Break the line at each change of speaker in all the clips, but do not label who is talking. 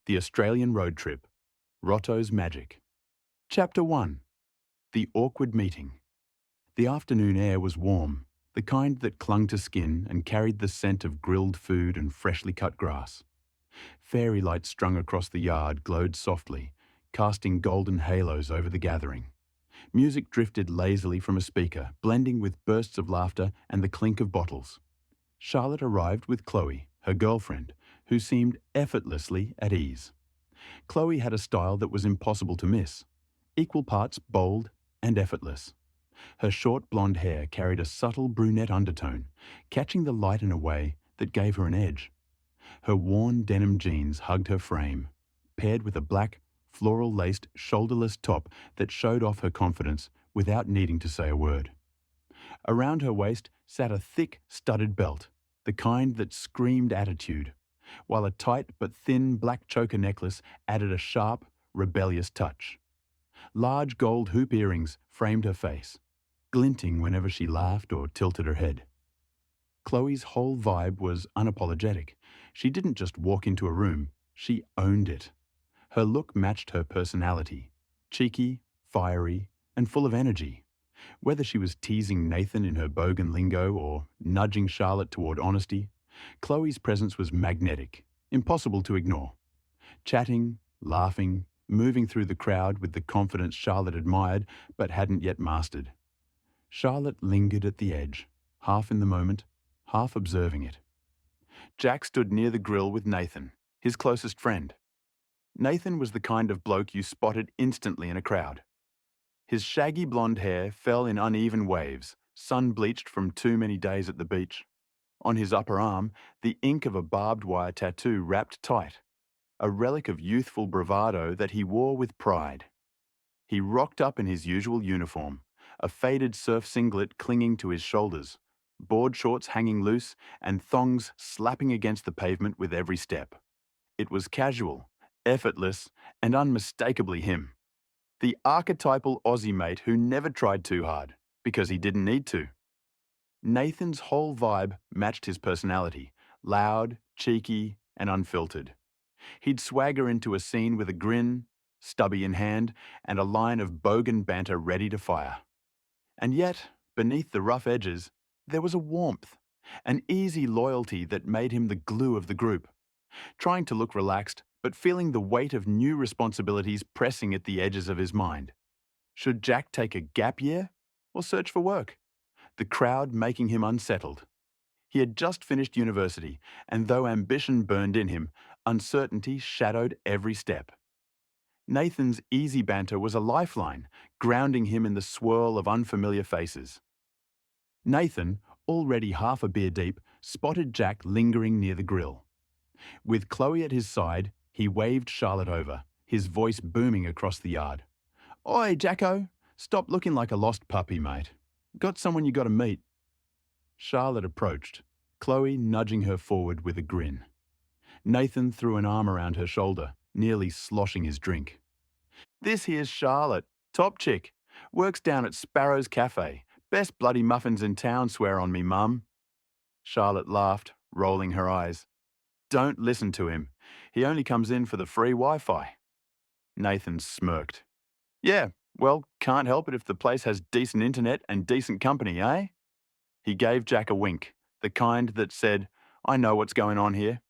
The Australian Road Trip, Rotto's Magic. Chapter 1. The Awkward Meeting. The afternoon air was warm, the kind that clung to skin and carried the scent of grilled food and freshly cut grass. Fairy lights strung across the yard glowed softly, casting golden halos over the gathering. Music drifted lazily from a speaker, blending with bursts of laughter and the clink of bottles. Charlotte arrived with Chloe, her girlfriend, who seemed effortlessly at ease. Chloe had a style that was impossible to miss, equal parts bold and effortless. Her short blonde hair carried a subtle brunette undertone, catching the light in a way that gave her an edge. Her worn denim jeans hugged her frame, paired with a black, floral-laced, shoulderless top that showed off her confidence without needing to say a word. Around her waist sat a thick, studded belt, the kind that screamed attitude, while a tight but thin black choker necklace added a sharp, rebellious touch. Large gold hoop earrings framed her face, glinting whenever she laughed or tilted her head. Chloe's whole vibe was unapologetic. She didn't just walk into a room, she owned it. Her look matched her personality, cheeky, fiery, and full of energy. Whether she was teasing Nathan in her bogan lingo or nudging Charlotte toward honesty, Chloe's presence was magnetic, impossible to ignore. Chatting, laughing, moving through the crowd with the confidence Charlotte admired but hadn't yet mastered. Charlotte lingered at the edge, half in the moment, half observing it. Jack stood near the grill with Nathan, his closest friend. Nathan was the kind of bloke you spotted instantly in a crowd. His shaggy blonde hair fell in uneven waves, sun-bleached from too many days at the beach. On his upper arm, the ink of a barbed wire tattoo wrapped tight, a relic of youthful bravado that he wore with pride. He rocked up in his usual uniform, a faded surf singlet clinging to his shoulders, board shorts hanging loose, and thongs slapping against the pavement with every step. It was casual, effortless, and unmistakably him. The archetypal Aussie mate who never tried too hard, because he didn't need to. Nathan's whole vibe matched his personality, loud, cheeky, and unfiltered. He'd swagger into a scene with a grin, stubby in hand, and a line of bogan banter ready to fire. And yet, beneath the rough edges, there was a warmth, an easy loyalty that made him the glue of the group. Trying to look relaxed, but feeling the weight of new responsibilities pressing at the edges of his mind. Should Jack take a gap year or search for work? The crowd making him unsettled. He had just finished university, and though ambition burned in him, uncertainty shadowed every step. Nathan's easy banter was a lifeline, grounding him in the swirl of unfamiliar faces. Nathan, already half a beer deep, spotted Jack lingering near the grill. With Chloe at his side, he waved Charlotte over, his voice booming across the yard. "Oi, Jacko! Stop looking like a lost puppy, mate. Got someone you gotta meet." Charlotte approached, Chloe nudging her forward with a grin. Nathan threw an arm around her shoulder, nearly sloshing his drink. "This here's Charlotte, top chick. Works down at Sparrow's Café. Best bloody muffins in town, swear on me, mum." Charlotte laughed, rolling her eyes. "Don't listen to him. He only comes in for the free Wi-Fi." Nathan smirked. "Yeah, well, can't help it if the place has decent internet and decent company, eh?" He gave Jack a wink, the kind that said, "I know what's going on here."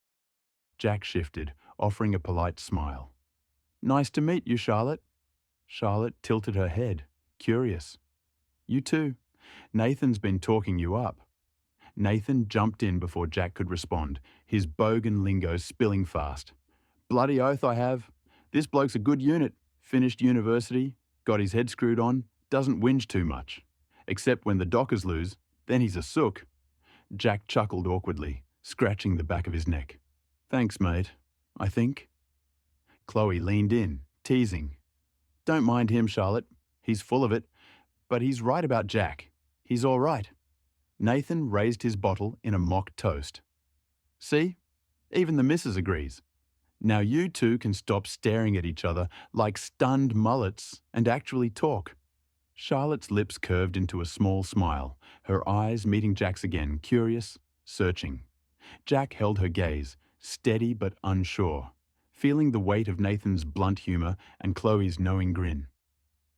Jack shifted, offering a polite smile. "Nice to meet you, Charlotte." Charlotte tilted her head, curious. "You too. Nathan's been talking you up." Nathan jumped in before Jack could respond, his bogan lingo spilling fast. "Bloody oath I have. This bloke's a good unit. Finished university, got his head screwed on, doesn't whinge too much. Except when the Dockers lose, then he's a sook." Jack chuckled awkwardly, scratching the back of his neck. "Thanks, mate, I think." Chloe leaned in, teasing. "Don't mind him, Charlotte. He's full of it. But he's right about Jack. He's all right." Nathan raised his bottle in a mock toast. "See? Even the missus agrees. Now you two can stop staring at each other like stunned mullets and actually talk." Charlotte's lips curved into a small smile, her eyes meeting Jack's again, curious, searching. Jack held her gaze, steady but unsure, feeling the weight of Nathan's blunt humor and Chloe's knowing grin.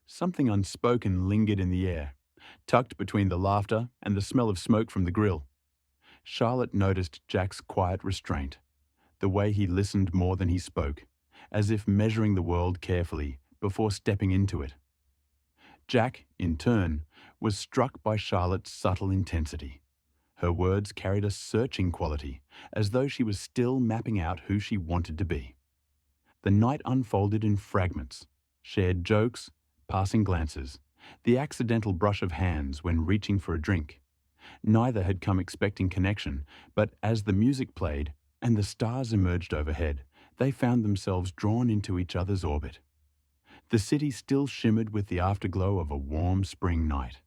Something unspoken lingered in the air, tucked between the laughter and the smell of smoke from the grill. Charlotte noticed Jack's quiet restraint, the way he listened more than he spoke, as if measuring the world carefully before stepping into it. Jack, in turn, was struck by Charlotte's subtle intensity. Her words carried a searching quality, as though she was still mapping out who she wanted to be. The night unfolded in fragments, shared jokes, passing glances, the accidental brush of hands when reaching for a drink. Neither had come expecting connection, but as the music played and the stars emerged overhead, they found themselves drawn into each other's orbit. The city still shimmered with the afterglow of a warm spring night,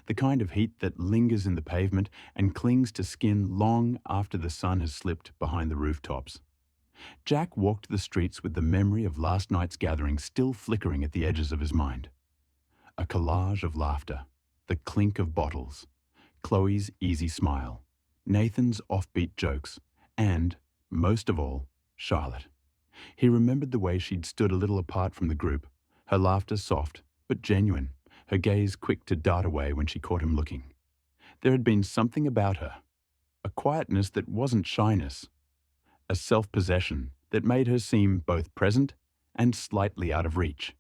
the kind of heat that lingers in the pavement and clings to skin long after the sun has slipped behind the rooftops. Jack walked the streets with the memory of last night's gathering still flickering at the edges of his mind. A collage of laughter, the clink of bottles, Chloe's easy smile, Nathan's offbeat jokes, and, most of all, Charlotte. He remembered the way she'd stood a little apart from the group, her laughter soft but genuine, her gaze quick to dart away when she caught him looking. There had been something about her, a quietness that wasn't shyness, a self-possession that made her seem both present and slightly out of reach.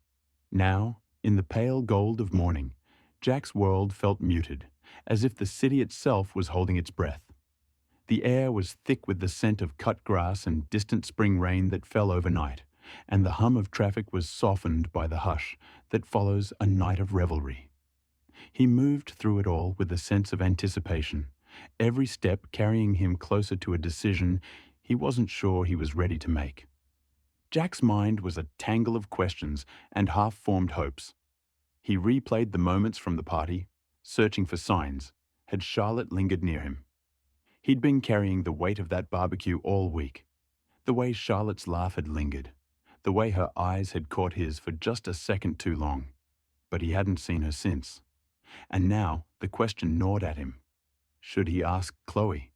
Now, in the pale gold of morning, Jack's world felt muted, as if the city itself was holding its breath. The air was thick with the scent of cut grass and distant spring rain that fell overnight, and the hum of traffic was softened by the hush that follows a night of revelry. He moved through it all with a sense of anticipation, every step carrying him closer to a decision he wasn't sure he was ready to make. Jack's mind was a tangle of questions and half-formed hopes. He replayed the moments from the party, searching for signs. Had Charlotte lingered near him? He'd been carrying the weight of that barbecue all week. The way Charlotte's laugh had lingered, the way her eyes had caught his for just a second too long. But he hadn't seen her since. And now the question gnawed at him. Should he ask Chloe?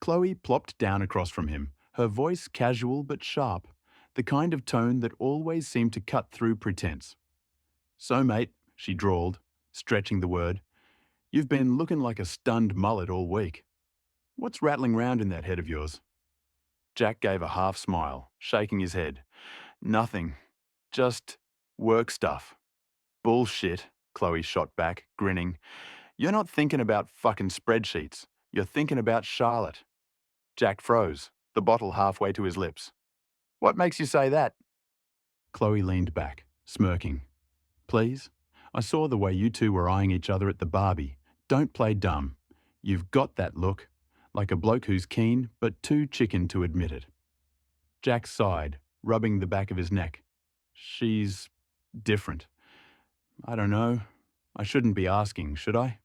Chloe plopped down across from him, her voice casual but sharp, the kind of tone that always seemed to cut through pretense. "So, mate," she drawled, stretching the word, "you've been looking like a stunned mullet all week. What's rattling round in that head of yours?" Jack gave a half smile, shaking his head. "Nothing. Just work stuff." "Bullshit," Chloe shot back, grinning. "You're not thinking about fucking spreadsheets. You're thinking about Charlotte." Jack froze, the bottle halfway to his lips. "What makes you say that?" Chloe leaned back, smirking. "Please? I saw the way you two were eyeing each other at the barbie. Don't play dumb. You've got that look, like a bloke who's keen but too chicken to admit it." Jack sighed, rubbing the back of his neck. "She's different. I don't know. I shouldn't be asking, should I?"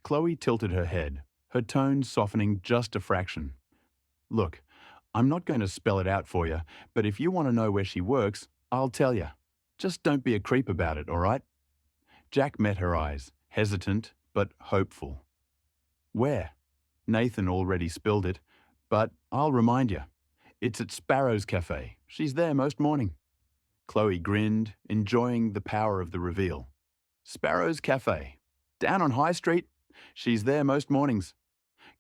Chloe tilted her head, her tone softening just a fraction. "Look, I'm not going to spell it out for you, but if you want to know where she works, I'll tell you. Just don't be a creep about it, all right?" Jack met her eyes, hesitant but hopeful. "Where?" Nathan already spilled it, but I'll remind you. "It's at Sparrow's Café. She's there most morning." Chloe grinned, enjoying the power of the reveal. "Sparrow's Café. Down on High Street. She's there most mornings.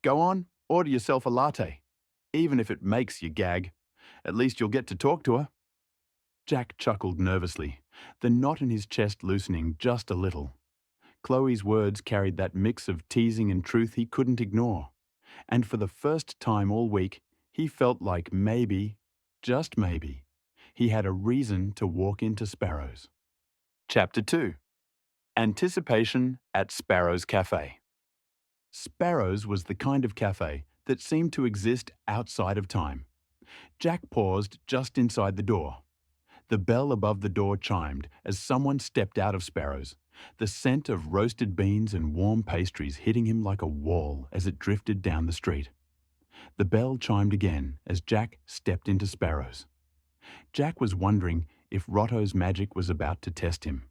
Go on, order yourself a latte. Even if it makes you gag. At least you'll get to talk to her." Jack chuckled nervously, the knot in his chest loosening just a little. Chloe's words carried that mix of teasing and truth he couldn't ignore. And for the first time all week, he felt like maybe, just maybe, he had a reason to walk into Sparrow's. Chapter 2. Anticipation at Sparrow's Café. Sparrow's was the kind of cafe that seemed to exist outside of time. Jack paused just inside the door. The bell above the door chimed as someone stepped out of Sparrow's, the scent of roasted beans and warm pastries hitting him like a wall as it drifted down the street. The bell chimed again as Jack stepped into Sparrow's. Jack was wondering if Rotto's magic was about to test him.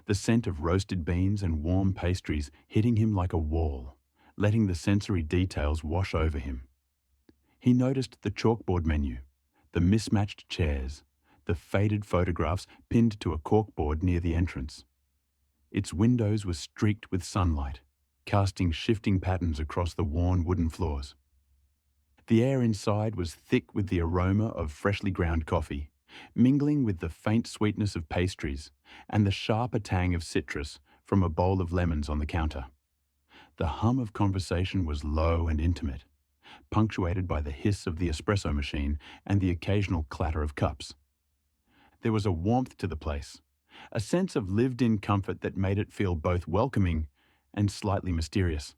The scent of roasted beans and warm pastries hitting him like a wall, letting the sensory details wash over him. He noticed the chalkboard menu, the mismatched chairs, the faded photographs pinned to a corkboard near the entrance. Its windows were streaked with sunlight, casting shifting patterns across the worn wooden floors. The air inside was thick with the aroma of freshly ground coffee, mingling with the faint sweetness of pastries and the sharper tang of citrus from a bowl of lemons on the counter. The hum of conversation was low and intimate, punctuated by the hiss of the espresso machine and the occasional clatter of cups. There was a warmth to the place, a sense of lived-in comfort that made it feel both welcoming and slightly mysterious.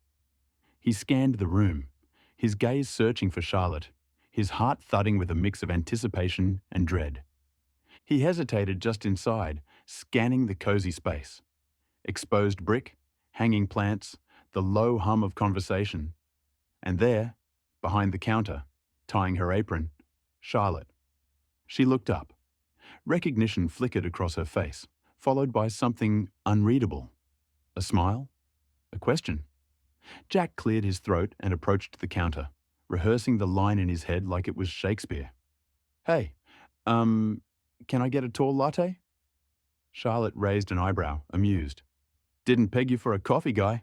He scanned the room, his gaze searching for Charlotte, his heart thudding with a mix of anticipation and dread. He hesitated just inside, scanning the cozy space. Exposed brick, hanging plants, the low hum of conversation. And there, behind the counter, tying her apron, Charlotte. She looked up. Recognition flickered across her face, followed by something unreadable. A smile? A question? Jack cleared his throat and approached the counter, rehearsing the line in his head like it was Shakespeare. "Hey, can I get a tall latte?" Charlotte raised an eyebrow, amused. "Didn't peg you for a coffee guy."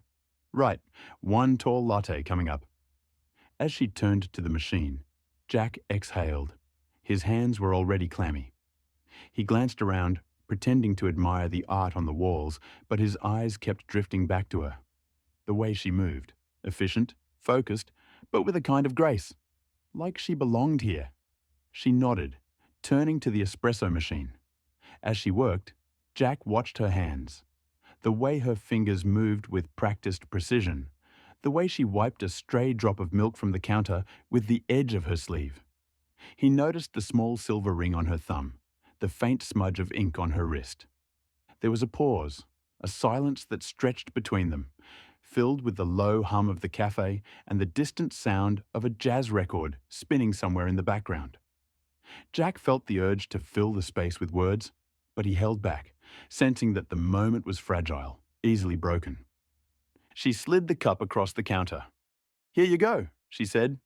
"Right, one tall latte coming up." As she turned to the machine, Jack exhaled. His hands were already clammy. He glanced around, pretending to admire the art on the walls, but his eyes kept drifting back to her. The way she moved, efficient, focused, but with a kind of grace, like she belonged here. She nodded, turning to the espresso machine. As she worked, Jack watched her hands. The way her fingers moved with practiced precision, the way she wiped a stray drop of milk from the counter with the edge of her sleeve. He noticed the small silver ring on her thumb, the faint smudge of ink on her wrist. There was a pause, a silence that stretched between them, filled with the low hum of the café and the distant sound of a jazz record spinning somewhere in the background. Jack felt the urge to fill the space with words, but he held back, sensing that the moment was fragile, easily broken. She slid the cup across the counter. "Here you go," she said.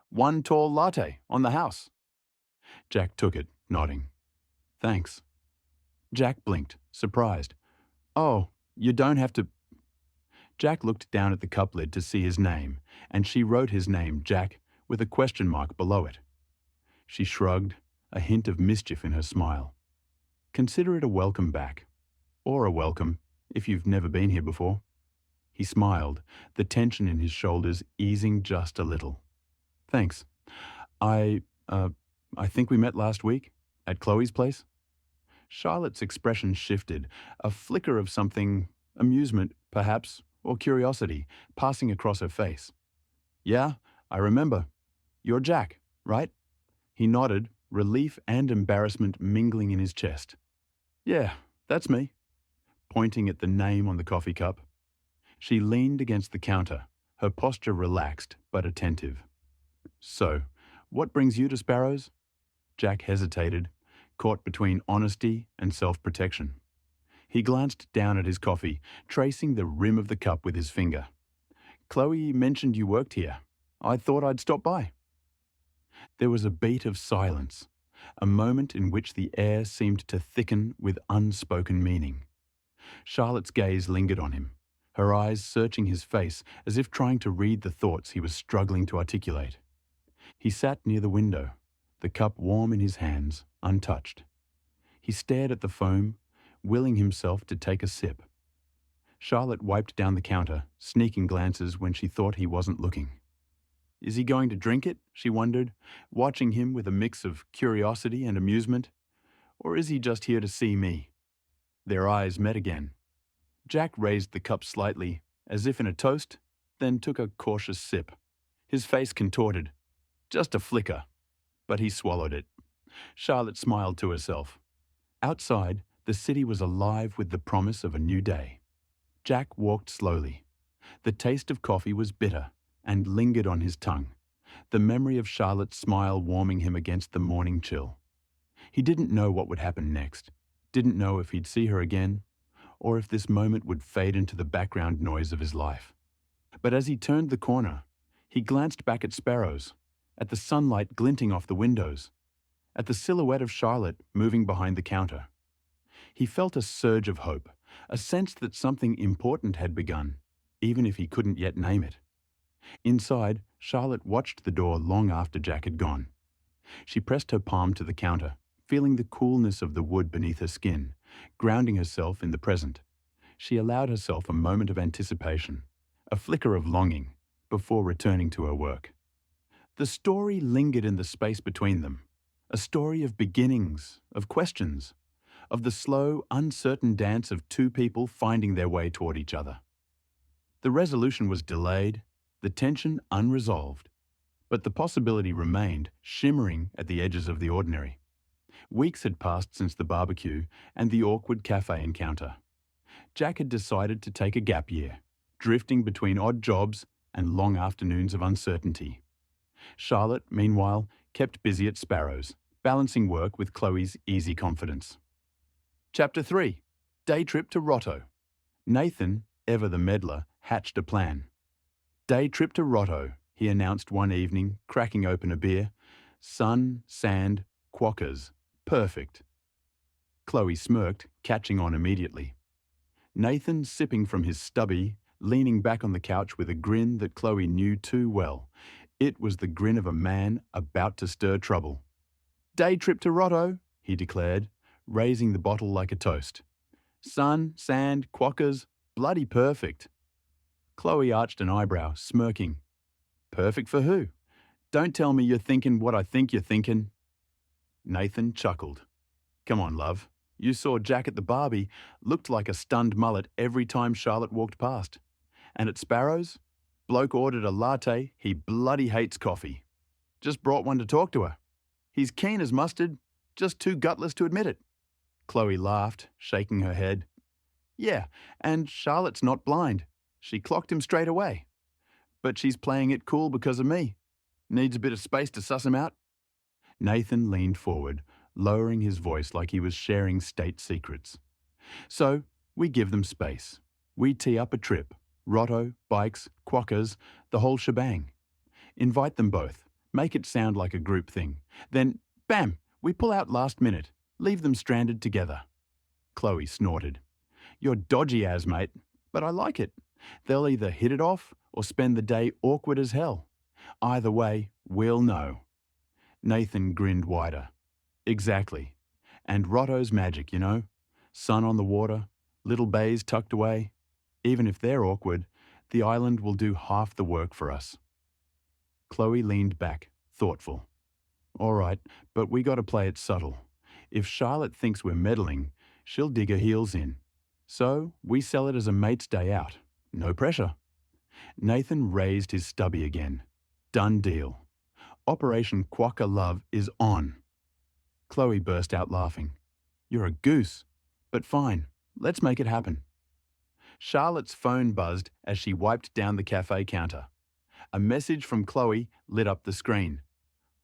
"One tall latte, on the house." Jack took it, nodding. "Thanks." Jack blinked, surprised. "Oh, you don't have to—" Jack looked down at the cup lid to see his name, and she wrote his name, Jack, with a question mark below it. She shrugged, a hint of mischief in her smile. "Consider it a welcome back. Or a welcome, if you've never been here before." He smiled, the tension in his shoulders easing just a little. "Thanks. I think we met last week, at Chloe's place." Charlotte's expression shifted, a flicker of something, amusement, perhaps, or curiosity, passing across her face. "Yeah, I remember. You're Jack, right?" He nodded, relief and embarrassment mingling in his chest. "Yeah, that's me," pointing at the name on the coffee cup. She leaned against the counter, her posture relaxed but attentive. "So, what brings you to Sparrows?" Jack hesitated, caught between honesty and self-protection. He glanced down at his coffee, tracing the rim of the cup with his finger. "Chloe mentioned you worked here. I thought I'd stop by." There was a beat of silence, a moment in which the air seemed to thicken with unspoken meaning. Charlotte's gaze lingered on him, her eyes searching his face as if trying to read the thoughts he was struggling to articulate. He sat near the window, the cup warm in his hands, untouched. He stared at the foam, willing himself to take a sip. Charlotte wiped down the counter, sneaking glances when she thought he wasn't looking. Is he going to drink it? She wondered, watching him with a mix of curiosity and amusement. Or is he just here to see me? Their eyes met again. Jack raised the cup slightly, as if in a toast, then took a cautious sip. His face contorted. Just a flicker. But he swallowed it. Charlotte smiled to herself. Outside, the city was alive with the promise of a new day. Jack walked slowly. The taste of coffee was bitter and lingered on his tongue, the memory of Charlotte's smile warming him against the morning chill. He didn't know what would happen next, didn't know if he'd see her again, or if this moment would fade into the background noise of his life. But as he turned the corner, he glanced back at Sparrows, at the sunlight glinting off the windows, at the silhouette of Charlotte moving behind the counter. He felt a surge of hope, a sense that something important had begun, even if he couldn't yet name it. Inside, Charlotte watched the door long after Jack had gone. She pressed her palm to the counter, feeling the coolness of the wood beneath her skin, grounding herself in the present. She allowed herself a moment of anticipation, a flicker of longing, before returning to her work. The story lingered in the space between them, a story of beginnings, of questions, of the slow, uncertain dance of two people finding their way toward each other. The resolution was delayed, the tension unresolved, but the possibility remained, shimmering at the edges of the ordinary. Weeks had passed since the barbecue and the awkward cafe encounter. Jack had decided to take a gap year, drifting between odd jobs and long afternoons of uncertainty. Charlotte, meanwhile, kept busy at Sparrow's, balancing work with Chloe's easy confidence. Chapter 3. Day trip to Rotto. Nathan, ever the meddler, hatched a plan. Day trip to Rotto, he announced one evening, cracking open a beer. Sun, sand, quokkas. Perfect. Chloe smirked, catching on immediately. Nathan, sipping from his stubby, leaning back on the couch with a grin that Chloe knew too well. It was the grin of a man about to stir trouble. Day trip to Rotto, he declared, raising the bottle like a toast. Sun, sand, quokkas, bloody perfect. Chloe arched an eyebrow, smirking. Perfect for who? Don't tell me you're thinking what I think you're thinking. Nathan chuckled. Come on, love. You saw Jack at the barbie, looked like a stunned mullet every time Charlotte walked past. And at Sparrow's, bloke ordered a latte, he bloody hates coffee. Just brought one to talk to her. He's keen as mustard, just too gutless to admit it. Chloe laughed, shaking her head. Yeah, and Charlotte's not blind. She clocked him straight away. But she's playing it cool because of me. Needs a bit of space to suss him out. Nathan leaned forward, lowering his voice like he was sharing state secrets. So, we give them space. We tee up a trip. Rotto, bikes, quokkas, the whole shebang. Invite them both. Make it sound like a group thing. Then, bam, we pull out last minute. Leave them stranded together. Chloe snorted. You're dodgy as, mate, but I like it. They'll either hit it off or spend the day awkward as hell. Either way, we'll know. Nathan grinned wider. Exactly. And Rotto's magic, you know? Sun on the water, little bays tucked away. Even if they're awkward, the island will do half the work for us. Chloe leaned back, thoughtful. All right, but we got to play it subtle. If Charlotte thinks we're meddling, she'll dig her heels in. So we sell it as a mate's day out. No pressure. Nathan raised his stubby again. Done deal. Operation Quokka Love is on. Chloe burst out laughing. You're a goose. But fine, let's make it happen. Charlotte's phone buzzed as she wiped down the cafe counter. A message from Chloe lit up the screen.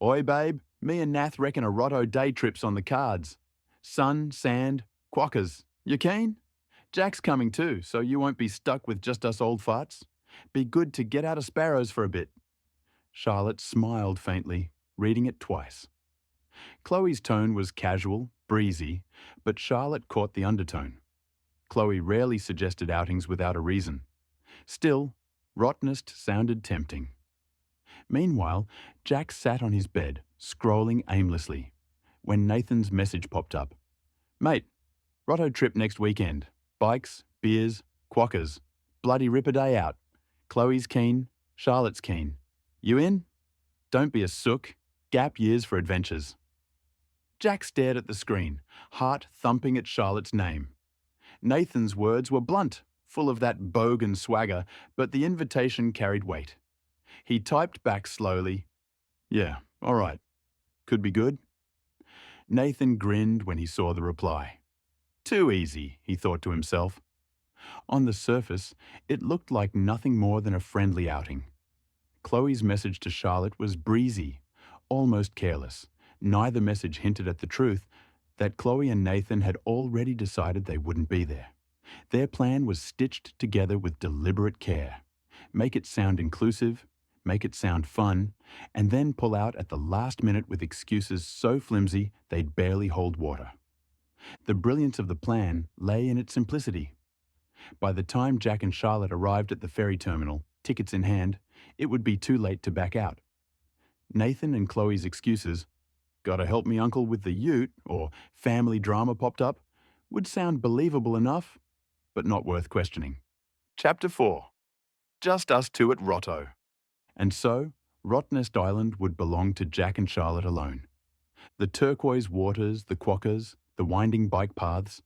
Oi, babe, me and Nath reckon a Rotto day trip's on the cards. Sun, sand, quokkas. You keen? Jack's coming too, so you won't be stuck with just us old farts. Be good to get out of Sparrow's for a bit. Charlotte smiled faintly, reading it twice. Chloe's tone was casual, breezy, but Charlotte caught the undertone. Chloe rarely suggested outings without a reason. Still, Rottnest sounded tempting. Meanwhile, Jack sat on his bed, scrolling aimlessly, when Nathan's message popped up. Mate, Rotto trip next weekend. Bikes, beers, quokkas. Bloody ripper day out. Chloe's keen, Charlotte's keen. You in? Don't be a sook. Gap years for adventures. Jack stared at the screen, heart thumping at Charlotte's name. Nathan's words were blunt, full of that bogan swagger, but the invitation carried weight. He typed back slowly. Yeah, all right. Could be good. Nathan grinned when he saw the reply. Too easy, he thought to himself. On the surface, it looked like nothing more than a friendly outing. Chloe's message to Charlotte was breezy, almost careless. Neither message hinted at the truth that Chloe and Nathan had already decided they wouldn't be there. Their plan was stitched together with deliberate care. Make it sound inclusive, make it sound fun, and then pull out at the last minute with excuses so flimsy they'd barely hold water. The brilliance of the plan lay in its simplicity. By the time Jack and Charlotte arrived at the ferry terminal, tickets in hand, it would be too late to back out. Nathan and Chloe's excuses, "Gotta help me uncle with the ute," or "family drama popped up," would sound believable enough, but not worth questioning. Chapter 4. Just us two at Rotto. And so, Rottnest Island would belong to Jack and Charlotte alone. The turquoise waters, the quokkas, the winding bike paths,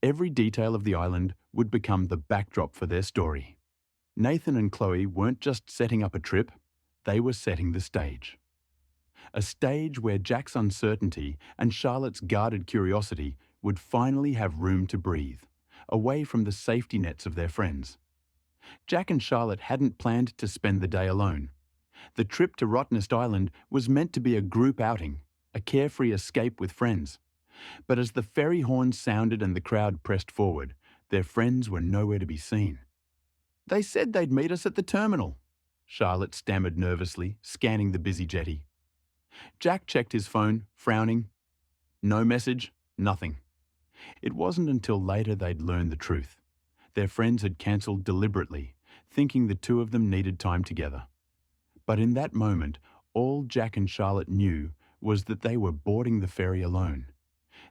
every detail of the island would become the backdrop for their story. Nathan and Chloe weren't just setting up a trip, they were setting the stage. A stage where Jack's uncertainty and Charlotte's guarded curiosity would finally have room to breathe, away from the safety nets of their friends. Jack and Charlotte hadn't planned to spend the day alone. The trip to Rottnest Island was meant to be a group outing, a carefree escape with friends. But as the ferry horn sounded and the crowd pressed forward, their friends were nowhere to be seen. "They said they'd meet us at the terminal," Charlotte stammered nervously, scanning the busy jetty. Jack checked his phone, frowning. No message, nothing. It wasn't until later they'd learned the truth. Their friends had cancelled deliberately, thinking the two of them needed time together. But in that moment, all Jack and Charlotte knew was that they were boarding the ferry alone.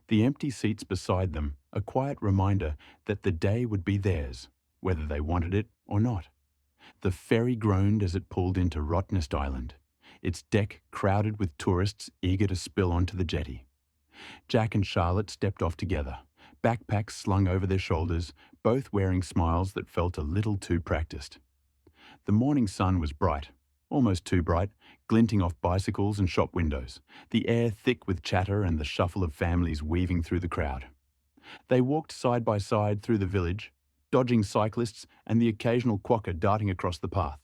The empty seats beside them, a quiet reminder that the day would be theirs, whether they wanted it or not. The ferry groaned as it pulled into Rottnest Island, its deck crowded with tourists eager to spill onto the jetty. Jack and Charlotte stepped off together, backpacks slung over their shoulders, both wearing smiles that felt a little too practiced. The morning sun was bright, almost too bright, glinting off bicycles and shop windows, the air thick with chatter and the shuffle of families weaving through the crowd. They walked side by side through the village, dodging cyclists and the occasional quokka darting across the path.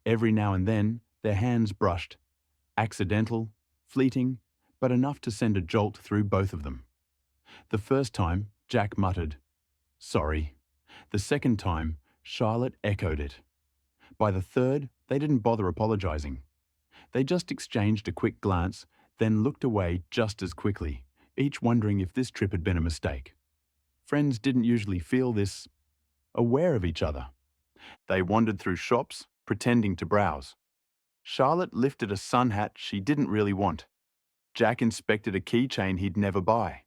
Every now and then, their hands brushed, accidental, fleeting, but enough to send a jolt through both of them. The first time, Jack muttered, "Sorry." The second time, Charlotte echoed it. By the third, they didn't bother apologizing. They just exchanged a quick glance, then looked away just as quickly, each wondering if this trip had been a mistake. Friends didn't usually feel this aware of each other. They wandered through shops, pretending to browse. Charlotte lifted a sun hat she didn't really want. Jack inspected a keychain he'd never buy.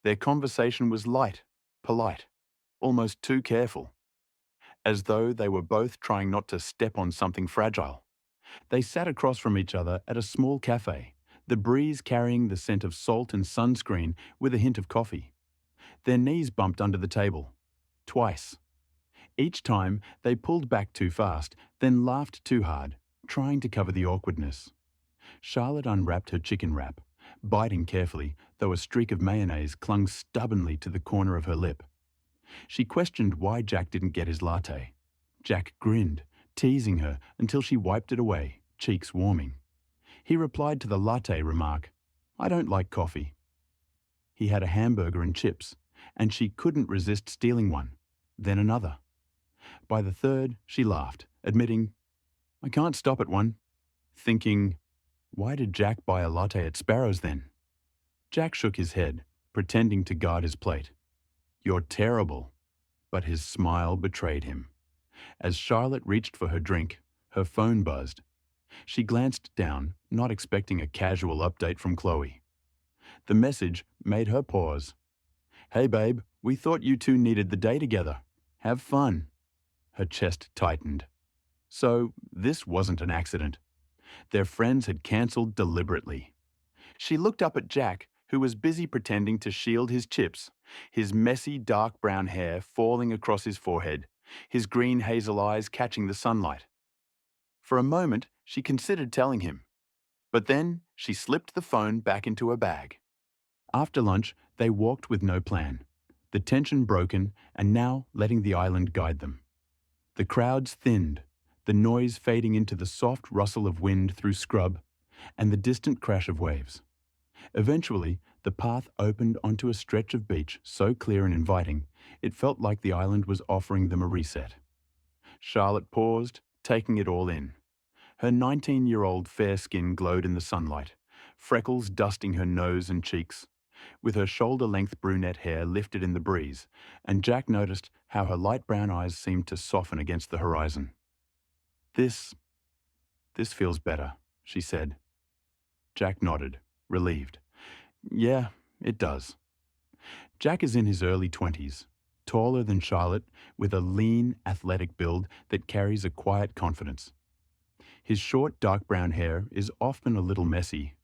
Their conversation was light, polite, almost too careful, as though they were both trying not to step on something fragile. They sat across from each other at a small café, the breeze carrying the scent of salt and sunscreen with a hint of coffee. Their knees bumped under the table. Twice. Each time, they pulled back too fast, then laughed too hard, trying to cover the awkwardness. Charlotte unwrapped her chicken wrap, biting carefully, though a streak of mayonnaise clung stubbornly to the corner of her lip. She questioned why Jack didn't get his latte. Jack grinned, teasing her until she wiped it away, cheeks warming. He replied to the latte remark, "I don't like coffee." He had a hamburger and chips, and she couldn't resist stealing one, then another. By the third, she laughed, admitting, "I can't stop at one," thinking, why did Jack buy a latte at Sparrow's then? Jack shook his head, pretending to guard his plate. "You're terrible." But his smile betrayed him. As Charlotte reached for her drink, her phone buzzed. She glanced down, not expecting a casual update from Chloe. The message made her pause. "Hey babe, we thought you two needed the day together. Have fun." Her chest tightened. So this wasn't an accident. Their friends had cancelled deliberately. She looked up at Jack, who was busy pretending to shield his chips, his messy dark brown hair falling across his forehead, his green hazel eyes catching the sunlight. For a moment, she considered telling him, but then she slipped the phone back into her bag. After lunch, they walked with no plan, the tension broken and now letting the island guide them. The crowds thinned, the noise fading into the soft rustle of wind through scrub and the distant crash of waves. Eventually, the path opened onto a stretch of beach so clear and inviting, it felt like the island was offering them a reset. Charlotte paused, taking it all in. Her 19-year-old fair skin glowed in the sunlight, freckles dusting her nose and cheeks, with her shoulder-length brunette hair lifted in the breeze, and Jack noticed how her light brown eyes seemed to soften against the horizon. This feels better," she said. Jack nodded, relieved. "Yeah, it does." Jack is in his early 20s, taller than Charlotte, with a lean, athletic build that carries a quiet confidence. His short, dark brown hair is often a little messy,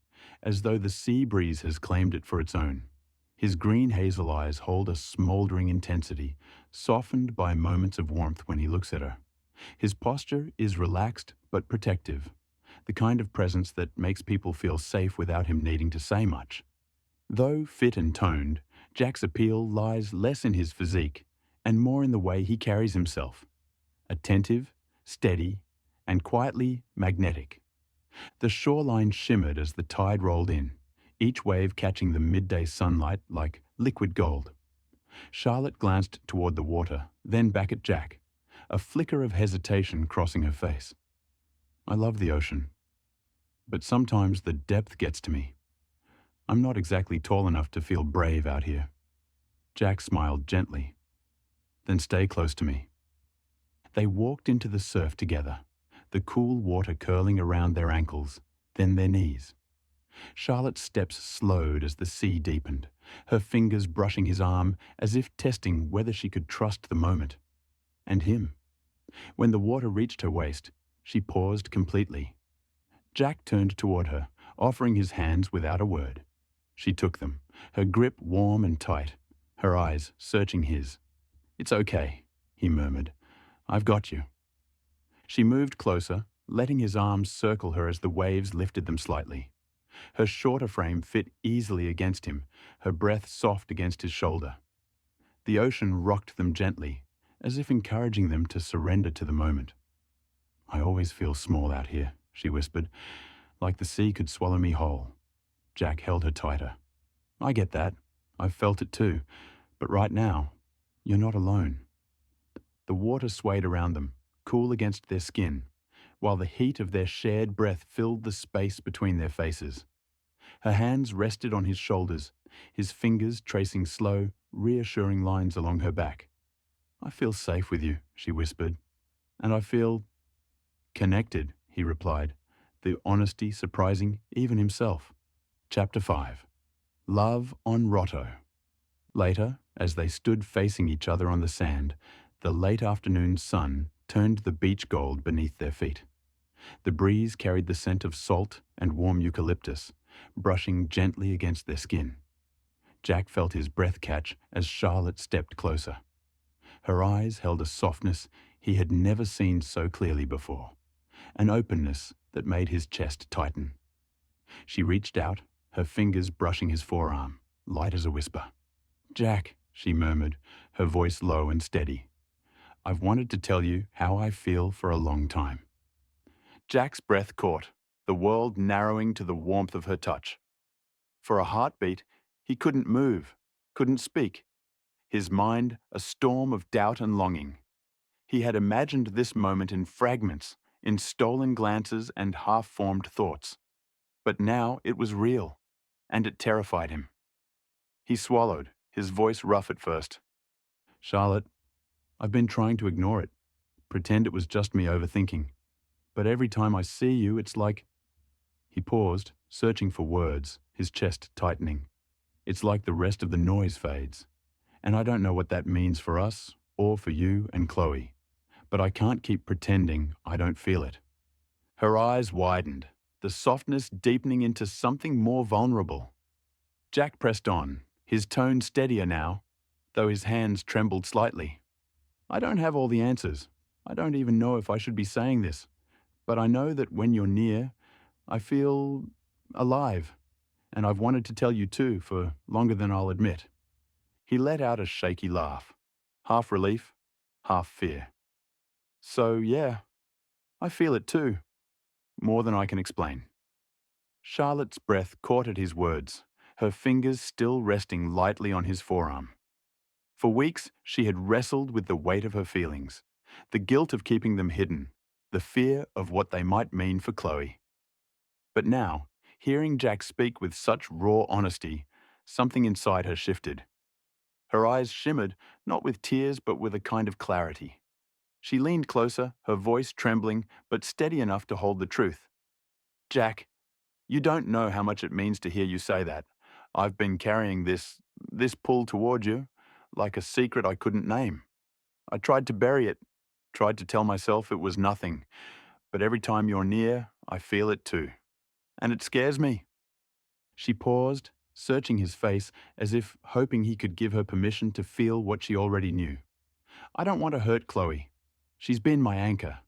as though the sea breeze has claimed it for its own. His green hazel eyes hold a smouldering intensity, softened by moments of warmth when he looks at her. His posture is relaxed but protective, the kind of presence that makes people feel safe without him needing to say much. Though fit and toned, Jack's appeal lies less in his physique and more in the way he carries himself. Attentive, steady, and quietly magnetic. The shoreline shimmered as the tide rolled in, each wave catching the midday sunlight like liquid gold. Charlotte glanced toward the water, then back at Jack, a flicker of hesitation crossing her face. "I love the ocean, but sometimes the depth gets to me. I'm not exactly tall enough to feel brave out here." Jack smiled gently. "Then stay close to me." They walked into the surf together, the cool water curling around their ankles, then their knees. Charlotte's steps slowed as the sea deepened, her fingers brushing his arm as if testing whether she could trust the moment. And him. When the water reached her waist, she paused completely. Jack turned toward her, offering his hands without a word. She took them, her grip warm and tight, her eyes searching his. "It's okay," he murmured. "I've got you." She moved closer, letting his arms circle her as the waves lifted them slightly. Her shorter frame fit easily against him, her breath soft against his shoulder. The ocean rocked them gently, as if encouraging them to surrender to the moment. "I always feel small out here," she whispered, "like the sea could swallow me whole." Jack held her tighter. "I get that. I've felt it too. But right now, you're not alone." The water swayed around them, cool against their skin, while the heat of their shared breath filled the space between their faces. Her hands rested on his shoulders, his fingers tracing slow, reassuring lines along her back. "I feel safe with you," she whispered. "And I feel connected," he replied, the honesty surprising even himself. Chapter 5. Love on Rotto. Later, as they stood facing each other on the sand, the late afternoon sun turned the beach gold beneath their feet. The breeze carried the scent of salt and warm eucalyptus, brushing gently against their skin. Jack felt his breath catch as Charlotte stepped closer. Her eyes held a softness he had never seen so clearly before, an openness that made his chest tighten. She reached out, her fingers brushing his forearm, light as a whisper. "Jack," she murmured, her voice low and steady. "I've wanted to tell you how I feel for a long time." Jack's breath caught, the world narrowing to the warmth of her touch. For a heartbeat, he couldn't move, couldn't speak. His mind a storm of doubt and longing. He had imagined this moment in fragments, in stolen glances and half-formed thoughts. But now it was real, and it terrified him. He swallowed, his voice rough at first. "Charlotte, I've been trying to ignore it, pretend it was just me overthinking. But every time I see you, it's like—" He paused, searching for words, his chest tightening. "It's like the rest of the noise fades. And I don't know what that means for us, or for you and Chloe. But I can't keep pretending I don't feel it." Her eyes widened, the softness deepening into something more vulnerable. Jack pressed on, his tone steadier now, though his hands trembled slightly. "I don't have all the answers. I don't even know if I should be saying this. But I know that when you're near, I feel alive. And I've wanted to tell you too for longer than I'll admit." He let out a shaky laugh, half relief, half fear. "So yeah, I feel it too. More than I can explain." Charlotte's breath caught at his words, her fingers still resting lightly on his forearm. For weeks, she had wrestled with the weight of her feelings, the guilt of keeping them hidden, the fear of what they might mean for Chloe. But now, hearing Jack speak with such raw honesty, something inside her shifted. Her eyes shimmered, not with tears but with a kind of clarity. She leaned closer, her voice trembling, but steady enough to hold the truth. Jack, you don't know how much it means to hear you say that. I've been carrying this pull toward you, like a secret I couldn't name. I tried to bury it, tried to tell myself it was nothing, but every time you're near, I feel it too. And it scares me. She paused, searching his face as if hoping he could give her permission to feel what she already knew. I don't want to hurt Chloe. She's been my anchor.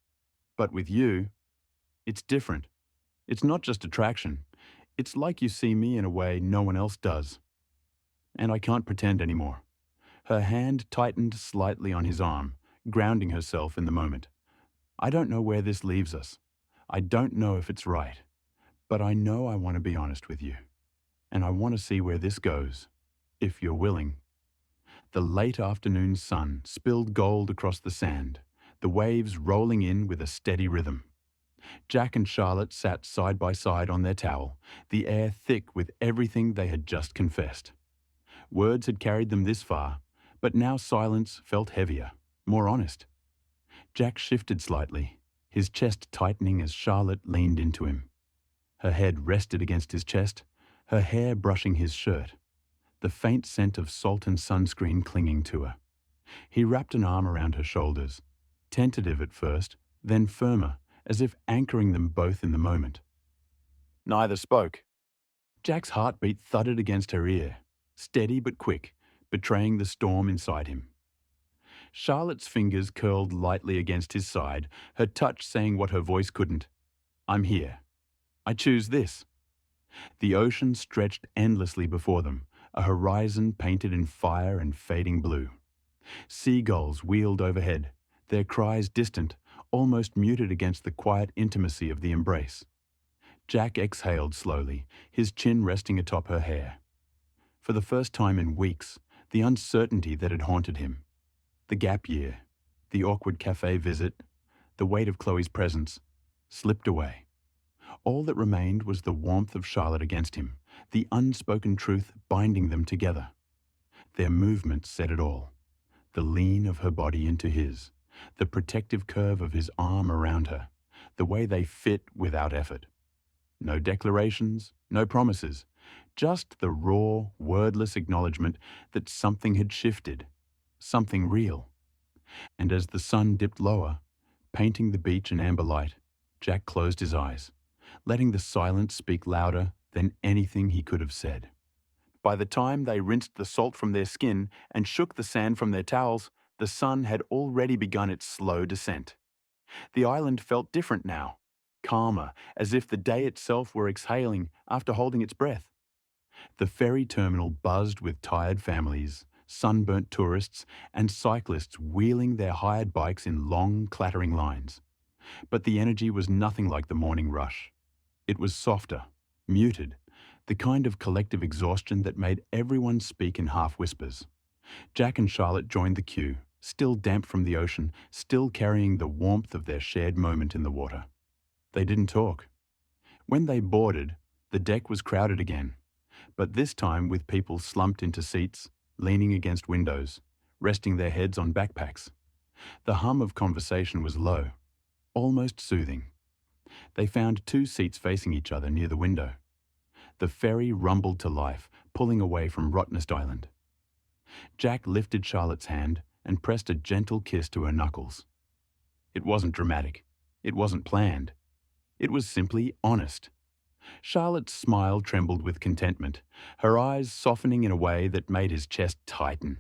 But with you, it's different. It's not just attraction. It's like you see me in a way no one else does. And I can't pretend anymore. Her hand tightened slightly on his arm, grounding herself in the moment. I don't know where this leaves us. I don't know if it's right. But I know I want to be honest with you. And I want to see where this goes, if you're willing. The late afternoon sun spilled gold across the sand, the waves rolling in with a steady rhythm. Jack and Charlotte sat side by side on their towel, the air thick with everything they had just confessed. Words had carried them this far, but now silence felt heavier, more honest. Jack shifted slightly, his chest tightening as Charlotte leaned into him. Her head rested against his chest, her hair brushing his shirt, the faint scent of salt and sunscreen clinging to her. He wrapped an arm around her shoulders, tentative at first, then firmer, as if anchoring them both in the moment. Neither spoke. Jack's heartbeat thudded against her ear, steady but quick, betraying the storm inside him. Charlotte's fingers curled lightly against his side, her touch saying what her voice couldn't. I'm here. I choose this. The ocean stretched endlessly before them, a horizon painted in fire and fading blue. Seagulls wheeled overhead, their cries distant, almost muted against the quiet intimacy of the embrace. Jack exhaled slowly, his chin resting atop her hair. For the first time in weeks, the uncertainty that had haunted him, the gap year, the awkward café visit, the weight of Chloe's presence, slipped away. All that remained was the warmth of Charlotte against him, the unspoken truth binding them together. Their movements said it all. The lean of her body into his, the protective curve of his arm around her, the way they fit without effort. No declarations, no promises, just the raw, wordless acknowledgement that something had shifted, something real. And as the sun dipped lower, painting the beach in amber light, Jack closed his eyes, letting the silence speak louder than anything he could have said. By the time they rinsed the salt from their skin and shook the sand from their towels, the sun had already begun its slow descent. The island felt different now, calmer, as if the day itself were exhaling after holding its breath. The ferry terminal buzzed with tired families, sunburnt tourists, and cyclists wheeling their hired bikes in long, clattering lines. But the energy was nothing like the morning rush. It was softer, muted, the kind of collective exhaustion that made everyone speak in half whispers. Jack and Charlotte joined the queue, still damp from the ocean, still carrying the warmth of their shared moment in the water. They didn't talk. When they boarded, the deck was crowded again, but this time with people slumped into seats, leaning against windows, resting their heads on backpacks. The hum of conversation was low, almost soothing. They found 2 seats facing each other near the window. The ferry rumbled to life, pulling away from Rottnest Island. Jack lifted Charlotte's hand and pressed a gentle kiss to her knuckles. It wasn't dramatic. It wasn't planned. It was simply honest. Charlotte's smile trembled with contentment, her eyes softening in a way that made his chest tighten.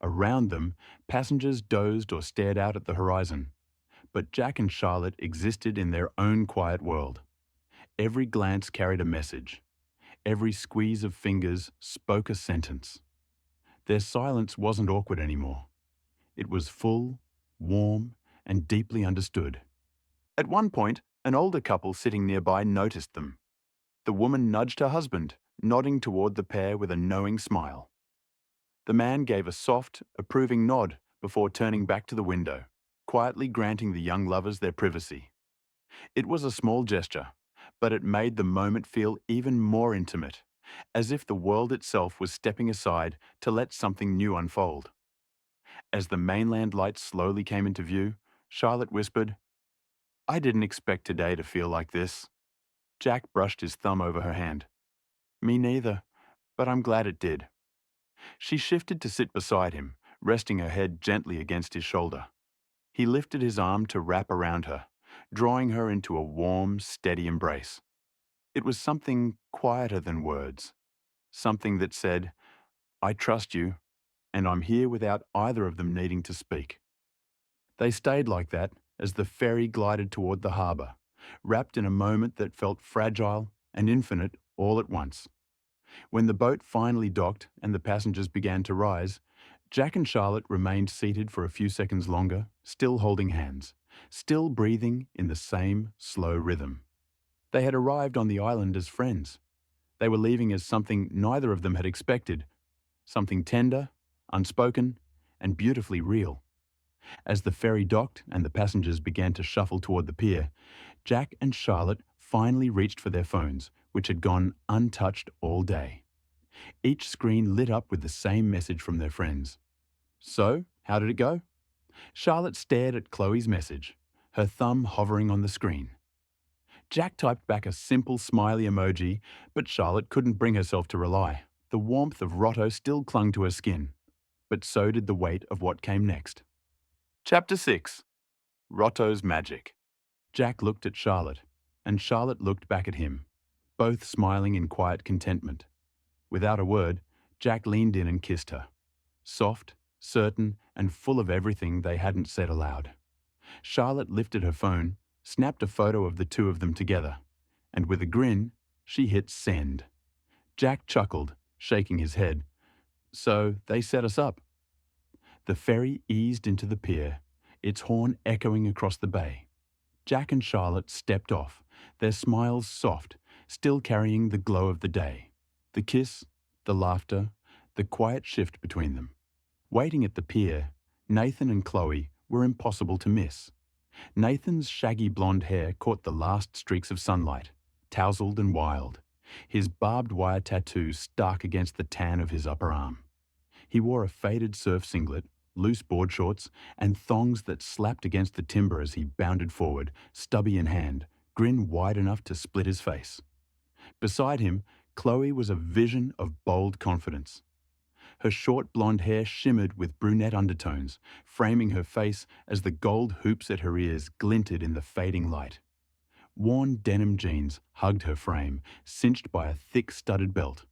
Around them, passengers dozed or stared out at the horizon. But Jack and Charlotte existed in their own quiet world. Every glance carried a message. Every squeeze of fingers spoke a sentence. Their silence wasn't awkward anymore. It was full, warm, and deeply understood. At one point, an older couple sitting nearby noticed them. The woman nudged her husband, nodding toward the pair with a knowing smile. The man gave a soft, approving nod before turning back to the window, quietly granting the young lovers their privacy. It was a small gesture, but it made the moment feel even more intimate, as if the world itself was stepping aside to let something new unfold. As the mainland lights slowly came into view, Charlotte whispered, "I didn't expect today to feel like this." Jack brushed his thumb over her hand. "Me neither, but I'm glad it did." She shifted to sit beside him, resting her head gently against his shoulder. He lifted his arm to wrap around her, drawing her into a warm, steady embrace. It was something quieter than words, something that said, "I trust you, and I'm here without either of them needing to speak." They stayed like that as the ferry glided toward the harbour, wrapped in a moment that felt fragile and infinite all at once. When the boat finally docked and the passengers began to rise, Jack and Charlotte remained seated for a few seconds longer, still holding hands, still breathing in the same slow rhythm. They had arrived on the island as friends. They were leaving as something neither of them had expected, something tender, unspoken, and beautifully real. As the ferry docked and the passengers began to shuffle toward the pier, Jack and Charlotte finally reached for their phones, which had gone untouched all day. Each screen lit up with the same message from their friends. "So, how did it go?" Charlotte stared at Chloe's message, her thumb hovering on the screen. Jack typed back a simple smiley emoji, but Charlotte couldn't bring herself to rely. The warmth of Rotto still clung to her skin, but so did the weight of what came next. Chapter 6. Rotto's Magic. Jack looked at Charlotte, and Charlotte looked back at him, both smiling in quiet contentment. Without a word, Jack leaned in and kissed her. Soft, certain, and full of everything they hadn't said aloud. Charlotte lifted her phone, snapped a photo of the two of them together, and with a grin, she hit send. Jack chuckled, shaking his head. "So they set us up." The ferry eased into the pier, its horn echoing across the bay. Jack and Charlotte stepped off, their smiles soft, still carrying the glow of the day. The kiss, the laughter, the quiet shift between them. Waiting at the pier, Nathan and Chloe were impossible to miss. Nathan's shaggy blonde hair caught the last streaks of sunlight, tousled and wild, his barbed wire tattoo stark against the tan of his upper arm. He wore a faded surf singlet, loose board shorts, and thongs that slapped against the timber as he bounded forward, stubby in hand, grin wide enough to split his face. Beside him, Chloe was a vision of bold confidence. Her short blonde hair shimmered with brunette undertones, framing her face as the gold hoops at her ears glinted in the fading light. Worn denim jeans hugged her frame, cinched by a thick studded belt,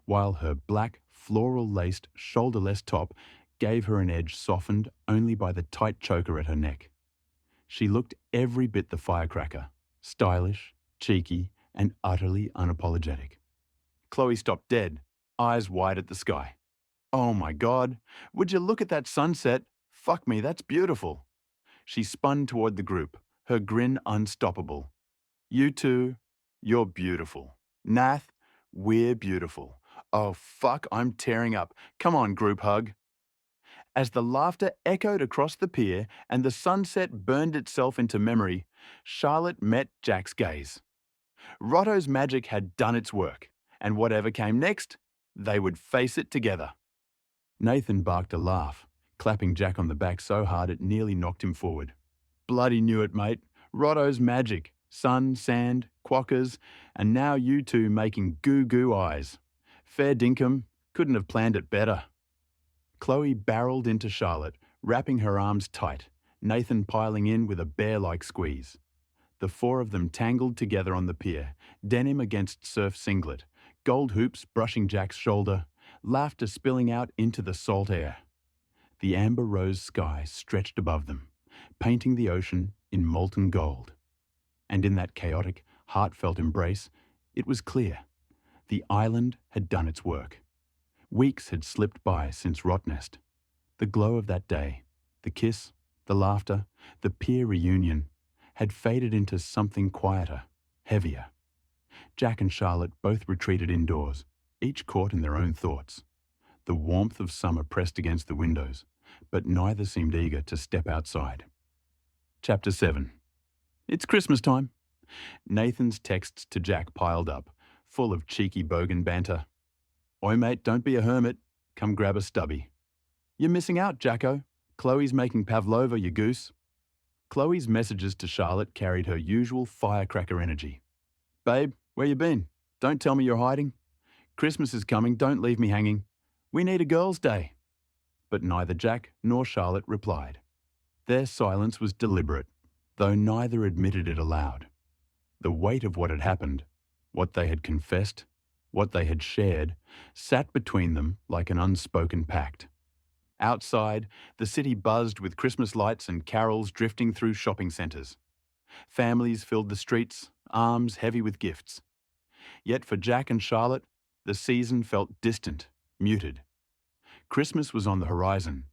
while her black, floral-laced, shoulderless top gave her an edge softened only by the tight choker at her neck. She looked every bit the firecracker, stylish, cheeky, and utterly unapologetic. Chloe stopped dead, eyes wide at the sky. "Oh my God, would you look at that sunset? Fuck me, that's beautiful." She spun toward the group, her grin unstoppable. "You two, you're beautiful. Nath, we're beautiful. Oh fuck, I'm tearing up. Come on, group hug." As the laughter echoed across the pier and the sunset burned itself into memory, Charlotte met Jack's gaze. Rotto's magic had done its work, and whatever came next, they would face it together. Nathan barked a laugh, clapping Jack on the back so hard it nearly knocked him forward. "Bloody knew it, mate. Rotto's magic. Sun, sand, quokkas, and now you two making goo-goo eyes. Fair dinkum, couldn't have planned it better." Chloe barreled into Charlotte, wrapping her arms tight, Nathan piling in with a bear-like squeeze. The four of them tangled together on the pier, denim against surf singlet, gold hoops brushing Jack's shoulder, laughter spilling out into the salt air. The amber rose sky stretched above them, painting the ocean in molten gold. And in that chaotic, heartfelt embrace, it was clear. The island had done its work. Weeks had slipped by since Rottnest. The glow of that day, the kiss, the laughter, the pier reunion, had faded into something quieter, heavier. Jack and Charlotte both retreated indoors, each caught in their own thoughts. The warmth of summer pressed against the windows, but neither seemed eager to step outside. Chapter 7. It's Christmas time. Nathan's texts to Jack piled up, full of cheeky bogan banter. Oi mate, don't be a hermit. Come grab a stubby. You're missing out, Jacko. Chloe's making pavlova, you goose. Chloe's messages to Charlotte carried her usual firecracker energy. Babe, where you been? Don't tell me you're hiding. Christmas is coming, don't leave me hanging. We need a girls' day. But neither Jack nor Charlotte replied. Their silence was deliberate, though neither admitted it aloud. The weight of what had happened, what they had confessed, what they had shared, sat between them like an unspoken pact. Outside, the city buzzed with Christmas lights and carols drifting through shopping centres. Families filled the streets, arms heavy with gifts. Yet for Jack and Charlotte, the season felt distant, muted. Christmas was on the horizon,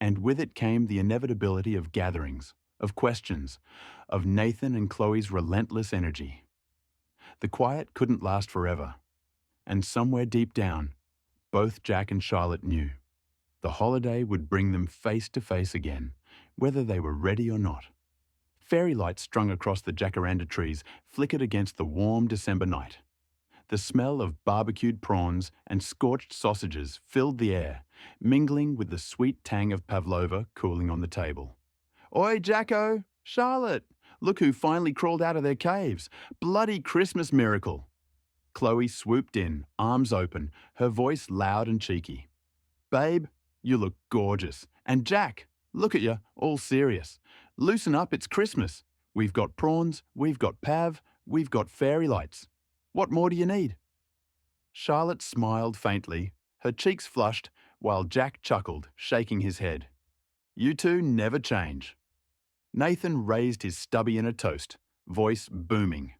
and with it came the inevitability of gatherings, of questions, of Nathan and Chloe's relentless energy. The quiet couldn't last forever, and somewhere deep down, both Jack and Charlotte knew. The holiday would bring them face to face again, whether they were ready or not. Fairy lights strung across the jacaranda trees flickered against the warm December night. The smell of barbecued prawns and scorched sausages filled the air, mingling with the sweet tang of pavlova cooling on the table. Oi, Jacko! Charlotte! Look who finally crawled out of their caves! Bloody Christmas miracle! Chloe swooped in, arms open, her voice loud and cheeky. Babe, you look gorgeous. And Jack, look at you, all serious. Loosen up, it's Christmas. We've got prawns, we've got pav, we've got fairy lights. What more do you need? Charlotte smiled faintly, her cheeks flushed, while Jack chuckled, shaking his head. You two never change. Nathan raised his stubby in a toast, voice booming.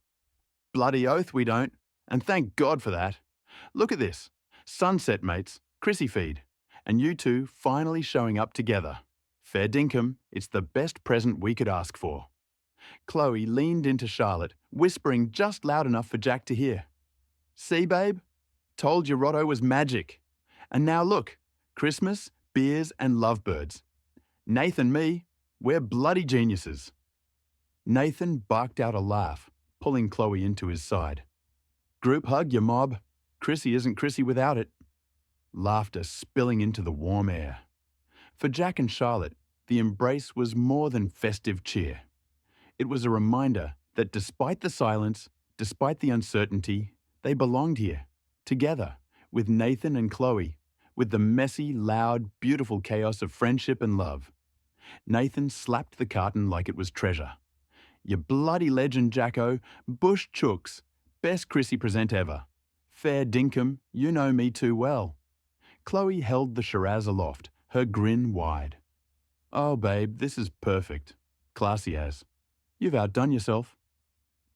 Bloody oath we don't, and thank God for that. Look at this. Sunset, mates, Chrissy feed. And you two finally showing up together. Fair dinkum, it's the best present we could ask for. Chloe leaned into Charlotte, whispering just loud enough for Jack to hear. See, babe? Told you Rotto was magic. And now look, Christmas, beers and lovebirds. Nathan, me, we're bloody geniuses. Nathan barked out a laugh, pulling Chloe into his side. Group hug, you mob. Chrissy isn't Chrissy without it. Laughter spilling into the warm air. For Jack and Charlotte, the embrace was more than festive cheer. It was a reminder that despite the silence, despite the uncertainty, they belonged here, together, with Nathan and Chloe, with the messy, loud, beautiful chaos of friendship and love. Nathan slapped the carton like it was treasure. You bloody legend, Jacko. Bush chooks. Best Chrissy present ever. Fair dinkum, you know me too well. Chloe held the Shiraz aloft, her grin wide. Oh, babe, this is perfect. Classy as. You've outdone yourself.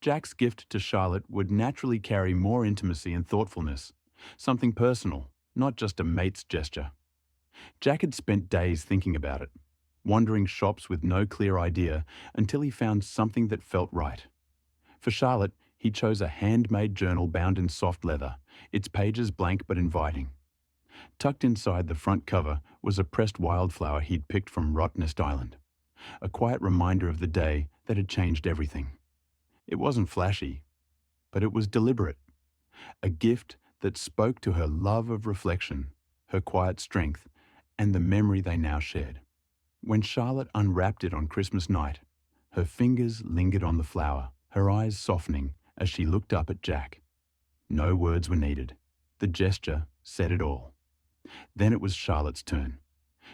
Jack's gift to Charlotte would naturally carry more intimacy and thoughtfulness, something personal, not just a mate's gesture. Jack had spent days thinking about it, wandering shops with no clear idea until he found something that felt right. For Charlotte, he chose a handmade journal bound in soft leather, its pages blank but inviting. Tucked inside the front cover was a pressed wildflower he'd picked from Rottnest Island, a quiet reminder of the day that had changed everything. It wasn't flashy, but it was deliberate, a gift that spoke to her love of reflection, her quiet strength, and the memory they now shared. When Charlotte unwrapped it on Christmas night, her fingers lingered on the flower, her eyes softening as she looked up at Jack. No words were needed. The gesture said it all. Then it was Charlotte's turn.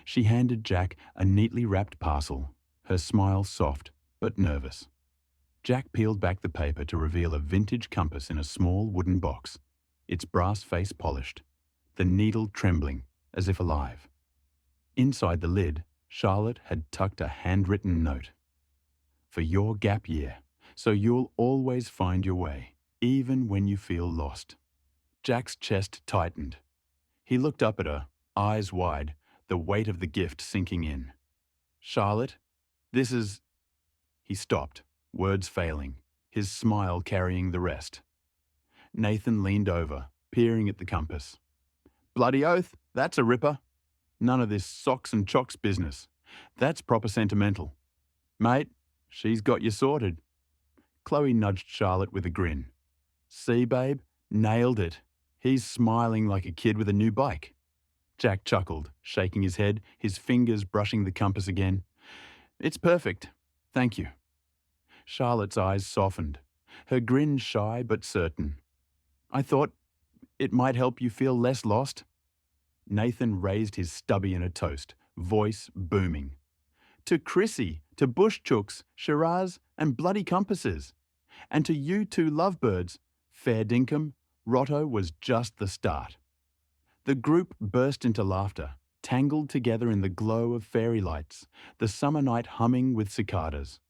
She handed Jack a neatly wrapped parcel, her smile soft but nervous. Jack peeled back the paper to reveal a vintage compass in a small wooden box, its brass face polished, the needle trembling as if alive. Inside the lid, Charlotte had tucked a handwritten note. For your gap year, so you'll always find your way, even when you feel lost. Jack's chest tightened. He looked up at her, eyes wide, the weight of the gift sinking in. Charlotte, this is... He stopped, words failing, his smile carrying the rest. Nathan leaned over, peering at the compass. Bloody oath, that's a ripper. None of this socks and chocks business. That's proper sentimental. Mate, she's got you sorted. Chloe nudged Charlotte with a grin. See, babe? Nailed it. He's smiling like a kid with a new bike. Jack chuckled, shaking his head, his fingers brushing the compass again. It's perfect. Thank you. Charlotte's eyes softened, her grin shy but certain. I thought it might help you feel less lost. Nathan raised his stubby in a toast, voice booming. To Chrissy, to bush chooks, Shiraz, and bloody compasses. And to you two lovebirds, fair dinkum, Rotto was just the start. The group burst into laughter, tangled together in the glow of fairy lights, the summer night humming with cicadas.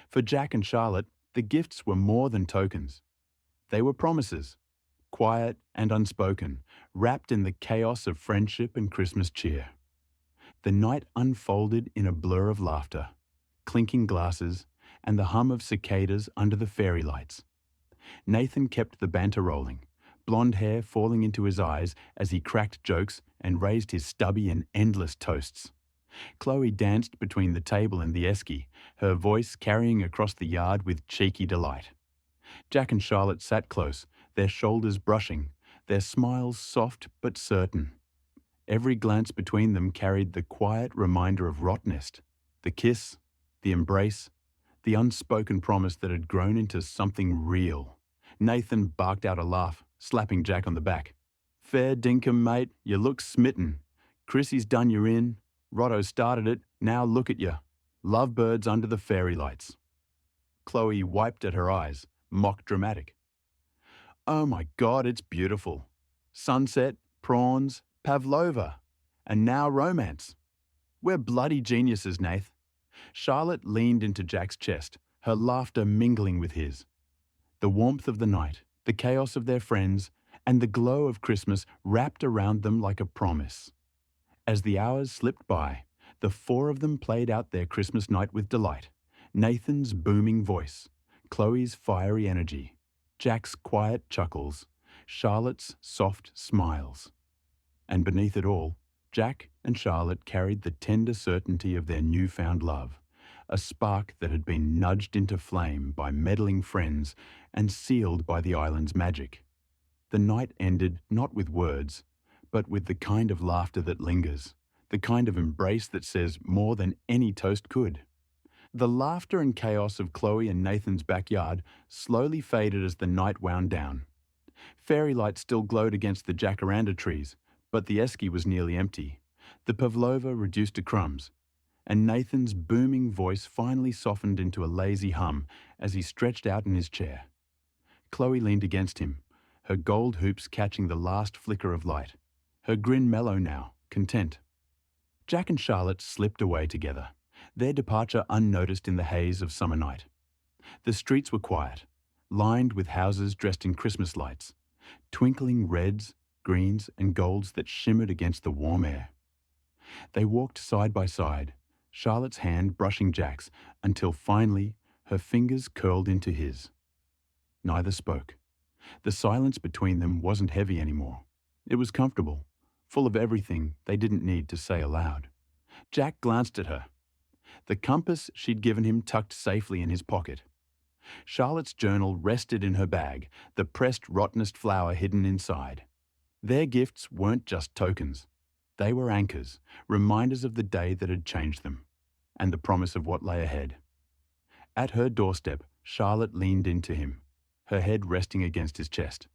For Jack and Charlotte, the gifts were more than tokens. They were promises, quiet and unspoken, wrapped in the chaos of friendship and Christmas cheer. The night unfolded in a blur of laughter, clinking glasses, and the hum of cicadas under the fairy lights. Nathan kept the banter rolling, blonde hair falling into his eyes as he cracked jokes and raised his stubby and endless toasts. Chloe danced between the table and the esky, her voice carrying across the yard with cheeky delight. Jack and Charlotte sat close, their shoulders brushing, their smiles soft but certain. Every glance between them carried the quiet reminder of Rottnest, the kiss, the embrace, the unspoken promise that had grown into something real. Nathan barked out a laugh, slapping Jack on the back. Fair dinkum, mate, you look smitten. Chrissy's done you in. Rotto started it, now look at you. Lovebirds under the fairy lights. Chloe wiped at her eyes, mock dramatic. Oh my God, it's beautiful. Sunset, prawns, pavlova, and now romance. We're bloody geniuses, Nath. Charlotte leaned into Jack's chest, her laughter mingling with his. The warmth of the night, the chaos of their friends, and the glow of Christmas wrapped around them like a promise. As the hours slipped by, the four of them played out their Christmas night with delight. Nathan's booming voice, Chloe's fiery energy, Jack's quiet chuckles, Charlotte's soft smiles. And beneath it all, Jack and Charlotte carried the tender certainty of their newfound love, a spark that had been nudged into flame by meddling friends and sealed by the island's magic. The night ended not with words, but with the kind of laughter that lingers, the kind of embrace that says more than any toast could. The laughter and chaos of Chloe and Nathan's backyard slowly faded as the night wound down. Fairy lights still glowed against the jacaranda trees, but the esky was nearly empty, the pavlova reduced to crumbs, and Nathan's booming voice finally softened into a lazy hum as he stretched out in his chair. Chloe leaned against him, her gold hoops catching the last flicker of light, her grin mellow now, content. Jack and Charlotte slipped away together, their departure unnoticed in the haze of summer night. The streets were quiet, lined with houses dressed in Christmas lights, twinkling reds, greens, and golds that shimmered against the warm air. They walked side by side, Charlotte's hand brushing Jack's, until finally her fingers curled into his. Neither spoke. The silence between them wasn't heavy anymore. It was comfortable, full of everything they didn't need to say aloud. Jack glanced at her, the compass she'd given him tucked safely in his pocket. Charlotte's journal rested in her bag, the pressed Rottnest flower hidden inside. Their gifts weren't just tokens. They were anchors, reminders of the day that had changed them, and the promise of what lay ahead. At her doorstep, Charlotte leaned into him, her head resting against his chest.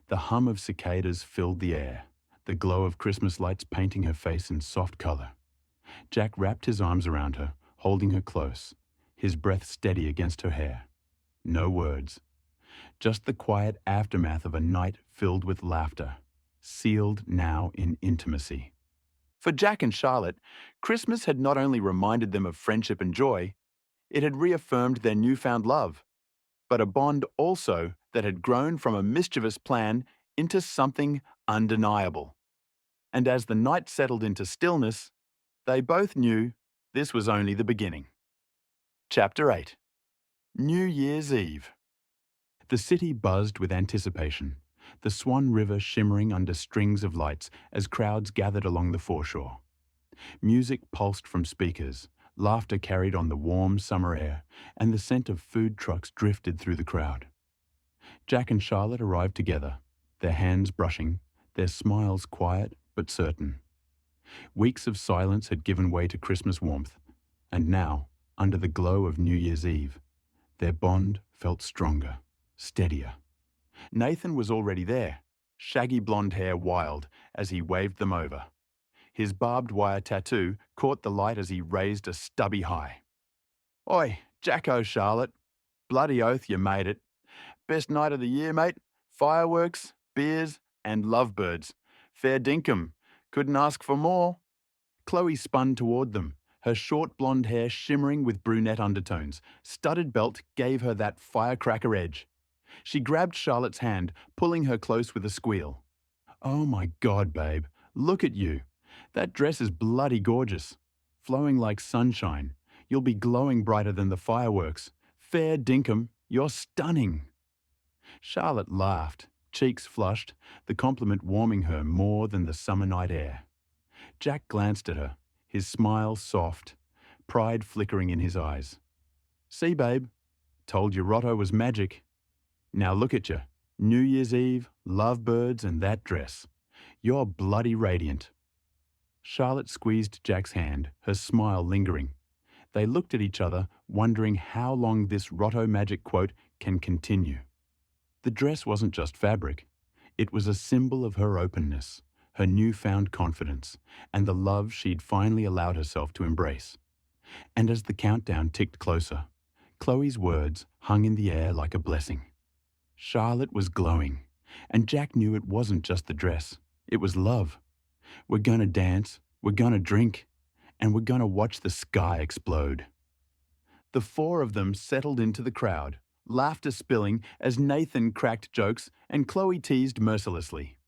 The hum of cicadas filled the air, the glow of Christmas lights painting her face in soft color. Jack wrapped his arms around her, holding her close, his breath steady against her hair. No words. Just the quiet aftermath of a night filled with laughter, sealed now in intimacy. For Jack and Charlotte, Christmas had not only reminded them of friendship and joy, it had reaffirmed their newfound love, but a bond also that had grown from a mischievous plan into something undeniable. And as the night settled into stillness, they both knew this was only the beginning. Chapter 8. New Year's Eve. The city buzzed with anticipation, the Swan River shimmering under strings of lights as crowds gathered along the foreshore. Music pulsed from speakers, Laughter carried on the warm summer air, and the scent of food trucks drifted through the crowd. Jack and Charlotte arrived together, their hands brushing, their smiles quiet but certain. Weeks of silence had given way to Christmas warmth, and now, under the glow of New Year's Eve, their bond felt stronger, steadier. Nathan was already there, shaggy blonde hair wild as he waved them over. His barbed wire tattoo caught the light as he raised a stubby high. "Oi, Jacko, Charlotte. Bloody oath you made it. Best night of the year, mate. Fireworks, beers, and lovebirds. Fair dinkum. Couldn't ask for more." Chloe spun toward them, her short blonde hair shimmering with brunette undertones. Studded belt gave her that firecracker edge. She grabbed Charlotte's hand, pulling her close with a squeal. "Oh my God, babe. Look at you. That dress is bloody gorgeous. Flowing like sunshine. You'll be glowing brighter than the fireworks. Fair dinkum, you're stunning." Charlotte laughed, cheeks flushed, the compliment warming her more than the summer night air. Jack glanced at her, his smile soft, pride flickering in his eyes. "See, babe, told you Rotto was magic. Now look at you, New Year's Eve, lovebirds and that dress. You're bloody radiant." Charlotte squeezed Jack's hand, her smile lingering. They looked at each other, wondering how long this Rotto Magic quote can continue. The dress wasn't just fabric. It was a symbol of her openness, her newfound confidence, and the love she'd finally allowed herself to embrace. And as the countdown ticked closer, Chloe's words hung in the air like a blessing. Charlotte was glowing, and Jack knew it wasn't just the dress. It was love. "We're gonna dance, we're gonna drink, and we're gonna watch the sky explode." The four of them settled into the crowd, laughter spilling as Nathan cracked jokes and Chloe teased mercilessly.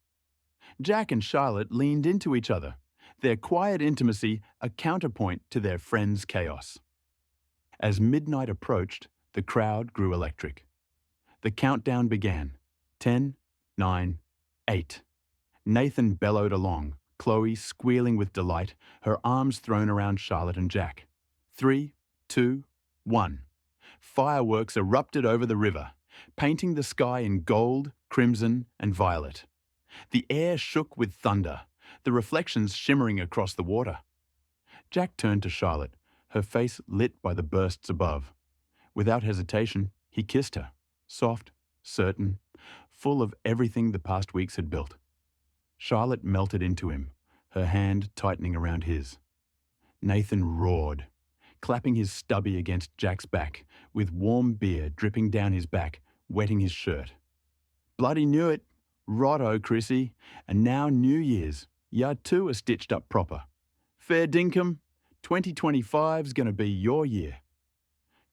Jack and Charlotte leaned into each other, their quiet intimacy a counterpoint to their friends' chaos. As midnight approached, the crowd grew electric. The countdown began. 10, 9, 8. Nathan bellowed along, Chloe squealing with delight, her arms thrown around Charlotte and Jack. 3, 2, 1. Fireworks erupted over the river, painting the sky in gold, crimson, and violet. The air shook with thunder, the reflections shimmering across the water. Jack turned to Charlotte, her face lit by the bursts above. Without hesitation, he kissed her, soft, certain, full of everything the past weeks had built. Charlotte melted into him, her hand tightening around his. Nathan roared, clapping his stubby against Jack's back, with warm beer dripping down his back, wetting his shirt. "Bloody knew it. Rotto, Chrissy. And now New Year's. Ya two are stitched up proper. Fair dinkum, 2025's gonna be your year."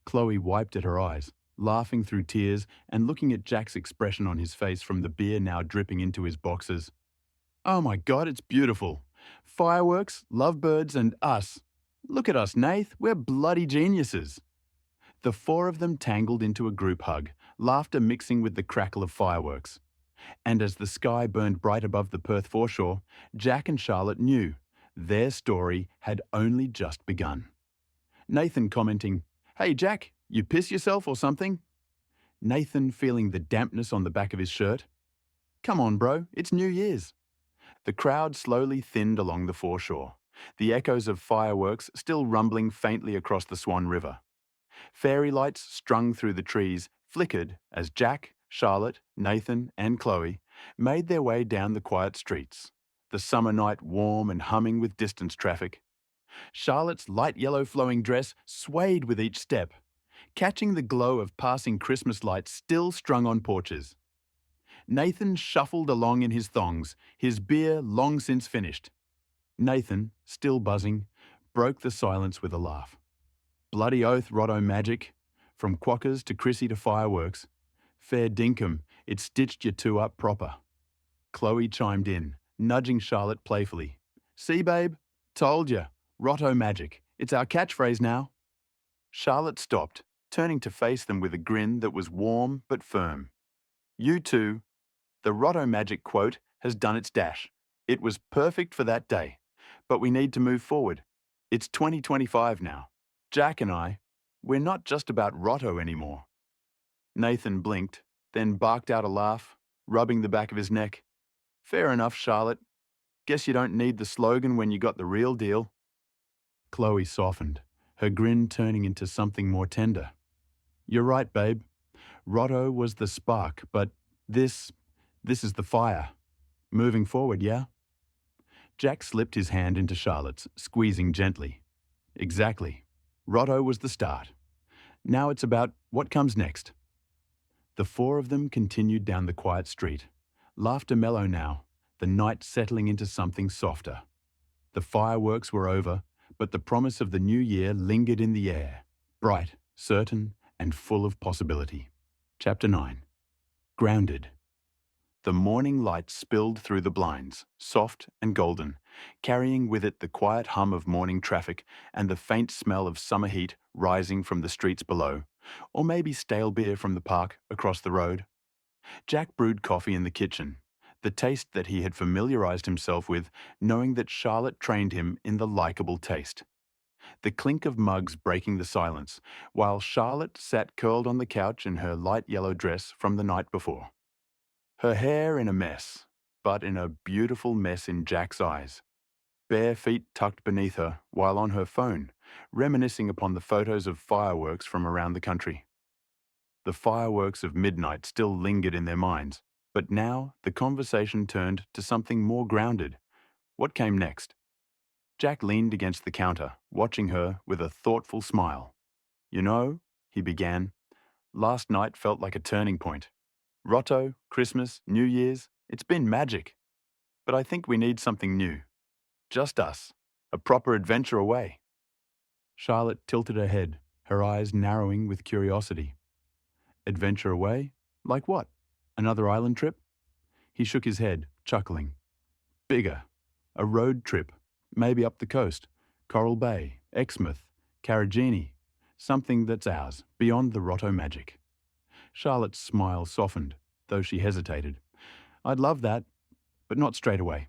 Chloe wiped at her eyes, laughing through tears and looking at Jack's expression on his face from the beer now dripping into his boxers. "Oh my God, it's beautiful. Fireworks, lovebirds, and us. Look at us, Nath, we're bloody geniuses." The four of them tangled into a group hug, laughter mixing with the crackle of fireworks. And as the sky burned bright above the Perth foreshore, Jack and Charlotte knew their story had only just begun. Nathan commenting, "Hey Jack, you piss yourself or something?" Nathan feeling the dampness on the back of his shirt. "Come on, bro, it's New Year's." The crowd slowly thinned along the foreshore, the echoes of fireworks still rumbling faintly across the Swan River. Fairy lights strung through the trees flickered as Jack, Charlotte, Nathan, and Chloe made their way down the quiet streets, the summer night warm and humming with distance traffic. Charlotte's light yellow flowing dress swayed with each step, catching the glow of passing Christmas lights still strung on porches. Nathan shuffled along in his thongs, his beer long since finished. Nathan, still buzzing, broke the silence with a laugh. "Bloody oath, Rotto Magic. From quackers to Chrissy to fireworks. Fair dinkum, it stitched you two up proper." Chloe chimed in, nudging Charlotte playfully. "See, babe? Told ya. Rotto Magic. It's our catchphrase now." Charlotte stopped, turning to face them with a grin that was warm but firm. "You two, the Rotto Magic quote has done its dash. It was perfect for that day. But we need to move forward. It's 2025 now. Jack and I, we're not just about Rotto anymore. Nathan blinked, then barked out a laugh, rubbing the back of his neck. Fair enough, Charlotte. Guess you don't need the slogan when you got the real deal. Chloe softened, her grin turning into something more tender. You're right, babe. Rotto was the spark, but this is the fire. Moving forward, yeah? Jack slipped his hand into Charlotte's, squeezing gently. Exactly. Rotto was the start. Now it's about what comes next. The four of them continued down the quiet street. Laughter mellow now, the night settling into something softer. The fireworks were over, but the promise of the new year lingered in the air, bright, certain, and full of possibility. Chapter 9. Grounded. The morning light spilled through the blinds, soft and golden, carrying with it the quiet hum of morning traffic and the faint smell of summer heat rising from the streets below, or maybe stale beer from the park across the road. Jack brewed coffee in the kitchen, the taste that he had familiarized himself with, knowing that Charlotte trained him in the likable taste. The clink of mugs breaking the silence, while Charlotte sat curled on the couch in her light yellow dress from the night before. Her hair in a mess, but in a beautiful mess in Jack's eyes. Bare feet tucked beneath her while on her phone, reminiscing upon the photos of fireworks from around the country. The fireworks of midnight still lingered in their minds, but now the conversation turned to something more grounded. What came next? Jack leaned against the counter, watching her with a thoughtful smile. You know, he began, last night felt like a turning point. Rotto, Christmas, New Year's, it's been magic. But I think we need something new. Just us. A proper adventure away. Charlotte tilted her head, her eyes narrowing with curiosity. Adventure away? Like what? Another island trip? He shook his head, chuckling. Bigger. A road trip. Maybe up the coast. Coral Bay, Exmouth, Carragini. Something that's ours, beyond the Rotto Magic. Charlotte's smile softened, though she hesitated. I'd love that, but not straight away.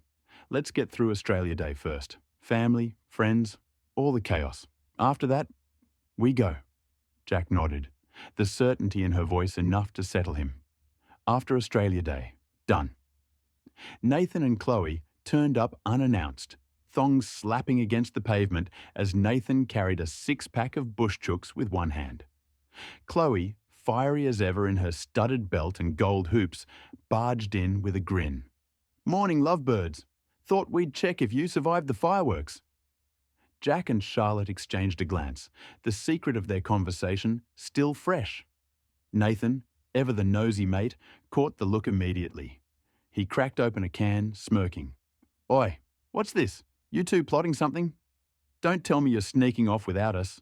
Let's get through Australia Day first. Family, friends, all the chaos. After that, we go. Jack nodded, the certainty in her voice enough to settle him. After Australia Day, done. Nathan and Chloe turned up unannounced, thongs slapping against the pavement as Nathan carried a six-pack of bush chooks with one hand. Chloe, fiery as ever in her studded belt and gold hoops, barged in with a grin. Morning, lovebirds. Thought we'd check if you survived the fireworks. Jack and Charlotte exchanged a glance, the secret of their conversation still fresh. Nathan, ever the nosy mate, caught the look immediately. He cracked open a can, smirking. Oi, what's this? You two plotting something? Don't tell me you're sneaking off without us.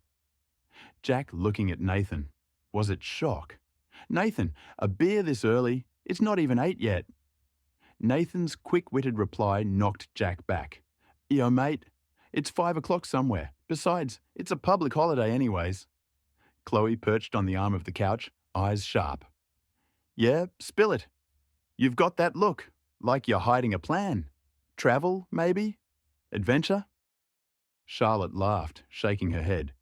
Jack looking at Nathan. Was it shock? Nathan, a beer this early? It's not even 8 yet. Nathan's quick-witted reply knocked Jack back. Yo, mate, it's 5 o'clock somewhere. Besides, it's a public holiday anyways. Chloe perched on the arm of the couch, eyes sharp. Yeah, spill it. You've got that look, like you're hiding a plan. Travel, maybe? Adventure? Charlotte laughed, shaking her head.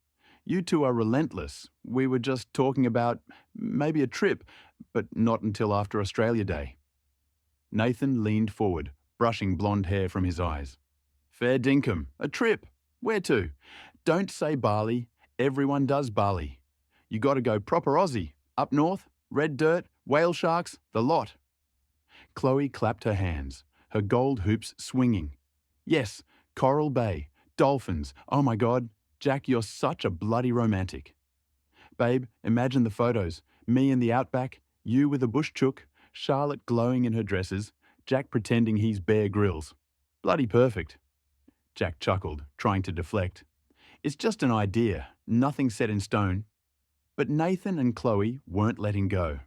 You two are relentless. We were just talking about maybe a trip, but not until after Australia Day. Nathan leaned forward, brushing blonde hair from his eyes. Fair dinkum, a trip. Where to? Don't say Bali. Everyone does Bali. You got to go proper Aussie. Up north, red dirt, whale sharks, the lot. Chloe clapped her hands, her gold hoops swinging. Yes, Coral Bay, dolphins. Oh my God, Jack, you're such a bloody romantic. Babe, imagine the photos. Me in the outback, you with a bush chook, Charlotte glowing in her dresses, Jack pretending he's Bear Grylls. Bloody perfect. Jack chuckled, trying to deflect. It's just an idea, nothing set in stone. But Nathan and Chloe weren't letting go.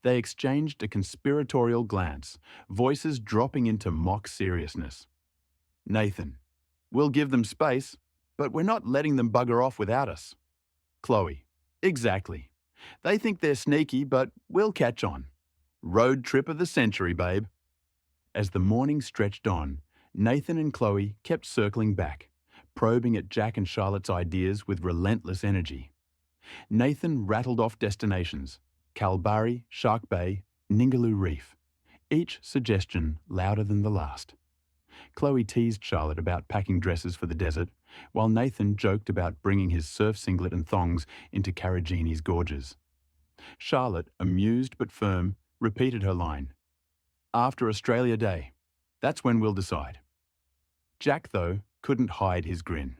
They exchanged a conspiratorial glance, voices dropping into mock seriousness. Nathan, we'll give them space, but we're not letting them bugger off without us. Chloe, exactly. They think they're sneaky, but we'll catch on. Road trip of the century, babe. As the morning stretched on, Nathan and Chloe kept circling back, probing at Jack and Charlotte's ideas with relentless energy. Nathan rattled off destinations: Kalbarri, Shark Bay, Ningaloo Reef, each suggestion louder than the last. Chloe teased Charlotte about packing dresses for the desert, while Nathan joked about bringing his surf singlet and thongs into Carragini's gorges. Charlotte, amused but firm, repeated her line: "After Australia Day. That's when we'll decide." Jack, though, couldn't hide his grin.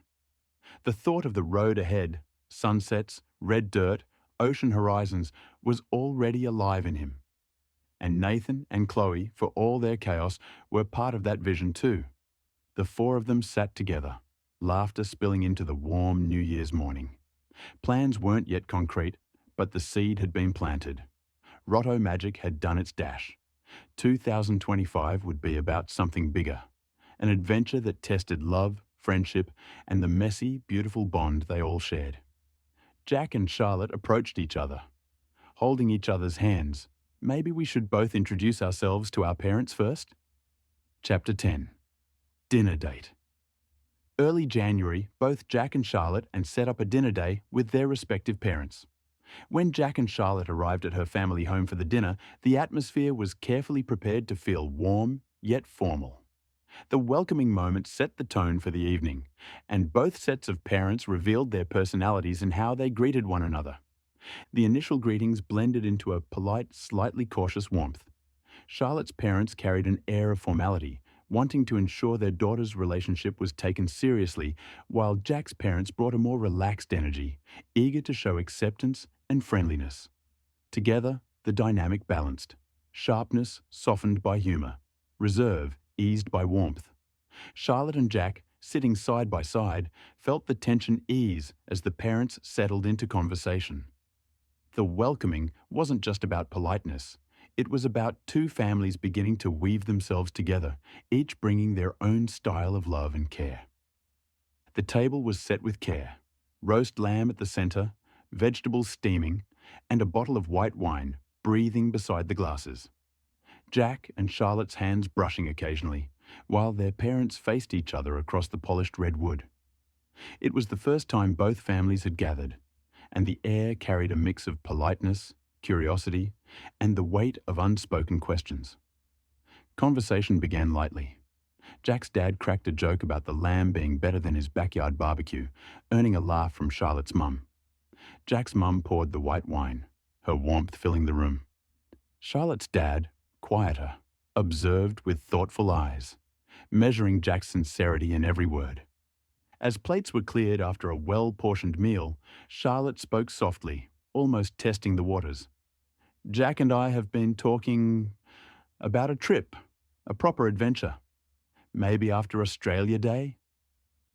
The thought of the road ahead, sunsets, red dirt, ocean horizons, was already alive in him. And Nathan and Chloe, for all their chaos, were part of that vision too. The four of them sat together, laughter spilling into the warm New Year's morning. Plans weren't yet concrete, but the seed had been planted. Rotto Magic had done its dash. 2025 would be about something bigger, an adventure that tested love, friendship, and the messy, beautiful bond they all shared. Jack and Charlotte approached each other, holding each other's hands. Maybe we should both introduce ourselves to our parents first? Chapter 10. Dinner Date. Early January, both Jack and Charlotte set up a dinner day with their respective parents. When Jack and Charlotte arrived at her family home for the dinner, the atmosphere was carefully prepared to feel warm yet formal. The welcoming moment set the tone for the evening, and both sets of parents revealed their personalities in how they greeted one another. The initial greetings blended into a polite, slightly cautious warmth. Charlotte's parents carried an air of formality, wanting to ensure their daughter's relationship was taken seriously, while Jack's parents brought a more relaxed energy, eager to show acceptance and friendliness. Together, the dynamic balanced: sharpness softened by humor, reserve eased by warmth. Charlotte and Jack, sitting side by side, felt the tension ease as the parents settled into conversation. The welcoming wasn't just about politeness. It was about two families beginning to weave themselves together, each bringing their own style of love and care. The table was set with care: roast lamb at the center, vegetables steaming, and a bottle of white wine breathing beside the glasses. Jack and Charlotte's hands brushing occasionally, while their parents faced each other across the polished red wood. It was the first time both families had gathered, and the air carried a mix of politeness, curiosity, and the weight of unspoken questions. Conversation began lightly. Jack's dad cracked a joke about the lamb being better than his backyard barbecue, earning a laugh from Charlotte's mum. Jack's mum poured the white wine, her warmth filling the room. Charlotte's dad, quieter, observed with thoughtful eyes, measuring Jack's sincerity in every word. As plates were cleared after a well-portioned meal, Charlotte spoke softly, almost testing the waters. "Jack and I have been talking about a trip, a proper adventure. Maybe after Australia Day?"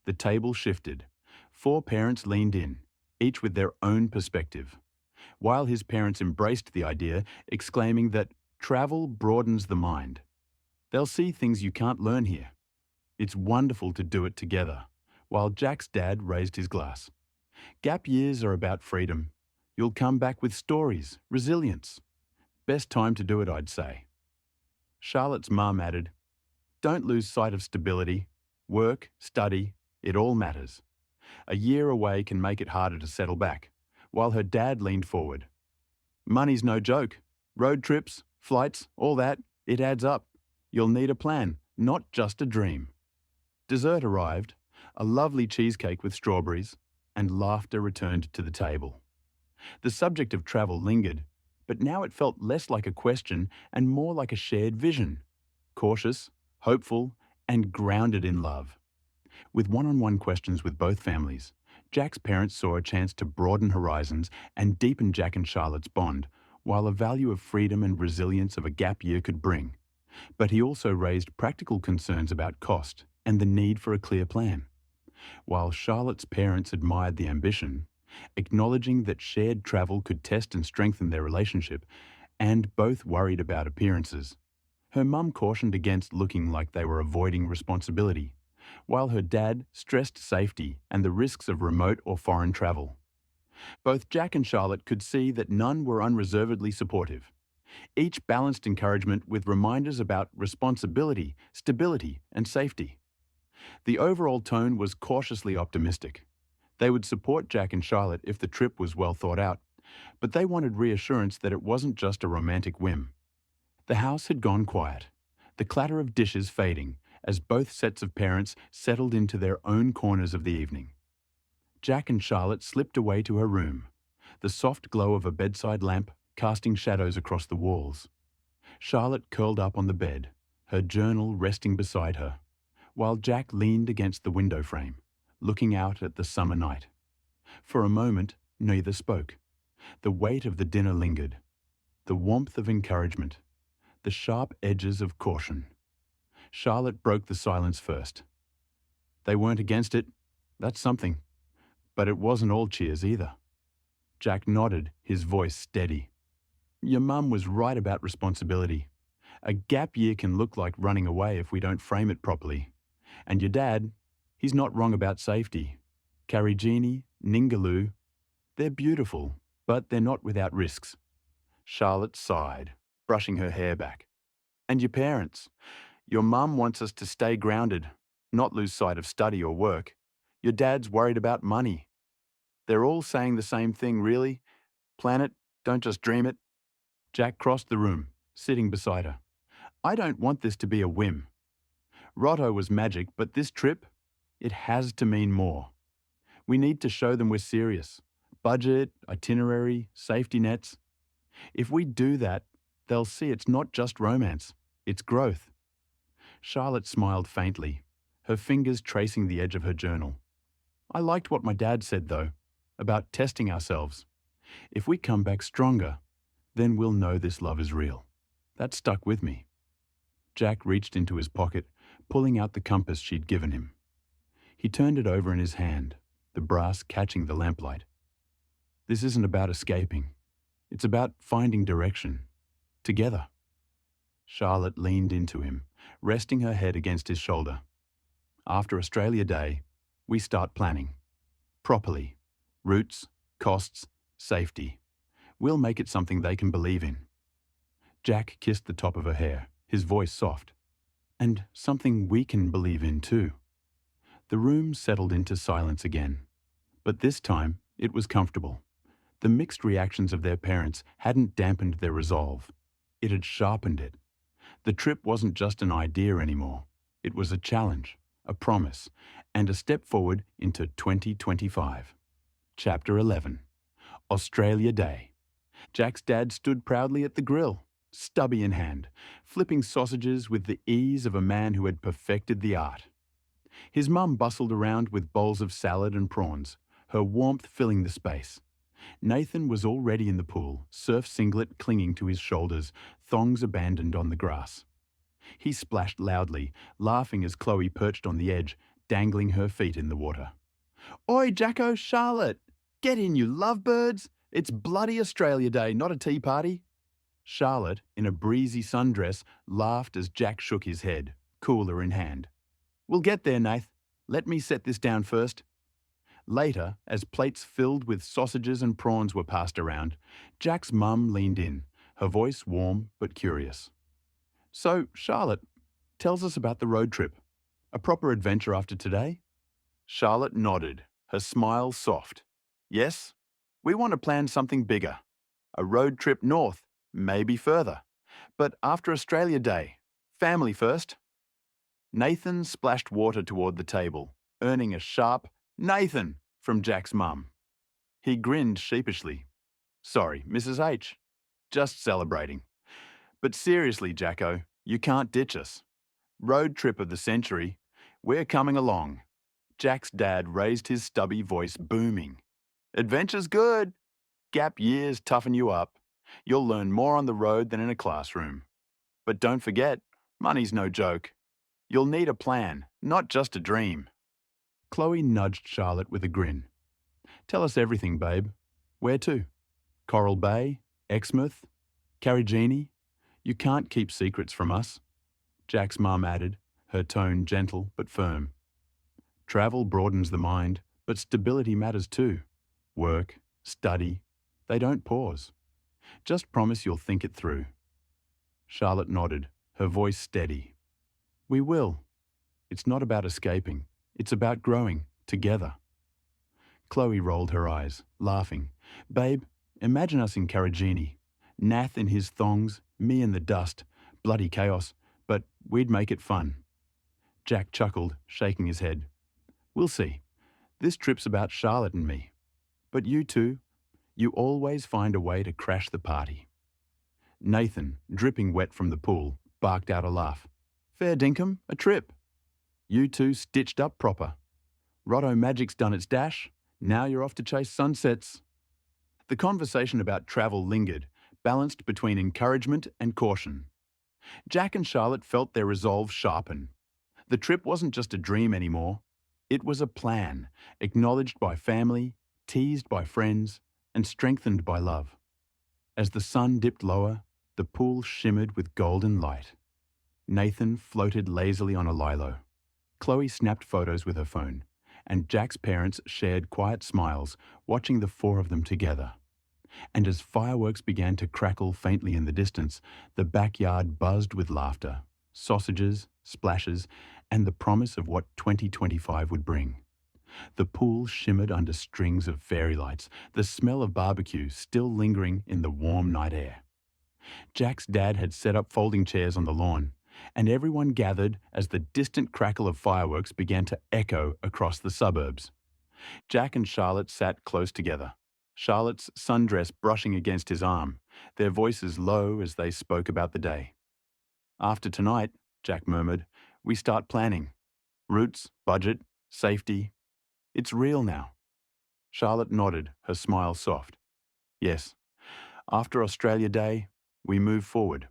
The table shifted. Four parents leaned in, each with their own perspective, while his parents embraced the idea, exclaiming that travel broadens the mind. "They'll see things you can't learn here. It's wonderful to do it together," while Jack's dad raised his glass. "Gap years are about freedom. You'll come back with stories, resilience. Best time to do it, I'd say." Charlotte's mum added, "Don't lose sight of stability. Work, study, it all matters. A year away can make it harder to settle back," while her dad leaned forward. "Money's no joke. Road trips, flights, all that, it adds up. You'll need a plan, not just a dream." Dessert arrived, a lovely cheesecake with strawberries, and laughter returned to the table. The subject of travel lingered, but now it felt less like a question and more like a shared vision: cautious, hopeful, and grounded in love. With one-on-one questions with both families, Jack's parents saw a chance to broaden horizons and deepen Jack and Charlotte's bond, while a value of freedom and resilience of a gap year could bring. But he also raised practical concerns about cost and the need for a clear plan. While Charlotte's parents admired the ambition, acknowledging that shared travel could test and strengthen their relationship, and both worried about appearances, her mum cautioned against looking like they were avoiding responsibility, while her dad stressed safety and the risks of remote or foreign travel. Both Jack and Charlotte could see that none were unreservedly supportive. Each balanced encouragement with reminders about responsibility, stability, and safety. The overall tone was cautiously optimistic. They would support Jack and Charlotte if the trip was well thought out, but they wanted reassurance that it wasn't just a romantic whim. The house had gone quiet, the clatter of dishes fading as both sets of parents settled into their own corners of the evening. Jack and Charlotte slipped away to her room, the soft glow of a bedside lamp casting shadows across the walls. Charlotte curled up on the bed, her journal resting beside her, while Jack leaned against the window frame, looking out at the summer night. For a moment, neither spoke. The weight of the dinner lingered, the warmth of encouragement, the sharp edges of caution. Charlotte broke the silence first. They weren't against it, that's something. But it wasn't all cheers either. Jack nodded, his voice steady. Your mum was right about responsibility. A gap year can look like running away if we don't frame it properly. And your dad, he's not wrong about safety. Carigini, Ningaloo, they're beautiful, but they're not without risks. Charlotte sighed, brushing her hair back. And your parents. Your mum wants us to stay grounded, not lose sight of study or work. Your dad's worried about money. They're all saying the same thing, really. Plan it, don't just dream it. Jack crossed the room, sitting beside her. I don't want this to be a whim. Rotto was magic, but this trip, it has to mean more. We need to show them we're serious. Budget, itinerary, safety nets. If we do that, they'll see it's not just romance, it's growth. Charlotte smiled faintly, her fingers tracing the edge of her journal. I liked what my dad said, though, about testing ourselves. If we come back stronger, then we'll know this love is real. That stuck with me. Jack reached into his pocket, pulling out the compass she'd given him. He turned it over in his hand, the brass catching the lamplight. This isn't about escaping. It's about finding direction. Together. Charlotte leaned into him, resting her head against his shoulder. After Australia Day, we start planning. Properly. Routes, costs, safety. We'll make it something they can believe in. Jack kissed the top of her hair, his voice soft. And something we can believe in too. The room settled into silence again. But this time, it was comfortable. The mixed reactions of their parents hadn't dampened their resolve. It had sharpened it. The trip wasn't just an idea anymore. It was a challenge, a promise, and a step forward into 2025. Chapter 11. Australia Day. Jack's dad stood proudly at the grill, stubby in hand, flipping sausages with the ease of a man who had perfected the art. His mum bustled around with bowls of salad and prawns, her warmth filling the space. Nathan was already in the pool, surf singlet clinging to his shoulders, thongs abandoned on the grass. He splashed loudly, laughing as Chloe perched on the edge, dangling her feet in the water. Oi, Jacko, Charlotte! Get in, you lovebirds! It's bloody Australia Day, not a tea party. Charlotte, in a breezy sundress, laughed as Jack shook his head, cooler in hand. We'll get there, Nath. Let me set this down first. Later, as plates filled with sausages and prawns were passed around, Jack's mum leaned in, her voice warm but curious. So, Charlotte, tells us about the road trip. A proper adventure after today? Charlotte nodded, her smile soft. Yes, we want to plan something bigger. A road trip north, maybe further. But after Australia Day, family first. Nathan splashed water toward the table, earning a sharp Nathan from Jack's mum. He grinned sheepishly. Sorry, Mrs. H. Just celebrating. But seriously, Jacko, you can't ditch us. Road trip of the century. We're coming along. Jack's dad raised his stubby voice, booming. Adventure's good. Gap years toughen you up. You'll learn more on the road than in a classroom. But don't forget, money's no joke. You'll need a plan, not just a dream. Chloe nudged Charlotte with a grin. Tell us everything, babe. Where to? Coral Bay? Exmouth? Carigini? You can't keep secrets from us. Jack's mum added, her tone gentle but firm. Travel broadens the mind, but stability matters too. Work, study, they don't pause. Just promise you'll think it through. Charlotte nodded, her voice steady. We will. It's not about escaping. It's about growing together. Chloe rolled her eyes, laughing. Babe, imagine us in Karajini. Nath in his thongs, me in the dust. Bloody chaos, but we'd make it fun. Jack chuckled, shaking his head. We'll see. This trip's about Charlotte and me. But you two, you always find a way to crash the party. Nathan, dripping wet from the pool, barked out a laugh. Fair dinkum, a trip. You two stitched up proper. Rotto Magic's done its dash. Now you're off to chase sunsets. The conversation about travel lingered, balanced between encouragement and caution. Jack and Charlotte felt their resolve sharpen. The trip wasn't just a dream anymore. It was a plan, acknowledged by family, teased by friends, and strengthened by love. As the sun dipped lower, the pool shimmered with golden light. Nathan floated lazily on a lilo. Chloe snapped photos with her phone, and Jack's parents shared quiet smiles, watching the four of them together. And as fireworks began to crackle faintly in the distance, the backyard buzzed with laughter, sausages, splashes, and the promise of what 2025 would bring. The pool shimmered under strings of fairy lights, the smell of barbecue still lingering in the warm night air. Jack's dad had set up folding chairs on the lawn, and everyone gathered as the distant crackle of fireworks began to echo across the suburbs. Jack and Charlotte sat close together, Charlotte's sundress brushing against his arm, their voices low as they spoke about the day. After tonight, Jack murmured, we start planning. Routes, budget, safety. It's real now. Charlotte nodded, her smile soft. Yes. After Australia Day, we move forward.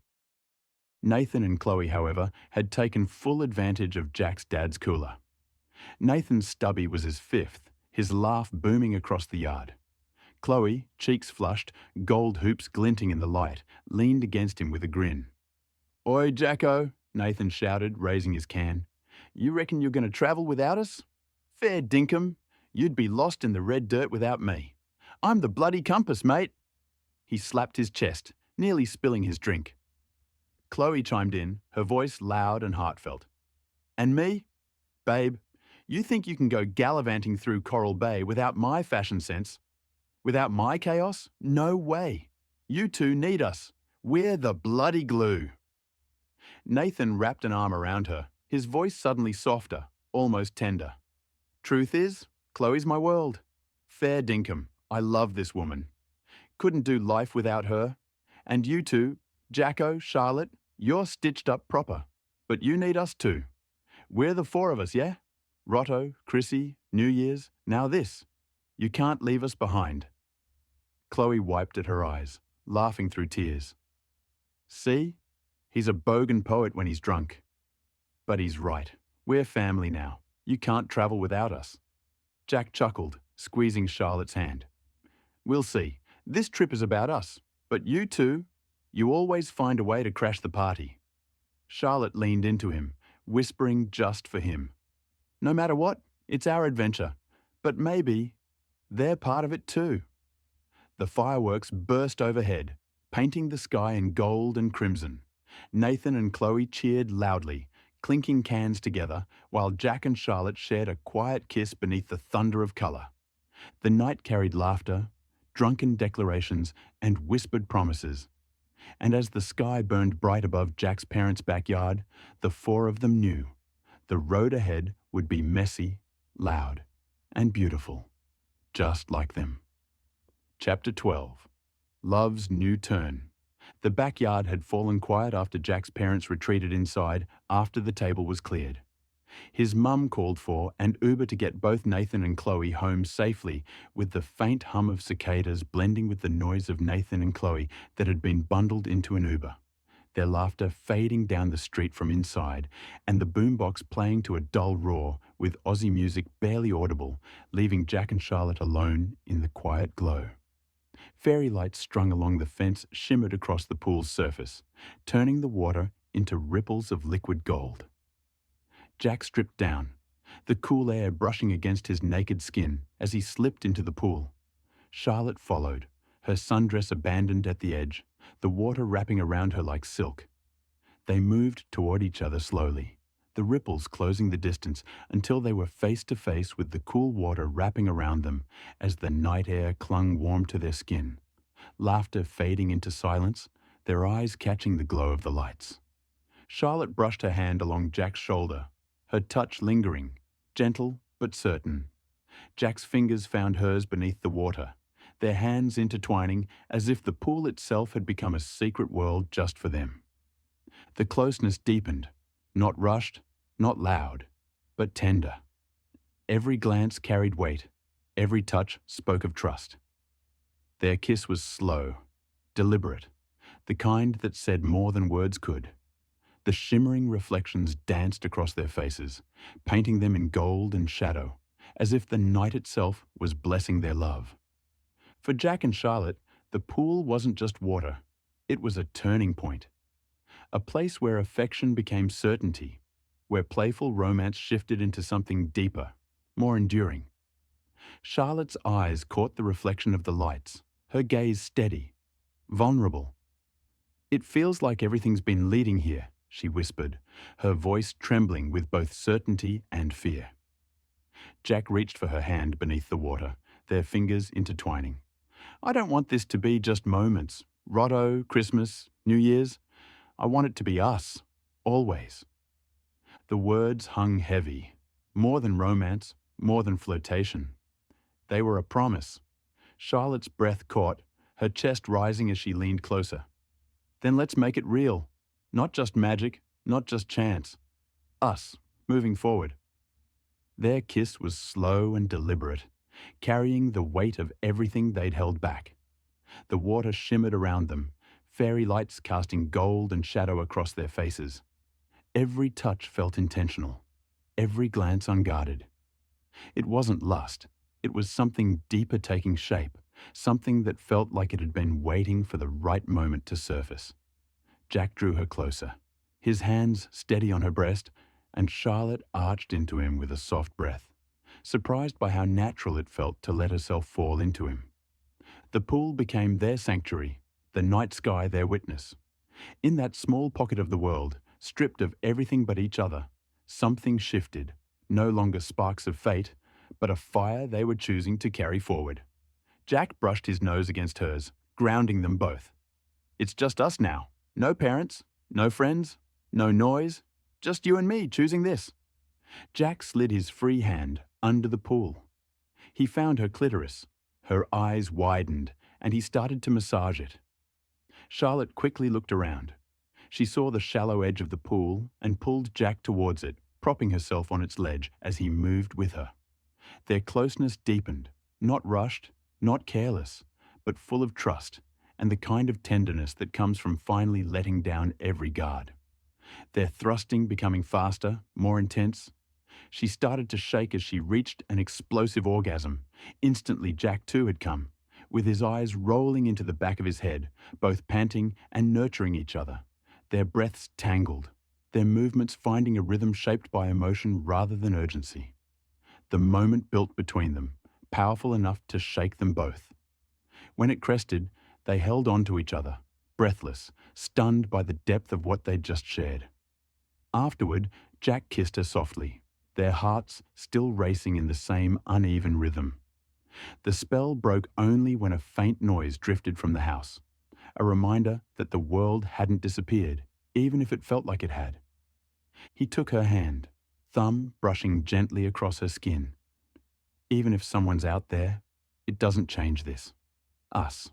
Nathan and Chloe, however, had taken full advantage of Jack's dad's cooler. Nathan's stubby was his fifth, his laugh booming across the yard. Chloe, cheeks flushed, gold hoops glinting in the light, leaned against him with a grin. Oi, Jacko, Nathan shouted, raising his can. You reckon you're going to travel without us? Fair dinkum, you'd be lost in the red dirt without me. I'm the bloody compass, mate. He slapped his chest, nearly spilling his drink. Chloe chimed in, her voice loud and heartfelt. And me? Babe, you think you can go gallivanting through Coral Bay without my fashion sense? Without my chaos? No way. You two need us. We're the bloody glue. Nathan wrapped an arm around her, his voice suddenly softer, almost tender. Truth is, Chloe's my world. Fair dinkum, I love this woman. Couldn't do life without her. And you two, Jacko, Charlotte, you're stitched up proper. But you need us too. We're the four of us, yeah? Rotto, Chrissy, New Year's, now this. You can't leave us behind. Chloe wiped at her eyes, laughing through tears. See? He's a bogan poet when he's drunk. But he's right. We're family now. You can't travel without us. Jack chuckled, squeezing Charlotte's hand. We'll see. This trip is about us. But you two, you always find a way to crash the party. Charlotte leaned into him, whispering just for him. No matter what, it's our adventure. But maybe they're part of it too. The fireworks burst overhead, painting the sky in gold and crimson. Nathan and Chloe cheered loudly, clinking cans together, while Jack and Charlotte shared a quiet kiss beneath the thunder of colour. The night carried laughter, drunken declarations, and whispered promises. And as the sky burned bright above Jack's parents' backyard, the four of them knew the road ahead would be messy, loud, and beautiful, just like them. Chapter 12. Love's New Turn. The backyard had fallen quiet after Jack's parents retreated inside after the table was cleared. His mum called for an Uber to get both Nathan and Chloe home safely, with the faint hum of cicadas blending with the noise of Nathan and Chloe that had been bundled into an Uber, their laughter fading down the street from inside, and the boombox playing to a dull roar with Aussie music barely audible, leaving Jack and Charlotte alone in the quiet glow. Fairy lights strung along the fence shimmered across the pool's surface, turning the water into ripples of liquid gold. Jack stripped down, the cool air brushing against his naked skin as he slipped into the pool. Charlotte followed, her sundress abandoned at the edge, the water wrapping around her like silk. They moved toward each other slowly, the ripples closing the distance until they were face to face with the cool water wrapping around them as the night air clung warm to their skin, laughter fading into silence, their eyes catching the glow of the lights. Charlotte brushed her hand along Jack's shoulder, her touch lingering, gentle but certain. Jack's fingers found hers beneath the water, their hands intertwining as if the pool itself had become a secret world just for them. The closeness deepened, not rushed, not loud, but tender. Every glance carried weight, every touch spoke of trust. Their kiss was slow, deliberate, the kind that said more than words could. The shimmering reflections danced across their faces, painting them in gold and shadow, as if the night itself was blessing their love. For Jack and Charlotte, the pool wasn't just water, it was a turning point. A place where affection became certainty, where playful romance shifted into something deeper, more enduring. Charlotte's eyes caught the reflection of the lights, her gaze steady, vulnerable. "It feels like everything's been leading here," she whispered, her voice trembling with both certainty and fear. Jack reached for her hand beneath the water, their fingers intertwining. "I don't want this to be just moments. Rotto, Christmas, New Year's. I want it to be us, always." The words hung heavy, more than romance, more than flirtation. They were a promise. Charlotte's breath caught, her chest rising as she leaned closer. "Then let's make it real. Not just magic, not just chance. Us, moving forward." Their kiss was slow and deliberate, carrying the weight of everything they'd held back. The water shimmered around them, fairy lights casting gold and shadow across their faces. Every touch felt intentional, every glance unguarded. It wasn't lust, it was something deeper taking shape, something that felt like it had been waiting for the right moment to surface. Jack drew her closer, his hands steady on her breast, and Charlotte arched into him with a soft breath, surprised by how natural it felt to let herself fall into him. The pool became their sanctuary, the night sky their witness. In that small pocket of the world, stripped of everything but each other, something shifted, no longer sparks of fate, but a fire they were choosing to carry forward. Jack brushed his nose against hers, grounding them both. "It's just us now. No parents, no friends, no noise, just you and me choosing this." Jack slid his free hand under the pool. He found her clitoris. Her eyes widened, and he started to massage it. Charlotte quickly looked around. She saw the shallow edge of the pool and pulled Jack towards it, propping herself on its ledge as he moved with her. Their closeness deepened, not rushed, not careless, but full of trust and the kind of tenderness that comes from finally letting down every guard. Their thrusting becoming faster, more intense. She started to shake as she reached an explosive orgasm. Instantly, Jack too had come, with his eyes rolling into the back of his head, both panting and nurturing each other. Their breaths tangled, their movements finding a rhythm shaped by emotion rather than urgency. The moment built between them, powerful enough to shake them both. When it crested, they held on to each other, breathless, stunned by the depth of what they'd just shared. Afterward, Jack kissed her softly, their hearts still racing in the same uneven rhythm. The spell broke only when a faint noise drifted from the house, a reminder that the world hadn't disappeared, even if it felt like it had. He took her hand, thumb brushing gently across her skin. "Even if someone's out there, it doesn't change this. Us."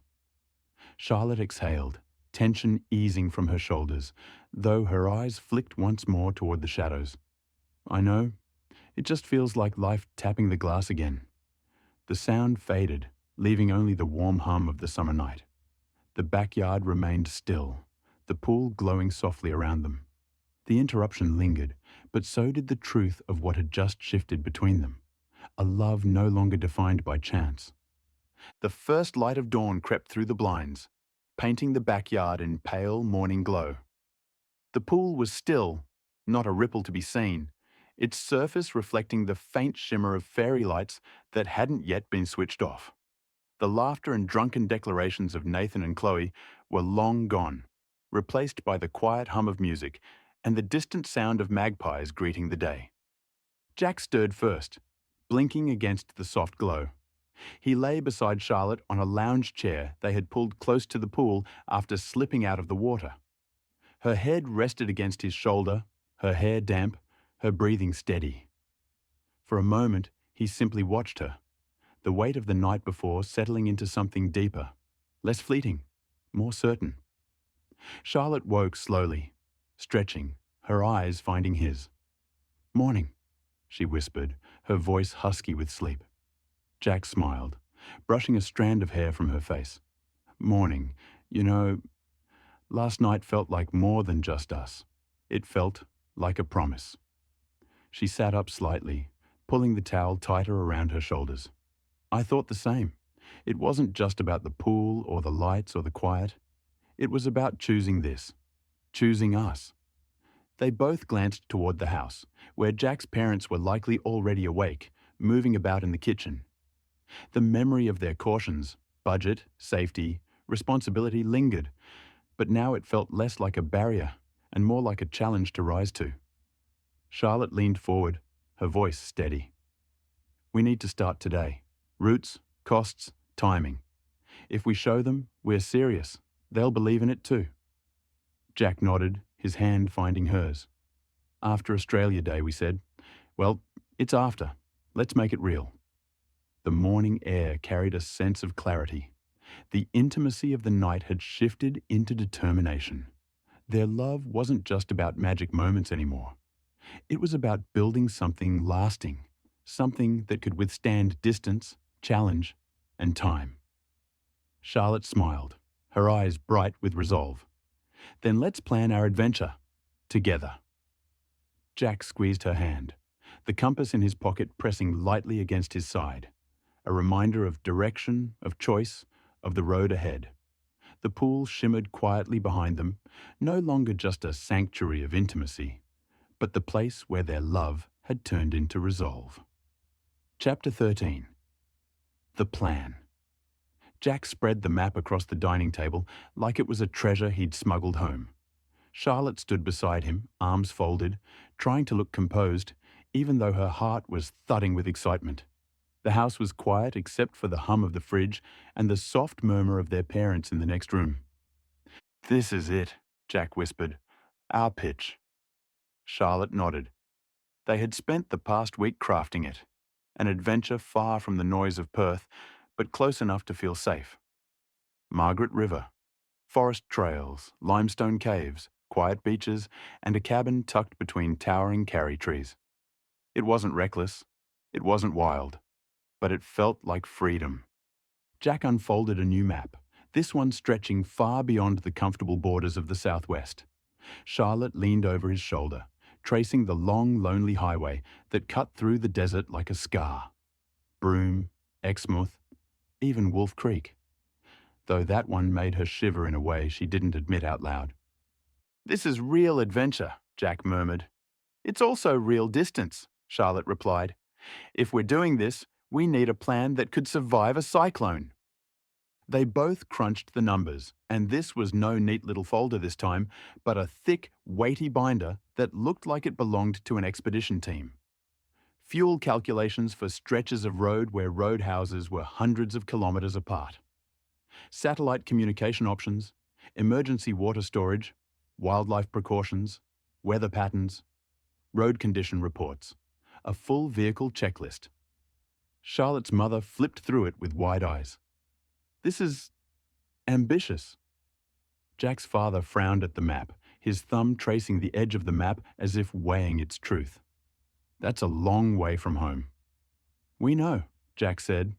Charlotte exhaled, tension easing from her shoulders, though her eyes flicked once more toward the shadows. "I know. It just feels like life tapping the glass again." The sound faded, leaving only the warm hum of the summer night. The backyard remained still, the pool glowing softly around them. The interruption lingered, but so did the truth of what had just shifted between them, a love no longer defined by chance. The first light of dawn crept through the blinds, painting the backyard in pale morning glow. The pool was still, not a ripple to be seen, its surface reflecting the faint shimmer of fairy lights that hadn't yet been switched off. The laughter and drunken declarations of Nathan and Chloe were long gone, replaced by the quiet hum of music and the distant sound of magpies greeting the day. Jack stirred first, blinking against the soft glow. He lay beside Charlotte on a lounge chair they had pulled close to the pool after slipping out of the water. Her head rested against his shoulder, her hair damp, her breathing steady. For a moment, he simply watched her, the weight of the night before settling into something deeper, less fleeting, more certain. Charlotte woke slowly, stretching, her eyes finding his. "Morning," she whispered, her voice husky with sleep. Jack smiled, brushing a strand of hair from her face. "Morning. You know, last night felt like more than just us. It felt like a promise." She sat up slightly, pulling the towel tighter around her shoulders. "I thought the same. It wasn't just about the pool or the lights or the quiet. It was about choosing this, choosing us." They both glanced toward the house, where Jack's parents were likely already awake, moving about in the kitchen. The memory of their cautions, budget, safety, responsibility lingered, but now it felt less like a barrier and more like a challenge to rise to. Charlotte leaned forward, her voice steady. "We need to start today. Routes, costs, timing. If we show them we're serious, they'll believe in it too." Jack nodded, his hand finding hers. "After Australia Day," we said. "Well, it's after. Let's make it real." The morning air carried a sense of clarity. The intimacy of the night had shifted into determination. Their love wasn't just about magic moments anymore. It was about building something lasting, something that could withstand distance, challenge, and time. Charlotte smiled, her eyes bright with resolve. "Then let's plan our adventure. Together." Jack squeezed her hand, the compass in his pocket pressing lightly against his side, a reminder of direction, of choice, of the road ahead. The pool shimmered quietly behind them, no longer just a sanctuary of intimacy, but the place where their love had turned into resolve. Chapter 13. The Plan. Jack spread the map across the dining table like it was a treasure he'd smuggled home. Charlotte stood beside him, arms folded, trying to look composed, even though her heart was thudding with excitement. The house was quiet except for the hum of the fridge and the soft murmur of their parents in the next room. "This is it," Jack whispered. "Our pitch." Charlotte nodded. They had spent the past week crafting it, an adventure far from the noise of Perth, but close enough to feel safe. Margaret River, forest trails, limestone caves, quiet beaches, and a cabin tucked between towering karri trees. It wasn't reckless, it wasn't wild, but it felt like freedom. Jack unfolded a new map, this one stretching far beyond the comfortable borders of the southwest. Charlotte leaned over his shoulder, tracing the long, lonely highway that cut through the desert like a scar. Broome, Exmouth, even Wolf Creek. Though that one made her shiver in a way she didn't admit out loud. "This is real adventure," Jack murmured. "It's also real distance," Charlotte replied. "If we're doing this, we need a plan that could survive a cyclone." They both crunched the numbers, and this was no neat little folder this time, but a thick, weighty binder that looked like it belonged to an expedition team. Fuel calculations for stretches of road where roadhouses were hundreds of kilometres apart. Satellite communication options, emergency water storage, wildlife precautions, weather patterns, road condition reports, a full vehicle checklist. Charlotte's mother flipped through it with wide eyes. "This is ambitious." Jack's father frowned at the map, his thumb tracing the edge of the map as if weighing its truth. "That's a long way from home." "We know," Jack said.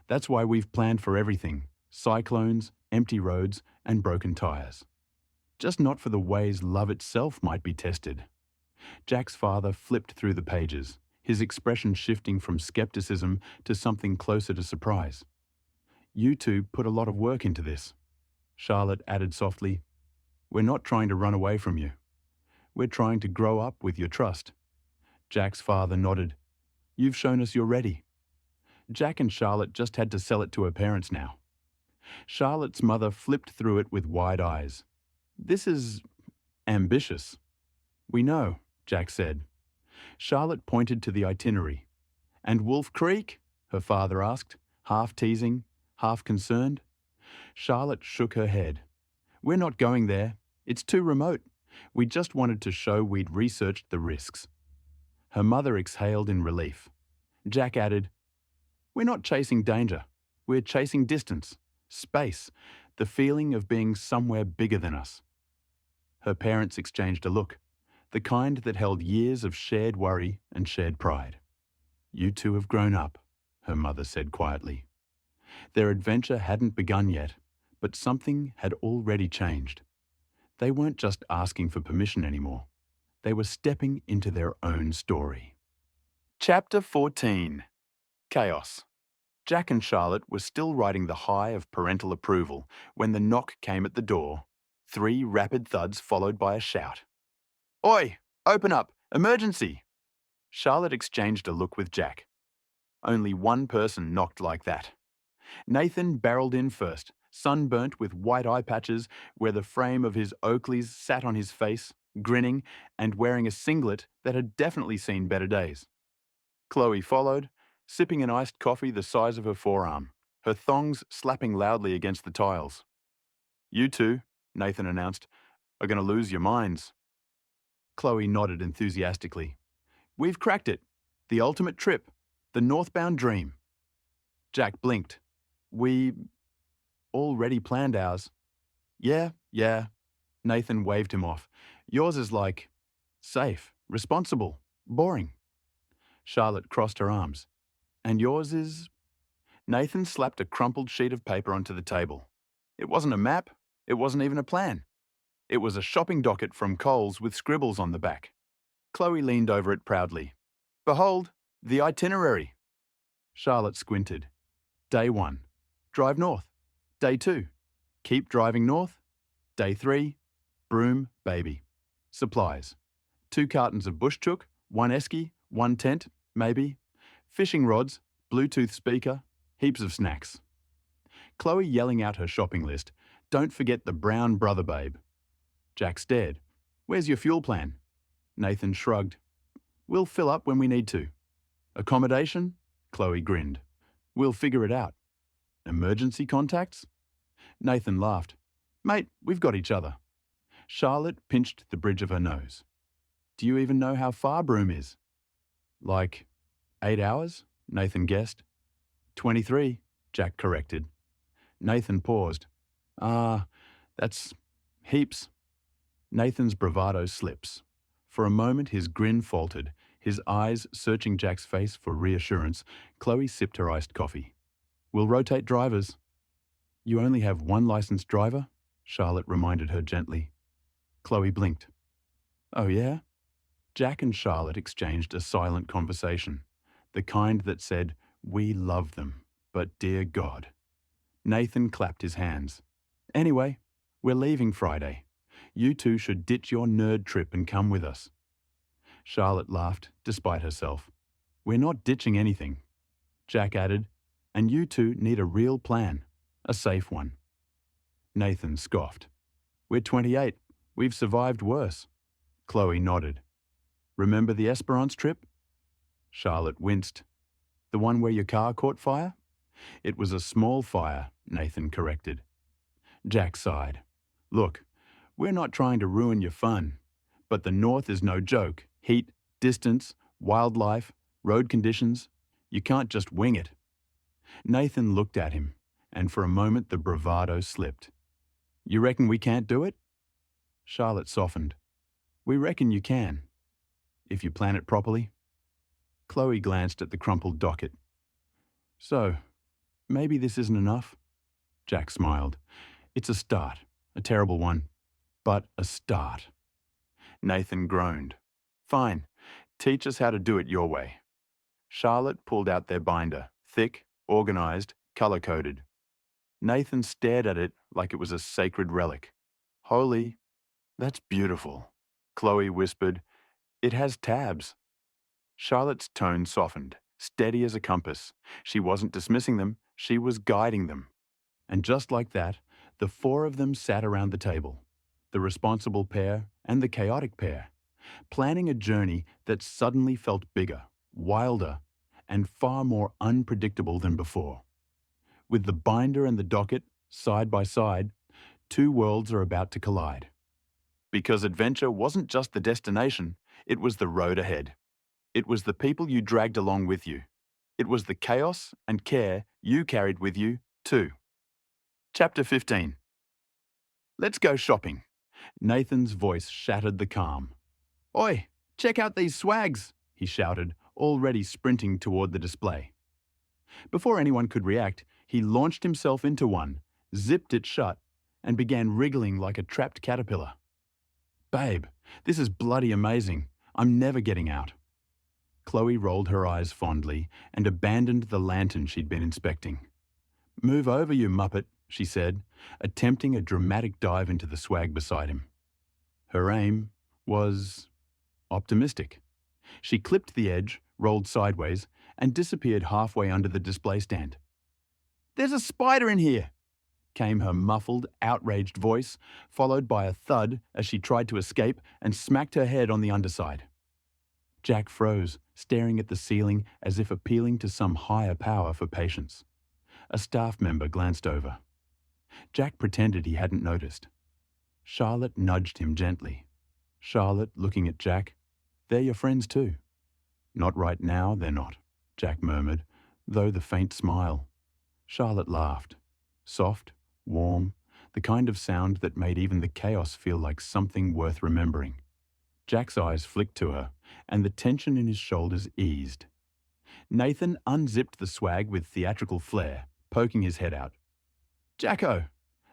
"That's why we've planned for everything: cyclones, empty roads, and broken tires. Just not for the ways love itself might be tested." Jack's father flipped through the pages, his expression shifting from skepticism to something closer to surprise. "You two put a lot of work into this." Charlotte added softly, "We're not trying to run away from you. We're trying to grow up with your trust." Jack's father nodded. "You've shown us you're ready." Jack and Charlotte just had to sell it to her parents now. Charlotte's mother flipped through it with wide eyes. "This is ambitious." We know, Jack said. Charlotte pointed to the itinerary. And Wolf Creek? Her father asked, half teasing, half concerned. Charlotte shook her head. We're not going there. It's too remote. We just wanted to show we'd researched the risks. Her mother exhaled in relief. Jack added, We're not chasing danger. We're chasing distance, space, the feeling of being somewhere bigger than us. Her parents exchanged a look, the kind that held years of shared worry and shared pride. You two have grown up, her mother said quietly. Their adventure hadn't begun yet, but something had already changed. They weren't just asking for permission anymore. They were stepping into their own story. Chapter 14. Chaos. Jack and Charlotte were still riding the high of parental approval when the knock came at the door. 3 rapid thuds followed by a shout. Oi! Open up! Emergency! Charlotte exchanged a look with Jack. Only one person knocked like that. Nathan barreled in first, sunburnt with white eye patches where the frame of his Oakleys sat on his face, grinning and wearing a singlet that had definitely seen better days. Chloe followed, sipping an iced coffee the size of her forearm, her thongs slapping loudly against the tiles. You two, Nathan announced, are going to lose your minds. Chloe nodded enthusiastically. We've cracked it. The ultimate trip. The northbound dream. Jack blinked. We already planned ours. Yeah. Nathan waved him off. Yours is like safe, responsible, boring. Charlotte crossed her arms. And yours is? Nathan slapped a crumpled sheet of paper onto the table. It wasn't a map. It wasn't even a plan. It was a shopping docket from Coles with scribbles on the back. Chloe leaned over it proudly. Behold, the itinerary. Charlotte squinted. Day 1. Drive north. Day 2. Keep driving north. Day 3. Broom, baby. Supplies. 2 cartons of bush chook, 1 esky, 1 tent, maybe. Fishing rods, Bluetooth speaker, heaps of snacks. Chloe yelling out her shopping list. Don't forget the brown brother babe. Jack stared. Where's your fuel plan? Nathan shrugged. We'll fill up when we need to. Accommodation? Chloe grinned. We'll figure it out. Emergency contacts? Nathan laughed. Mate, we've got each other. Charlotte pinched the bridge of her nose. Do you even know how far Broome is? Like 8 hours? Nathan guessed. 23, Jack corrected. Nathan paused. That's heaps. Nathan's bravado slips. For a moment his grin faltered, his eyes searching Jack's face for reassurance. Chloe sipped her iced coffee. We'll rotate drivers. You only have 1 licensed driver? Charlotte reminded her gently. Chloe blinked. Oh yeah? Jack and Charlotte exchanged a silent conversation, the kind that said, we love them, but dear God. Nathan clapped his hands. Anyway, we're leaving Friday. You two should ditch your nerd trip and come with us. Charlotte laughed, despite herself. We're not ditching anything. Jack added, and you two need a real plan, a safe one. Nathan scoffed. We're 28. We've survived worse. Chloe nodded. Remember the Esperance trip? Charlotte winced. The one where your car caught fire? It was a small fire, Nathan corrected. Jack sighed. Look, we're not trying to ruin your fun, but the North is no joke. Heat, distance, wildlife, road conditions. You can't just wing it. Nathan looked at him, and for a moment the bravado slipped. You reckon we can't do it? Charlotte softened. We reckon you can, if you plan it properly. Chloe glanced at the crumpled docket. So, maybe this isn't enough? Jack smiled. It's a start, a terrible one, but a start. Nathan groaned. Fine, teach us how to do it your way. Charlotte pulled out their binder, thick, organized, color-coded. Nathan stared at it like it was a sacred relic. Holy, that's beautiful. Chloe whispered, it has tabs. Charlotte's tone softened, steady as a compass. She wasn't dismissing them, she was guiding them. And just like that, the 4 of them sat around the table, the responsible pair and the chaotic pair, planning a journey that suddenly felt bigger, wilder, and far more unpredictable than before. With the binder and the docket, side by side, two worlds are about to collide. Because adventure wasn't just the destination, it was the road ahead. It was the people you dragged along with you. It was the chaos and care you carried with you, too. Chapter 15. Let's go shopping. Nathan's voice shattered the calm. Oi, check out these swags, he shouted, already sprinting toward the display. Before anyone could react, he launched himself into one, zipped it shut, and began wriggling like a trapped caterpillar. Babe, this is bloody amazing. I'm never getting out. Chloe rolled her eyes fondly and abandoned the lantern she'd been inspecting. Move over, you muppet, she said, attempting a dramatic dive into the swag beside him. Her aim was optimistic. She clipped the edge, rolled sideways, and disappeared halfway under the display stand. There's a spider in here, came her muffled, outraged voice, followed by a thud as she tried to escape and smacked her head on the underside. Jack froze, staring at the ceiling as if appealing to some higher power for patience. A staff member glanced over. Jack pretended he hadn't noticed. Charlotte nudged him gently. Charlotte, looking at Jack, they're your friends too. Not right now, they're not, Jack murmured, though the faint smile. Charlotte laughed. Soft, warm, the kind of sound that made even the chaos feel like something worth remembering. Jack's eyes flicked to her, and the tension in his shoulders eased. Nathan unzipped the swag with theatrical flair, poking his head out. Jacko,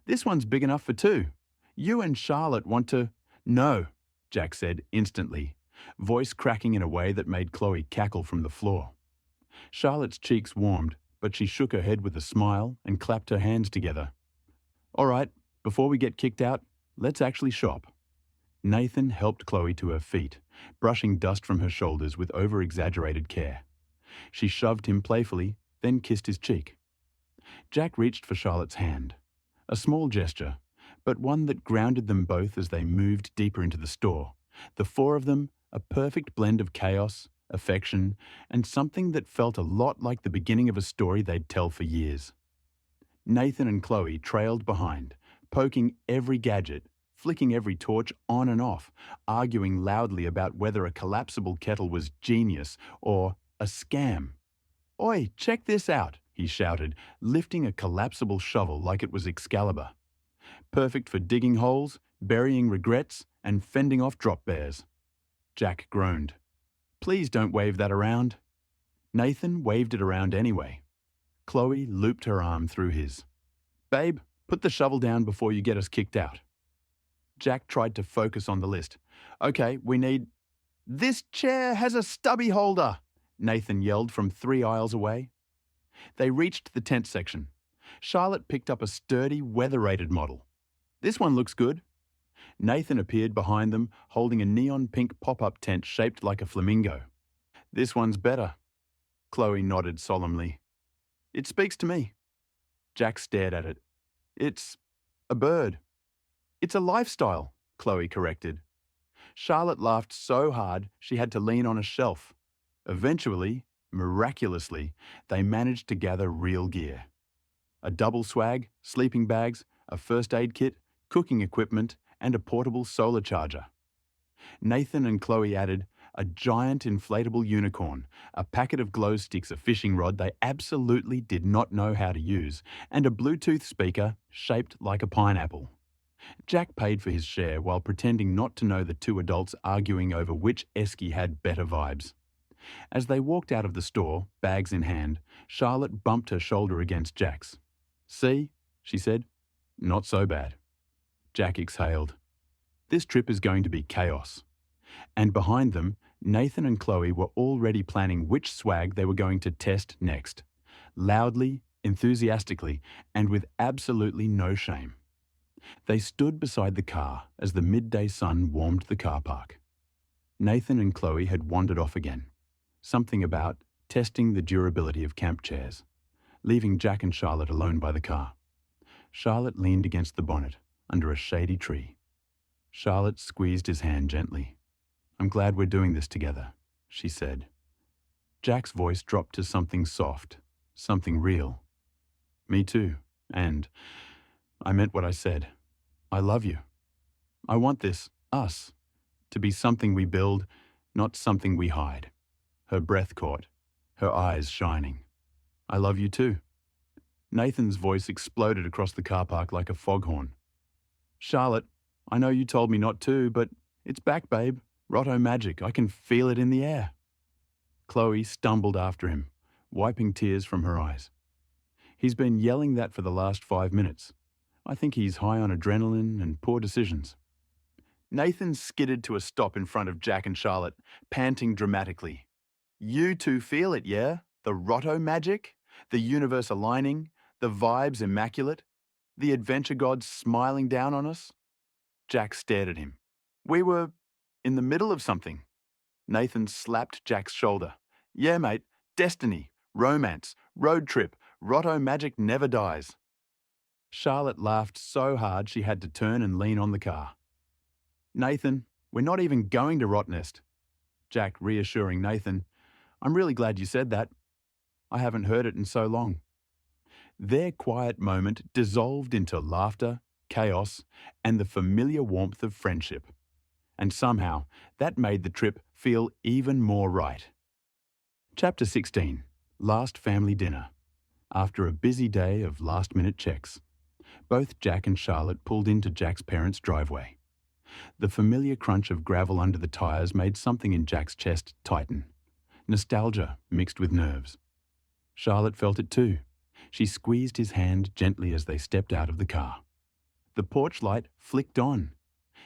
this one's big enough for two. You and Charlotte want to... No, Jack said instantly, voice cracking in a way that made Chloe cackle from the floor. Charlotte's cheeks warmed, but she shook her head with a smile and clapped her hands together. All right, before we get kicked out, let's actually shop. Nathan helped Chloe to her feet, brushing dust from her shoulders with over-exaggerated care. She shoved him playfully, then kissed his cheek. Jack reached for Charlotte's hand. A small gesture, but one that grounded them both as they moved deeper into the store. The four of them, a perfect blend of chaos, affection, and something that felt a lot like the beginning of a story they'd tell for years. Nathan and Chloe trailed behind, poking every gadget, flicking every torch on and off, arguing loudly about whether a collapsible kettle was genius or a scam. Oi, check this out, he shouted, lifting a collapsible shovel like it was Excalibur. Perfect for digging holes, burying regrets, and fending off drop bears. Jack groaned. Please don't wave that around. Nathan waved it around anyway. Chloe looped her arm through his. Babe, put the shovel down before you get us kicked out. Jack tried to focus on the list. Okay, we need... This chair has a stubby holder, Nathan yelled from 3 aisles away. They reached the tent section. Charlotte picked up a sturdy, weather-rated model. This one looks good. Nathan appeared behind them, holding a neon pink pop-up tent shaped like a flamingo. This one's better. Chloe nodded solemnly. It speaks to me. Jack stared at it. It's a bird. It's a lifestyle, Chloe corrected. Charlotte laughed so hard she had to lean on a shelf. Eventually, miraculously, they managed to gather real gear. A double swag, sleeping bags, a first aid kit, cooking equipment, and a portable solar charger. Nathan and Chloe added a giant inflatable unicorn, a packet of glow sticks, a fishing rod they absolutely did not know how to use, and a Bluetooth speaker shaped like a pineapple. Jack paid for his share while pretending not to know the two adults arguing over which esky had better vibes. As they walked out of the store, bags in hand, Charlotte bumped her shoulder against Jack's. See, she said, not so bad. Jack exhaled. This trip is going to be chaos. And behind them, Nathan and Chloe were already planning which swag they were going to test next. Loudly, enthusiastically, and with absolutely no shame. They stood beside the car as the midday sun warmed the car park. Nathan and Chloe had wandered off again. Something about testing the durability of camp chairs, leaving Jack and Charlotte alone by the car. Charlotte leaned against the bonnet, under a shady tree. Charlotte squeezed his hand gently. I'm glad we're doing this together, she said. Jack's voice dropped to something soft, something real. Me too, and I meant what I said. I love you. I want this, us, to be something we build, not something we hide. Her breath caught, her eyes shining. I love you too. Nathan's voice exploded across the car park like a foghorn. Charlotte, I know you told me not to, but it's back, babe. Rotto Magic, I can feel it in the air. Chloe stumbled after him, wiping tears from her eyes. He's been yelling that for the last 5 minutes. I think he's high on adrenaline and poor decisions. Nathan skidded to a stop in front of Jack and Charlotte, panting dramatically. You two feel it, yeah? The Rotto Magic? The universe aligning? The vibes immaculate? The adventure gods smiling down on us? Jack stared at him. We were in the middle of something. Nathan slapped Jack's shoulder. Yeah, mate. Destiny. Romance. Road trip. Rotto Magic never dies. Charlotte laughed so hard she had to turn and lean on the car. Nathan, we're not even going to Rottnest. Jack reassuring Nathan, I'm really glad you said that. I haven't heard it in so long. Their quiet moment dissolved into laughter, chaos, and the familiar warmth of friendship. And somehow, that made the trip feel even more right. Chapter 16. Last Family Dinner. After a busy day of last-minute checks, both Jack and Charlotte pulled into Jack's parents' driveway. The familiar crunch of gravel under the tires made something in Jack's chest tighten. Nostalgia mixed with nerves. Charlotte felt it too. She squeezed his hand gently as they stepped out of the car. The porch light flicked on.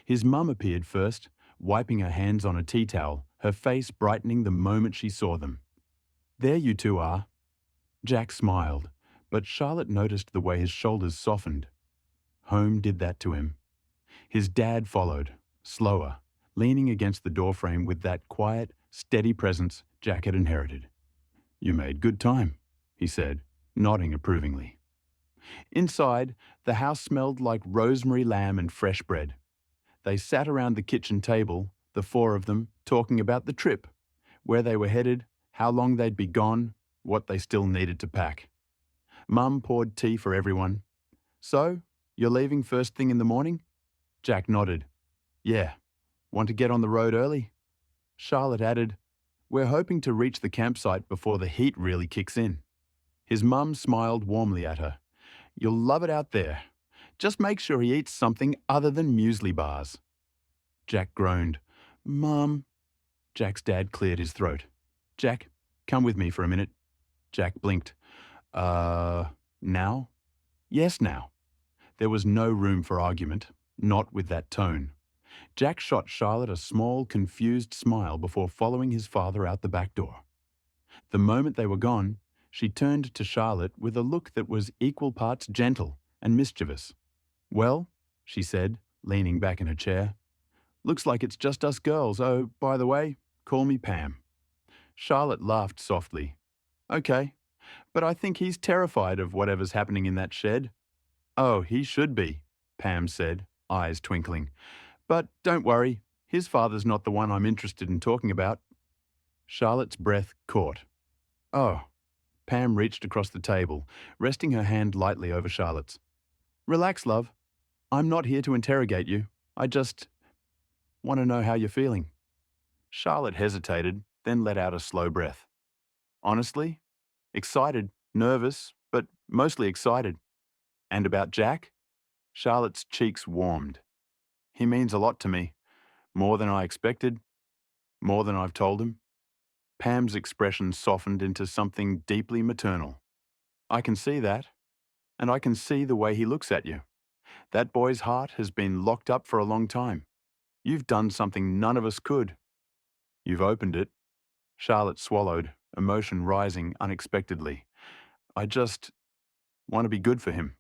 His mum appeared first, wiping her hands on a tea towel, her face brightening the moment she saw them. There you two are. Jack smiled, but Charlotte noticed the way his shoulders softened. Home did that to him. His dad followed, slower, leaning against the doorframe with that quiet, steady presence Jack had inherited. You made good time, he said, nodding approvingly. Inside, the house smelled like rosemary lamb and fresh bread. They sat around the kitchen table, the four of them, talking about the trip, where they were headed, how long they'd be gone, what they still needed to pack. Mum poured tea for everyone. So, you're leaving first thing in the morning? Jack nodded. Yeah. Want to get on the road early? Charlotte added, We're hoping to reach the campsite before the heat really kicks in. His mum smiled warmly at her. You'll love it out there. Just make sure he eats something other than muesli bars. Jack groaned. Mum. Jack's dad cleared his throat. Jack, come with me for a minute. Jack blinked. Now? Yes, now. There was no room for argument, not with that tone. Jack shot Charlotte a small, confused smile before following his father out the back door. The moment they were gone, she turned to Charlotte with a look that was equal parts gentle and mischievous. Well, she said, leaning back in her chair, looks like it's just us girls. Oh, by the way, call me Pam. Charlotte laughed softly. Okay, but I think he's terrified of whatever's happening in that shed. Oh, he should be, Pam said, eyes twinkling. But don't worry, his father's not the one I'm interested in talking about. Charlotte's breath caught. Oh. Pam reached across the table, resting her hand lightly over Charlotte's. Relax, love. I'm not here to interrogate you. I just want to know how you're feeling. Charlotte hesitated, then let out a slow breath. Honestly? Excited, nervous, but mostly excited. And about Jack? Charlotte's cheeks warmed. He means a lot to me. More than I expected. More than I've told him. Pam's expression softened into something deeply maternal. I can see that. And I can see the way he looks at you. That boy's heart has been locked up for a long time. You've done something none of us could. You've opened it. Charlotte swallowed, emotion rising unexpectedly. I just want to be good for him.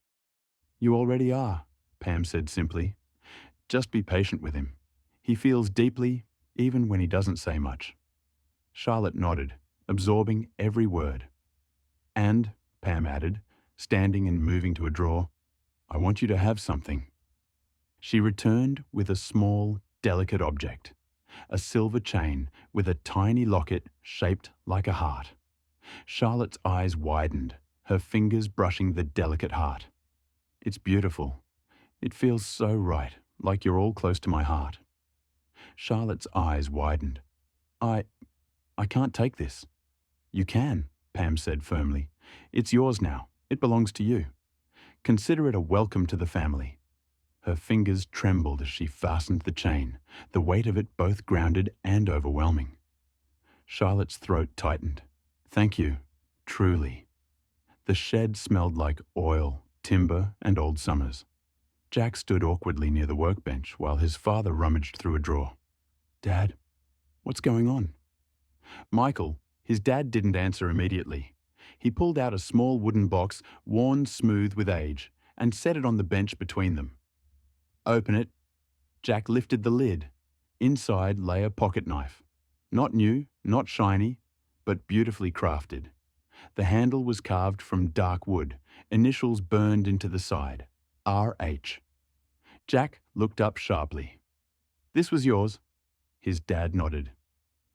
You already are, Pam said simply. Just be patient with him. He feels deeply, even when he doesn't say much. Charlotte nodded, absorbing every word. And, Pam added, standing and moving to a drawer, I want you to have something. She returned with a small, delicate object. a silver chain with a tiny locket shaped like a heart. Charlotte's eyes widened, her fingers brushing the delicate heart. It's beautiful. It feels so right, like you're all close to my heart. Charlotte's eyes widened. I can't take this. You can, Pam said firmly. It's yours now. It belongs to you. Consider it a welcome to the family. Her fingers trembled as she fastened the chain, the weight of it both grounded and overwhelming. Charlotte's throat tightened. Thank you, truly. The shed smelled like oil, timber, and old summers. Jack stood awkwardly near the workbench while his father rummaged through a drawer. Dad, what's going on? Michael, his dad, didn't answer immediately. He pulled out a small wooden box, worn smooth with age, and set it on the bench between them. Open it. Jack lifted the lid. Inside lay a pocket knife. Not new, not shiny, but beautifully crafted. The handle was carved from dark wood, initials burned into the side. R.H. Jack looked up sharply. This was yours? His dad nodded.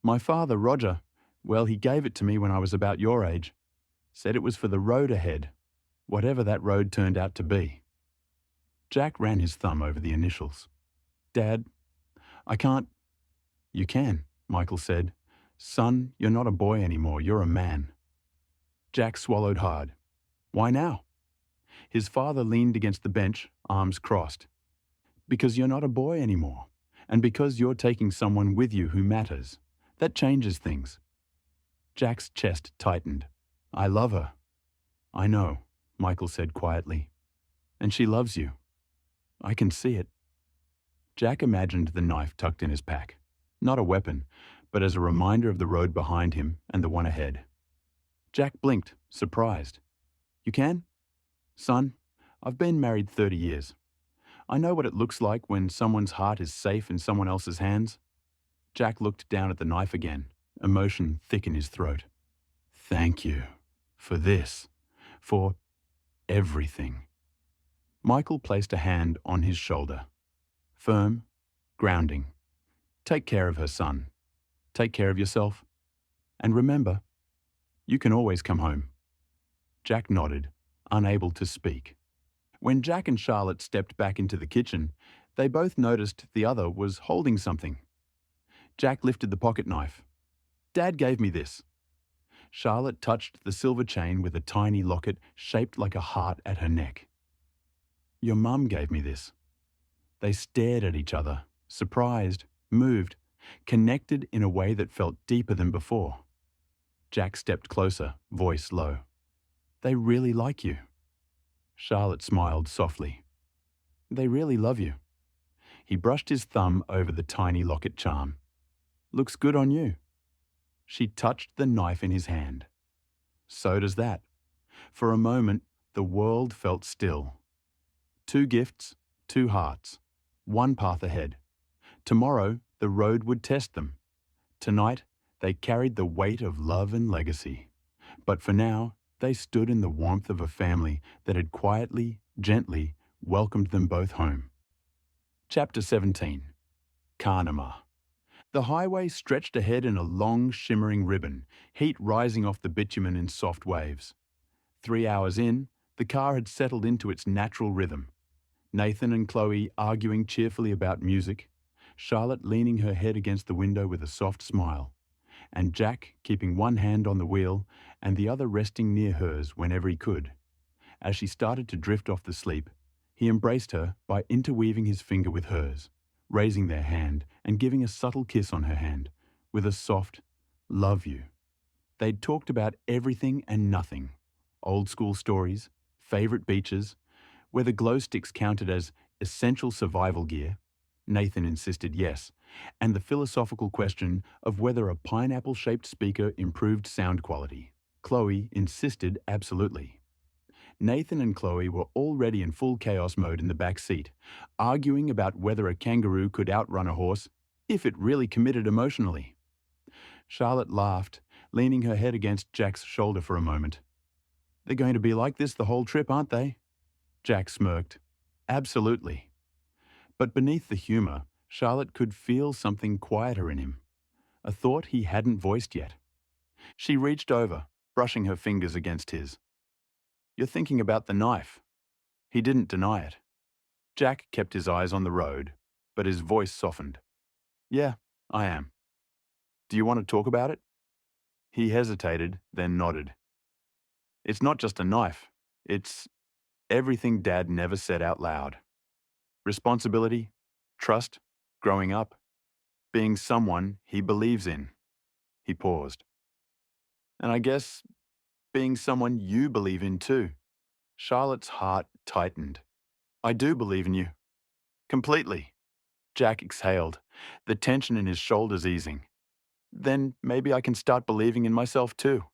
My father, Roger, well, he gave it to me when I was about your age. Said it was for the road ahead, whatever that road turned out to be. Jack ran his thumb over the initials. Dad, I can't. You can, Michael said. Son, you're not a boy anymore, you're a man. Jack swallowed hard. Why now? His father leaned against the bench, arms crossed. Because you're not a boy anymore, and because you're taking someone with you who matters. That changes things. Jack's chest tightened. I love her. I know, Michael said quietly. And she loves you. I can see it. Jack imagined the knife tucked in his pack. Not a weapon, but as a reminder of the road behind him and the one ahead. Jack blinked, surprised. You can? Son, I've been married 30 years. I know what it looks like when someone's heart is safe in someone else's hands. Jack looked down at the knife again, emotion thick in his throat. Thank you. For this. For everything. Michael placed a hand on his shoulder. Firm, grounding. Take care of her, son. Take care of yourself. And remember, you can always come home. Jack nodded, unable to speak. When Jack and Charlotte stepped back into the kitchen, they both noticed the other was holding something. Jack lifted the pocket knife. Dad gave me this. Charlotte touched the silver chain with a tiny locket shaped like a heart at her neck. Your mum gave me this. They stared at each other, surprised, moved, connected in a way that felt deeper than before. Jack stepped closer, voice low. They really like you. Charlotte smiled softly. They really love you. He brushed his thumb over the tiny locket charm. Looks good on you. She touched the knife in his hand. So does that. For a moment, the world felt still. 2 gifts, 2 hearts, 1 path ahead. Tomorrow, the road would test them. Tonight, they carried the weight of love and legacy. But for now, they stood in the warmth of a family that had quietly, gently welcomed them both home. Chapter 17. Karnama. The highway stretched ahead in a long, shimmering ribbon, heat rising off the bitumen in soft waves. 3 hours in, the car had settled into its natural rhythm. Nathan and Chloe arguing cheerfully about music, Charlotte leaning her head against the window with a soft smile, and Jack keeping one hand on the wheel and the other resting near hers whenever he could. As she started to drift off to sleep, he embraced her by interweaving his finger with hers, raising their hand and giving a subtle kiss on her hand, with a soft, love you. They'd talked about everything and nothing. Old school stories, favourite beaches, whether glow sticks counted as essential survival gear. Nathan insisted yes, and the philosophical question of whether a pineapple-shaped speaker improved sound quality. Chloe insisted absolutely. Nathan and Chloe were already in full chaos mode in the back seat, arguing about whether a kangaroo could outrun a horse if it really committed emotionally. Charlotte laughed, leaning her head against Jack's shoulder for a moment. They're going to be like this the whole trip, aren't they? Jack smirked. Absolutely. But beneath the humour, Charlotte could feel something quieter in him, a thought he hadn't voiced yet. She reached over, brushing her fingers against his. "You're thinking about the knife." He didn't deny it. Jack kept his eyes on the road, but his voice softened. "Yeah, I am. Do you want to talk about it?" He hesitated, then nodded. "It's not just a knife. It's everything Dad never said out loud. Responsibility, trust, growing up, being someone he believes in." He paused. "And I guess being someone you believe in too." Charlotte's heart tightened. "I do believe in you. Completely." Jack exhaled, the tension in his shoulders easing. "Then maybe I can start believing in myself too."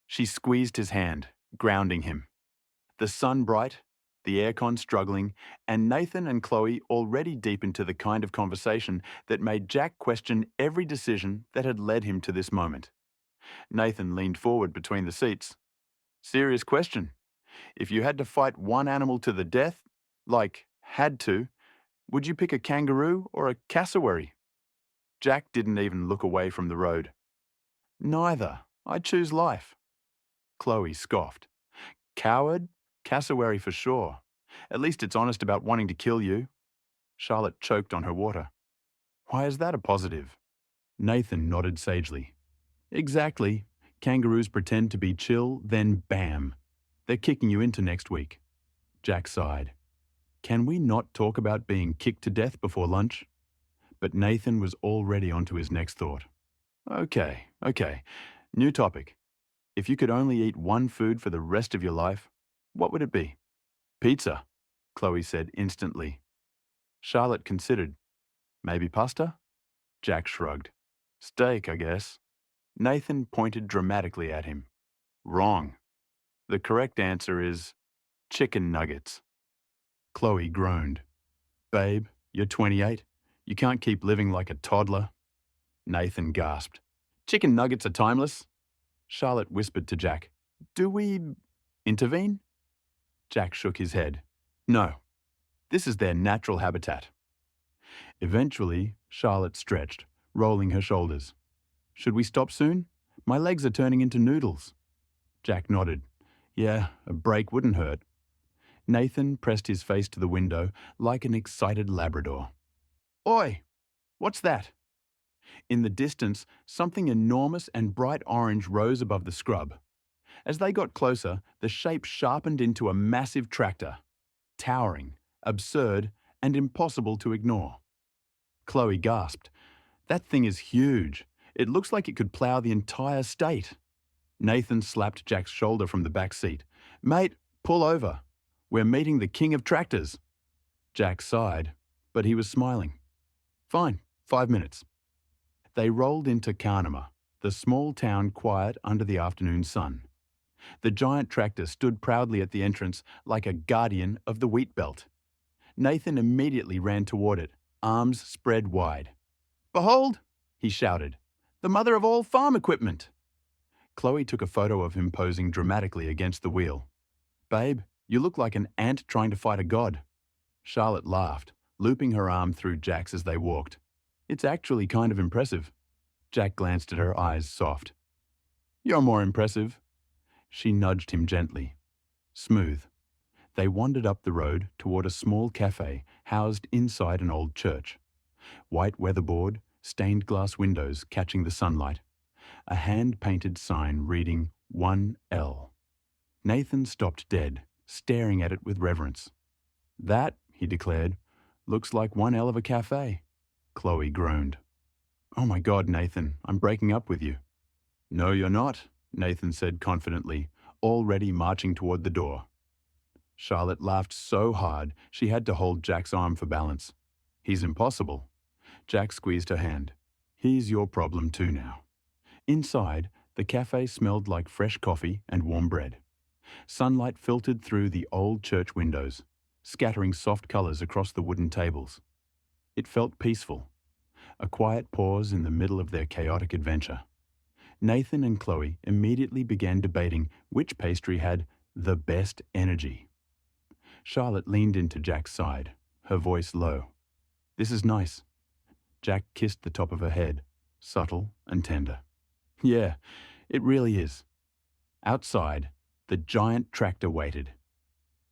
She squeezed his hand, grounding him. The sun bright, the aircon struggling, and Nathan and Chloe already deep into the kind of conversation that made Jack question every decision that had led him to this moment. Nathan leaned forward between the seats. "Serious question. If you had to fight one animal to the death, like, had to, would you pick a kangaroo or a cassowary?" Jack didn't even look away from the road. "Neither. I'd choose life." Chloe scoffed. "Coward? Cassowary for sure. At least it's honest about wanting to kill you." Charlotte choked on her water. "Why is that a positive?" Nathan nodded sagely. "Exactly. Kangaroos pretend to be chill, then bam. They're kicking you into next week." Jack sighed. "Can we not talk about being kicked to death before lunch?" But Nathan was already onto his next thought. Okay. New topic. If you could only eat one food for the rest of your life, what would it be?" "Pizza," Chloe said instantly. Charlotte considered. "Maybe pasta?" Jack shrugged. "Steak, I guess." Nathan pointed dramatically at him. "Wrong. The correct answer is chicken nuggets." Chloe groaned. "Babe, you're 28. You can't keep living like a toddler." Nathan gasped. "Chicken nuggets are timeless." Charlotte whispered to Jack, "Do we intervene?" Jack shook his head. "No. This is their natural habitat." Eventually, Charlotte stretched, rolling her shoulders. "Should we stop soon? My legs are turning into noodles." Jack nodded. "Yeah, a break wouldn't hurt." Nathan pressed his face to the window like an excited Labrador. "Oi! What's that?" In the distance, something enormous and bright orange rose above the scrub. As they got closer, the shape sharpened into a massive tractor. Towering, absurd, and impossible to ignore. Chloe gasped. "That thing is huge. It looks like it could plow the entire state." Nathan slapped Jack's shoulder from the back seat. "Mate, pull over. We're meeting the king of tractors." Jack sighed, but he was smiling. "Fine, 5 minutes." They rolled into Carnama, the small town quiet under the afternoon sun. The giant tractor stood proudly at the entrance like a guardian of the wheat belt. Nathan immediately ran toward it, arms spread wide. "Behold," he shouted, "the mother of all farm equipment." Chloe took a photo of him posing dramatically against the wheel. "Babe, you look like an ant trying to fight a god." Charlotte laughed, looping her arm through Jack's as they walked. "It's actually kind of impressive." Jack glanced at her, eyes soft. "You're more impressive." She nudged him gently. Smooth. They wandered up the road toward a small café housed inside an old church. White weatherboard, stained glass windows catching the sunlight. A hand-painted sign reading 1L. Nathan stopped dead, staring at it with reverence. "That," he declared, "looks like one hell of a café." Chloe groaned. "Oh my God, Nathan, I'm breaking up with you." "No, you're not," Nathan said confidently, already marching toward the door. Charlotte laughed so hard she had to hold Jack's arm for balance. "He's impossible." Jack squeezed her hand. "He's your problem too now." Inside, the cafe smelled like fresh coffee and warm bread. Sunlight filtered through the old church windows, scattering soft colors across the wooden tables. It felt peaceful, a quiet pause in the middle of their chaotic adventure. Nathan and Chloe immediately began debating which pastry had the best energy. Charlotte leaned into Jack's side, her voice low. "This is nice. Jack kissed the top of her head, subtle and tender. Yeah, it really is. Outside, the giant tractor waited.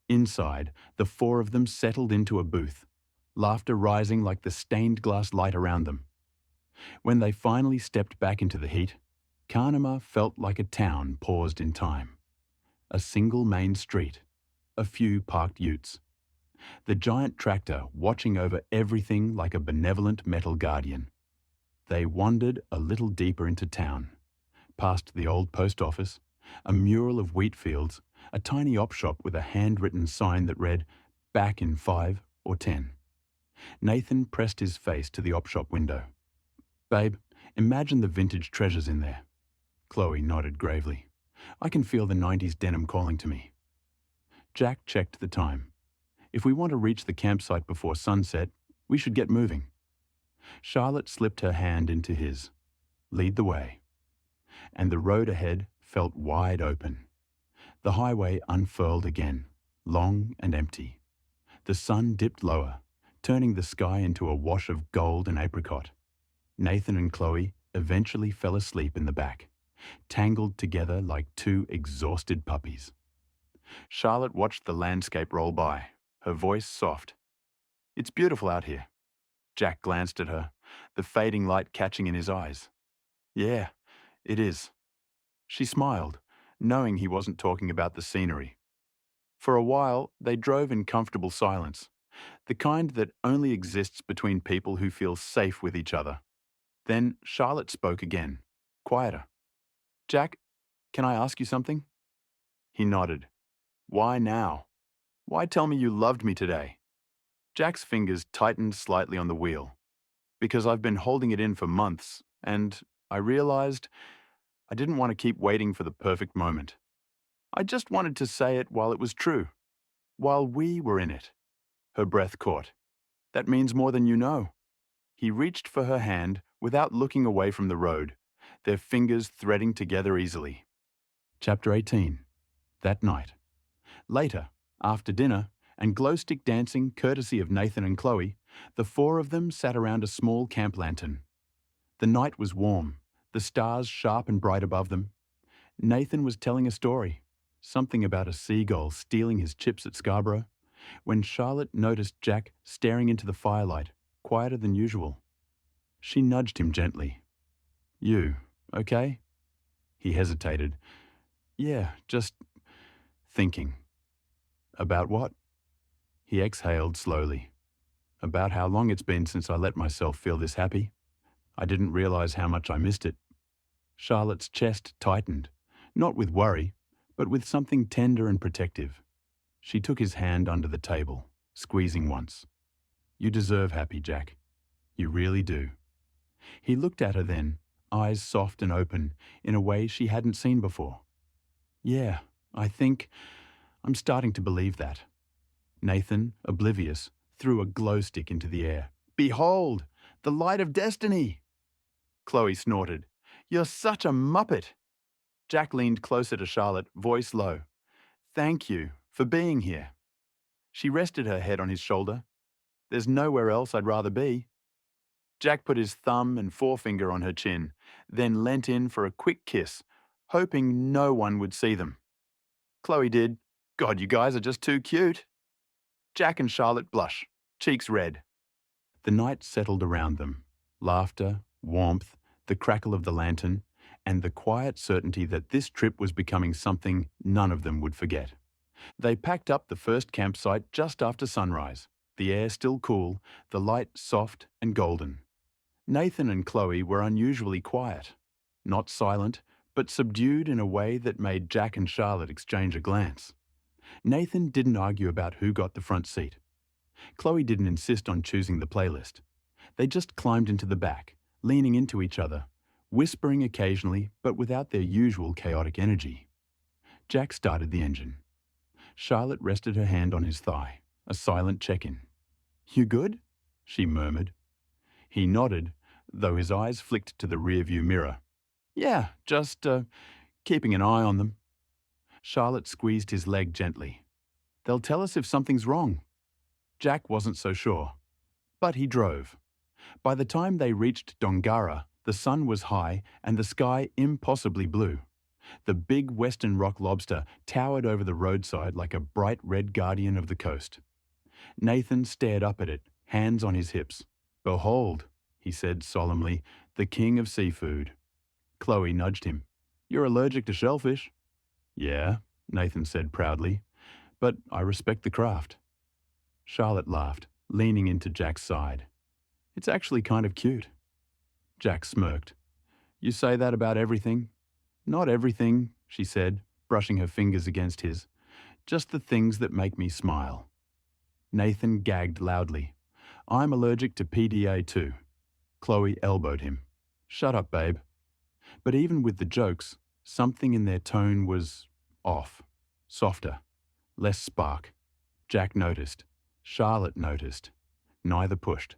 Inside, the four of them settled into a booth, laughter rising like the stained glass light around them. When they finally stepped back into the heat, Carnama felt like a town paused in time. A single main street, a few parked utes. The giant tractor watching over everything like a benevolent metal guardian. They wandered a little deeper into town, past the old post office, a mural of wheat fields, a tiny op shop with a handwritten sign that read, "Back in 5 or 10." Nathan pressed his face to the op shop window. "Babe, imagine the vintage treasures in there." Chloe nodded gravely. "I can feel the 90s denim calling to me." Jack checked the time. "If we want to reach the campsite before sunset, we should get moving." Charlotte slipped her hand into his. "Lead the way." And the road ahead felt wide open. The highway unfurled again, long and empty. The sun dipped lower, turning the sky into a wash of gold and apricot. Nathan and Chloe eventually fell asleep in the back, tangled together like two exhausted puppies. Charlotte watched the landscape roll by, her voice soft. "It's beautiful out here." Jack glanced at her, the fading light catching in his eyes. "Yeah, it is." She smiled, knowing he wasn't talking about the scenery. For a while, they drove in comfortable silence, the kind that only exists between people who feel safe with each other. Then Charlotte spoke again, quieter. "Jack, can I ask you something?" He nodded. "Why now? Why tell me you loved me today?" Jack's fingers tightened slightly on the wheel. "Because I've been holding it in for months, and I realized I didn't want to keep waiting for the perfect moment. I just wanted to say it while it was true, while we were in it." Her breath caught. "That means more than you know." He reached for her hand without looking away from the road, their fingers threading together easily. Chapter 18. That night. Later, after dinner, and glow-stick dancing courtesy of Nathan and Chloe, the four of them sat around a small camp lantern. The night was warm, the stars sharp and bright above them. Nathan was telling a story, something about a seagull stealing his chips at Scarborough, when Charlotte noticed Jack staring into the firelight, quieter than usual. She nudged him gently. "You, okay?" He hesitated. "Yeah, just thinking." "About what?" He exhaled slowly. "About how long it's been since I let myself feel this happy. I didn't realize how much I missed it." Charlotte's chest tightened, not with worry, but with something tender and protective. She took his hand under the table, squeezing once. "You deserve happy, Jack. You really do." He looked at her then, eyes soft and open, in a way she hadn't seen before. "Yeah, I think I'm starting to believe that." Nathan, oblivious, threw a glow stick into the air. "Behold, the light of destiny!" Chloe snorted. "You're such a muppet." Jack leaned closer to Charlotte, voice low. "Thank you for being here." She rested her head on his shoulder. "There's nowhere else I'd rather be." Jack put his thumb and forefinger on her chin, then leant in for a quick kiss, hoping no one would see them. Chloe did. "God, you guys are just too cute." Jack and Charlotte blush, cheeks red. The night settled around them. Laughter, warmth, the crackle of the lantern, and the quiet certainty that this trip was becoming something none of them would forget. They packed up the first campsite just after sunrise, the air still cool, the light soft and golden. Nathan and Chloe were unusually quiet, not silent, but subdued in a way that made Jack and Charlotte exchange a glance. Nathan didn't argue about who got the front seat. Chloe didn't insist on choosing the playlist. They just climbed into the back, leaning into each other, whispering occasionally but without their usual chaotic energy. Jack started the engine. Charlotte rested her hand on his thigh, a silent check-in. "You good?" she murmured. He nodded, though his eyes flicked to the rearview mirror. "Yeah, just keeping an eye on them." Charlotte squeezed his leg gently. "They'll tell us if something's wrong." Jack wasn't so sure. But he drove. By the time they reached Dongara, the sun was high and the sky impossibly blue. The big western rock lobster towered over the roadside like a bright red guardian of the coast. Nathan stared up at it, hands on his hips. "Behold," he said solemnly, "the king of seafood." Chloe nudged him. "You're allergic to shellfish." "Yeah," Nathan said proudly, "but I respect the craft." Charlotte laughed, leaning into Jack's side. "It's actually kind of cute." Jack smirked. "You say that about everything?" "Not everything," she said, brushing her fingers against his. "Just the things that make me smile." Nathan gagged loudly. "I'm allergic to PDA too." Chloe elbowed him. "Shut up, babe." But even with the jokes, something in their tone was off, softer, less spark. Jack noticed. Charlotte noticed. Neither pushed.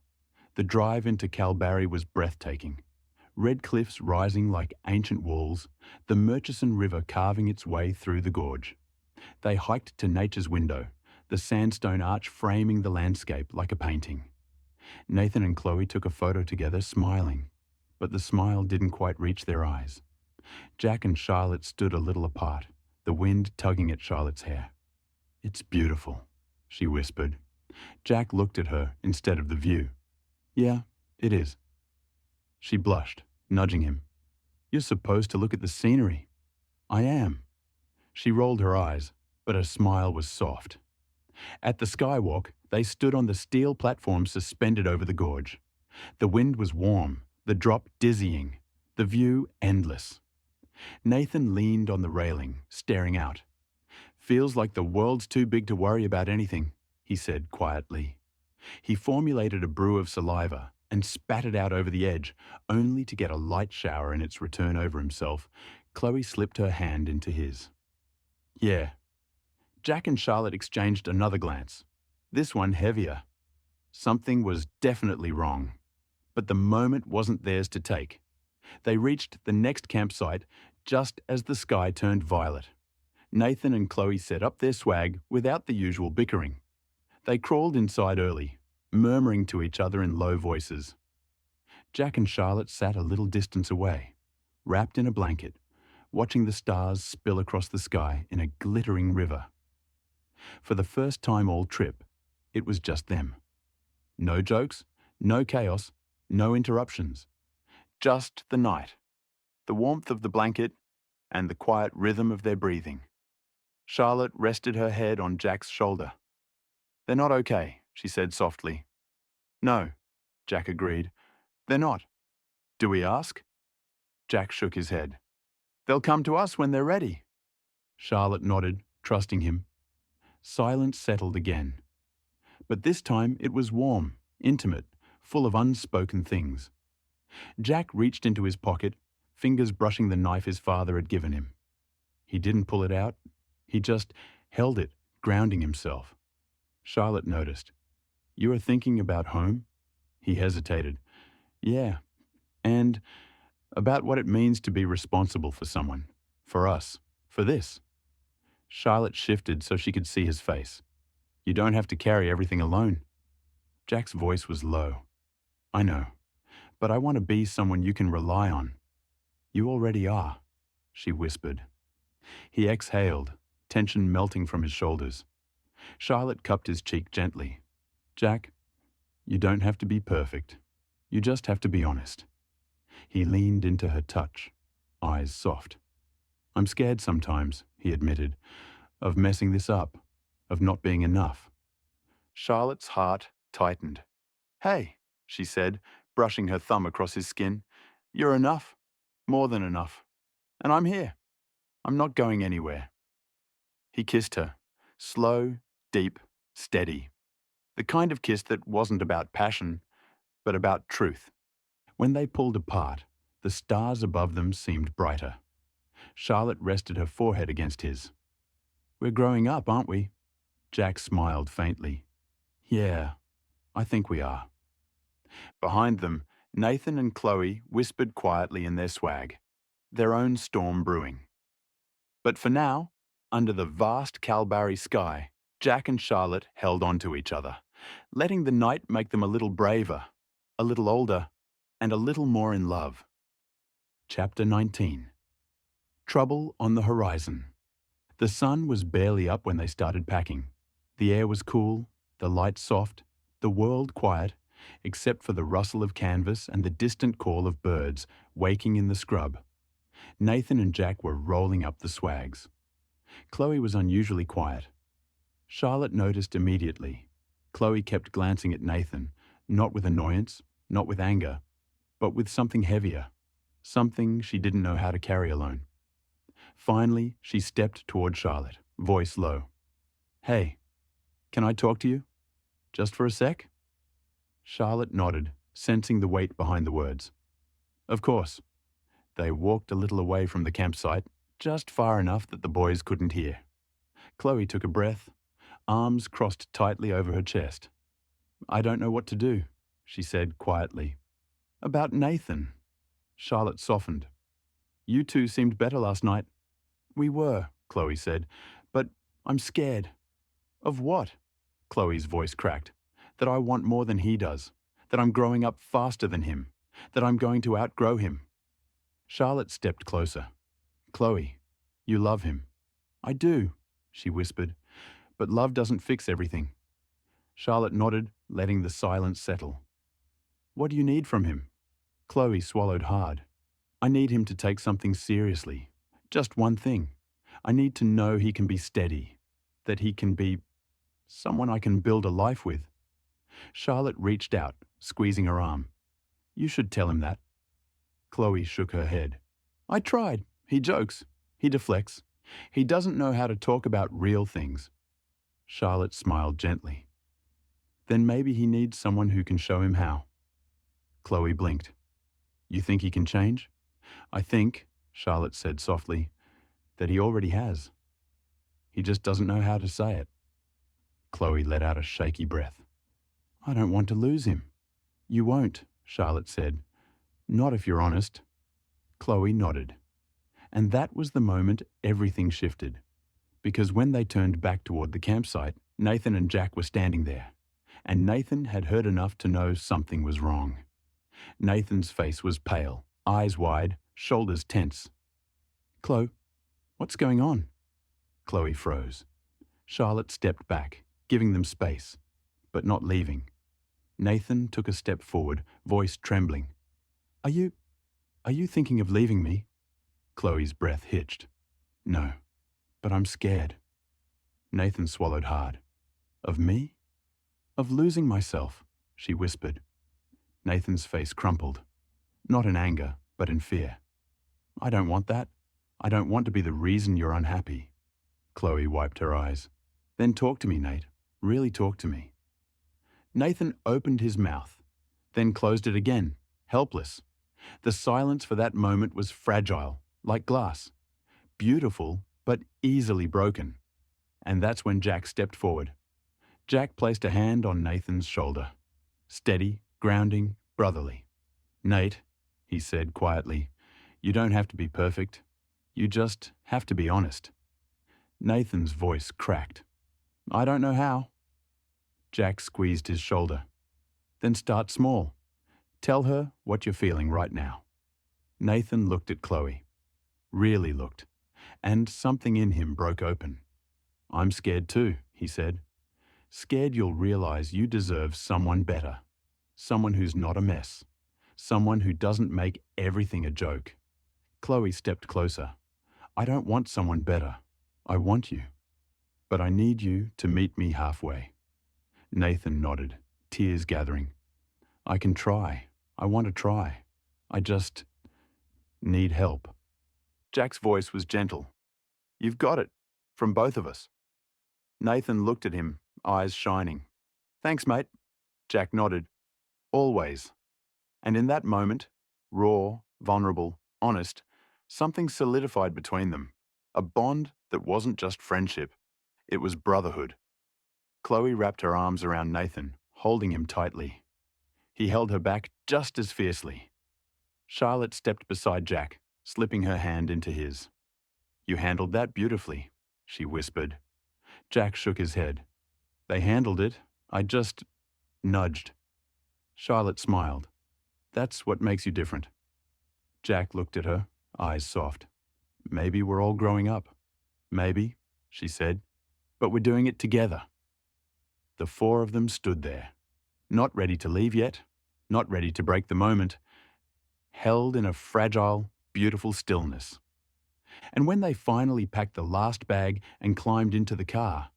The drive into Kalbarri was breathtaking. Red cliffs rising like ancient walls, the Murchison River carving its way through the gorge. They hiked to nature's window, the sandstone arch framing the landscape like a painting. Nathan and Chloe took a photo together, smiling, but the smile didn't quite reach their eyes. Jack and Charlotte stood a little apart, the wind tugging at Charlotte's hair. "It's beautiful," she whispered. Jack looked at her instead of the view. "Yeah, it is." She blushed, nudging him. "You're supposed to look at the scenery." "I am." She rolled her eyes, but her smile was soft. At the skywalk, they stood on the steel platform suspended over the gorge. The wind was warm, the drop dizzying, the view endless. Nathan leaned on the railing, staring out. "Feels like the world's too big to worry about anything," he said quietly. He formulated a brew of saliva and spat it out over the edge, only to get a light shower in its return over himself. Chloe slipped her hand into his. "Yeah." Jack and Charlotte exchanged another glance, this one heavier. Something was definitely wrong, but the moment wasn't theirs to take. They reached the next campsite just as the sky turned violet. Nathan and Chloe set up their swag without the usual bickering. They crawled inside early, murmuring to each other in low voices. Jack and Charlotte sat a little distance away, wrapped in a blanket, watching the stars spill across the sky in a glittering river. For the first time all trip, it was just them. No jokes, no chaos, no interruptions. Just the night, the warmth of the blanket, and the quiet rhythm of their breathing. Charlotte rested her head on Jack's shoulder. "They're not okay," she said softly. "No," Jack agreed. "They're not." "Do we ask?" Jack shook his head. "They'll come to us when they're ready." Charlotte nodded, trusting him. Silence settled again. But this time it was warm, intimate, full of unspoken things. Jack reached into his pocket, fingers brushing the knife his father had given him. He didn't pull it out. He just held it, grounding himself. Charlotte noticed. "You are thinking about home?" He hesitated. "Yeah, and about what it means to be responsible for someone, for us, for this." Charlotte shifted so she could see his face. "You don't have to carry everything alone." Jack's voice was low. "I know, but I want to be someone you can rely on." "You already are," she whispered. He exhaled, tension melting from his shoulders. Charlotte cupped his cheek gently. "Jack, you don't have to be perfect. You just have to be honest." He leaned into her touch, eyes soft. "I'm scared sometimes," he admitted, "of messing this up, of not being enough." Charlotte's heart tightened. "Hey," she said, brushing her thumb across his skin, "you're enough, more than enough. And I'm here. I'm not going anywhere." He kissed her, slow, deep, steady. The kind of kiss that wasn't about passion, but about truth. When they pulled apart, the stars above them seemed brighter. Charlotte rested her forehead against his. "We're growing up, aren't we?" Jack smiled faintly. "Yeah, I think we are." Behind them, Nathan and Chloe whispered quietly in their swag, their own storm brewing. But for now, under the vast Kalbarri sky, Jack and Charlotte held on to each other, letting the night make them a little braver, a little older, and a little more in love. Chapter 19. Trouble on the horizon. The sun was barely up when they started packing. The air was cool, the lights soft, the world quiet, except for the rustle of canvas and the distant call of birds waking in the scrub. Nathan and Jack were rolling up the swags. Chloe was unusually quiet. Charlotte noticed immediately. Chloe kept glancing at Nathan, not with annoyance, not with anger, but with something heavier, something she didn't know how to carry alone. Finally, she stepped toward Charlotte, voice low. "Hey, can I talk to you? Just for a sec?" Charlotte nodded, sensing the weight behind the words. "Of course." They walked a little away from the campsite, just far enough that the boys couldn't hear. Chloe took a breath, arms crossed tightly over her chest. "I don't know what to do," she said quietly. "About Nathan." Charlotte softened. "You two seemed better last night." "We were," Chloe said, "but I'm scared." "Of what?" Chloe's voice cracked. "That I want more than he does. That I'm growing up faster than him. That I'm going to outgrow him." Charlotte stepped closer. "Chloe, you love him." "I do," she whispered, "but love doesn't fix everything." Charlotte nodded, letting the silence settle. "What do you need from him?" Chloe swallowed hard. "I need him to take something seriously. Just one thing. I need to know he can be steady. That he can be someone I can build a life with." Charlotte reached out, squeezing her arm. "You should tell him that." Chloe shook her head. "I tried. He jokes. He deflects. He doesn't know how to talk about real things." Charlotte smiled gently. "Then maybe he needs someone who can show him how." Chloe blinked. "You think he can change?" "I think," Charlotte said softly, "that he already has. He just doesn't know how to say it." Chloe let out a shaky breath. "I don't want to lose him." "You won't," Charlotte said. "Not if you're honest." Chloe nodded. And that was the moment everything shifted. Because when they turned back toward the campsite, Nathan and Jack were standing there. And Nathan had heard enough to know something was wrong. Nathan's face was pale, eyes wide, shoulders tense. "Chloe, what's going on?" Chloe froze. Charlotte stepped back, giving them space, but not leaving. Nathan took a step forward, voice trembling. Are you thinking of leaving me?" Chloe's breath hitched. "No, but I'm scared." Nathan swallowed hard. "Of me?" "Of losing myself," she whispered. Nathan's face crumpled. Not in anger, but in fear. "I don't want that. I don't want to be the reason you're unhappy." Chloe wiped her eyes. "Then talk to me, Nate. Really talk to me." Nathan opened his mouth, then closed it again, helpless. The silence for that moment was fragile, like glass. Beautiful, but easily broken. And that's when Jack stepped forward. Jack placed a hand on Nathan's shoulder. Steady, grounding, brotherly. "Nate," he said quietly, "you don't have to be perfect. You just have to be honest." Nathan's voice cracked. "I don't know how." Jack squeezed his shoulder. "Then start small. Tell her what you're feeling right now." Nathan looked at Chloe. Really looked. And something in him broke open. "I'm scared too," he said. "Scared you'll realize you deserve someone better. Someone who's not a mess. Someone who doesn't make everything a joke." Chloe stepped closer. "I don't want someone better. I want you. But I need you to meet me halfway." Nathan nodded, tears gathering. "I can try. I want to try. I just need help." Jack's voice was gentle. "You've got it. From both of us." Nathan looked at him, eyes shining. "Thanks, mate." Jack nodded. "Always." And in that moment, raw, vulnerable, honest, something solidified between them. A bond that wasn't just friendship. It was brotherhood. Chloe wrapped her arms around Nathan, holding him tightly. He held her back just as fiercely. Charlotte stepped beside Jack, slipping her hand into his. "You handled that beautifully," she whispered. Jack shook his head. "They handled it. I just nudged." Charlotte smiled. That's what makes you different. Jack looked at her, eyes soft. Maybe we're all growing up. Maybe, she said, but we're doing it together. The four of them stood there, not ready to leave yet, not ready to break the moment, held in a fragile, beautiful stillness. And when they finally packed the last bag and climbed into the car,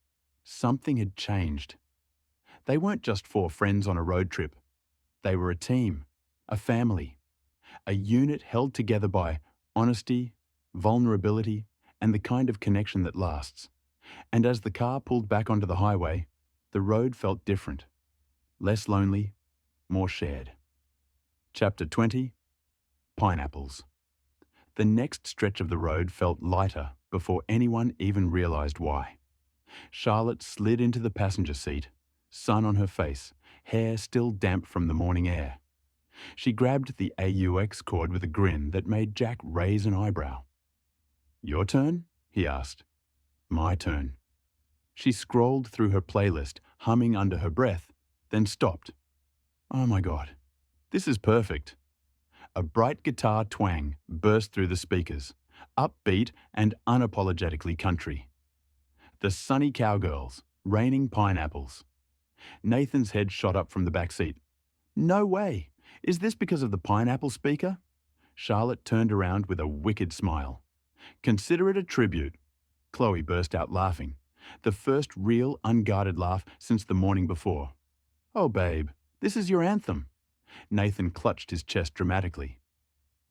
something had changed. They weren't just four friends on a road trip. They were a team, a family, a unit held together by honesty, vulnerability, and the kind of connection that lasts. And as the car pulled back onto the highway, the road felt different, less lonely, more shared. Chapter 20: Pineapples. The next stretch of the road felt lighter before anyone even realized why. Charlotte slid into the passenger seat, sun on her face, hair still damp from the morning air. She grabbed the AUX cord with a grin that made Jack raise an eyebrow. "Your turn?" he asked. "My turn." She scrolled through her playlist, humming under her breath, then stopped. "Oh my God, this is perfect." A bright guitar twang burst through the speakers, upbeat and unapologetically country. The Sunny Cowgirls, Raining Pineapples. Nathan's head shot up from the back seat. "No way! Is this because of the pineapple speaker?" Charlotte turned around with a wicked smile. "Consider it a tribute." Chloe burst out laughing, the first real unguarded laugh since the morning before. "Oh, babe, this is your anthem." Nathan clutched his chest dramatically.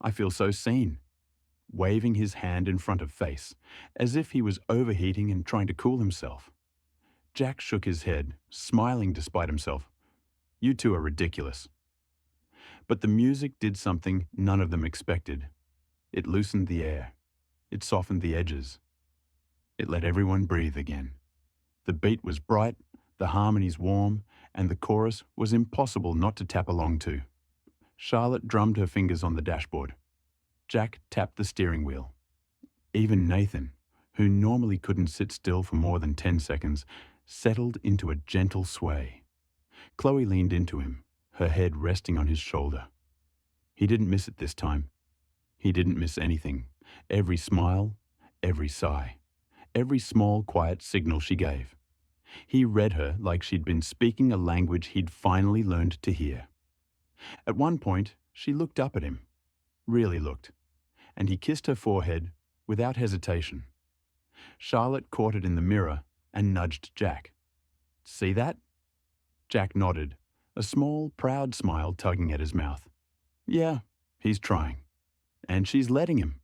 "I feel so seen," waving his hand in front of face, as if he was overheating and trying to cool himself. Jack shook his head, smiling despite himself. "You two are ridiculous." But the music did something none of them expected. It loosened the air. It softened the edges. It let everyone breathe again. The beat was bright, the harmonies warm, and the chorus was impossible not to tap along to. Charlotte drummed her fingers on the dashboard. Jack tapped the steering wheel. Even Nathan, who normally couldn't sit still for more than 10 seconds, settled into a gentle sway. Chloe leaned into him, her head resting on his shoulder. He didn't miss it this time. He didn't miss anything. Every smile, every sigh, every small, quiet signal she gave. He read her like she'd been speaking a language he'd finally learned to hear. At one point, she looked up at him, really looked, and he kissed her forehead without hesitation. Charlotte caught it in the mirror and nudged Jack. "See that?" Jack nodded, a small, proud smile tugging at his mouth. "Yeah, he's trying. And she's letting him."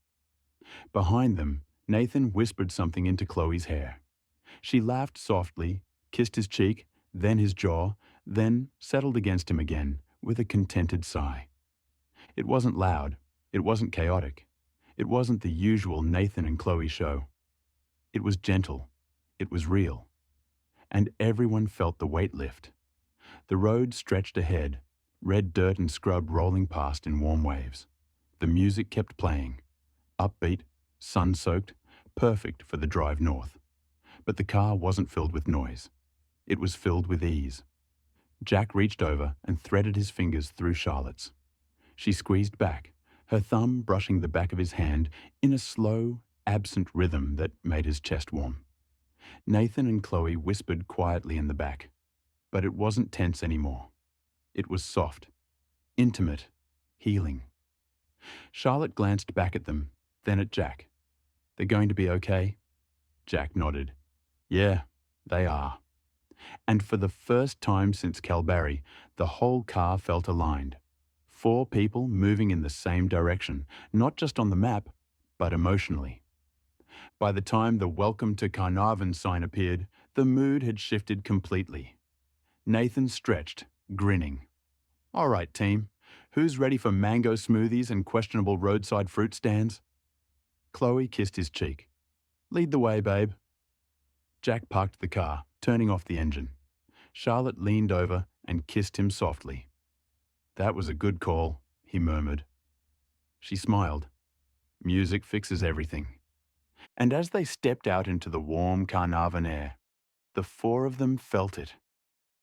Behind them, Nathan whispered something into Chloe's hair. She laughed softly, kissed his cheek, then his jaw, then settled against him again with a contented sigh. It wasn't loud. It wasn't chaotic. It wasn't the usual Nathan and Chloe show. It was gentle. It was real. And everyone felt the weight lift. The road stretched ahead, red dirt and scrub rolling past in warm waves. The music kept playing, upbeat, sun-soaked, perfect for the drive north. But the car wasn't filled with noise. It was filled with ease. Jack reached over and threaded his fingers through Charlotte's. She squeezed back, her thumb brushing the back of his hand in a slow, absent rhythm that made his chest warm. Nathan and Chloe whispered quietly in the back, but it wasn't tense anymore. It was soft, intimate, healing. Charlotte glanced back at them, then at Jack. "They're going to be okay?" Jack nodded. "Yeah, they are." And for the first time since Calbarry, the whole car felt aligned. 4 people moving in the same direction, not just on the map, but emotionally. By the time the Welcome to Carnarvon sign appeared, the mood had shifted completely. Nathan stretched, grinning. "All right, team, who's ready for mango smoothies and questionable roadside fruit stands?" Chloe kissed his cheek. "Lead the way, babe." Jack parked the car, turning off the engine. Charlotte leaned over and kissed him softly. "That was a good call," he murmured. She smiled. Music fixes everything. And as they stepped out into the warm Carnarvon air, the 4 of them felt it.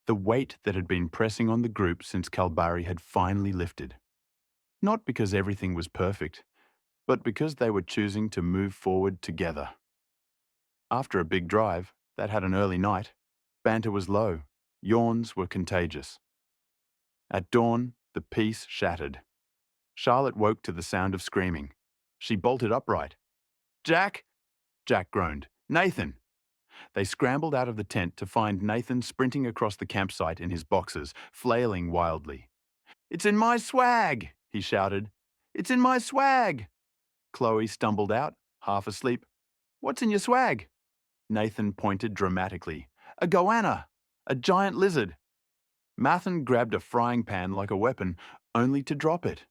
The weight that had been pressing on the group since Calbarry had finally lifted. Not because everything was perfect, but because they were choosing to move forward together. After a big drive that had an early night, banter was low, yawns were contagious. At dawn, the peace shattered. Charlotte woke to the sound of screaming. She bolted upright. "Jack!" Jack groaned. "Nathan!" They scrambled out of the tent to find Nathan sprinting across the campsite in his boxers, flailing wildly. "It's in my swag!" he shouted. "It's in my swag!" Chloe stumbled out, half asleep. "What's in your swag?" Nathan pointed dramatically. "A goanna! A giant lizard!" Mathen grabbed a frying pan like a weapon, only to drop it.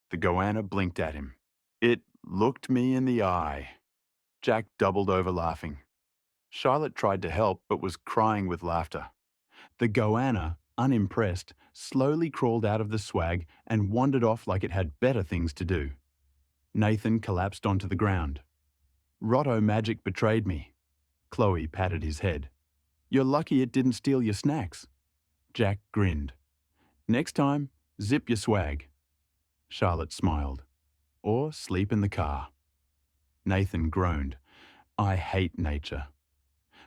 The goanna blinked at him. "It looked me in the eye." Jack doubled over laughing. Charlotte tried to help but was crying with laughter. The goanna, unimpressed, slowly crawled out of the swag and wandered off like it had better things to do. Nathan collapsed onto the ground. "Rotto Magic betrayed me." Chloe patted his head. "You're lucky it didn't steal your snacks." Jack grinned. "Next time, zip your swag." Charlotte smiled. "Or sleep in the car." Nathan groaned. "I hate nature."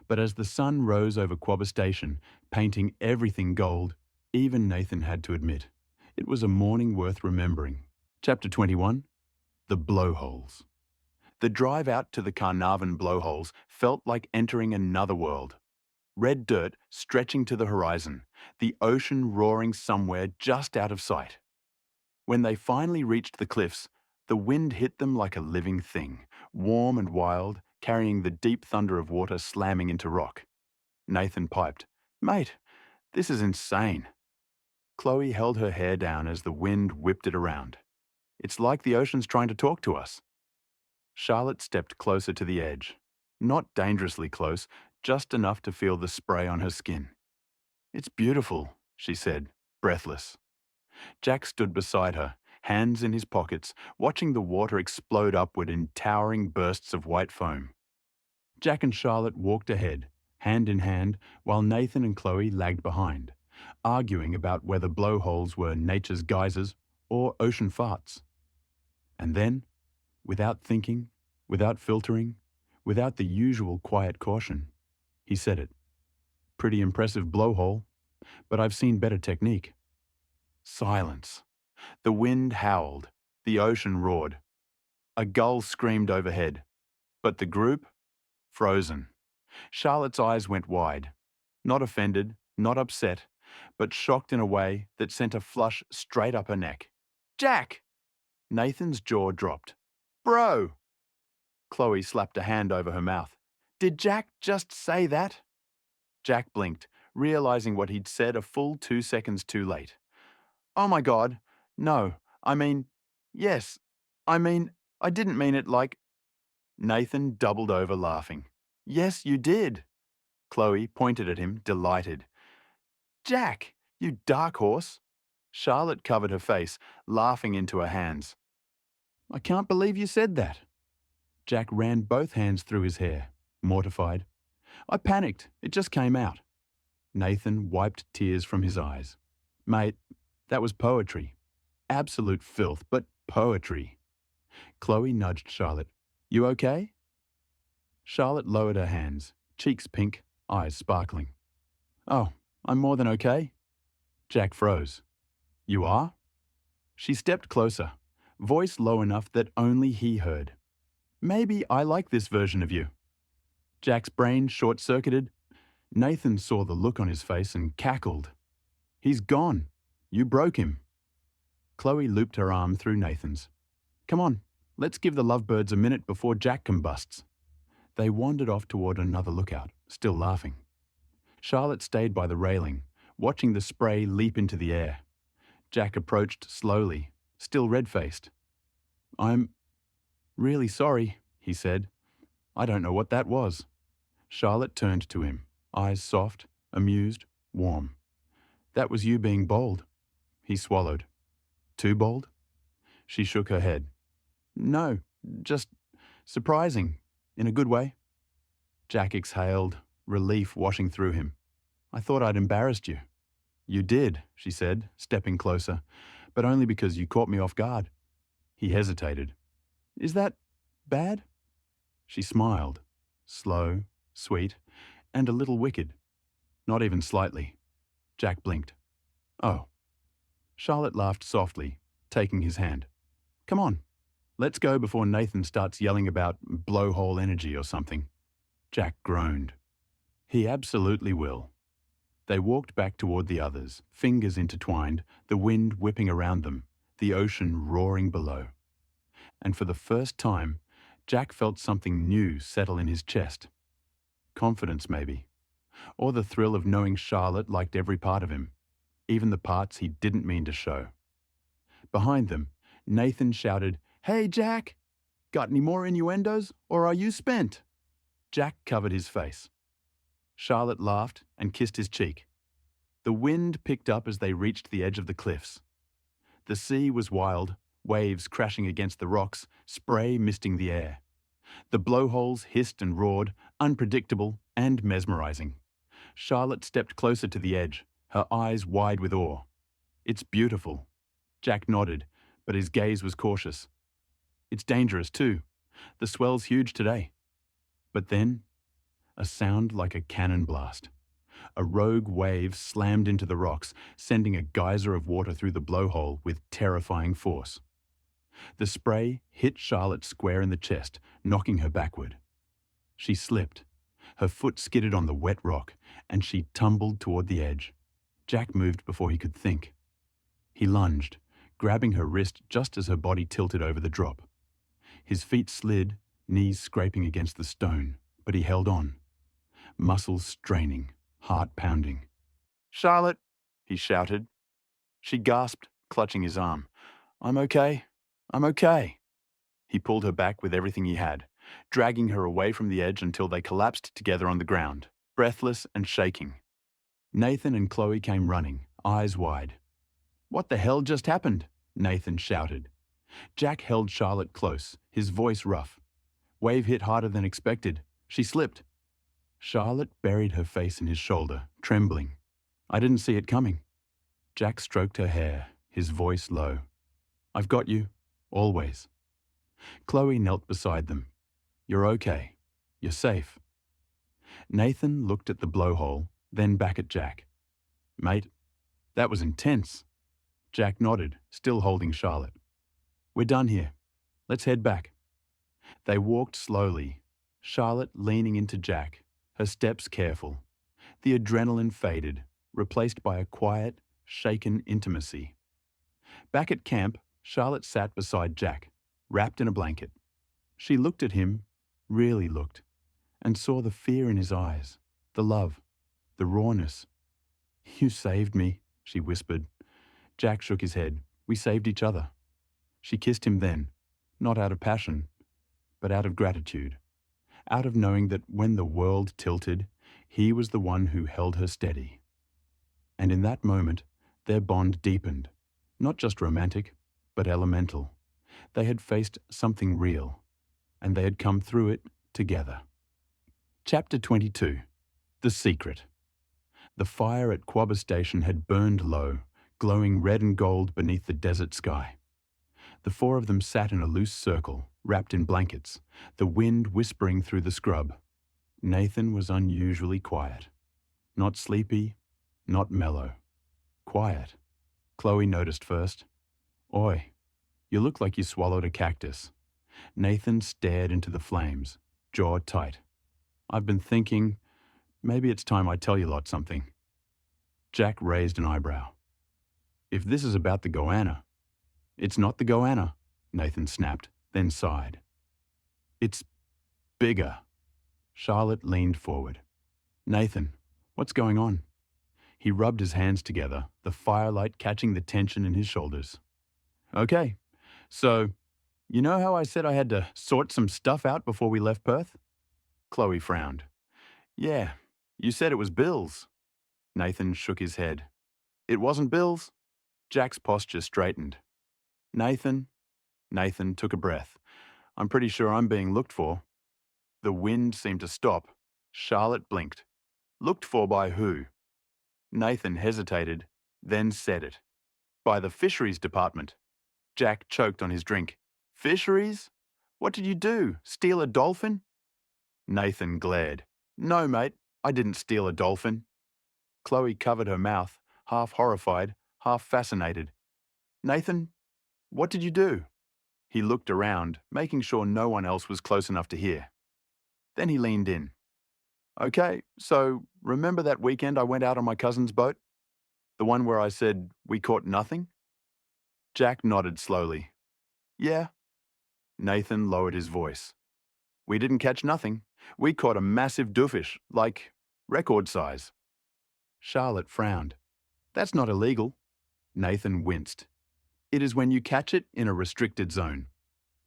But as the sun rose over Quabba Station, painting everything gold, even Nathan had to admit, it was a morning worth remembering. Chapter 21. The Blowholes. The drive out to the Carnarvon blowholes felt like entering another world. Red dirt stretching to the horizon, the ocean roaring somewhere just out of sight. When they finally reached the cliffs, the wind hit them like a living thing, warm and wild, carrying the deep thunder of water slamming into rock. Nathan piped, "Mate, this is insane." Chloe held her hair down as the wind whipped it around. "It's like the ocean's trying to talk to us." Charlotte stepped closer to the edge. Not dangerously close, just enough to feel the spray on her skin. "It's beautiful," she said, breathless. Jack stood beside her, hands in his pockets, watching the water explode upward in towering bursts of white foam. Jack and Charlotte walked ahead, hand in hand, while Nathan and Chloe lagged behind, arguing about whether blowholes were nature's geysers or ocean farts. And then, without thinking, without filtering, without the usual quiet caution, he said it. "Pretty impressive blowhole, but I've seen better technique." Silence. The wind howled. The ocean roared. A gull screamed overhead. But the group? Frozen. Charlotte's eyes went wide. Not offended, not upset, but shocked in a way that sent a flush straight up her neck. "Jack!" Nathan's jaw dropped. "Bro!" Chloe slapped a hand over her mouth. "Did Jack just say that?" Jack blinked, realizing what he'd said a full 2 seconds too late. "Oh my God, no, yes, I didn't mean it like—" Nathan doubled over laughing. "Yes, you did." Chloe pointed at him, delighted. "Jack, you dark horse." Charlotte covered her face, laughing into her hands. "I can't believe you said that." Jack ran both hands through his hair, mortified. "I panicked. It just came out." Nathan wiped tears from his eyes. "Mate, that was poetry. Absolute filth, but poetry." Chloe nudged Charlotte. "You okay?" Charlotte lowered her hands, cheeks pink, eyes sparkling. "Oh, I'm more than okay." Jack froze. "You are?" She stepped closer, voice low enough that only he heard. "Maybe I like this version of you." Jack's brain short-circuited. Nathan saw the look on his face and cackled. "He's gone. You broke him." Chloe looped her arm through Nathan's. "Come on, let's give the lovebirds a minute before Jack combusts." They wandered off toward another lookout, still laughing. Charlotte stayed by the railing, watching the spray leap into the air. Jack approached slowly, still red-faced. "I'm really sorry," he said. "I don't know what that was." Charlotte turned to him, eyes soft, amused, warm. "That was you being bold." He swallowed. "Too bold?" She shook her head. "No, just surprising, in a good way." Jack exhaled, relief washing through him. "I thought I'd embarrassed you." "You did," she said, stepping closer. but only because you caught me off guard." He hesitated. "Is that bad?" She smiled, slow, sweet, and a little wicked. "Not even slightly." Jack blinked. "Oh." Charlotte laughed softly, taking his hand. "Come on, let's go before Nathan starts yelling about blowhole energy or something." Jack groaned. "He absolutely will." They walked back toward the others, fingers intertwined, the wind whipping around them, the ocean roaring below. And for the first time, Jack felt something new settle in his chest. Confidence, maybe. Or the thrill of knowing Charlotte liked every part of him, even the parts he didn't mean to show. Behind them, Nathan shouted, "Hey, Jack! Got any more innuendos, or are you spent?" Jack covered his face. Charlotte laughed and kissed his cheek. The wind picked up as they reached the edge of the cliffs. The sea was wild, waves crashing against the rocks, spray misting the air. The blowholes hissed and roared, unpredictable and mesmerizing. Charlotte stepped closer to the edge, her eyes wide with awe. "It's beautiful." Jack nodded, but his gaze was cautious. "It's dangerous too. The swell's huge today." But then, a sound like a cannon blast. A rogue wave slammed into the rocks, sending a geyser of water through the blowhole with terrifying force. The spray hit Charlotte square in the chest, knocking her backward. She slipped. Her foot skidded on the wet rock, and she tumbled toward the edge. Jack moved before he could think. He lunged, grabbing her wrist just as her body tilted over the drop. His feet slid, knees scraping against the stone, but he held on. Muscles straining, heart pounding. "Charlotte!" he shouted. She gasped, clutching his arm. "I'm okay. I'm okay." He pulled her back with everything he had, dragging her away from the edge until they collapsed together on the ground, breathless and shaking. Nathan and Chloe came running, eyes wide. "What the hell just happened?" Nathan shouted. Jack held Charlotte close, his voice rough. "Wave hit harder than expected. She slipped." Charlotte buried her face in his shoulder, trembling. "I didn't see it coming." Jack stroked her hair, his voice low. "I've got you, always." Chloe knelt beside them. "You're okay. You're safe." Nathan looked at the blowhole, then back at Jack. "Mate, that was intense." Jack nodded, still holding Charlotte. "We're done here. Let's head back." They walked slowly, Charlotte leaning into Jack, her steps careful. The adrenaline faded, replaced by a quiet, shaken intimacy. Back at camp, Charlotte sat beside Jack, wrapped in a blanket. She looked at him, really looked, and saw the fear in his eyes, the love, the rawness. "You saved me," she whispered. Jack shook his head. "We saved each other." She kissed him then, not out of passion, but out of gratitude, out of knowing that when the world tilted, he was the one who held her steady. And in that moment, their bond deepened, not just romantic, but elemental. They had faced something real, and they had come through it together. Chapter 22. The Secret. The fire at Quabba Station had burned low, glowing red and gold beneath the desert sky. The four of them sat in a loose circle, wrapped in blankets, the wind whispering through the scrub. Nathan was unusually quiet. Not sleepy, not mellow. Quiet. Chloe noticed first. "Oi, you look like you swallowed a cactus." Nathan stared into the flames, jaw tight. "I've been thinking, maybe it's time I tell you lot something." Jack raised an eyebrow. "If this is about the goanna." "It's not the goanna," Nathan snapped, then sighed. "It's bigger." Charlotte leaned forward. "Nathan, what's going on?" He rubbed his hands together, the firelight catching the tension in his shoulders. "Okay, so, you know how I said I had to sort some stuff out before we left Perth?" Chloe frowned. "Yeah, you said it was bills." Nathan shook his head. "It wasn't bills?" Jack's posture straightened. "Nathan?" Nathan took a breath. "I'm pretty sure I'm being looked for." The wind seemed to stop. Charlotte blinked. "Looked for by who?" Nathan hesitated, then said it. By the fisheries department. Jack choked on his drink. Fisheries? What did you do? Steal a dolphin? Nathan glared. No, mate, I didn't steal a dolphin. Chloe covered her mouth, half horrified, half fascinated. Nathan, what did you do? He looked around, making sure no one else was close enough to hear. Then he leaned in. Okay, so remember that weekend I went out on my cousin's boat? The one where I said we caught nothing? Jack nodded slowly. Yeah. Nathan lowered his voice. We didn't catch nothing. We caught a massive doofish, like record size. Charlotte frowned. That's not illegal. Nathan winced. It is when you catch it in a restricted zone.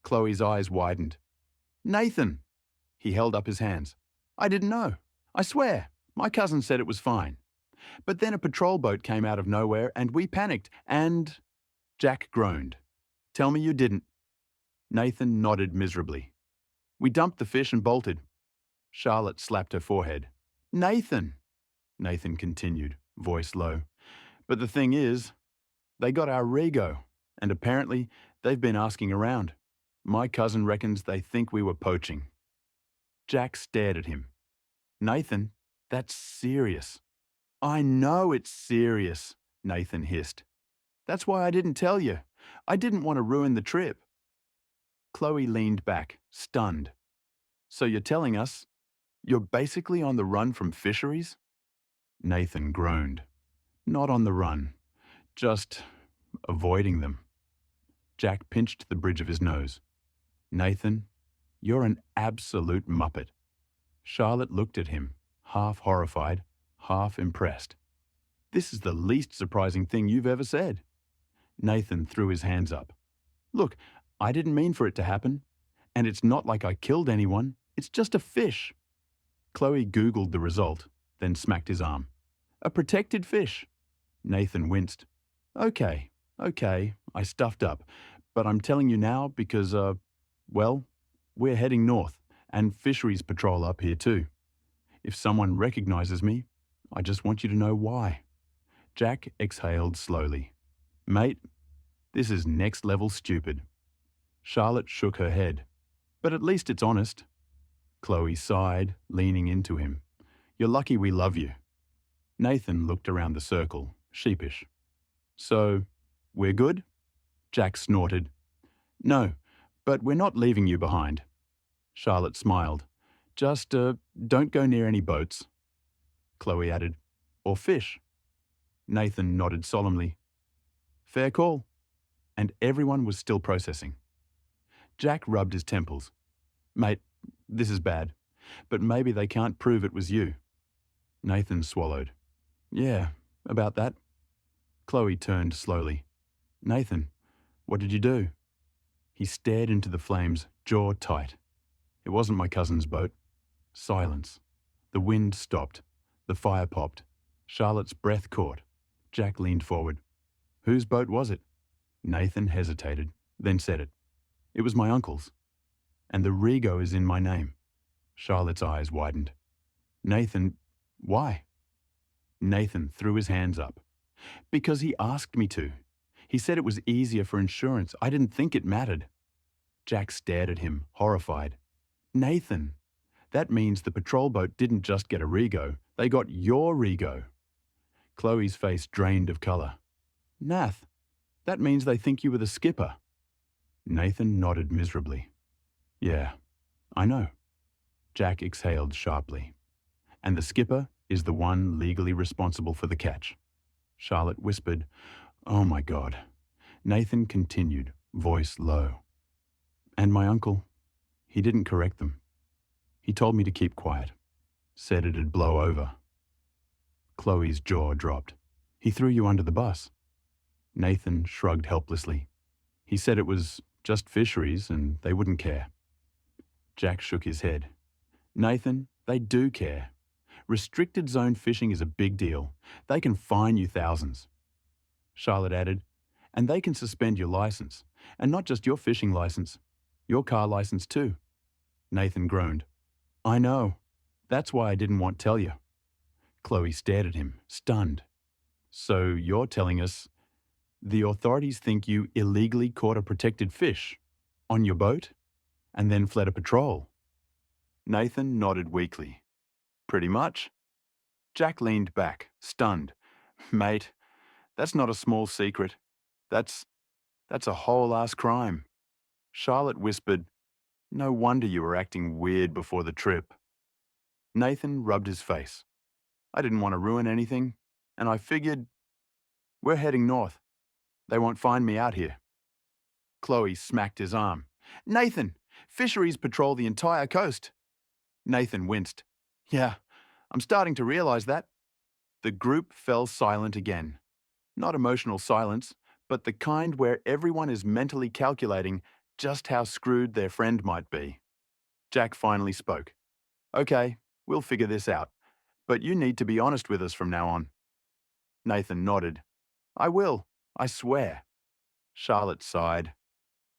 Chloe's eyes widened. Nathan! He held up his hands. I didn't know. I swear. My cousin said it was fine. But then a patrol boat came out of nowhere and we panicked and... Jack groaned. Tell me you didn't. Nathan nodded miserably. We dumped the fish and bolted. Charlotte slapped her forehead. Nathan! Nathan continued, voice low. But the thing is, they got our rego, and apparently they've been asking around. My cousin reckons they think we were poaching. Jack stared at him. Nathan, that's serious. I know it's serious, Nathan hissed. That's why I didn't tell you. I didn't want to ruin the trip. Chloe leaned back, stunned. So you're telling us you're basically on the run from fisheries? Nathan groaned. Not on the run, just avoiding them. Jack pinched the bridge of his nose. Nathan, you're an absolute muppet. Charlotte looked at him, half horrified, half impressed. This is the least surprising thing you've ever said. Nathan threw his hands up. Look, I didn't mean for it to happen. And it's not like I killed anyone. It's just a fish. Chloe Googled the result, then smacked his arm. A protected fish. Nathan winced. Okay, I stuffed up. But I'm telling you now because, well, we're heading north, and fisheries patrol up here too. If someone recognizes me, I just want you to know why. Jack exhaled slowly. Mate, this is next level stupid. Charlotte shook her head. But at least it's honest. Chloe sighed, leaning into him. You're lucky we love you. Nathan looked around the circle, sheepish. So, we're good? Jack snorted. No, but we're not leaving you behind. Charlotte smiled. Just, don't go near any boats. Chloe added, or fish. Nathan nodded solemnly. Fair call. And everyone was still processing. Jack rubbed his temples. Mate, this is bad, but maybe they can't prove it was you. Nathan swallowed. Yeah, about that. Chloe turned slowly. Nathan, what did you do? He stared into the flames, jaw tight. It wasn't my cousin's boat. Silence. The wind stopped. The fire popped. Charlotte's breath caught. Jack leaned forward. Whose boat was it? Nathan hesitated, then said it. It was my uncle's. And the rego is in my name. Charlotte's eyes widened. Nathan, why? Nathan threw his hands up. Because he asked me to. He said it was easier for insurance. I didn't think it mattered. Jack stared at him, horrified. Nathan, that means the patrol boat didn't just get a rego. They got your rego. Chloe's face drained of colour. Nath, that means they think you were the skipper. Nathan nodded miserably. Yeah, I know. Jack exhaled sharply. And the skipper is the one legally responsible for the catch. Charlotte whispered, Oh my God. Nathan continued, voice low. And my uncle, he didn't correct them. He told me to keep quiet. Said it'd blow over. Chloe's jaw dropped. He threw you under the bus. Nathan shrugged helplessly. He said it was just fisheries and they wouldn't care. Jack shook his head. Nathan, they do care. Restricted zone fishing is a big deal. They can fine you thousands. Charlotte added, and they can suspend your license. And not just your fishing license. Your car license too. Nathan groaned. I know. That's why I didn't want to tell you. Chloe stared at him, stunned. So you're telling us... The authorities think you illegally caught a protected fish on your boat and then fled a patrol. Nathan nodded weakly. Pretty much. Jack leaned back, stunned. Mate, that's not a small secret. That's a whole-ass crime. Charlotte whispered, no wonder you were acting weird before the trip. Nathan rubbed his face. I didn't want to ruin anything, and I figured, we're heading north. They won't find me out here. Chloe smacked his arm. Nathan, fisheries patrol the entire coast. Nathan winced. Yeah, I'm starting to realize that. The group fell silent again. Not emotional silence, but the kind where everyone is mentally calculating just how screwed their friend might be. Jack finally spoke. Okay, we'll figure this out, but you need to be honest with us from now on. Nathan nodded. I will, I swear. Charlotte sighed.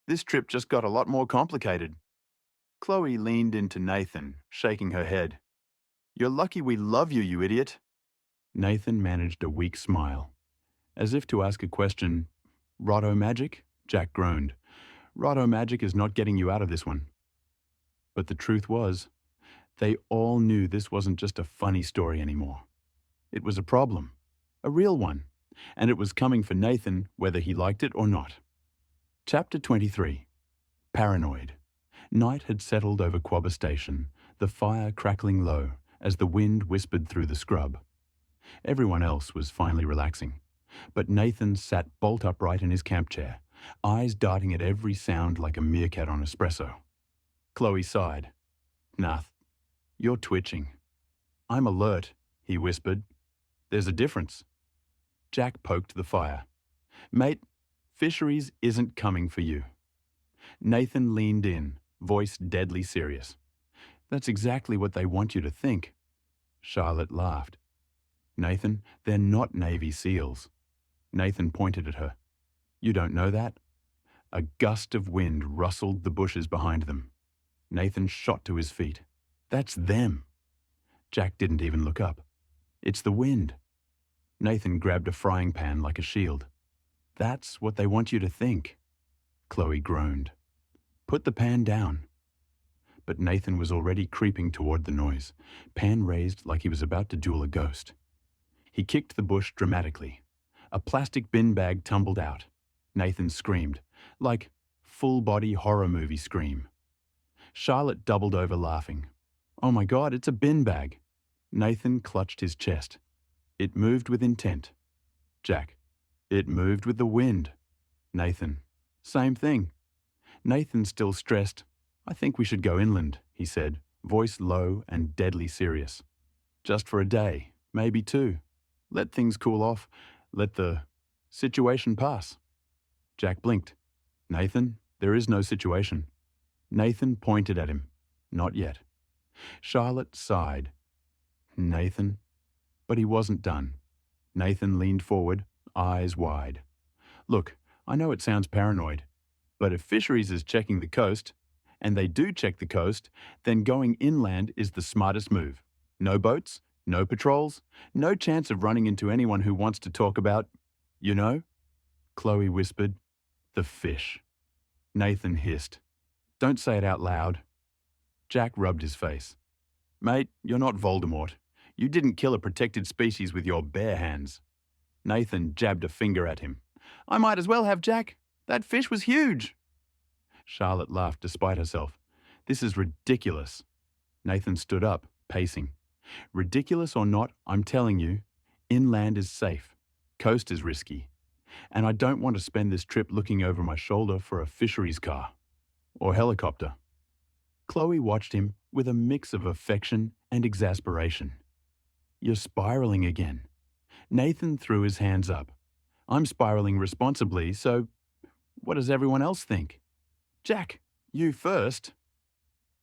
This trip just got a lot more complicated. Chloe leaned into Nathan, shaking her head. You're lucky we love you, you idiot. Nathan managed a weak smile. As if to ask a question, Rotto Magic? Jack groaned. Rotto Magic is not getting you out of this one. But the truth was, they all knew this wasn't just a funny story anymore. It was a problem, a real one, and it was coming for Nathan whether he liked it or not. Chapter 23. Paranoid. Night had settled over Quabba Station, the fire crackling low as the wind whispered through the scrub. Everyone else was finally relaxing, but Nathan sat bolt upright in his camp chair, eyes darting at every sound like a meerkat on espresso. Chloe sighed. Nath, you're twitching. I'm alert, he whispered. There's a difference. Jack poked the fire. Mate, fisheries isn't coming for you. Nathan leaned in, voice deadly serious. That's exactly what they want you to think. Charlotte laughed. Nathan, they're not Navy SEALs. Nathan pointed at her. You don't know that? A gust of wind rustled the bushes behind them. Nathan shot to his feet. That's them. Jack didn't even look up. It's the wind. Nathan grabbed a frying pan like a shield. That's what they want you to think. Chloe groaned. Put the pan down. But Nathan was already creeping toward the noise, pan raised like he was about to duel a ghost. He kicked the bush dramatically. A plastic bin bag tumbled out. Nathan screamed, like full-body horror movie scream. Charlotte doubled over laughing. Oh my God, it's a bin bag. Nathan clutched his chest. It moved with intent. Jack. It moved with the wind. Nathan. Same thing. Nathan still stressed. I think we should go inland, he said, voice low and deadly serious. Just for a day, maybe two. Let things cool off. Let the situation pass. Jack blinked. Nathan, there is no situation. Nathan pointed at him. Not yet. Charlotte sighed. Nathan. But he wasn't done. Nathan leaned forward, eyes wide. Look, I know it sounds paranoid, but if fisheries is checking the coast, and they do check the coast, then going inland is the smartest move. No boats, no patrols, no chance of running into anyone who wants to talk about, you know? Chloe whispered, the fish. Nathan hissed, don't say it out loud. Jack rubbed his face. Mate, you're not Voldemort. You didn't kill a protected species with your bare hands. Nathan jabbed a finger at him. I might as well have, Jack. That fish was huge. Charlotte laughed despite herself. This is ridiculous. Nathan stood up, pacing. Ridiculous or not, I'm telling you, inland is safe. Coast is risky. And I don't want to spend this trip looking over my shoulder for a fisheries car. Or helicopter. Chloe watched him with a mix of affection and exasperation. You're spiraling again. Nathan threw his hands up. I'm spiraling responsibly, so what does everyone else think? Jack, you first.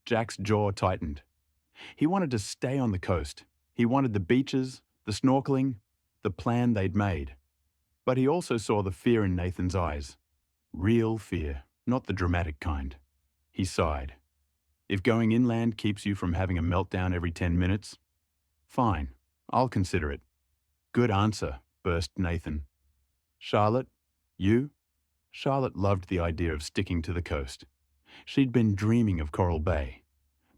Jack's jaw tightened. He wanted to stay on the coast. He wanted the beaches, the snorkeling, the plan they'd made. But he also saw the fear in Nathan's eyes. Real fear, not the dramatic kind. He sighed. If going inland keeps you from having a meltdown every 10 minutes, fine, I'll consider it. Good answer, burst Nathan. Charlotte, You? Charlotte loved the idea of sticking to the coast. She'd been dreaming of Coral Bay.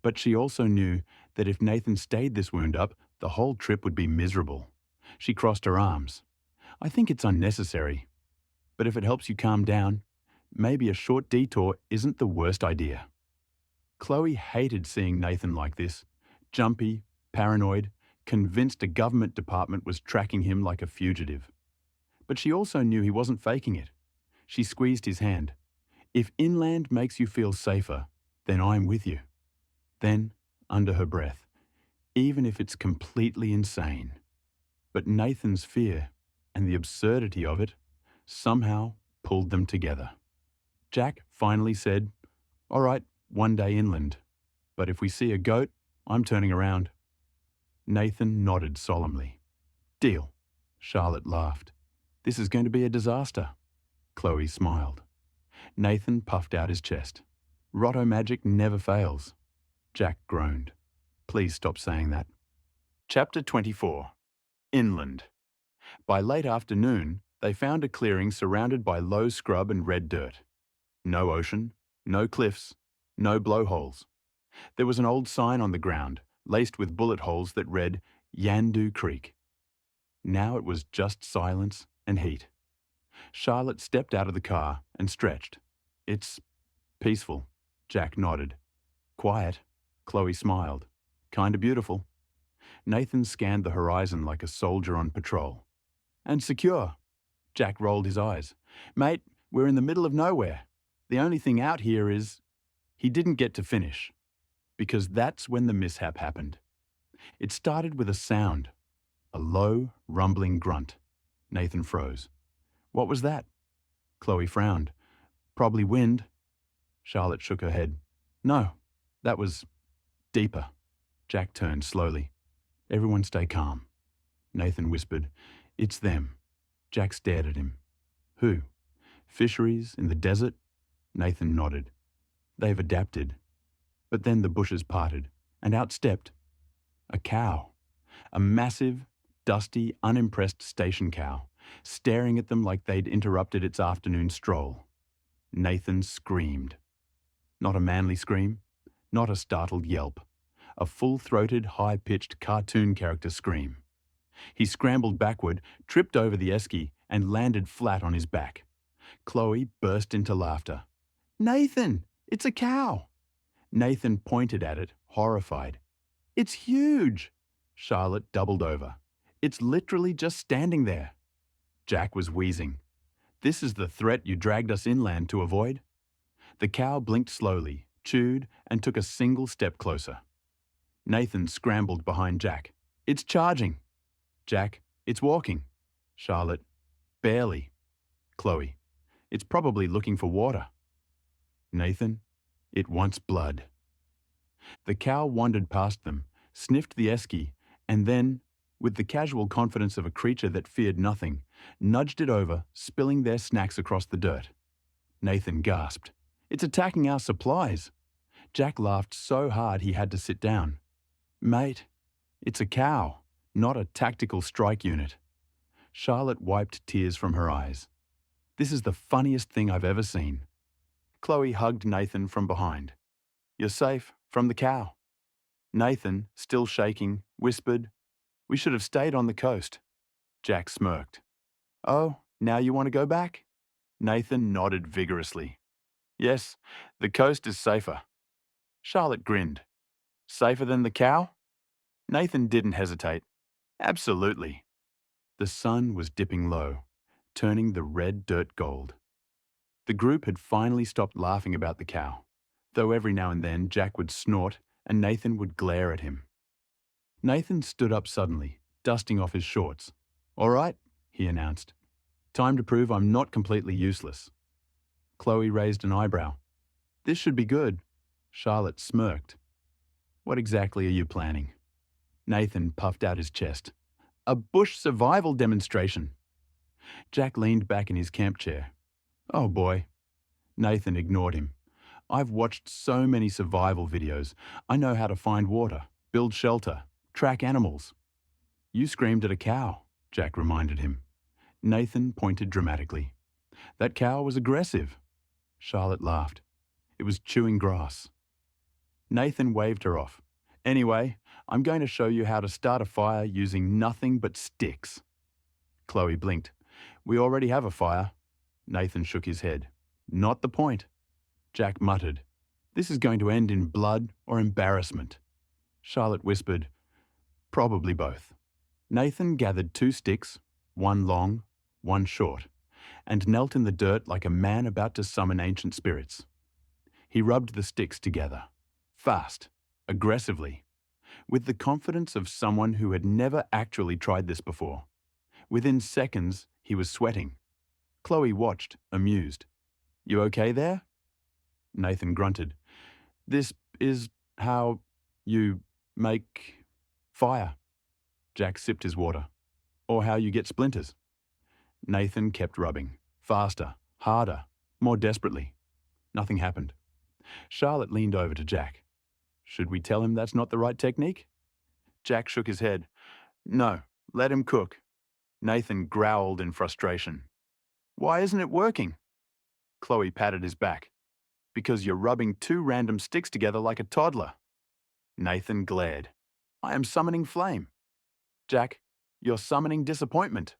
But she also knew that if Nathan stayed this wound up, the whole trip would be miserable. She crossed her arms. I think it's unnecessary. But if it helps you calm down, maybe a short detour isn't the worst idea. Chloe hated seeing Nathan like this, jumpy, paranoid, convinced a government department was tracking him like a fugitive. But she also knew he wasn't faking it. She squeezed his hand. If inland makes you feel safer, then I'm with you. Then, under her breath, even if it's completely insane. But Nathan's fear and the absurdity of it somehow pulled them together. Jack finally said, "All right, one day inland. But if we see a goat, I'm turning around." Nathan nodded solemnly. "Deal." Charlotte laughed. "This is going to be a disaster." Chloe smiled. Nathan puffed out his chest. "Rotto Magic never fails." Jack groaned. "Please stop saying that." Chapter 24. Inland. By late afternoon, they found a clearing surrounded by low scrub and red dirt. No ocean, no cliffs, no blowholes. There was an old sign on the ground, laced with bullet holes that read, "Yandu Creek." Now it was just silence and heat. Charlotte stepped out of the car and stretched. "It's peaceful," Jack nodded. "Quiet," Chloe smiled. "Kinda beautiful." Nathan scanned the horizon like a soldier on patrol. "And secure." Jack rolled his eyes. "Mate, we're in the middle of nowhere. The only thing out here is—" He didn't get to finish, because that's when the mishap happened. It started with a sound, a low, rumbling grunt. Nathan froze. "What was that?" Chloe frowned. "Probably wind." Charlotte shook her head. "No, that was deeper." Jack turned slowly. "Everyone stay calm." Nathan whispered, "It's them." Jack stared at him. "Who? Fisheries in the desert?" Nathan nodded. "They've adapted." But then the bushes parted, and out stepped a cow. A massive, dusty, unimpressed station cow, staring at them like they'd interrupted its afternoon stroll. Nathan screamed. Not a manly scream, not a startled yelp. A full-throated, high-pitched cartoon character scream. He scrambled backward, tripped over the esky, and landed flat on his back. Chloe burst into laughter. "Nathan, it's a cow!" Nathan pointed at it, horrified. "It's huge!" Charlotte doubled over. "It's literally just standing there." Jack was wheezing. "This is the threat you dragged us inland to avoid?" The cow blinked slowly, chewed, and took a single step closer. Nathan scrambled behind Jack. "It's charging." Jack, "It's walking." Charlotte, "Barely." Chloe, "It's probably looking for water." Nathan, "It wants blood." The cow wandered past them, sniffed the esky, and then, with the casual confidence of a creature that feared nothing, nudged it over, spilling their snacks across the dirt. Nathan gasped. "It's attacking our supplies." Jack laughed so hard he had to sit down. "Mate, it's a cow, not a tactical strike unit." Charlotte wiped tears from her eyes. "This is the funniest thing I've ever seen." Chloe hugged Nathan from behind. "You're safe from the cow." Nathan, still shaking, whispered, "We should have stayed on the coast." Jack smirked. "Oh, now you want to go back?" Nathan nodded vigorously. "Yes, the coast is safer." Charlotte grinned. "Safer than the cow?" Nathan didn't hesitate. "Absolutely." The sun was dipping low, turning the red dirt gold. The group had finally stopped laughing about the cow, though every now and then Jack would snort and Nathan would glare at him. Nathan stood up suddenly, dusting off his shorts. "All right," he announced. "Time to prove I'm not completely useless." Chloe raised an eyebrow. "This should be good." Charlotte smirked. "What exactly are you planning?" Nathan puffed out his chest. "A bush survival demonstration." Jack leaned back in his camp chair. "Oh boy." Nathan ignored him. "I've watched so many survival videos. I know how to find water, build shelter, track animals." "You screamed at a cow," Jack reminded him. Nathan pointed dramatically. That cow was aggressive. Charlotte laughed. It was chewing grass. Nathan waved her off. Anyway, I'm going to show you how to start a fire using nothing but sticks. Chloe blinked. We already have a fire. Nathan shook his head. Not the point. Jack muttered. This is going to end in blood or embarrassment. Charlotte whispered, probably both. Nathan gathered 2 sticks, one long, one short, and knelt in the dirt like a man about to summon ancient spirits. He rubbed the sticks together, fast, aggressively, with the confidence of someone who had never actually tried this before. Within seconds, he was sweating. Chloe watched, amused. You okay there? Nathan grunted. This is how you make fire. Jack sipped his water. Or how you get splinters. Nathan kept rubbing. Faster, harder, more desperately. Nothing happened. Charlotte leaned over to Jack. Should we tell him that's not the right technique? Jack shook his head. No, let him cook. Nathan growled in frustration. Why isn't it working? Chloe patted his back. Because you're rubbing 2 random sticks together like a toddler. Nathan glared. I am summoning flame. Jack, you're summoning disappointment.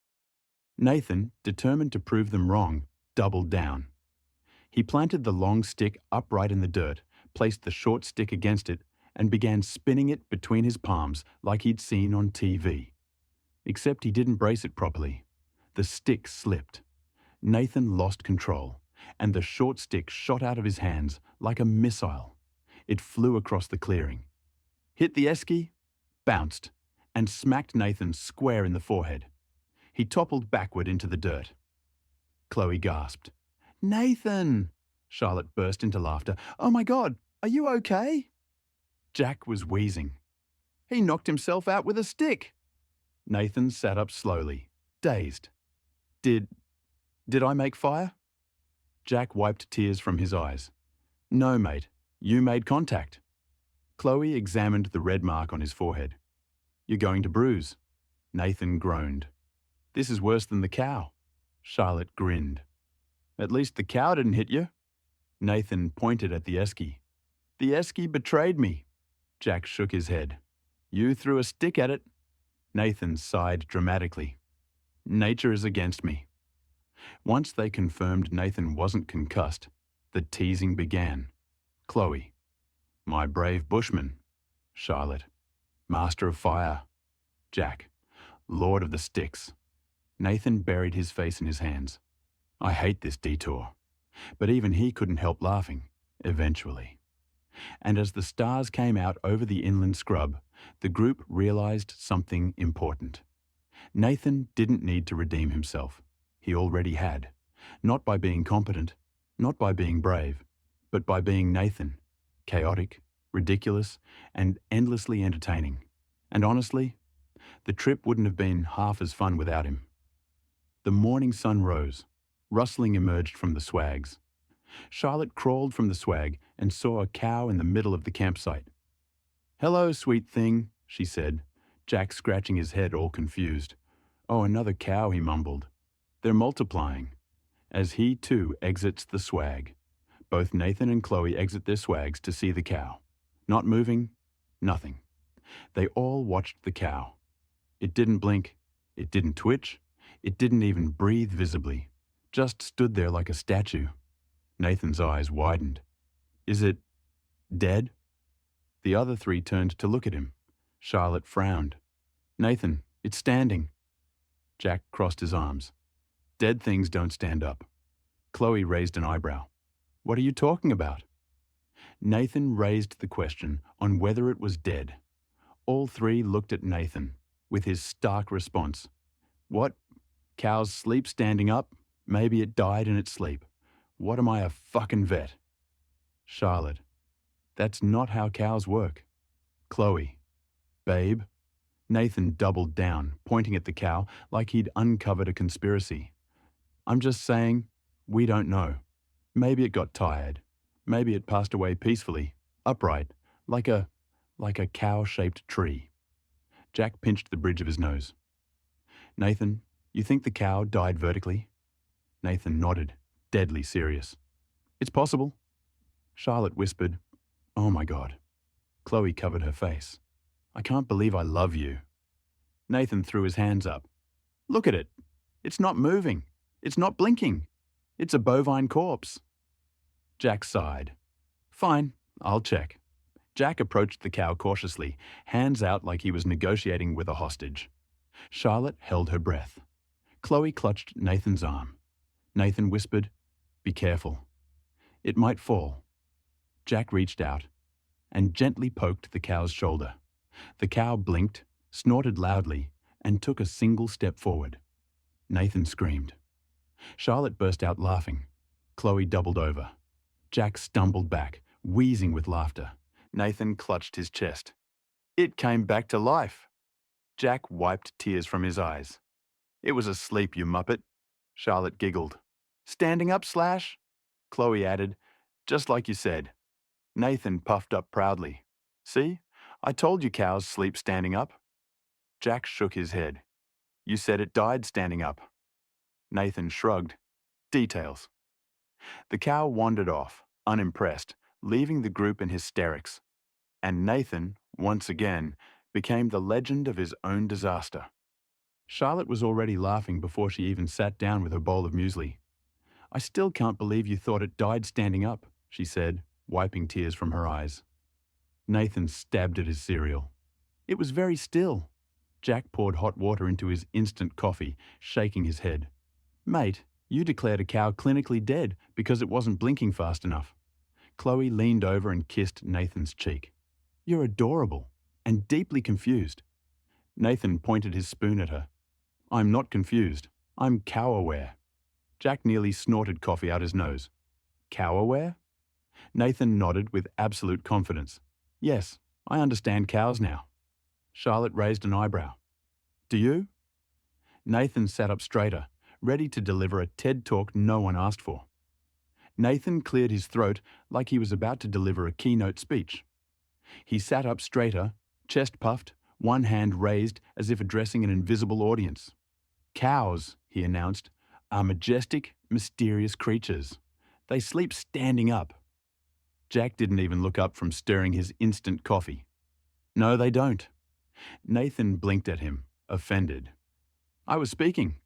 Nathan, determined to prove them wrong, doubled down. He planted the long stick upright in the dirt, placed the short stick against it, and began spinning it between his palms like he'd seen on TV. Except he didn't brace it properly. The stick slipped. Nathan lost control, and the short stick shot out of his hands like a missile. It flew across the clearing, hit the esky, bounced, and smacked Nathan square in the forehead. He toppled backward into the dirt. Chloe gasped. Nathan! Charlotte burst into laughter. Oh my God, are you okay? Jack was wheezing. He knocked himself out with a stick. Nathan sat up slowly, dazed. Did I make fire? Jack wiped tears from his eyes. No, mate, you made contact. Chloe examined the red mark on his forehead. You're going to bruise. Nathan groaned. This is worse than the cow. Charlotte grinned. At least the cow didn't hit you. Nathan pointed at the esky. The esky betrayed me. Jack shook his head. You threw a stick at it. Nathan sighed dramatically. Nature is against me. Once they confirmed Nathan wasn't concussed, the teasing began. Chloe. My brave bushman. Charlotte. Master of fire. Jack. Lord of the sticks. Nathan buried his face in his hands. I hate this detour. But even he couldn't help laughing, eventually. And as the stars came out over the inland scrub, the group realized something important. Nathan didn't need to redeem himself. He already had. Not by being competent, not by being brave, but by being Nathan. Chaotic, ridiculous, and endlessly entertaining. And honestly, the trip wouldn't have been half as fun without him. The morning sun rose. Rustling emerged from the swags. Charlotte crawled from the swag and saw a cow in the middle of the campsite. Hello, sweet thing, she said, Jack scratching his head all confused. Oh, another cow, he mumbled. They're multiplying. As he, too, exits the swag. Both Nathan and Chloe exit their swags to see the cow. Not moving, nothing. They all watched the cow. It didn't blink. It didn't twitch. It didn't even breathe visibly. Just stood there like a statue. Nathan's eyes widened. Is it dead? The other 3 turned to look at him. Charlotte frowned. Nathan, it's standing. Jack crossed his arms. Dead things don't stand up. Chloe raised an eyebrow. What are you talking about? Nathan raised the question on whether it was dead. All 3 looked at Nathan with his stark response. What? Cows sleep standing up? Maybe it died in its sleep. What am I, a fucking vet? Charlotte. That's not how cows work. Chloe. Babe. Nathan doubled down, pointing at the cow like he'd uncovered a conspiracy. I'm just saying, we don't know. Maybe it got tired. Maybe it passed away peacefully, upright, like a cow-shaped tree. Jack pinched the bridge of his nose. Nathan, you think the cow died vertically? Nathan nodded, deadly serious. It's possible. Charlotte whispered, "Oh my God." Chloe covered her face. "I can't believe I love you." Nathan threw his hands up. "Look at it. It's not moving. It's not blinking. It's a bovine corpse." Jack sighed. "Fine, I'll check." Jack approached the cow cautiously, hands out like he was negotiating with a hostage. Charlotte held her breath. Chloe clutched Nathan's arm. Nathan whispered, "Be careful. It might fall." Jack reached out and gently poked the cow's shoulder. The cow blinked, snorted loudly, and took a single step forward. Nathan screamed. Charlotte burst out laughing. Chloe doubled over. Jack stumbled back, wheezing with laughter. Nathan clutched his chest. "It came back to life." Jack wiped tears from his eyes. "It was asleep, you muppet." Charlotte giggled. "Standing up, Slash?" Chloe added, "Just like you said." Nathan puffed up proudly. "See? I told you cows sleep standing up." Jack shook his head. "You said it died standing up." Nathan shrugged. "Details." The cow wandered off, unimpressed, leaving the group in hysterics. And Nathan, once again, became the legend of his own disaster. Charlotte was already laughing before she even sat down with her bowl of muesli. "I still can't believe you thought it died standing up," she said, wiping tears from her eyes. Nathan stabbed at his cereal. "It was very still." Jack poured hot water into his instant coffee, shaking his head. "Mate, you declared a cow clinically dead because it wasn't blinking fast enough." Chloe leaned over and kissed Nathan's cheek. "You're adorable and deeply confused." Nathan pointed his spoon at her. "I'm not confused. I'm cow-aware." Jack nearly snorted coffee out his nose. "Cow-aware?" Nathan nodded with absolute confidence. "Yes, I understand cows now." Charlotte raised an eyebrow. "Do you?" Nathan sat up straighter, ready to deliver a TED talk no one asked for. Nathan cleared his throat like he was about to deliver a keynote speech. He sat up straighter, chest puffed, one hand raised as if addressing an invisible audience. "Cows," he announced, "are majestic, mysterious creatures. They sleep standing up." Jack didn't even look up from stirring his instant coffee. "No, they don't." Nathan blinked at him, offended. "I was speaking."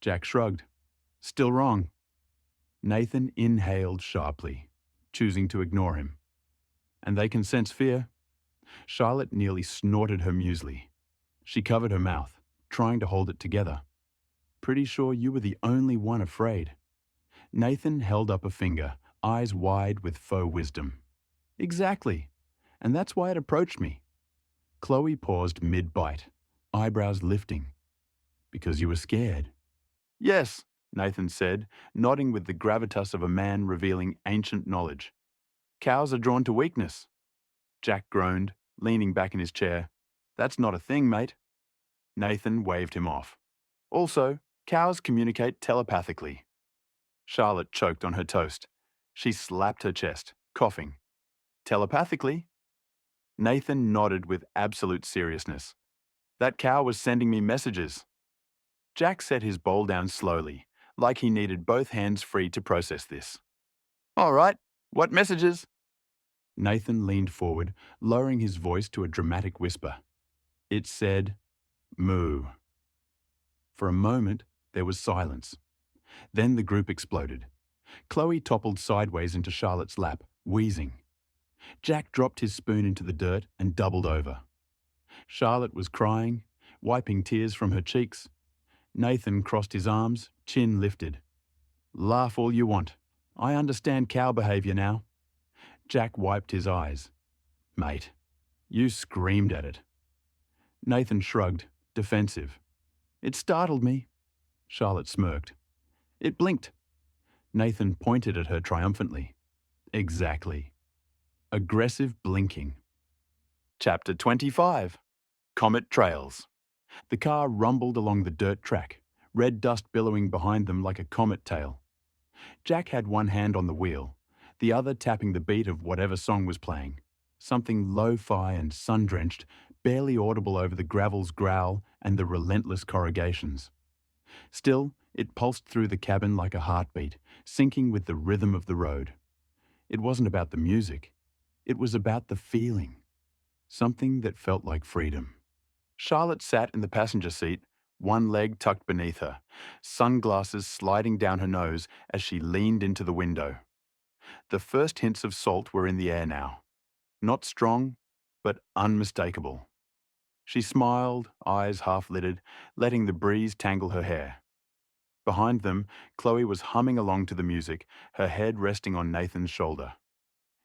Jack shrugged. "Still wrong." Nathan inhaled sharply, choosing to ignore him. "And they can sense fear." Charlotte nearly snorted her muesli. She covered her mouth, trying to hold it together. "Pretty sure you were the only one afraid." Nathan held up a finger, eyes wide with faux wisdom. "Exactly. And that's why it approached me." Chloe paused mid-bite, eyebrows lifting. "Because you were scared." "Yes," Nathan said, nodding with the gravitas of a man revealing ancient knowledge. "Cows are drawn to weakness." Jack groaned, leaning back in his chair. "That's not a thing, mate." Nathan waved him off. "Also, cows communicate telepathically." Charlotte choked on her toast. She slapped her chest, coughing. "Telepathically?" Nathan nodded with absolute seriousness. "That cow was sending me messages." Jack set his bowl down slowly, like he needed both hands free to process this. "All right, what messages?" Nathan leaned forward, lowering his voice to a dramatic whisper. It said, "Moo." For a moment, there was silence. Then the group exploded. Chloe toppled sideways into Charlotte's lap, wheezing. Jack dropped his spoon into the dirt and doubled over. Charlotte was crying, wiping tears from her cheeks. Nathan crossed his arms, chin lifted. "Laugh all you want. I understand cow behavior now." Jack wiped his eyes. "Mate, you screamed at it." Nathan shrugged, defensive. "It startled me." Charlotte smirked. "It blinked." Nathan pointed at her triumphantly. "Exactly. Aggressive blinking." Chapter 25. Comet Trails. The car rumbled along the dirt track, red dust billowing behind them like a comet tail. Jack had one hand on the wheel, the other tapping the beat of whatever song was playing, something lo-fi and sun-drenched, barely audible over the gravel's growl and the relentless corrugations. Still, it pulsed through the cabin like a heartbeat, syncing with the rhythm of the road. It wasn't about the music. It was about the feeling. Something that felt like freedom. Charlotte sat in the passenger seat, one leg tucked beneath her, sunglasses sliding down her nose as she leaned into the window. The first hints of salt were in the air now. Not strong, but unmistakable. She smiled, eyes half-lidded, letting the breeze tangle her hair. Behind them, Chloe was humming along to the music, her head resting on Nathan's shoulder.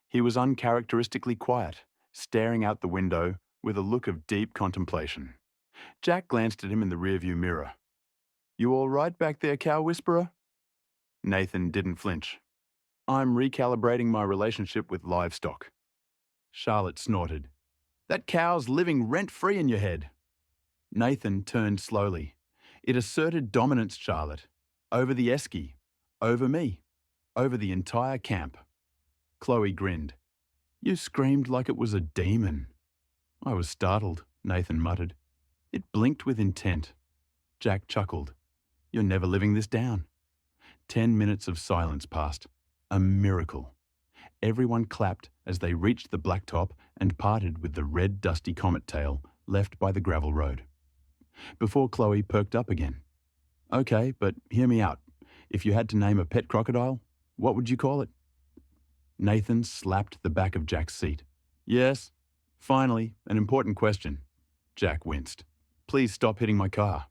He was uncharacteristically quiet, staring out the window with a look of deep contemplation. Jack glanced at him in the rearview mirror. "You all right back there, cow whisperer?" Nathan didn't flinch. "I'm recalibrating my relationship with livestock." Charlotte snorted. "That cow's living rent-free in your head." Nathan turned slowly. It asserted dominance, Charlotte. Over the esky. Over me. Over the entire camp. Chloe grinned. "You screamed like it was a demon." "I was startled," Nathan muttered. "It blinked with intent." Jack chuckled. "You're never living this down." 10 minutes of silence passed. A miracle. Everyone clapped as they reached the blacktop and parted with the red dusty comet tail left by the gravel road. Before Chloe perked up again. "Okay, but hear me out. If you had to name a pet crocodile, what would you call it?" Nathan slapped the back of Jack's seat. "Yes, finally, an important question." Jack winced. "Please stop hitting my car."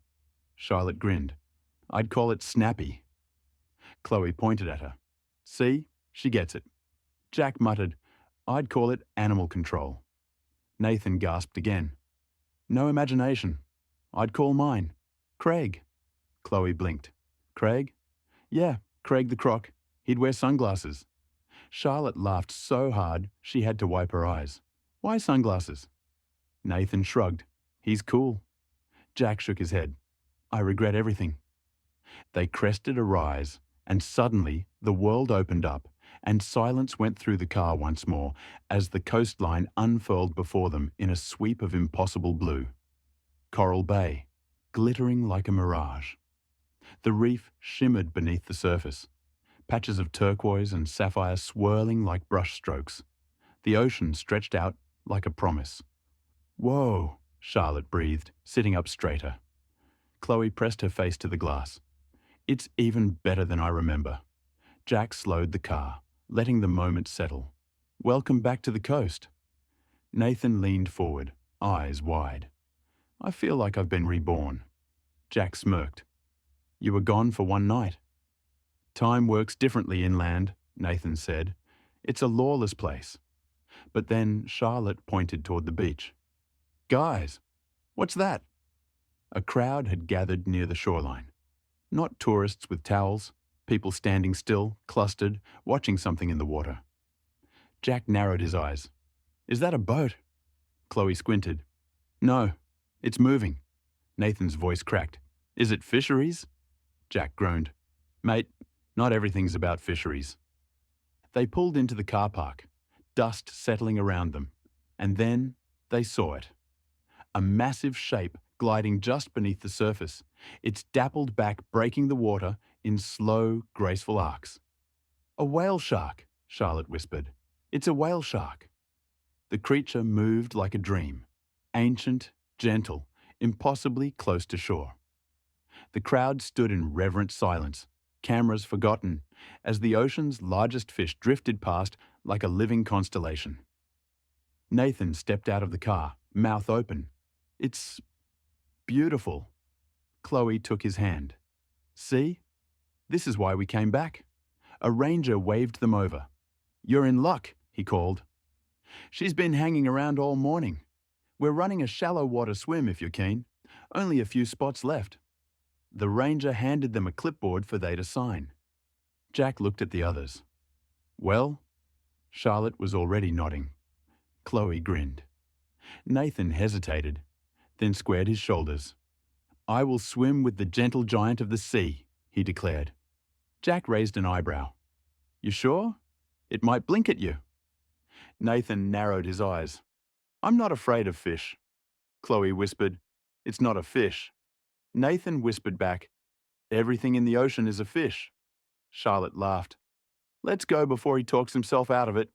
Charlotte grinned. "I'd call it Snappy." Chloe pointed at her. "See? She gets it." Jack muttered, "I'd call it Animal Control." Nathan gasped again. "No imagination. I'd call mine Craig." Chloe blinked. "Craig?" "Yeah, Craig the Croc. He'd wear sunglasses." Charlotte laughed so hard she had to wipe her eyes. "Why sunglasses?" Nathan shrugged. "He's cool." Jack shook his head. "I regret everything." They crested a rise, and suddenly the world opened up, and silence went through the car once more as the coastline unfurled before them in a sweep of impossible blue. Coral Bay, glittering like a mirage. The reef shimmered beneath the surface, patches of turquoise and sapphire swirling like brush strokes. The ocean stretched out like a promise. "Whoa," Charlotte breathed, sitting up straighter. Chloe pressed her face to the glass. "It's even better than I remember." Jack slowed the car, letting the moment settle. "Welcome back to the coast." Nathan leaned forward, eyes wide. "I feel like I've been reborn." Jack smirked. "You were gone for one night." "Time works differently inland," Nathan said. "It's a lawless place." But then Charlotte pointed toward the beach. "Guys, what's that?" A crowd had gathered near the shoreline. Not tourists with towels, people standing still, clustered, watching something in the water. Jack narrowed his eyes. "Is that a boat?" Chloe squinted. "No, it's moving." Nathan's voice cracked. "Is it fisheries?" Jack groaned. "Mate, not everything's about fisheries." They pulled into the car park, dust settling around them, and then they saw it. A massive shape gliding just beneath the surface, its dappled back breaking the water in slow, graceful arcs. "A whale shark," Charlotte whispered. "It's a whale shark." The creature moved like a dream, ancient, gentle, impossibly close to shore. The crowd stood in reverent silence, cameras forgotten, as the ocean's largest fish drifted past like a living constellation. Nathan stepped out of the car, mouth open. "It's beautiful." Chloe took his hand. "See? This is why we came back." A ranger waved them over. "You're in luck," he called. "She's been hanging around all morning. We're running a shallow water swim if you're keen. Only a few spots left." The ranger handed them a clipboard for they to sign. Jack looked at the others. "Well?" Charlotte was already nodding. Chloe grinned. Nathan hesitated, then squared his shoulders. "I will swim with the gentle giant of the sea," he declared. Jack raised an eyebrow. "You sure? It might blink at you." Nathan narrowed his eyes. "I'm not afraid of fish." Chloe whispered, "It's not a fish." Nathan whispered back, Everything in the ocean is a fish. Charlotte laughed. Let's go before he talks himself out of it.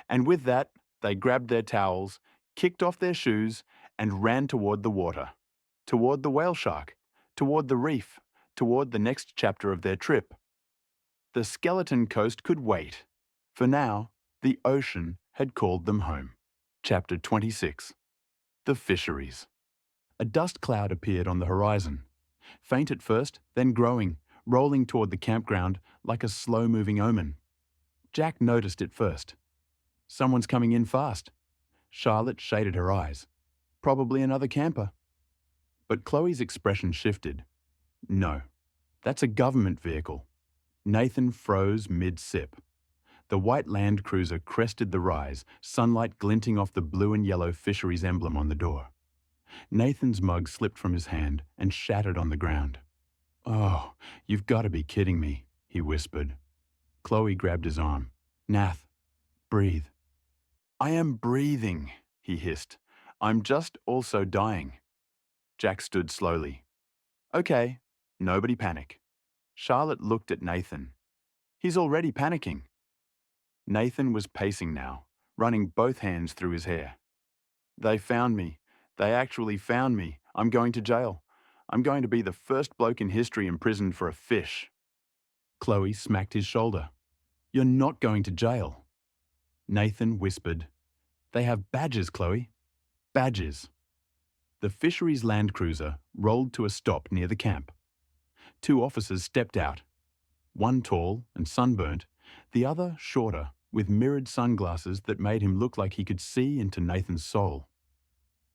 And with that, they grabbed their towels, kicked off their shoes, and ran toward the water, toward the whale shark, toward the reef, toward the next chapter of their trip. The skeleton coast could wait. For now, the ocean had called them home. Chapter 26. The Fisheries. A dust cloud appeared on the horizon. Faint at first, then growing, rolling toward the campground like a slow-moving omen. Jack noticed it first. Someone's coming in fast. Charlotte shaded her eyes. Probably another camper. But Chloe's expression shifted. No, that's a government vehicle. Nathan froze mid-sip. The white land cruiser crested the rise, sunlight glinting off the blue and yellow fisheries emblem on the door. Nathan's mug slipped from his hand and shattered on the ground. Oh, you've got to be kidding me, he whispered. Chloe grabbed his arm. Nath, breathe. I am breathing, he hissed. I'm just also dying. Jack stood slowly. Okay, nobody panic. Charlotte looked at Nathan. He's already panicking. Nathan was pacing now, running both hands through his hair. They found me. They actually found me. I'm going to jail. I'm going to be the first bloke in history imprisoned for a fish. Chloe smacked his shoulder. You're not going to jail. Nathan whispered. They have badges, Chloe. Badges. The fisheries land cruiser rolled to a stop near the camp. Two officers stepped out. One tall and sunburnt, the other shorter, with mirrored sunglasses that made him look like he could see into Nathan's soul.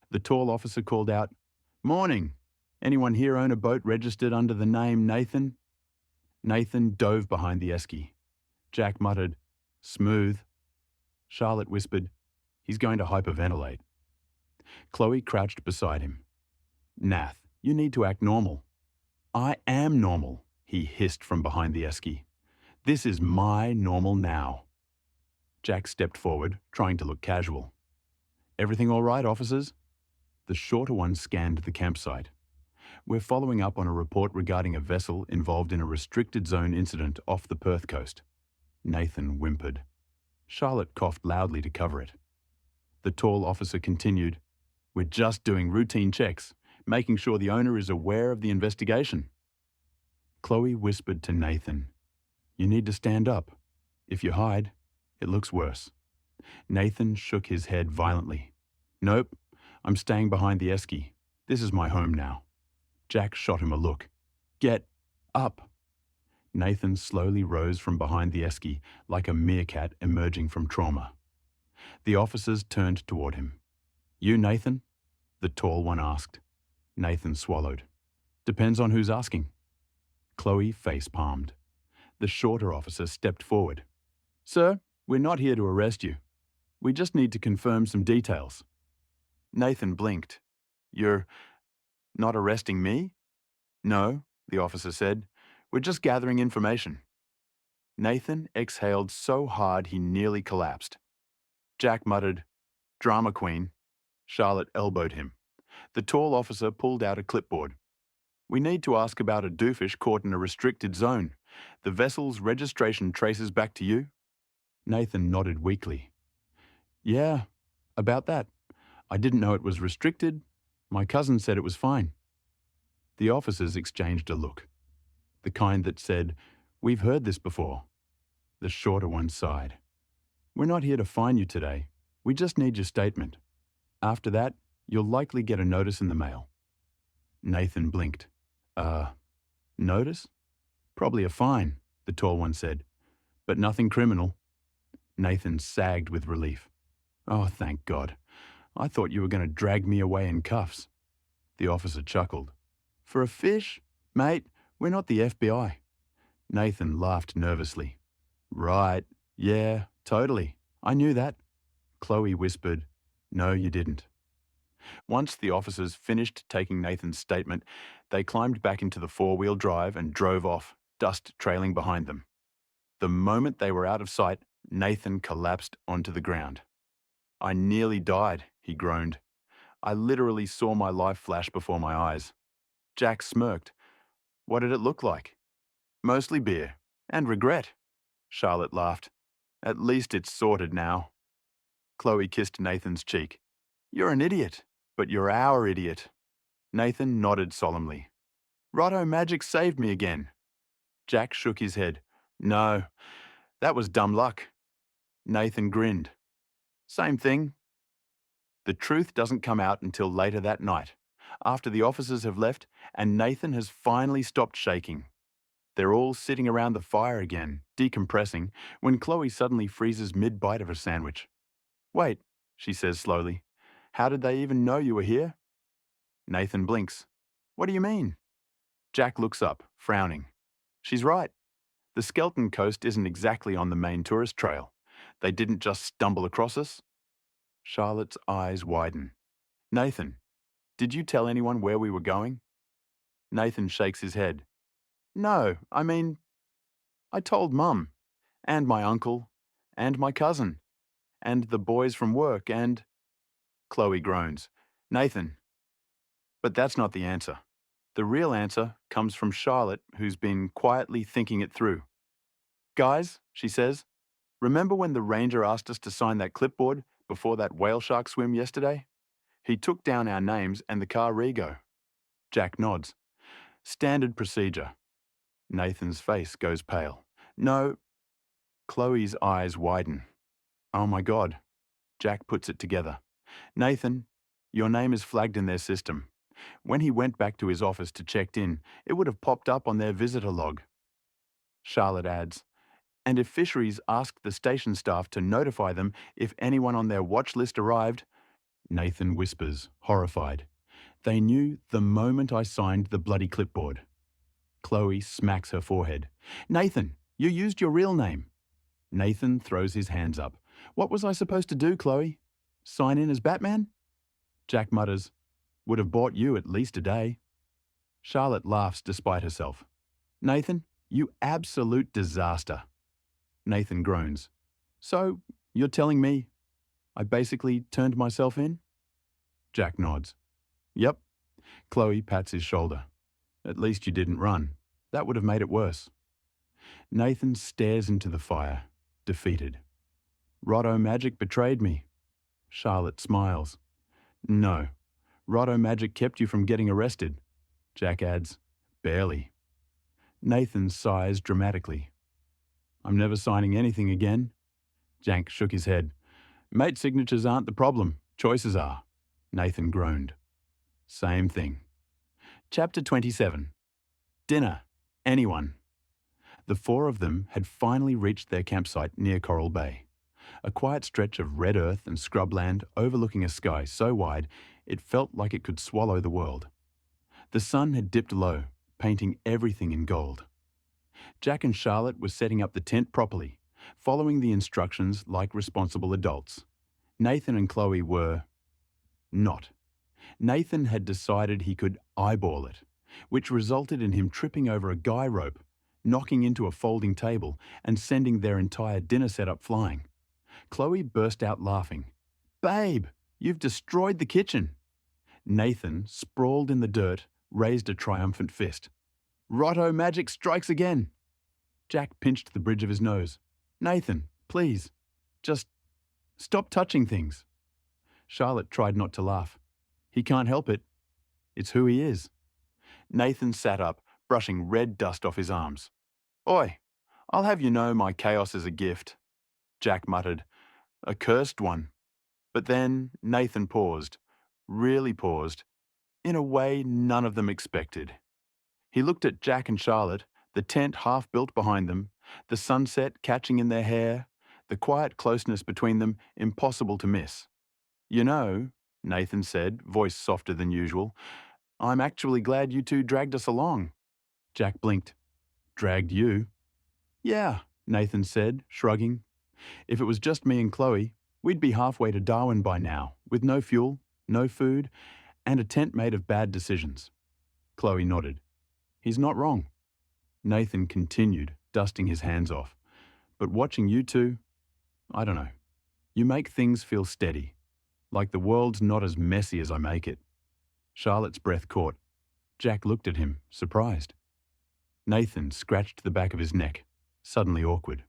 The tall officer called out, Morning! Anyone here own a boat registered under the name Nathan? Nathan dove behind the esky. Jack muttered, Smooth. Charlotte whispered, He's going to hyperventilate. Chloe crouched beside him. Nath, you need to act normal. I am normal, he hissed from behind the esky. This is my normal now. Jack stepped forward, trying to look casual. Everything all right, officers? The shorter one scanned the campsite. We're following up on a report regarding a vessel involved in a restricted zone incident off the Perth coast. Nathan whimpered. Charlotte coughed loudly to cover it. The tall officer continued, We're just doing routine checks, making sure the owner is aware of the investigation. Chloe whispered to Nathan, You need to stand up. If you hide, it looks worse. Nathan shook his head violently. Nope, I'm staying behind the esky. This is my home now. Jack shot him a look. Get up. Nathan slowly rose from behind the esky like a meerkat emerging from trauma. The officers turned toward him. You, Nathan? The tall one asked. Nathan swallowed. Depends on who's asking. Chloe face-palmed. The shorter officer stepped forward. Sir, we're not here to arrest you. We just need to confirm some details. Nathan blinked. You're not arresting me? No, the officer said. We're just gathering information. Nathan exhaled so hard he nearly collapsed. Jack muttered, Drama queen. Charlotte elbowed him. The tall officer pulled out a clipboard. We need to ask about a doofish caught in a restricted zone. The vessel's registration traces back to you? Nathan nodded weakly. Yeah, about that. I didn't know it was restricted. My cousin said it was fine. The officers exchanged a look. The kind that said, We've heard this before. The shorter one sighed. We're not here to fine you today. We just need your statement. After that, you'll likely get a notice in the mail. Nathan blinked. Notice? Probably a fine, the tall one said. But nothing criminal. Nathan sagged with relief. Oh, thank God. I thought you were going to drag me away in cuffs. The officer chuckled. For a fish? Mate, we're not the FBI. Nathan laughed nervously. Right. Yeah, totally. I knew that. Chloe whispered, No, you didn't. Once the officers finished taking Nathan's statement, they climbed back into the four-wheel drive and drove off, dust trailing behind them. The moment they were out of sight, Nathan collapsed onto the ground. I nearly died, he groaned. I literally saw my life flash before my eyes. Jack smirked. What did it look like? Mostly beer. And regret. Charlotte laughed. At least it's sorted now. Chloe kissed Nathan's cheek. You're an idiot, but you're our idiot. Nathan nodded solemnly. Rotto Magic saved me again. Jack shook his head. No, that was dumb luck. Nathan grinned. Same thing. The truth doesn't come out until later that night, after the officers have left and Nathan has finally stopped shaking. They're all sitting around the fire again, decompressing, when Chloe suddenly freezes mid-bite of her sandwich. Wait, she says slowly. How did they even know you were here? Nathan blinks. What do you mean? Jack looks up, frowning. She's right. The Skelton Coast isn't exactly on the main tourist trail. They didn't just stumble across us. Charlotte's eyes widen. Nathan, did you tell anyone where we were going? Nathan shakes his head. No, I told Mum, and my uncle, and my cousin, and the boys from work, and... Chloe groans. Nathan. But that's not the answer. The real answer comes from Charlotte, who's been quietly thinking it through. Guys, she says, remember when the ranger asked us to sign that clipboard before that whale shark swim yesterday? He took down our names and the car rego. Jack nods. Standard procedure. Nathan's face goes pale. No. Chloe's eyes widen. Oh my God. Jack puts it together. Nathan, your name is flagged in their system. When he went back to his office to check in, it would have popped up on their visitor log. Charlotte adds, and if fisheries asked the station staff to notify them if anyone on their watch list arrived, Nathan whispers, horrified. They knew the moment I signed the bloody clipboard. Chloe smacks her forehead. Nathan, you used your real name. Nathan throws his hands up. What was I supposed to do, Chloe? Sign in as Batman? Jack mutters, would have bought you at least a day. Charlotte laughs despite herself. Nathan, you absolute disaster. Nathan groans. So, you're telling me I basically turned myself in? Jack nods. Yep. Chloe pats his shoulder. At least you didn't run. That would have made it worse. Nathan stares into the fire, defeated. Rotto Magic betrayed me. Charlotte smiles. No. Rotto Magic kept you from getting arrested. Jack adds, barely. Nathan sighs dramatically. I'm never signing anything again. Jack shook his head. Mate signatures aren't the problem. Choices are. Nathan groaned. Same thing. Chapter 27. Dinner. Anyone. The four of them had finally reached their campsite near Coral Bay, a quiet stretch of red earth and scrubland overlooking a sky so wide it felt like it could swallow the world. The sun had dipped low, painting everything in gold. Jack and Charlotte were setting up the tent properly, following the instructions like responsible adults. Nathan and Chloe were not. Nathan had decided he could eyeball it, which resulted in him tripping over a guy rope, knocking into a folding table, and sending their entire dinner setup flying. Chloe burst out laughing. Babe, you've destroyed the kitchen. Nathan, sprawled in the dirt, raised a triumphant fist. Rotto Magic strikes again. Jack pinched the bridge of his nose. Nathan, please, just stop touching things. Charlotte tried not to laugh. He can't help it. It's who he is. Nathan sat up, brushing red dust off his arms. Oi, I'll have you know my chaos is a gift. Jack muttered. A cursed one. But then Nathan paused, really paused, in a way none of them expected. He looked at Jack and Charlotte, the tent half built behind them, the sunset catching in their hair, the quiet closeness between them impossible to miss. You know, Nathan said, voice softer than usual, I'm actually glad you two dragged us along. Jack blinked. Dragged you? Yeah, Nathan said, shrugging. If it was just me and Chloe, we'd be halfway to Darwin by now, with no fuel, no food, and a tent made of bad decisions. Chloe nodded. He's not wrong. Nathan continued, dusting his hands off. But watching you two, I don't know. You make things feel steady, like the world's not as messy as I make it. Charlotte's breath caught. Jack looked at him, surprised. Nathan scratched the back of his neck, suddenly awkward.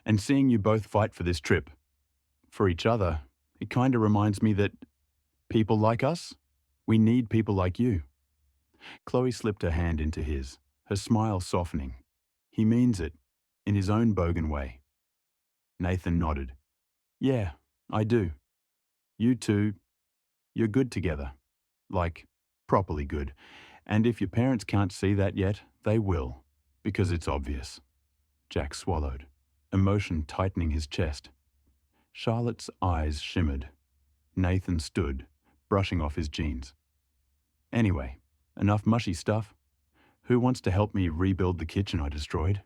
And seeing you both fight for this trip, for each other, it kinda reminds me that people like us, we need people like you. Chloe slipped her hand into his, her smile softening. He means it, in his own bogan way. Nathan nodded. Yeah, I do. You two, you're good together. Like, properly good. And if your parents can't see that yet, they will, because it's obvious. Jack swallowed, emotion tightening his chest. Charlotte's eyes shimmered. Nathan stood, brushing off his jeans. Anyway, enough mushy stuff. Who wants to help me rebuild the kitchen I destroyed?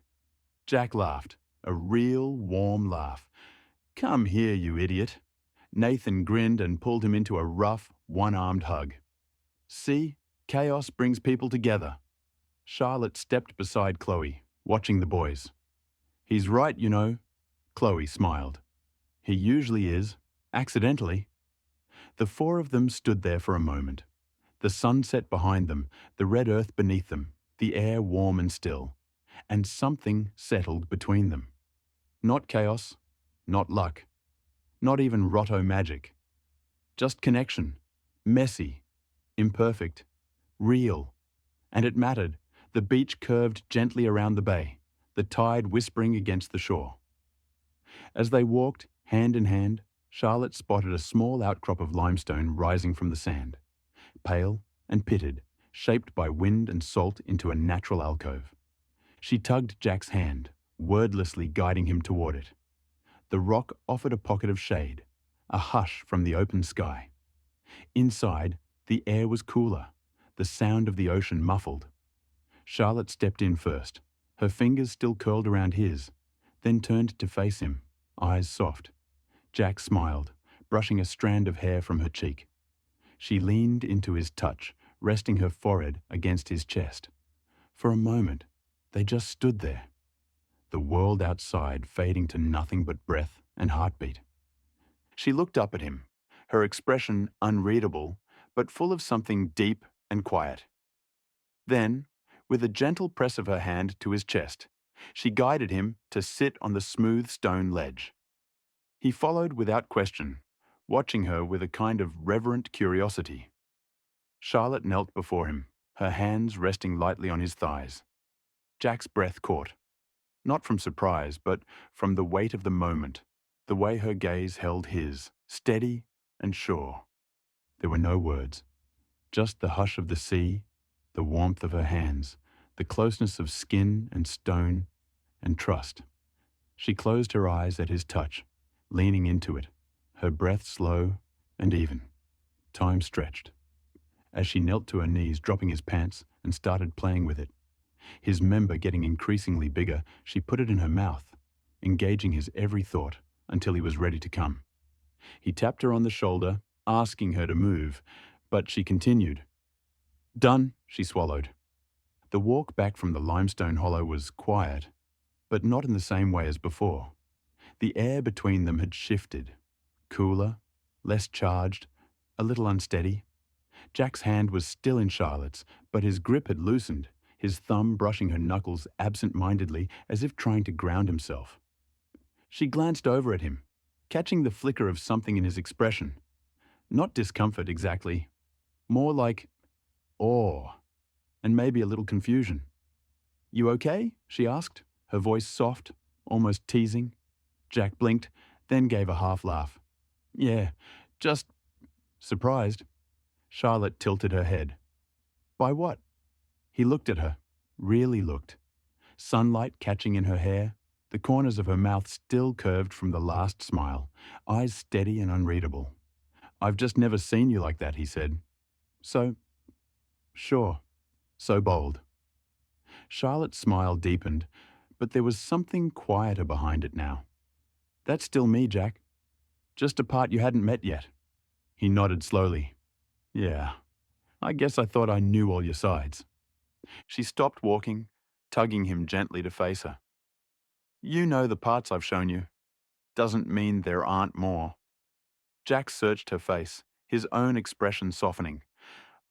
Jack laughed, a real warm laugh. Come here, you idiot. Nathan grinned and pulled him into a rough, one-armed hug. See, chaos brings people together. Charlotte stepped beside Chloe, watching the boys. He's right, you know. Chloe smiled. He usually is, accidentally. The four of them stood there for a moment. The sunset behind them, the red earth beneath them, the air warm and still. And something settled between them. Not chaos, not luck, not even Rotto Magic. Just connection, messy, imperfect, real. And it mattered. The beach curved gently around the bay, the tide whispering against the shore. As they walked, hand in hand, Charlotte spotted a small outcrop of limestone rising from the sand, pale and pitted, shaped by wind and salt into a natural alcove. She tugged Jack's hand, wordlessly guiding him toward it. The rock offered a pocket of shade, a hush from the open sky. Inside, the air was cooler, the sound of the ocean muffled. Charlotte stepped in first, her fingers still curled around his, then turned to face him, eyes soft. Jack smiled, brushing a strand of hair from her cheek. She leaned into his touch, resting her forehead against his chest. For a moment, they just stood there, the world outside fading to nothing but breath and heartbeat. She looked up at him, her expression unreadable, but full of something deep and quiet. Then, with a gentle press of her hand to his chest, she guided him to sit on the smooth stone ledge. He followed without question, watching her with a kind of reverent curiosity. Charlotte knelt before him, her hands resting lightly on his thighs. Jack's breath caught, not from surprise, but from the weight of the moment, the way her gaze held his, steady and sure. There were no words, just the hush of the sea, the warmth of her hands, the closeness of skin and stone, and trust. She closed her eyes at his touch, leaning into it, her breath slow and even. Time stretched. As she knelt to her knees, dropping his pants, and started playing with it. His member getting increasingly bigger, she put it in her mouth, engaging his every thought until he was ready to come. He tapped her on the shoulder, asking her to move, but she continued. Done, she swallowed. The walk back from the limestone hollow was quiet, but not in the same way as before. The air between them had shifted, cooler, less charged, a little unsteady. Jack's hand was still in Charlotte's, but his grip had loosened, his thumb brushing her knuckles absent-mindedly as if trying to ground himself. She glanced over at him, catching the flicker of something in his expression. Not discomfort exactly, more like awe, and maybe a little confusion. You okay? She asked, her voice soft, almost teasing. Jack blinked, then gave a half laugh. Yeah, just surprised. Charlotte tilted her head. By what? He looked at her, really looked. Sunlight catching in her hair, the corners of her mouth still curved from the last smile, eyes steady and unreadable. I've just never seen you like that, he said. So, sure, so bold. Charlotte's smile deepened, but there was something quieter behind it now. That's still me, Jack. Just a part you hadn't met yet. He nodded slowly. Yeah, I guess I thought I knew all your sides. She stopped walking, tugging him gently to face her. You know the parts I've shown you. Doesn't mean there aren't more. Jack searched her face, his own expression softening.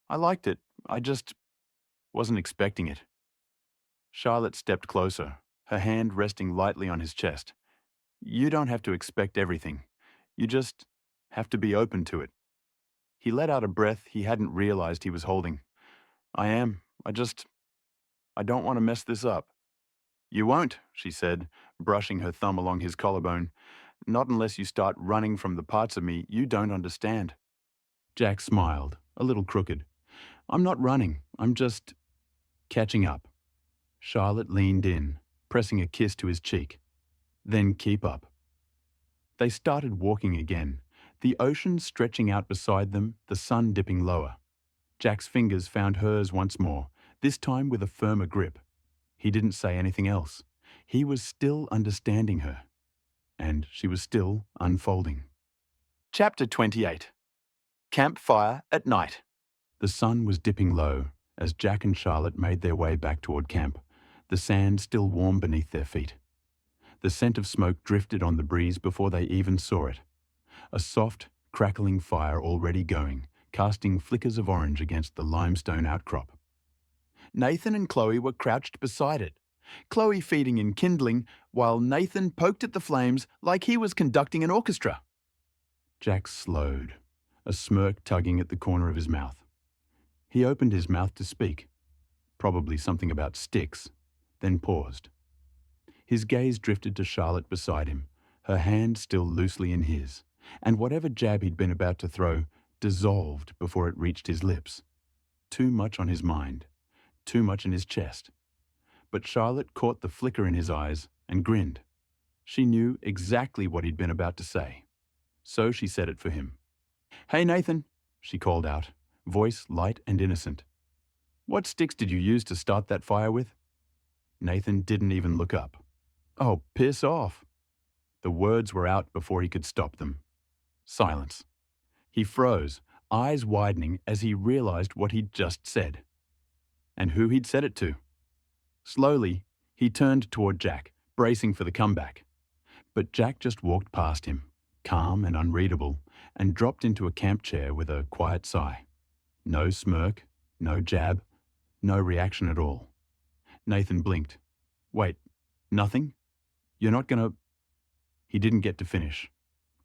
I liked it. I just wasn't expecting it. Charlotte stepped closer, her hand resting lightly on his chest. You don't have to expect everything. You just have to be open to it. He let out a breath he hadn't realized he was holding. I am. I don't want to mess this up. You won't, she said, brushing her thumb along his collarbone. Not unless you start running from the parts of me you don't understand. Jack smiled, a little crooked. I'm not running. I'm just catching up. Charlotte leaned in, pressing a kiss to his cheek. Then keep up. They started walking again, the ocean stretching out beside them, the sun dipping lower. Jack's fingers found hers once more, this time with a firmer grip. He didn't say anything else. He was still understanding her. And she was still unfolding. Chapter 28. Campfire at Night. The sun was dipping low as Jack and Charlotte made their way back toward camp, the sand still warm beneath their feet. The scent of smoke drifted on the breeze before they even saw it. A soft, crackling fire already going, casting flickers of orange against the limestone outcrop. Nathan and Chloe were crouched beside it, Chloe feeding and kindling, while Nathan poked at the flames like he was conducting an orchestra. Jack slowed, a smirk tugging at the corner of his mouth. He opened his mouth to speak, probably something about sticks, then paused. His gaze drifted to Charlotte beside him, her hand still loosely in his, and whatever jab he'd been about to throw dissolved before it reached his lips. Too much on his mind, too much in his chest. But Charlotte caught the flicker in his eyes and grinned. She knew exactly what he'd been about to say. So she said it for him. Hey, Nathan, she called out, voice light and innocent. What sticks did you use to start that fire with? Nathan didn't even look up. Oh, piss off. The words were out before he could stop them. Silence. He froze, eyes widening as he realized what he'd just said. And who he'd said it to. Slowly, he turned toward Jack, bracing for the comeback. But Jack just walked past him, calm and unreadable, and dropped into a camp chair with a quiet sigh. No smirk, no jab, no reaction at all. Nathan blinked. Wait, nothing? You're not gonna... He didn't get to finish.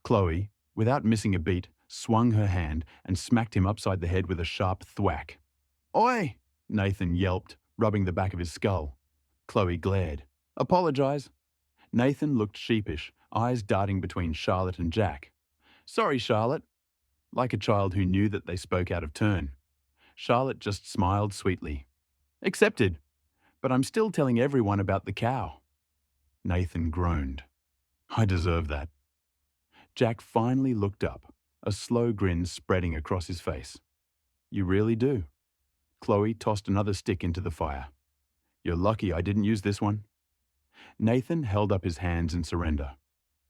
Chloe, without missing a beat, swung her hand and smacked him upside the head with a sharp thwack. Oi! Nathan yelped, rubbing the back of his skull. Chloe glared. Apologize. Nathan looked sheepish, eyes darting between Charlotte and Jack. Sorry, Charlotte. Like a child who knew that they spoke out of turn. Charlotte just smiled sweetly. Accepted. But I'm still telling everyone about the cow. Nathan groaned. I deserve that. Jack finally looked up, a slow grin spreading across his face. You really do. Chloe tossed another stick into the fire. You're lucky I didn't use this one. Nathan held up his hands in surrender.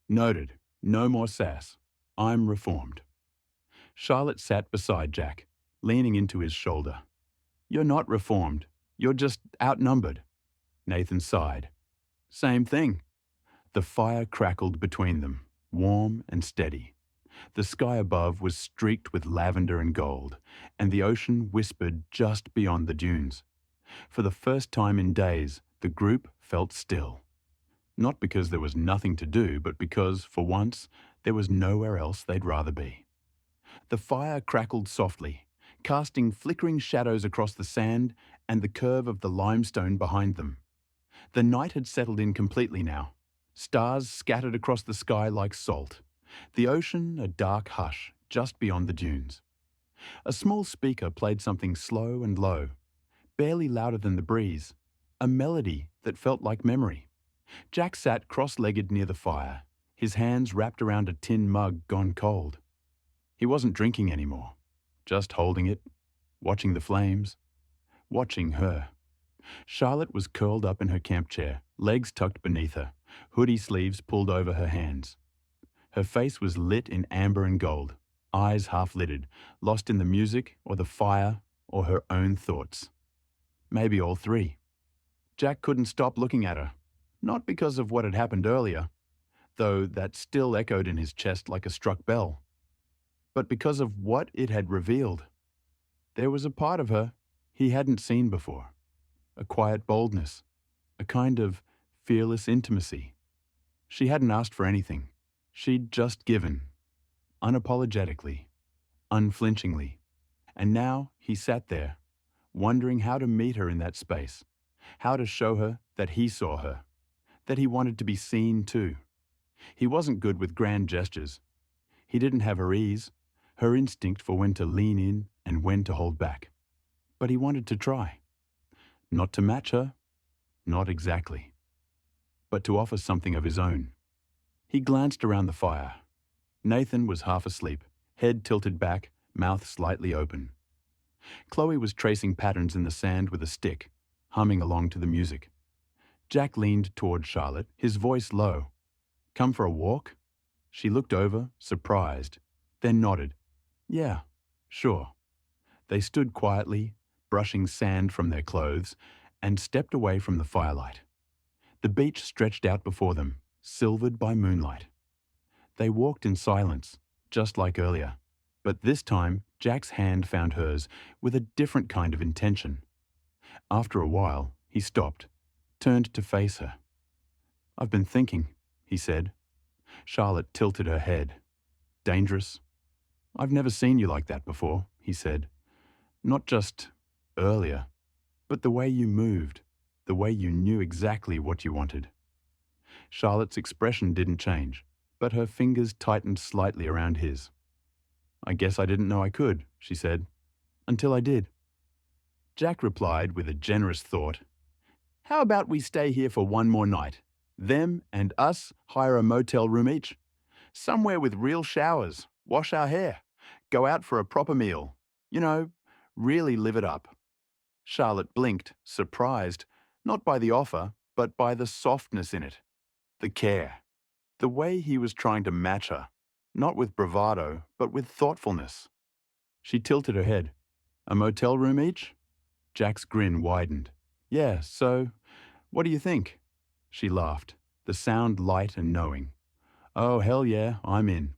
Noted. No more sass. I'm reformed. Charlotte sat beside Jack, leaning into his shoulder. You're not reformed. You're just outnumbered. Nathan sighed. Same thing. The fire crackled between them, warm and steady. The sky above was streaked with lavender and gold, and the ocean whispered just beyond the dunes. For the first time in days, the group felt still. Not because there was nothing to do, but because, for once, there was nowhere else they'd rather be. The fire crackled softly, casting flickering shadows across the sand and the curve of the limestone behind them. The night had settled in completely now. Stars scattered across the sky like salt. The ocean a dark hush just beyond the dunes. A small speaker played something slow and low, barely louder than the breeze, a melody that felt like memory. Jack sat cross-legged near the fire, his hands wrapped around a tin mug gone cold. He wasn't drinking anymore, just holding it, watching the flames, watching her. Charlotte was curled up in her camp chair, legs tucked beneath her, hoodie sleeves pulled over her hands. Her face was lit in amber and gold, eyes half-lidded, lost in the music or the fire or her own thoughts. Maybe all three. Jack couldn't stop looking at her, not because of what had happened earlier, though that still echoed in his chest like a struck bell, but because of what it had revealed. There was a part of her he hadn't seen before, a quiet boldness, a kind of fearless intimacy. She hadn't asked for anything. She'd just given, unapologetically, unflinchingly. And now he sat there, wondering how to meet her in that space, how to show her that he saw her, that he wanted to be seen too. He wasn't good with grand gestures. He didn't have her ease, her instinct for when to lean in and when to hold back. But he wanted to try. Not to match her, not exactly, but to offer something of his own. He glanced around the fire. Nathan was half asleep, head tilted back, mouth slightly open. Chloe was tracing patterns in the sand with a stick, humming along to the music. Jack leaned toward Charlotte, his voice low. "Come for a walk?" She looked over, surprised, then nodded. "Yeah, sure." They stood quietly, brushing sand from their clothes, and stepped away from the firelight. The beach stretched out before them, silvered by moonlight. They walked in silence, just like earlier. But this time, Jack's hand found hers with a different kind of intention. After a while, he stopped, turned to face her. "I've been thinking," he said. Charlotte tilted her head. "Dangerous?" "I've never seen you like that before," he said. "Not just earlier, but the way you moved, the way you knew exactly what you wanted." Charlotte's expression didn't change, but her fingers tightened slightly around his. "I guess I didn't know I could," she said, "until I did." Jack replied with a generous thought. "How about we stay here for one more night? Them and us hire a motel room each. Somewhere with real showers, wash our hair, go out for a proper meal. You know, really live it up." Charlotte blinked, surprised, not by the offer, but by the softness in it, the care, the way he was trying to match her, not with bravado, but with thoughtfulness. She tilted her head. "A motel room each?" Jack's grin widened. "Yeah, so, what do you think?" She laughed, the sound light and knowing. "Oh, hell yeah, I'm in."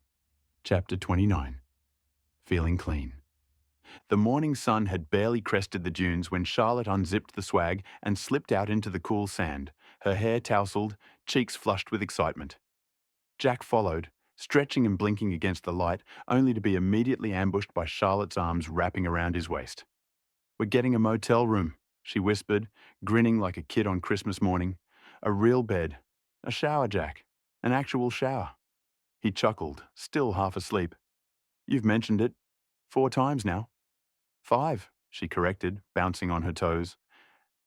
Chapter 29. Feeling clean. The morning sun had barely crested the dunes when Charlotte unzipped the swag and slipped out into the cool sand, her hair tousled, cheeks flushed with excitement. Jack followed, stretching and blinking against the light, only to be immediately ambushed by Charlotte's arms wrapping around his waist. "We're getting a motel room," she whispered, grinning like a kid on Christmas morning. "A real bed. A shower, Jack. An actual shower." He chuckled, still half asleep. "You've mentioned it 4 times now." "5, she corrected, bouncing on her toes.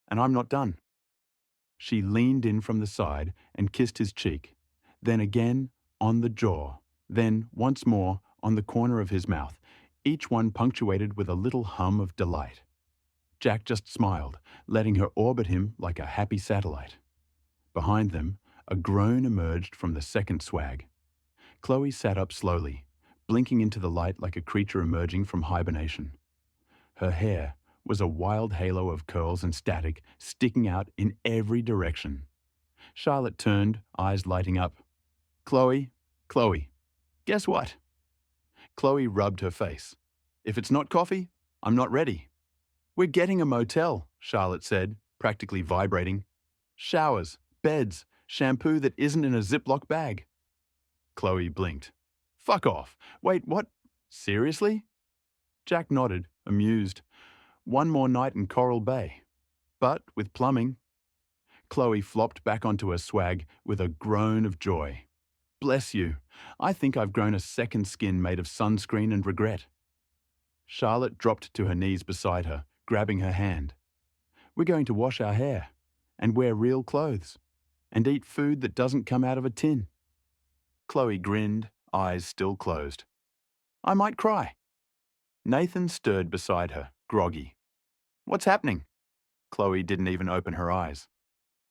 "And I'm not done." She leaned in from the side and kissed his cheek, then again on the jaw, then once more on the corner of his mouth, each one punctuated with a little hum of delight. Jack just smiled, letting her orbit him like a happy satellite. Behind them, a groan emerged from the second swag. Chloe sat up slowly, blinking into the light like a creature emerging from hibernation. Her hair was a wild halo of curls and static sticking out in every direction. Charlotte turned, eyes lighting up. "Chloe, Chloe, guess what?" Chloe rubbed her face. "If it's not coffee, I'm not ready." "We're getting a motel," Charlotte said, practically vibrating. "Showers, beds, shampoo that isn't in a Ziploc bag." Chloe blinked. "Fuck off. Wait, what? Seriously?" Jack nodded, amused. One more night in Coral Bay. But with plumbing. Chloe flopped back onto her swag with a groan of joy. "Bless you. I think I've grown a second skin made of sunscreen and regret." Charlotte dropped to her knees beside her, grabbing her hand. "We're going to wash our hair, and wear real clothes, and eat food that doesn't come out of a tin." Chloe grinned, eyes still closed. "I might cry." Nathan stirred beside her, groggy. "What's happening?" Chloe didn't even open her eyes.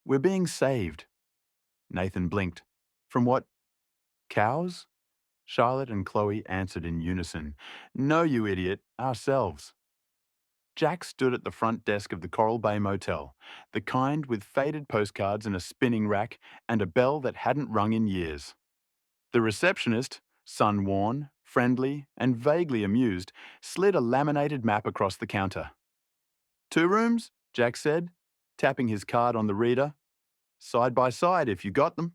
"We're being saved." Nathan blinked. "From what? Cows?" Charlotte and Chloe answered in unison. "No, you idiot, ourselves." Jack stood at the front desk of the Coral Bay Motel, the kind with faded postcards and a spinning rack and a bell that hadn't rung in years. The receptionist, sun-worn, friendly, and vaguely amused, slid a laminated map across the counter. "2 rooms?" Jack said, tapping his card on the reader. Side by side if you got them.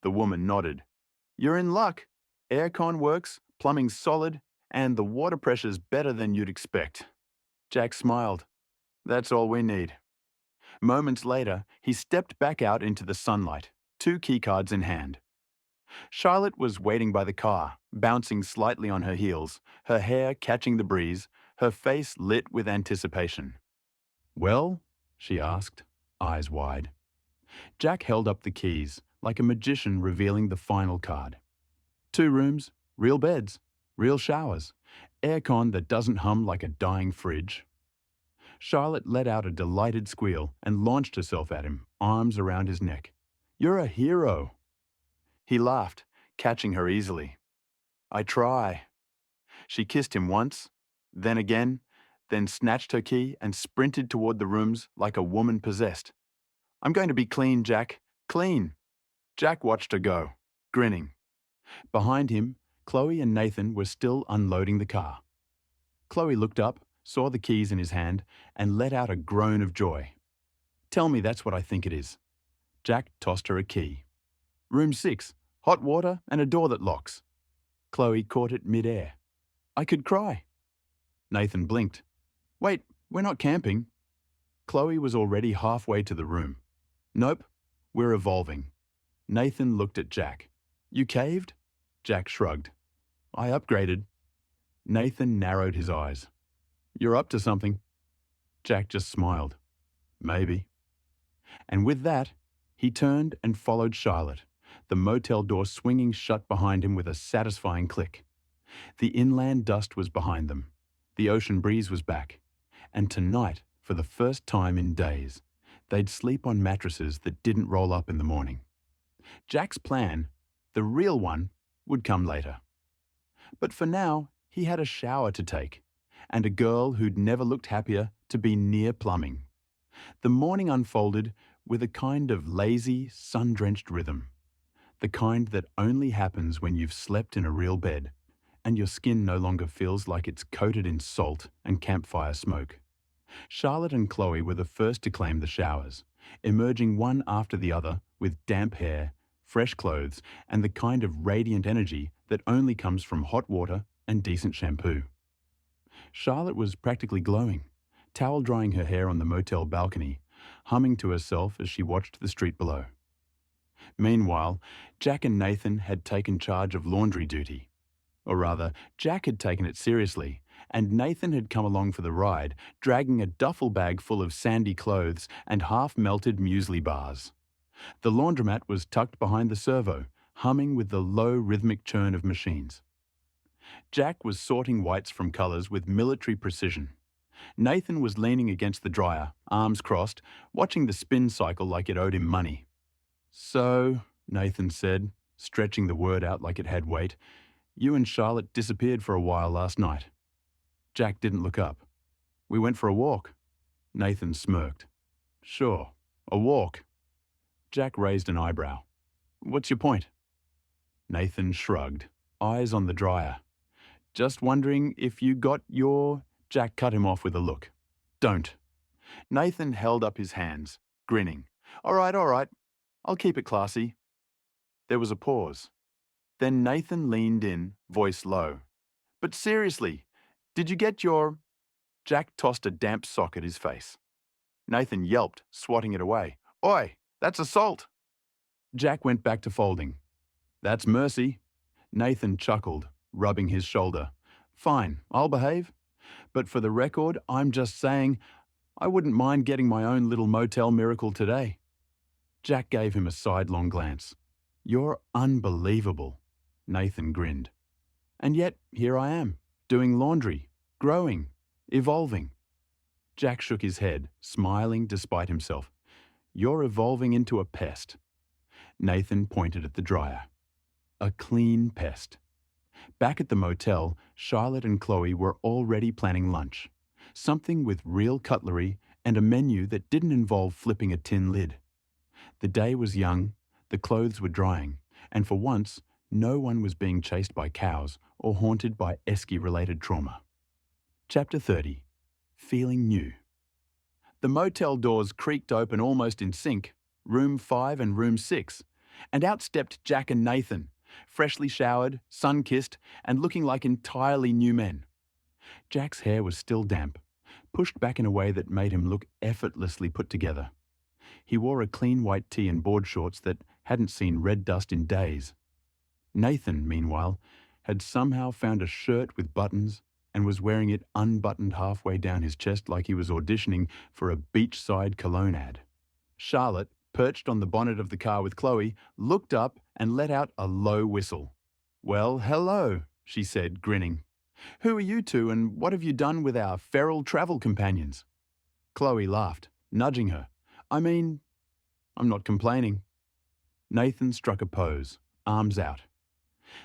The woman nodded. You're in luck. Aircon works, plumbing's solid, and the water pressure's better than you'd expect. Jack smiled. That's all we need. Moments later, he stepped back out into the sunlight, 2 keycards in hand. Charlotte was waiting by the car, bouncing slightly on her heels, her hair catching the breeze, her face lit with anticipation. Well? She asked, eyes wide. Jack held up the keys, like a magician revealing the final card. 2 rooms, real beds, real showers, aircon that doesn't hum like a dying fridge. Charlotte let out a delighted squeal and launched herself at him, arms around his neck. You're a hero. He laughed, catching her easily. I try. She kissed him once, then again, then snatched her key and sprinted toward the rooms like a woman possessed. I'm going to be clean, Jack. Clean. Jack watched her go, grinning. Behind him, Chloe and Nathan were still unloading the car. Chloe looked up, saw the keys in his hand, and let out a groan of joy. Tell me that's what I think it is. Jack tossed her a key. Room 6, hot water and a door that locks. Chloe caught it mid-air. I could cry. Nathan blinked. Wait, we're not camping. Chloe was already halfway to the room. Nope, we're evolving. Nathan looked at Jack. You caved? Jack shrugged. I upgraded. Nathan narrowed his eyes. You're up to something. Jack just smiled. Maybe. And with that, he turned and followed Charlotte, the motel door swinging shut behind him with a satisfying click. The inland dust was behind them. The ocean breeze was back. And tonight, for the first time in days, they'd sleep on mattresses that didn't roll up in the morning. Jack's plan, the real one, would come later. But for now, he had a shower to take, and a girl who'd never looked happier to be near plumbing. The morning unfolded with a kind of lazy, sun-drenched rhythm, the kind that only happens when you've slept in a real bed, and your skin no longer feels like it's coated in salt and campfire smoke. Charlotte and Chloe were the first to claim the showers, emerging one after the other with damp hair, fresh clothes, and the kind of radiant energy that only comes from hot water and decent shampoo. Charlotte was practically glowing, towel drying her hair on the motel balcony, humming to herself as she watched the street below. Meanwhile, Jack and Nathan had taken charge of laundry duty. Or rather, Jack had taken it seriously, and Nathan had come along for the ride, dragging a duffel bag full of sandy clothes and half-melted muesli bars. The laundromat was tucked behind the servo, humming with the low rhythmic churn of machines. Jack was sorting whites from colours with military precision. Nathan was leaning against the dryer, arms crossed, watching the spin cycle like it owed him money. So, Nathan said, stretching the word out like it had weight, you and Charlotte disappeared for a while last night. Jack didn't look up. We went for a walk. Nathan smirked. Sure, a walk. Jack raised an eyebrow. What's your point? Nathan shrugged, eyes on the dryer. Just wondering if you got your... Jack cut him off with a look. Don't. Nathan held up his hands, grinning. All right. I'll keep it classy. There was a pause. Then Nathan leaned in, voice low. But seriously, did you get your... Jack tossed a damp sock at his face. Nathan yelped, swatting it away. Oi, that's assault. Jack went back to folding. That's mercy. Nathan chuckled, rubbing his shoulder. Fine, I'll behave. But for the record, I'm just saying, I wouldn't mind getting my own little motel miracle today. Jack gave him a sidelong glance. You're unbelievable. Nathan grinned. And yet, here I am, doing laundry, growing, evolving. Jack shook his head, smiling despite himself. You're evolving into a pest. Nathan pointed at the dryer. A clean pest. Back at the motel, Charlotte and Chloe were already planning lunch. Something with real cutlery and a menu that didn't involve flipping a tin lid. The day was young, the clothes were drying, and for once, no one was being chased by cows or haunted by esky-related trauma. Chapter 30. Feeling New. The motel doors creaked open almost in sync. room 5 and room 6, and out stepped Jack and Nathan, freshly showered, sun-kissed, and looking like entirely new men. Jack's hair was still damp, pushed back in a way that made him look effortlessly put together. He wore a clean white tee and board shorts that hadn't seen red dust in days. Nathan, meanwhile, had somehow found a shirt with buttons and was wearing it unbuttoned halfway down his chest like he was auditioning for a beachside cologne ad. Charlotte, perched on the bonnet of the car with Chloe, looked up and let out a low whistle. "Well, hello," she said, grinning. "Who are you two and what have you done with our feral travel companions?" Chloe laughed, nudging her. I'm not complaining." Nathan struck a pose, arms out.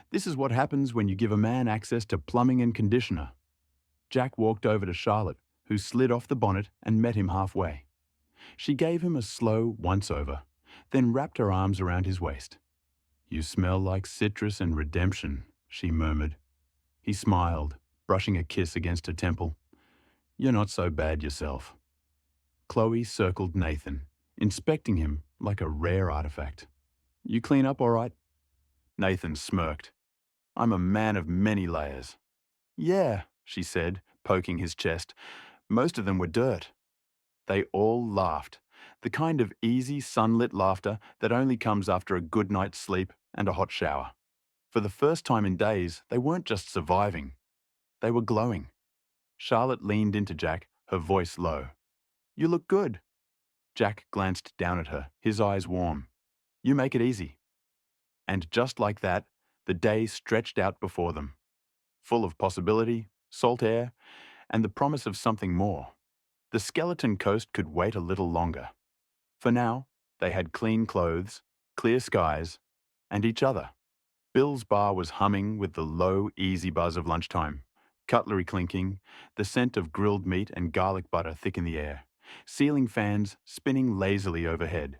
"This is what happens when you give a man access to plumbing and conditioner." Jack walked over to Charlotte, who slid off the bonnet and met him halfway. She gave him a slow once-over, then wrapped her arms around his waist. "You smell like citrus and redemption," she murmured. He smiled, brushing a kiss against her temple. "You're not so bad yourself." Chloe circled Nathan, inspecting him like a rare artifact. "You clean up all right?" Nathan smirked. "I'm a man of many layers." "Yeah," she said, poking his chest. "Most of them were dirt." They all laughed, the kind of easy, sunlit laughter that only comes after a good night's sleep and a hot shower. For the first time in days, they weren't just surviving. They were glowing. Charlotte leaned into Jack, her voice low. "You look good." Jack glanced down at her, his eyes warm. "You make it easy." And just like that, the day stretched out before them, full of possibility, salt air, and the promise of something more. The skeleton coast could wait a little longer. For now, they had clean clothes, clear skies, and each other. Bill's bar was humming with the low, easy buzz of lunchtime, cutlery clinking, the scent of grilled meat and garlic butter thick in the air, ceiling fans spinning lazily overhead.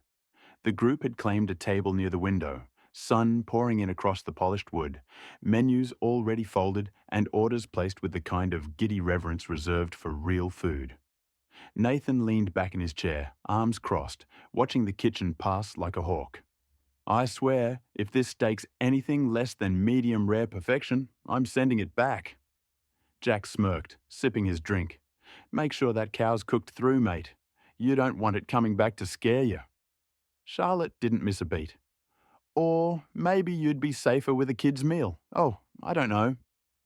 The group had claimed a table near the window, sun pouring in across the polished wood, menus already folded and orders placed with the kind of giddy reverence reserved for real food. Nathan leaned back in his chair, arms crossed, watching the kitchen pass like a hawk. "I swear, if this steak's anything less than medium rare perfection, I'm sending it back." Jack smirked, sipping his drink. "Make sure that cow's cooked through, mate. You don't want it coming back to scare you." Charlotte didn't miss a beat. "Or maybe you'd be safer with a kid's meal. Oh, I don't know.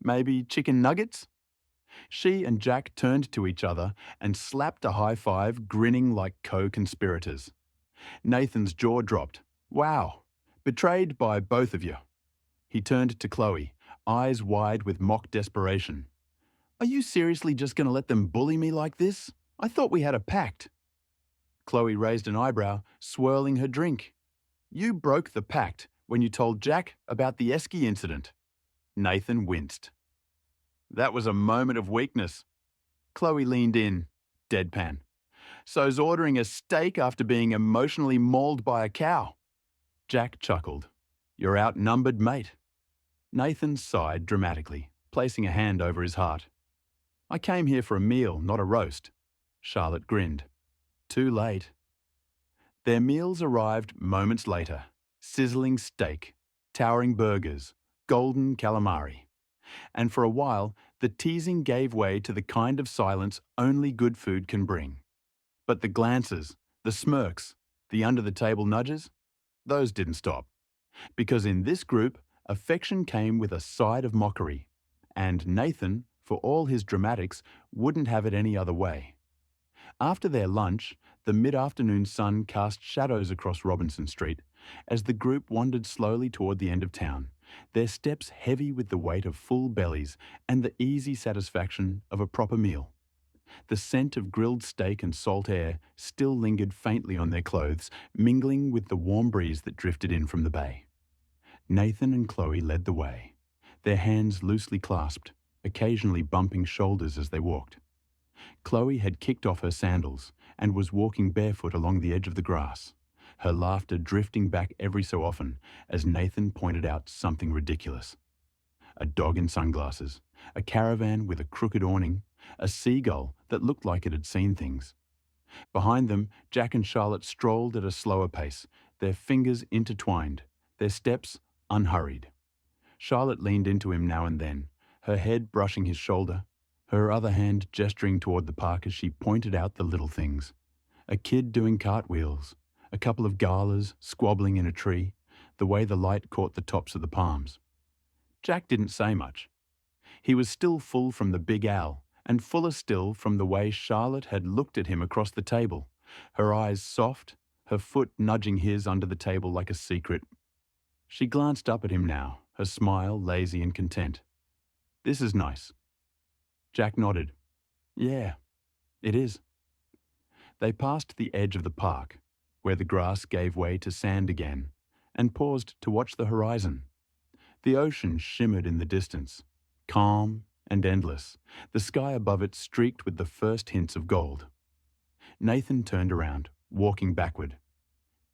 Maybe chicken nuggets?" She and Jack turned to each other and slapped a high five, grinning like co-conspirators. Nathan's jaw dropped. "Wow, betrayed by both of you." He turned to Chloe, eyes wide with mock desperation. "Are you seriously just going to let them bully me like this? I thought we had a pact." Chloe raised an eyebrow, swirling her drink. "You broke the pact when you told Jack about the esky incident." Nathan winced. "That was a moment of weakness." Chloe leaned in, deadpan. "So's ordering a steak after being emotionally mauled by a cow." Jack chuckled. "You're outnumbered, mate." Nathan sighed dramatically, placing a hand over his heart. "I came here for a meal, not a roast." Charlotte grinned. "Too late." Their meals arrived moments later. Sizzling steak, towering burgers, golden calamari. And for a while, the teasing gave way to the kind of silence only good food can bring. But the glances, the smirks, the under-the-table nudges, those didn't stop. Because in this group, affection came with a side of mockery. And Nathan, for all his dramatics, wouldn't have it any other way. After their lunch, the mid-afternoon sun cast shadows across Robinson Street as the group wandered slowly toward the end of town, their steps heavy with the weight of full bellies and the easy satisfaction of a proper meal. The scent of grilled steak and salt air still lingered faintly on their clothes, mingling with the warm breeze that drifted in from the bay. Nathan and Chloe led the way, their hands loosely clasped, occasionally bumping shoulders as they walked. Chloe had kicked off her sandals and was walking barefoot along the edge of the grass, her laughter drifting back every so often as Nathan pointed out something ridiculous. A dog in sunglasses, a caravan with a crooked awning, a seagull that looked like it had seen things. Behind them, Jack and Charlotte strolled at a slower pace, their fingers intertwined, their steps unhurried. Charlotte leaned into him now and then, her head brushing his shoulder, her other hand gesturing toward the park as she pointed out the little things. A kid doing cartwheels, a couple of galas squabbling in a tree, the way the light caught the tops of the palms. Jack didn't say much. He was still full from the big owl, and fuller still from the way Charlotte had looked at him across the table, her eyes soft, her foot nudging his under the table like a secret. She glanced up at him now, her smile lazy and content. "This is nice." Jack nodded. "Yeah, it is." They passed the edge of the park, where the grass gave way to sand again, and paused to watch the horizon. The ocean shimmered in the distance, calm and endless, the sky above it streaked with the first hints of gold. Nathan turned around, walking backward.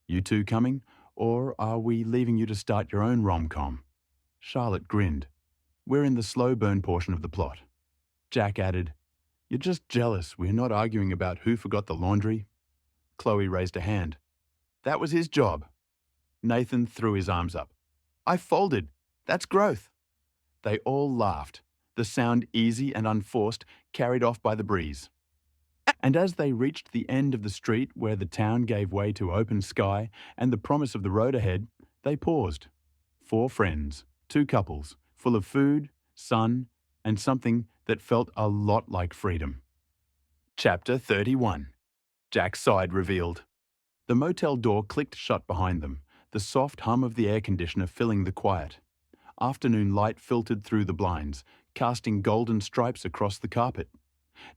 "You two coming, or are we leaving you to start your own rom-com?" Charlotte grinned. "We're in the slow burn portion of the plot." Jack added, "You're just jealous we're not arguing about who forgot the laundry." Chloe raised a hand. "That was his job." Nathan threw his arms up. "I folded. That's growth." They all laughed, the sound easy and unforced, carried off by the breeze. And as they reached the end of the street where the town gave way to open sky and the promise of the road ahead, they paused. 4 friends, 2 couples, full of food, sun, and something that felt a lot like freedom. Chapter 31. Jack's side revealed. The motel door clicked shut behind them, the soft hum of the air conditioner filling the quiet. Afternoon light filtered through the blinds, casting golden stripes across the carpet.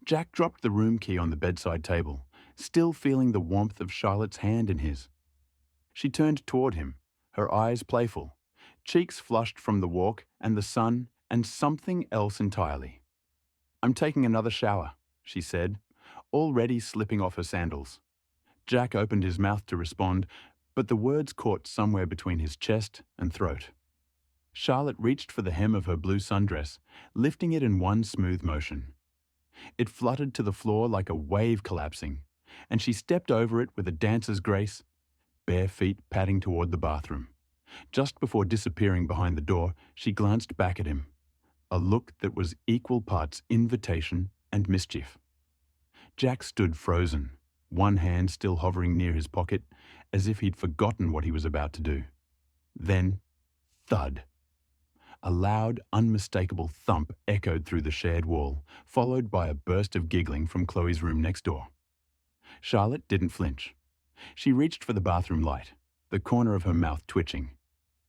Jack dropped the room key on the bedside table, still feeling the warmth of Charlotte's hand in his. She turned toward him, her eyes playful, cheeks flushed from the walk and the sun and something else entirely. "I'm taking another shower," she said, already slipping off her sandals. Jack opened his mouth to respond, but the words caught somewhere between his chest and throat. Charlotte reached for the hem of her blue sundress, lifting it in one smooth motion. It fluttered to the floor like a wave collapsing, and she stepped over it with a dancer's grace, bare feet padding toward the bathroom. Just before disappearing behind the door, she glanced back at him, a look that was equal parts invitation and mischief. Jack stood frozen, one hand still hovering near his pocket, as if he'd forgotten what he was about to do. Then, thud. A loud, unmistakable thump echoed through the shared wall, followed by a burst of giggling from Chloe's room next door. Charlotte didn't flinch. She reached for the bathroom light, the corner of her mouth twitching.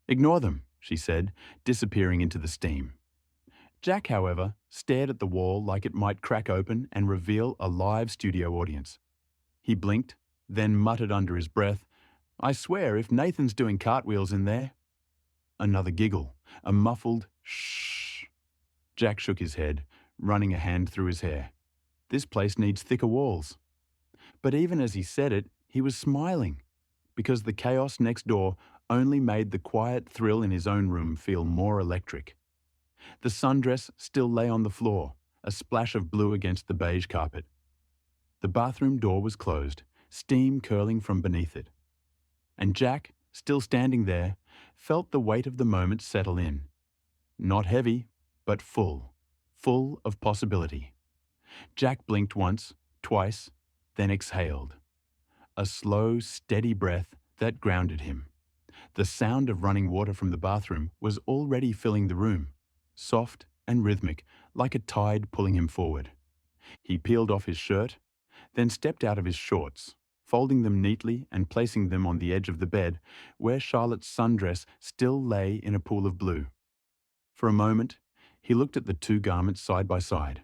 "Ignore them," she said, disappearing into the steam. Jack, however, stared at the wall like it might crack open and reveal a live studio audience. He blinked, then muttered under his breath, "I swear, if Nathan's doing cartwheels in there." Another giggle, a muffled shh. Jack shook his head, running a hand through his hair. "This place needs thicker walls." But even as he said it, he was smiling, because the chaos next door only made the quiet thrill in his own room feel more electric. The sundress still lay on the floor, a splash of blue against the beige carpet. The bathroom door was closed, steam curling from beneath it. And Jack, still standing there, felt the weight of the moment settle in. Not heavy, but full of possibility. Jack blinked once, twice, then exhaled. A slow, steady breath that grounded him. The sound of running water from the bathroom was already filling the room, soft and rhythmic, like a tide pulling him forward. He peeled off his shirt, then stepped out of his shorts, folding them neatly and placing them on the edge of the bed, where Charlotte's sundress still lay in a pool of blue. For a moment, he looked at the 2 garments side by side,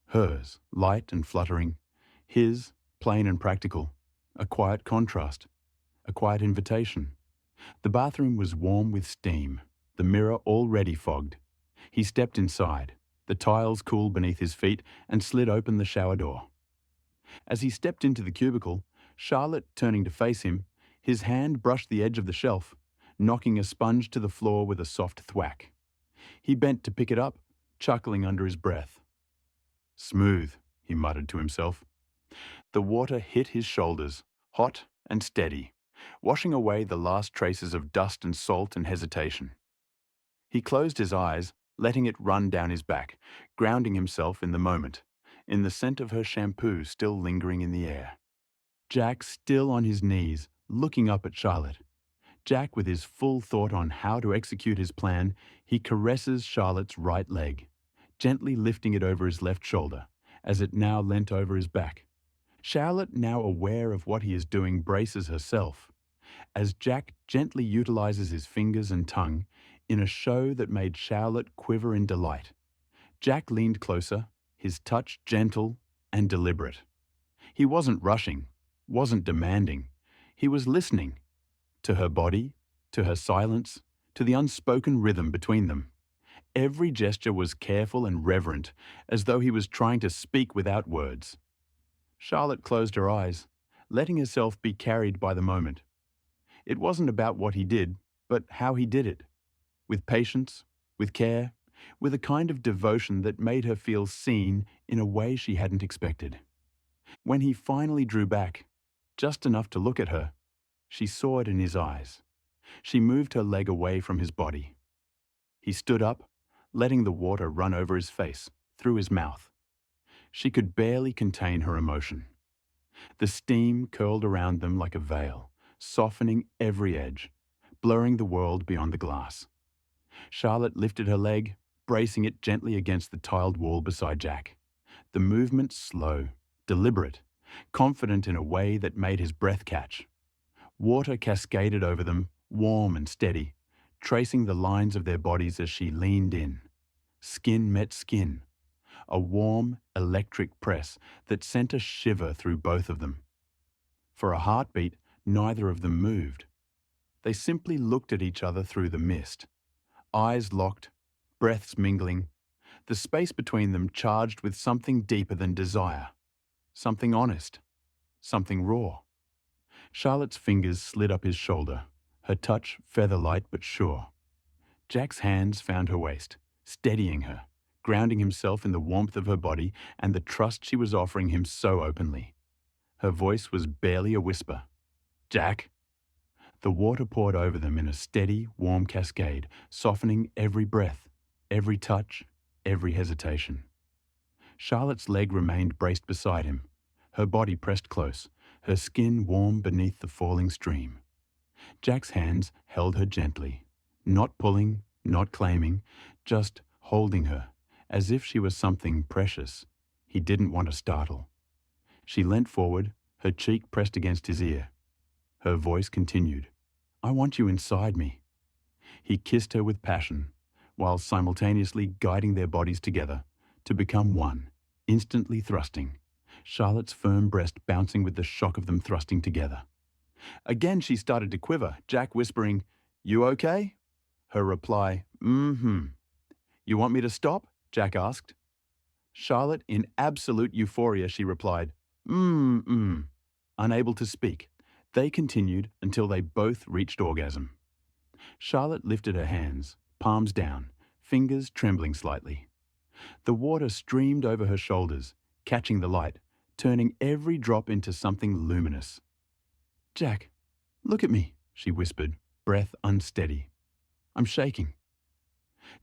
hers light and fluttering, his plain and practical, a quiet contrast, a quiet invitation. The bathroom was warm with steam, the mirror already fogged. He stepped inside, the tiles cool beneath his feet, and slid open the shower door. As he stepped into the cubicle, Charlotte turning to face him, his hand brushed the edge of the shelf, knocking a sponge to the floor with a soft thwack. He bent to pick it up, chuckling under his breath. "Smooth," he muttered to himself. The water hit his shoulders, hot and steady, washing away the last traces of dust and salt and hesitation. He closed his eyes, letting it run down his back, grounding himself in the moment, in the scent of her shampoo still lingering in the air. Jack still on his knees, looking up at Charlotte. Jack, with his full thought on how to execute his plan, he caresses Charlotte's right leg, gently lifting it over his left shoulder, as it now leant over his back. Charlotte, now aware of what he is doing, braces herself, as Jack gently utilizes his fingers and tongue in a show that made Charlotte quiver in delight. Jack leaned closer, his touch gentle and deliberate. He wasn't rushing, wasn't demanding. He was listening to her body, to her silence, to the unspoken rhythm between them. Every gesture was careful and reverent, as though he was trying to speak without words. Charlotte closed her eyes, letting herself be carried by the moment. It wasn't about what he did, but how he did it. With patience, with care, with a kind of devotion that made her feel seen in a way she hadn't expected. When he finally drew back, just enough to look at her, she saw it in his eyes. She moved her leg away from his body. He stood up, letting the water run over his face, through his mouth. She could barely contain her emotion. The steam curled around them like a veil, softening every edge, blurring the world beyond the glass. Charlotte lifted her leg, bracing it gently against the tiled wall beside Jack. The movement slow, deliberate, confident in a way that made his breath catch. Water cascaded over them, warm and steady, tracing the lines of their bodies as she leaned in. Skin met skin, a warm, electric press that sent a shiver through both of them. For a heartbeat, neither of them moved. They simply looked at each other through the mist, eyes locked, breaths mingling, the space between them charged with something deeper than desire, something honest, something raw. Charlotte's fingers slid up his shoulder, her touch feather-light but sure. Jack's hands found her waist, steadying her, grounding himself in the warmth of her body and the trust she was offering him so openly. Her voice was barely a whisper. "Jack?" The water poured over them in a steady, warm cascade, softening every breath, every touch, every hesitation. Charlotte's leg remained braced beside him, her body pressed close, her skin warm beneath the falling stream. Jack's hands held her gently, not pulling, not claiming, just holding her, as if she was something precious he didn't want to startle. She leant forward, her cheek pressed against his ear. Her voice continued, "I want you inside me." He kissed her with passion, while simultaneously guiding their bodies together to become one, instantly thrusting, Charlotte's firm breast bouncing with the shock of them thrusting together. Again she started to quiver, Jack whispering, "You okay?" Her reply, "Mm-hmm." "You want me to stop?" Jack asked. Charlotte, in absolute euphoria, she replied, "Mm-mm." Unable to speak, they continued until they both reached orgasm. Charlotte lifted her hands, palms down, fingers trembling slightly. The water streamed over her shoulders, catching the light, turning every drop into something luminous. "Jack, look at me," she whispered, breath unsteady. "I'm shaking."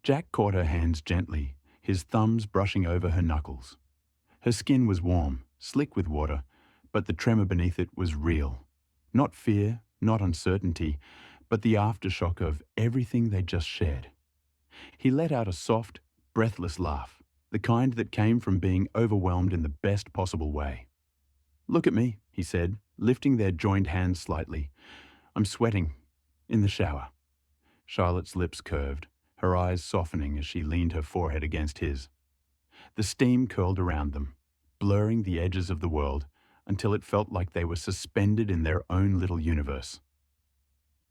Jack caught her hands gently, his thumbs brushing over her knuckles. Her skin was warm, slick with water, but the tremor beneath it was real. Not fear, not uncertainty, but the aftershock of everything they just shared. He let out a soft, breathless laugh, the kind that came from being overwhelmed in the best possible way. "Look at me," he said, lifting their joined hands slightly. "I'm sweating. In the shower." Charlotte's lips curved, her eyes softening as she leaned her forehead against his. The steam curled around them, blurring the edges of the world until it felt like they were suspended in their own little universe.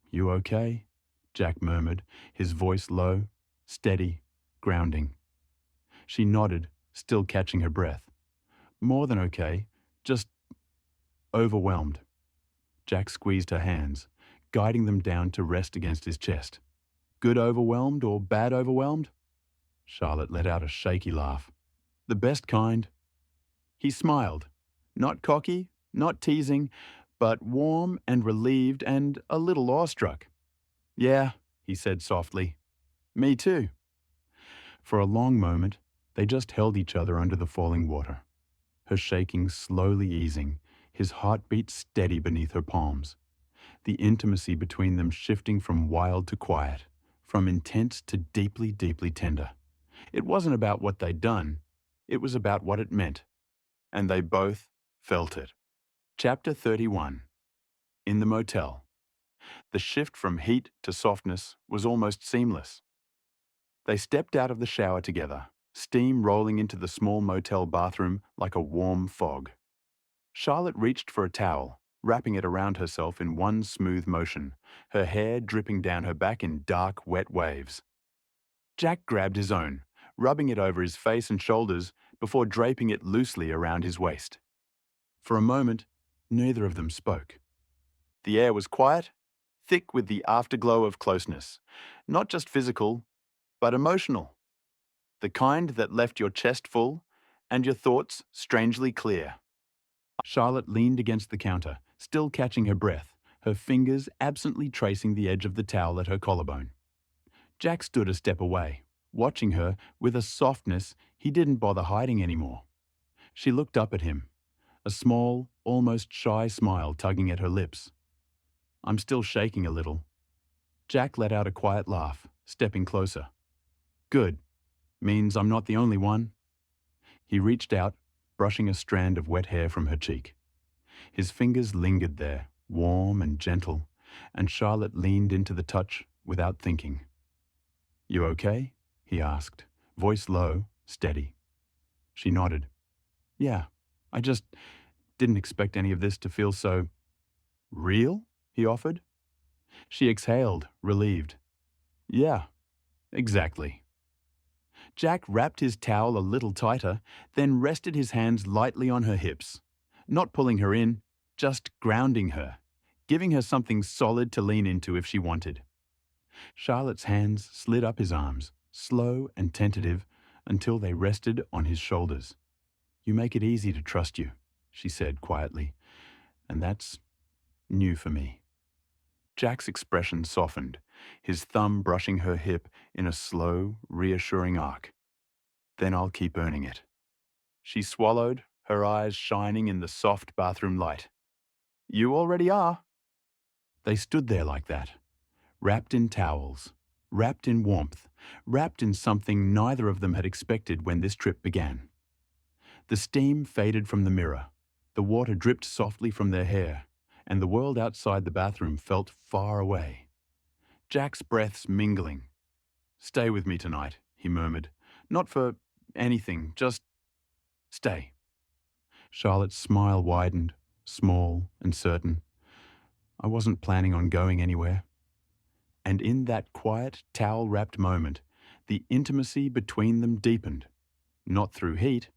"You okay?" Jack murmured, his voice low, steady, grounding. She nodded, still catching her breath. "More than okay, just overwhelmed." Jack squeezed her hands, guiding them down to rest against his chest. "Good overwhelmed or bad overwhelmed?" Charlotte let out a shaky laugh. "The best kind." He smiled, Not cocky, not teasing, but warm and relieved and a little awestruck. Yeah, he said softly. Me too. For a long moment, they just held each other under the falling water, her shaking slowly easing, his heartbeat steady beneath her palms, the intimacy between them shifting from wild to quiet, from intense to deeply, deeply tender. It wasn't about what they'd done, it was about what it meant, and they both felt it. Chapter 31. In the motel. The shift from heat to softness was almost seamless. They stepped out of the shower together, steam rolling into the small motel bathroom like a warm fog. Charlotte reached for a towel, wrapping it around herself in one smooth motion, her hair dripping down her back in dark, wet waves. Jack grabbed his own, rubbing it over his face and shoulders before draping it loosely around his waist. For a moment, neither of them spoke. The air was quiet, thick with the afterglow of closeness, not just physical, but emotional. The kind that left your chest full and your thoughts strangely clear. Charlotte leaned against the counter, still catching her breath, her fingers absently tracing the edge of the towel at her collarbone. Jack stood a step away, watching her with a softness he didn't bother hiding anymore. She looked up at him, a small, almost shy smile tugging at her lips. I'm still shaking a little. Jack let out a quiet laugh, stepping closer. Good. Means I'm not the only one. He reached out, brushing a strand of wet hair from her cheek. His fingers lingered there, warm and gentle, and Charlotte leaned into the touch without thinking. You okay? He asked, voice low, steady. She nodded. Yeah, I just didn't expect any of this to feel so real, he offered. She exhaled, relieved. Yeah, exactly. Jack wrapped his towel a little tighter, then rested his hands lightly on her hips, not pulling her in, just grounding her, giving her something solid to lean into if she wanted. Charlotte's hands slid up his arms, slow and tentative, until they rested on his shoulders. You make it easy to trust you, she said quietly, and that's new for me. Jack's expression softened, his thumb brushing her hip in a slow, reassuring arc. Then I'll keep earning it. She swallowed, her eyes shining in the soft bathroom light. You already are. They stood there like that, wrapped in towels, wrapped in warmth, wrapped in something neither of them had expected when this trip began. The steam faded from the mirror, the water dripped softly from their hair, and the world outside the bathroom felt far away. Jack's breaths mingling. Stay with me tonight, he murmured. Not for anything, just stay. Charlotte's smile widened, small and certain. I wasn't planning on going anywhere. And in that quiet, towel-wrapped moment, the intimacy between them deepened, not through heat,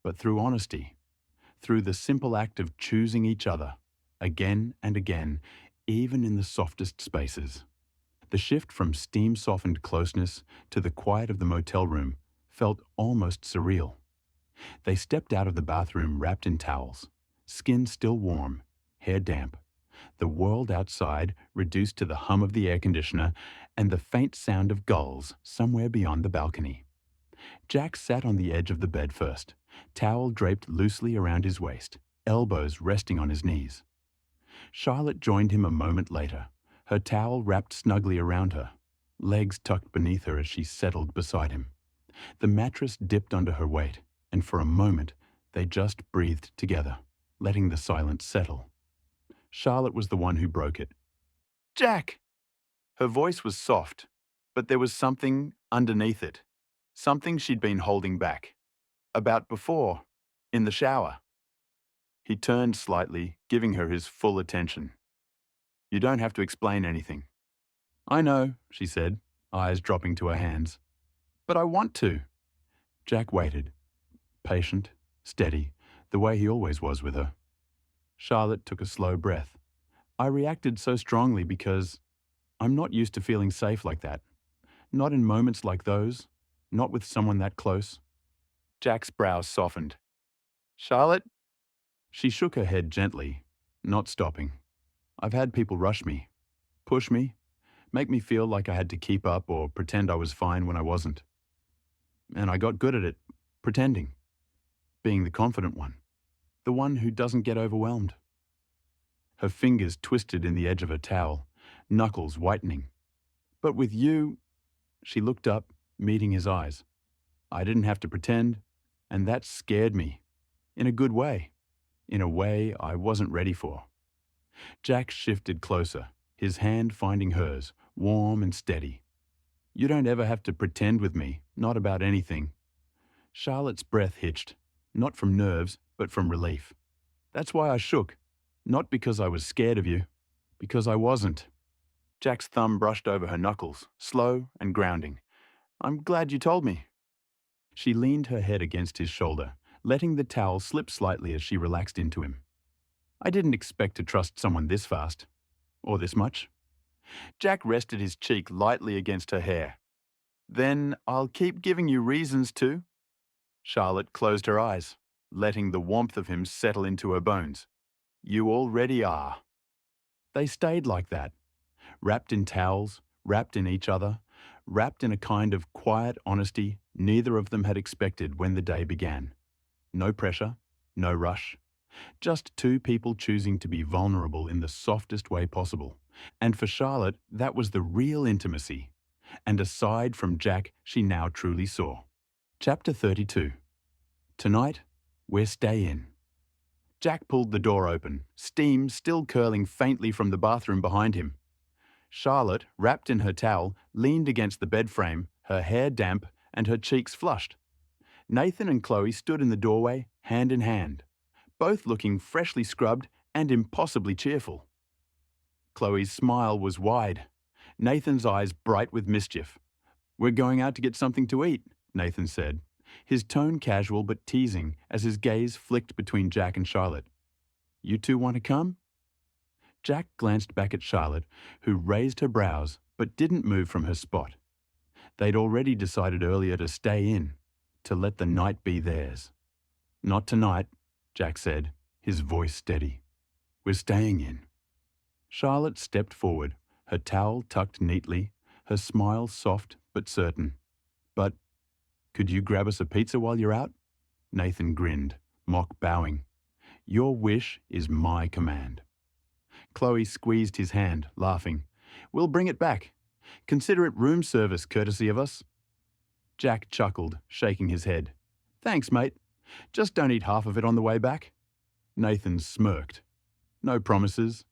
but through honesty, through the simple act of choosing each other, again and again, even in the softest spaces. The shift from steam-softened closeness to the quiet of the motel room felt almost surreal. They stepped out of the bathroom wrapped in towels, skin still warm, hair damp, the world outside reduced to the hum of the air conditioner and the faint sound of gulls somewhere beyond the balcony. Jack sat on the edge of the bed first, towel draped loosely around his waist, elbows resting on his knees. Charlotte joined him a moment later, her towel wrapped snugly around her, legs tucked beneath her as she settled beside him. The mattress dipped under her weight, and for a moment they just breathed together, letting the silence settle. Charlotte was the one who broke it. Jack! Her voice was soft, but there was something underneath it, something she'd been holding back. About before, in the shower. He turned slightly, giving her his full attention. You don't have to explain anything. I know, she said, eyes dropping to her hands. But I want to. Jack waited, patient, steady, the way he always was with her. Charlotte took a slow breath. I reacted so strongly because I'm not used to feeling safe like that. Not in moments like those, not with someone that close. Jack's brows softened. Charlotte, She shook her head gently, not stopping. I've had people rush me, push me, make me feel like I had to keep up or pretend I was fine when I wasn't. And I got good at it, pretending, being the confident one, the one who doesn't get overwhelmed. Her fingers twisted in the edge of her towel, knuckles whitening. But with you, she looked up, meeting his eyes. I didn't have to pretend, and that scared me. In a good way. In a way I wasn't ready for. Jack shifted closer, his hand finding hers, warm and steady. You don't ever have to pretend with me, not about anything. Charlotte's breath hitched, not from nerves, but from relief. That's why I shook, not because I was scared of you, because I wasn't. Jack's thumb brushed over her knuckles, slow and grounding. I'm glad you told me. She leaned her head against his shoulder, letting the towel slip slightly as she relaxed into him. I didn't expect to trust someone this fast, or this much. Jack rested his cheek lightly against her hair. Then I'll keep giving you reasons to. Charlotte closed her eyes, letting the warmth of him settle into her bones. You already are. They stayed like that, wrapped in towels, wrapped in each other, wrapped in a kind of quiet honesty neither of them had expected when the day began. No pressure, no rush. Just two people choosing to be vulnerable in the softest way possible. And for Charlotte, that was the real intimacy. And aside from Jack, she now truly saw. Chapter 32. Tonight, we're stay-in. Jack pulled the door open, steam still curling faintly from the bathroom behind him. Charlotte, wrapped in her towel, leaned against the bed frame, her hair damp and her cheeks flushed. Nathan and Chloe stood in the doorway, hand in hand, both looking freshly scrubbed and impossibly cheerful. Chloe's smile was wide, Nathan's eyes bright with mischief. We're going out to get something to eat, Nathan said, his tone casual but teasing as his gaze flicked between Jack and Charlotte. You two want to come? Jack glanced back at Charlotte, who raised her brows but didn't move from her spot. They'd already decided earlier to stay in, to let the night be theirs. Not tonight, Jack said, his voice steady. We're staying in. Charlotte stepped forward, her towel tucked neatly, her smile soft but certain. But, could you grab us a pizza while you're out? Nathan grinned, mock bowing. Your wish is my command. Chloe squeezed his hand, laughing. We'll bring it back. Consider it room service courtesy of us. Jack chuckled, shaking his head. Thanks, mate. Just don't eat half of it on the way back. Nathan smirked. No promises.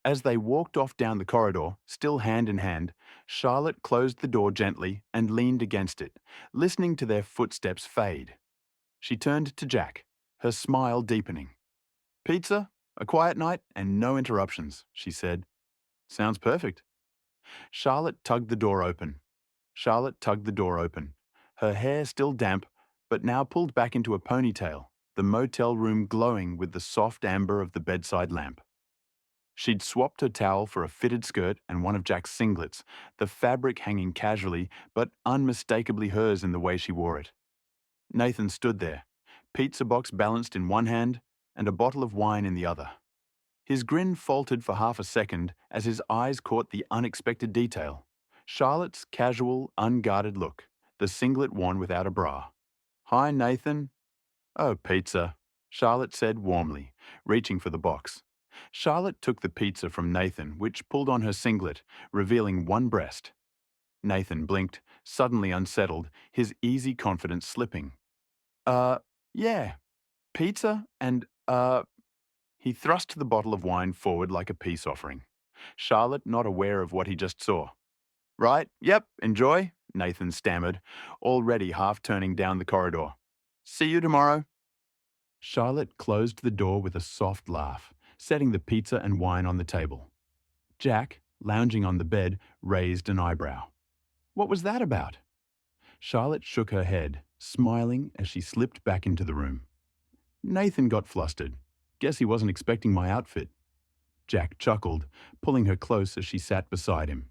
As they walked off down the corridor, still hand in hand, Charlotte closed the door gently and leaned against it, listening to their footsteps fade. She turned to Jack, her smile deepening. Pizza, a quiet night, and no interruptions, she said. Sounds perfect. Charlotte tugged the door open. Her hair still damp, but now pulled back into a ponytail, the motel room glowing with the soft amber of the bedside lamp. She'd swapped her towel for a fitted skirt and one of Jack's singlets, the fabric hanging casually but unmistakably hers in the way she wore it. Nathan stood there, pizza box balanced in one hand and a bottle of wine in the other. His grin faltered for half a second as his eyes caught the unexpected detail. Charlotte's casual, unguarded look, the singlet worn without a bra. Hi, Nathan. Oh, pizza, Charlotte said warmly, reaching for the box. Charlotte took the pizza from Nathan, which pulled on her singlet, revealing one breast. Nathan blinked, suddenly unsettled, his easy confidence slipping. Yeah, pizza and, He thrust the bottle of wine forward like a peace offering. Charlotte not aware of what he just saw. Right, yep, enjoy, Nathan stammered, already half turning down the corridor. See you tomorrow. Charlotte closed the door with a soft laugh, setting the pizza and wine on the table. Jack, lounging on the bed, raised an eyebrow. What was that about? Charlotte shook her head, smiling as she slipped back into the room. Nathan got flustered. Guess he wasn't expecting my outfit. Jack chuckled, pulling her close as she sat beside him.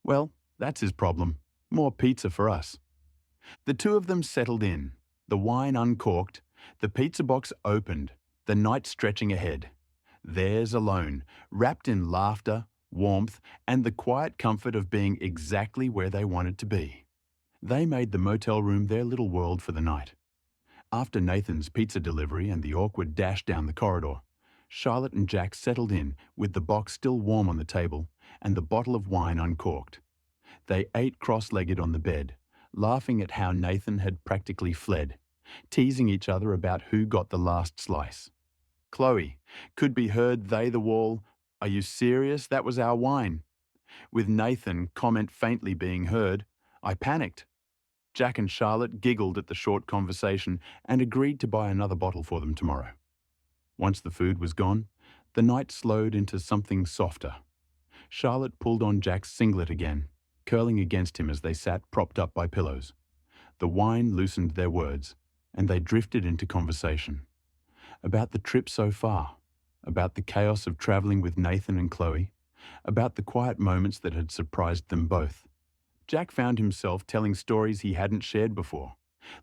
Well, that's his problem. More pizza for us. The two of them settled in, the wine uncorked, the pizza box opened, The night stretching ahead. Theirs alone, wrapped in laughter, warmth, and the quiet comfort of being exactly where they wanted to be. They made the motel room their little world for the night. After Nathan's pizza delivery and the awkward dash down the corridor, Charlotte and Jack settled in with the box still warm on the table and the bottle of wine uncorked. They ate cross-legged on the bed, laughing at how Nathan had practically fled, teasing each other about who got the last slice. Chloe could be heard they the wall, "Are you serious? That was our wine." With Nathan comment faintly being heard, "I panicked." Jack and Charlotte giggled at the short conversation and agreed to buy another bottle for them tomorrow. Once the food was gone, the night slowed into something softer. Charlotte pulled on Jack's singlet again, curling against him as they sat propped up by pillows. The wine loosened their words, and they drifted into conversation. About the trip so far, about the chaos of travelling with Nathan and Chloe, about the quiet moments that had surprised them both. Jack found himself telling stories he hadn't shared before,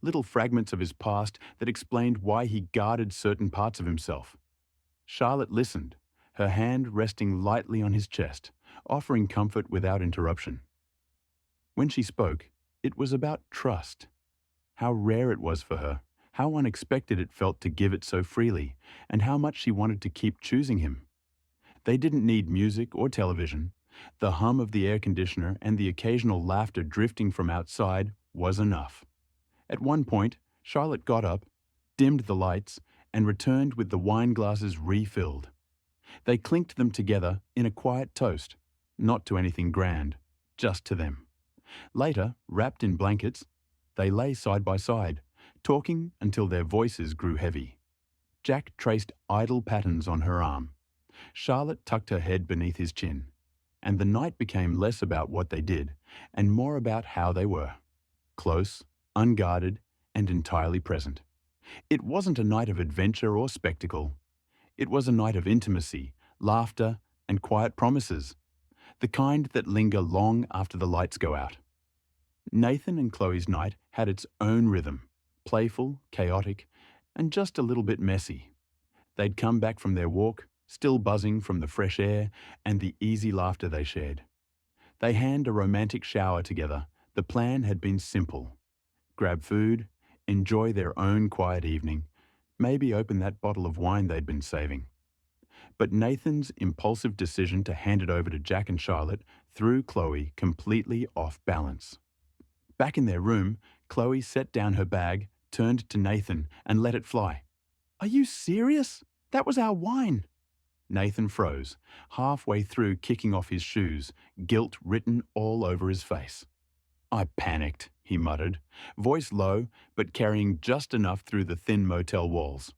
little fragments of his past that explained why he guarded certain parts of himself. Charlotte listened, her hand resting lightly on his chest, offering comfort without interruption. When she spoke, it was about trust. How rare it was for her, how unexpected it felt to give it so freely, and how much she wanted to keep choosing him. They didn't need music or television. The hum of the air conditioner and the occasional laughter drifting from outside was enough. At one point, Charlotte got up, dimmed the lights, and returned with the wine glasses refilled. They clinked them together in a quiet toast, not to anything grand, just to them. Later, wrapped in blankets, they lay side by side, talking until their voices grew heavy. Jack traced idle patterns on her arm. Charlotte tucked her head beneath his chin, and the night became less about what they did and more about how they were. Close, unguarded, and entirely present. It wasn't a night of adventure or spectacle. It was a night of intimacy, laughter, and quiet promises, the kind that linger long after the lights go out. Nathan and Chloe's night had its own rhythm, playful, chaotic, and just a little bit messy. They'd come back from their walk, still buzzing from the fresh air and the easy laughter they shared. They had a romantic shower together. The plan had been simple. Grab food, enjoy their own quiet evening, maybe open that bottle of wine they'd been saving. But Nathan's impulsive decision to hand it over to Jack and Charlotte threw Chloe completely off balance. Back in their room, Chloe set down her bag, turned to Nathan, and let it fly. "Are you serious? That was our wine." Nathan froze, halfway through kicking off his shoes, guilt written all over his face. "I panicked," he muttered, voice low but carrying just enough through the thin motel walls.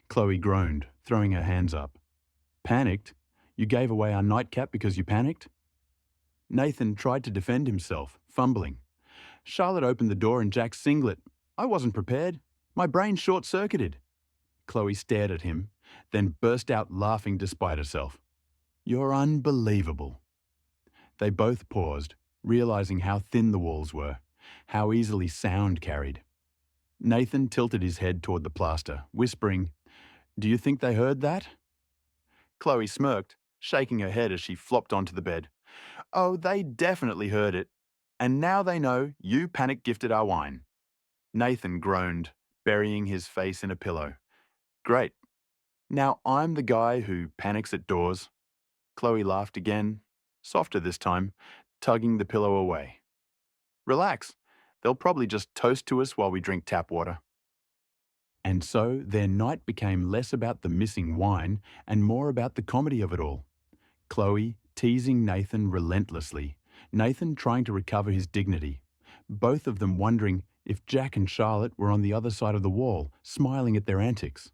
Chloe groaned, throwing her hands up. "Panicked? You gave away our nightcap because you panicked?" Nathan tried to defend himself, fumbling. Charlotte opened the door in Jack's singlet. "I wasn't prepared. My brain short-circuited." Chloe stared at him, then burst out laughing despite herself. "You're unbelievable." They both paused, realizing how thin the walls were, how easily sound carried. Nathan tilted his head toward the plaster, whispering, "Do you think they heard that?" Chloe smirked, shaking her head as she flopped onto the bed. "Oh, they definitely heard it. And now they know you panic-gifted our wine." Nathan groaned, burying his face in a pillow. "Great. Now I'm the guy who panics at doors." Chloe laughed again, softer this time, tugging the pillow away. "Relax. They'll probably just toast to us while we drink tap water." And so their night became less about the missing wine and more about the comedy of it all. Chloe teasing Nathan relentlessly, Nathan trying to recover his dignity, both of them wondering if Jack and Charlotte were on the other side of the wall, smiling at their antics.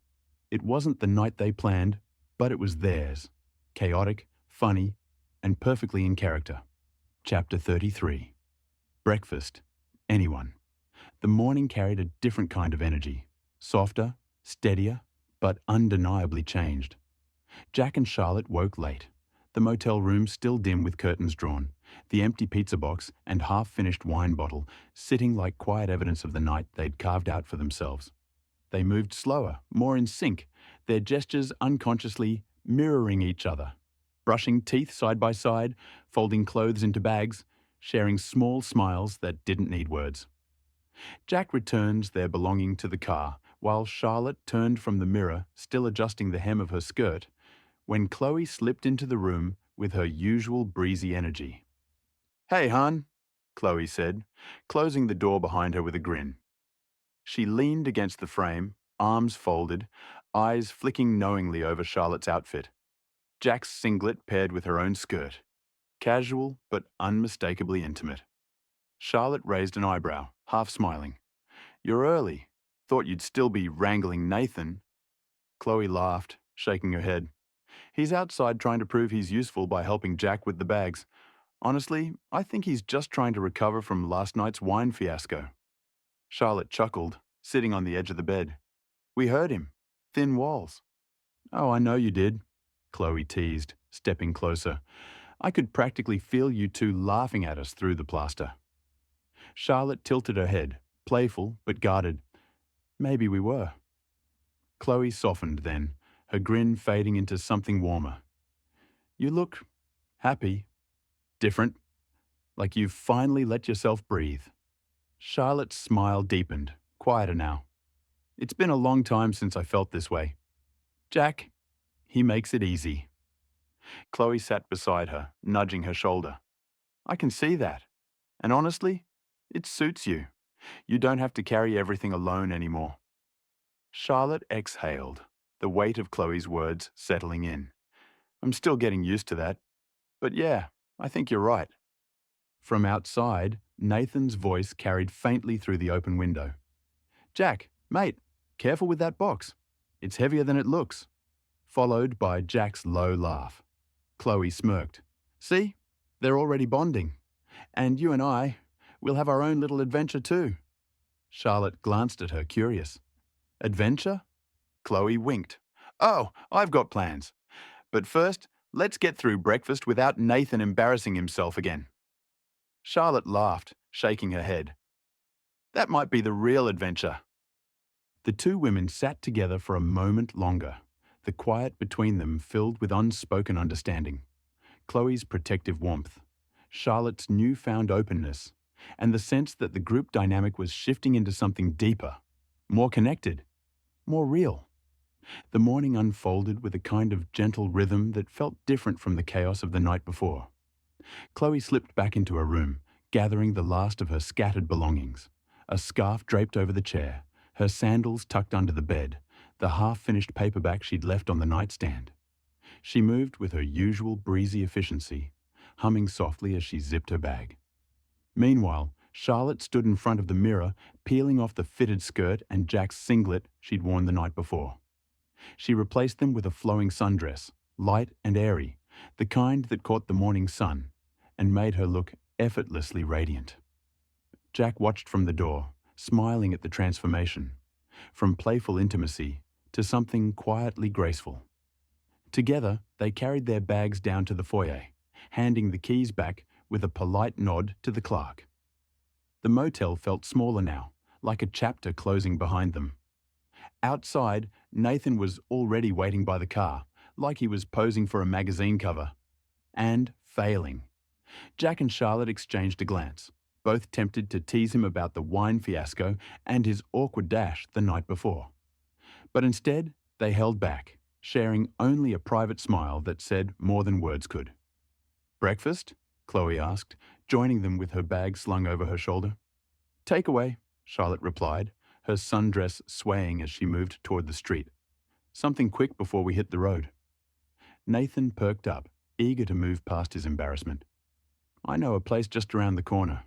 It wasn't the night they planned, but it was theirs. Chaotic, funny, and perfectly in character. Chapter 33. Breakfast. Anyone. The morning carried a different kind of energy. Softer, steadier, but undeniably changed. Jack and Charlotte woke late. The motel room still dim with curtains drawn, the empty pizza box and half-finished wine bottle sitting like quiet evidence of the night they'd carved out for themselves. They moved slower, more in sync, their gestures unconsciously mirroring each other, brushing teeth side by side, folding clothes into bags, sharing small smiles that didn't need words. Jack returns their belonging to the car, while Charlotte turned from the mirror, still adjusting the hem of her skirt, when Chloe slipped into the room with her usual breezy energy. "Hey, hon," Chloe said, closing the door behind her with a grin. She leaned against the frame, arms folded, eyes flicking knowingly over Charlotte's outfit. Jack's singlet paired with her own skirt. Casual, but unmistakably intimate. Charlotte raised an eyebrow, half smiling. "You're early. Thought you'd still be wrangling Nathan." Chloe laughed, shaking her head. "He's outside trying to prove he's useful by helping Jack with the bags. Honestly, I think he's just trying to recover from last night's wine fiasco." Charlotte chuckled, sitting on the edge of the bed. "We heard him. Thin walls." "Oh, I know you did," Chloe teased, stepping closer. "I could practically feel you two laughing at us through the plaster." Charlotte tilted her head, playful but guarded. "Maybe we were." Chloe softened then, her grin fading into something warmer. "You look happy, different, like you've finally let yourself breathe." Charlotte's smile deepened, quieter now. "It's been a long time since I felt this way. Jack, he makes it easy." Chloe sat beside her, nudging her shoulder. "I can see that. And honestly, it suits you. You don't have to carry everything alone anymore." Charlotte exhaled, the weight of Chloe's words settling in. "I'm still getting used to that. But yeah, I think you're right." From outside, Nathan's voice carried faintly through the open window. "Jack, mate, careful with that box. It's heavier than it looks." Followed by Jack's low laugh. Chloe smirked. "See? They're already bonding. And you and we'll have our own little adventure too." Charlotte glanced at her, curious. "Adventure?" Chloe winked. "Oh, I've got plans. But first, let's get through breakfast without Nathan embarrassing himself again." Charlotte laughed, shaking her head. "That might be the real adventure." The two women sat together for a moment longer, the quiet between them filled with unspoken understanding. Chloe's protective warmth, Charlotte's newfound openness, and the sense that the group dynamic was shifting into something deeper, more connected, more real. The morning unfolded with a kind of gentle rhythm that felt different from the chaos of the night before. Chloe slipped back into her room, gathering the last of her scattered belongings. A scarf draped over the chair, her sandals tucked under the bed, the half-finished paperback she'd left on the nightstand. She moved with her usual breezy efficiency, humming softly as she zipped her bag. Meanwhile, Charlotte stood in front of the mirror, peeling off the fitted skirt and Jack's singlet she'd worn the night before. She replaced them with a flowing sundress, light and airy, the kind that caught the morning sun, and made her look effortlessly radiant. Jack watched from the door, smiling at the transformation, from playful intimacy to something quietly graceful. Together, they carried their bags down to the foyer, handing the keys back with a polite nod to the clerk. The motel felt smaller now, like a chapter closing behind them. Outside, Nathan was already waiting by the car, like he was posing for a magazine cover. And failing. Jack and Charlotte exchanged a glance, both tempted to tease him about the wine fiasco and his awkward dash the night before. But instead, they held back, sharing only a private smile that said more than words could. "Breakfast?" Chloe asked, joining them with her bag slung over her shoulder. "Takeaway," Charlotte replied, her sundress swaying as she moved toward the street. "Something quick before we hit the road." Nathan perked up, eager to move past his embarrassment. "I know a place just around the corner.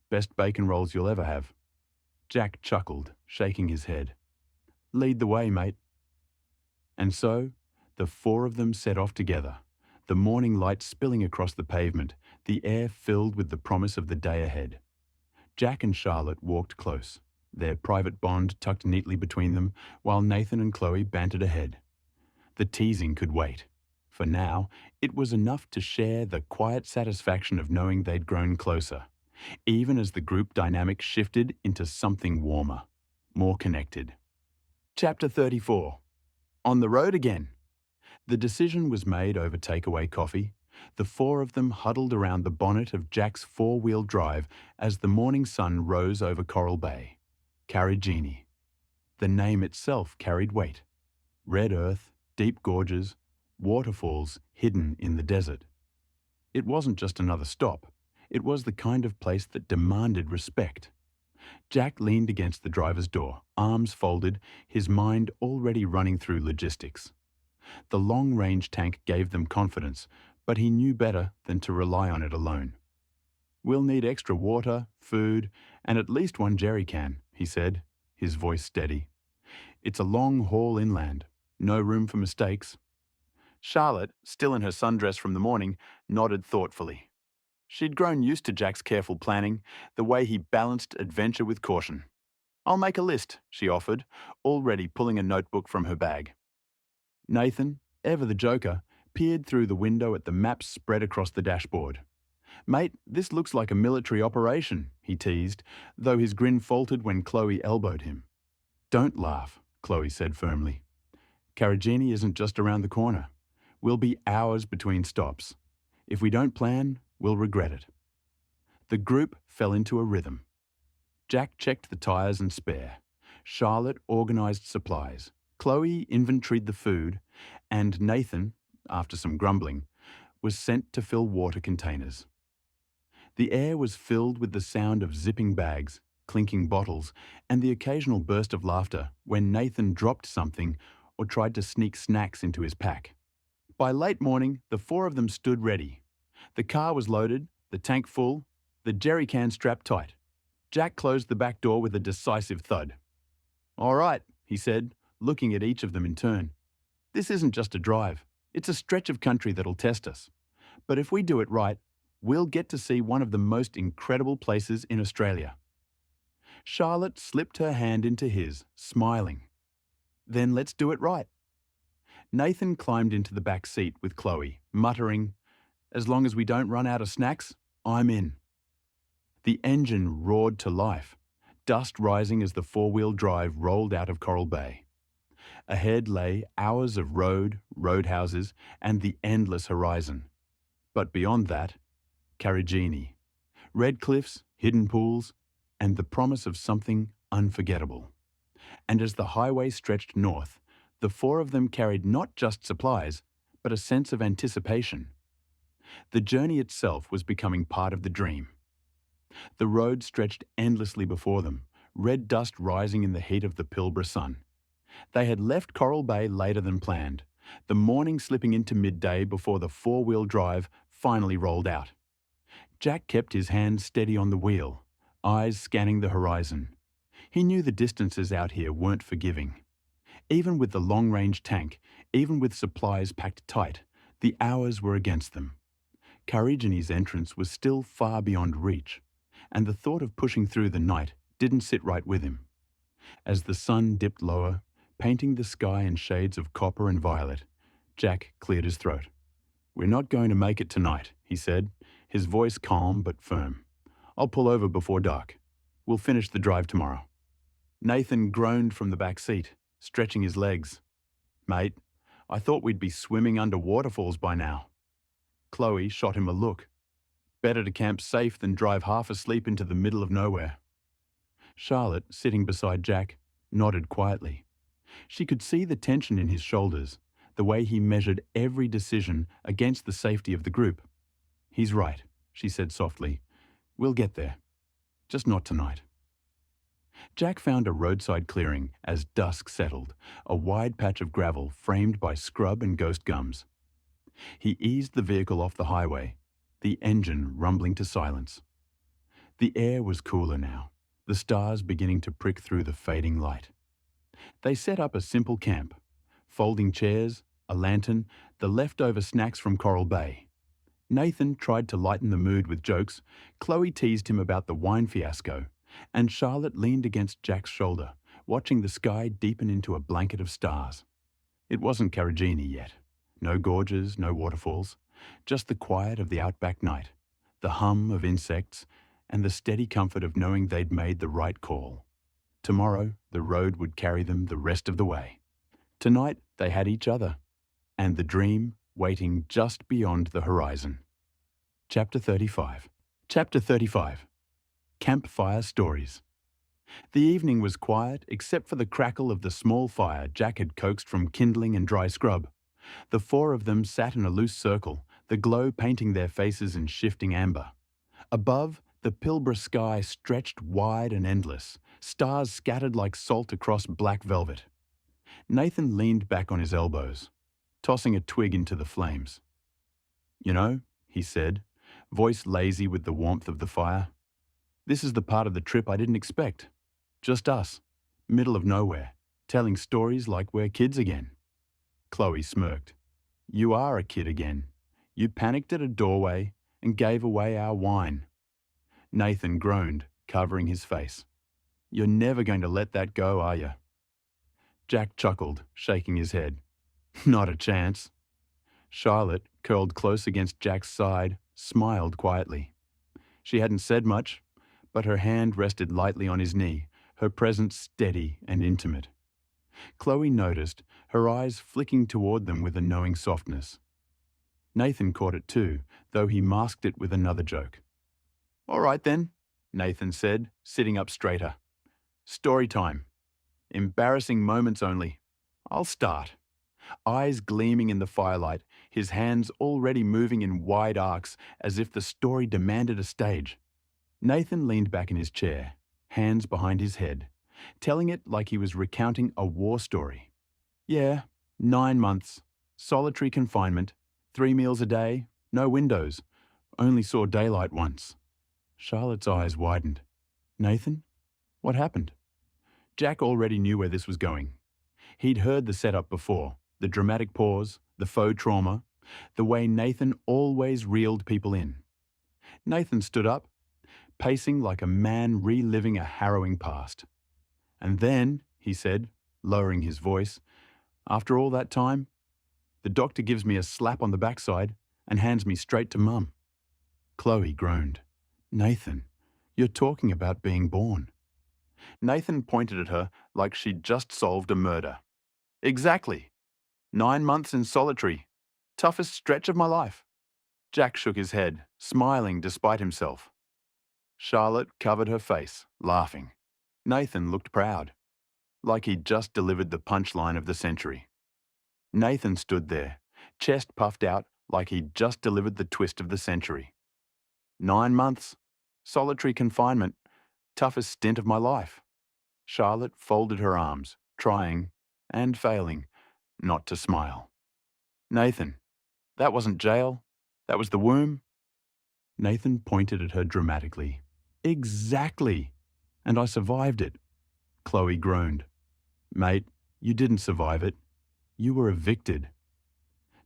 Best bacon rolls you'll ever have." Jack chuckled, shaking his head. "Lead the way, mate." And so, the four of them set off together, the morning light spilling across the pavement, the air filled with the promise of the day ahead. Jack and Charlotte walked close, their private bond tucked neatly between them, while Nathan and Chloe bantered ahead. The teasing could wait. For now, it was enough to share the quiet satisfaction of knowing they'd grown closer, even as the group dynamic shifted into something warmer, more connected. Chapter 34. On the road again. The decision was made over takeaway coffee. The four of them huddled around the bonnet of Jack's four-wheel drive as the morning sun rose over Coral Bay. Carigini. The name itself carried weight. Red earth, deep gorges, waterfalls hidden in the desert. It wasn't just another stop. It was the kind of place that demanded respect. Jack leaned against the driver's door, arms folded, his mind already running through logistics. The long-range tank gave them confidence, but he knew better than to rely on it alone. "We'll need extra water, food, and at least one jerry can," he said, his voice steady. "It's a long haul inland. No room for mistakes." Charlotte, still in her sundress from the morning, nodded thoughtfully. She'd grown used to Jack's careful planning, the way he balanced adventure with caution. "I'll make a list," she offered, already pulling a notebook from her bag. Nathan, ever the joker, peered through the window at the maps spread across the dashboard. "Mate, this looks like a military operation," he teased, though his grin faltered when Chloe elbowed him. "Don't laugh," Chloe said firmly. "Carigini isn't just around the corner. We'll be hours between stops. If we don't plan, we'll regret it." The group fell into a rhythm. Jack checked the tyres and spare. Charlotte organised supplies. Chloe inventoried the food, and Nathan, after some grumbling, was sent to fill water containers. The air was filled with the sound of zipping bags, clinking bottles, and the occasional burst of laughter when Nathan dropped something or tried to sneak snacks into his pack. By late morning, the four of them stood ready. The car was loaded, the tank full, the jerry can strapped tight. Jack closed the back door with a decisive thud. "All right," he said, looking at each of them in turn. "This isn't just a drive. It's a stretch of country that'll test us. But if we do it right, we'll get to see one of the most incredible places in Australia." Charlotte slipped her hand into his, smiling. "Then let's do it right." Nathan climbed into the back seat with Chloe, muttering, "As long as we don't run out of snacks, I'm in." The engine roared to life, dust rising as the four-wheel drive rolled out of Coral Bay. Ahead lay hours of roadhouses, and the endless horizon. But beyond that, Carigini, red cliffs, hidden pools, and the promise of something unforgettable. And as the highway stretched north, the four of them carried not just supplies, but a sense of anticipation. The journey itself was becoming part of the dream. The road stretched endlessly before them, red dust rising in the heat of the Pilbara sun. They had left Coral Bay later than planned, the morning slipping into midday before the four-wheel drive finally rolled out. Jack kept his hands steady on the wheel, eyes scanning the horizon. He knew the distances out here weren't forgiving. Even with the long-range tank, even with supplies packed tight, the hours were against them. Carigini's entrance was still far beyond reach, and the thought of pushing through the night didn't sit right with him. As the sun dipped lower, painting the sky in shades of copper and violet, Jack cleared his throat. "We're not going to make it tonight," he said, his voice calm but firm. "I'll pull over before dark. We'll finish the drive tomorrow." Nathan groaned from the back seat, stretching his legs. "Mate, I thought we'd be swimming under waterfalls by now." Chloe shot him a look. "Better to camp safe than drive half asleep into the middle of nowhere." Charlotte, sitting beside Jack, nodded quietly. She could see the tension in his shoulders, the way he measured every decision against the safety of the group. "He's right," she said softly. "We'll get there. Just not tonight." Jack found a roadside clearing as dusk settled, a wide patch of gravel framed by scrub and ghost gums. He eased the vehicle off the highway, the engine rumbling to silence. The air was cooler now, the stars beginning to prick through the fading light. They set up a simple camp, folding chairs, a lantern, the leftover snacks from Coral Bay. Nathan tried to lighten the mood with jokes, Chloe teased him about the wine fiasco, and Charlotte leaned against Jack's shoulder, watching the sky deepen into a blanket of stars. It wasn't Carigini yet. No gorges, no waterfalls, just the quiet of the outback night, the hum of insects, and the steady comfort of knowing they'd made the right call. Tomorrow, the road would carry them the rest of the way. Tonight, they had each other, and the dream waiting just beyond the horizon. Chapter 35. Chapter 35. Campfire Stories. The evening was quiet except for the crackle of the small fire Jack had coaxed from kindling and dry scrub. The four of them sat in a loose circle, the glow painting their faces in shifting amber. Above, the Pilbara sky stretched wide and endless, stars scattered like salt across black velvet. Nathan leaned back on his elbows, tossing a twig into the flames. "You know," he said, voice lazy with the warmth of the fire, "this is the part of the trip I didn't expect. Just us, middle of nowhere, telling stories like we're kids again." Chloe smirked. "You are a kid again. You panicked at a doorway and gave away our wine." Nathan groaned, covering his face. "You're never going to let that go, are you?" Jack chuckled, shaking his head. "Not a chance." Charlotte, curled close against Jack's side, smiled quietly. She hadn't said much, but her hand rested lightly on his knee, her presence steady and intimate. Chloe noticed, her eyes flicking toward them with a knowing softness. Nathan caught it too, though he masked it with another joke. "All right then," Nathan said, sitting up straighter. "Story time. Embarrassing moments only. I'll start." Eyes gleaming in the firelight, his hands already moving in wide arcs as if the story demanded a stage. Nathan leaned back in his chair, hands behind his head, telling it like he was recounting a war story. "Yeah, 9 months, solitary confinement, 3 meals a day, no windows, only saw daylight once." Charlotte's eyes widened. "Nathan, what happened?" Jack already knew where this was going. He'd heard the setup before, the dramatic pause, the faux trauma, the way Nathan always reeled people in. Nathan stood up, pacing like a man reliving a harrowing past. "And then," he said, lowering his voice, "after all that time, the doctor gives me a slap on the backside and hands me straight to Mum." Chloe groaned. "Nathan, you're talking about being born." Nathan pointed at her like she'd just solved a murder. "Exactly. 9 months in solitary. Toughest stretch of my life." Jack shook his head, smiling despite himself. Charlotte covered her face, laughing. Nathan looked proud, like he'd just delivered the punchline of the century. Nathan stood there, chest puffed out like he'd just delivered the twist of the century. 9 months, solitary confinement, toughest stint of my life. Charlotte folded her arms, trying, and failing, not to smile. "Nathan, that wasn't jail. That was the womb." Nathan pointed at her dramatically. "Exactly. And I survived it." Chloe groaned. "Mate, you didn't survive it. You were evicted."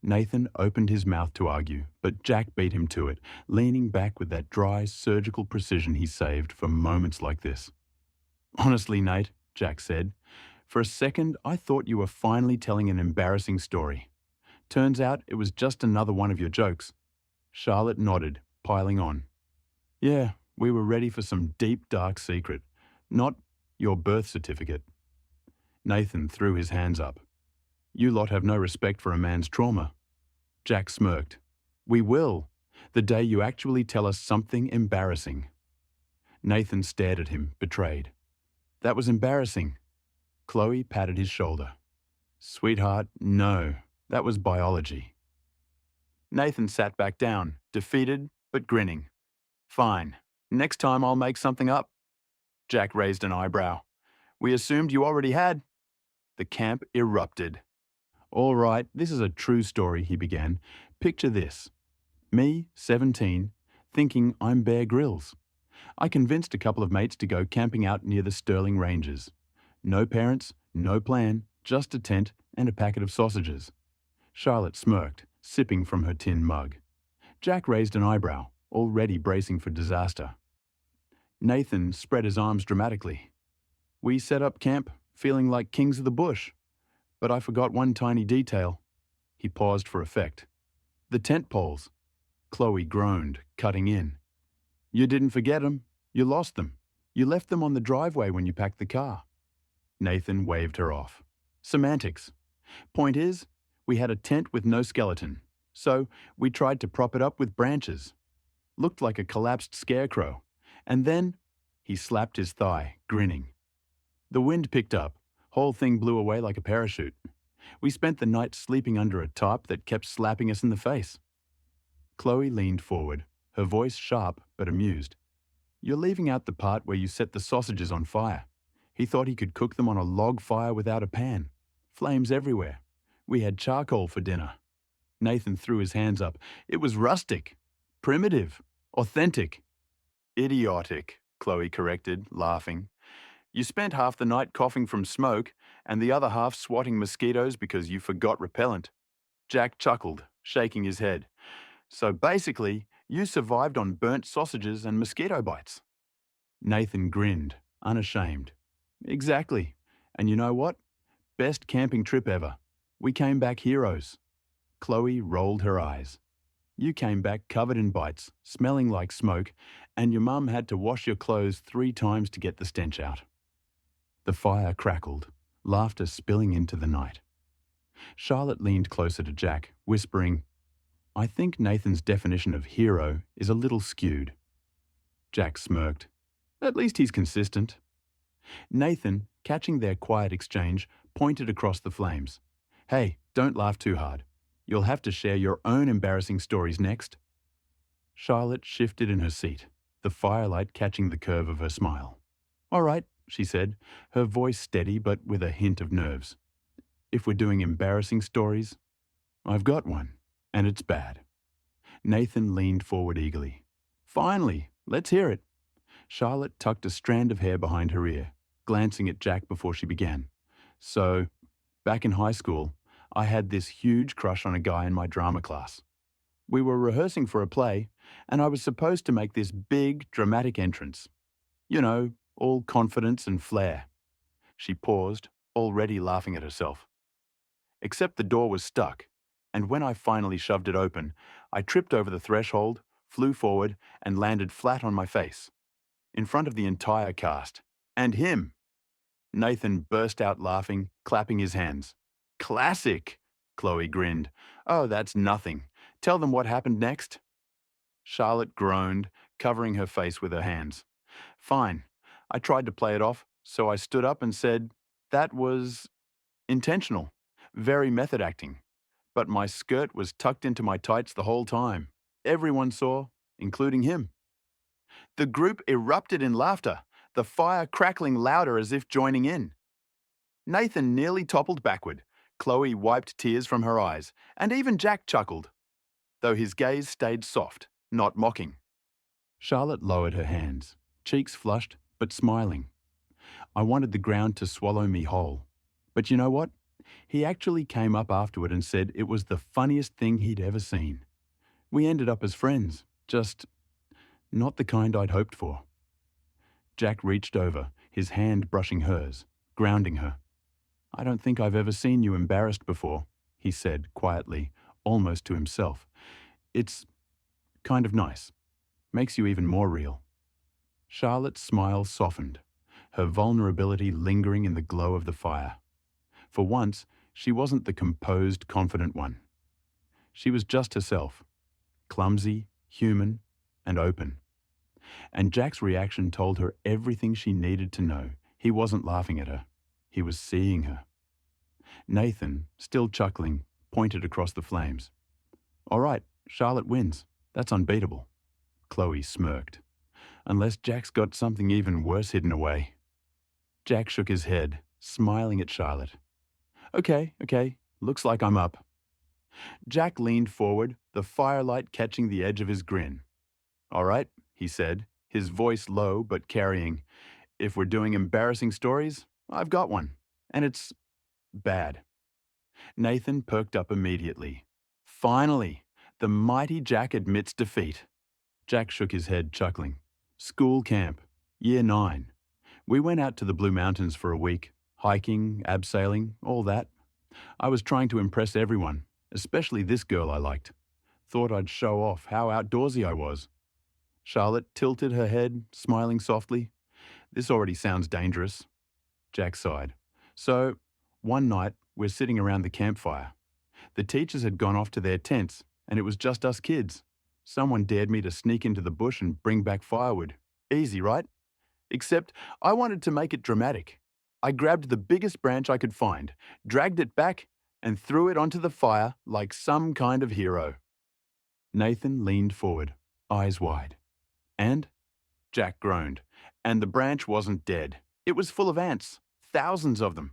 Nathan opened his mouth to argue, but Jack beat him to it, leaning back with that dry, surgical precision he saved for moments like this. "Honestly, Nate," Jack said, "for a second I thought you were finally telling an embarrassing story. Turns out it was just another one of your jokes." Charlotte nodded, piling on. "Yeah, we were ready for some deep, dark secret. Not your birth certificate." Nathan threw his hands up. "You lot have no respect for a man's trauma." Jack smirked. "We will, the day you actually tell us something embarrassing." Nathan stared at him, betrayed. "That was embarrassing." Chloe patted his shoulder. "Sweetheart, no, that was biology." Nathan sat back down, defeated but grinning. "Fine. Next time I'll make something up." Jack raised an eyebrow. "We assumed you already had." The camp erupted. "All right, this is a true story," he began. "Picture this. Me, 17, thinking I'm Bear Grylls. I convinced a couple of mates to go camping out near the Stirling Ranges. No parents, no plan, just a tent and a packet of sausages." Charlotte smirked, sipping from her tin mug. Jack raised an eyebrow, already bracing for disaster. Nathan spread his arms dramatically. "We set up camp, feeling like kings of the bush. But I forgot one tiny detail." He paused for effect. "The tent poles." Chloe groaned, cutting in. "You didn't forget 'em. You lost them. You left them on the driveway when you packed the car. Nathan waved her off. Semantics. Point is, we had a tent with no skeleton, so we tried to prop it up with branches. Looked like a collapsed scarecrow. And then, he slapped his thigh, grinning. The wind picked up. Whole thing blew away like a parachute. We spent the night sleeping under a tarp that kept slapping us in the face. Chloe leaned forward, her voice sharp but amused. You're leaving out the part where you set the sausages on fire. He thought he could cook them on a log fire without a pan. Flames everywhere. We had charcoal for dinner. Nathan threw his hands up. It was rustic, primitive, authentic. Idiotic, Chloe corrected, laughing. You spent half the night coughing from smoke and the other half swatting mosquitoes because you forgot repellent. Jack chuckled, shaking his head. So basically, you survived on burnt sausages and mosquito bites. Nathan grinned, unashamed. Exactly. And you know what? Best camping trip ever. We came back heroes. Chloe rolled her eyes. You came back covered in bites, smelling like smoke, and your mum had to wash your clothes 3 times to get the stench out. The fire crackled, laughter spilling into the night. Charlotte leaned closer to Jack, whispering, I think Nathan's definition of hero is a little skewed. Jack smirked. At least he's consistent. Nathan, catching their quiet exchange, pointed across the flames. Hey, don't laugh too hard. You'll have to share your own embarrassing stories next. Charlotte shifted in her seat, the firelight catching the curve of her smile. All right, she said, her voice steady but with a hint of nerves. If we're doing embarrassing stories, I've got one, and it's bad. Nathan leaned forward eagerly. Finally, let's hear it. Charlotte tucked a strand of hair behind her ear, glancing at Jack before she began. So, back in high school, I had this huge crush on a guy in my drama class. We were rehearsing for a play, and I was supposed to make this big, dramatic entrance. You know, all confidence and flair. She paused, already laughing at herself. Except the door was stuck, and when I finally shoved it open, I tripped over the threshold, flew forward, and landed flat on my face. In front of the entire cast. And him! Nathan burst out laughing, clapping his hands. Classic! Chloe grinned. Oh, that's nothing. Tell them what happened next. Charlotte groaned, covering her face with her hands. Fine. I tried to play it off, so I stood up and said, that was intentional. Very method acting. But my skirt was tucked into my tights the whole time. Everyone saw, including him. The group erupted in laughter, the fire crackling louder as if joining in. Nathan nearly toppled backward. Chloe wiped tears from her eyes, and even Jack chuckled, though his gaze stayed soft, not mocking. Charlotte lowered her hands, cheeks flushed, but smiling. I wanted the ground to swallow me whole. But you know what? He actually came up afterward and said it was the funniest thing he'd ever seen. We ended up as friends, just not the kind I'd hoped for. Jack reached over, his hand brushing hers, grounding her. I don't think I've ever seen you embarrassed before, he said quietly, almost to himself. It's kind of nice. Makes you even more real. Charlotte's smile softened, her vulnerability lingering in the glow of the fire. For once, she wasn't the composed, confident one. She was just herself, clumsy, human, and open. And Jack's reaction told her everything she needed to know. He wasn't laughing at her. He was seeing her. Nathan, still chuckling, pointed across the flames. All right, Charlotte wins. That's unbeatable. Chloe smirked. Unless Jack's got something even worse hidden away. Jack shook his head, smiling at Charlotte. Okay, looks like I'm up. Jack leaned forward, the firelight catching the edge of his grin. All right, he said, his voice low but carrying. If we're doing embarrassing stories, I've got one. And it's bad. Nathan perked up immediately. Finally, the mighty Jack admits defeat. Jack shook his head, chuckling. School camp, year 9. We went out to the Blue Mountains for a week, hiking, abseiling, all that. I was trying to impress everyone, especially this girl I liked. Thought I'd show off how outdoorsy I was. Charlotte tilted her head, smiling softly. This already sounds dangerous. Jack sighed. So, one night, we're sitting around the campfire. The teachers had gone off to their tents, and it was just us kids. Someone dared me to sneak into the bush and bring back firewood. Easy, right? Except I wanted to make it dramatic. I grabbed the biggest branch I could find, dragged it back, and threw it onto the fire like some kind of hero. Nathan leaned forward, eyes wide. And? Jack groaned. And the branch wasn't dead. It was full of ants, thousands of them.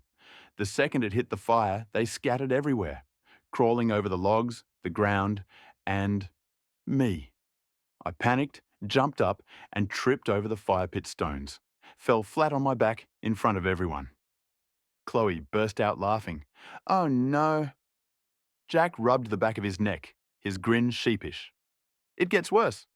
The second it hit the fire, they scattered everywhere, crawling over the logs, the ground, and me. I panicked, jumped up, and tripped over the fire pit stones. Fell flat on my back in front of everyone. Chloe burst out laughing. Oh no. Jack rubbed the back of his neck, his grin sheepish. It gets worse.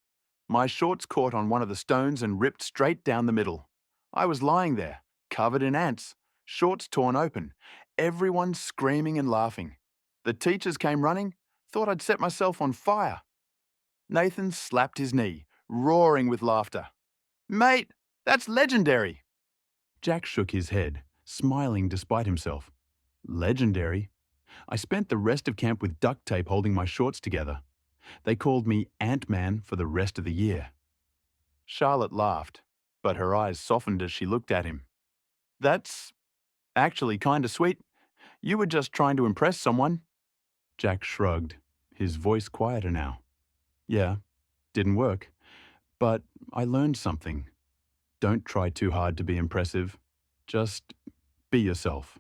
My shorts caught on one of the stones and ripped straight down the middle. I was lying there, covered in ants, shorts torn open, everyone screaming and laughing. The teachers came running, thought I'd set myself on fire. Nathan slapped his knee, roaring with laughter. Mate, that's legendary! Jack shook his head, smiling despite himself. Legendary? I spent the rest of camp with duct tape holding my shorts together. They called me Ant-Man for the rest of the year. Charlotte laughed, but her eyes softened as she looked at him. That's actually kinda sweet. You were just trying to impress someone. Jack shrugged, his voice quieter now. Yeah, didn't work. But I learned something. Don't try too hard to be impressive. Just be yourself.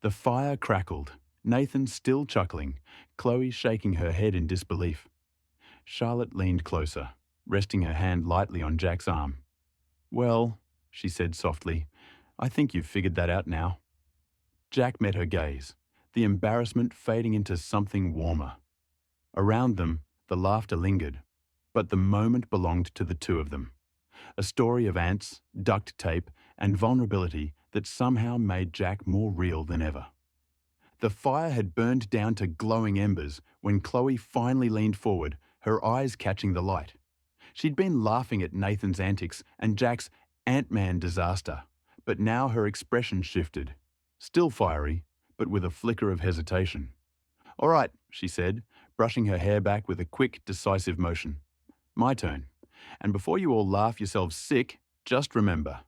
The fire crackled, Nathan still chuckling, Chloe shaking her head in disbelief. Charlotte leaned closer, resting her hand lightly on Jack's arm. Well, she said softly, I think you've figured that out now. Jack met her gaze, the embarrassment fading into something warmer. Around them, the laughter lingered, but the moment belonged to the two of them. A story of ants, duct tape, and vulnerability that somehow made Jack more real than ever. The fire had burned down to glowing embers when Chloe finally leaned forward, her eyes catching the light. She'd been laughing at Nathan's antics and Jack's Ant-Man disaster, but now her expression shifted. Still fiery, but with a flicker of hesitation. All right, she said, brushing her hair back with a quick, decisive motion. My turn. And before you all laugh yourselves sick, just remember,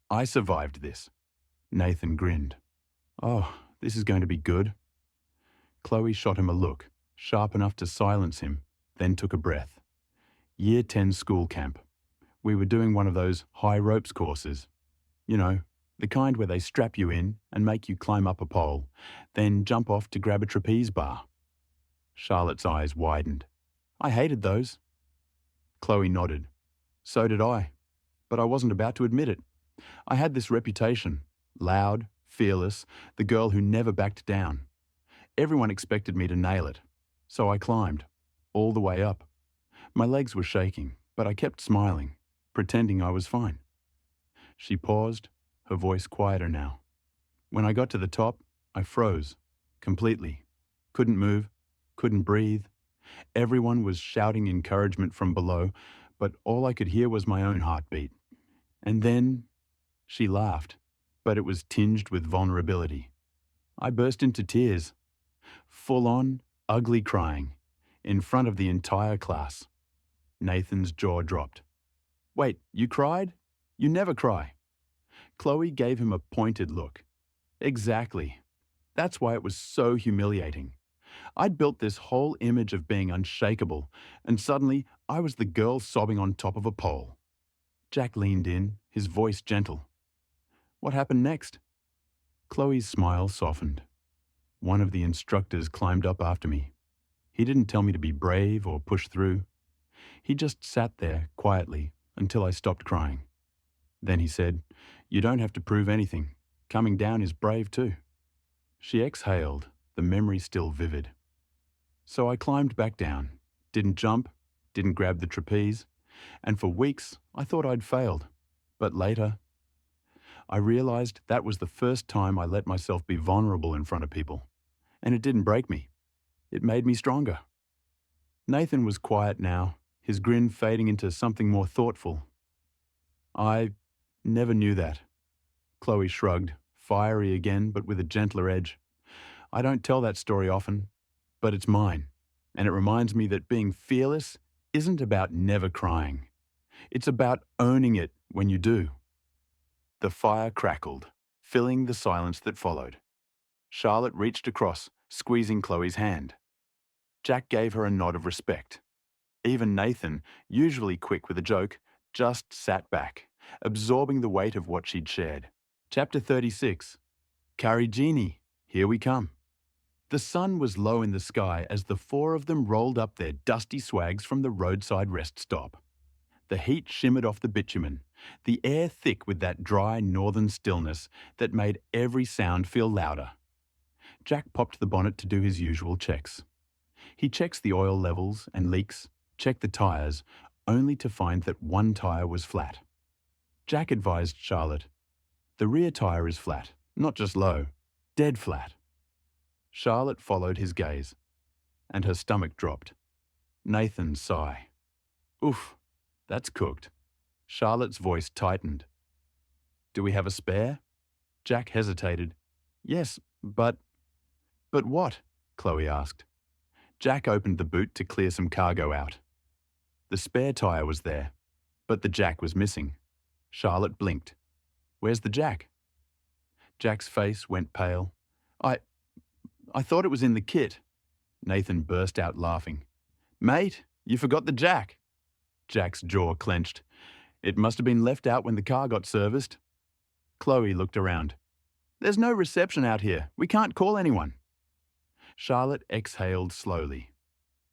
I survived this. Nathan grinned. Oh, this is going to be good. Chloe shot him a look, sharp enough to silence him, then took a breath. Year 10 school camp. We were doing one of those high ropes courses. You know, the kind where they strap you in and make you climb up a pole, then jump off to grab a trapeze bar. Charlotte's eyes widened. I hated those. Chloe nodded. So did I. But I wasn't about to admit it. I had this reputation. Loud, fearless, the girl who never backed down. Everyone expected me to nail it. So I climbed, all the way up. My legs were shaking, but I kept smiling, pretending I was fine. She paused, her voice quieter now. When I got to the top, I froze, completely. Couldn't move, couldn't breathe. Everyone was shouting encouragement from below, but all I could hear was my own heartbeat. And then she laughed, but it was tinged with vulnerability. I burst into tears, full-on, ugly crying, in front of the entire class. Nathan's jaw dropped. Wait, you cried? You never cry. Chloe gave him a pointed look. Exactly. That's why it was so humiliating. I'd built this whole image of being unshakable, and suddenly I was the girl sobbing on top of a pole. Jack leaned in, his voice gentle. What happened next? Chloe's smile softened. One of the instructors climbed up after me. He didn't tell me to be brave or push through. He just sat there quietly until I stopped crying. Then he said, You don't have to prove anything. Coming down is brave too. She exhaled, the memory still vivid. So I climbed back down, didn't jump, didn't grab the trapeze, and for weeks I thought I'd failed. But later, I realized that was the first time I let myself be vulnerable in front of people. And it didn't break me. It made me stronger. Nathan was quiet now, his grin fading into something more thoughtful. I Never knew that. Chloe shrugged, fiery again, but with a gentler edge. I don't tell that story often, but it's mine, and it reminds me that being fearless isn't about never crying. It's about owning it when you do. The fire crackled, filling the silence that followed. Charlotte reached across, squeezing Chloe's hand. Jack gave her a nod of respect. Even Nathan, usually quick with a joke, just sat back, absorbing the weight of what she'd shared. Chapter 36. Carigini, here we come. The sun was low in the sky as the four of them rolled up their dusty swags from the roadside rest stop. The heat shimmered off the bitumen, the air thick with that dry northern stillness that made every sound feel louder. Jack popped the bonnet to do his usual checks. He checks the oil levels and leaks, checked the tyres, only to find that one tyre was flat. Jack advised Charlotte, "The rear tyre is flat, not just low, dead flat." Charlotte followed his gaze, and her stomach dropped. Nathan's sigh. "Oof, that's cooked." Charlotte's voice tightened. "Do we have a spare?" Jack hesitated. "Yes, but..." "But what?" Chloe asked. Jack opened the boot to clear some cargo out. The spare tyre was there, but the jack was missing. Charlotte blinked. "Where's the jack?" Jack's face went pale. I thought it was in the kit." Nathan burst out laughing. "Mate, you forgot the jack." Jack's jaw clenched. "It must have been left out when the car got serviced." Chloe looked around. "There's no reception out here. We can't call anyone." Charlotte exhaled slowly.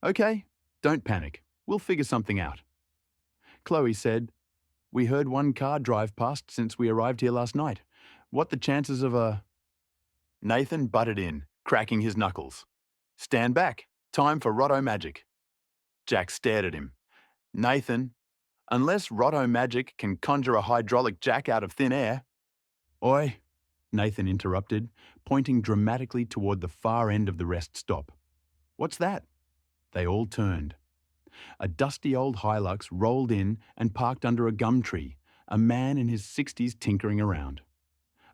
"Okay, don't panic. We'll figure something out." Chloe said, "We heard one car drive past since we arrived here last night. What the chances of a..." Nathan butted in, cracking his knuckles. "Stand back. Time for Rotto Magic." Jack stared at him. "Nathan, unless Rotto Magic can conjure a hydraulic jack out of thin air..." "Oi," Nathan interrupted, pointing dramatically toward the far end of the rest stop. "What's that?" They all turned. A dusty old Hilux rolled in and parked under a gum tree, a man in his 60s tinkering around.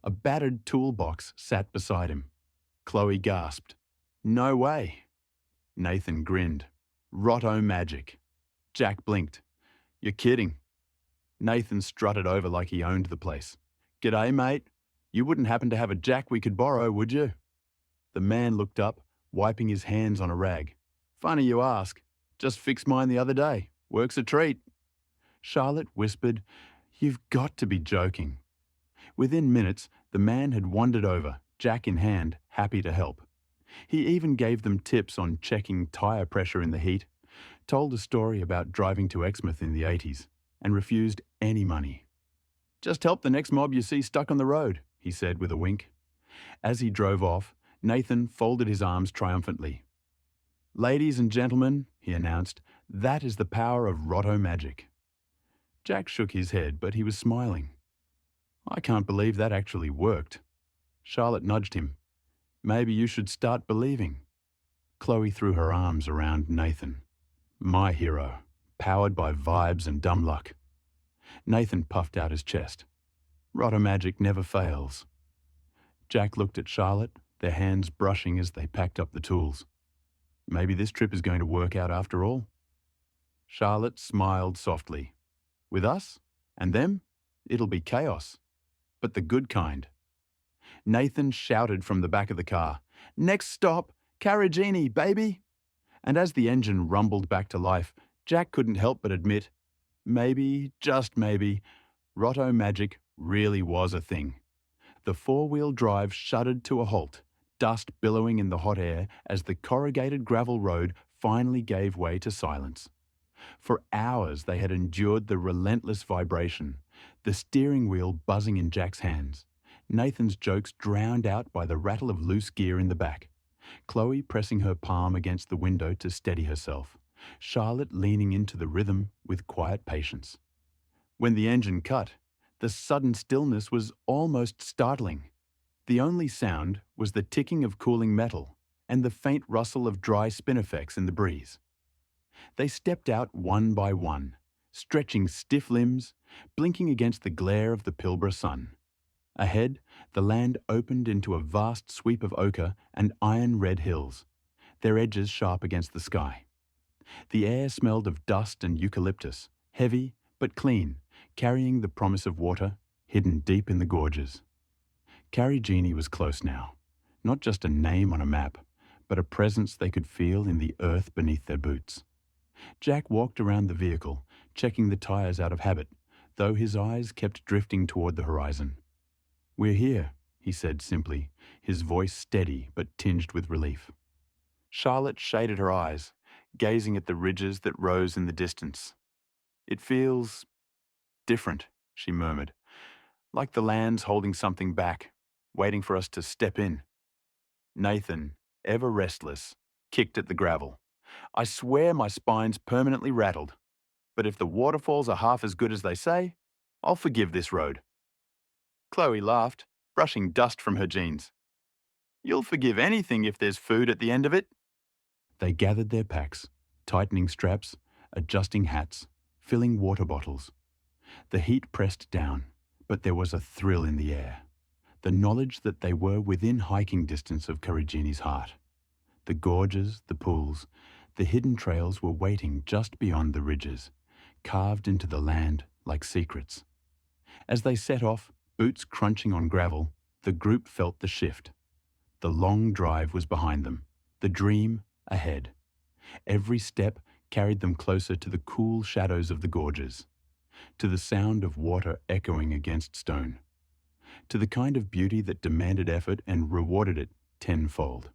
A battered toolbox sat beside him. Chloe gasped. "No way." Nathan grinned. "Rotto Magic." Jack blinked. "You're kidding." Nathan strutted over like he owned the place. "G'day, mate. You wouldn't happen to have a jack we could borrow, would you?" The man looked up, wiping his hands on a rag. "Funny you ask. Just fixed mine the other day. Works a treat." Charlotte whispered, "You've got to be joking." Within minutes, the man had wandered over, jack in hand, happy to help. He even gave them tips on checking tyre pressure in the heat, told a story about driving to Exmouth in the 80s, and refused any money. "Just help the next mob you see stuck on the road," he said with a wink. As he drove off, Nathan folded his arms triumphantly. "Ladies and gentlemen," he announced, "that is the power of Rotto Magic." Jack shook his head, but he was smiling. "I can't believe that actually worked." Charlotte nudged him. "Maybe you should start believing." Chloe threw her arms around Nathan. "My hero, powered by vibes and dumb luck." Nathan puffed out his chest. "Rotto Magic never fails." Jack looked at Charlotte, their hands brushing as they packed up the tools. "Maybe this trip is going to work out after all." Charlotte smiled softly. "With us? And them? It'll be chaos. But the good kind." Nathan shouted from the back of the car, "Next stop, Carigini, baby!" And as the engine rumbled back to life, Jack couldn't help but admit, maybe, just maybe, Rotto Magic really was a thing. The four-wheel drive shuddered to a halt, dust billowing in the hot air as the corrugated gravel road finally gave way to silence. For hours they had endured the relentless vibration, the steering wheel buzzing in Jack's hands, Nathan's jokes drowned out by the rattle of loose gear in the back, Chloe pressing her palm against the window to steady herself, Charlotte leaning into the rhythm with quiet patience. When the engine cut, the sudden stillness was almost startling. The only sound was the ticking of cooling metal and the faint rustle of dry spinifex in the breeze. They stepped out one by one, stretching stiff limbs, blinking against the glare of the Pilbara sun. Ahead, the land opened into a vast sweep of ochre and iron-red hills, their edges sharp against the sky. The air smelled of dust and eucalyptus, heavy but clean, carrying the promise of water hidden deep in the gorges. Carigini was close now, not just a name on a map, but a presence they could feel in the earth beneath their boots. Jack walked around the vehicle, checking the tires out of habit, though his eyes kept drifting toward the horizon. "We're here," he said simply, his voice steady but tinged with relief. Charlotte shaded her eyes, gazing at the ridges that rose in the distance. "It feels different," she murmured, "like the land's holding something back, waiting for us to step in." Nathan, ever restless, kicked at the gravel. "I swear my spine's permanently rattled. But if the waterfalls are half as good as they say, I'll forgive this road." Chloe laughed, brushing dust from her jeans. "You'll forgive anything if there's food at the end of it." They gathered their packs, tightening straps, adjusting hats, filling water bottles. The heat pressed down, but there was a thrill in the air. The knowledge that they were within hiking distance of Carigini's heart. The gorges, the pools, the hidden trails were waiting just beyond the ridges, carved into the land like secrets. As they set off, boots crunching on gravel, the group felt the shift. The long drive was behind them, the dream ahead. Every step carried them closer to the cool shadows of the gorges, to the sound of water echoing against stone, to the kind of beauty that demanded effort and rewarded it tenfold.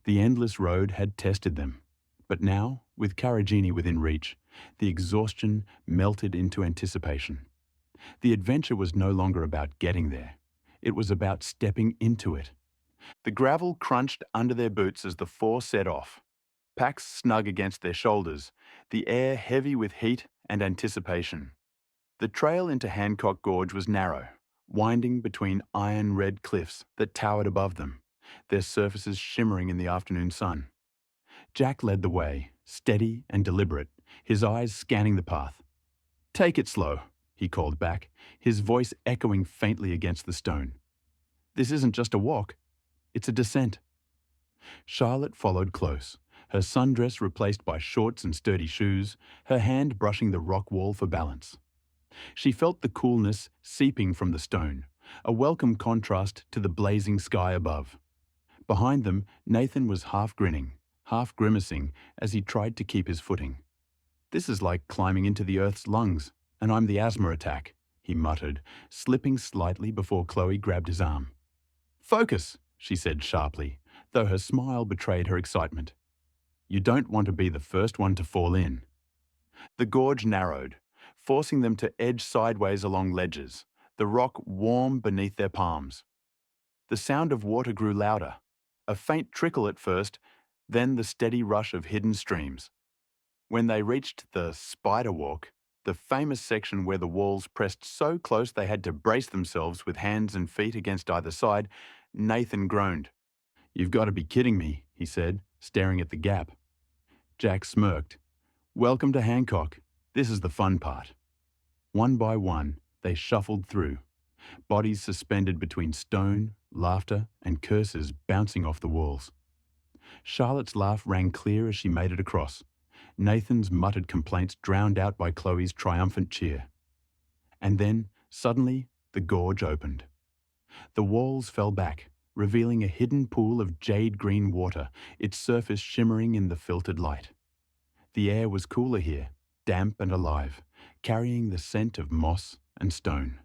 The endless road had tested them, but now, with Carigini within reach, the exhaustion melted into anticipation. The adventure was no longer about getting there. It was about stepping into it. The gravel crunched under their boots as the four set off, packs snug against their shoulders, the air heavy with heat and anticipation. The trail into Hancock Gorge was narrow, winding between iron-red cliffs that towered above them, their surfaces shimmering in the afternoon sun. Jack led the way, steady and deliberate, his eyes scanning the path. "Take it slow," he called back, his voice echoing faintly against the stone. "This isn't just a walk, it's a descent." Charlotte followed close, her sundress replaced by shorts and sturdy shoes, her hand brushing the rock wall for balance. She felt the coolness seeping from the stone, a welcome contrast to the blazing sky above. Behind them, Nathan was half grinning, half grimacing as he tried to keep his footing. "This is like climbing into the earth's lungs, and I'm the asthma attack," he muttered, slipping slightly before Chloe grabbed his arm. "Focus," she said sharply, though her smile betrayed her excitement. "You don't want to be the first one to fall in." The gorge narrowed, forcing them to edge sideways along ledges, the rock warm beneath their palms. The sound of water grew louder, a faint trickle at first, then the steady rush of hidden streams. When they reached the spider walk, the famous section where the walls pressed so close they had to brace themselves with hands and feet against either side, Nathan groaned. "You've got to be kidding me," he said, staring at the gap. Jack smirked. "Welcome to Hancock. This is the fun part." One by one, they shuffled through, bodies suspended between stone, laughter, and curses bouncing off the walls. Charlotte's laugh rang clear as she made it across, Nathan's muttered complaints drowned out by Chloe's triumphant cheer. And then, suddenly, the gorge opened. The walls fell back, revealing a hidden pool of jade-green water, its surface shimmering in the filtered light. The air was cooler here, damp and alive, carrying the scent of moss and stone.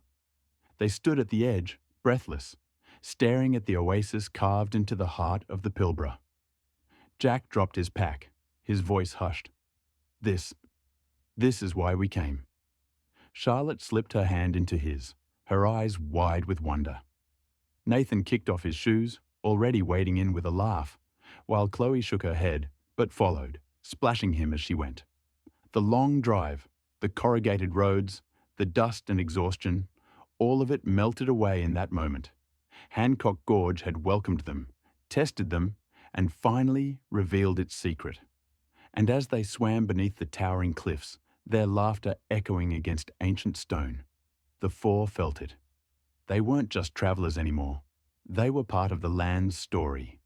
They stood at the edge, breathless, staring at the oasis carved into the heart of the Pilbara. Jack dropped his pack, his voice hushed. This is why we came." Charlotte slipped her hand into his, her eyes wide with wonder. Nathan kicked off his shoes, already wading in with a laugh, while Chloe shook her head, but followed, splashing him as she went. The long drive, the corrugated roads, the dust and exhaustion, all of it melted away in that moment. Hancock Gorge had welcomed them, tested them, and finally revealed its secret. And as they swam beneath the towering cliffs, their laughter echoing against ancient stone. The four felt it. They weren't just travellers anymore. They were part of the land's story.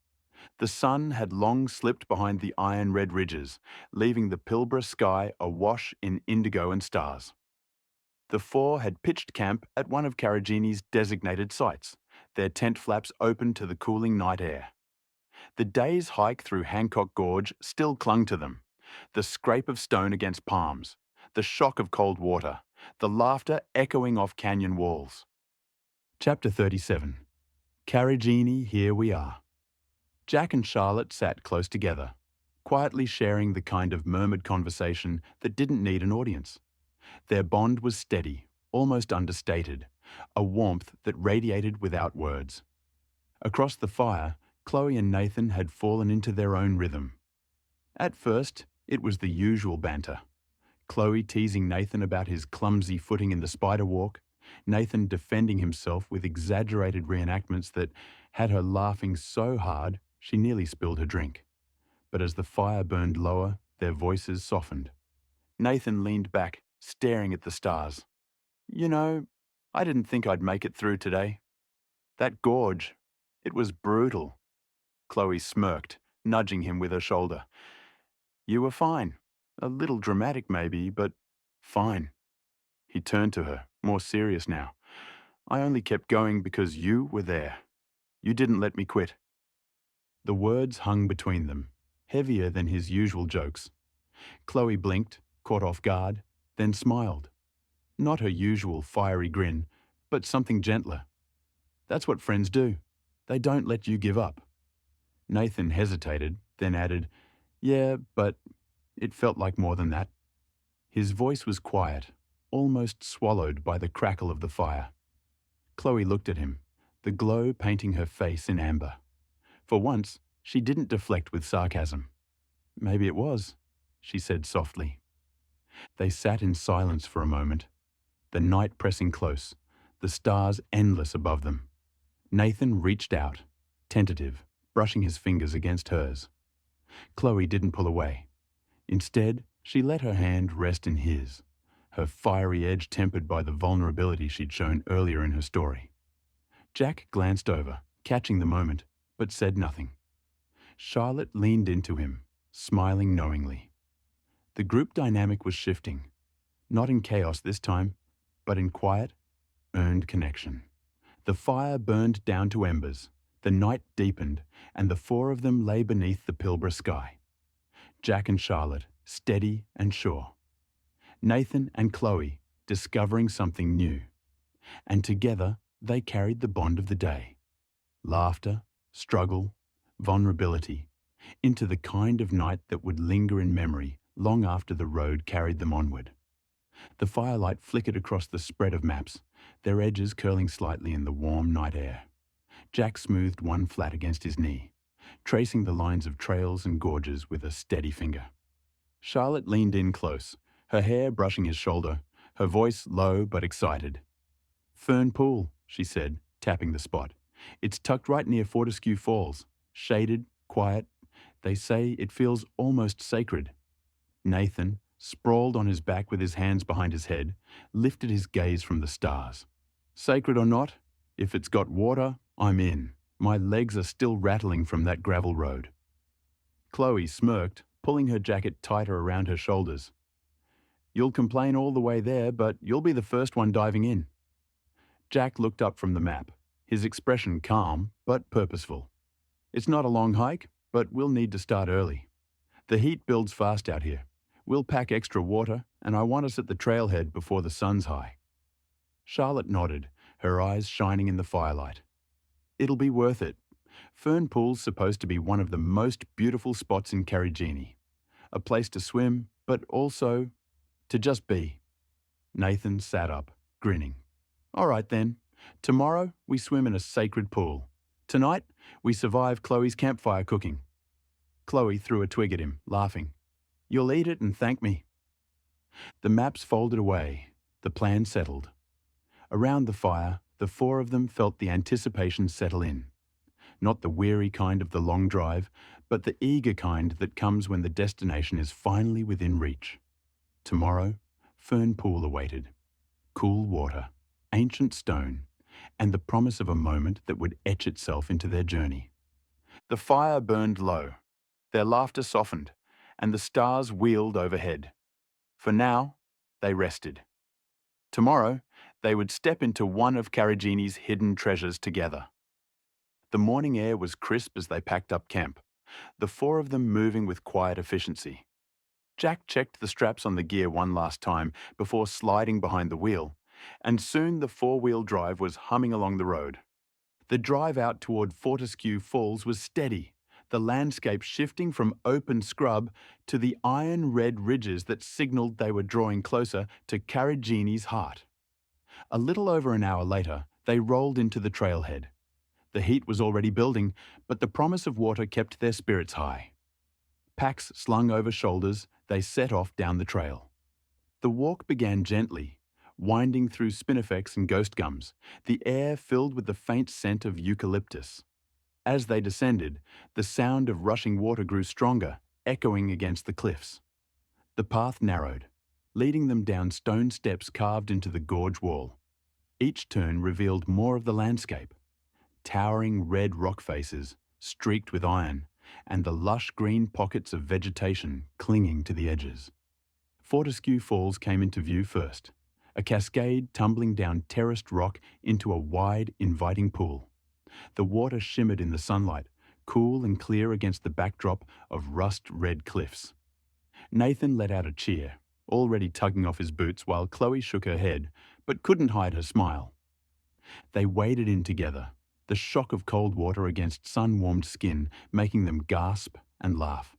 The sun had long slipped behind the iron-red ridges, leaving the Pilbara sky awash in indigo and stars. The four had pitched camp at one of Karijini's designated sites, their tent flaps open to the cooling night air. The day's hike through Hancock Gorge still clung to them. The scrape of stone against palms, the shock of cold water, the laughter echoing off canyon walls. Chapter 37. Karijini, Here We Are. Jack and Charlotte sat close together, quietly sharing the kind of murmured conversation that didn't need an audience. Their bond was steady, almost understated, a warmth that radiated without words. Across the fire, Chloe and Nathan had fallen into their own rhythm. At first, it was the usual banter. Chloe teasing Nathan about his clumsy footing in the spider walk, Nathan defending himself with exaggerated reenactments that had her laughing so hard she nearly spilled her drink. But as the fire burned lower, their voices softened. Nathan leaned back, staring at the stars. "You know, I didn't think I'd make it through today. That gorge, it was brutal." Chloe smirked, nudging him with her shoulder. "You were fine. A little dramatic maybe, but fine." He turned to her, more serious now. "I only kept going because you were there. You didn't let me quit." The words hung between them, heavier than his usual jokes. Chloe blinked, caught off guard, then smiled. Not her usual fiery grin, but something gentler. "That's what friends do. They don't let you give up." Nathan hesitated, then added, "Yeah, but it felt like more than that." His voice was quiet, almost swallowed by the crackle of the fire. Chloe looked at him, the glow painting her face in amber. For once, she didn't deflect with sarcasm. "Maybe it was," she said softly. They sat in silence for a moment, the night pressing close, the stars endless above them. Nathan reached out, tentative, brushing his fingers against hers. Chloe didn't pull away. Instead, she let her hand rest in his, her fiery edge tempered by the vulnerability she'd shown earlier in her story. Jack glanced over, catching the moment, but said nothing. Charlotte leaned into him, smiling knowingly. The group dynamic was shifting, not in chaos this time, but in quiet, earned connection. The fire burned down to embers, the night deepened, and the four of them lay beneath the Pilbara sky. Jack and Charlotte, steady and sure. Nathan and Chloe, discovering something new. And together, they carried the bond of the day. Laughter, struggle, vulnerability, into the kind of night that would linger in memory long after the road carried them onward. The firelight flickered across the spread of maps, their edges curling slightly in the warm night air. Jack smoothed one flat against his knee, tracing the lines of trails and gorges with a steady finger. Charlotte leaned in close, her hair brushing his shoulder, her voice low but excited. "Fern Pool," she said, tapping the spot. "It's tucked right near Fortescue Falls, shaded, quiet. They say it feels almost sacred." Nathan, sprawled on his back with his hands behind his head, lifted his gaze from the stars. "Sacred or not, if it's got water, I'm in. My legs are still rattling from that gravel road." Chloe smirked, pulling her jacket tighter around her shoulders. "You'll complain all the way there, but you'll be the first one diving in." Jack looked up from the map, his expression calm but purposeful. "It's not a long hike, but we'll need to start early. The heat builds fast out here. We'll pack extra water, and I want us at the trailhead before the sun's high." Charlotte nodded, her eyes shining in the firelight. "It'll be worth it. Fern Pool's supposed to be one of the most beautiful spots in Karijini. A place to swim, but also to just be." Nathan sat up, grinning. "All right then. Tomorrow we swim in a sacred pool. Tonight we survive Chloe's campfire cooking." Chloe threw a twig at him, laughing. "You'll eat it and thank me." The maps folded away, the plan settled. Around the fire, the four of them felt the anticipation settle in. Not the weary kind of the long drive, but the eager kind that comes when the destination is finally within reach. Tomorrow, Fern Pool awaited. Cool water, ancient stone, and the promise of a moment that would etch itself into their journey. The fire burned low, their laughter softened, and the stars wheeled overhead. For now, they rested. Tomorrow, they would step into one of Carragini's hidden treasures together. The morning air was crisp as they packed up camp, the four of them moving with quiet efficiency. Jack checked the straps on the gear one last time before sliding behind the wheel, and soon the four-wheel drive was humming along the road. The drive out toward Fortescue Falls was steady, the landscape shifting from open scrub to the iron-red ridges that signalled they were drawing closer to Carragini's heart. A little over an hour later, they rolled into the trailhead. The heat was already building, but the promise of water kept their spirits high. Packs slung over shoulders, they set off down the trail. The walk began gently, winding through spinifex and ghost gums, the air filled with the faint scent of eucalyptus. As they descended, the sound of rushing water grew stronger, echoing against the cliffs. The path narrowed, leading them down stone steps carved into the gorge wall. Each turn revealed more of the landscape. Towering red rock faces, streaked with iron, and the lush green pockets of vegetation clinging to the edges. Fortescue Falls came into view first, a cascade tumbling down terraced rock into a wide, inviting pool. The water shimmered in the sunlight, cool and clear against the backdrop of rust-red cliffs. Nathan let out a cheer, already tugging off his boots while Chloe shook her head, but couldn't hide her smile. They waded in together, the shock of cold water against sun-warmed skin making them gasp and laugh.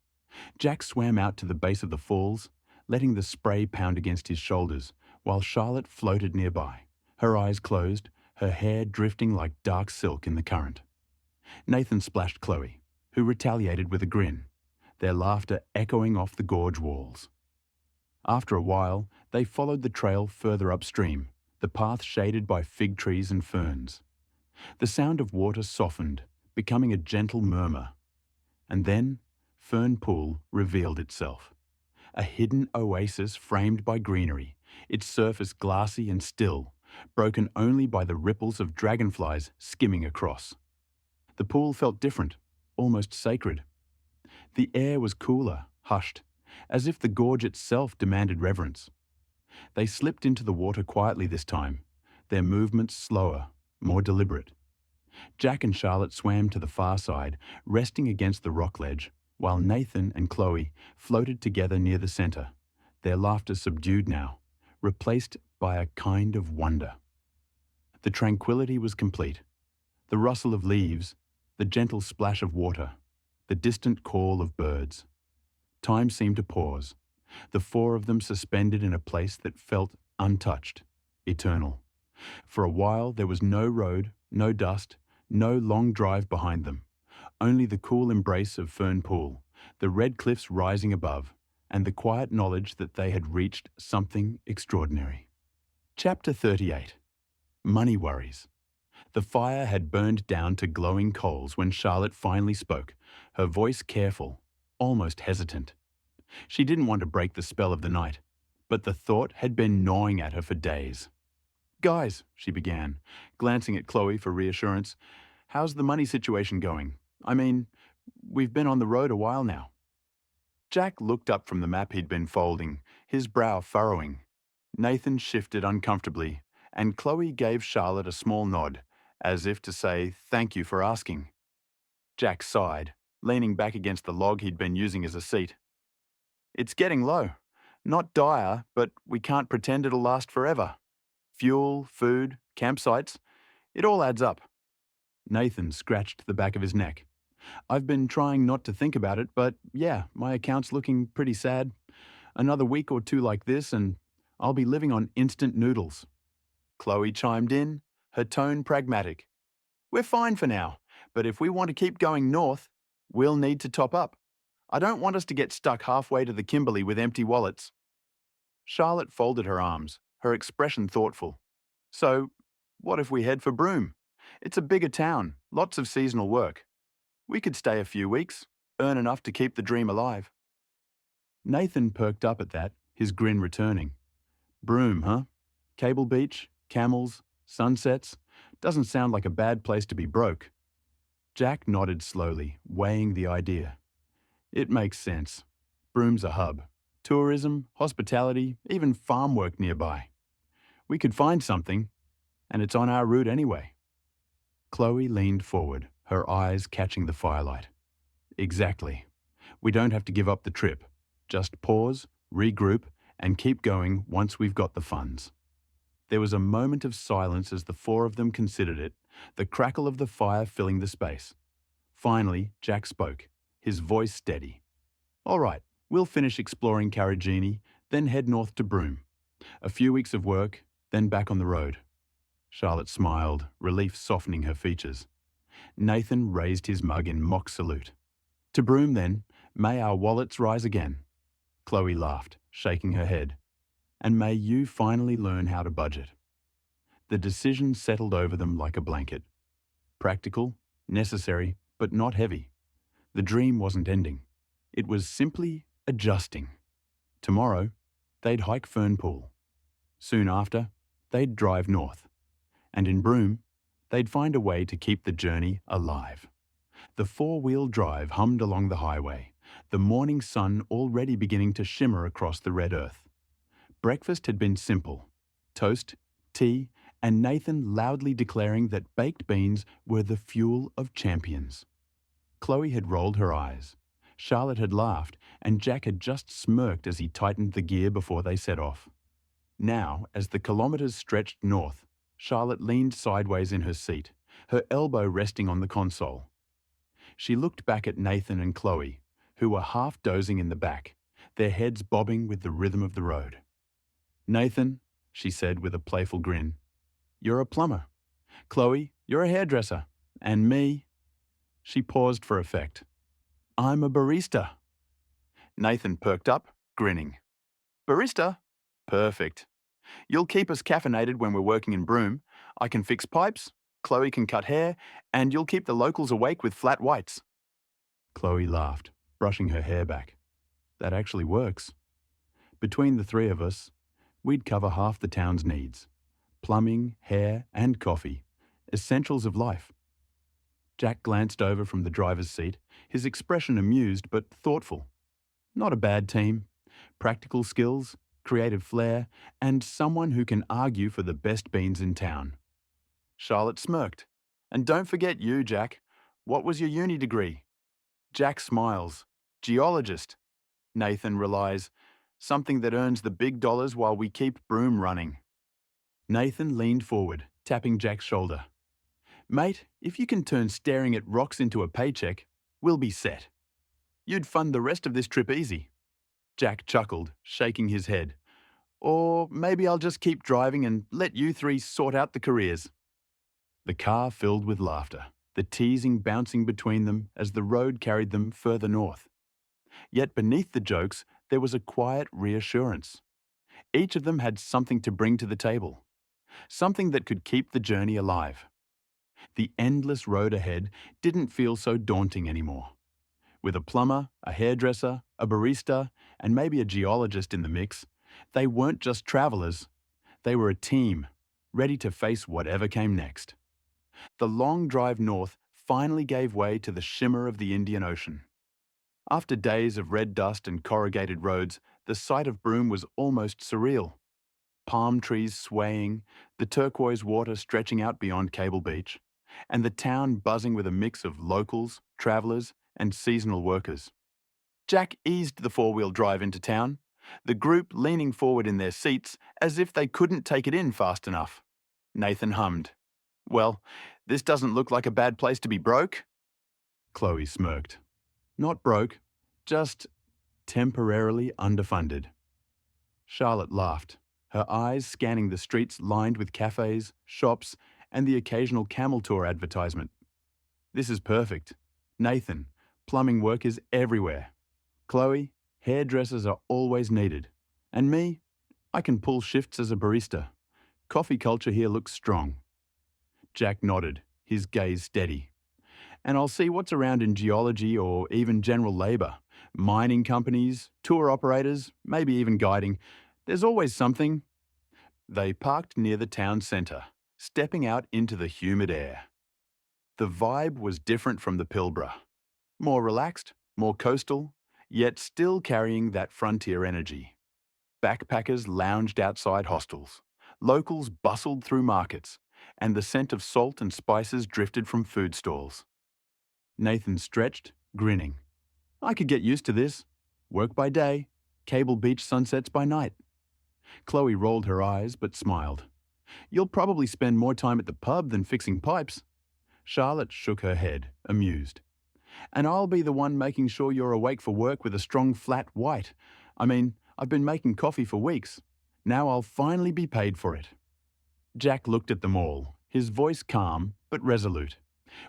Jack swam out to the base of the falls, letting the spray pound against his shoulders, while Charlotte floated nearby, her eyes closed, her hair drifting like dark silk in the current. Nathan splashed Chloe, who retaliated with a grin, their laughter echoing off the gorge walls. After a while, they followed the trail further upstream, the path shaded by fig trees and ferns. The sound of water softened, becoming a gentle murmur. And then, Fern Pool revealed itself. A hidden oasis framed by greenery, its surface glassy and still, broken only by the ripples of dragonflies skimming across. The pool felt different, almost sacred. The air was cooler, hushed, as if the gorge itself demanded reverence. They slipped into the water quietly this time, their movements slower, more deliberate. Jack and Charlotte swam to the far side, resting against the rock ledge, while Nathan and Chloe floated together near the center, their laughter subdued now, replaced by a kind of wonder. The tranquility was complete. The rustle of leaves, the gentle splash of water, the distant call of birds. Time seemed to pause, the four of them suspended in a place that felt untouched, eternal. For a while there was no road, no dust, no long drive behind them, only the cool embrace of Fern Pool, the red cliffs rising above, and the quiet knowledge that they had reached something extraordinary. Chapter 38. Money Worries. The fire had burned down to glowing coals when Charlotte finally spoke, her voice careful, almost hesitant. She didn't want to break the spell of the night, but the thought had been gnawing at her for days. "Guys," she began, glancing at Chloe for reassurance, "how's the money situation going? I mean, we've been on the road a while now." Jack looked up from the map he'd been folding, his brow furrowing. Nathan shifted uncomfortably, and Chloe gave Charlotte a small nod, as if to say thank you for asking. Jack sighed, leaning back against the log he'd been using as a seat. "It's getting low. Not dire, but we can't pretend it'll last forever. Fuel, food, campsites, it all adds up." Nathan scratched the back of his neck. "I've been trying not to think about it, but yeah, my account's looking pretty sad. Another week or two like this and I'll be living on instant noodles." Chloe chimed in, her tone pragmatic. "We're fine for now, but if we want to keep going north, we'll need to top up. I don't want us to get stuck halfway to the Kimberley with empty wallets." Charlotte folded her arms, her expression thoughtful. "So, what if we head for Broome? It's a bigger town, lots of seasonal work. We could stay a few weeks, earn enough to keep the dream alive." Nathan perked up at that, his grin returning. Broome, huh? Cable Beach, camels, sunsets. Doesn't sound like a bad place to be broke. Jack nodded slowly, weighing the idea. It makes sense. Broome's a hub. Tourism, hospitality, even farm work nearby. We could find something, and it's on our route anyway. Chloe leaned forward, her eyes catching the firelight. Exactly. We don't have to give up the trip. Just pause, regroup, and keep going once we've got the funds. There was a moment of silence as the four of them considered it, the crackle of the fire filling the space. Finally, Jack spoke, his voice steady. All right, we'll finish exploring Carragini, then head north to Broome. A few weeks of work, then back on the road. Charlotte smiled, relief softening her features. Nathan raised his mug in mock salute. To Broome, then, may our wallets rise again. Chloe laughed, shaking her head. And may you finally learn how to budget. The decision settled over them like a blanket. Practical, necessary, but not heavy. The dream wasn't ending. It was simply adjusting. Tomorrow, they'd hike Fernpool. Soon after, they'd drive north. And in Broome, they'd find a way to keep the journey alive. The four-wheel drive hummed along the highway, the morning sun already beginning to shimmer across the red earth. Breakfast had been simple. Toast, tea, and Nathan loudly declaring that baked beans were the fuel of champions. Chloe had rolled her eyes. Charlotte had laughed, and Jack had just smirked as he tightened the gear before they set off. Now, as the kilometres stretched north, Charlotte leaned sideways in her seat, her elbow resting on the console. She looked back at Nathan and Chloe, who were half dozing in the back, their heads bobbing with the rhythm of the road. Nathan, she said with a playful grin, you're a plumber. Chloe, you're a hairdresser. And me, she paused for effect, I'm a barista. Nathan perked up, grinning. Barista? Perfect. You'll keep us caffeinated when we're working in Broome. I can fix pipes, Chloe can cut hair, and you'll keep the locals awake with flat whites. Chloe laughed, brushing her hair back. That actually works. Between the three of us, we'd cover half the town's needs. Plumbing, hair, and coffee. Essentials of life. Jack glanced over from the driver's seat, his expression amused but thoughtful. Not a bad team. Practical skills, creative flair, and someone who can argue for the best beans in town. Charlotte smirked. And don't forget you, Jack. What was your uni degree? Jack smiles. Geologist. Nathan relies. Something that earns the big dollars while we keep Broome running. Nathan leaned forward, tapping Jack's shoulder. Mate, if you can turn staring at rocks into a paycheck, we'll be set. You'd fund the rest of this trip easy. Jack chuckled, shaking his head. Or maybe I'll just keep driving and let you three sort out the careers. The car filled with laughter, the teasing bouncing between them as the road carried them further north. Yet beneath the jokes, there was a quiet reassurance. Each of them had something to bring to the table, something that could keep the journey alive. The endless road ahead didn't feel so daunting anymore. With a plumber, a hairdresser, a barista, and maybe a geologist in the mix, they weren't just travelers. They were a team, ready to face whatever came next. The long drive north finally gave way to the shimmer of the Indian Ocean. After days of red dust and corrugated roads, the sight of Broome was almost surreal. Palm trees swaying, the turquoise water stretching out beyond Cable Beach, and the town buzzing with a mix of locals, travellers, and seasonal workers. Jack eased the four-wheel drive into town, the group leaning forward in their seats as if they couldn't take it in fast enough. Nathan hummed. Well, this doesn't look like a bad place to be broke. Chloe smirked. Not broke, just temporarily underfunded. Charlotte laughed, her eyes scanning the streets lined with cafes, shops, and the occasional camel tour advertisement. This is perfect. Nathan, plumbing work is everywhere. Chloe, hairdressers are always needed. And me, I can pull shifts as a barista. Coffee culture here looks strong. Jack nodded, his gaze steady. And I'll see what's around in geology or even general labour. Mining companies, tour operators, maybe even guiding. There's always something. They parked near the town centre, stepping out into the humid air. The vibe was different from the Pilbara. More relaxed, more coastal, yet still carrying that frontier energy. Backpackers lounged outside hostels. Locals bustled through markets, and the scent of salt and spices drifted from food stalls. Nathan stretched, grinning. I could get used to this. Work by day, Cable Beach sunsets by night. Chloe rolled her eyes but smiled. You'll probably spend more time at the pub than fixing pipes. Charlotte shook her head, amused. And I'll be the one making sure you're awake for work with a strong flat white. I've been making coffee for weeks. Now I'll finally be paid for it. Jack looked at them all, his voice calm but resolute.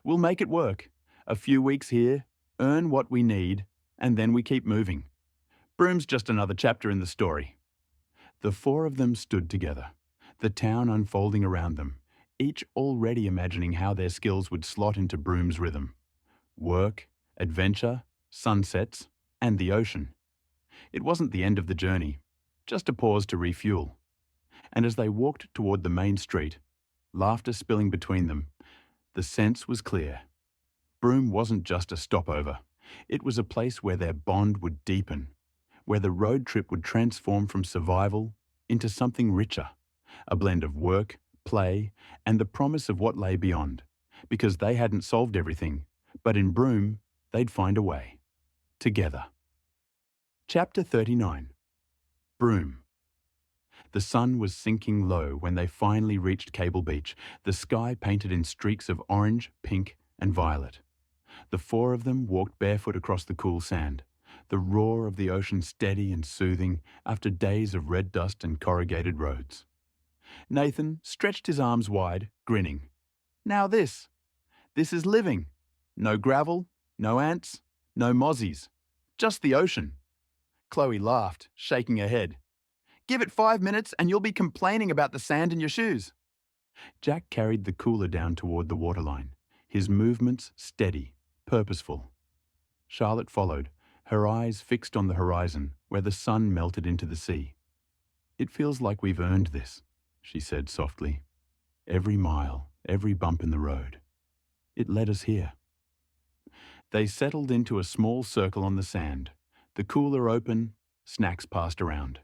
We'll make it work. A few weeks here, earn what we need, and then we keep moving. Broom's just another chapter in the story. The four of them stood together, the town unfolding around them, each already imagining how their skills would slot into Broom's rhythm. Work, adventure, sunsets, and the ocean. It wasn't the end of the journey, just a pause to refuel. And as they walked toward the main street, laughter spilling between them, the sense was clear. Broome wasn't just a stopover. It was a place where their bond would deepen, where the road trip would transform from survival into something richer, a blend of work, play, and the promise of what lay beyond, because they hadn't solved everything, but in Broome, they'd find a way. Together. Chapter 39. Broome. The sun was sinking low when they finally reached Cable Beach, the sky painted in streaks of orange, pink, and violet. The four of them walked barefoot across the cool sand, the roar of the ocean steady and soothing after days of red dust and corrugated roads. Nathan stretched his arms wide, grinning. Now this is living. No gravel, no ants, no mozzies, just the ocean. Chloe laughed, shaking her head. Give it 5 minutes and you'll be complaining about the sand in your shoes. Jack carried the cooler down toward the waterline, his movements steady, purposeful. Charlotte followed, her eyes fixed on the horizon where the sun melted into the sea. It feels like we've earned this, she said softly. Every mile, every bump in the road. It led us here. They settled into a small circle on the sand, the cooler open, snacks passed around.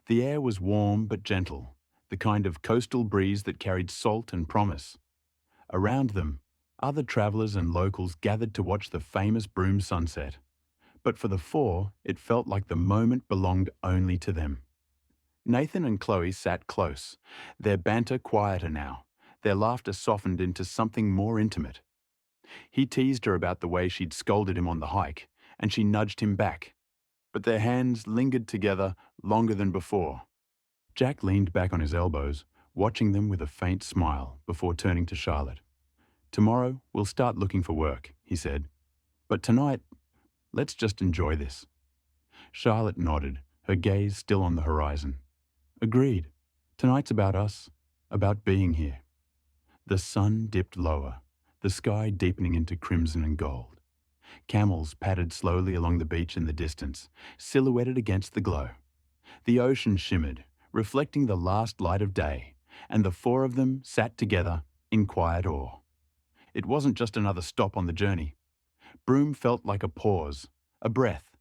The air was warm but gentle, the kind of coastal breeze that carried salt and promise. Around them, other travellers and locals gathered to watch the famous Broome sunset. But for the four, it felt like the moment belonged only to them. Nathan and Chloe sat close, their banter quieter now, their laughter softened into something more intimate. He teased her about the way she'd scolded him on the hike, and she nudged him back. But their hands lingered together longer than before. Jack leaned back on his elbows, watching them with a faint smile before turning to Charlotte. Tomorrow, we'll start looking for work, he said. But tonight, let's just enjoy this. Charlotte nodded, her gaze still on the horizon. Agreed. Tonight's about us, about being here. The sun dipped lower, the sky deepening into crimson and gold. Camels padded slowly along the beach in the distance, silhouetted against the glow. The ocean shimmered, reflecting the last light of day, and the four of them sat together in quiet awe. It wasn't just another stop on the journey. Broome felt like a pause, a breath,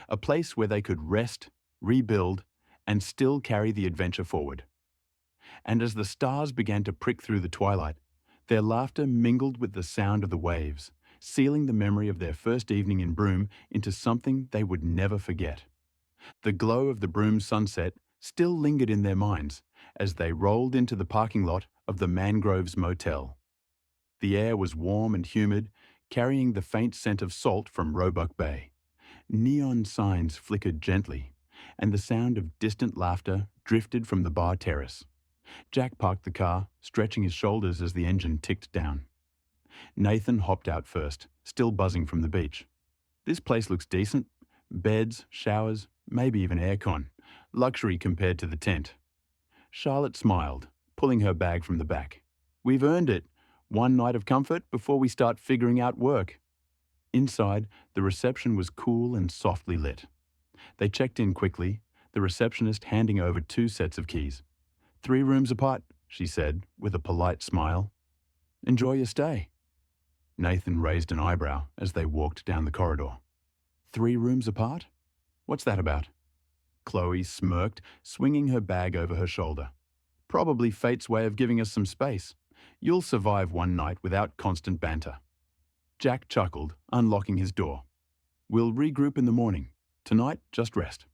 a place where they could rest, rebuild, and still carry the adventure forward. And as the stars began to prick through the twilight, their laughter mingled with the sound of the waves, sealing the memory of their first evening in Broome into something they would never forget. The glow of the Broome sunset still lingered in their minds as they rolled into the parking lot of the Mangroves Motel. The air was warm and humid, carrying the faint scent of salt from Roebuck Bay. Neon signs flickered gently, and the sound of distant laughter drifted from the bar terrace. Jack parked the car, stretching his shoulders as the engine ticked down. Nathan hopped out first, still buzzing from the beach. This place looks decent. Beds, showers, maybe even aircon. Luxury compared to the tent. Charlotte smiled, pulling her bag from the back. We've earned it. One night of comfort before we start figuring out work. Inside, the reception was cool and softly lit. They checked in quickly, the receptionist handing over 2 sets of keys. 3 rooms apart, she said, with a polite smile. Enjoy your stay. Nathan raised an eyebrow as they walked down the corridor. 3 rooms apart? What's that about? Chloe smirked, swinging her bag over her shoulder. Probably fate's way of giving us some space. You'll survive one night without constant banter. Jack chuckled, unlocking his door. We'll regroup in the morning. Tonight, just rest.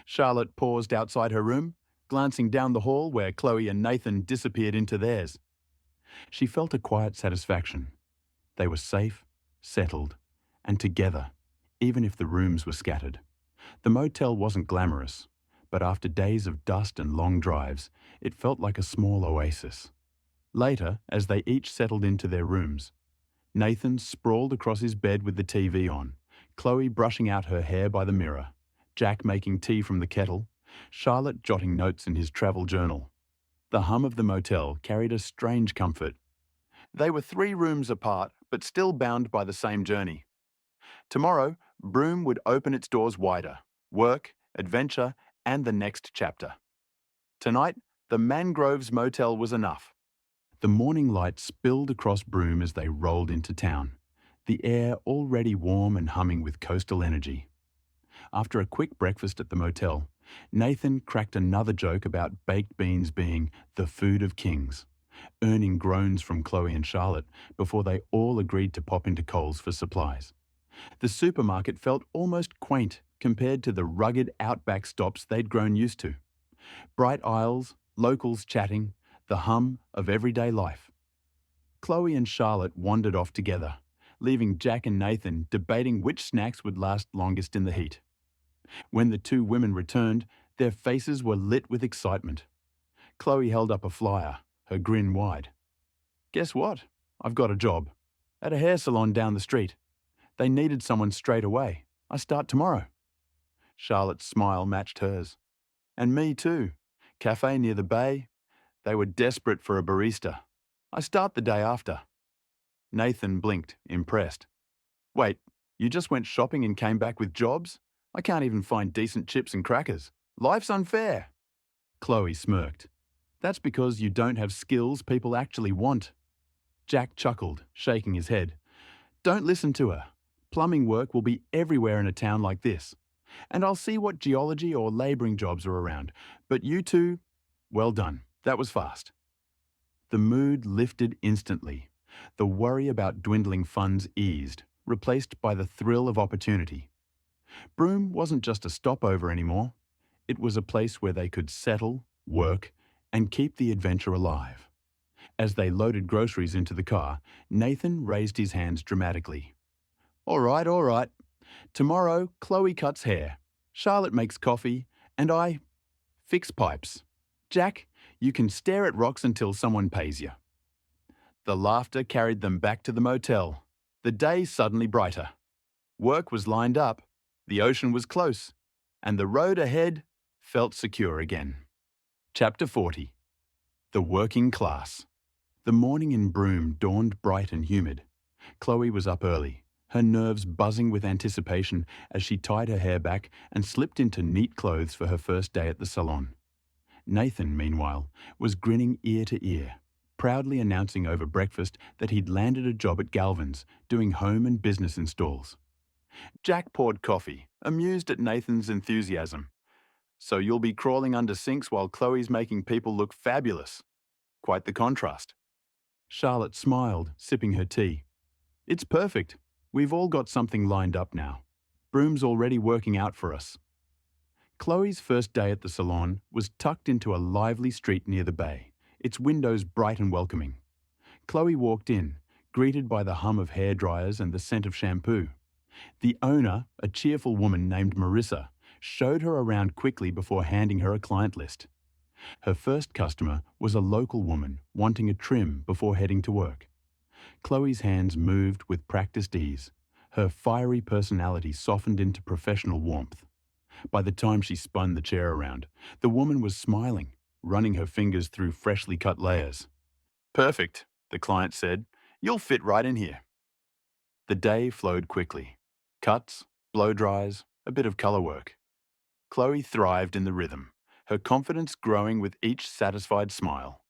Charlotte paused outside her room, glancing down the hall where Chloe and Nathan disappeared into theirs. She felt a quiet satisfaction. They were safe, settled, and together, even if the rooms were scattered. The motel wasn't glamorous, but after days of dust and long drives, it felt like a small oasis. Later, as they each settled into their rooms, Nathan sprawled across his bed with the TV on, Chloe brushing out her hair by the mirror, Jack making tea from the kettle, Charlotte jotting notes in his travel journal. The hum of the motel carried a strange comfort. They were 3 rooms apart, but still bound by the same journey. Tomorrow, Broome would open its doors wider. Work, adventure, and the next chapter. Tonight, the Mangroves Motel was enough. The morning light spilled across Broome as they rolled into town, the air already warm and humming with coastal energy. After a quick breakfast at the motel, Nathan cracked another joke about baked beans being the food of kings, earning groans from Chloe and Charlotte before they all agreed to pop into Coles for supplies. The supermarket felt almost quaint compared to the rugged outback stops they'd grown used to. Bright aisles, locals chatting, the hum of everyday life. Chloe and Charlotte wandered off together, leaving Jack and Nathan debating which snacks would last longest in the heat. When the 2 women returned, their faces were lit with excitement. Chloe held up a flyer, her grin wide. Guess what? I've got a job. At a hair salon down the street. They needed someone straight away. I start tomorrow. Charlotte's smile matched hers. And me too. Café near the bay. They were desperate for a barista. I start the day after. Nathan blinked, impressed. Wait, you just went shopping and came back with jobs? I can't even find decent chips and crackers. Life's unfair. Chloe smirked. That's because you don't have skills people actually want. Jack chuckled, shaking his head. Don't listen to her. Plumbing work will be everywhere in a town like this. And I'll see what geology or labouring jobs are around. But you two, well done. That was fast. The mood lifted instantly. The worry about dwindling funds eased, replaced by the thrill of opportunity. Broome wasn't just a stopover anymore. It was a place where they could settle, work, and keep the adventure alive. As they loaded groceries into the car, Nathan raised his hands dramatically. All right. Tomorrow, Chloe cuts hair, Charlotte makes coffee, and I fix pipes. Jack, you can stare at rocks until someone pays you. The laughter carried them back to the motel. The day suddenly brighter. Work was lined up, the ocean was close, and the road ahead felt secure again. Chapter 40. The Working Class. The morning in Broome dawned bright and humid. Chloe was up early, her nerves buzzing with anticipation as she tied her hair back and slipped into neat clothes for her first day at the salon. Nathan, meanwhile, was grinning ear to ear, proudly announcing over breakfast that he'd landed a job at Galvin's, doing home and business installs. Jack poured coffee, amused at Nathan's enthusiasm. So you'll be crawling under sinks while Chloe's making people look fabulous. Quite the contrast. Charlotte smiled, sipping her tea. It's perfect. We've all got something lined up now. Broome's already working out for us. Chloe's first day at the salon was tucked into a lively street near the bay, its windows bright and welcoming. Chloe walked in, greeted by the hum of hairdryers and the scent of shampoo. The owner, a cheerful woman named Marissa, showed her around quickly before handing her a client list. Her first customer was a local woman wanting a trim before heading to work. Chloe's hands moved with practiced ease. Her fiery personality softened into professional warmth. By the time she spun the chair around, the woman was smiling, running her fingers through freshly cut layers. Perfect, the client said. You'll fit right in here. The day flowed quickly. Cuts, blow dries, a bit of colour work. Chloe thrived in the rhythm, her confidence growing with each satisfied smile.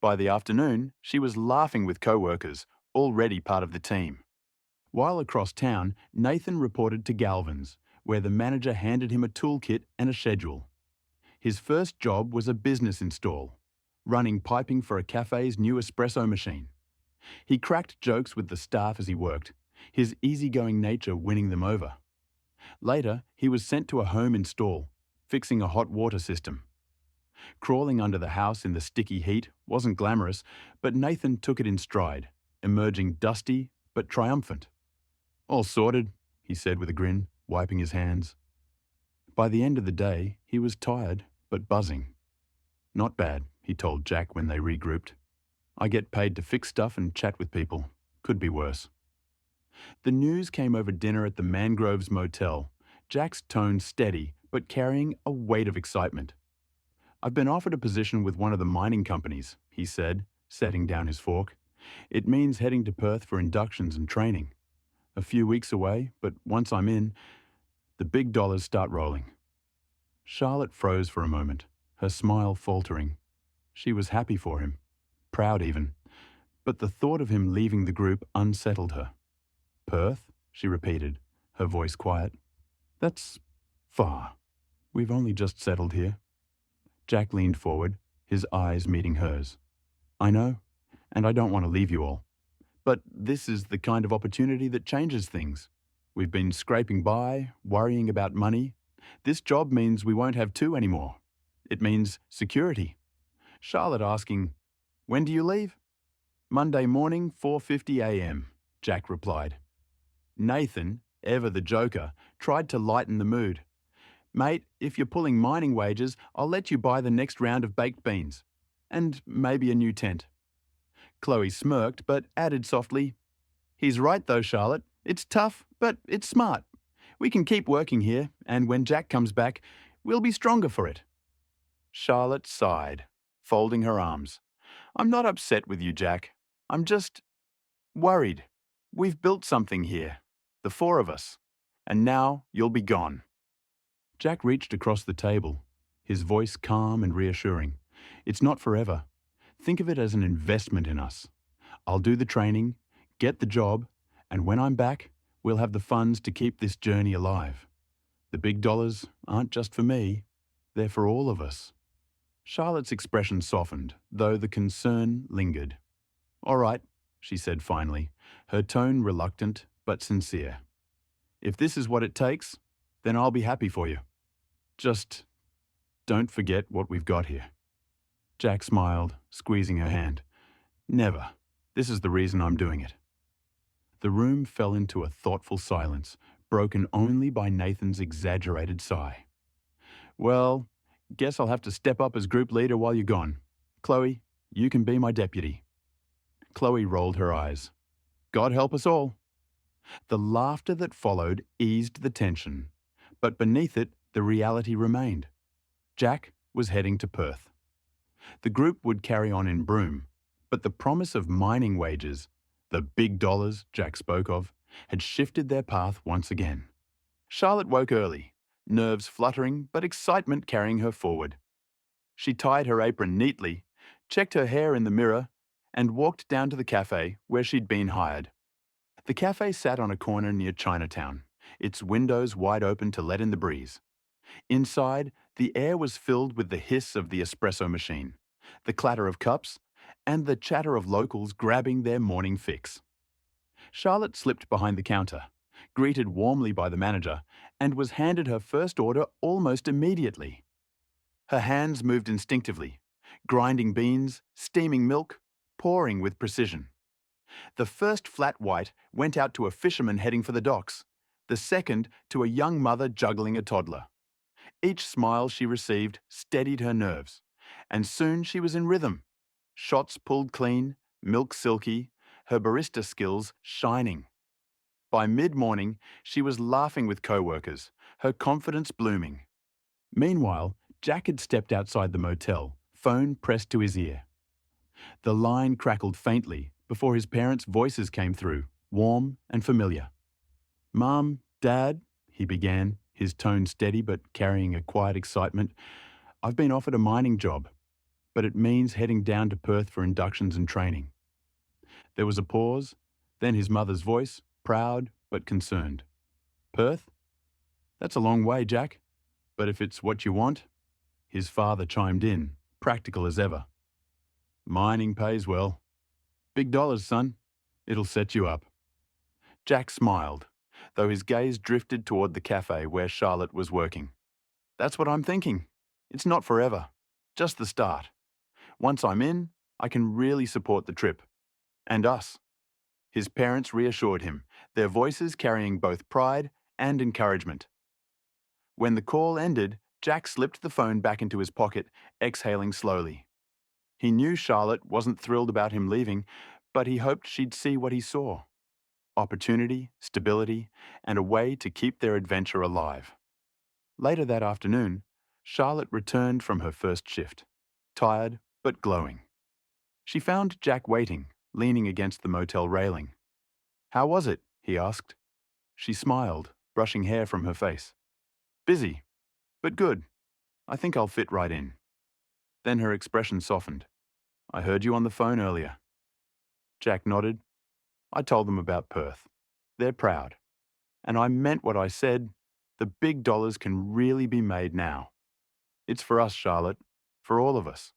By the afternoon, she was laughing with co-workers, already part of the team. While across town, Nathan reported to Galvin's, where the manager handed him a toolkit and a schedule. His first job was a business install, running piping for a cafe's new espresso machine. He cracked jokes with the staff as he worked, his easygoing nature winning them over. Later, he was sent to a home install, fixing a hot water system. Crawling under the house in the sticky heat wasn't glamorous, but Nathan took it in stride, emerging dusty but triumphant. "All sorted," he said with a grin, wiping his hands. By the end of the day, he was tired but buzzing. "Not bad," he told Jack when they regrouped. "I get paid to fix stuff and chat with people. Could be worse." The news came over dinner at the Mangroves Motel, Jack's tone steady but carrying a weight of excitement. "I've been offered a position with one of the mining companies," he said, setting down his fork. "It means heading to Perth for inductions and training. A few weeks away, but once I'm in, the big dollars start rolling." Charlotte froze for a moment, her smile faltering. She was happy for him, proud even, but the thought of him leaving the group unsettled her. "Perth?" she repeated, her voice quiet. "That's far. We've only just settled here." Jack leaned forward, his eyes meeting hers. "I know, and I don't want to leave you all. But this is the kind of opportunity that changes things. We've been scraping by, worrying about money. This job means we won't have two anymore. It means security." Charlotte asking, "When do you leave?" "Monday morning, 4:50 a.m., Jack replied. Nathan, ever the joker, tried to lighten the mood. "Mate, if you're pulling mining wages, I'll let you buy the next round of baked beans. And maybe a new tent." Chloe smirked, but added softly, "He's right though, Charlotte. It's tough, but it's smart. We can keep working here, and when Jack comes back, we'll be stronger for it." Charlotte sighed, folding her arms. "I'm not upset with you, Jack. I'm just worried. We've built something here, the four of us, and now you'll be gone." Jack reached across the table, his voice calm and reassuring. "It's not forever. Think of it as an investment in us. I'll do the training, get the job, and when I'm back, we'll have the funds to keep this journey alive. The big dollars aren't just for me, they're for all of us." Charlotte's expression softened, though the concern lingered. "All right," she said finally, her tone reluctant but sincere. "If this is what it takes, then I'll be happy for you. Just don't forget what we've got here." Jack smiled, squeezing her hand. "Never. This is the reason I'm doing it." The room fell into a thoughtful silence, broken only by Nathan's exaggerated sigh. "Well, guess I'll have to step up as group leader while you're gone. Chloe, you can be my deputy." Chloe rolled her eyes. "God help us all." The laughter that followed eased the tension, but beneath it, the reality remained. Jack was heading to Perth. The group would carry on in Broome, but the promise of mining wages, the big dollars Jack spoke of, had shifted their path once again. Charlotte woke early, nerves fluttering but excitement carrying her forward. She tied her apron neatly, checked her hair in the mirror, and walked down to the café where she'd been hired. The café sat on a corner near Chinatown, its windows wide open to let in the breeze. Inside, the air was filled with the hiss of the espresso machine, the clatter of cups, and the chatter of locals grabbing their morning fix. Charlotte slipped behind the counter, greeted warmly by the manager, and was handed her first order almost immediately. Her hands moved instinctively, grinding beans, steaming milk, pouring with precision. The first flat white went out to a fisherman heading for the docks, the second to a young mother juggling a toddler. Each smile she received steadied her nerves, and soon she was in rhythm. Shots pulled clean, milk silky, her barista skills shining. By mid-morning, she was laughing with co-workers, her confidence blooming. Meanwhile, Jack had stepped outside the motel, phone pressed to his ear. The line crackled faintly before his parents' voices came through, warm and familiar. "Mom, Dad," he began, his tone steady but carrying a quiet excitement, I've been offered a mining job, but it means heading down to Perth for inductions and training." There was a pause, then his mother's voice, proud but concerned. "Perth? That's a long way, Jack. But if it's what you want," his father chimed in, practical as ever. "Mining pays well. Big dollars, son. It'll set you up." Jack smiled, though his gaze drifted toward the café where Charlotte was working. "That's what I'm thinking. It's not forever. Just the start. Once I'm in, I can really support the trip. And us." His parents reassured him, their voices carrying both pride and encouragement. When the call ended, Jack slipped the phone back into his pocket, exhaling slowly. He knew Charlotte wasn't thrilled about him leaving, but he hoped she'd see what he saw: opportunity, stability, and a way to keep their adventure alive. Later that afternoon, Charlotte returned from her first shift, tired but glowing. She found Jack waiting, leaning against the motel railing. "How was it?" he asked. She smiled, brushing hair from her face. "Busy, but good. I think I'll fit right in." Then her expression softened. "I heard you on the phone earlier." Jack nodded. "I told them about Perth. They're proud. And I meant what I said. The big dollars can really be made now. It's for us, Charlotte. For all of us."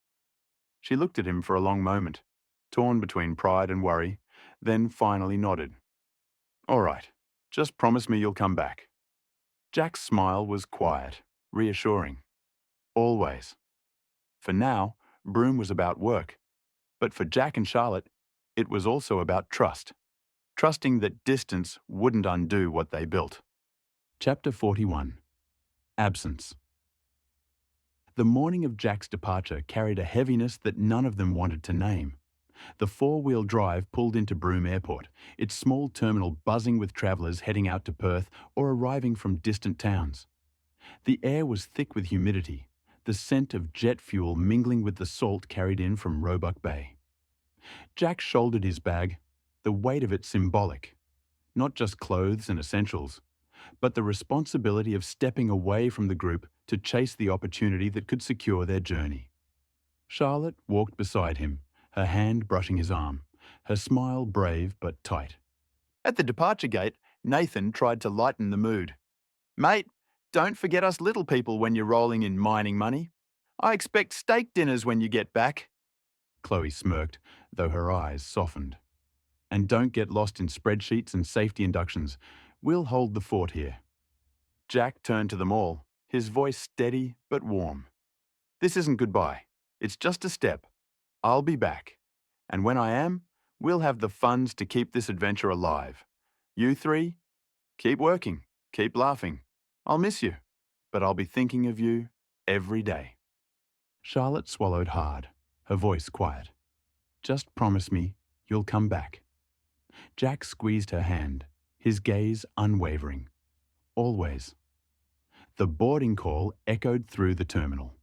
She looked at him for a long moment, torn between pride and worry, then finally nodded. "All right. Just promise me you'll come back." Jack's smile was quiet, reassuring. Always. For now, Broome was about work. But for Jack and Charlotte, it was also about trust. Trusting that distance wouldn't undo what they built. Chapter 41. Absence. The morning of Jack's departure carried a heaviness that none of them wanted to name. The four-wheel drive pulled into Broome Airport, its small terminal buzzing with travellers heading out to Perth or arriving from distant towns. The air was thick with humidity, the scent of jet fuel mingling with the salt carried in from Roebuck Bay. Jack shouldered his bag, the weight of it symbolic. Not just clothes and essentials, but the responsibility of stepping away from the group to chase the opportunity that could secure their journey. Charlotte walked beside him, her hand brushing his arm, her smile brave but tight. At the departure gate, Nathan tried to lighten the mood. "Mate, don't forget us little people when you're rolling in mining money. I expect steak dinners when you get back." Chloe smirked, though her eyes softened. "And don't get lost in spreadsheets and safety inductions. We'll hold the fort here." Jack turned to them all, his voice steady but warm. "This isn't goodbye. It's just a step. I'll be back. And when I am, we'll have the funds to keep this adventure alive. You three, keep working, keep laughing. I'll miss you, but I'll be thinking of you every day." Charlotte swallowed hard, her voice quiet. "Just promise me you'll come back." Jack squeezed her hand, his gaze unwavering. "Always." The boarding call echoed through the terminal.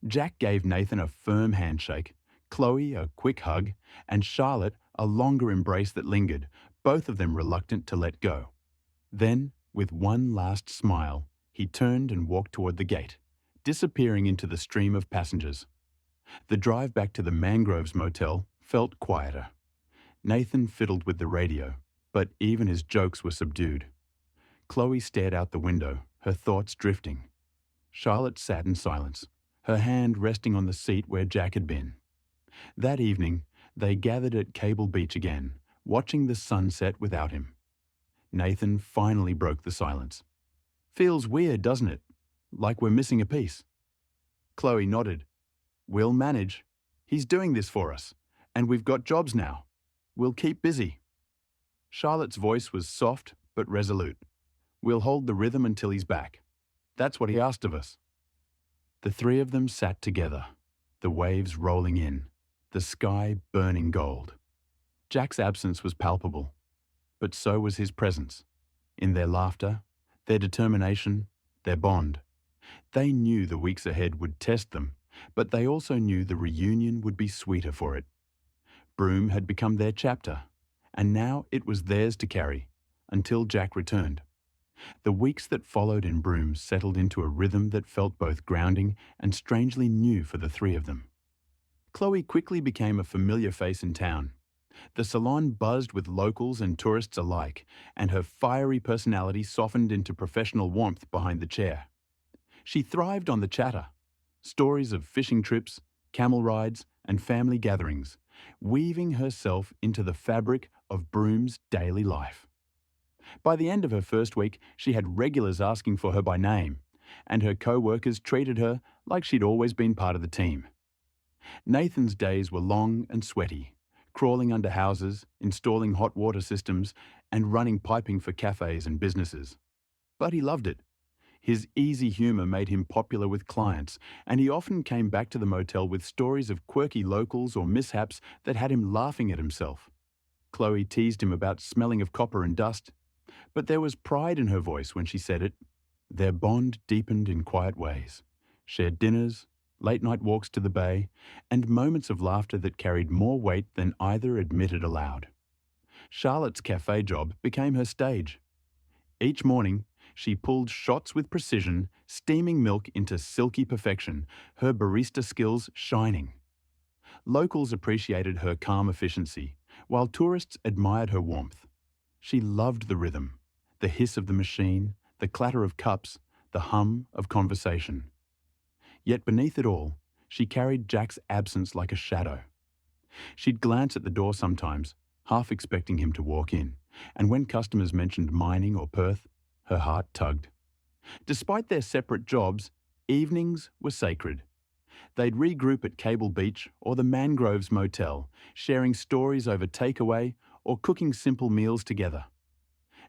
Jack gave Nathan a firm handshake, Chloe a quick hug, and Charlotte a longer embrace that lingered, both of them reluctant to let go. Then, with one last smile, he turned and walked toward the gate, disappearing into the stream of passengers. The drive back to the Mangroves Motel felt quieter. Nathan fiddled with the radio, but even his jokes were subdued. Chloe stared out the window, her thoughts drifting. Charlotte sat in silence, her hand resting on the seat where Jack had been. That evening, they gathered at Cable Beach again, watching the sunset without him. Nathan finally broke the silence. "Feels weird, doesn't it? Like we're missing a piece." Chloe nodded. "We'll manage. He's doing this for us, and we've got jobs now. We'll keep busy." Charlotte's voice was soft but resolute. "We'll hold the rhythm until he's back. That's what he asked of us." The three of them sat together, the waves rolling in, the sky burning gold. Jack's absence was palpable, but so was his presence. In their laughter, their determination, their bond. They knew the weeks ahead would test them, but they also knew the reunion would be sweeter for it. Broome had become their chapter, and now it was theirs to carry, until Jack returned. The weeks that followed in Broome settled into a rhythm that felt both grounding and strangely new for the three of them. Chloe quickly became a familiar face in town. The salon buzzed with locals and tourists alike, and her fiery personality softened into professional warmth behind the chair. She thrived on the chatter. Stories of fishing trips, camel rides, and family gatherings, weaving herself into the fabric of Broome's daily life. By the end of her first week, she had regulars asking for her by name, and her co-workers treated her like she'd always been part of the team. Nathan's days were long and sweaty, crawling under houses, installing hot water systems, and running piping for cafes and businesses. But he loved it. His easy humour made him popular with clients, and he often came back to the motel with stories of quirky locals or mishaps that had him laughing at himself. Chloe teased him about smelling of copper and dust, but there was pride in her voice when she said it. Their bond deepened in quiet ways. Shared dinners, late-night walks to the bay, and moments of laughter that carried more weight than either admitted aloud. Charlotte's café job became her stage. Each morning, she pulled shots with precision, steaming milk into silky perfection, her barista skills shining. Locals appreciated her calm efficiency, while tourists admired her warmth. She loved the rhythm, the hiss of the machine, the clatter of cups, the hum of conversation. Yet beneath it all, she carried Jack's absence like a shadow. She'd glance at the door sometimes, half expecting him to walk in, and when customers mentioned mining or Perth, her heart tugged. Despite their separate jobs, evenings were sacred. They'd regroup at Cable Beach or the Mangroves Motel, sharing stories over takeaway or cooking simple meals together.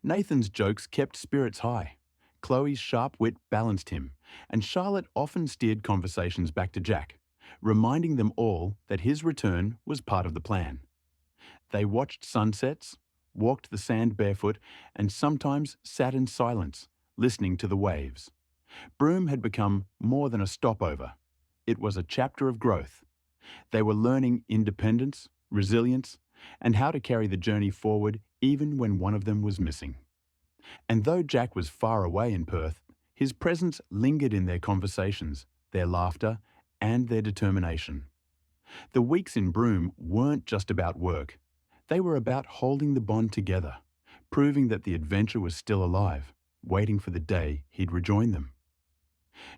Nathan's jokes kept spirits high. Chloe's sharp wit balanced him, and Charlotte often steered conversations back to Jack, reminding them all that his return was part of the plan. They watched sunsets, walked the sand barefoot, and sometimes sat in silence, listening to the waves. Broome had become more than a stopover. It was a chapter of growth. They were learning independence, resilience, and how to carry the journey forward even when one of them was missing. And though Jack was far away in Perth, his presence lingered in their conversations, their laughter, and their determination. The weeks in Broome weren't just about work. They were about holding the bond together, proving that the adventure was still alive, waiting for the day he'd rejoin them.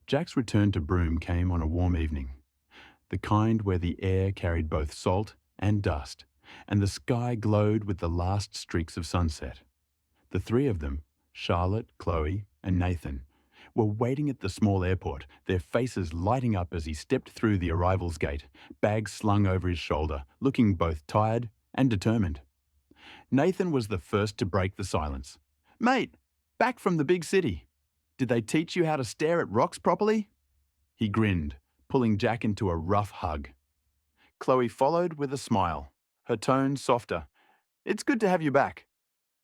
Jack's return to Broome came on a warm evening, the kind where the air carried both salt and dust, and the sky glowed with the last streaks of sunset. The three of them, Charlotte, Chloe, and Nathan, were waiting at the small airport, their faces lighting up as he stepped through the arrivals gate, bags slung over his shoulder, looking both tired and determined. Nathan was the first to break the silence. "Mate, back from the big city. Did they teach you how to stare at rocks properly?" He grinned, pulling Jack into a rough hug. Chloe followed with a smile, her tone softer. "It's good to have you back.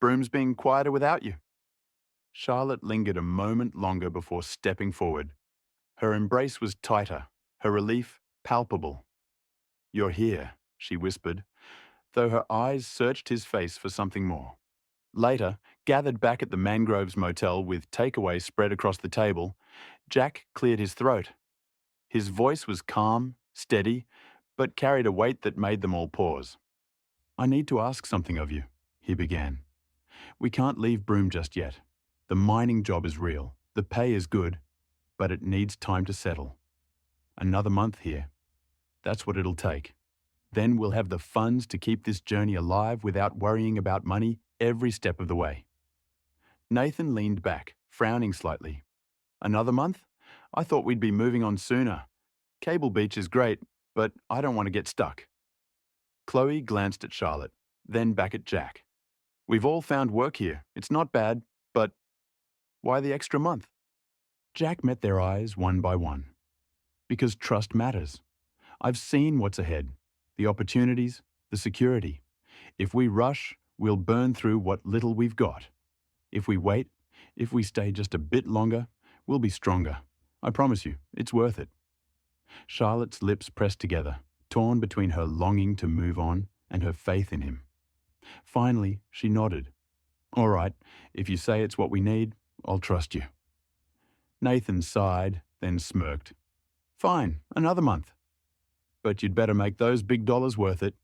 Broome's been quieter without you." Charlotte lingered a moment longer before stepping forward. Her embrace was tighter, her relief palpable. "You're here," she whispered, though her eyes searched his face for something more. Later, gathered back at the Mangroves Motel with takeaway spread across the table, Jack cleared his throat. His voice was calm, steady, but carried a weight that made them all pause. "I need to ask something of you," he began. "We can't leave Broome just yet. The mining job is real, the pay is good, but it needs time to settle. Another month here. That's what it'll take. Then we'll have the funds to keep this journey alive without worrying about money every step of the way." Nathan leaned back, frowning slightly. "Another month? I thought we'd be moving on sooner. Cable Beach is great, but I don't want to get stuck." Chloe glanced at Charlotte, then back at Jack. "We've all found work here. It's not bad, but why the extra month?" Jack met their eyes one by one. "Because trust matters. I've seen what's ahead, the opportunities, the security. If we rush, we'll burn through what little we've got. If we wait, if we stay just a bit longer, we'll be stronger. I promise you, it's worth it." Charlotte's lips pressed together, torn between her longing to move on and her faith in him. Finally, she nodded. "All right, if you say it's what we need, I'll trust you. Nathan sighed, then smirked. Fine, another month. But you'd better make those big dollars worth it.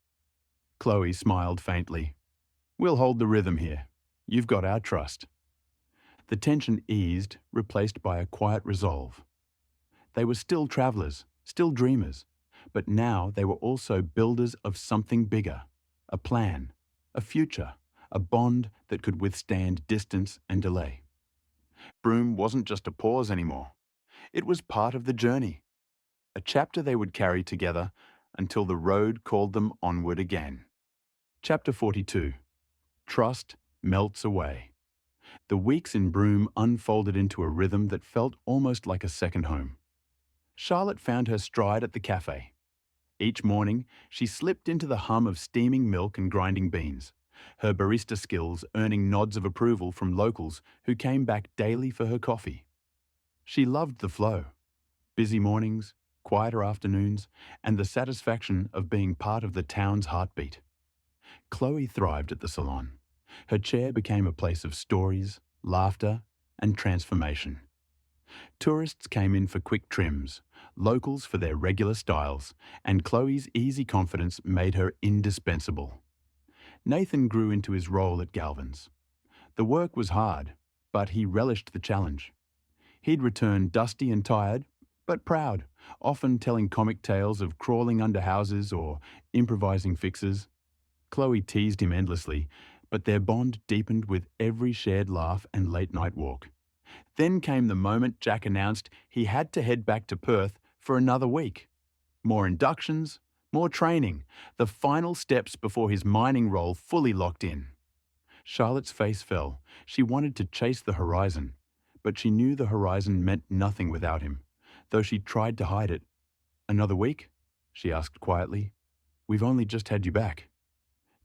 Chloe smiled faintly. We'll hold the rhythm here. You've got our trust. The tension eased, replaced by a quiet resolve. They were still travelers, still dreamers, but now they were also builders of something bigger, a plan, a future, a bond that could withstand distance and delay. Broome wasn't just a pause anymore. It was part of the journey, a chapter they would carry together until the road called them onward again. Chapter 42. Trust melts away. The weeks in Broome unfolded into a rhythm that felt almost like a second home. Charlotte found her stride at the café. Each morning, she slipped into the hum of steaming milk and grinding beans, her barista skills earning nods of approval from locals who came back daily for her coffee. She loved the flow, busy mornings, quieter afternoons, and the satisfaction of being part of the town's heartbeat. Chloe thrived at the salon. Her chair became a place of stories, laughter, and transformation. Tourists came in for quick trims, locals for their regular styles, and Chloe's easy confidence made her indispensable. Nathan grew into his role at Galvin's. The work was hard, but he relished the challenge. He'd return dusty and tired, but proud, often telling comic tales of crawling under houses or improvising fixes. Chloe teased him endlessly, but their bond deepened with every shared laugh and late-night walk. Then came the moment Jack announced he had to head back to Perth for another week. More inductions, more training, the final steps before his mining role fully locked in. Charlotte's face fell. She wanted to chase the horizon, but she knew the horizon meant nothing without him, though she tried to hide it. Another week? She asked quietly. We've only just had you back.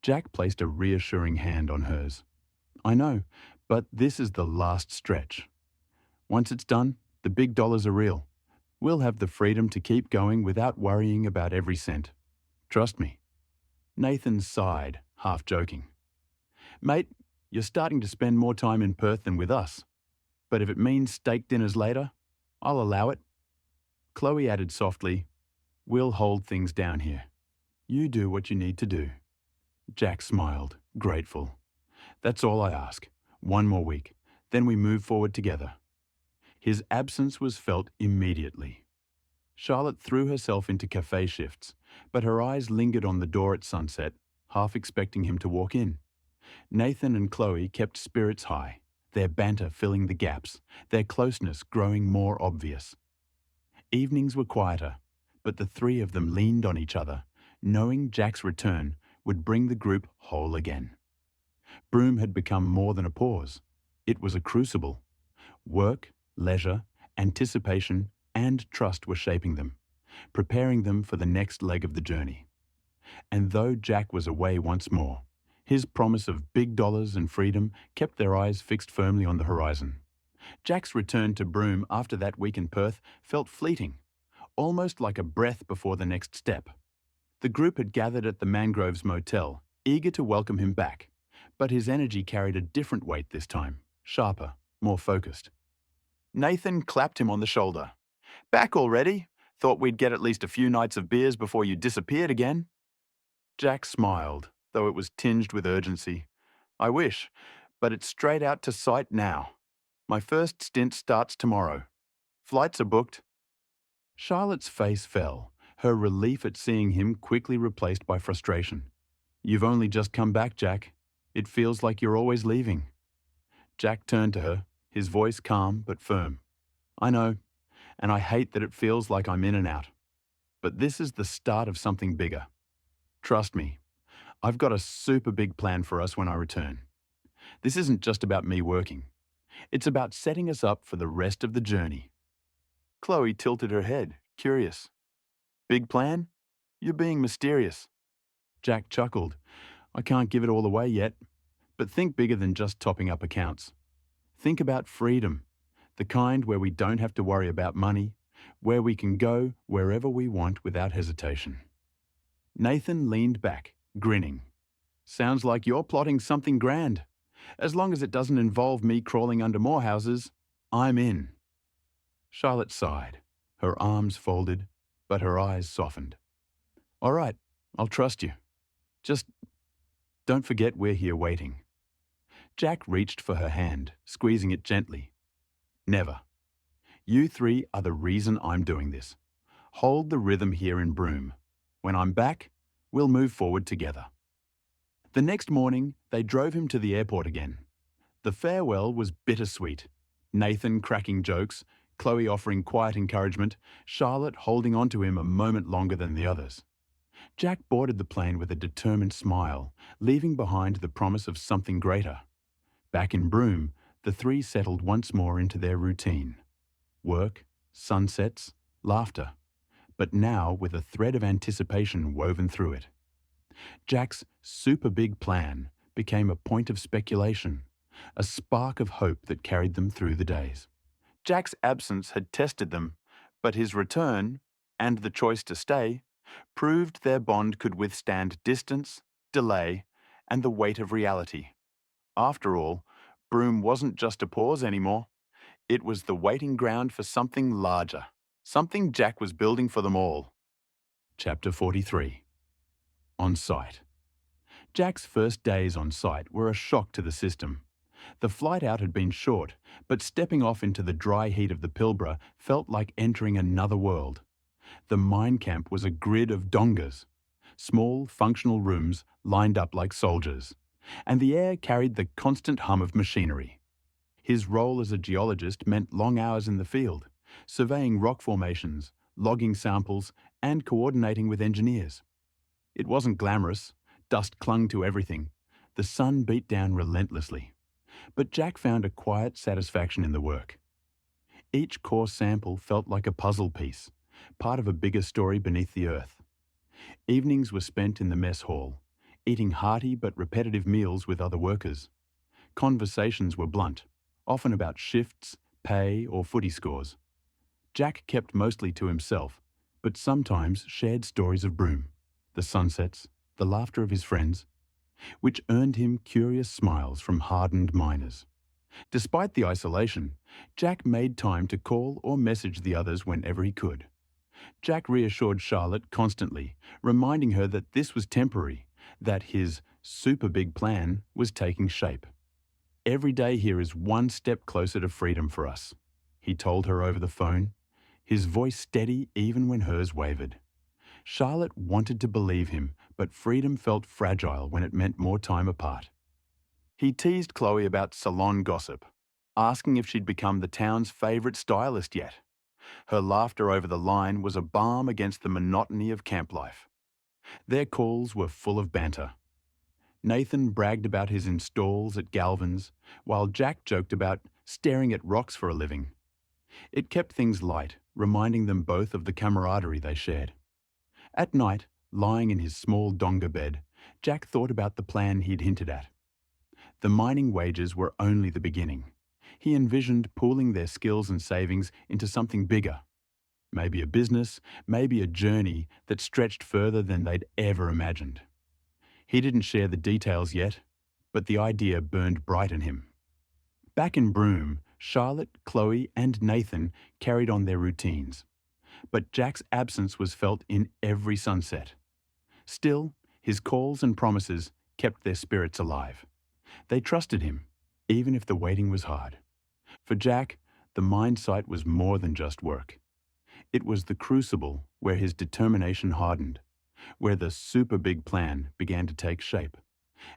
Jack placed a reassuring hand on hers. I know, but this is the last stretch. Once it's done, the big dollars are real. We'll have the freedom to keep going without worrying about every cent. Trust me. Nathan sighed, half joking. Mate, you're starting to spend more time in Perth than with us. But if it means steak dinners later, I'll allow it. Chloe added softly, We'll hold things down here. You do what you need to do. Jack smiled, grateful. That's all I ask. One more week. Then we move forward together. His absence was felt immediately. Charlotte threw herself into café shifts, but her eyes lingered on the door at sunset, half expecting him to walk in. Nathan and Chloe kept spirits high, their banter filling the gaps, their closeness growing more obvious. Evenings were quieter, but the three of them leaned on each other, knowing Jack's return would bring the group whole again. Broome had become more than a pause. It was a crucible. Work, leisure, anticipation, and trust were shaping them, preparing them for the next leg of the journey. And though Jack was away once more, his promise of big dollars and freedom kept their eyes fixed firmly on the horizon. Jack's return to Broome after that week in Perth felt fleeting, almost like a breath before the next step. The group had gathered at the Mangroves Motel, eager to welcome him back, but his energy carried a different weight this time, sharper, more focused. Nathan clapped him on the shoulder. Back already? Thought we'd get at least a few nights of beers before you disappeared again. Jack smiled, though it was tinged with urgency. I wish, but it's straight out to sight now. My first stint starts tomorrow. Flights are booked. Charlotte's face fell, her relief at seeing him quickly replaced by frustration. You've only just come back, Jack. It feels like you're always leaving. Jack turned to her, his voice calm but firm. I know, and I hate that it feels like I'm in and out. But this is the start of something bigger. Trust me, I've got a super big plan for us when I return. This isn't just about me working. It's about setting us up for the rest of the journey. Chloe tilted her head, curious. Big plan? You're being mysterious. Jack chuckled. I can't give it all away yet, but think bigger than just topping up accounts. Think about freedom, the kind where we don't have to worry about money, where we can go wherever we want without hesitation. Nathan leaned back, grinning. Sounds like you're plotting something grand. As long as it doesn't involve me crawling under more houses, I'm in. Charlotte sighed, her arms folded, but her eyes softened. All right, I'll trust you. Just don't forget we're here waiting. Jack reached for her hand, squeezing it gently. Never. You three are the reason I'm doing this. Hold the rhythm here in Broome. When I'm back, we'll move forward together. The next morning, they drove him to the airport again. The farewell was bittersweet. Nathan cracking jokes, Chloe offering quiet encouragement, Charlotte holding on to him a moment longer than the others. Jack boarded the plane with a determined smile, leaving behind the promise of something greater. Back in Broome, the three settled once more into their routine. Work, sunsets, laughter, but now with a thread of anticipation woven through it. Jack's super big plan became a point of speculation, a spark of hope that carried them through the days. Jack's absence had tested them, but his return, and the choice to stay, proved their bond could withstand distance, delay, and the weight of reality. After all, Broome wasn't just a pause anymore. It was the waiting ground for something larger, something Jack was building for them all. Chapter 43. On site. Jack's first days on site were a shock to the system. The flight out had been short, but stepping off into the dry heat of the Pilbara felt like entering another world. The mine camp was a grid of dongas, small, functional rooms lined up like soldiers, and the air carried the constant hum of machinery. His role as a geologist meant long hours in the field, surveying rock formations, logging samples, and coordinating with engineers. It wasn't glamorous. Dust clung to everything. The sun beat down relentlessly. But Jack found a quiet satisfaction in the work. Each core sample felt like a puzzle piece, part of a bigger story beneath the earth. Evenings were spent in the mess hall, eating hearty but repetitive meals with other workers. Conversations were blunt, often about shifts, pay, or footy scores. Jack kept mostly to himself, but sometimes shared stories of Broome, the sunsets, the laughter of his friends, which earned him curious smiles from hardened miners. Despite the isolation, Jack made time to call or message the others whenever he could. Jack reassured Charlotte constantly, reminding her that this was temporary, that his super big plan was taking shape. Every day here is one step closer to freedom for us, he told her over the phone, his voice steady even when hers wavered. Charlotte wanted to believe him, but freedom felt fragile when it meant more time apart. He teased Chloe about salon gossip, asking if she'd become the town's favourite stylist yet. Her laughter over the line was a balm against the monotony of camp life. Their calls were full of banter. Nathan bragged about his installs at Galvin's, while Jack joked about staring at rocks for a living. It kept things light, reminding them both of the camaraderie they shared. At night, lying in his small donga bed, Jack thought about the plan he'd hinted at. The mining wages were only the beginning. He envisioned pooling their skills and savings into something bigger. Maybe a business, maybe a journey that stretched further than they'd ever imagined. He didn't share the details yet, but the idea burned bright in him. Back in Broome, Charlotte, Chloe, and Nathan carried on their routines. But Jack's absence was felt in every sunset. Still, his calls and promises kept their spirits alive. They trusted him, even if the waiting was hard. For Jack, the mine site was more than just work. It was the crucible where his determination hardened, where the super big plan began to take shape.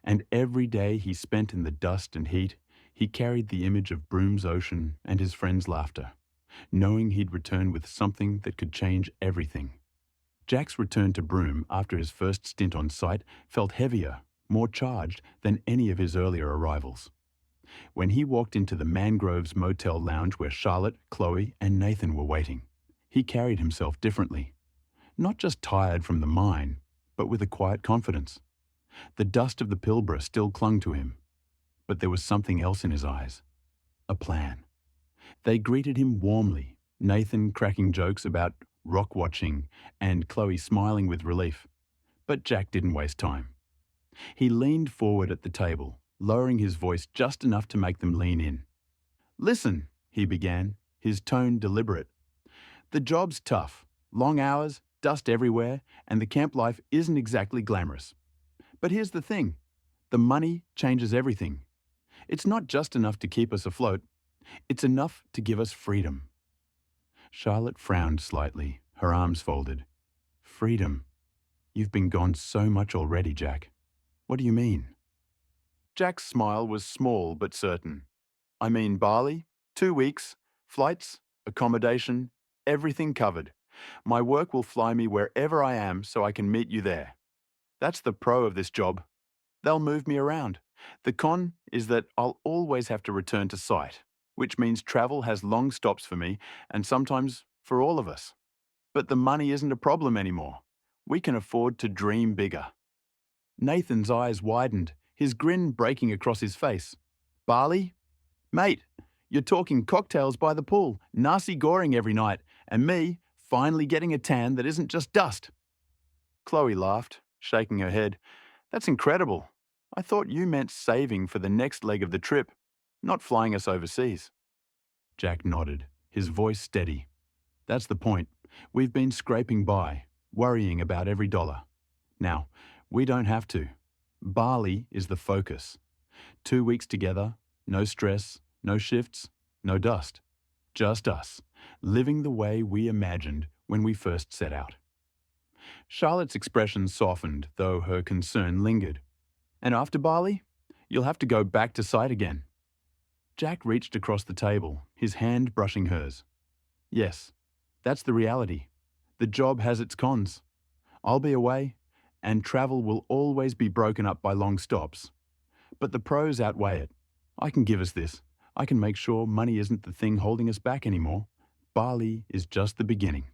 And every day he spent in the dust and heat, he carried the image of Broome's ocean and his friends' laughter, knowing he'd return with something that could change everything. Jack's return to Broome after his first stint on site felt heavier, more charged than any of his earlier arrivals. When he walked into the Mangroves Motel lounge where Charlotte, Chloe, and Nathan were waiting, he carried himself differently. Not just tired from the mine, but with a quiet confidence. The dust of the Pilbara still clung to him, but there was something else in his eyes. A plan. They greeted him warmly, Nathan cracking jokes about rock watching and Chloe smiling with relief. But Jack didn't waste time. He leaned forward at the table, lowering his voice just enough to make them lean in. "Listen," he began, his tone deliberate. "The job's tough. Long hours, dust everywhere, and the camp life isn't exactly glamorous. But here's the thing. The money changes everything. It's not just enough to keep us afloat. It's enough to give us freedom." Charlotte frowned slightly, her arms folded. "Freedom? You've been gone so much already, Jack. What do you mean?" Jack's smile was small but certain. "I mean Bali, 2 weeks, flights, accommodation, everything covered. My work will fly me wherever I am so I can meet you there. That's the pro of this job. They'll move me around. The con is that I'll always have to return to site, which means travel has long stops for me and sometimes for all of us. But the money isn't a problem anymore. We can afford to dream bigger." Nathan's eyes widened, his grin breaking across his face. "Bali? Mate, you're talking cocktails by the pool, nasi goreng every night, and me finally getting a tan that isn't just dust." Chloe laughed, shaking her head. "That's incredible. I thought you meant saving for the next leg of the trip, not flying us overseas." Jack nodded, his voice steady. "That's the point. We've been scraping by, worrying about every dollar. Now, we don't have to. Bali is the focus. 2 weeks together, no stress, no shifts, no dust. Just us, living the way we imagined when we first set out." Charlotte's expression softened, though her concern lingered. "And after Bali, you'll have to go back to site again." Jack reached across the table, his hand brushing hers. "Yes, that's the reality. The job has its cons. I'll be away, and travel will always be broken up by long stops. But the pros outweigh it. I can give us this. I can make sure money isn't the thing holding us back anymore. Bali is just the beginning."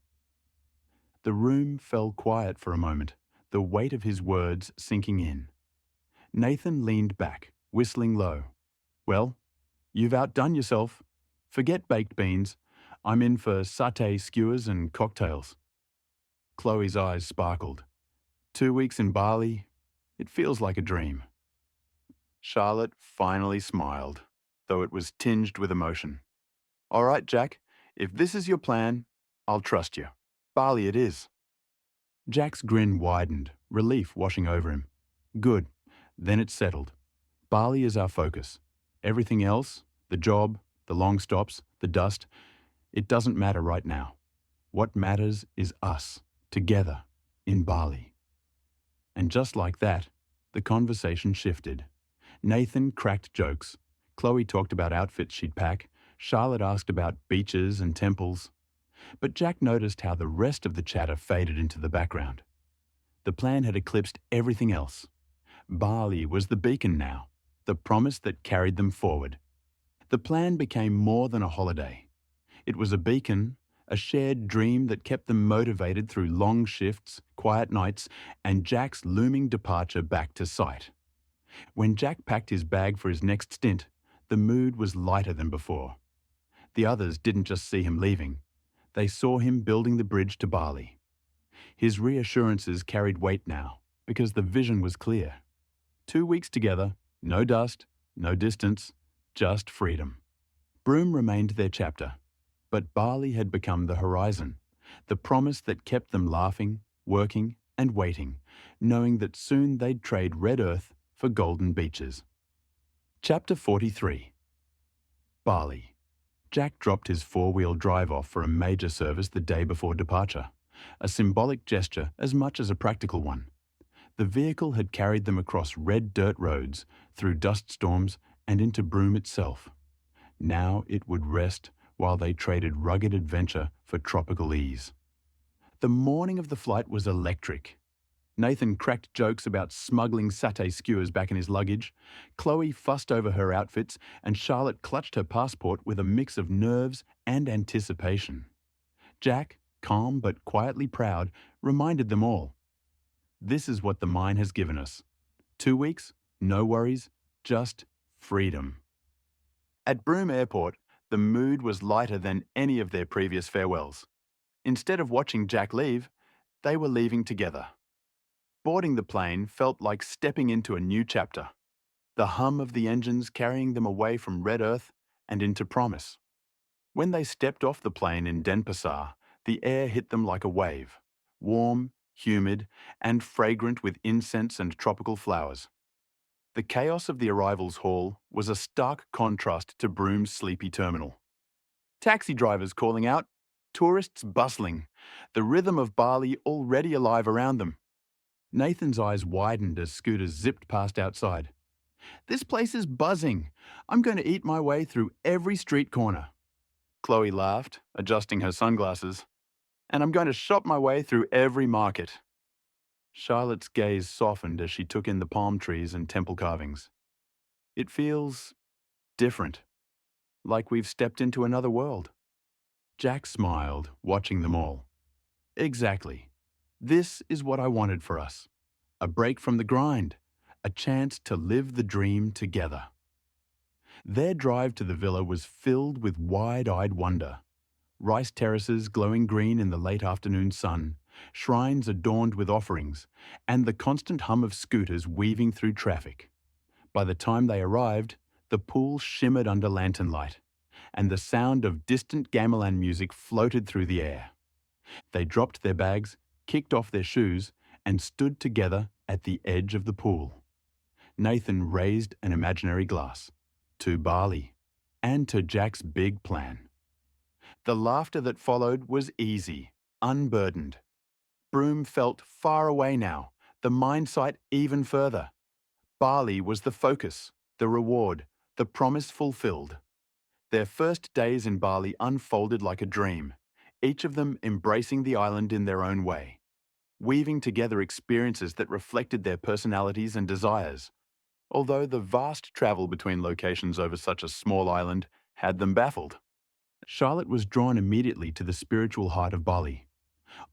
The room fell quiet for a moment, the weight of his words sinking in. Nathan leaned back, whistling low. "Well, you've outdone yourself. Forget baked beans. I'm in for satay skewers and cocktails." Chloe's eyes sparkled. 2 weeks in Bali, it feels like a dream. Charlotte finally smiled, though it was tinged with emotion. "All right, Jack, if this is your plan, I'll trust you. Bali it is." Jack's grin widened, relief washing over him. "Good. Then it's settled. Bali is our focus. Everything else, the job, the long stops, the dust, it doesn't matter right now. What matters is us, together, in Bali." And just like that, the conversation shifted. Nathan cracked jokes. Chloe talked about outfits she'd pack. Charlotte asked about beaches and temples. But Jack noticed how the rest of the chatter faded into the background. The plan had eclipsed everything else. Bali was the beacon now, the promise that carried them forward. The plan became more than a holiday. It was a beacon, a shared dream that kept them motivated through long shifts, quiet nights, and Jack's looming departure back to site. When Jack packed his bag for his next stint, the mood was lighter than before. The others didn't just see him leaving. They saw him building the bridge to Bali. His reassurances carried weight now, because the vision was clear. 2 weeks together, no dust, no distance, just freedom. Broome remained their chapter, but Bali had become the horizon, the promise that kept them laughing, working, and waiting, knowing that soon they'd trade red earth for golden beaches. Chapter 43. Bali. Jack dropped his four-wheel drive off for a major service the day before departure, a symbolic gesture as much as a practical one. The vehicle had carried them across red dirt roads, through dust storms, and into Broome itself. Now it would rest while they traded rugged adventure for tropical ease. The morning of the flight was electric. Nathan cracked jokes about smuggling satay skewers back in his luggage. Chloe fussed over her outfits, and Charlotte clutched her passport with a mix of nerves and anticipation. Jack, calm but quietly proud, reminded them all. This is what the mine has given us. 2 weeks, no worries, just freedom. At Broome Airport, the mood was lighter than any of their previous farewells. Instead of watching Jack leave, they were leaving together. Boarding the plane felt like stepping into a new chapter. the hum of the engines carrying them away from red earth and into promise. When they stepped off the plane in Denpasar, the air hit them like a wave, warm, humid, and fragrant with incense and tropical flowers. The chaos of the arrivals hall was a stark contrast to Broom's sleepy terminal. Taxi drivers calling out, tourists bustling, the rhythm of Bali already alive around them. Nathan's eyes widened as scooters zipped past outside. This place is buzzing. I'm going to eat my way through every street corner. Chloe laughed, adjusting her sunglasses. And I'm going to shop my way through every market. Charlotte's gaze softened as she took in the palm trees and temple carvings. It feels different, like we've stepped into another world. Jack smiled, watching them all. Exactly. This is what I wanted for us. A break from the grind. A chance to live the dream together. Their drive to the villa was filled with wide-eyed wonder. Rice terraces glowing green in the late afternoon sun, shrines adorned with offerings, and the constant hum of scooters weaving through traffic. By the time they arrived, the pool shimmered under lantern light, and the sound of distant gamelan music floated through the air. They dropped their bags, kicked off their shoes, and stood together at the edge of the pool. Nathan raised an imaginary glass to Bali and to Jack's big plan. The laughter that followed was easy, unburdened. Broom felt far away now, the mind sight even further. Bali was the focus, the reward, the promise fulfilled. Their first days in Bali unfolded like a dream, each of them embracing the island in their own way, weaving together experiences that reflected their personalities and desires, although the vast travel between locations over such a small island had them baffled. Charlotte was drawn immediately to the spiritual heart of Bali.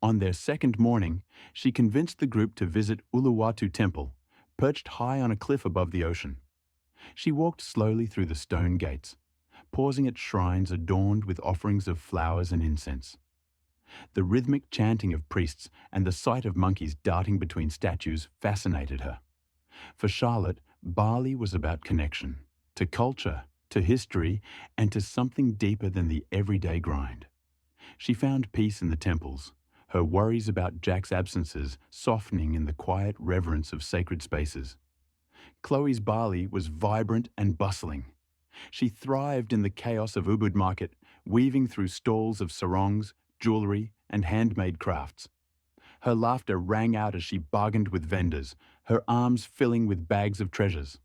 On their second morning, she convinced the group to visit Uluwatu Temple, perched high on a cliff above the ocean. She walked slowly through the stone gates, pausing at shrines adorned with offerings of flowers and incense. The rhythmic chanting of priests and the sight of monkeys darting between statues fascinated her. For Charlotte, Bali was about connection, to culture, to history, and to something deeper than the everyday grind. She found peace in the temples, her worries about Jack's absences softening in the quiet reverence of sacred spaces. Chloe's Bali was vibrant and bustling. She thrived in the chaos of Ubud market, weaving through stalls of sarongs, jewellery, and handmade crafts. Her laughter rang out as she bargained with vendors, her arms filling with bags of treasures.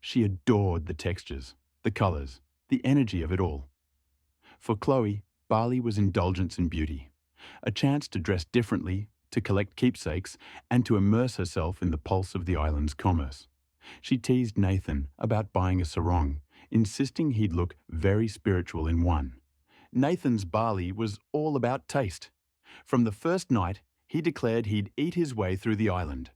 She adored the textures, the colours, the energy of it all. For Chloe, Bali was indulgence in beauty, a chance to dress differently, to collect keepsakes, and to immerse herself in the pulse of the island's commerce. She teased Nathan about buying a sarong, insisting he'd look very spiritual in one. Nathan's Bali was all about taste. From the first night, he declared he'd eat his way through the island.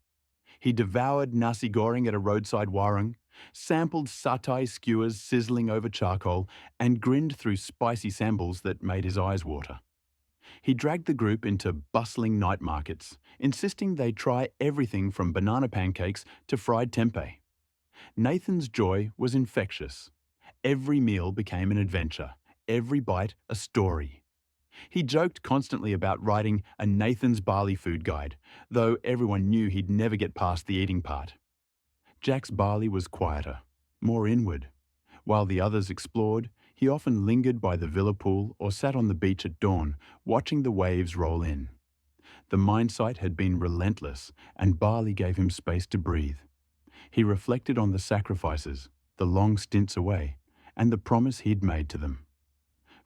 He devoured nasi goreng at a roadside warung, sampled satay skewers sizzling over charcoal, and grinned through spicy sambals that made his eyes water. He dragged the group into bustling night markets, insisting they try everything from banana pancakes to fried tempeh. Nathan's joy was infectious. Every meal became an adventure, every bite a story. He joked constantly about writing a Nathan's Bali food guide, though everyone knew he'd never get past the eating part. Jack's Bali was quieter, more inward. While the others explored, he often lingered by the villa pool or sat on the beach at dawn, watching the waves roll in. The mine site had been relentless, and Bali gave him space to breathe. He reflected on the sacrifices, the long stints away, and the promise he'd made to them.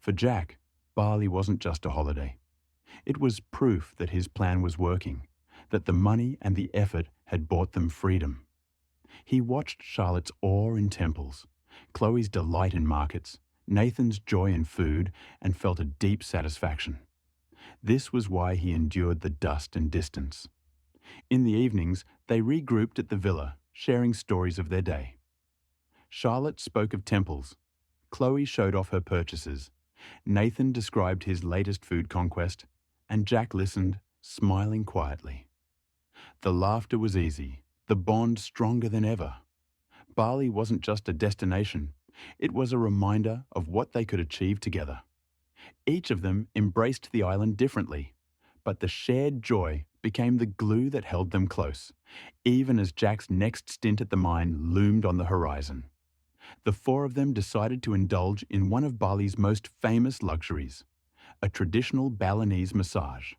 For Jack, Bali wasn't just a holiday. It was proof that his plan was working, that the money and the effort had bought them freedom. He watched Charlotte's awe in temples, Chloe's delight in markets, Nathan's joy in food, and felt a deep satisfaction. This was why he endured the dust and distance. In the evenings, they regrouped at the villa, sharing stories of their day. Charlotte spoke of temples. Chloe showed off her purchases. Nathan described his latest food conquest, and Jack listened, smiling quietly. The laughter was easy, the bond stronger than ever. Bali wasn't just a destination, it was a reminder of what they could achieve together. Each of them embraced the island differently, but the shared joy became the glue that held them close, even as Jack's next stint at the mine loomed on the horizon. The four of them decided to indulge in one of Bali's most famous luxuries, a traditional Balinese massage.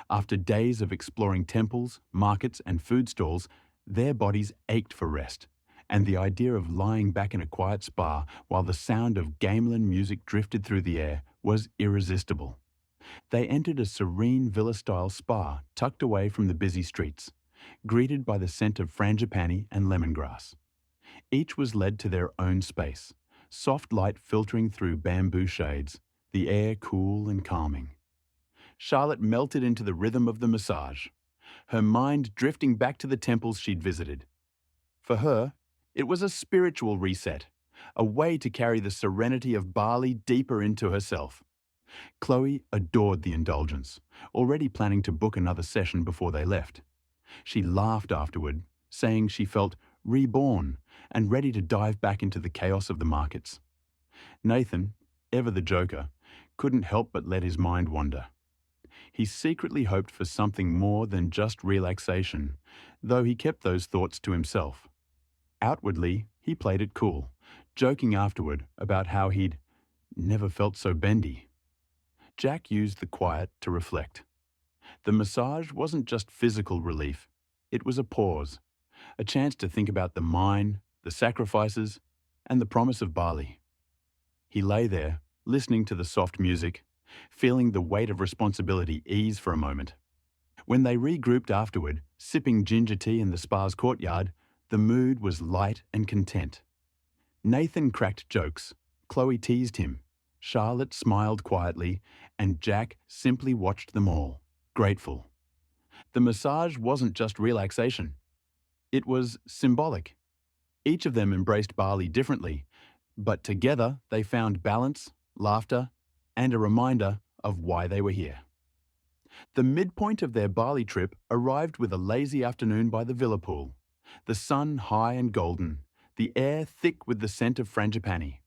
After days of exploring temples, markets, and food stalls, their bodies ached for rest, and the idea of lying back in a quiet spa while the sound of gamelan music drifted through the air was irresistible. They entered a serene villa-style spa tucked away from the busy streets, greeted by the scent of frangipani and lemongrass. Each was led to their own space, soft light filtering through bamboo shades, the air cool and calming. Charlotte melted into the rhythm of the massage, her mind drifting back to the temples she'd visited. For her, it was a spiritual reset, a way to carry the serenity of Bali deeper into herself. Chloe adored the indulgence, already planning to book another session before they left. She laughed afterward, saying she felt reborn and ready to dive back into the chaos of the markets. Nathan, ever the joker, couldn't help but let his mind wander. He secretly hoped for something more than just relaxation, though he kept those thoughts to himself. Outwardly, he played it cool, joking afterward about how he'd never felt so bendy. Jack used the quiet to reflect. The massage wasn't just physical relief, it was a pause, a chance to think about the mine, the sacrifices, and the promise of Bali. He lay there, listening to the soft music, feeling the weight of responsibility ease for a moment. When they regrouped afterward, sipping ginger tea in the spa's courtyard, the mood was light and content. Nathan cracked jokes, Chloe teased him, Charlotte smiled quietly, and Jack simply watched them all, grateful. The massage wasn't just relaxation. It was symbolic. Each of them embraced Bali differently, but together they found balance, laughter, and a reminder of why they were here. The midpoint of their Bali trip arrived with a lazy afternoon by the villa pool, the sun high and golden, the air thick with the scent of frangipani.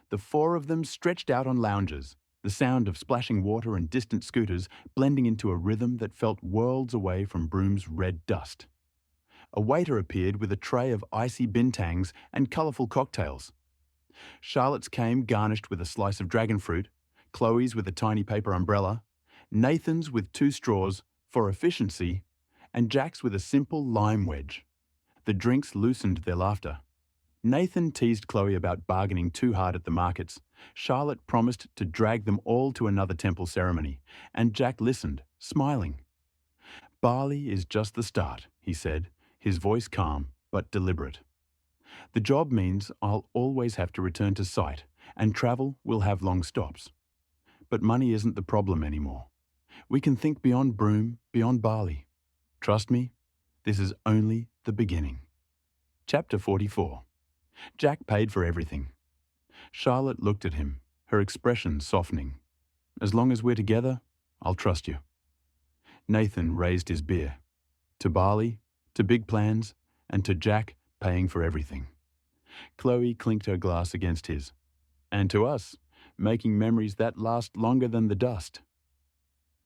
The four of them stretched out on lounges, the sound of splashing water and distant scooters blending into a rhythm that felt worlds away from Broom's red dust. A waiter appeared with a tray of icy bintangs and colourful cocktails. Charlotte's came garnished with a slice of dragon fruit, Chloe's with a tiny paper umbrella, Nathan's with 2 straws, for efficiency, and Jack's with a simple lime wedge. The drinks loosened their laughter. Nathan teased Chloe about bargaining too hard at the markets. Charlotte promised to drag them all to another temple ceremony, and Jack listened, smiling. "Bali is just the start," he said, his voice calm but deliberate. "The job means I'll always have to return to site, and travel will have long stops. But money isn't the problem anymore. We can think beyond Broome, beyond Bali. Trust me, this is only the beginning." Chapter 44. Jack paid for everything. Charlotte looked at him, her expression softening. "As long as we're together, I'll trust you." Nathan raised his beer. To Bali, to big plans, and to Jack paying for everything. Chloe clinked her glass against his. "And to us, making memories that last longer than the dust."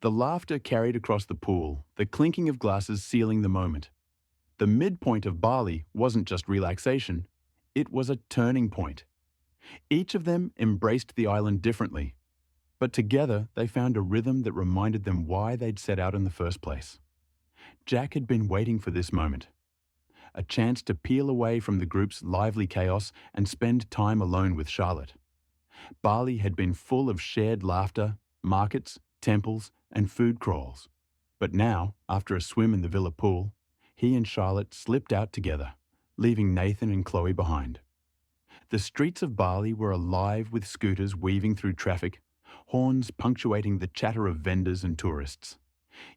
The laughter carried across the pool, the clinking of glasses sealing the moment. The midpoint of Bali wasn't just relaxation, it was a turning point. Each of them embraced the island differently, but together they found a rhythm that reminded them why they'd set out in the first place. Jack had been waiting for this moment, a chance to peel away from the group's lively chaos and spend time alone with Charlotte. Bali had been full of shared laughter, markets, temples, and food crawls. But now, after a swim in the villa pool, he and Charlotte slipped out together, leaving Nathan and Chloe behind. The streets of Bali were alive with scooters weaving through traffic, horns punctuating the chatter of vendors and tourists.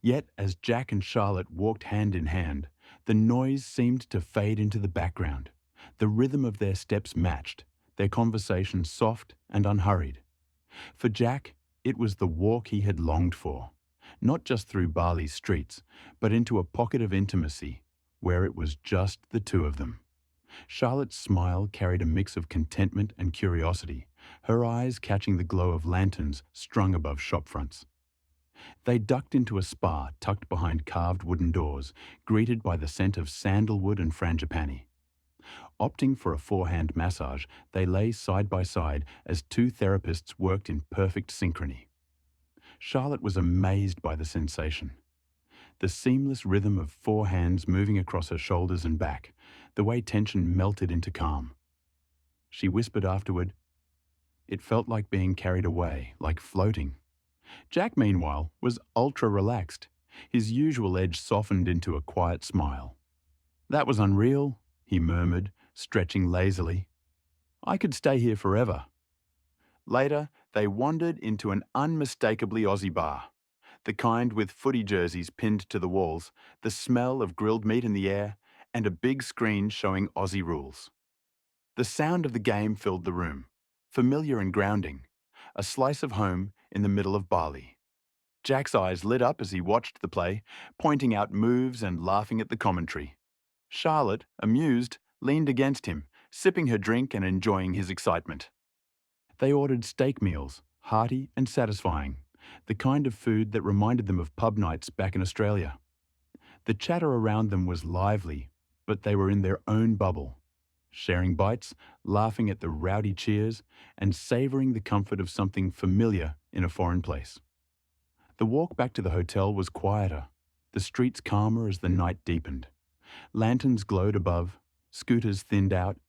Yet, as Jack and Charlotte walked hand in hand, the noise seemed to fade into the background. The rhythm of their steps matched, their conversation soft and unhurried. For Jack, it was the walk he had longed for, not just through Bali's streets, but into a pocket of intimacy, where it was just the two of them. Charlotte's smile carried a mix of contentment and curiosity, her eyes catching the glow of lanterns strung above shop fronts. They ducked into a spa tucked behind carved wooden doors, greeted by the scent of sandalwood and frangipani. Opting for a forehand massage, they lay side by side as two therapists worked in perfect synchrony. Charlotte was amazed by the sensation. The seamless rhythm of four hands moving across her shoulders and back, the way tension melted into calm. She whispered afterward, "It felt like being carried away, like floating." Jack, meanwhile, was ultra-relaxed, his usual edge softened into a quiet smile. "That was unreal," he murmured, stretching lazily. "I could stay here forever." Later, they wandered into an unmistakably Aussie bar, the kind with footy jerseys pinned to the walls, the smell of grilled meat in the air, and a big screen showing Aussie rules. The sound of the game filled the room, familiar and grounding, a slice of home in the middle of Bali. Jack's eyes lit up as he watched the play, pointing out moves and laughing at the commentary. Charlotte, amused, leaned against him, sipping her drink and enjoying his excitement. They ordered steak meals, hearty and satisfying, the kind of food that reminded them of pub nights back in Australia. The chatter around them was lively, but they were in their own bubble, sharing bites, laughing at the rowdy cheers, and savouring the comfort of something familiar in a foreign place. The walk back to the hotel was quieter, the streets calmer as the night deepened. Lanterns glowed above, scooters thinned out,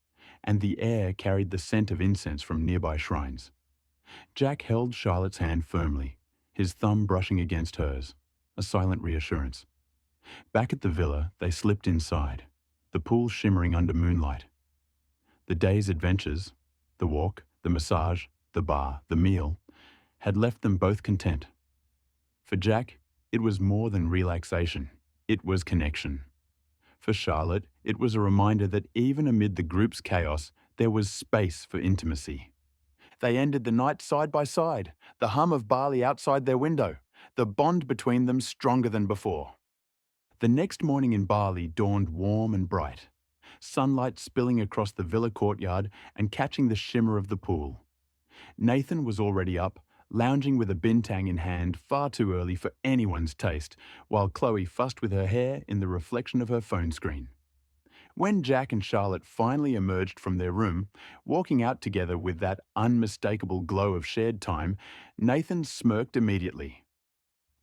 and the air carried the scent of incense from nearby shrines. Jack held Charlotte's hand firmly, his thumb brushing against hers, a silent reassurance. Back at the villa, they slipped inside, the pool shimmering under moonlight. The day's adventures, the walk, the massage, the bar, the meal, had left them both content. For Jack, it was more than relaxation, it was connection. For Charlotte, it was a reminder that even amid the group's chaos, there was space for intimacy. They ended the night side by side, the hum of barley outside their window, the bond between them stronger than before. The next morning in Bali dawned warm and bright, sunlight spilling across the villa courtyard and catching the shimmer of the pool. Nathan was already up, lounging with a bintang in hand far too early for anyone's taste, while Chloe fussed with her hair in the reflection of her phone screen. When Jack and Charlotte finally emerged from their room, walking out together with that unmistakable glow of shared time, Nathan smirked immediately.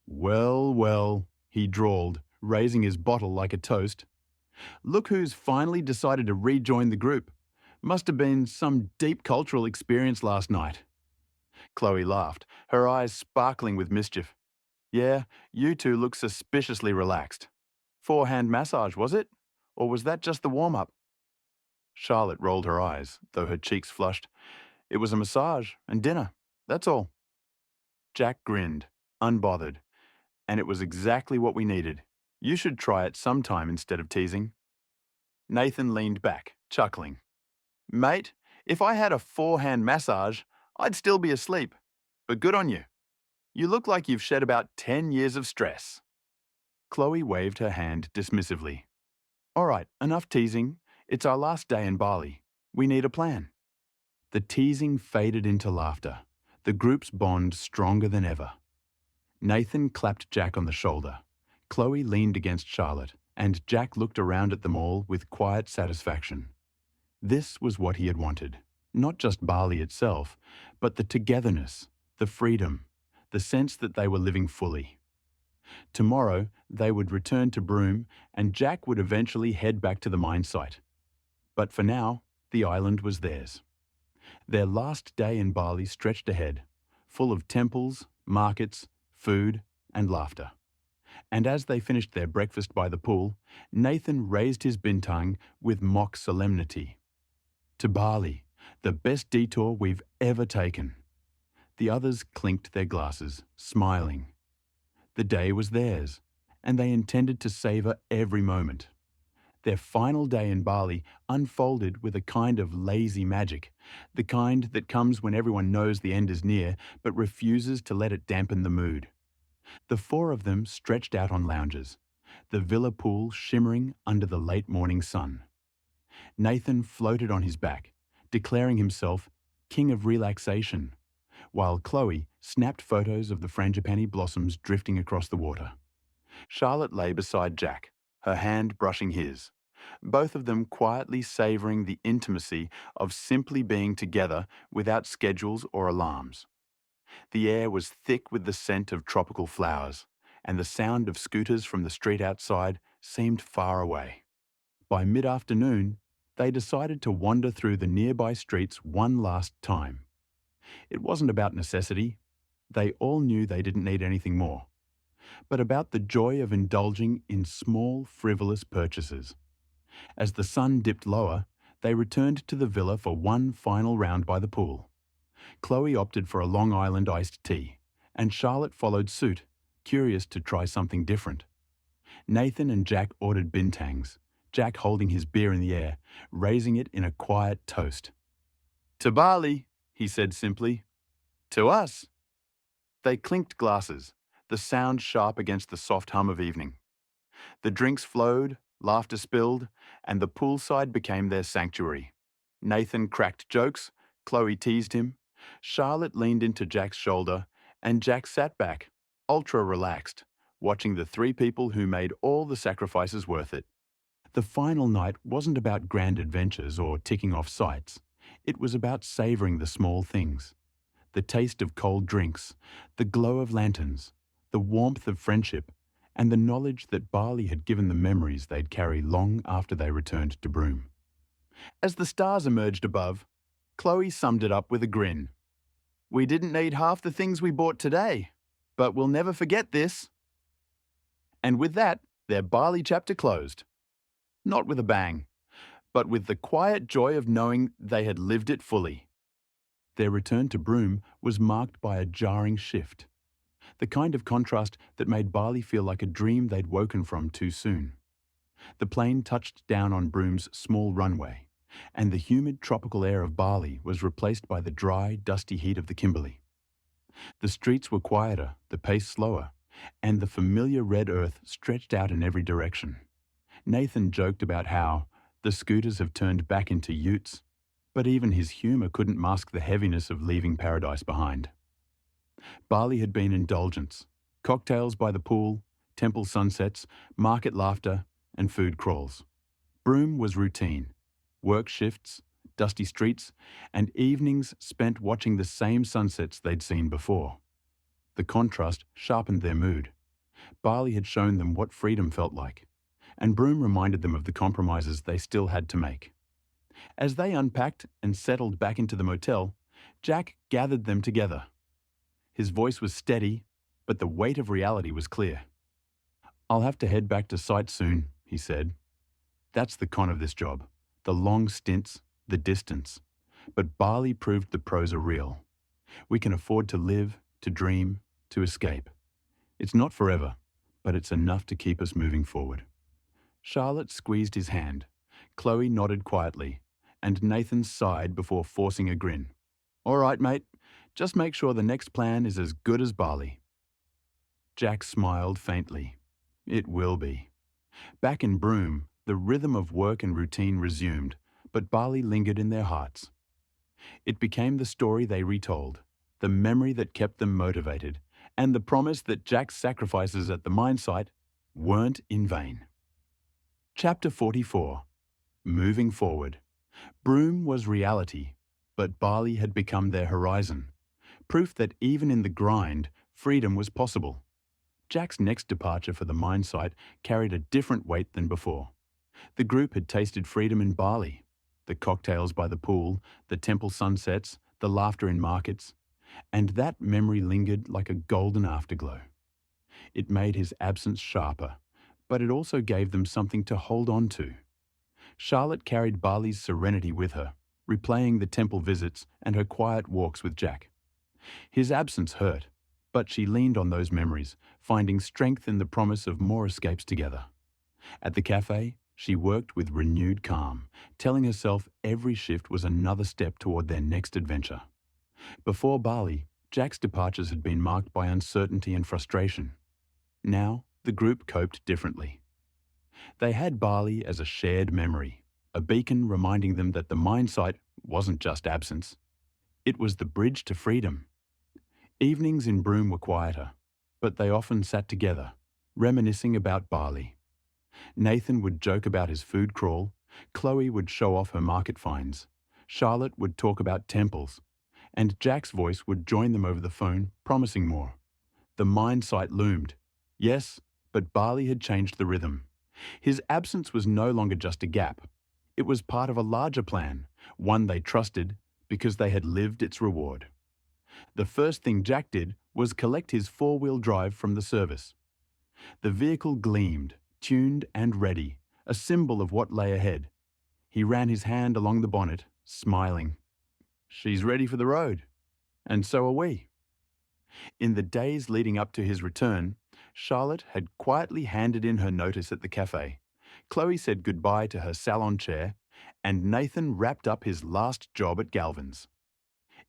"Well, well," he drawled, raising his bottle like a toast. "Look who's finally decided to rejoin the group. Must have been some deep cultural experience last night." Chloe laughed, her eyes sparkling with mischief. "Yeah, you two look suspiciously relaxed. Forehand massage, was it? Or was that just the warm-up?" Charlotte rolled her eyes, though her cheeks flushed. "It was a massage and dinner, that's all." Jack grinned, unbothered. "And it was exactly what we needed. You should try it sometime instead of teasing." Nathan leaned back, chuckling. "Mate, if I had a forehand massage, I'd still be asleep. But good on you. You look like you've shed about 10 years of stress." Chloe waved her hand dismissively. "All right, enough teasing. It's our last day in Bali. We need a plan." The teasing faded into laughter, the group's bond stronger than ever. Nathan clapped Jack on the shoulder. Chloe leaned against Charlotte, and Jack looked around at them all with quiet satisfaction. This was what he had wanted. Not just Bali itself, but the togetherness, the freedom, the sense that they were living fully. Tomorrow, they would return to Broome, and Jack would eventually head back to the mine site. But for now, the island was theirs. Their last day in Bali stretched ahead, full of temples, markets, food, and laughter. And as they finished their breakfast by the pool, Nathan raised his bintang with mock solemnity. "To Bali, the best detour we've ever taken." The others clinked their glasses, smiling. The day was theirs, and they intended to savour every moment. Their final day in Bali unfolded with a kind of lazy magic, the kind that comes when everyone knows the end is near but refuses to let it dampen the mood. The four of them stretched out on lounges, the villa pool shimmering under the late morning sun. Nathan floated on his back, declaring himself king of relaxation, while Chloe snapped photos of the frangipani blossoms drifting across the water. Charlotte lay beside Jack, her hand brushing his, both of them quietly savouring the intimacy of simply being together without schedules or alarms. The air was thick with the scent of tropical flowers, and the sound of scooters from the street outside seemed far away. By mid-afternoon, they decided to wander through the nearby streets one last time. It wasn't about necessity. They all knew they didn't need anything more, but about the joy of indulging in small, frivolous purchases. As the sun dipped lower, they returned to the villa for one final round by the pool. Chloe opted for a Long Island iced tea, and Charlotte followed suit, curious to try something different. Nathan and Jack ordered bintangs, Jack holding his beer in the air, raising it in a quiet toast. "To Bali," he said simply. "To us." They clinked glasses, the sound sharp against the soft hum of evening. The drinks flowed, laughter spilled, and the poolside became their sanctuary. Nathan cracked jokes, Chloe teased him, Charlotte leaned into Jack's shoulder, and Jack sat back, ultra-relaxed, watching the three people who made all the sacrifices worth it. The final night wasn't about grand adventures or ticking off sights. It was about savouring the small things. The taste of cold drinks, the glow of lanterns, the warmth of friendship, and the knowledge that Bali had given them memories they'd carry long after they returned to Broome. As the stars emerged above, Chloe summed it up with a grin. "We didn't need half the things we bought today, but we'll never forget this." And with that, their Bali chapter closed. Not with a bang, but with the quiet joy of knowing they had lived it fully. Their return to Broome was marked by a jarring shift, the kind of contrast that made Bali feel like a dream they'd woken from too soon. The plane touched down on Broome's small runway, and the humid tropical air of Bali was replaced by the dry, dusty heat of the Kimberley. The streets were quieter, the pace slower, and the familiar red earth stretched out in every direction. Nathan joked about how the scooters have turned back into utes, but even his humour couldn't mask the heaviness of leaving paradise behind. Bali had been indulgence, cocktails by the pool, temple sunsets, market laughter, and food crawls. Broome was routine, work shifts, dusty streets, and evenings spent watching the same sunsets they'd seen before. The contrast sharpened their mood. Bali had shown them what freedom felt like, and Broome reminded them of the compromises they still had to make. As they unpacked and settled back into the motel, Jack gathered them together. His voice was steady, but the weight of reality was clear. "I'll have to head back to site soon," he said. "That's the con of this job, the long stints, the distance. But Bali proved the pros are real. We can afford to live, to dream, to escape. It's not forever, but it's enough to keep us moving forward." Charlotte squeezed his hand, Chloe nodded quietly, and Nathan sighed before forcing a grin. "All right, mate. Just make sure the next plan is as good as Bali." Jack smiled faintly. It will be. Back in Broome, the rhythm of work and routine resumed, but Bali lingered in their hearts. It became the story they retold, the memory that kept them motivated, and the promise that Jack's sacrifices at the mine site weren't in vain. Chapter 44. Moving forward. Broome was reality, but Bali had become their horizon. Proof that even in the grind, freedom was possible. Jack's next departure for the mine site carried a different weight than before. The group had tasted freedom in Bali, the cocktails by the pool, the temple sunsets, the laughter in markets, and that memory lingered like a golden afterglow. It made his absence sharper, but it also gave them something to hold on to. Charlotte carried Bali's serenity with her, replaying the temple visits and her quiet walks with Jack. His absence hurt, but she leaned on those memories, finding strength in the promise of more escapes together. At the café, she worked with renewed calm, telling herself every shift was another step toward their next adventure. Before Bali, Jack's departures had been marked by uncertainty and frustration. Now, the group coped differently. They had Bali as a shared memory, a beacon reminding them that the mine site wasn't just absence. It was the bridge to freedom. Evenings in Broome were quieter, but they often sat together, reminiscing about barley. Nathan would joke about his food crawl, Chloe would show off her market finds, Charlotte would talk about temples, and Jack's voice would join them over the phone, promising more. The mine site loomed. Yes, but barley had changed the rhythm. His absence was no longer just a gap. It was part of a larger plan, one they trusted because they had lived its reward. The first thing Jack did was collect his four-wheel drive from the service. The vehicle gleamed, tuned and ready, a symbol of what lay ahead. He ran his hand along the bonnet, smiling. She's ready for the road. And so are we. In the days leading up to his return, Charlotte had quietly handed in her notice at the café. Chloe said goodbye to her salon chair, and Nathan wrapped up his last job at Galvin's.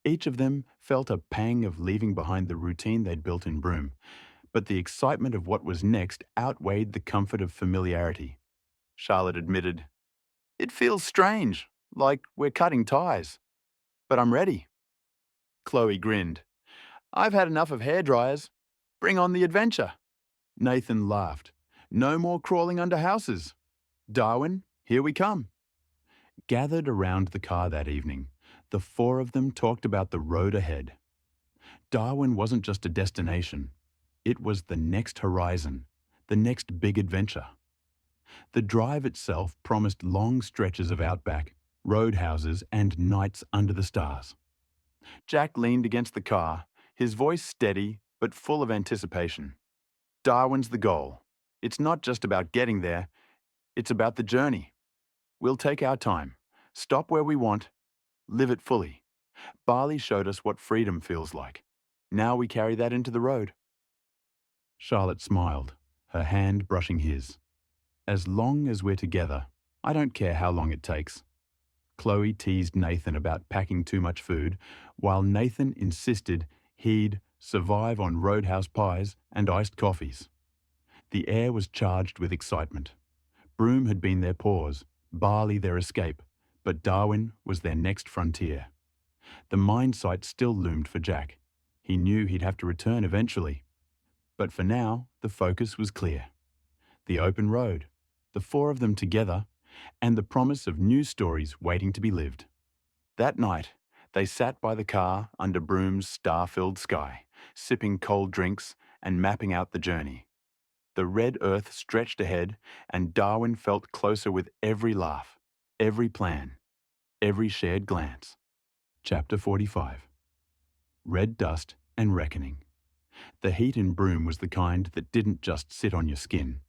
Each of them felt a pang of leaving behind the routine they'd built in Broome, but the excitement of what was next outweighed the comfort of familiarity. Charlotte admitted, "It feels strange, like we're cutting ties. But I'm ready." Chloe grinned. "I've had enough of hairdryers. Bring on the adventure." Nathan laughed. "No more crawling under houses. Darwin, here we come." Gathered around the car that evening, the four of them talked about the road ahead. Darwin wasn't just a destination. It was the next horizon, the next big adventure. The drive itself promised long stretches of outback, roadhouses, and nights under the stars. Jack leaned against the car, his voice steady but full of anticipation. "Darwin's the goal. It's not just about getting there, it's about the journey. We'll take our time, stop where we want, live it fully. Barley showed us what freedom feels like. Now we carry that into the road." Charlotte smiled, her hand brushing his. "As long as we're together, I don't care how long it takes." Chloe teased Nathan about packing too much food, while Nathan insisted he'd survive on roadhouse pies and iced coffees. The air was charged with excitement. Broome had been their pause, barley their escape, but Darwin was their next frontier. The mine site still loomed for Jack. He knew he'd have to return eventually. But for now, the focus was clear. The open road, the four of them together, and the promise of new stories waiting to be lived. That night, they sat by the car under Broome's star-filled sky, sipping cold drinks and mapping out the journey. The red earth stretched ahead, and Darwin felt closer with every laugh, every plan, every shared glance. Chapter 45. Red Dust and Reckoning. The heat in Broome was the kind that didn't just sit on your skin.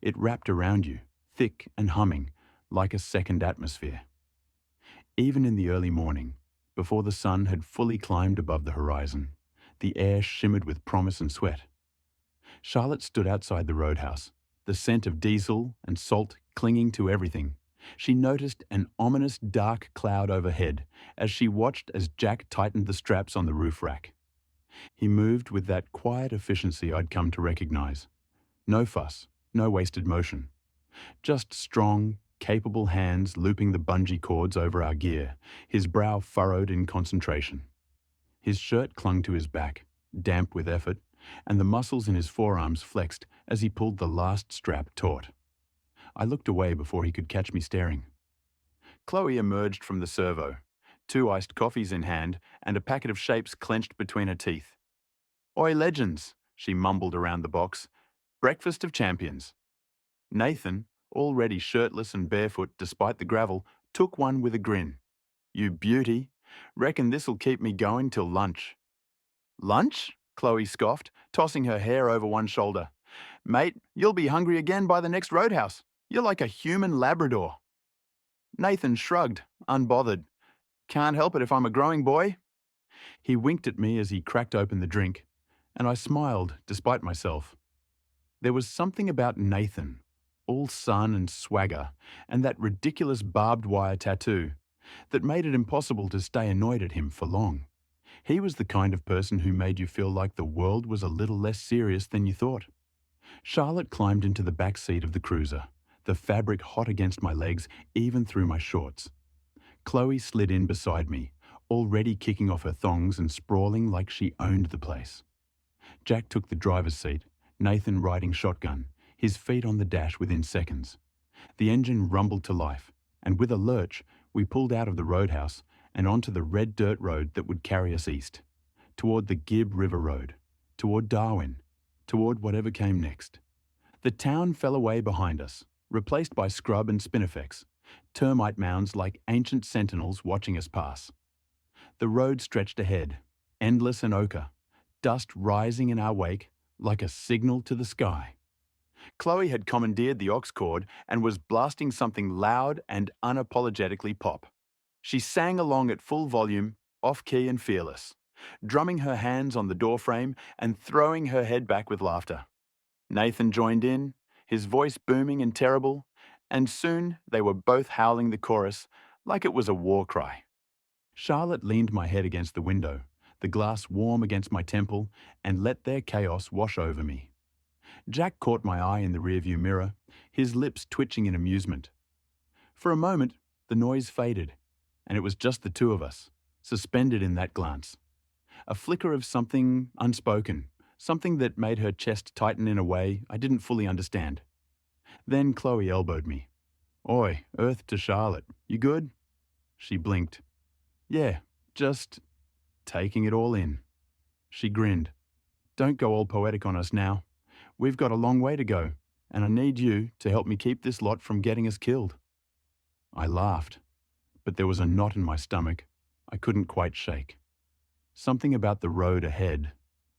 It wrapped around you, thick and humming, like a second atmosphere. Even in the early morning, before the sun had fully climbed above the horizon, the air shimmered with promise and sweat. Charlotte stood outside the roadhouse, the scent of diesel and salt clinging to everything. She noticed an ominous dark cloud overhead as she watched as Jack tightened the straps on the roof rack. He moved with that quiet efficiency I'd come to recognize. No fuss, no wasted motion. Just strong, capable hands looping the bungee cords over our gear, his brow furrowed in concentration. His shirt clung to his back, damp with effort, and the muscles in his forearms flexed as he pulled the last strap taut. I looked away before he could catch me staring. Chloe emerged from the servo, 2 iced coffees in hand and a packet of shapes clenched between her teeth. "Oi, legends," she mumbled around the box. "Breakfast of champions." Nathan, already shirtless and barefoot despite the gravel, took one with a grin. "You beauty. Reckon this'll keep me going till lunch." "Lunch?" Chloe scoffed, tossing her hair over one shoulder. "Mate, you'll be hungry again by the next roadhouse. You're like a human Labrador." Nathan shrugged, unbothered. "Can't help it if I'm a growing boy." He winked at me as he cracked open the drink, and I smiled despite myself. There was something about Nathan, all sun and swagger, and that ridiculous barbed wire tattoo, that made it impossible to stay annoyed at him for long. He was the kind of person who made you feel like the world was a little less serious than you thought. Charlotte climbed into the back seat of the cruiser, the fabric hot against my legs, even through my shorts. Chloe slid in beside me, already kicking off her thongs and sprawling like she owned the place. Jack took the driver's seat, Nathan riding shotgun, his feet on the dash within seconds. The engine rumbled to life, and with a lurch, we pulled out of the roadhouse and onto the red dirt road that would carry us east, toward the Gibb River Road, toward Darwin, toward whatever came next. The town fell away behind us, replaced by scrub and spinifex, termite mounds like ancient sentinels watching us pass. The road stretched ahead, endless and ochre, dust rising in our wake like a signal to the sky. Chloe had commandeered the aux cord and was blasting something loud and unapologetically pop. She sang along at full volume, off-key and fearless, drumming her hands on the doorframe and throwing her head back with laughter. Nathan joined in, his voice booming and terrible, and soon they were both howling the chorus like it was a war cry. Charlotte leaned my head against the window, the glass warm against my temple, and let their chaos wash over me. Jack caught my eye in the rearview mirror, his lips twitching in amusement. For a moment, the noise faded, and it was just the two of us, suspended in that glance. A flicker of something unspoken, something that made her chest tighten in a way I didn't fully understand. Then Chloe elbowed me. "Oi, Earth to Charlotte, you good?" She blinked. "Yeah, just taking it all in." She grinned. "Don't go all poetic on us now. We've got a long way to go, and I need you to help me keep this lot from getting us killed." I laughed, but there was a knot in my stomach I couldn't quite shake. Something about the road ahead,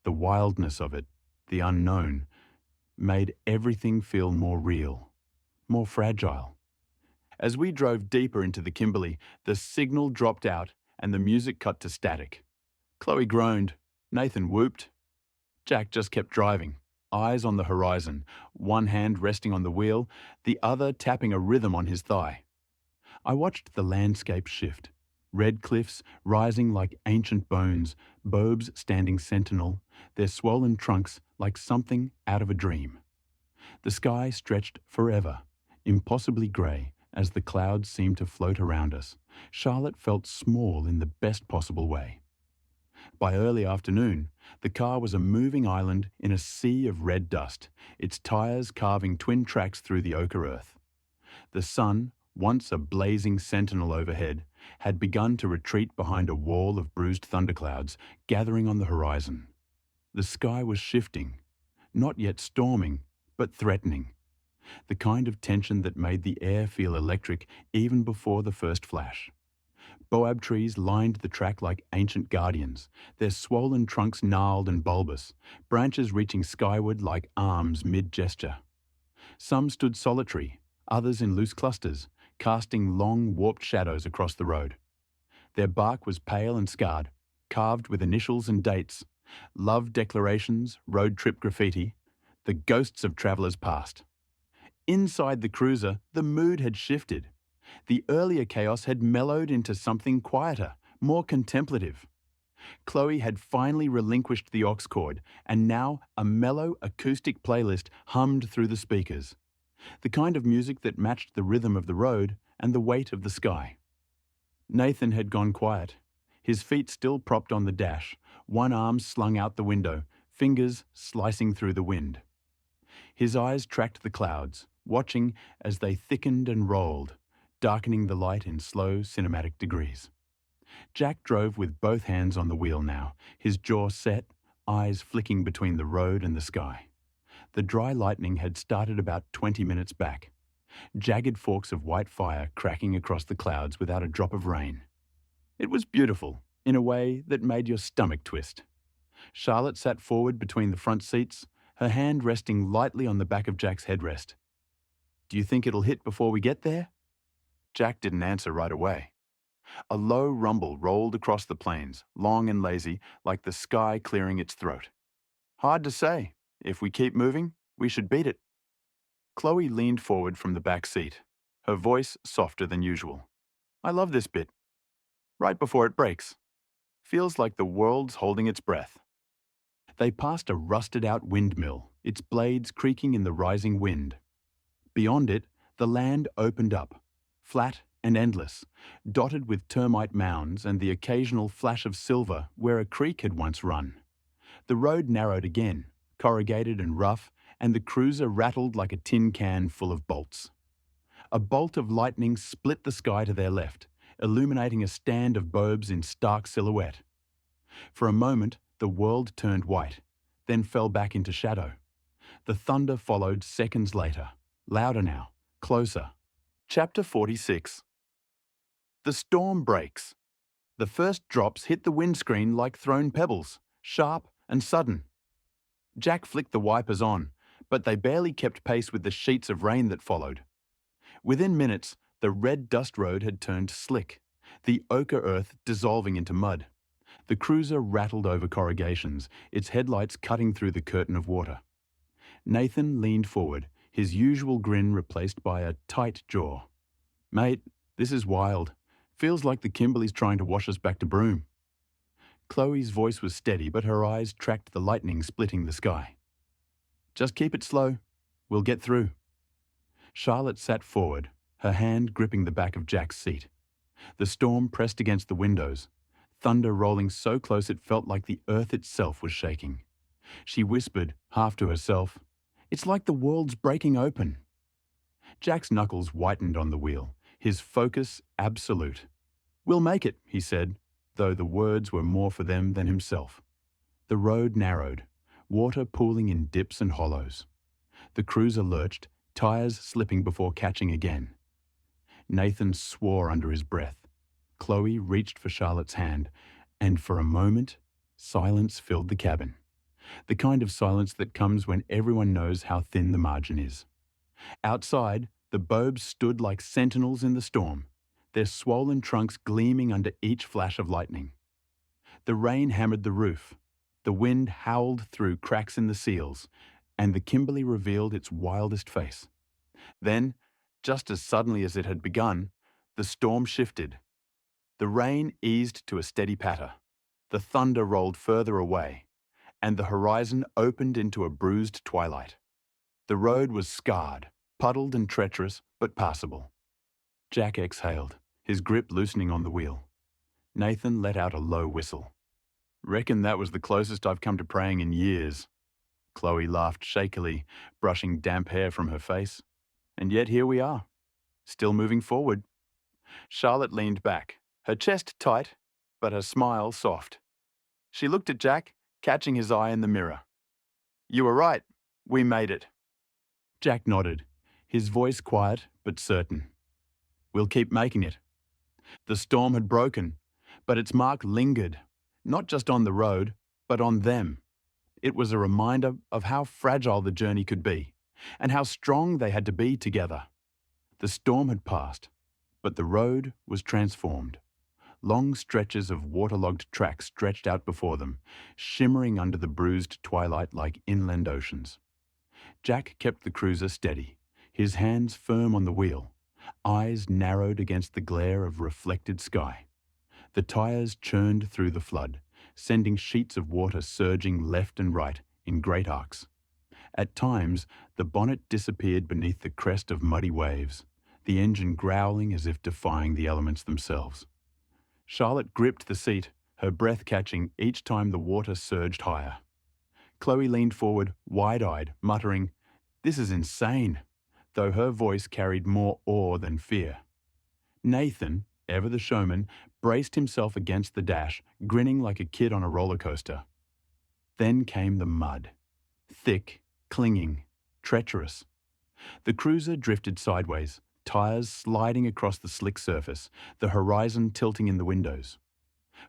the wildness of it, the unknown, made everything feel more real, more fragile. As we drove deeper into the Kimberley, the signal dropped out and the music cut to static. Chloe groaned, Nathan whooped. Jack just kept driving, eyes on the horizon, one hand resting on the wheel, the other tapping a rhythm on his thigh. I watched the landscape shift. Red cliffs rising like ancient bones, bobes standing sentinel, their swollen trunks like something out of a dream. The sky stretched forever, impossibly grey, as the clouds seemed to float around us. Charlotte felt small in the best possible way. By early afternoon, the car was a moving island in a sea of red dust, its tyres carving twin tracks through the ochre earth. The sun, once a blazing sentinel overhead, had begun to retreat behind a wall of bruised thunderclouds gathering on the horizon. The sky was shifting, not yet storming, but threatening. The kind of tension that made the air feel electric even before the first flash. Boab trees lined the track like ancient guardians, their swollen trunks gnarled and bulbous, branches reaching skyward like arms mid-gesture. Some stood solitary, others in loose clusters, casting long, warped shadows across the road. Their bark was pale and scarred, carved with initials and dates, love declarations, road trip graffiti, the ghosts of travellers past. Inside the cruiser, the mood had shifted. The earlier chaos had mellowed into something quieter, more contemplative. Chloe had finally relinquished the aux cord, and now a mellow acoustic playlist hummed through the speakers. The kind of music that matched the rhythm of the road and the weight of the sky. Nathan had gone quiet, his feet still propped on the dash, one arm slung out the window, fingers slicing through the wind. His eyes tracked the clouds, watching as they thickened and rolled, darkening the light in slow cinematic degrees. Jack drove with both hands on the wheel now, his jaw set, eyes flicking between the road and the sky. The dry lightning had started about 20 minutes back, jagged forks of white fire cracking across the clouds without a drop of rain. It was beautiful, in a way that made your stomach twist. Charlotte sat forward between the front seats, her hand resting lightly on the back of Jack's headrest. "Do you think it'll hit before we get there?" Jack didn't answer right away. A low rumble rolled across the plains, long and lazy, like the sky clearing its throat. "Hard to say. If we keep moving, we should beat it." Chloe leaned forward from the back seat, her voice softer than usual. "I love this bit. Right before it breaks. Feels like the world's holding its breath." They passed a rusted-out windmill, its blades creaking in the rising wind. Beyond it, The land opened up, flat and endless, dotted with termite mounds and the occasional flash of silver where a creek had once run. The road narrowed again, corrugated and rough, and the cruiser rattled like a tin can full of bolts. A bolt of lightning split the sky to their left, illuminating a stand of bobes in stark silhouette. For a moment, the world turned white, then fell back into shadow. The thunder followed seconds later, louder now, closer. Chapter 46. The storm breaks. The first drops hit the windscreen like thrown pebbles, sharp and sudden. Jack flicked the wipers on, but they barely kept pace with the sheets of rain that followed. Within minutes, the red dust road had turned slick, the ochre earth dissolving into mud. The cruiser rattled over corrugations, its headlights cutting through the curtain of water. Nathan leaned forward, his usual grin replaced by a tight jaw. "Mate, this is wild. Feels like the Kimberley's trying to wash us back to Broome." Chloe's voice was steady, but her eyes tracked the lightning splitting the sky. "Just keep it slow. We'll get through." Charlotte sat forward, her hand gripping the back of Jack's seat. The storm pressed against the windows, thunder rolling so close it felt like the earth itself was shaking. She whispered, half to herself, "It's like the world's breaking open." Jack's knuckles whitened on the wheel, his focus absolute. "We'll make it," he said, though the words were more for them than himself. The road narrowed, water pooling in dips and hollows. The cruiser lurched, tires slipping before catching again. Nathan swore under his breath. Chloe reached for Charlotte's hand, and for a moment, silence filled the cabin. The kind of silence that comes when everyone knows how thin the margin is. Outside, the bobes stood like sentinels in the storm, their swollen trunks gleaming under each flash of lightning. The rain hammered the roof, the wind howled through cracks in the seals, and the Kimberley revealed its wildest face. Then, just as suddenly as it had begun, the storm shifted. The rain eased to a steady patter, the thunder rolled further away, and the horizon opened into a bruised twilight. The road was scarred, puddled and treacherous, but passable. Jack exhaled, his grip loosening on the wheel. Nathan let out a low whistle. "Reckon that was the closest I've come to praying in years." Chloe laughed shakily, brushing damp hair from her face. "And yet here we are, still moving forward." Charlotte leaned back, her chest tight, but her smile soft. She looked at Jack, catching his eye in the mirror. "You were right. We made it." Jack nodded, his voice quiet but certain. "We'll keep making it." The storm had broken, but its mark lingered, not just on the road, but on them. It was a reminder of how fragile the journey could be, and how strong they had to be together. The storm had passed, but the road was transformed. Long stretches of waterlogged track stretched out before them, shimmering under the bruised twilight like inland oceans. Jack kept the cruiser steady, his hands firm on the wheel, eyes narrowed against the glare of reflected sky. The tires churned through the flood, sending sheets of water surging left and right in great arcs. At times, the bonnet disappeared beneath the crest of muddy waves, the engine growling as if defying the elements themselves. Charlotte gripped the seat, her breath catching each time the water surged higher. Chloe leaned forward, wide-eyed, muttering, "This is insane," though her voice carried more awe than fear. Nathan, ever the showman, braced himself against the dash, grinning like a kid on a roller coaster. Then came the mud. Thick, clinging, treacherous. The cruiser drifted sideways, tires sliding across the slick surface, the horizon tilting in the windows.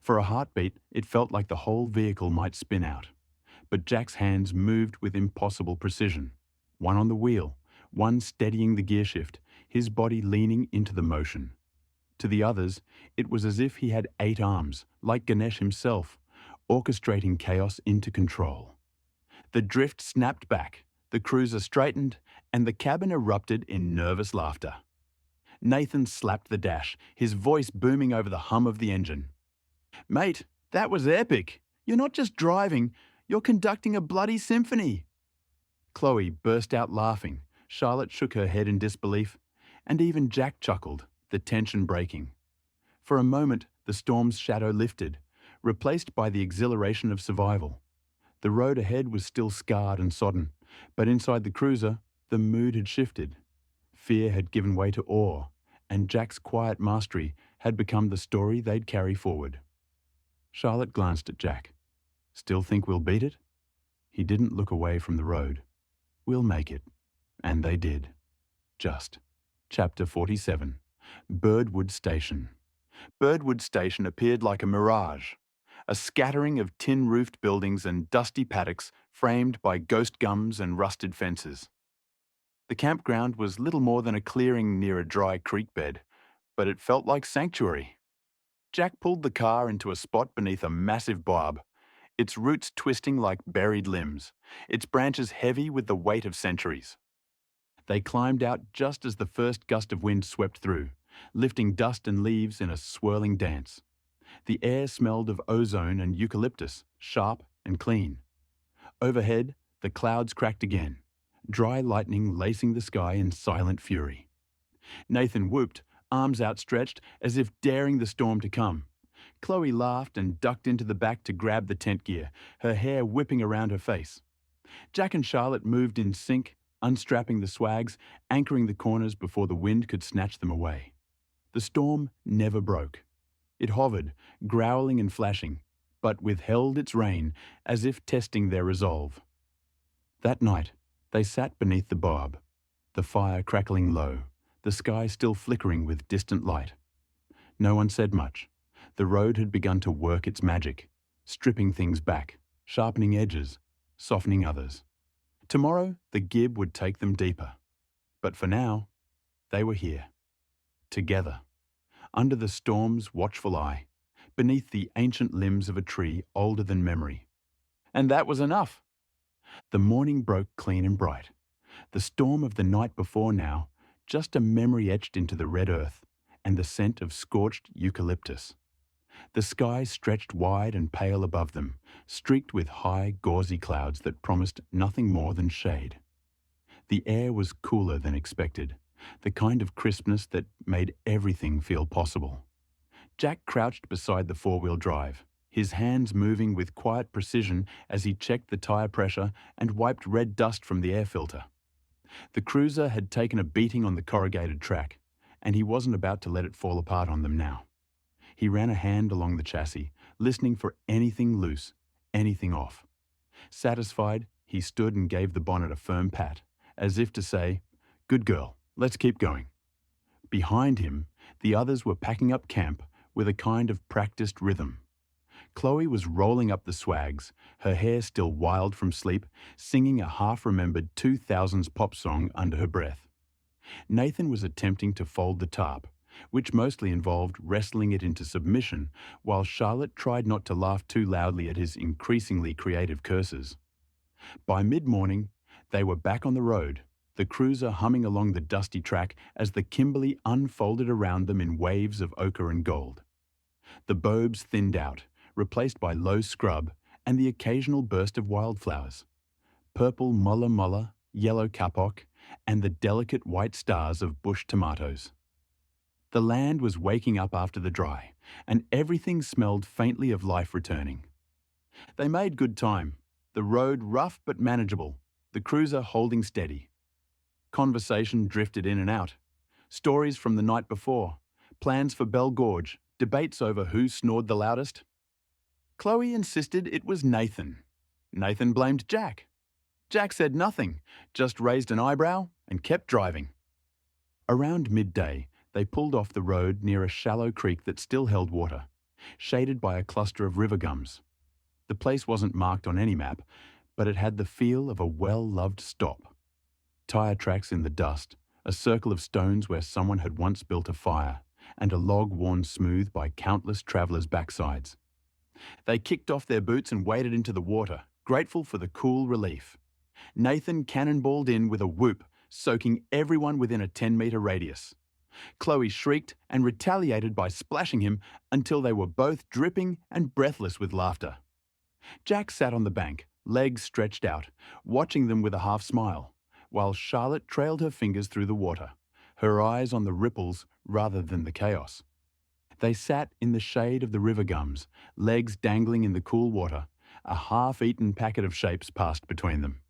For a heartbeat, it felt like the whole vehicle might spin out. But Jack's hands moved with impossible precision, one on the wheel, one steadying the gearshift, his body leaning into the motion. To the others, it was as if he had 8 arms, like Ganesh himself, orchestrating chaos into control. The drift snapped back, the cruiser straightened, and the cabin erupted in nervous laughter. Nathan slapped the dash, his voice booming over the hum of the engine. "Mate, that was epic! You're not just driving, you're conducting a bloody symphony!" Chloe burst out laughing. Charlotte shook her head in disbelief. And even Jack chuckled, the tension breaking. For a moment, the storm's shadow lifted, replaced by the exhilaration of survival. The road ahead was still scarred and sodden, but inside the cruiser, the mood had shifted. Fear had given way to awe, and Jack's quiet mastery had become the story they'd carry forward. Charlotte glanced at Jack. "Still think we'll beat it?" He didn't look away from the road. "We'll make it." And they did. Just. Chapter 47. Birdwood Station. Birdwood Station appeared like a mirage, a scattering of tin-roofed buildings and dusty paddocks framed by ghost gums and rusted fences. The campground was little more than a clearing near a dry creek bed, but it felt like sanctuary. Jack pulled the car into a spot beneath a massive barb, its roots twisting like buried limbs, its branches heavy with the weight of centuries. They climbed out just as the first gust of wind swept through, lifting dust and leaves in a swirling dance. The air smelled of ozone and eucalyptus, sharp and clean. Overhead, the clouds cracked again, dry lightning lacing the sky in silent fury. Nathan whooped, arms outstretched as if daring the storm to come. Chloe laughed and ducked into the back to grab the tent gear, her hair whipping around her face. Jack and Charlotte moved in sync, unstrapping the swags, anchoring the corners before the wind could snatch them away. The storm never broke. It hovered, growling and flashing, but withheld its rain as if testing their resolve. That night, they sat beneath the barb, the fire crackling low, the sky still flickering with distant light. No one said much. The road had begun to work its magic, stripping things back, sharpening edges, softening others. Tomorrow, the gib would take them deeper. But for now, they were here. Together, under the storm's watchful eye, beneath the ancient limbs of a tree older than memory. And that was enough. The morning broke clean and bright. The storm of the night before now, just a memory etched into the red earth, and the scent of scorched eucalyptus. The sky stretched wide and pale above them, streaked with high, gauzy clouds that promised nothing more than shade. The air was cooler than expected, the kind of crispness that made everything feel possible. Jack crouched beside the four-wheel drive, his hands moving with quiet precision as he checked the tire pressure and wiped red dust from the air filter. The cruiser had taken a beating on the corrugated track, and he wasn't about to let it fall apart on them now. He ran a hand along the chassis, listening for anything loose, anything off. Satisfied, he stood and gave the bonnet a firm pat, as if to say, "Good girl, let's keep going." Behind him, the others were packing up camp with a kind of practiced rhythm. Chloe was rolling up the swags, her hair still wild from sleep, singing a half-remembered 2000s pop song under her breath. Nathan was attempting to fold the tarp, which mostly involved wrestling it into submission, while Charlotte tried not to laugh too loudly at his increasingly creative curses. By mid-morning, they were back on the road, the cruiser humming along the dusty track as the Kimberley unfolded around them in waves of ochre and gold. The bobes thinned out, replaced by low scrub and the occasional burst of wildflowers. Purple molla molla, yellow kapok, and the delicate white stars of bush tomatoes. The land was waking up after the dry, and everything smelled faintly of life returning. They made good time, the road rough but manageable, the cruiser holding steady. Conversation drifted in and out. Stories from the night before, plans for Bell Gorge, debates over who snored the loudest. Chloe insisted it was Nathan. Nathan blamed Jack. Jack said nothing, just raised an eyebrow and kept driving. Around midday, they pulled off the road near a shallow creek that still held water, shaded by a cluster of river gums. The place wasn't marked on any map, but it had the feel of a well-loved stop. Tire tracks in the dust, a circle of stones where someone had once built a fire, and a log worn smooth by countless travellers' backsides. They kicked off their boots and waded into the water, grateful for the cool relief. Nathan cannonballed in with a whoop, soaking everyone within a 10-metre radius. Chloe shrieked and retaliated by splashing him until they were both dripping and breathless with laughter. Jack sat on the bank, legs stretched out, watching them with a half smile, while Charlotte trailed her fingers through the water, her eyes on the ripples rather than the chaos. They sat in the shade of the river gums, legs dangling in the cool water. A half-eaten packet of shapes passed between them.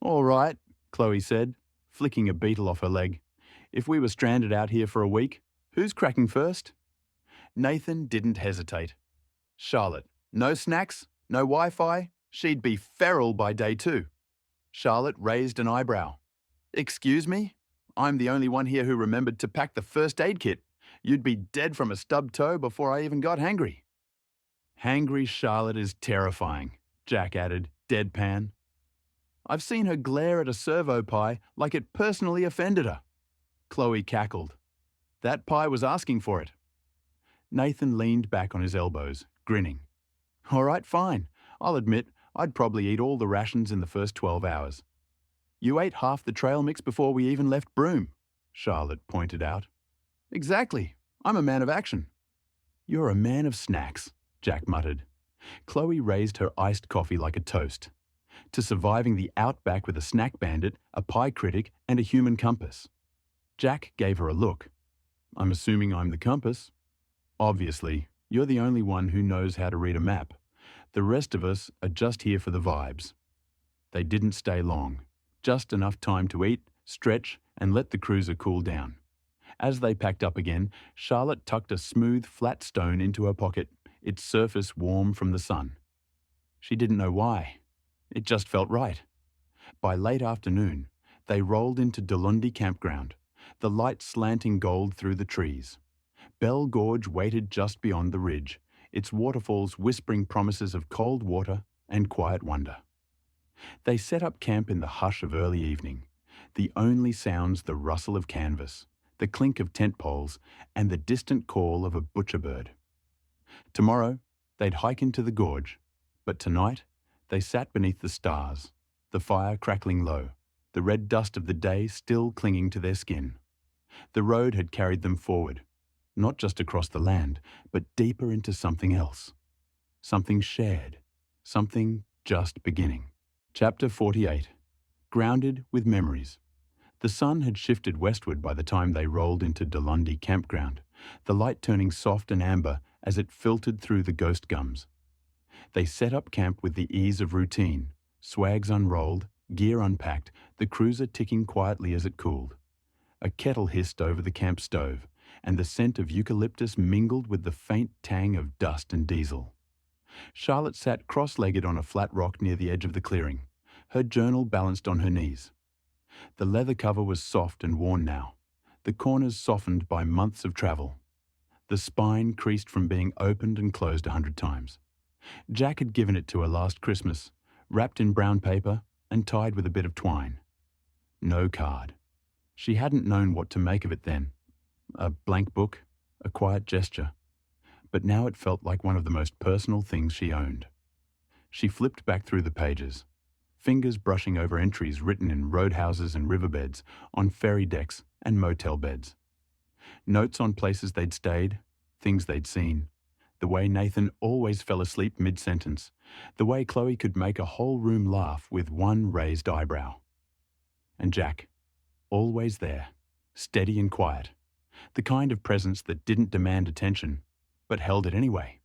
"All right," Chloe said, flicking a beetle off her leg. "If we were stranded out here for a week, who's cracking first?" Nathan didn't hesitate. "Charlotte, no snacks, no Wi-Fi, she'd be feral by day 2. Charlotte raised an eyebrow. "Excuse me? I'm the only one here who remembered to pack the first aid kit. You'd be dead from a stubbed toe before I even got hangry." "Hangry Charlotte is terrifying," Jack added, deadpan. "I've seen her glare at a servo pie like it personally offended her." Chloe cackled. "That pie was asking for it." Nathan leaned back on his elbows, grinning. "All right, fine. I'll admit I'd probably eat all the rations in the first 12 hours. You ate half the trail mix before we even left Broome," Charlotte pointed out. "Exactly. I'm a man of action." "You're a man of snacks," Jack muttered. Chloe raised her iced coffee like a toast. To surviving the outback with a snack bandit, a pie critic, and a human compass. Jack gave her a look. "I'm assuming I'm the compass." "Obviously, you're the only one who knows how to read a map. The rest of us are just here for the vibes." They didn't stay long. Just enough time to eat, stretch, and let the cruiser cool down. As they packed up again, Charlotte tucked a smooth, flat stone into her pocket, its surface warm from the sun. She didn't know why. It just felt right. By late afternoon, they rolled into Dulundi campground, the light slanting gold through the trees. Bell Gorge waited just beyond the ridge, its waterfalls whispering promises of cold water and quiet wonder. They set up camp in the hush of early evening. The only sounds the rustle of canvas, the clink of tent poles, and the distant call of a butcher bird. Tomorrow, they'd hike into the gorge, but tonight, they sat beneath the stars, the fire crackling low, the red dust of the day still clinging to their skin. The road had carried them forward, not just across the land, but deeper into something else. Something shared, something just beginning. Chapter 48. Grounded with Memories. The sun had shifted westward by the time they rolled into Dulundi campground, the light turning soft and amber as it filtered through the ghost gums. They set up camp with the ease of routine, swags unrolled, gear unpacked, the cruiser ticking quietly as it cooled. A kettle hissed over the camp stove, and the scent of eucalyptus mingled with the faint tang of dust and diesel. Charlotte sat cross-legged on a flat rock near the edge of the clearing, her journal balanced on her knees. The leather cover was soft and worn now, the corners softened by months of travel. The spine creased from being opened and closed 100 times. Jack had given it to her last Christmas, wrapped in brown paper and tied with a bit of twine. No card. She hadn't known what to make of it then. A blank book, a quiet gesture. But now it felt like one of the most personal things she owned. She flipped back through the pages, fingers brushing over entries written in roadhouses and riverbeds, on ferry decks and motel beds. Notes on places they'd stayed, things they'd seen, the way Nathan always fell asleep mid-sentence, the way Chloe could make a whole room laugh with one raised eyebrow. And Jack, always there, steady and quiet, the kind of presence that didn't demand attention, but held it anyway.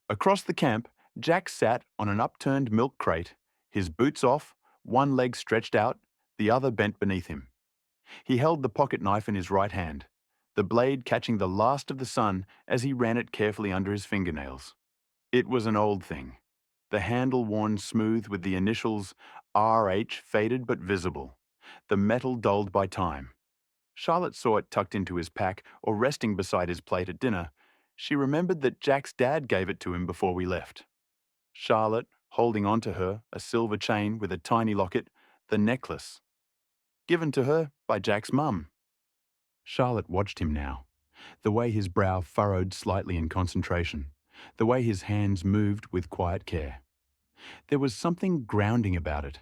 Across the camp, Jack sat on an upturned milk crate, his boots off, one leg stretched out, the other bent beneath him. He held the pocket knife in his right hand, the blade catching the last of the sun as he ran it carefully under his fingernails. It was an old thing, the handle worn smooth with the initials RH faded but visible, the metal dulled by time. Charlotte saw it tucked into his pack or resting beside his plate at dinner. She remembered that Jack's dad gave it to him before we left. Charlotte, holding onto her, a silver chain with a tiny locket, the necklace. Given to her by Jack's mum. Charlotte watched him now, the way his brow furrowed slightly in concentration, the way his hands moved with quiet care. There was something grounding about it,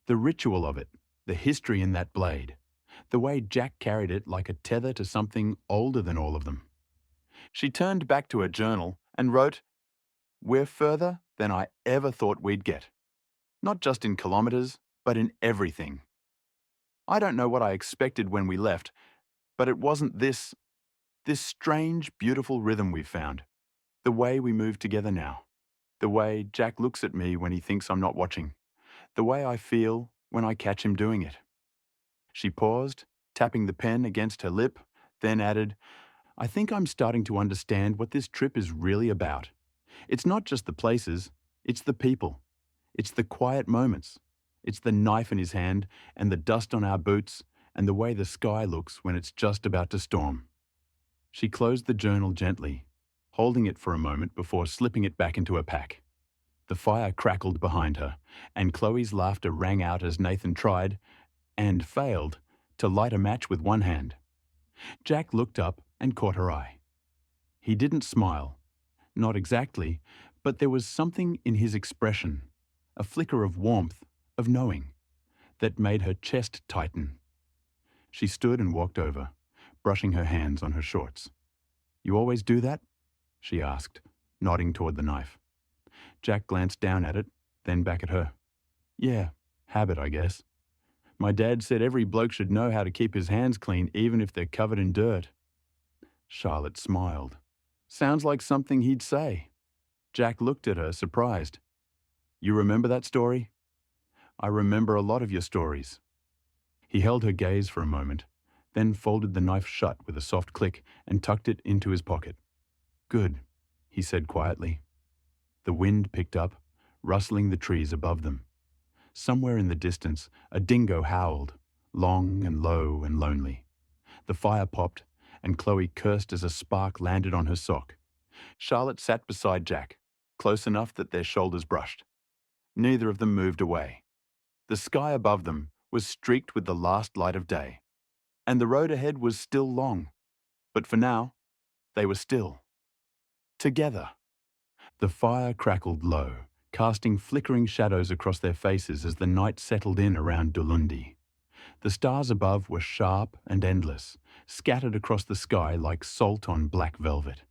the ritual of it, the history in that blade, the way Jack carried it like a tether to something older than all of them. She turned back to her journal and wrote, "We're further than I ever thought we'd get. Not just in kilometers, but in everything. I don't know what I expected when we left, But it wasn't this strange, beautiful rhythm we've found. The way we move together now. The way Jack looks at me when he thinks I'm not watching. The way I feel when I catch him doing it. She paused, tapping the pen against her lip, then added, I think I'm starting to understand what this trip is really about. It's not just the places, it's the people. It's the quiet moments. It's the knife in his hand and the dust on our boots and the way the sky looks when it's just about to storm. She closed the journal gently, holding it for a moment before slipping it back into her pack. The fire crackled behind her, and Chloe's laughter rang out as Nathan tried, and failed, to light a match with one hand. Jack looked up and caught her eye. He didn't smile, not exactly, but there was something in his expression, a flicker of warmth, of knowing, that made her chest tighten. She stood and walked over, brushing her hands on her shorts. You always do that? She asked, nodding toward the knife. Jack glanced down at it, then back at her. Yeah, habit, I guess. My dad said every bloke should know how to keep his hands clean even if they're covered in dirt. Charlotte smiled. Sounds like something he'd say. Jack looked at her, surprised. You remember that story? I remember a lot of your stories. He held her gaze for a moment, then folded the knife shut with a soft click and tucked it into his pocket. Good, he said quietly. The wind picked up, rustling the trees above them. Somewhere in the distance, a dingo howled, long and low and lonely. The fire popped, and Chloe cursed as a spark landed on her sock. Charlotte sat beside Jack, close enough that their shoulders brushed. Neither of them moved away. The sky above them was streaked with the last light of day, and the road ahead was still long. But for now, they were still. Together. The fire crackled low, casting flickering shadows across their faces as the night settled in around Dulundi. The stars above were sharp and endless, scattered across the sky like salt on black velvet.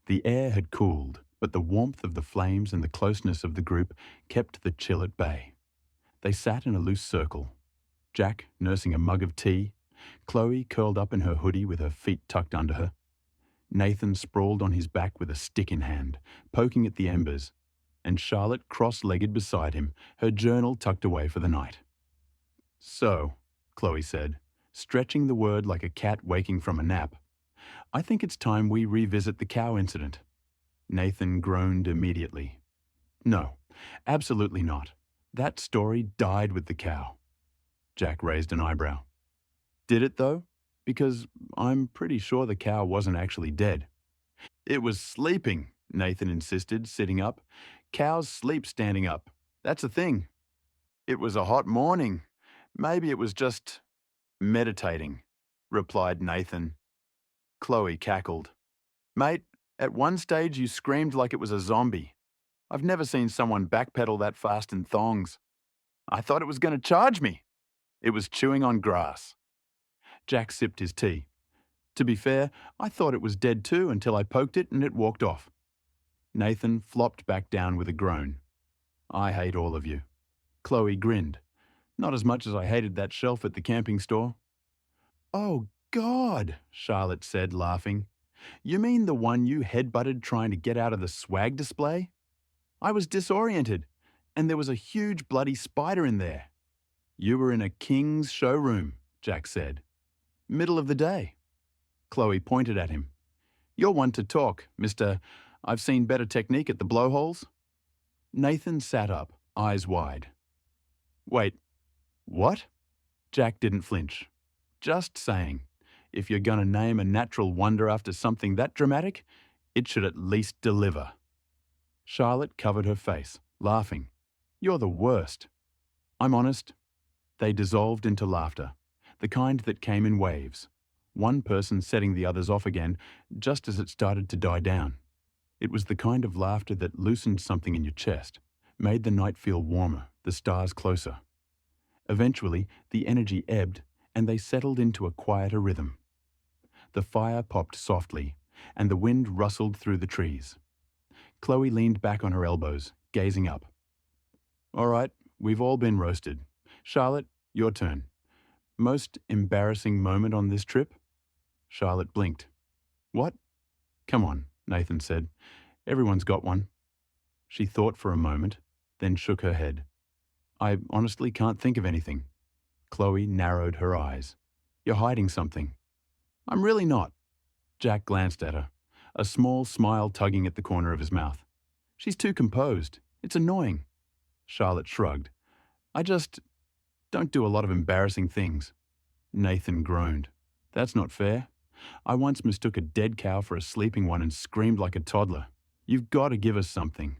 The air had cooled, but the warmth of the flames and the closeness of the group kept the chill at bay. They sat in a loose circle, Jack nursing a mug of tea, Chloe curled up in her hoodie with her feet tucked under her. Nathan sprawled on his back with a stick in hand, poking at the embers, and Charlotte cross-legged beside him, her journal tucked away for the night. So, Chloe said, stretching the word like a cat waking from a nap, I think it's time we revisit the cow incident. Nathan groaned immediately. No, absolutely not. That story died with the cow. Jack raised an eyebrow. Did it, though? Because I'm pretty sure the cow wasn't actually dead. It was sleeping, Nathan insisted, sitting up. Cows sleep standing up. That's a thing. It was a hot morning. Maybe it was just meditating, replied Nathan. Chloe cackled. Mate, at one stage you screamed like it was a zombie. I've never seen someone backpedal that fast in thongs. I thought it was going to charge me. It was chewing on grass. Jack sipped his tea. To be fair, I thought it was dead too until I poked it and it walked off. Nathan flopped back down with a groan. I hate all of you. Chloe grinned. Not as much as I hated that shelf at the camping store. Oh, God, Charlotte said, laughing. You mean the one you headbutted trying to get out of the swag display? I was disoriented, and there was a huge bloody spider in there. You were in a king's showroom, Jack said. Middle of the day. Chloe pointed at him. You're one to talk, Mr. I've seen better technique at the blowholes. Nathan sat up, eyes wide. Wait, what? Jack didn't flinch. Just saying, if you're gonna name a natural wonder after something that dramatic, it should at least deliver. Charlotte covered her face, laughing. You're the worst. I'm honest. They dissolved into laughter, the kind that came in waves, one person setting the others off again just as it started to die down. It was the kind of laughter that loosened something in your chest, made the night feel warmer, the stars closer. Eventually, the energy ebbed, and they settled into a quieter rhythm. The fire popped softly, and the wind rustled through the trees. Chloe leaned back on her elbows, gazing up. All right, we've all been roasted. Charlotte, your turn. Most embarrassing moment on this trip? Charlotte blinked. What? Come on, Nathan said. Everyone's got one. She thought for a moment, then shook her head. I honestly can't think of anything. Chloe narrowed her eyes. You're hiding something. I'm really not. Jack glanced at her, a small smile tugging at the corner of his mouth. She's too composed. It's annoying. Charlotte shrugged. I just don't do a lot of embarrassing things. Nathan groaned. That's not fair. I once mistook a dead cow for a sleeping one and screamed like a toddler. You've got to give us something.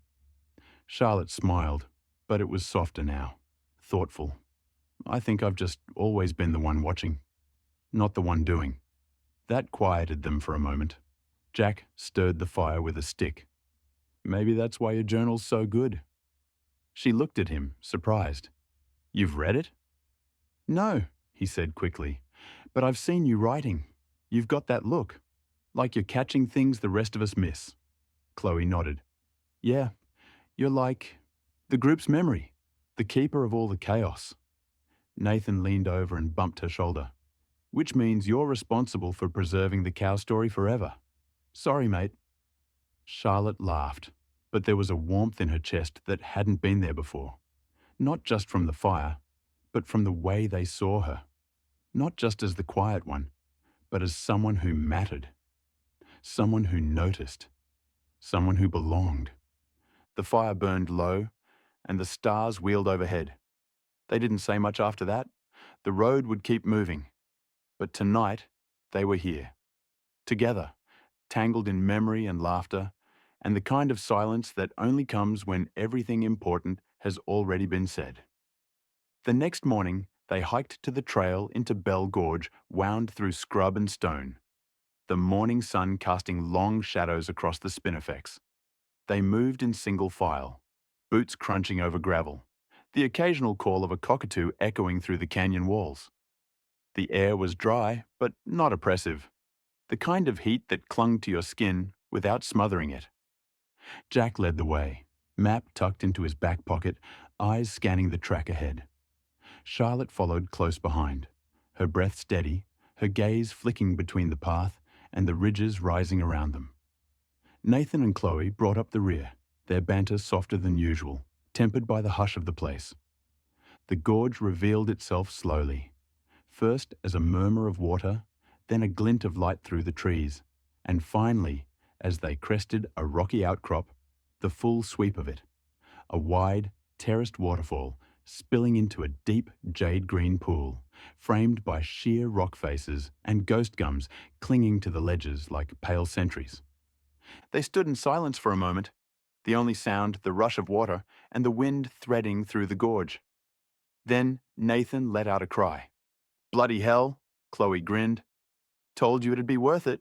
Charlotte smiled, but it was softer now, thoughtful. I think I've just always been the one watching, not the one doing. That quieted them for a moment. Jack stirred the fire with a stick. Maybe that's why your journal's so good. She looked at him, surprised. You've read it? No, he said quickly, but I've seen you writing. You've got that look, like you're catching things the rest of us miss. Chloe nodded. Yeah, you're like the group's memory, the keeper of all the chaos. Nathan leaned over and bumped her shoulder. Which means you're responsible for preserving the cow story forever. Sorry, mate. Charlotte laughed, but there was a warmth in her chest that hadn't been there before. Not just from the fire, but from the way they saw her. Not just as the quiet one, but as someone who mattered. Someone who noticed. Someone who belonged. The fire burned low, and the stars wheeled overhead. They didn't say much after that. The road would keep moving. But tonight, they were here. Together, tangled in memory and laughter, and the kind of silence that only comes when everything important has already been said. The next morning, they hiked to the trail into Bell Gorge, wound through scrub and stone, the morning sun casting long shadows across the spinifex. They moved in single file, boots crunching over gravel, the occasional call of a cockatoo echoing through the canyon walls. The air was dry, but not oppressive, the kind of heat that clung to your skin without smothering it. Jack led the way, map tucked into his back pocket, eyes scanning the track ahead. Charlotte followed close behind, her breath steady, her gaze flicking between the path and the ridges rising around them. Nathan and Chloe brought up the rear, their banter softer than usual, tempered by the hush of the place. The gorge revealed itself slowly, first as a murmur of water, then a glint of light through the trees, and finally, as they crested a rocky outcrop, the full sweep of it, a wide, terraced waterfall spilling into a deep jade-green pool, framed by sheer rock faces and ghost gums clinging to the ledges like pale sentries. They stood in silence for a moment, the only sound the rush of water and the wind threading through the gorge. Then Nathan let out a cry. Bloody hell, Chloe grinned. Told you it'd be worth it.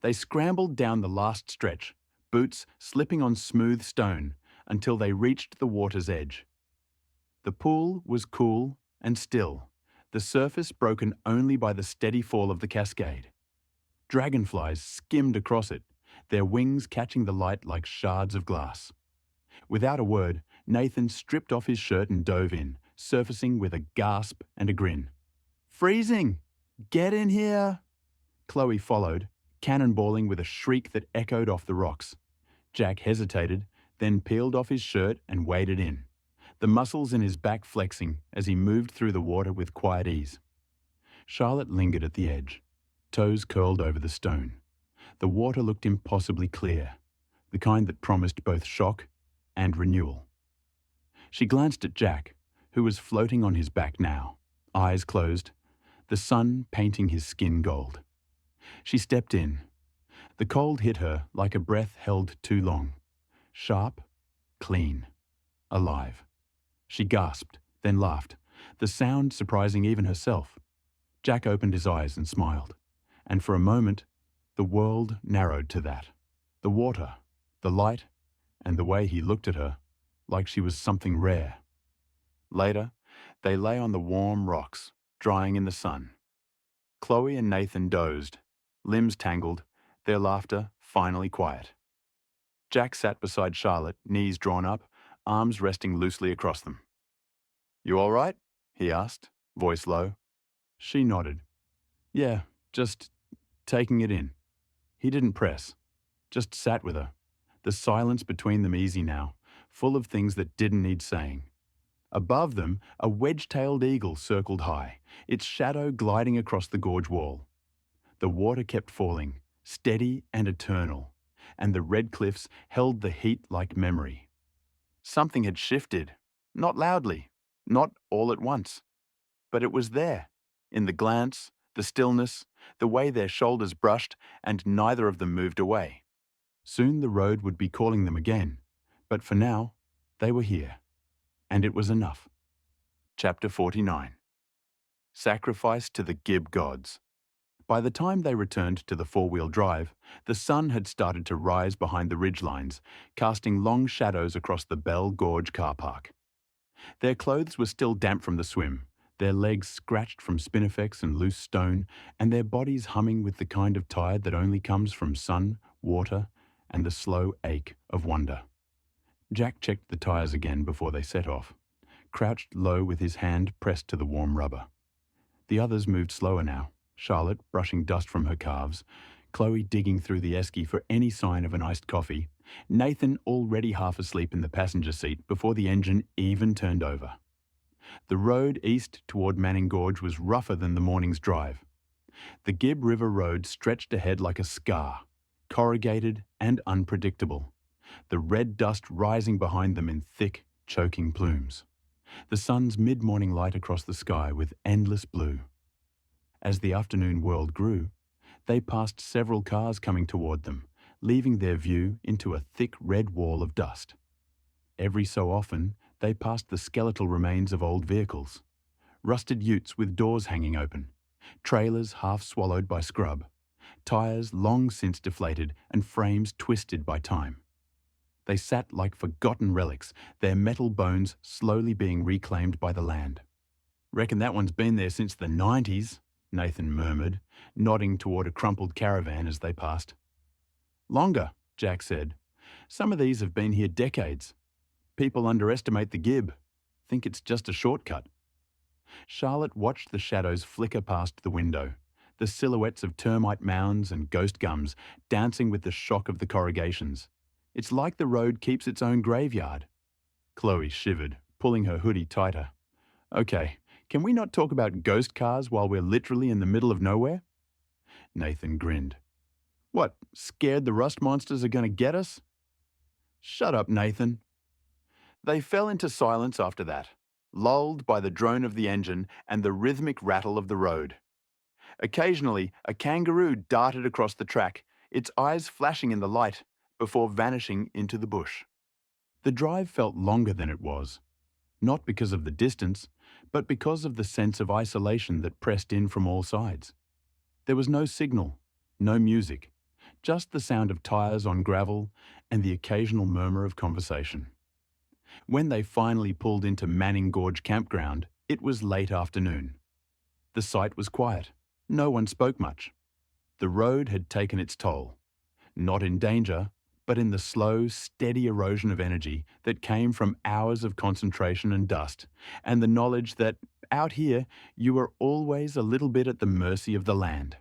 They scrambled down the last stretch, boots slipping on smooth stone, until they reached the water's edge. The pool was cool and still, the surface broken only by the steady fall of the cascade. Dragonflies skimmed across it, their wings catching the light like shards of glass. Without a word, Nathan stripped off his shirt and dove in, surfacing with a gasp and a grin. Freezing! Get in here! Chloe followed, cannonballing with a shriek that echoed off the rocks. Jack hesitated, then peeled off his shirt and waded in, the muscles in his back flexing as he moved through the water with quiet ease. Charlotte lingered at the edge, toes curled over the stone. The water looked impossibly clear, the kind that promised both shock and renewal. She glanced at Jack, who was floating on his back now, eyes closed, the sun painting his skin gold. She stepped in. The cold hit her like a breath held too long. Sharp, clean, alive. She gasped, then laughed, the sound surprising even herself. Jack opened his eyes and smiled, and for a moment, the world narrowed to that. The water, the light, and the way he looked at her, like she was something rare. Later, they lay on the warm rocks, drying in the sun. Chloe and Nathan dozed, limbs tangled, their laughter finally quiet. Jack sat beside Charlotte, knees drawn up, arms resting loosely across them. You all right? He asked, voice low. She nodded. Yeah, just taking it in. He didn't press, just sat with her, the silence between them easy now, full of things that didn't need saying. Above them, a wedge-tailed eagle circled high, its shadow gliding across the gorge wall. The water kept falling, steady and eternal, and the red cliffs held the heat like memory. Something had shifted, not loudly, not all at once, but it was there, in the glance, the stillness, the way their shoulders brushed, and neither of them moved away. Soon the road would be calling them again, but for now, they were here, and it was enough. Chapter 49. Sacrifice to the Gib gods. By the time they returned to the four-wheel drive, the sun had started to rise behind the ridgelines, casting long shadows across the Bell Gorge car park. Their clothes were still damp from the swim, their legs scratched from spinifex and loose stone, and their bodies humming with the kind of tired that only comes from sun, water, and the slow ache of wonder. Jack checked the tires again before they set off, crouched low with his hand pressed to the warm rubber. The others moved slower now, Charlotte brushing dust from her calves, Chloe digging through the esky for any sign of an iced coffee, Nathan already half asleep in the passenger seat before the engine even turned over. The road east toward Manning Gorge was rougher than the morning's drive. The Gib River Road stretched ahead like a scar, corrugated and unpredictable, the red dust rising behind them in thick, choking plumes. The sun's mid-morning light across the sky with endless blue. As the afternoon world grew, they passed several cars coming toward them, leaving their view into a thick red wall of dust. Every so often, they passed the skeletal remains of old vehicles, rusted utes with doors hanging open, trailers half swallowed by scrub, tires long since deflated and frames twisted by time. They sat like forgotten relics, their metal bones slowly being reclaimed by the land. "Reckon that one's been there since the 90s, Nathan murmured, nodding toward a crumpled caravan as they passed. "Longer," Jack said. "Some of these have been here decades. People underestimate the Gib, think it's just a shortcut." Charlotte watched the shadows flicker past the window, the silhouettes of termite mounds and ghost gums dancing with the shock of the corrugations. "It's like the road keeps its own graveyard." Chloe shivered, pulling her hoodie tighter. "Okay, can we not talk about ghost cars while we're literally in the middle of nowhere?" Nathan grinned. "What, scared the rust monsters are going to get us?" "Shut up, Nathan." They fell into silence after that, lulled by the drone of the engine and the rhythmic rattle of the road. Occasionally, a kangaroo darted across the track, its eyes flashing in the light, before vanishing into the bush. The drive felt longer than it was, not because of the distance, but because of the sense of isolation that pressed in from all sides. There was no signal, no music, just the sound of tires on gravel and the occasional murmur of conversation. When they finally pulled into Manning Gorge campground, it was late afternoon. The site was quiet. No one spoke much. The road had taken its toll, not in danger, but in the slow, steady erosion of energy that came from hours of concentration and dust, and the knowledge that, out here, you were always a little bit at the mercy of the land.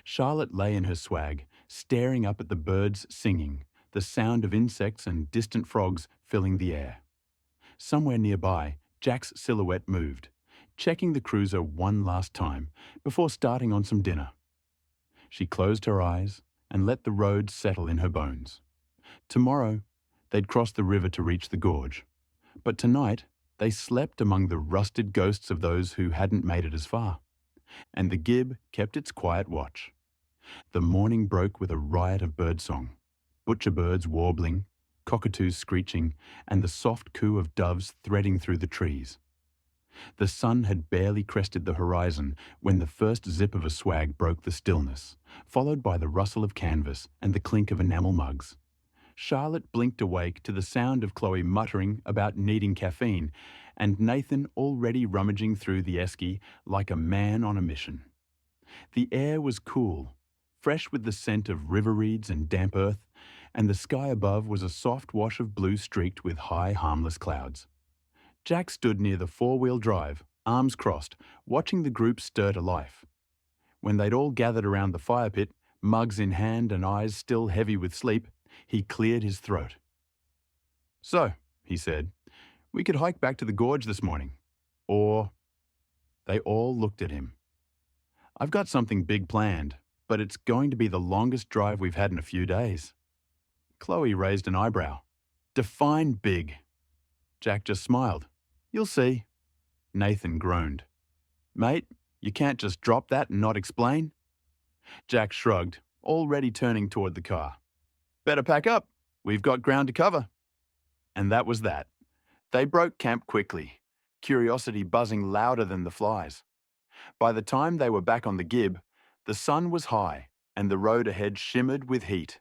Charlotte lay in her swag, staring up at the birds singing, the sound of insects and distant frogs filling the air. Somewhere nearby, Jack's silhouette moved, checking the cruiser one last time before starting on some dinner. She closed her eyes and let the road settle in her bones. Tomorrow, they'd cross the river to reach the gorge, but tonight they slept among the rusted ghosts of those who hadn't made it as far, and the Gib kept its quiet watch. The morning broke with a riot of birdsong, butcher birds warbling, cockatoos screeching, and the soft coo of doves threading through the trees. The sun had barely crested the horizon when the first zip of a swag broke the stillness, followed by the rustle of canvas and the clink of enamel mugs. Charlotte blinked awake to the sound of Chloe muttering about needing caffeine, and Nathan already rummaging through the esky like a man on a mission. The air was cool, fresh with the scent of river reeds and damp earth, and the sky above was a soft wash of blue streaked with high, harmless clouds. Jack stood near the four-wheel drive, arms crossed, watching the group stir to life. When they'd all gathered around the fire pit, mugs in hand and eyes still heavy with sleep, he cleared his throat. "So," he said, "we could hike back to the gorge this morning. Or—" They all looked at him. "I've got something big planned, but it's going to be the longest drive we've had in a few days." Chloe raised an eyebrow. "Define big." Jack just smiled. "You'll see." Nathan groaned. "Mate, you can't just drop that and not explain." Jack shrugged, already turning toward the car. "Better pack up. We've got ground to cover." And that was that. They broke camp quickly, curiosity buzzing louder than the flies. By the time they were back on the Gib, the sun was high and the road ahead shimmered with heat.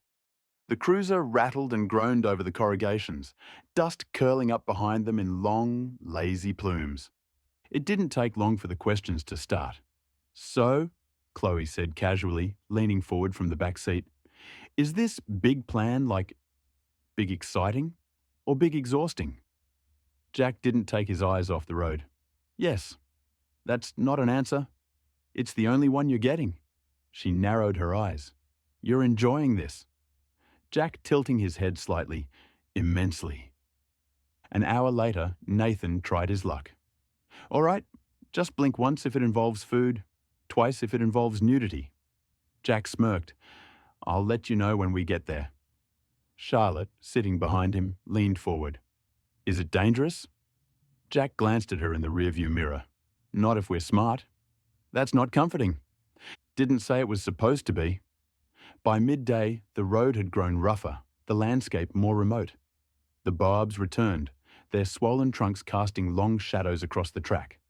The cruiser rattled and groaned over the corrugations, dust curling up behind them in long, lazy plumes. It didn't take long for the questions to start. "So," Chloe said casually, leaning forward from the back seat, "is this big plan like big exciting or big exhausting?" Jack didn't take his eyes off the road. "Yes. That's not an answer. It's the only one you're getting." She narrowed her eyes. "You're enjoying this." Jack tilting his head slightly, "Immensely." An hour later, Nathan tried his luck. "All right, just blink once if it involves food, twice if it involves nudity." Jack smirked. "I'll let you know when we get there." Charlotte, sitting behind him, leaned forward. "Is it dangerous?" Jack glanced at her in the rearview mirror. "Not if we're smart." "That's not comforting." "Didn't say it was supposed to be." By midday, the road had grown rougher, the landscape more remote. The barbs returned, their swollen trunks casting long shadows across the track.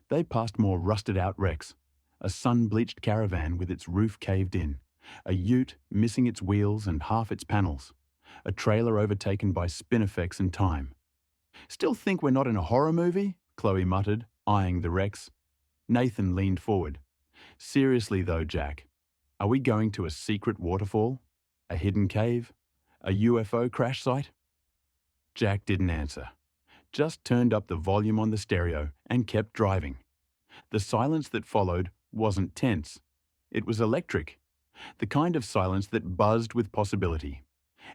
They passed more rusted-out wrecks, a sun-bleached caravan with its roof caved in, a ute missing its wheels and half its panels, a trailer overtaken by spinifex and time. "Still think we're not in a horror movie?" Chloe muttered, eyeing the wrecks. Nathan leaned forward. "Seriously though, Jack, are we going to a secret waterfall? A hidden cave? A UFO crash site?" Jack didn't answer, just turned up the volume on the stereo and kept driving. The silence that followed wasn't tense. It was electric, the kind of silence that buzzed with possibility.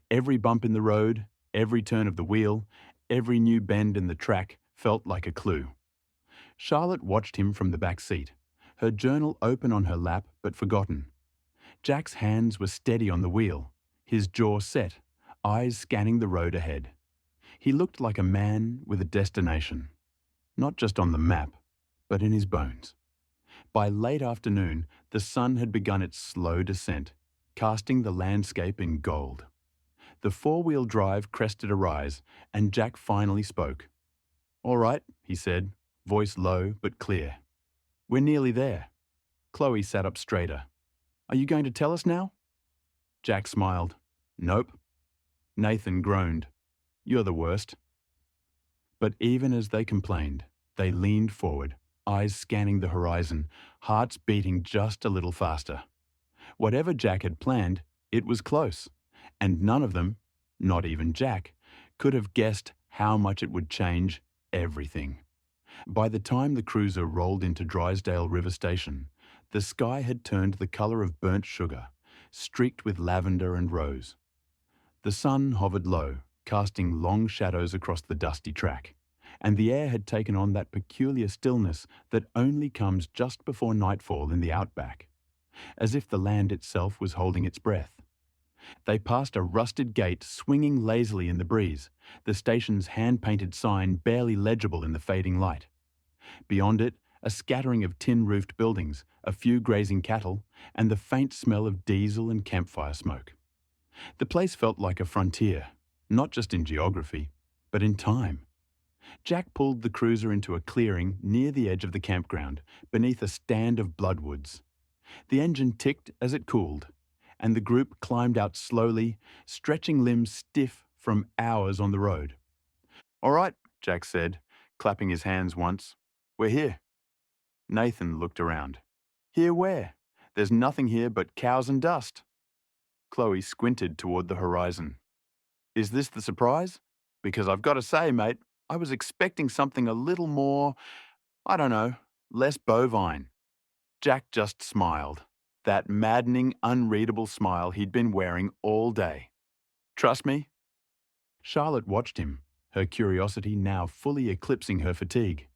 Every bump in the road, every turn of the wheel, every new bend in the track felt like a clue. Charlotte watched him from the back seat, her journal open on her lap but forgotten. Jack's hands were steady on the wheel, his jaw set, eyes scanning the road ahead. He looked like a man with a destination, not just on the map, but in his bones. By late afternoon, the sun had begun its slow descent, casting the landscape in gold. The four-wheel drive crested a rise, and Jack finally spoke. "All right," he said, voice low but clear. "We're nearly there." Chloe sat up straighter. "Are you going to tell us now?" Jack smiled. "Nope." Nathan groaned. "You're the worst." But even as they complained, they leaned forward, eyes scanning the horizon, hearts beating just a little faster. Whatever Jack had planned, it was close, and none of them, not even Jack, could have guessed how much it would change everything. By the time the cruiser rolled into Drysdale River Station, the sky had turned the colour of burnt sugar, streaked with lavender and rose. The sun hovered low, casting long shadows across the dusty track, and the air had taken on that peculiar stillness that only comes just before nightfall in the outback, as if the land itself was holding its breath. They passed a rusted gate swinging lazily in the breeze, the station's hand-painted sign barely legible in the fading light. Beyond it, a scattering of tin-roofed buildings, a few grazing cattle, and the faint smell of diesel and campfire smoke. The place felt like a frontier, not just in geography, but in time. Jack pulled the cruiser into a clearing near the edge of the campground, beneath a stand of bloodwoods. The engine ticked as it cooled, and the group climbed out slowly, stretching limbs stiff from hours on the road. "All right," Jack said, clapping his hands once. "We're here." Nathan looked around. "Here where? There's nothing here but cows and dust." Chloe squinted toward the horizon. "Is this the surprise? Because I've got to say, mate, I was expecting something a little more, I don't know, less bovine." Jack just smiled. That maddening, unreadable smile he'd been wearing all day. Trust me? Charlotte watched him, her curiosity now fully eclipsing her fatigue.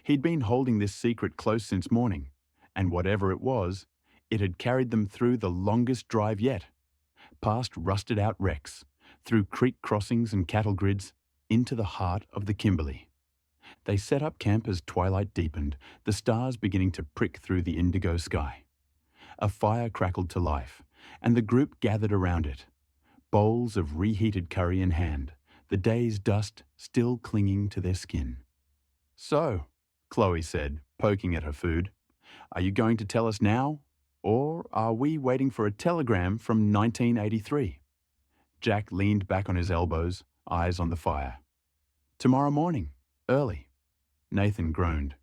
He'd been holding this secret close since morning, and whatever it was, it had carried them through the longest drive yet, past rusted-out wrecks, through creek crossings and cattle grids, into the heart of the Kimberley. They set up camp as twilight deepened, the stars beginning to prick through the indigo sky. A fire crackled to life, and the group gathered around it, bowls of reheated curry in hand, the day's dust still clinging to their skin. "So," Chloe said, poking at her food, "are you going to tell us now, or are we waiting for a telegram from 1983? Jack leaned back on his elbows, eyes on the fire. "Tomorrow morning, early." Nathan groaned.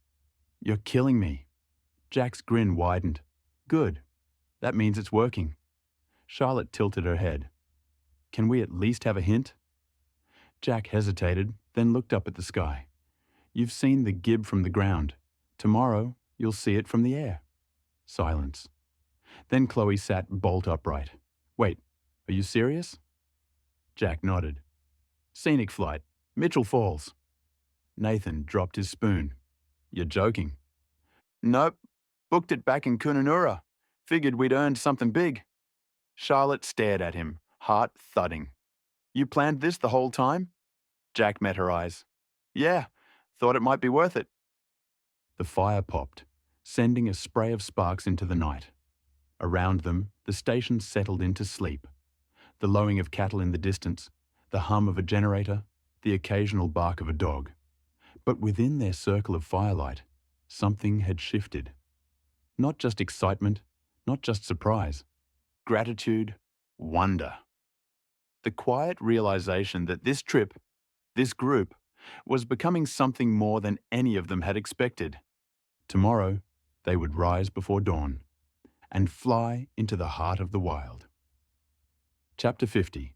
"You're killing me." Jack's grin widened. "Good. That means it's working." Charlotte tilted her head. "Can we at least have a hint?" Jack hesitated, then looked up at the sky. "You've seen the gib from the ground. Tomorrow, you'll see it from the air." Silence. Then Chloe sat bolt upright. "Wait, are you serious?" Jack nodded. "Scenic flight, Mitchell Falls." Nathan dropped his spoon. "You're joking." "Nope. Booked it back in Kununurra. Figured we'd earned something big." Charlotte stared at him, heart thudding. "You planned this the whole time?" Jack met her eyes. "Yeah, thought it might be worth it." The fire popped, sending a spray of sparks into the night. Around them, the station settled into sleep. The lowing of cattle in the distance, the hum of a generator, the occasional bark of a dog. But within their circle of firelight, something had shifted. Not just excitement, not just surprise. Gratitude, wonder. The quiet realization that this trip, this group, was becoming something more than any of them had expected. Tomorrow, they would rise before dawn and fly into the heart of the wild. Chapter 50.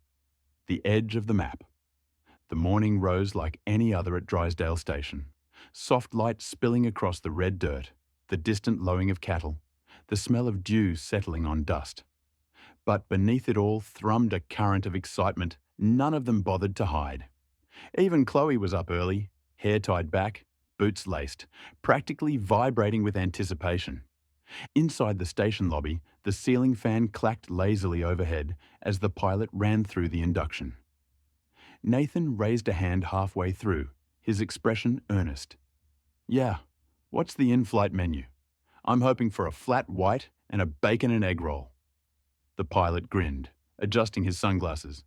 The Edge of the Map. The morning rose like any other at Drysdale Station. Soft light spilling across the red dirt, the distant lowing of cattle, the smell of dew settling on dust. But beneath it all thrummed a current of excitement none of them bothered to hide. Even Chloe was up early, hair tied back, boots laced, practically vibrating with anticipation. Inside the station lobby, the ceiling fan clacked lazily overhead as the pilot ran through the induction. Nathan raised a hand halfway through, his expression earnest. "Yeah, what's the in-flight menu? I'm hoping for a flat white and a bacon and egg roll." The pilot grinned, adjusting his sunglasses.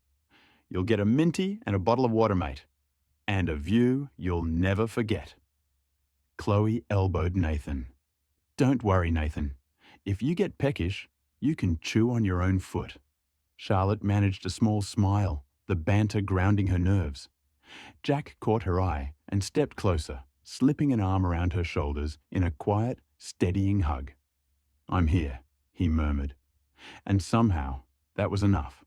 "You'll get a minty and a bottle of water, mate. And a view you'll never forget." Chloe elbowed Nathan. "Don't worry, Nathan. If you get peckish, you can chew on your own foot." Charlotte managed a small smile, the banter grounding her nerves. Jack caught her eye and stepped closer, slipping an arm around her shoulders in a quiet, steadying hug. "I'm here," he murmured. And somehow, that was enough.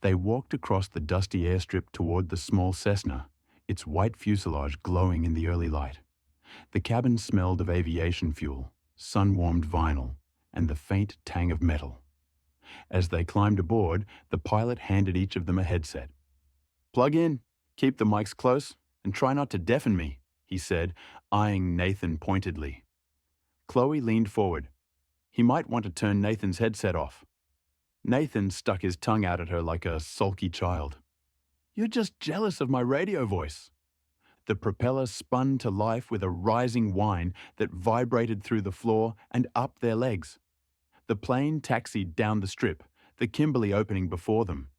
They walked across the dusty airstrip toward the small Cessna, its white fuselage glowing in the early light. The cabin smelled of aviation fuel, sun-warmed vinyl, and the faint tang of metal. As they climbed aboard, the pilot handed each of them a headset. "Plug in, keep the mics close, and try not to deafen me," he said, eyeing Nathan pointedly. Chloe leaned forward. He might want to turn Nathan's headset off. Nathan stuck his tongue out at her like a sulky child. "You're just jealous of my radio voice." The propeller spun to life with a rising whine that vibrated through the floor and up their legs. The plane taxied down the strip, the Kimberley opening before them,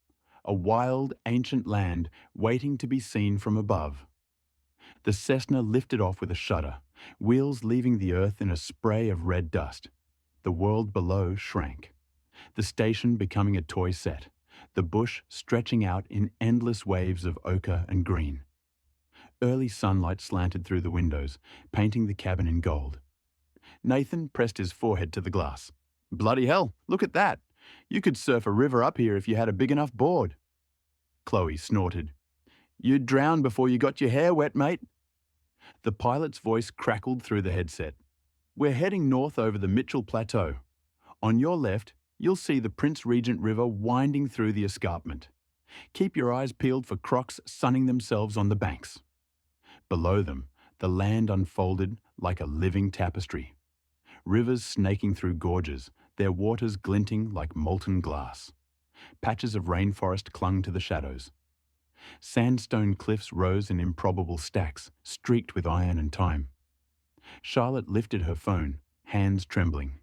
a wild, ancient land waiting to be seen from above. The Cessna lifted off with a shudder, wheels leaving the earth in a spray of red dust. The world below shrank. The station becoming a toy set, the bush stretching out in endless waves of ochre and green. Early sunlight slanted through the windows, painting the cabin in gold. Nathan pressed his forehead to the glass. "Bloody hell, look at that! You could surf a river up here if you had a big enough board." Chloe snorted. "You'd drown before you got your hair wet, mate." The pilot's voice crackled through the headset. We're heading north over the Mitchell Plateau. On your left, you'll see the Prince Regent River winding through the escarpment. Keep your eyes peeled for crocs sunning themselves on the banks. Below them, the land unfolded like a living tapestry. Rivers snaking through gorges, their waters glinting like molten glass. Patches of rainforest clung to the shadows. Sandstone cliffs rose in improbable stacks, streaked with iron and time. Charlotte lifted her phone, hands trembling.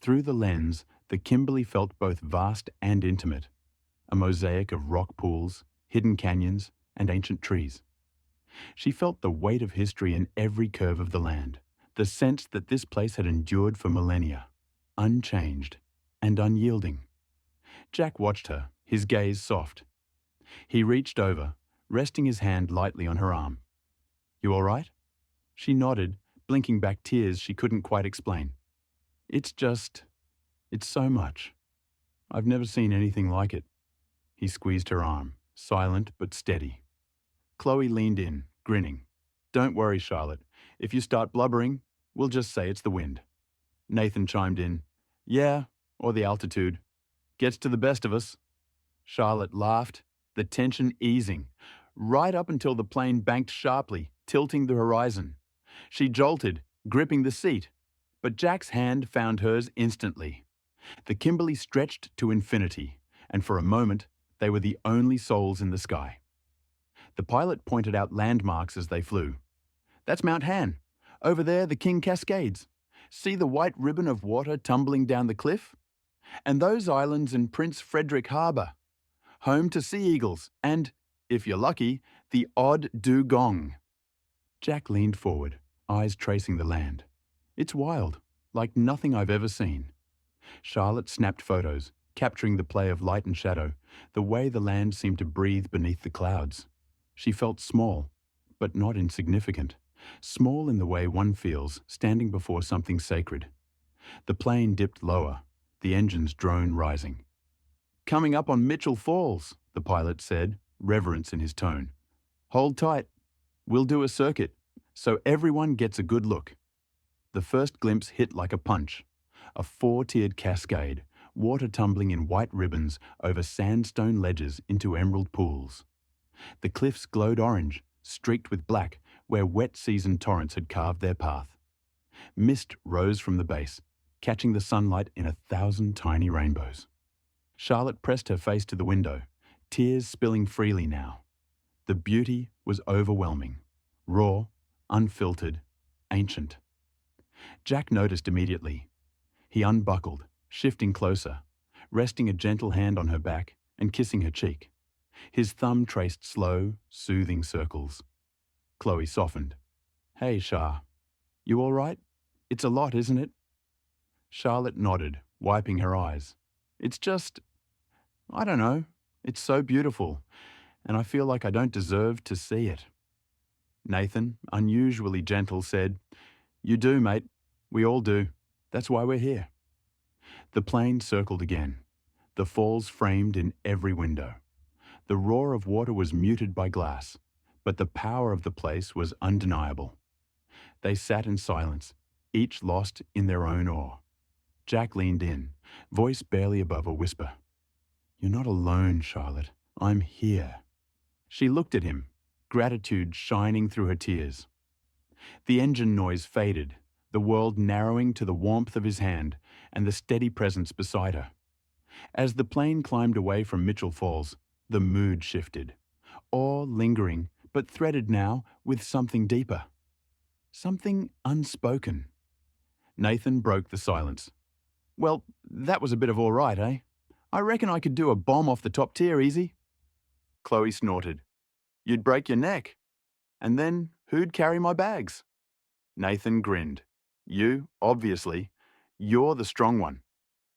Through the lens, the Kimberley felt both vast and intimate, a mosaic of rock pools, hidden canyons, and ancient trees. She felt the weight of history in every curve of the land, the sense that this place had endured for millennia, unchanged and unyielding. Jack watched her, his gaze soft. He reached over, resting his hand lightly on her arm. "You all right?" She nodded, blinking back tears she couldn't quite explain. It's so much. I've never seen anything like it." He squeezed her arm, silent but steady. Chloe leaned in, grinning. "Don't worry, Charlotte. If you start blubbering, we'll just say it's the wind." Nathan chimed in. "Yeah, or the altitude. Gets to the best of us." Charlotte laughed, the tension easing, right up until the plane banked sharply, tilting the horizon. She jolted, gripping the seat, but Jack's hand found hers instantly. The Kimberley stretched to infinity, and for a moment, they were the only souls in the sky. The pilot pointed out landmarks as they flew. "That's Mount Han. Over there, the King Cascades. See the white ribbon of water tumbling down the cliff? And those islands in Prince Frederick Harbour. Home to sea eagles and, if you're lucky, the odd dugong." Jack leaned forward, eyes tracing the land. "It's wild, like nothing I've ever seen." Charlotte snapped photos, capturing the play of light and shadow, the way the land seemed to breathe beneath the clouds. She felt small, but not insignificant. Small in the way one feels standing before something sacred. The plane dipped lower, the engine's drone rising. "Coming up on Mitchell Falls," the pilot said, reverence in his tone. "Hold tight. We'll do a circuit, so everyone gets a good look." The first glimpse hit like a punch. A four-tiered cascade, water tumbling in white ribbons over sandstone ledges into emerald pools. The cliffs glowed orange, streaked with black, where wet season torrents had carved their path. Mist rose from the base, catching the sunlight in 1,000 tiny rainbows. Charlotte pressed her face to the window, tears spilling freely now. The beauty was overwhelming, raw, unfiltered, ancient. Jack noticed immediately. He unbuckled, shifting closer, resting a gentle hand on her back and kissing her cheek. His thumb traced slow, soothing circles. Chloe softened. "Hey, Char. You all right? It's a lot, isn't it?" Charlotte nodded, wiping her eyes. I don't know. It's so beautiful, and I feel like I don't deserve to see it." Nathan, unusually gentle, said, "You do, mate. We all do. That's why we're here." The plane circled again, the falls framed in every window. The roar of water was muted by glass, but the power of the place was undeniable. They sat in silence, each lost in their own awe. Jack leaned in, voice barely above a whisper. "You're not alone, Charlotte. I'm here." She looked at him, gratitude shining through her tears. The engine noise faded, the world narrowing to the warmth of his hand and the steady presence beside her. As the plane climbed away from Mitchell Falls, the mood shifted. Awe lingering, but threaded now with something deeper. Something unspoken. Nathan broke the silence. "Well, that was a bit of all right, eh? I reckon I could do a bomb off the top tier easy." Chloe snorted. "You'd break your neck. And then who'd carry my bags?" Nathan grinned. "You, obviously. You're the strong one."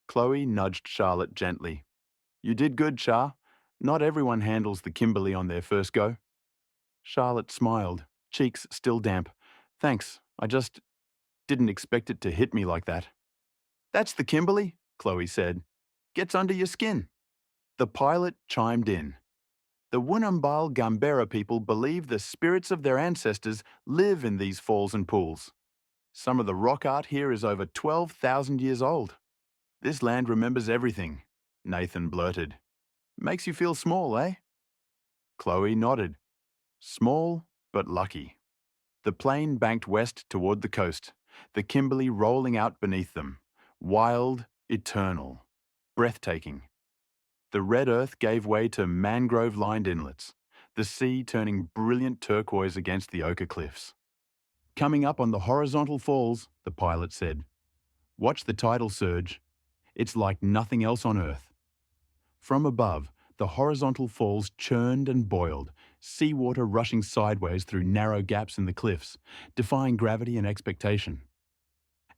Chloe nudged Charlotte gently. "You did good, Char. Not everyone handles the Kimberley on their first go." Charlotte smiled, cheeks still damp. "Thanks, I just didn't expect it to hit me like that." "That's the Kimberley," Chloe said. "Gets under your skin." The pilot chimed in. "The Wunumbal Gambera people believe the spirits of their ancestors live in these falls and pools. Some of the rock art here is over 12,000 years old. This land remembers everything, Nathan blurted. Makes you feel small, eh? Chloe nodded. Small, but lucky. The plane banked west toward the coast, the Kimberley rolling out beneath them. Wild, eternal, breathtaking. The red earth gave way to mangrove-lined inlets, the sea turning brilliant turquoise against the ochre cliffs. Coming up on the horizontal falls, the pilot said. Watch the tidal surge. It's like nothing else on Earth. From above, the horizontal falls churned and boiled, seawater rushing sideways through narrow gaps in the cliffs, defying gravity and expectation.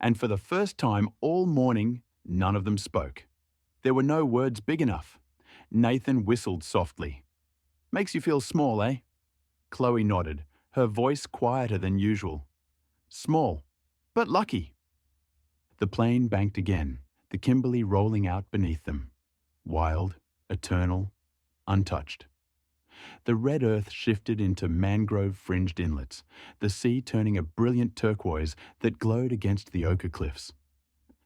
And for the first time all morning, none of them spoke. There were no words big enough. Nathan whistled softly. Makes you feel small, eh? Chloe nodded, her voice quieter than usual. Small, but lucky. The plane banked again, the Kimberley rolling out beneath them. Wild, eternal, untouched. The red earth shifted into mangrove-fringed inlets, the sea turning a brilliant turquoise that glowed against the ochre cliffs.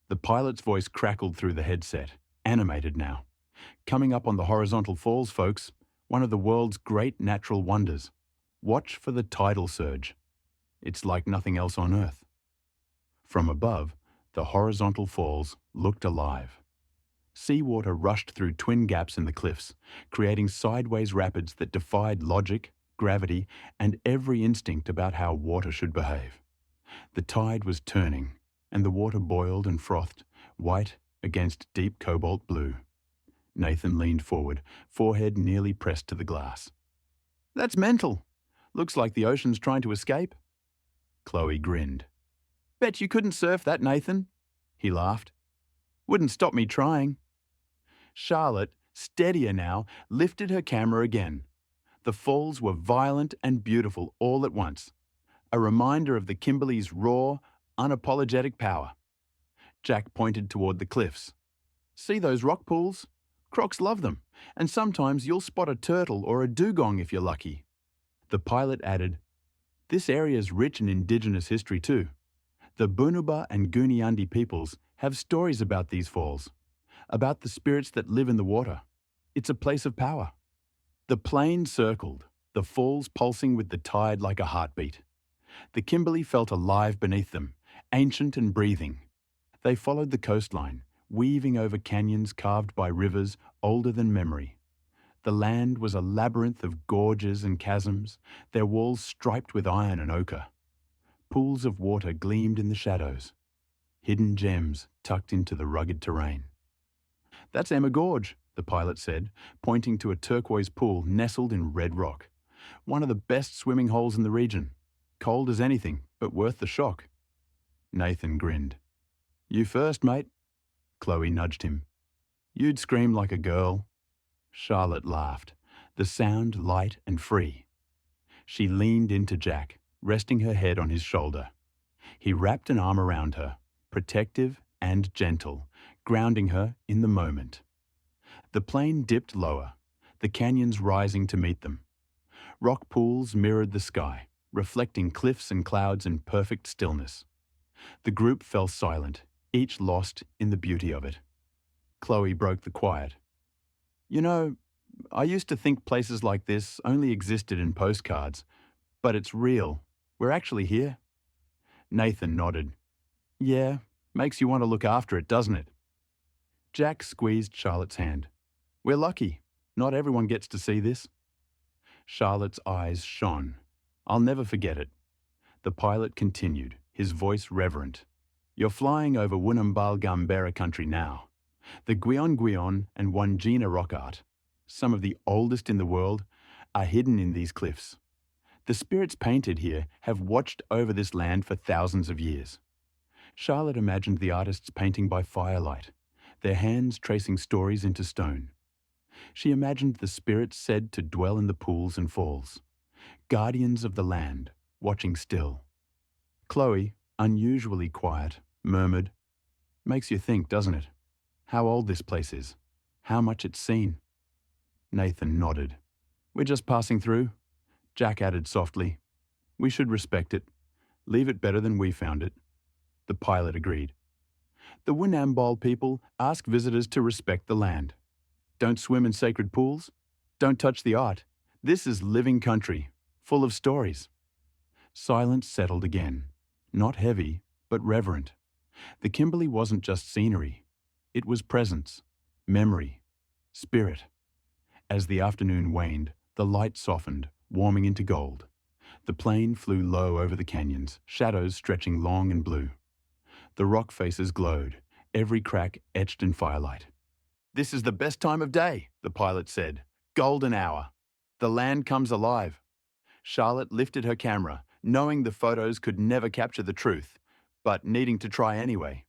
The pilot's voice crackled through the headset, animated now. Coming up on the horizontal falls, folks, one of the world's great natural wonders. Watch for the tidal surge. It's like nothing else on Earth. From above, the horizontal falls looked alive. Seawater rushed through twin gaps in the cliffs, creating sideways rapids that defied logic, gravity, and every instinct about how water should behave. The tide was turning, and the water boiled and frothed, white against deep cobalt blue. Nathan leaned forward, forehead nearly pressed to the glass. That's mental. Looks like the ocean's trying to escape. Chloe grinned. Bet you couldn't surf that, Nathan. He laughed. Wouldn't stop me trying. Charlotte, steadier now, lifted her camera again. The falls were violent and beautiful all at once, a reminder of the Kimberley's raw, unapologetic power. Jack pointed toward the cliffs. See those rock pools? Crocs love them, and sometimes you'll spot a turtle or a dugong if you're lucky. The pilot added, this area's rich in indigenous history too. The Bunuba and Gooniyandi peoples have stories about these falls, about the spirits that live in the water. It's a place of power. The plane circled, the falls pulsing with the tide like a heartbeat. The Kimberley felt alive beneath them, ancient and breathing. They followed the coastline, weaving over canyons carved by rivers older than memory. The land was a labyrinth of gorges and chasms, their walls striped with iron and ochre. Pools of water gleamed in the shadows, hidden gems tucked into the rugged terrain. That's Emma Gorge, the pilot said, pointing to a turquoise pool nestled in red rock. One of the best swimming holes in the region. Cold as anything, but worth the shock. Nathan grinned. You first, mate. Chloe nudged him. You'd scream like a girl. Charlotte laughed, the sound light and free. She leaned into Jack, resting her head on his shoulder. He wrapped an arm around her, protective and gentle, grounding her in the moment. The plane dipped lower, the canyons rising to meet them. Rock pools mirrored the sky, reflecting cliffs and clouds in perfect stillness. The group fell silent, each lost in the beauty of it. Chloe broke the quiet. You know, I used to think places like this only existed in postcards, but it's real. We're actually here. Nathan nodded. Yeah, makes you want to look after it, doesn't it? Jack squeezed Charlotte's hand. We're lucky. Not everyone gets to see this. Charlotte's eyes shone. I'll never forget it. The pilot continued, his voice reverent. You're flying over Wunambal Gambera country now. The Gwion and Wangina rock art, some of the oldest in the world, are hidden in these cliffs. The spirits painted here have watched over this land for thousands of years. Charlotte imagined the artists painting by firelight, their hands tracing stories into stone. She imagined the spirits said to dwell in the pools and falls, guardians of the land, watching still. Chloe, unusually quiet, murmured, Makes you think, doesn't it? How old this place is, how much it's seen. Nathan nodded. We're just passing through. Jack added softly, We should respect it. Leave it better than we found it. the pilot agreed. The Winnambole people ask visitors to respect the land. Don't swim in sacred pools. Don't touch the art. This is living country, full of stories. Silence settled again, not heavy, but reverent. The Kimberley wasn't just scenery. It was presence, memory, spirit. As the afternoon waned, the light softened, warming into gold. The plane flew low over the canyons, shadows stretching long and blue. The rock faces glowed, every crack etched in firelight. "This is the best time of day," the pilot said. "Golden hour. The land comes alive." Charlotte lifted her camera, knowing the photos could never capture the truth, but needing to try anyway.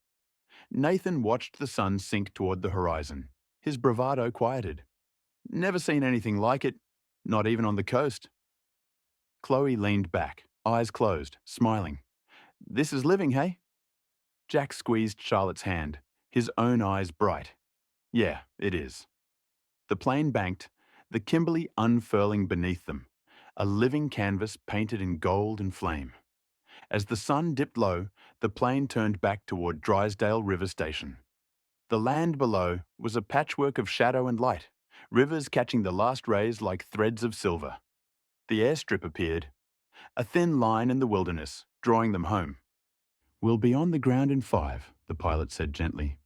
Nathan watched the sun sink toward the horizon. His bravado quieted. "Never seen anything like it, not even on the coast." Chloe leaned back, eyes closed, smiling. "This is living, hey?" Jack squeezed Charlotte's hand, his own eyes bright. "Yeah, it is." The plane banked, the Kimberley unfurling beneath them, a living canvas painted in gold and flame. As the sun dipped low, the plane turned back toward Drysdale River Station. The land below was a patchwork of shadow and light, rivers catching the last rays like threads of silver. The airstrip appeared, a thin line in the wilderness, drawing them home. "We'll be on the ground in 5, the pilot said gently.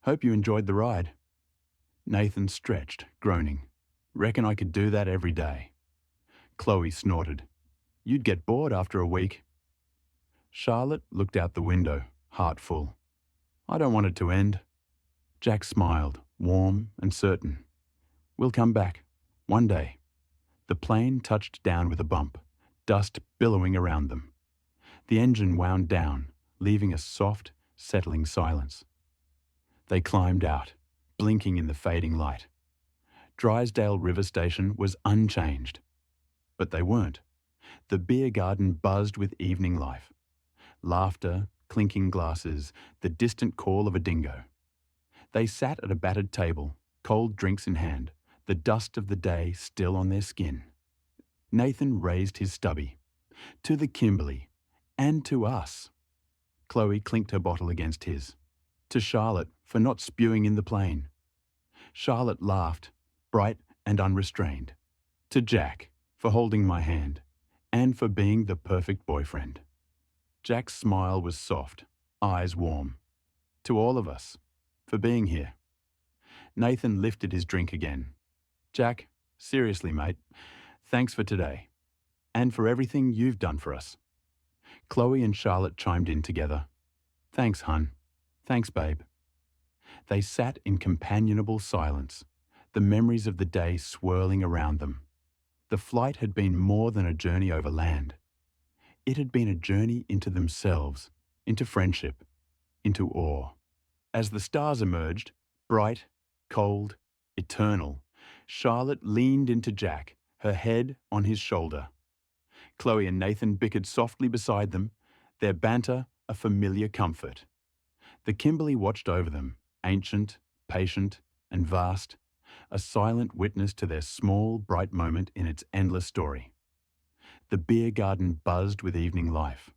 "Hope you enjoyed the ride." Nathan stretched, groaning. "Reckon I could do that every day." Chloe snorted. "You'd get bored after a week." Charlotte looked out the window, heart full. "I don't want it to end." Jack smiled, warm and certain. "We'll come back. One day." The plane touched down with a bump, dust billowing around them. The engine wound down, leaving a soft, settling silence. They climbed out, blinking in the fading light. Drysdale River Station was unchanged. But they weren't. The beer garden buzzed with evening life. Laughter, clinking glasses, the distant call of a dingo. They sat at a battered table, cold drinks in hand, the dust of the day still on their skin. Nathan raised his stubby. "To the Kimberley, and to us." Chloe clinked her bottle against his. "To Charlotte for not spewing in the plane." Charlotte laughed, bright and unrestrained. "To Jack for holding my hand, and for being the perfect boyfriend." Jack's smile was soft, eyes warm. "To all of us, for being here." Nathan lifted his drink again. "Jack, seriously, mate, thanks for today, and for everything you've done for us." Chloe and Charlotte chimed in together. "Thanks, hun. Thanks, babe." They sat in companionable silence, the memories of the day swirling around them. The flight had been more than a journey over land. It had been a journey into themselves, into friendship, into awe. As the stars emerged, bright, cold, eternal, Charlotte leaned into Jack, her head on his shoulder. Chloe and Nathan bickered softly beside them, their banter a familiar comfort. The Kimberley watched over them, ancient, patient, and vast, a silent witness to their small, bright moment in its endless story. The beer garden buzzed with evening life,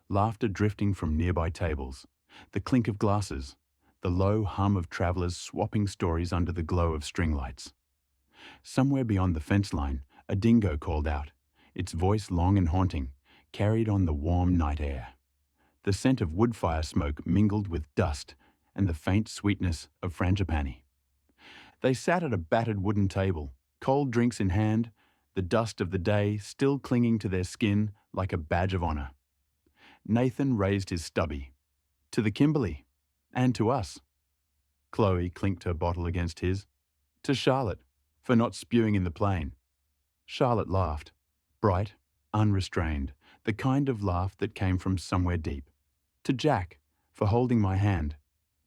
laughter drifting from nearby tables, the clink of glasses, the low hum of travellers swapping stories under the glow of string lights. Somewhere beyond the fence line, a dingo called out, its voice long and haunting, carried on the warm night air. The scent of wood fire smoke mingled with dust and the faint sweetness of frangipani. They sat at a battered wooden table, cold drinks in hand, the dust of the day still clinging to their skin like a badge of honour. Nathan raised his stubby. "To the Kimberley, and to us." Chloe clinked her bottle against his. "To Charlotte, for not spewing in the plane." Charlotte laughed, bright, unrestrained, the kind of laugh that came from somewhere deep. "To Jack, for holding my hand,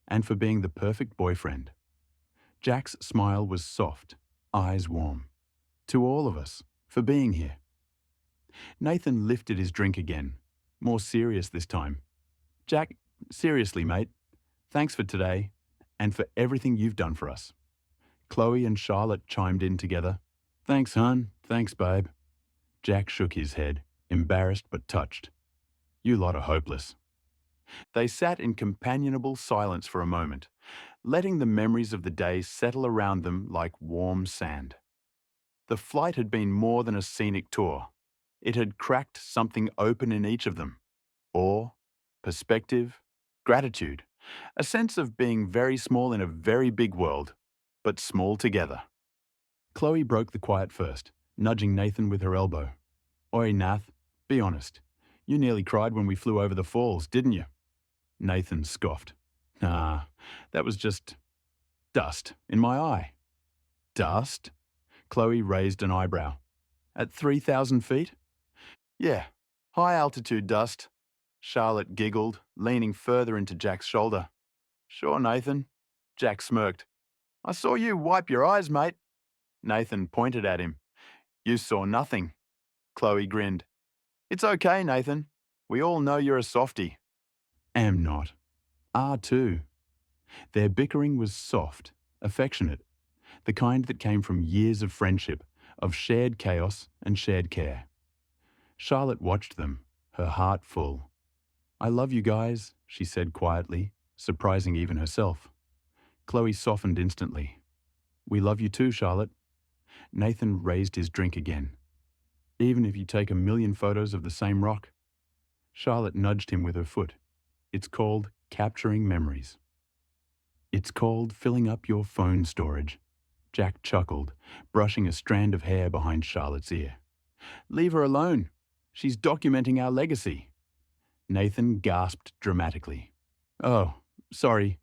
and for being the perfect boyfriend." Jack's smile was soft, eyes warm. "To all of us, for being here." Nathan lifted his drink again, more serious this time. "Jack, seriously, mate, thanks for today, and for everything you've done for us." Chloe and Charlotte chimed in together. "Thanks, hun. Thanks, babe." Jack shook his head, embarrassed but touched. "You lot are hopeless." They sat in companionable silence for a moment, letting the memories of the day settle around them like warm sand. The flight had been more than a scenic tour. It had cracked something open in each of them: awe, perspective, gratitude, a sense of being very small in a very big world, but small together. Chloe broke the quiet first, nudging Nathan with her elbow. Oi, Nath, be honest. You nearly cried when we flew over the falls, didn't you? Nathan scoffed. Nah, that was just dust in my eye. Dust? Chloe raised an eyebrow. At 3,000 feet? Yeah, high altitude dust. Charlotte giggled, leaning further into Jack's shoulder. Sure, Nathan. Jack smirked. I saw you wipe your eyes, mate. Nathan pointed at him. You saw nothing. Chloe grinned. It's okay, Nathan. We all know you're a softie. Am not. Are too. Their bickering was soft, affectionate, the kind that came from years of friendship, of shared chaos and shared care. Charlotte watched them, her heart full. I love you guys, she said quietly, surprising even herself. Chloe softened instantly. We love you too, Charlotte. Nathan raised his drink again. Even if you take 1,000,000 photos of the same rock? Charlotte nudged him with her foot. It's called capturing memories. It's called filling up your phone storage. Jack chuckled, brushing a strand of hair behind Charlotte's ear. Leave her alone. She's documenting our legacy. Nathan gasped dramatically. Oh, sorry.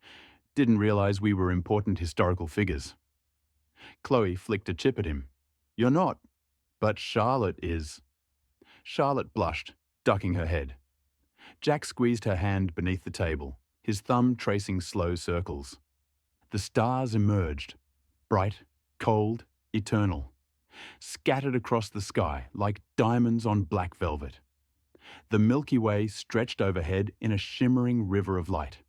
Didn't realize we were important historical figures. Chloe flicked a chip at him. You're not. But Charlotte is. Charlotte blushed, ducking her head. Jack squeezed her hand beneath the table, his thumb tracing slow circles. The stars emerged, bright, cold, eternal, scattered across the sky like diamonds on black velvet. The Milky Way stretched overhead in a shimmering river of light.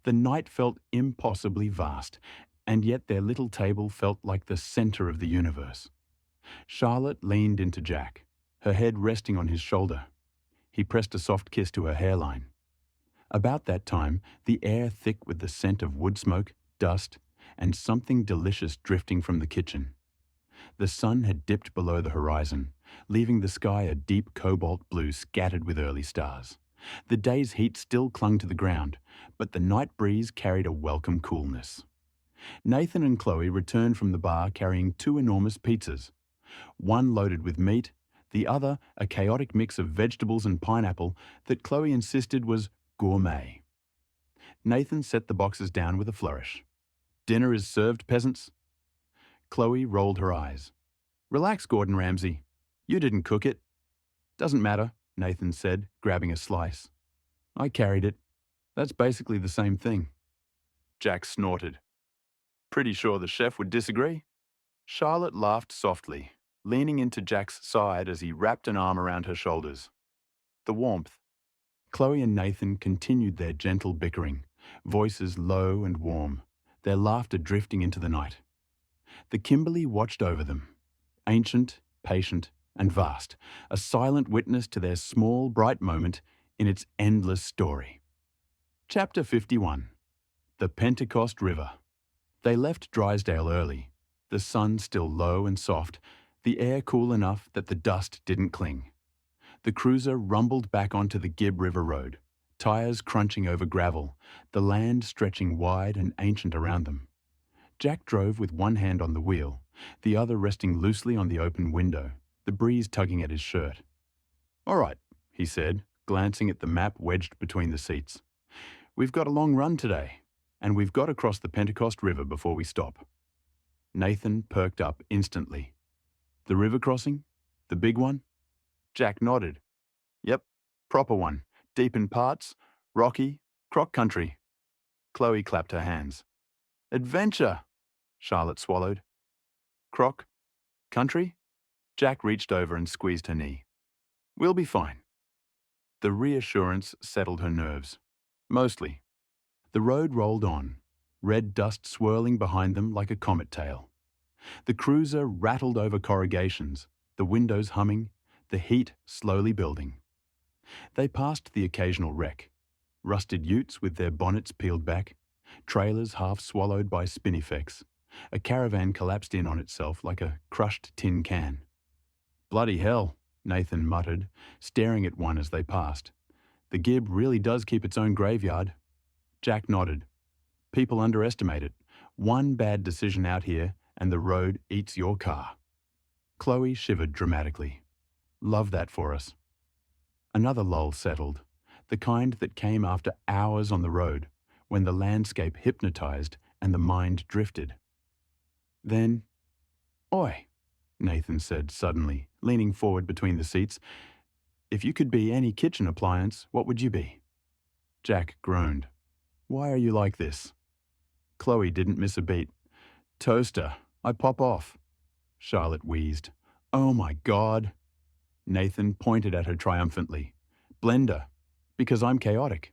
The night felt impossibly vast, and yet their little table felt like the center of the universe. Charlotte leaned into Jack, her head resting on his shoulder. He pressed a soft kiss to her hairline. About that time, the air thick with the scent of wood smoke, dust, and something delicious drifting from the kitchen. The sun had dipped below the horizon, leaving the sky a deep cobalt blue scattered with early stars. The day's heat still clung to the ground, but the night breeze carried a welcome coolness. Nathan and Chloe returned from the bar carrying 2 enormous pizzas, one loaded with meat, the other a chaotic mix of vegetables and pineapple that Chloe insisted was gourmet. Nathan set the boxes down with a flourish. Dinner is served, peasants. Chloe rolled her eyes. Relax, Gordon Ramsay. You didn't cook it. Doesn't matter, Nathan said, grabbing a slice. I carried it. That's basically the same thing. Jack snorted. Pretty sure the chef would disagree. Charlotte laughed softly, leaning into Jack's side as he wrapped an arm around her shoulders. The warmth. Chloe and Nathan continued their gentle bickering, voices low and warm, their laughter drifting into the night. The Kimberley watched over them, ancient, patient, and vast, a silent witness to their small, bright moment in its endless story. Chapter 51. The Pentecost River. They left Drysdale early, the sun still low and soft, the air cool enough that the dust didn't cling. The cruiser rumbled back onto the Gibb River Road, tires crunching over gravel, the land stretching wide and ancient around them. Jack drove with one hand on the wheel, the other resting loosely on the open window, the breeze tugging at his shirt. All right, he said, glancing at the map wedged between the seats. We've got a long run today, and we've got across the Pentecost River before we stop. Nathan perked up instantly. The river crossing? The big one? Jack nodded. Yep, proper one, deep in parts, rocky, croc country. Chloe clapped her hands. Adventure! Charlotte swallowed. Croc? Country? Jack reached over and squeezed her knee. We'll be fine. The reassurance settled her nerves. Mostly. The road rolled on, red dust swirling behind them like a comet tail. The cruiser rattled over corrugations, the windows humming, the heat slowly building. They passed the occasional wreck. rusted utes with their bonnets peeled back, trailers half swallowed by spinifex. A caravan collapsed in on itself like a crushed tin can. "Bloody hell," Nathan muttered, staring at one as they passed. "The Gib really does keep its own graveyard." Jack nodded. "People underestimate it. One bad decision out here and the road eats your car." Chloe shivered dramatically. "Love that for us." Another lull settled, the kind that came after hours on the road, when the landscape hypnotized and the mind drifted. Then, "Oi," Nathan said suddenly, leaning forward between the seats. "If you could be any kitchen appliance, what would you be?" Jack groaned. "Why are you like this?" Chloe didn't miss a beat. "Toaster. I pop off." Charlotte wheezed. "Oh my God." Nathan pointed at her triumphantly. "Blender. Because I'm chaotic."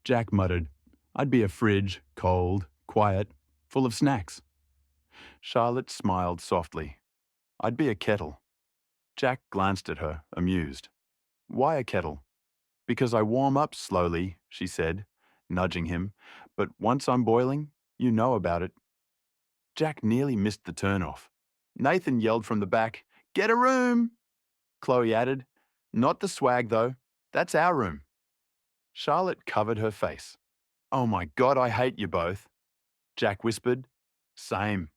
Jack muttered, "I'd be a fridge, cold, quiet, full of snacks." Charlotte smiled softly. "I'd be a kettle." Jack glanced at her, amused. "Why a kettle?" "Because I warm up slowly," she said, nudging him. "But once I'm boiling, you know about it." Jack nearly missed the turn-off. Nathan yelled from the back, "Get a room!" Chloe added, "Not the swag, though. That's our room." Charlotte covered her face. "Oh my God, I hate you both." Jack whispered, "Same."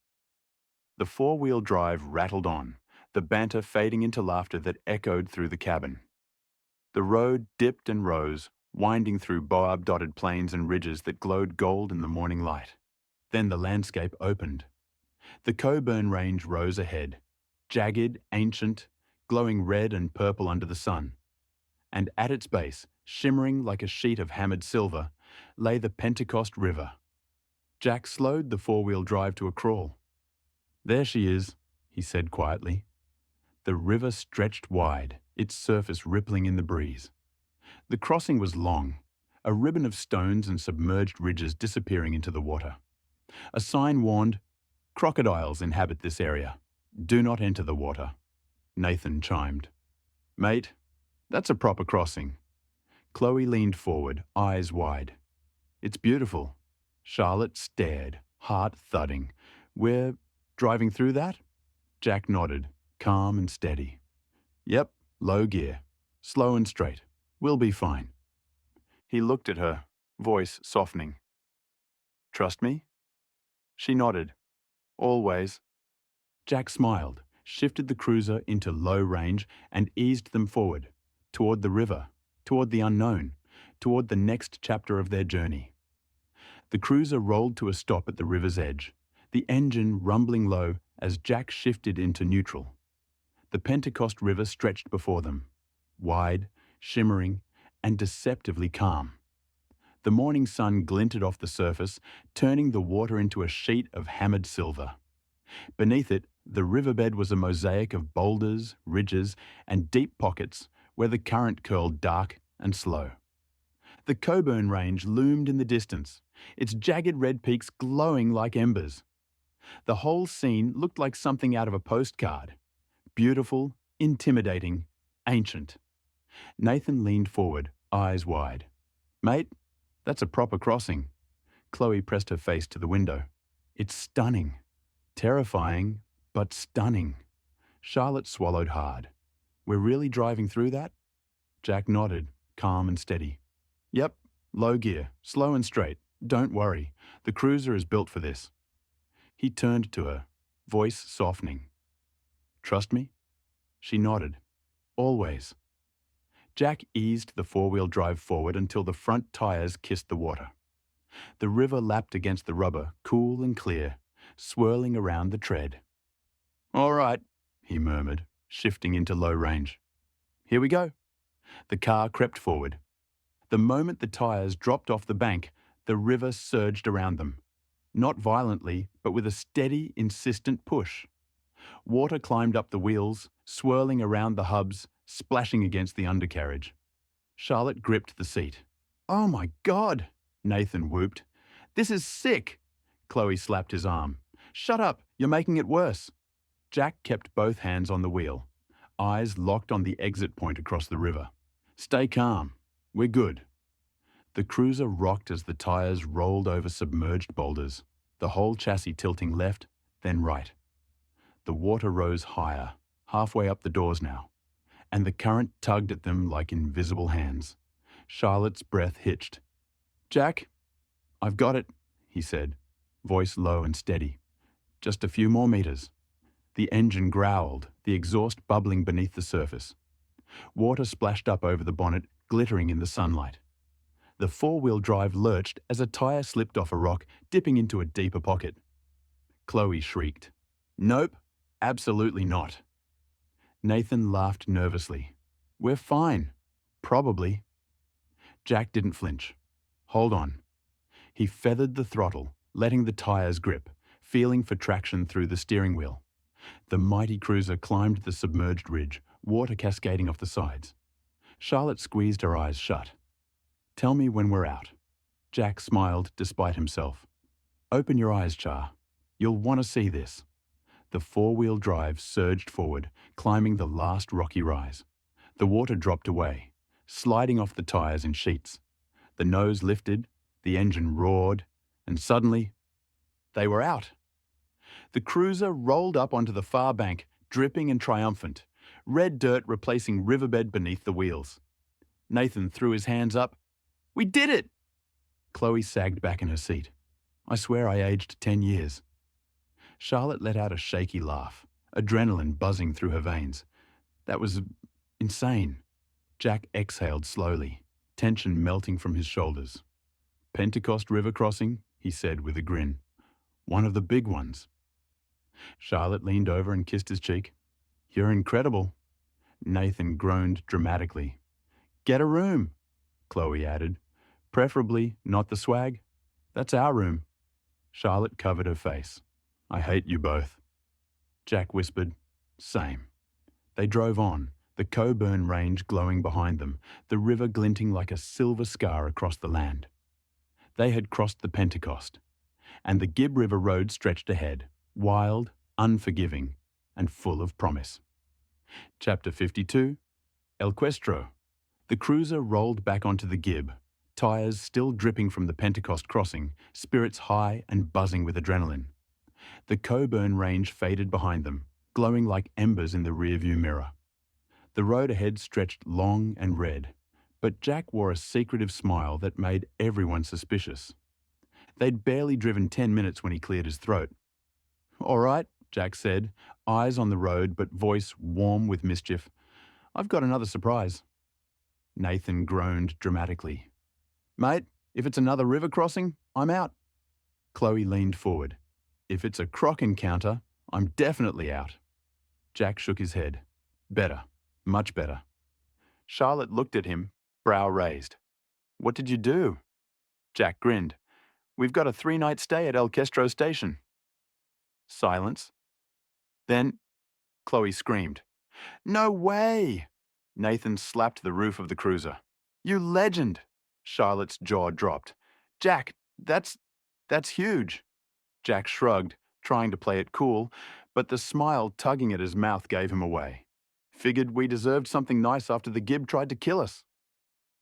The four-wheel drive rattled on, the banter fading into laughter that echoed through the cabin. The road dipped and rose, winding through boab-dotted plains and ridges that glowed gold in the morning light. Then the landscape opened. The Coburn Range rose ahead, jagged, ancient, glowing red and purple under the sun. And at its base, shimmering like a sheet of hammered silver, lay the Pentecost River. Jack slowed the four-wheel drive to a crawl. "There she is," he said quietly. The river stretched wide, its surface rippling in the breeze. The crossing was long, a ribbon of stones and submerged ridges disappearing into the water. A sign warned, "Crocodiles inhabit this area. Do not enter the water." Nathan chimed. "Mate, that's a proper crossing." Chloe leaned forward, eyes wide. "It's beautiful." Charlotte stared, heart thudding. "We're driving through that?" Jack nodded, calm and steady. "Yep, low gear. Slow and straight. We'll be fine." He looked at her, voice softening. "Trust me?" She nodded. "Always." Jack smiled, shifted the cruiser into low range and eased them forward, toward the river, toward the unknown, toward the next chapter of their journey. The cruiser rolled to a stop at the river's edge, the engine rumbling low as Jack shifted into neutral. The Pentecost River stretched before them, wide, shimmering, and deceptively calm. The morning sun glinted off the surface, turning the water into a sheet of hammered silver. Beneath it, the riverbed was a mosaic of boulders, ridges, and deep pockets where the current curled dark and slow. The Coburn Range loomed in the distance, its jagged red peaks glowing like embers. The whole scene looked like something out of a postcard. Beautiful, intimidating, ancient. Nathan leaned forward, eyes wide. "Mate, that's a proper crossing." Chloe pressed her face to the window. "It's stunning. Terrifying, but stunning." Charlotte swallowed hard. "We're really driving through that?" Jack nodded, calm and steady. "Yep, low gear, slow and straight. Don't worry, the cruiser is built for this." He turned to her, voice softening. "Trust me?" She nodded. "Always." Jack eased the four-wheel drive forward until the front tires kissed the water. The river lapped against the rubber, cool and clear, swirling around the tread. "All right," he murmured, shifting into low range. "Here we go." The car crept forward. The moment the tires dropped off the bank, the river surged around them. Not violently, but with a steady, insistent push. Water climbed up the wheels, swirling around the hubs, splashing against the undercarriage. Charlotte gripped the seat. "Oh my God!" Nathan whooped. "This is sick!" Chloe slapped his arm. "Shut up, you're making it worse." Jack kept both hands on the wheel, eyes locked on the exit point across the river. "Stay calm. We're good." The cruiser rocked as the tires rolled over submerged boulders, the whole chassis tilting left, then right. The water rose higher, halfway up the doors now, and the current tugged at them like invisible hands. Charlotte's breath hitched. "Jack, I've got it," he said, voice low and steady. "Just a few more meters." The engine growled, the exhaust bubbling beneath the surface. Water splashed up over the bonnet, glittering in the sunlight. The four-wheel drive lurched as a tire slipped off a rock, dipping into a deeper pocket. Chloe shrieked. "Nope, absolutely not." Nathan laughed nervously. "We're fine. Probably." Jack didn't flinch. "Hold on." He feathered the throttle, letting the tires grip, feeling for traction through the steering wheel. The mighty cruiser climbed the submerged ridge, water cascading off the sides. Charlotte squeezed her eyes shut. "Tell me when we're out." Jack smiled despite himself. "Open your eyes, Char. You'll want to see this." The four-wheel drive surged forward, climbing the last rocky rise. The water dropped away, sliding off the tires in sheets. The nose lifted, the engine roared, and suddenly, they were out. The cruiser rolled up onto the far bank, dripping and triumphant, red dirt replacing riverbed beneath the wheels. Nathan threw his hands up. "We did it!" Chloe sagged back in her seat. "I swear I aged 10 years. Charlotte let out a shaky laugh, adrenaline buzzing through her veins. "That was insane." Jack exhaled slowly, tension melting from his shoulders. "Pentecost River crossing," he said with a grin. "One of the big ones." Charlotte leaned over and kissed his cheek. "You're incredible." Nathan groaned dramatically. "Get a room," Chloe added. "Preferably not the swag. That's our room." Charlotte covered her face. "I hate you both." Jack whispered, "Same." They drove on, the Coburn Range glowing behind them, the river glinting like a silver scar across the land. They had crossed the Pentecost, and the Gibb River Road stretched ahead, wild, unforgiving, and full of promise. Chapter 52, El Questro. The cruiser rolled back onto the Gibb, tires still dripping from the Pentecost crossing, spirits high and buzzing with adrenaline. The Coburn Range faded behind them, glowing like embers in the rearview mirror. The road ahead stretched long and red, but Jack wore a secretive smile that made everyone suspicious. They'd barely driven 10 minutes when he cleared his throat. "All right," Jack said, eyes on the road but voice warm with mischief. "I've got another surprise." Nathan groaned dramatically. "Mate, if it's another river crossing, I'm out." Chloe leaned forward. "If it's a croc encounter, I'm definitely out." Jack shook his head. "Better, much better." Charlotte looked at him, brow raised. "What did you do?" Jack grinned. "We've got a 3-night stay at El Questro Station." Silence. Then, Chloe screamed. "No way!" Nathan slapped the roof of the cruiser. "You legend!" Charlotte's jaw dropped. "Jack, that's huge." Jack shrugged, trying to play it cool, but the smile tugging at his mouth gave him away. "Figured we deserved something nice after the Gibb tried to kill us."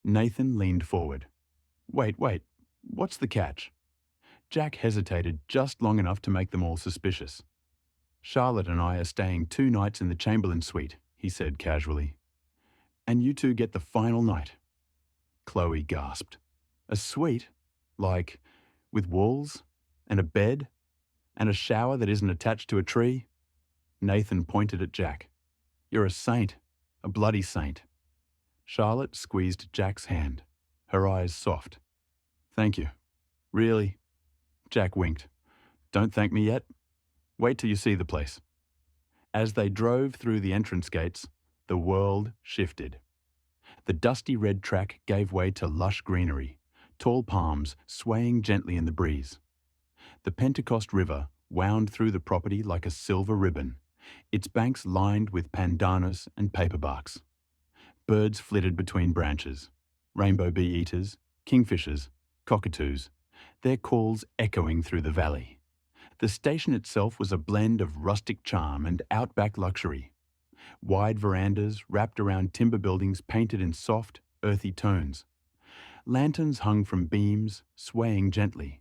Nathan leaned forward. Wait, what's the catch?" Jack hesitated just long enough to make them all suspicious. "Charlotte and I are staying 2 nights in the Chamberlain suite," he said casually. "And you two get the final night." Chloe gasped. "A suite? Like, with walls? And a bed? And a shower that isn't attached to a tree?" Nathan pointed at Jack. "You're a saint. A bloody saint." Charlotte squeezed Jack's hand, her eyes soft. "Thank you. Really?" Jack winked. "Don't thank me yet. Wait till you see the place." As they drove through the entrance gates, the world shifted. The dusty red track gave way to lush greenery, tall palms swaying gently in the breeze. The Pentecost River wound through the property like a silver ribbon, its banks lined with pandanus and paperbarks. Birds flitted between branches, rainbow bee-eaters, kingfishers, cockatoos, their calls echoing through the valley. The station itself was a blend of rustic charm and outback luxury. Wide verandas wrapped around timber buildings painted in soft, earthy tones. Lanterns hung from beams, swaying gently.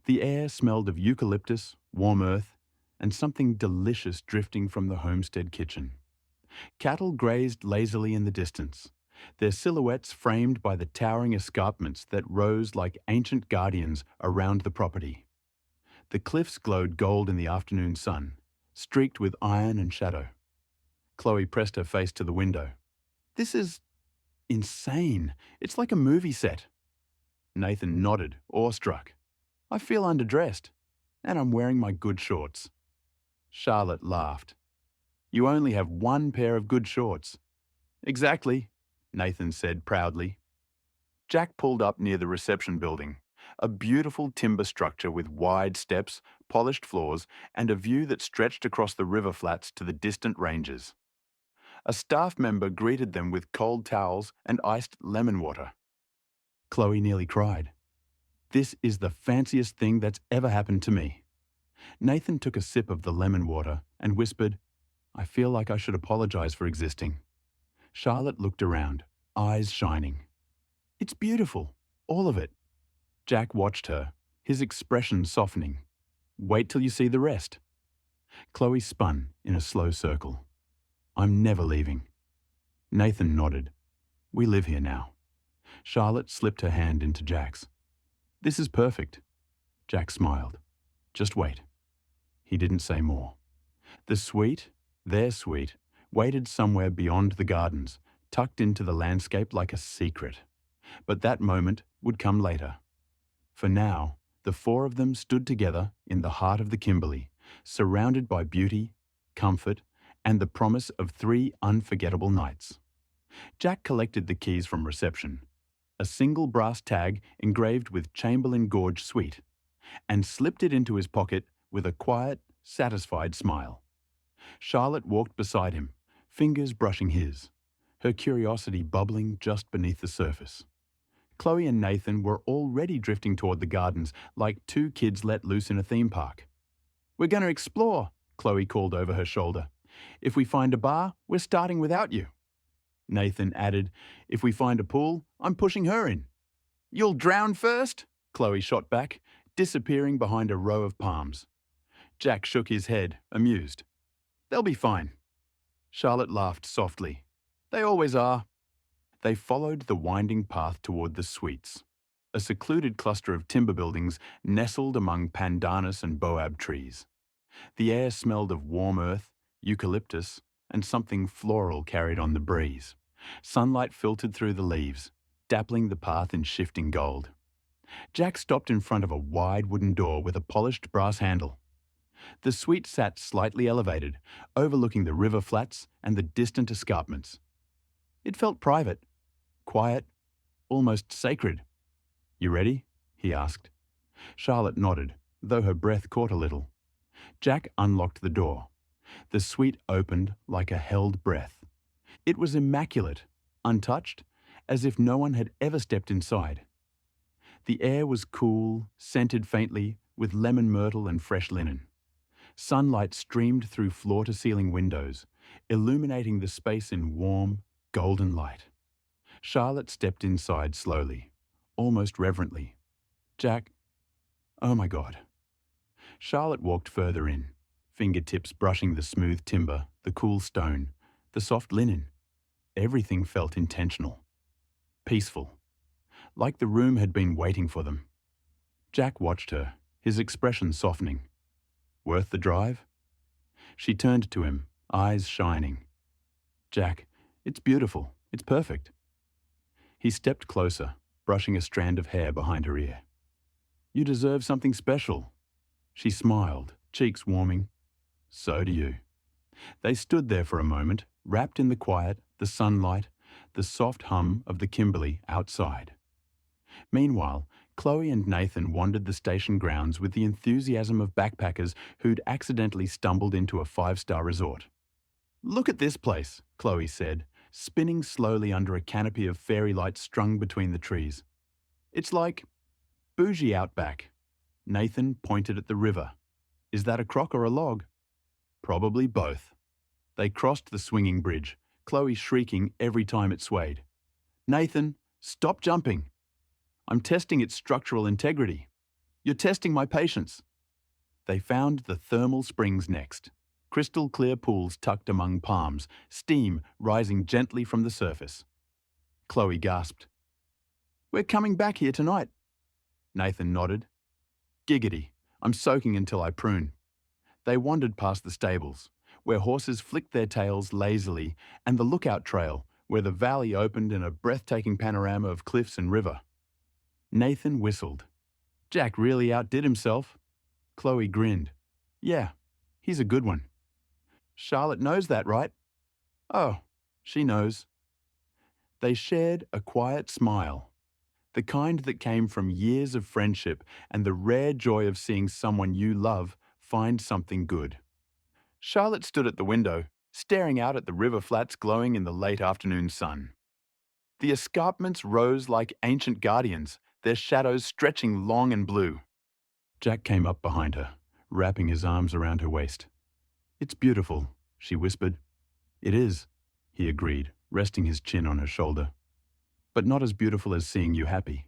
The air smelled of eucalyptus, warm earth, and something delicious drifting from the homestead kitchen. Cattle grazed lazily in the distance, their silhouettes framed by the towering escarpments that rose like ancient guardians around the property. The cliffs glowed gold in the afternoon sun, streaked with iron and shadow. Chloe pressed her face to the window. "This is insane. It's like a movie set." Nathan nodded, awestruck. "I feel underdressed, and I'm wearing my good shorts." Charlotte laughed. "You only have one pair of good shorts." "Exactly," Nathan said proudly. Jack pulled up near the reception building, a beautiful timber structure with wide steps, polished floors, and a view that stretched across the river flats to the distant ranges. A staff member greeted them with cold towels and iced lemon water. Chloe nearly cried. "This is the fanciest thing that's ever happened to me." Nathan took a sip of the lemon water and whispered, "I feel like I should apologize for existing." Charlotte looked around, eyes shining. "It's beautiful, all of it." Jack watched her, his expression softening. "Wait till you see the rest." Chloe spun in a slow circle. "I'm never leaving." Nathan nodded. "We live here now." Charlotte slipped her hand into Jack's. "This is perfect." Jack smiled. "Just wait." He didn't say more. The suite, their suite, waited somewhere beyond the gardens, tucked into the landscape like a secret. But that moment would come later. For now, the four of them stood together in the heart of the Kimberley, surrounded by beauty, comfort, and the promise of 3 unforgettable nights. Jack collected the keys from reception, a single brass tag engraved with Chamberlain Gorge Suite, and slipped it into his pocket with a quiet, satisfied smile. Charlotte walked beside him, fingers brushing his, her curiosity bubbling just beneath the surface. Chloe and Nathan were already drifting toward the gardens like 2 kids let loose in a theme park. "We're going to explore," Chloe called over her shoulder. "If we find a bar, we're starting without you." Nathan added, "If we find a pool, I'm pushing her in." "You'll drown first," Chloe shot back, disappearing behind a row of palms. Jack shook his head, amused. "They'll be fine." Charlotte laughed softly. "They always are." They followed the winding path toward the suites, a secluded cluster of timber buildings nestled among pandanus and boab trees. The air smelled of warm earth, eucalyptus, and something floral carried on the breeze. Sunlight filtered through the leaves, dappling the path in shifting gold. Jack stopped in front of a wide wooden door with a polished brass handle. The suite sat slightly elevated, overlooking the river flats and the distant escarpments. It felt private, quiet, almost sacred. "You ready?" he asked. Charlotte nodded, though her breath caught a little. Jack unlocked the door. The suite opened like a held breath. It was immaculate, untouched, as if no one had ever stepped inside. The air was cool, scented faintly, with lemon myrtle and fresh linen. Sunlight streamed through floor-to-ceiling windows, illuminating the space in warm, golden light. Charlotte stepped inside slowly, almost reverently. "Jack, oh my God." Charlotte walked further in, fingertips brushing the smooth timber, the cool stone, the soft linen. Everything felt intentional, peaceful, like the room had been waiting for them. Jack watched her, his expression softening. "Worth the drive?" She turned to him, eyes shining. "Jack, it's beautiful. It's perfect." He stepped closer, brushing a strand of hair behind her ear. "You deserve something special." She smiled, cheeks warming. "So do you." They stood there for a moment, wrapped in the quiet, the sunlight, the soft hum of the Kimberley outside. Meanwhile, Chloe and Nathan wandered the station grounds with the enthusiasm of backpackers who'd accidentally stumbled into a 5-star resort. "Look at this place," Chloe said, spinning slowly under a canopy of fairy lights strung between the trees. "It's like bougie outback." Nathan pointed at the river. "Is that a crock or a log?" "Probably both." They crossed the swinging bridge, Chloe shrieking every time it swayed. "Nathan, stop jumping!" I'm testing its structural integrity. You're testing my patience. They found the thermal springs next. Crystal clear pools tucked among palms, steam rising gently from the surface. Chloe gasped. We're coming back here tonight. Nathan nodded. Giggity, I'm soaking until I prune. They wandered past the stables, where horses flicked their tails lazily, and the lookout trail, where the valley opened in a breathtaking panorama of cliffs and river. Nathan whistled. Jack really outdid himself. Chloe grinned. Yeah, he's a good one. Charlotte knows that, right? Oh, she knows. They shared a quiet smile, the kind that came from years of friendship and the rare joy of seeing someone you love find something good. Charlotte stood at the window, staring out at the river flats glowing in the late afternoon sun. The escarpments rose like ancient guardians, their shadows stretching long and blue. Jack came up behind her, wrapping his arms around her waist. It's beautiful, she whispered. It is, he agreed, resting his chin on her shoulder. But not as beautiful as seeing you happy.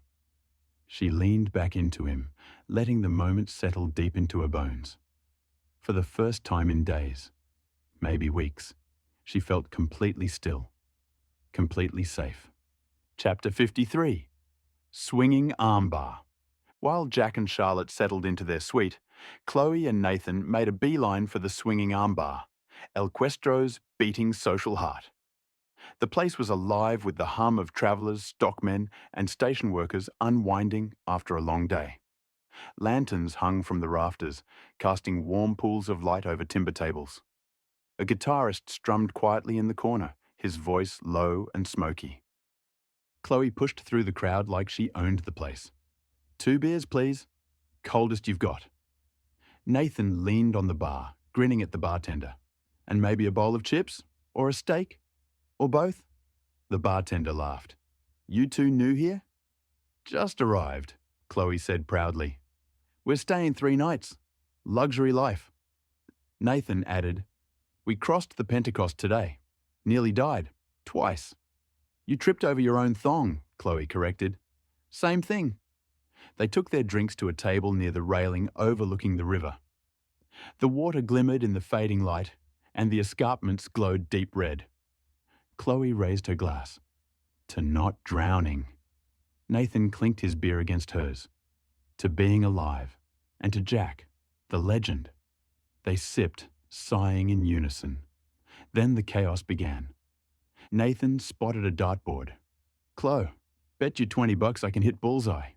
She leaned back into him, letting the moment settle deep into her bones. For the first time in days, maybe weeks, she felt completely still, completely safe. Chapter 53. Swinging Armbar. While Jack and Charlotte settled into their suite, Chloe and Nathan made a beeline for the swinging armbar, El Questro's beating social heart. The place was alive with the hum of travellers, stockmen, and station workers unwinding after a long day. Lanterns hung from the rafters, casting warm pools of light over timber tables. A guitarist strummed quietly in the corner, his voice low and smoky. Chloe pushed through the crowd like she owned the place. 2 beers, please. Coldest you've got. Nathan leaned on the bar, grinning at the bartender. And maybe a bowl of chips? Or a steak? Or both? The bartender laughed. You two new here? Just arrived, Chloe said proudly. We're staying 3 nights. Luxury life. Nathan added, We crossed the Pentecost today. Nearly died. Twice. You tripped over your own thong, Chloe corrected. Same thing. They took their drinks to a table near the railing overlooking the river. The water glimmered in the fading light, and the escarpments glowed deep red. Chloe raised her glass. To not drowning. Nathan clinked his beer against hers. To being alive. And to Jack, the legend. They sipped, sighing in unison. Then the chaos began. Nathan spotted a dartboard. Chloe, bet you $20 I can hit bullseye.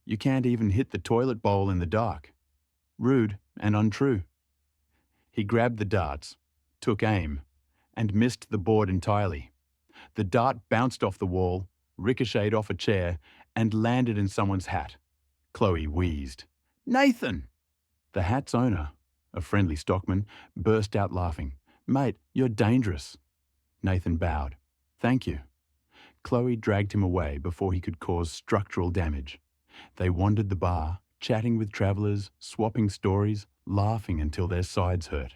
You can't even hit the toilet bowl in the dark. Rude and untrue. He grabbed the darts, took aim, and missed the board entirely. The dart bounced off the wall, ricocheted off a chair, and landed in someone's hat. Chloe wheezed. Nathan! The hat's owner, a friendly stockman, burst out laughing. Mate, you're dangerous. Nathan bowed. Thank you. Chloe dragged him away before he could cause structural damage. They wandered the bar, chatting with travellers, swapping stories, laughing until their sides hurt.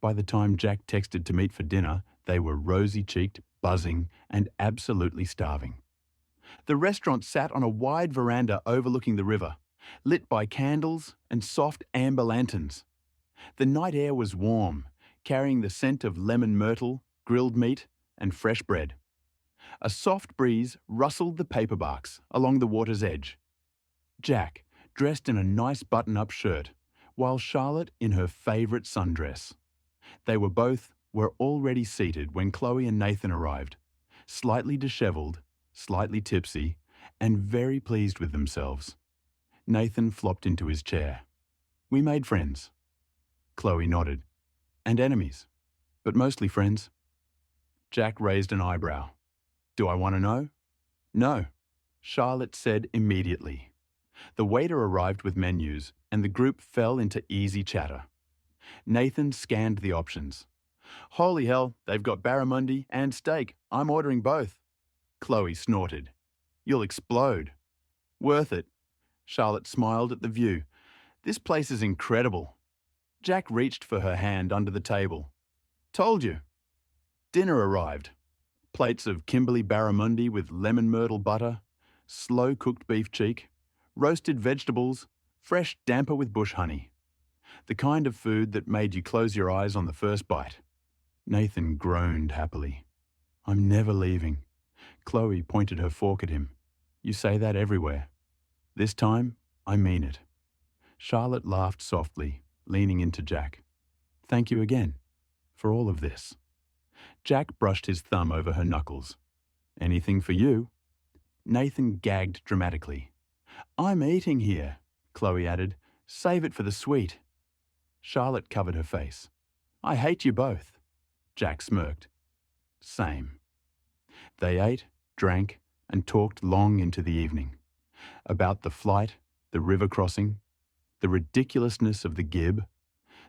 By the time Jack texted to meet for dinner, they were rosy-cheeked, buzzing, and absolutely starving. The restaurant sat on a wide veranda overlooking the river, lit by candles and soft amber lanterns. The night air was warm, carrying the scent of lemon myrtle, grilled meat, and fresh bread. A soft breeze rustled the paperbarks along the water's edge. Jack, dressed in a nice button-up shirt, while Charlotte in her favourite sundress. They were already seated when Chloe and Nathan arrived, slightly dishevelled, slightly tipsy, and very pleased with themselves. Nathan flopped into his chair. We made friends. Chloe nodded. And enemies, but mostly friends. Jack raised an eyebrow. Do I want to know? No, Charlotte said immediately. The waiter arrived with menus, and the group fell into easy chatter. Nathan scanned the options. Holy hell, they've got barramundi and steak. I'm ordering both. Chloe snorted. You'll explode. Worth it. Charlotte smiled at the view. This place is incredible. Jack reached for her hand under the table. Told you. Dinner arrived. Plates of Kimberley barramundi with lemon myrtle butter, slow-cooked beef cheek, roasted vegetables, fresh damper with bush honey. The kind of food that made you close your eyes on the first bite. Nathan groaned happily. I'm never leaving. Chloe pointed her fork at him. You say that everywhere. This time, I mean it. Charlotte laughed softly, leaning into Jack. Thank you again, for all of this. Jack brushed his thumb over her knuckles. Anything for you? Nathan gagged dramatically. I'm eating here, Chloe added. Save it for the sweet. Charlotte covered her face. I hate you both. Jack smirked. Same. They ate, drank, and talked long into the evening. About the flight, the river crossing, the ridiculousness of the Gib,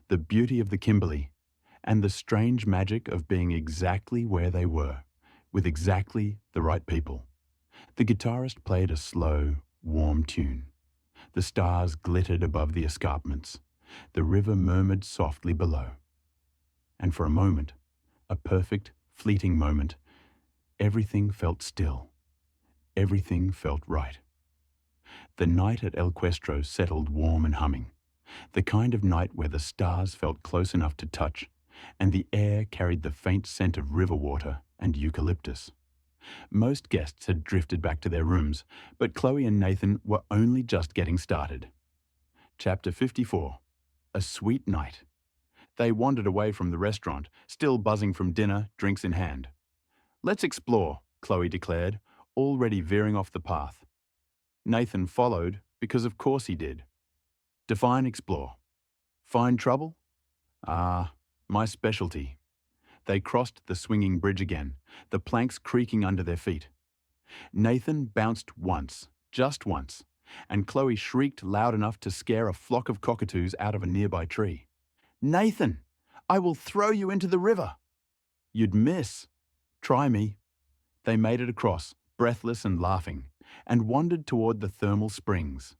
the beauty of the Kimberley, and the strange magic of being exactly where they were, with exactly the right people. The guitarist played a slow, warm tune. The stars glittered above the escarpments. The river murmured softly below. And for a moment, a perfect, fleeting moment, everything felt still. Everything felt right. The night at El Questro settled warm and humming, the kind of night where the stars felt close enough to touch, and the air carried the faint scent of river water and eucalyptus. Most guests had drifted back to their rooms, but Chloe and Nathan were only just getting started. Chapter 54. A Sweet Night. They wandered away from the restaurant, still buzzing from dinner, drinks in hand. Let's explore, Chloe declared, already veering off the path. Nathan followed, because of course he did. Define explore. Find trouble? Ah, my specialty. They crossed the swinging bridge again, the planks creaking under their feet. Nathan bounced once, just once, and Chloe shrieked loud enough to scare a flock of cockatoos out of a nearby tree. Nathan, I will throw you into the river. You'd miss. Try me. They made it across, breathless and laughing, and wandered toward the thermal springs.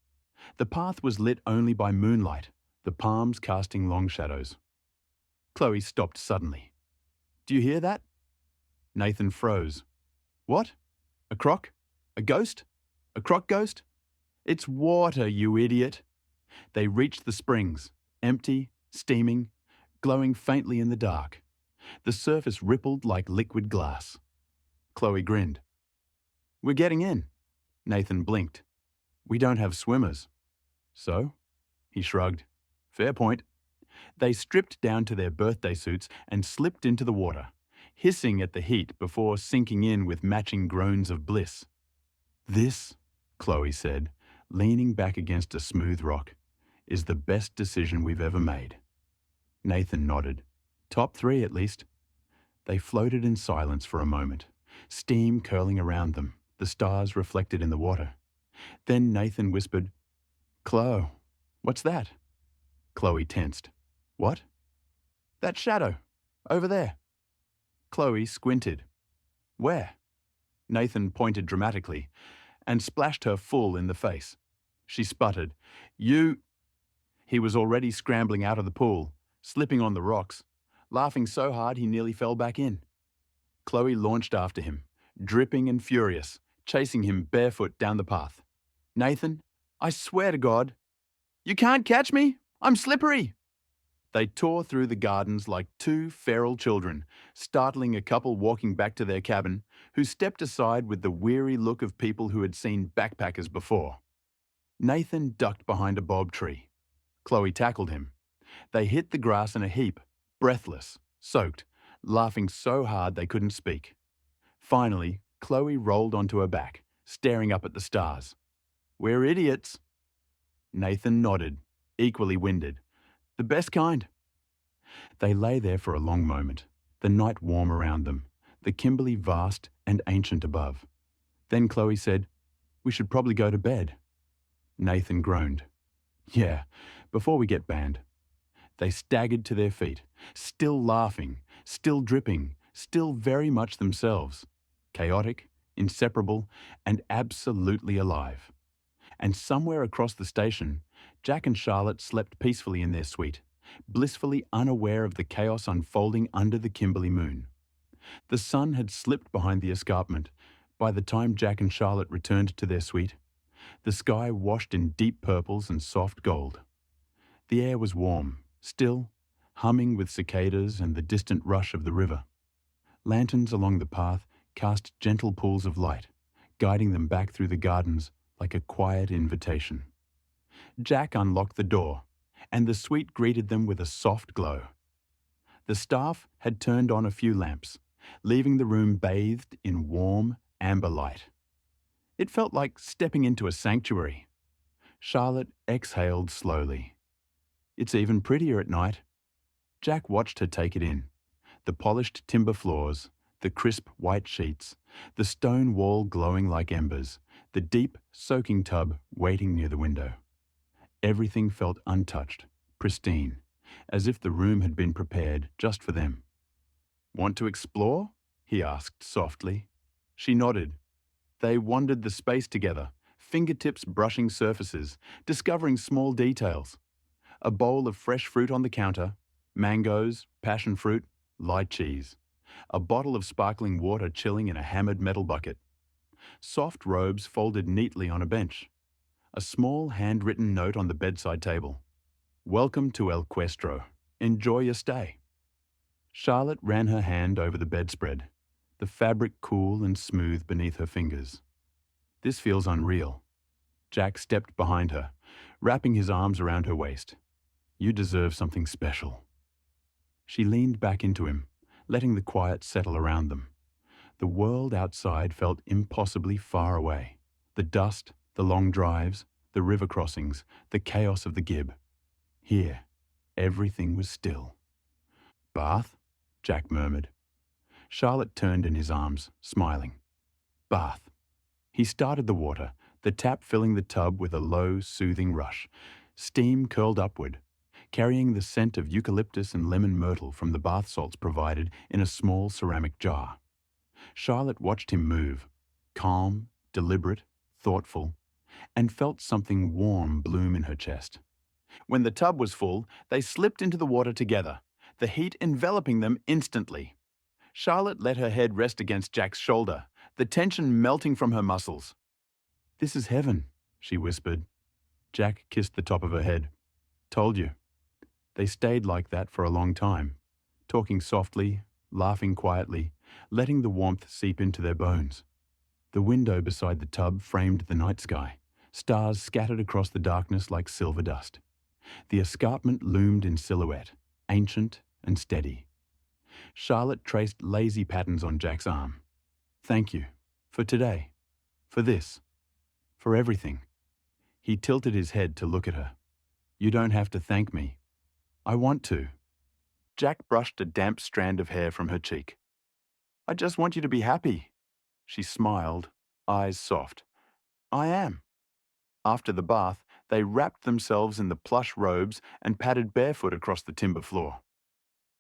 The path was lit only by moonlight, the palms casting long shadows. Chloe stopped suddenly. Do you hear that? Nathan froze. What? A croc? A ghost? A croc ghost? It's water, you idiot. They reached the springs, empty, steaming, glowing faintly in the dark. The surface rippled like liquid glass. Chloe grinned. We're getting in. Nathan blinked. We don't have swimmers. So? He shrugged. Fair point. They stripped down to their birthday suits and slipped into the water, hissing at the heat before sinking in with matching groans of bliss. This, Chloe said, leaning back against a smooth rock, is the best decision we've ever made. Nathan nodded. Top 3 at least. They floated in silence for a moment, steam curling around them, the stars reflected in the water. Then Nathan whispered, Chloe, what's that? Chloe tensed. What? That shadow, over there. Chloe squinted. Where? Nathan pointed dramatically and splashed her full in the face. She sputtered, You... He was already scrambling out of the pool, slipping on the rocks, laughing so hard he nearly fell back in. Chloe launched after him, dripping and furious, chasing him barefoot down the path. Nathan, I swear to God. You can't catch me! I'm slippery! They tore through the gardens like two feral children, startling a couple walking back to their cabin, who stepped aside with the weary look of people who had seen backpackers before. Nathan ducked behind a bob tree. Chloe tackled him. They hit the grass in a heap, breathless, soaked, laughing so hard they couldn't speak. Finally, Chloe rolled onto her back, staring up at the stars. We're idiots. Nathan nodded, equally winded. The best kind. They lay there for a long moment, the night warm around them, the Kimberley vast and ancient above. Then Chloe said, We should probably go to bed. Nathan groaned. Yeah, before we get banned. They staggered to their feet, still laughing, still dripping, still very much themselves, chaotic, inseparable, and absolutely alive. And somewhere across the station, Jack and Charlotte slept peacefully in their suite, blissfully unaware of the chaos unfolding under the Kimberley moon. The sun had slipped behind the escarpment, By the time Jack and Charlotte returned to their suite, the sky washed in deep purples and soft gold. The air was warm, still, humming with cicadas and the distant rush of the river. Lanterns along the path cast gentle pools of light, guiding them back through the gardens like a quiet invitation. Jack unlocked the door, and the suite greeted them with a soft glow. The staff had turned on a few lamps, leaving the room bathed in warm, amber light. It felt like stepping into a sanctuary. Charlotte exhaled slowly. It's even prettier at night. Jack watched her take it in. The polished timber floors, the crisp white sheets, the stone wall glowing like embers, the deep, soaking tub waiting near the window. Everything felt untouched, pristine, as if the room had been prepared just for them. "Want to explore?" he asked softly. She nodded. They wandered the space together, fingertips brushing surfaces, discovering small details. A bowl of fresh fruit on the counter, mangoes, passion fruit, lychees. A bottle of sparkling water chilling in a hammered metal bucket. Soft robes folded neatly on a bench. A small handwritten note on the bedside table. "Welcome to El Questro. Enjoy your stay." Charlotte ran her hand over the bedspread, the fabric cool and smooth beneath her fingers. "This feels unreal." Jack stepped behind her, wrapping his arms around her waist. "You deserve something special." She leaned back into him, letting the quiet settle around them. The world outside felt impossibly far away. The dust, the long drives, the river crossings, the chaos of the Gib. Here, everything was still. "Bath?" Jack murmured. Charlotte turned in his arms, smiling. "Bath." He started the water, the tap filling the tub with a low, soothing rush. Steam curled upward, carrying the scent of eucalyptus and lemon myrtle from the bath salts provided in a small ceramic jar. Charlotte watched him move, calm, deliberate, thoughtful, and felt something warm bloom in her chest. When the tub was full, they slipped into the water together, the heat enveloping them instantly. Charlotte let her head rest against Jack's shoulder, the tension melting from her muscles. "This is heaven," she whispered. Jack kissed the top of her head. "Told you." They stayed like that for a long time, talking softly, laughing quietly, letting the warmth seep into their bones. The window beside the tub framed the night sky, stars scattered across the darkness like silver dust. The escarpment loomed in silhouette, ancient and steady. Charlotte traced lazy patterns on Jack's arm. "Thank you. For today. For this. For everything." He tilted his head to look at her. "You don't have to thank me. I want to." Jack brushed a damp strand of hair from her cheek. "I just want you to be happy." She smiled, eyes soft. "I am." After the bath, they wrapped themselves in the plush robes and padded barefoot across the timber floor.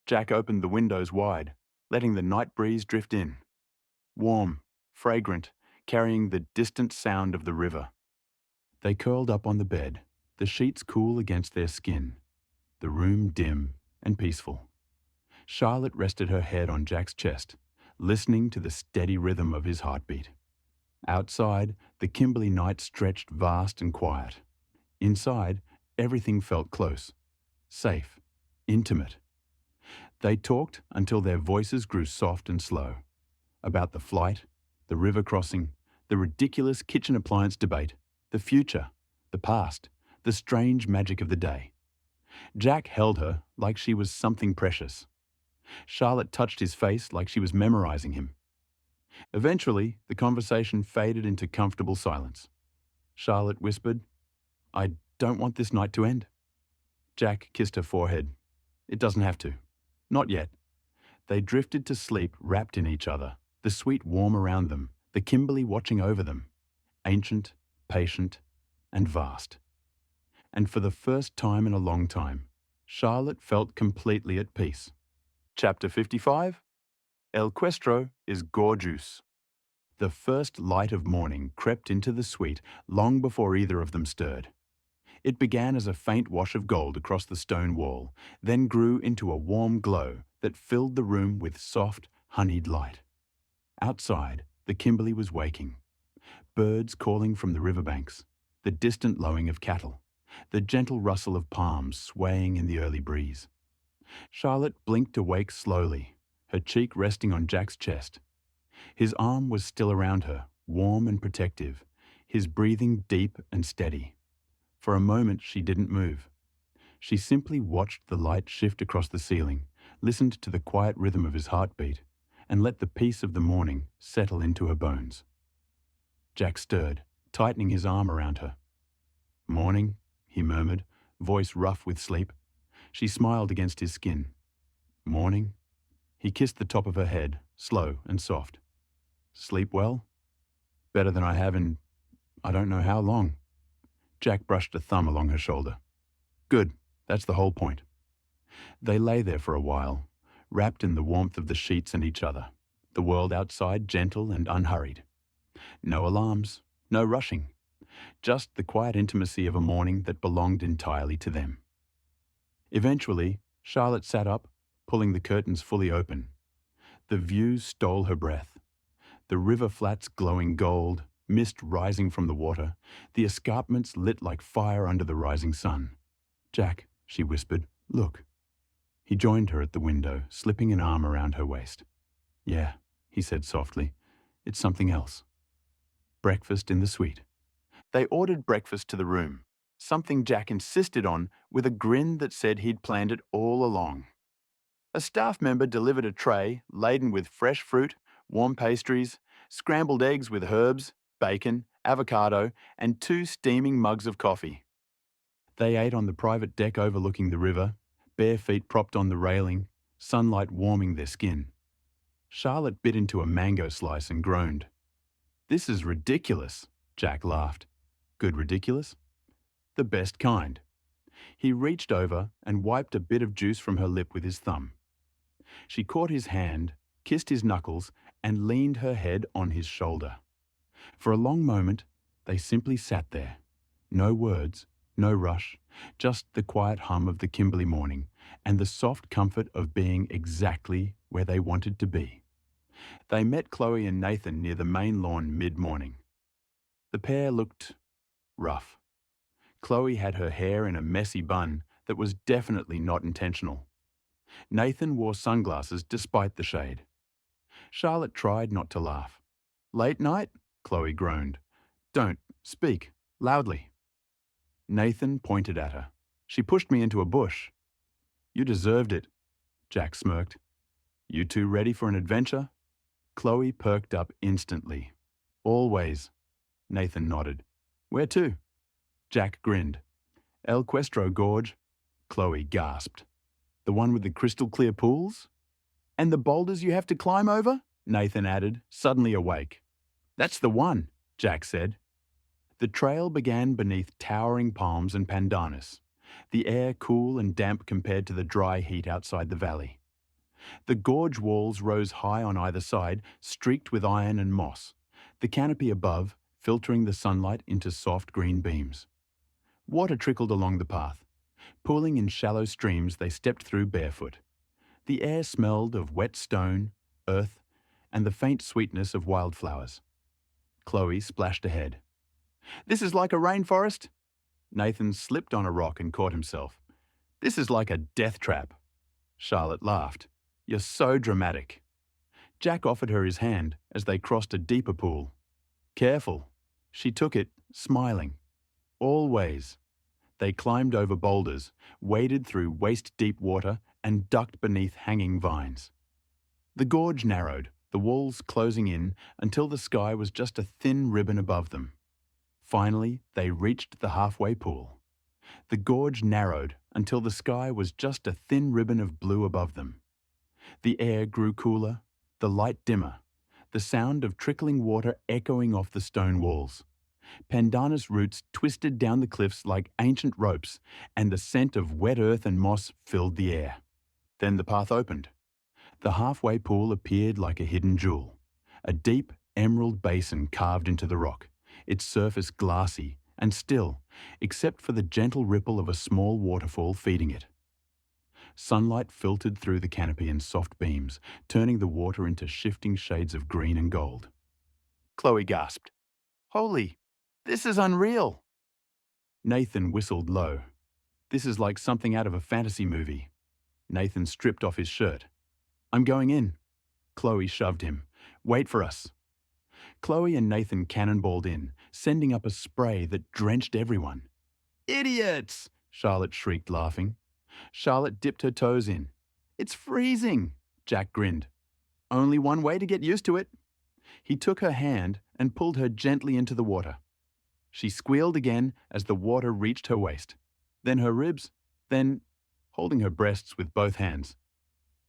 Jack opened the windows wide, letting the night breeze drift in. Warm, fragrant, carrying the distant sound of the river. They curled up on the bed, the sheets cool against their skin, the room dim and peaceful. Charlotte rested her head on Jack's chest, listening to the steady rhythm of his heartbeat. Outside, the Kimberley night stretched vast and quiet. Inside, everything felt close, safe, intimate. They talked until their voices grew soft and slow. About the flight, the river crossing, the ridiculous kitchen appliance debate, the future, the past, the strange magic of the day. Jack held her like she was something precious. Charlotte touched his face like she was memorizing him. Eventually, the conversation faded into comfortable silence. Charlotte whispered, "I don't want this night to end." Jack kissed her forehead. "It doesn't have to. Not yet." They drifted to sleep wrapped in each other, the suite warm around them, the Kimberley watching over them, ancient, patient, and vast. And for the first time in a long time, Charlotte felt completely at peace. Chapter 55. El Questro is gorgeous. The first light of morning crept into the suite long before either of them stirred. It began as a faint wash of gold across the stone wall, then grew into a warm glow that filled the room with soft, honeyed light. Outside, The Kimberley was waking. Birds calling from the riverbanks, the distant lowing of cattle, the gentle rustle of palms swaying in the early breeze. Charlotte blinked awake slowly, her cheek resting on Jack's chest. His arm was still around her, warm and protective, his breathing deep and steady. For a moment she didn't move. She simply watched the light shift across the ceiling, listened to the quiet rhythm of his heartbeat, and let the peace of the morning settle into her bones. Jack stirred, tightening his arm around her. "Morning," he murmured, voice rough with sleep. She smiled against his skin. "Morning." He kissed the top of her head, slow and soft. "Sleep well?" "Better than I have in I don't know how long." Jack brushed a thumb along her shoulder. "Good, that's the whole point." They lay there for a while, wrapped in the warmth of the sheets and each other, the world outside gentle and unhurried. No alarms, no rushing, just the quiet intimacy of a morning that belonged entirely to them. Eventually, Charlotte sat up, pulling the curtains fully open. The view stole her breath. The river flats glowing gold, mist rising from the water, the escarpments lit like fire under the rising sun. "Jack," she whispered, "look." He joined her at the window, slipping an arm around her waist. "Yeah," he said softly, "it's something else." Breakfast in the suite. They ordered breakfast to the room, something Jack insisted on with a grin that said he'd planned it all along. A staff member delivered a tray laden with fresh fruit, warm pastries, scrambled eggs with herbs, bacon, avocado, and 2 steaming mugs of coffee. They ate on the private deck overlooking the river, bare feet propped on the railing, sunlight warming their skin. Charlotte bit into a mango slice and groaned. "This is ridiculous," Jack laughed. "Good ridiculous?" "The best kind." He reached over and wiped a bit of juice from her lip with his thumb. She caught his hand, kissed his knuckles, and leaned her head on his shoulder. For a long moment, they simply sat there. No words, no rush, just the quiet hum of the Kimberley morning and the soft comfort of being exactly where they wanted to be. They met Chloe and Nathan near the main lawn mid-morning. The pair looked rough. Chloe had her hair in a messy bun that was definitely not intentional. Nathan wore sunglasses despite the shade. Charlotte tried not to laugh. "Late night?" Chloe groaned. "Don't speak loudly." Nathan pointed at her. "She pushed me into a bush." "You deserved it," Jack smirked. "You two ready for an adventure?" Chloe perked up instantly. "Always." Nathan nodded. "Where to?" Jack grinned. "El Questro Gorge." Chloe gasped. "The one with the crystal clear pools?" "And the boulders you have to climb over?" Nathan added, suddenly awake. "That's the one," Jack said. The trail began beneath towering palms and pandanus, the air cool and damp compared to the dry heat outside the valley. The gorge walls rose high on either side, streaked with iron and moss, the canopy above filtering the sunlight into soft green beams. Water trickled along the path. Pooling in shallow streams they stepped through barefoot. The air smelled of wet stone, earth, and the faint sweetness of wildflowers. Chloe splashed ahead. "This is like a rainforest?" Nathan slipped on a rock and caught himself. "This is like a death trap." Charlotte laughed. "You're so dramatic." Jack offered her his hand as they crossed a deeper pool. "Careful." She took it, smiling. "Always." They climbed over boulders, waded through waist-deep water, and ducked beneath hanging vines. The gorge narrowed, the walls closing in until the sky was just a thin ribbon above them. Finally, they reached the halfway pool. The gorge narrowed until the sky was just a thin ribbon of blue above them. The air grew cooler, the light dimmer, the sound of trickling water echoing off the stone walls. Pandanus roots twisted down the cliffs like ancient ropes, and the scent of wet earth and moss filled the air. Then the path opened. The halfway pool appeared like a hidden jewel, a deep emerald basin carved into the rock, its surface glassy and still, except for the gentle ripple of a small waterfall feeding it. Sunlight filtered through the canopy in soft beams, turning the water into shifting shades of green and gold. Chloe gasped. Holy, this is unreal. Nathan whistled low. This is like something out of a fantasy movie. Nathan stripped off his shirt. I'm going in. Chloe shoved him. Wait for us. Chloe and Nathan cannonballed in, sending up a spray that drenched everyone. Idiots! Charlotte shrieked, laughing. Charlotte dipped her toes in. It's freezing, Jack grinned. Only one way to get used to it. He took her hand and pulled her gently into the water. She squealed again as the water reached her waist, then her ribs, then holding her breasts with both hands.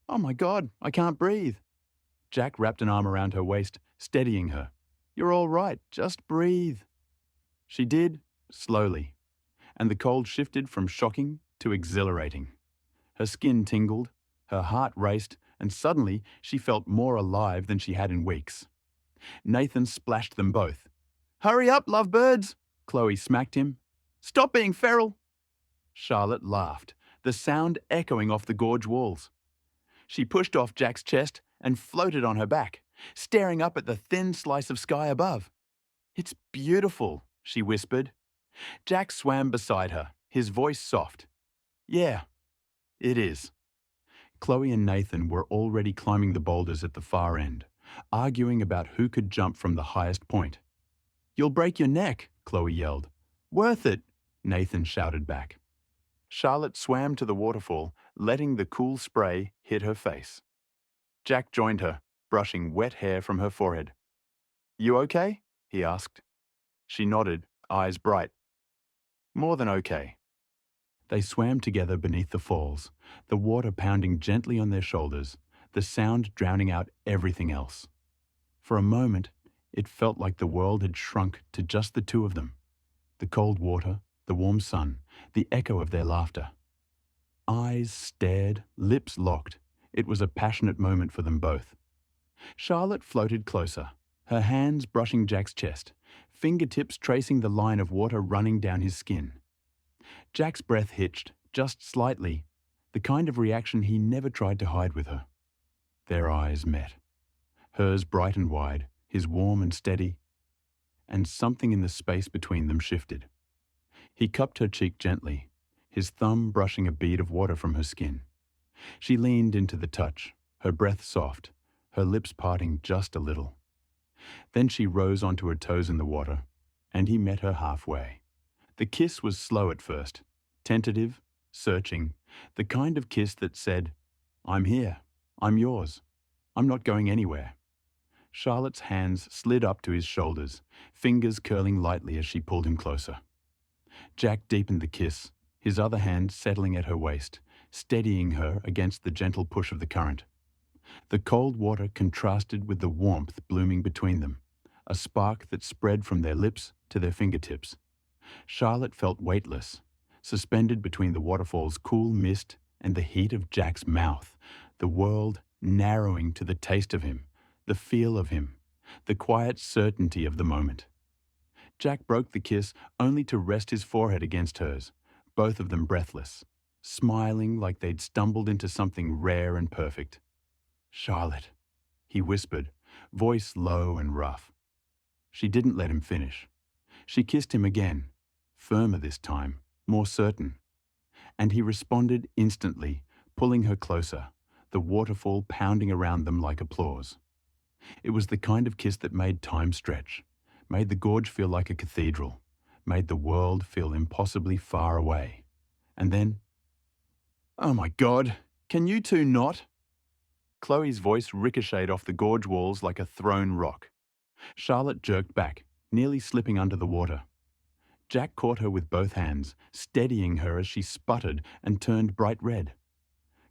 Oh my God, I can't breathe. Jack wrapped an arm around her waist, steadying her. You're all right, just breathe. She did, slowly, and the cold shifted from shocking to exhilarating. Her skin tingled, her heart raced, and suddenly she felt more alive than she had in weeks. Nathan splashed them both. Hurry up, lovebirds! Chloe smacked him. Stop being feral! Charlotte laughed, the sound echoing off the gorge walls. She pushed off Jack's chest and floated on her back, staring up at the thin slice of sky above. It's beautiful, she whispered. Jack swam beside her, his voice soft. Yeah, it is. Chloe and Nathan were already climbing the boulders at the far end, arguing about who could jump from the highest point. You'll break your neck, Chloe yelled. Worth it, Nathan shouted back. Charlotte swam to the waterfall, letting the cool spray hit her face. Jack joined her, brushing wet hair from her forehead. You okay? He asked. She nodded, eyes bright. More than okay. They swam together beneath the falls, the water pounding gently on their shoulders, the sound drowning out everything else. For a moment, it felt like the world had shrunk to just the two of them. The cold water, the warm sun, the echo of their laughter. Eyes stared, lips locked. It was a passionate moment for them both. Charlotte floated closer, her hands brushing Jack's chest, fingertips tracing the line of water running down his skin. Jack's breath hitched, just slightly, the kind of reaction he never tried to hide with her. Their eyes met. Hers bright and wide, his warm and steady, and something in the space between them shifted. He cupped her cheek gently, his thumb brushing a bead of water from her skin. She leaned into the touch, her breath soft, her lips parting just a little. Then she rose onto her toes in the water, and he met her halfway. The kiss was slow at first, tentative, searching, the kind of kiss that said, I'm here, I'm yours, I'm not going anywhere. Charlotte's hands slid up to his shoulders, fingers curling lightly as she pulled him closer. Jack deepened the kiss, his other hand settling at her waist, steadying her against the gentle push of the current. The cold water contrasted with the warmth blooming between them, a spark that spread from their lips to their fingertips. Charlotte felt weightless, suspended between the waterfall's cool mist and the heat of Jack's mouth, the world narrowing to the taste of him, the feel of him, the quiet certainty of the moment. Jack broke the kiss only to rest his forehead against hers, both of them breathless, smiling like they'd stumbled into something rare and perfect. Charlotte, he whispered, voice low and rough. She didn't let him finish. She kissed him again, firmer this time, more certain. And he responded instantly, pulling her closer, the waterfall pounding around them like applause. It was the kind of kiss that made time stretch, made the gorge feel like a cathedral, made the world feel impossibly far away. And then, oh my God, can you two not? Chloe's voice ricocheted off the gorge walls like a thrown rock. Charlotte jerked back, nearly slipping under the water. Jack caught her with both hands, steadying her as she sputtered and turned bright red.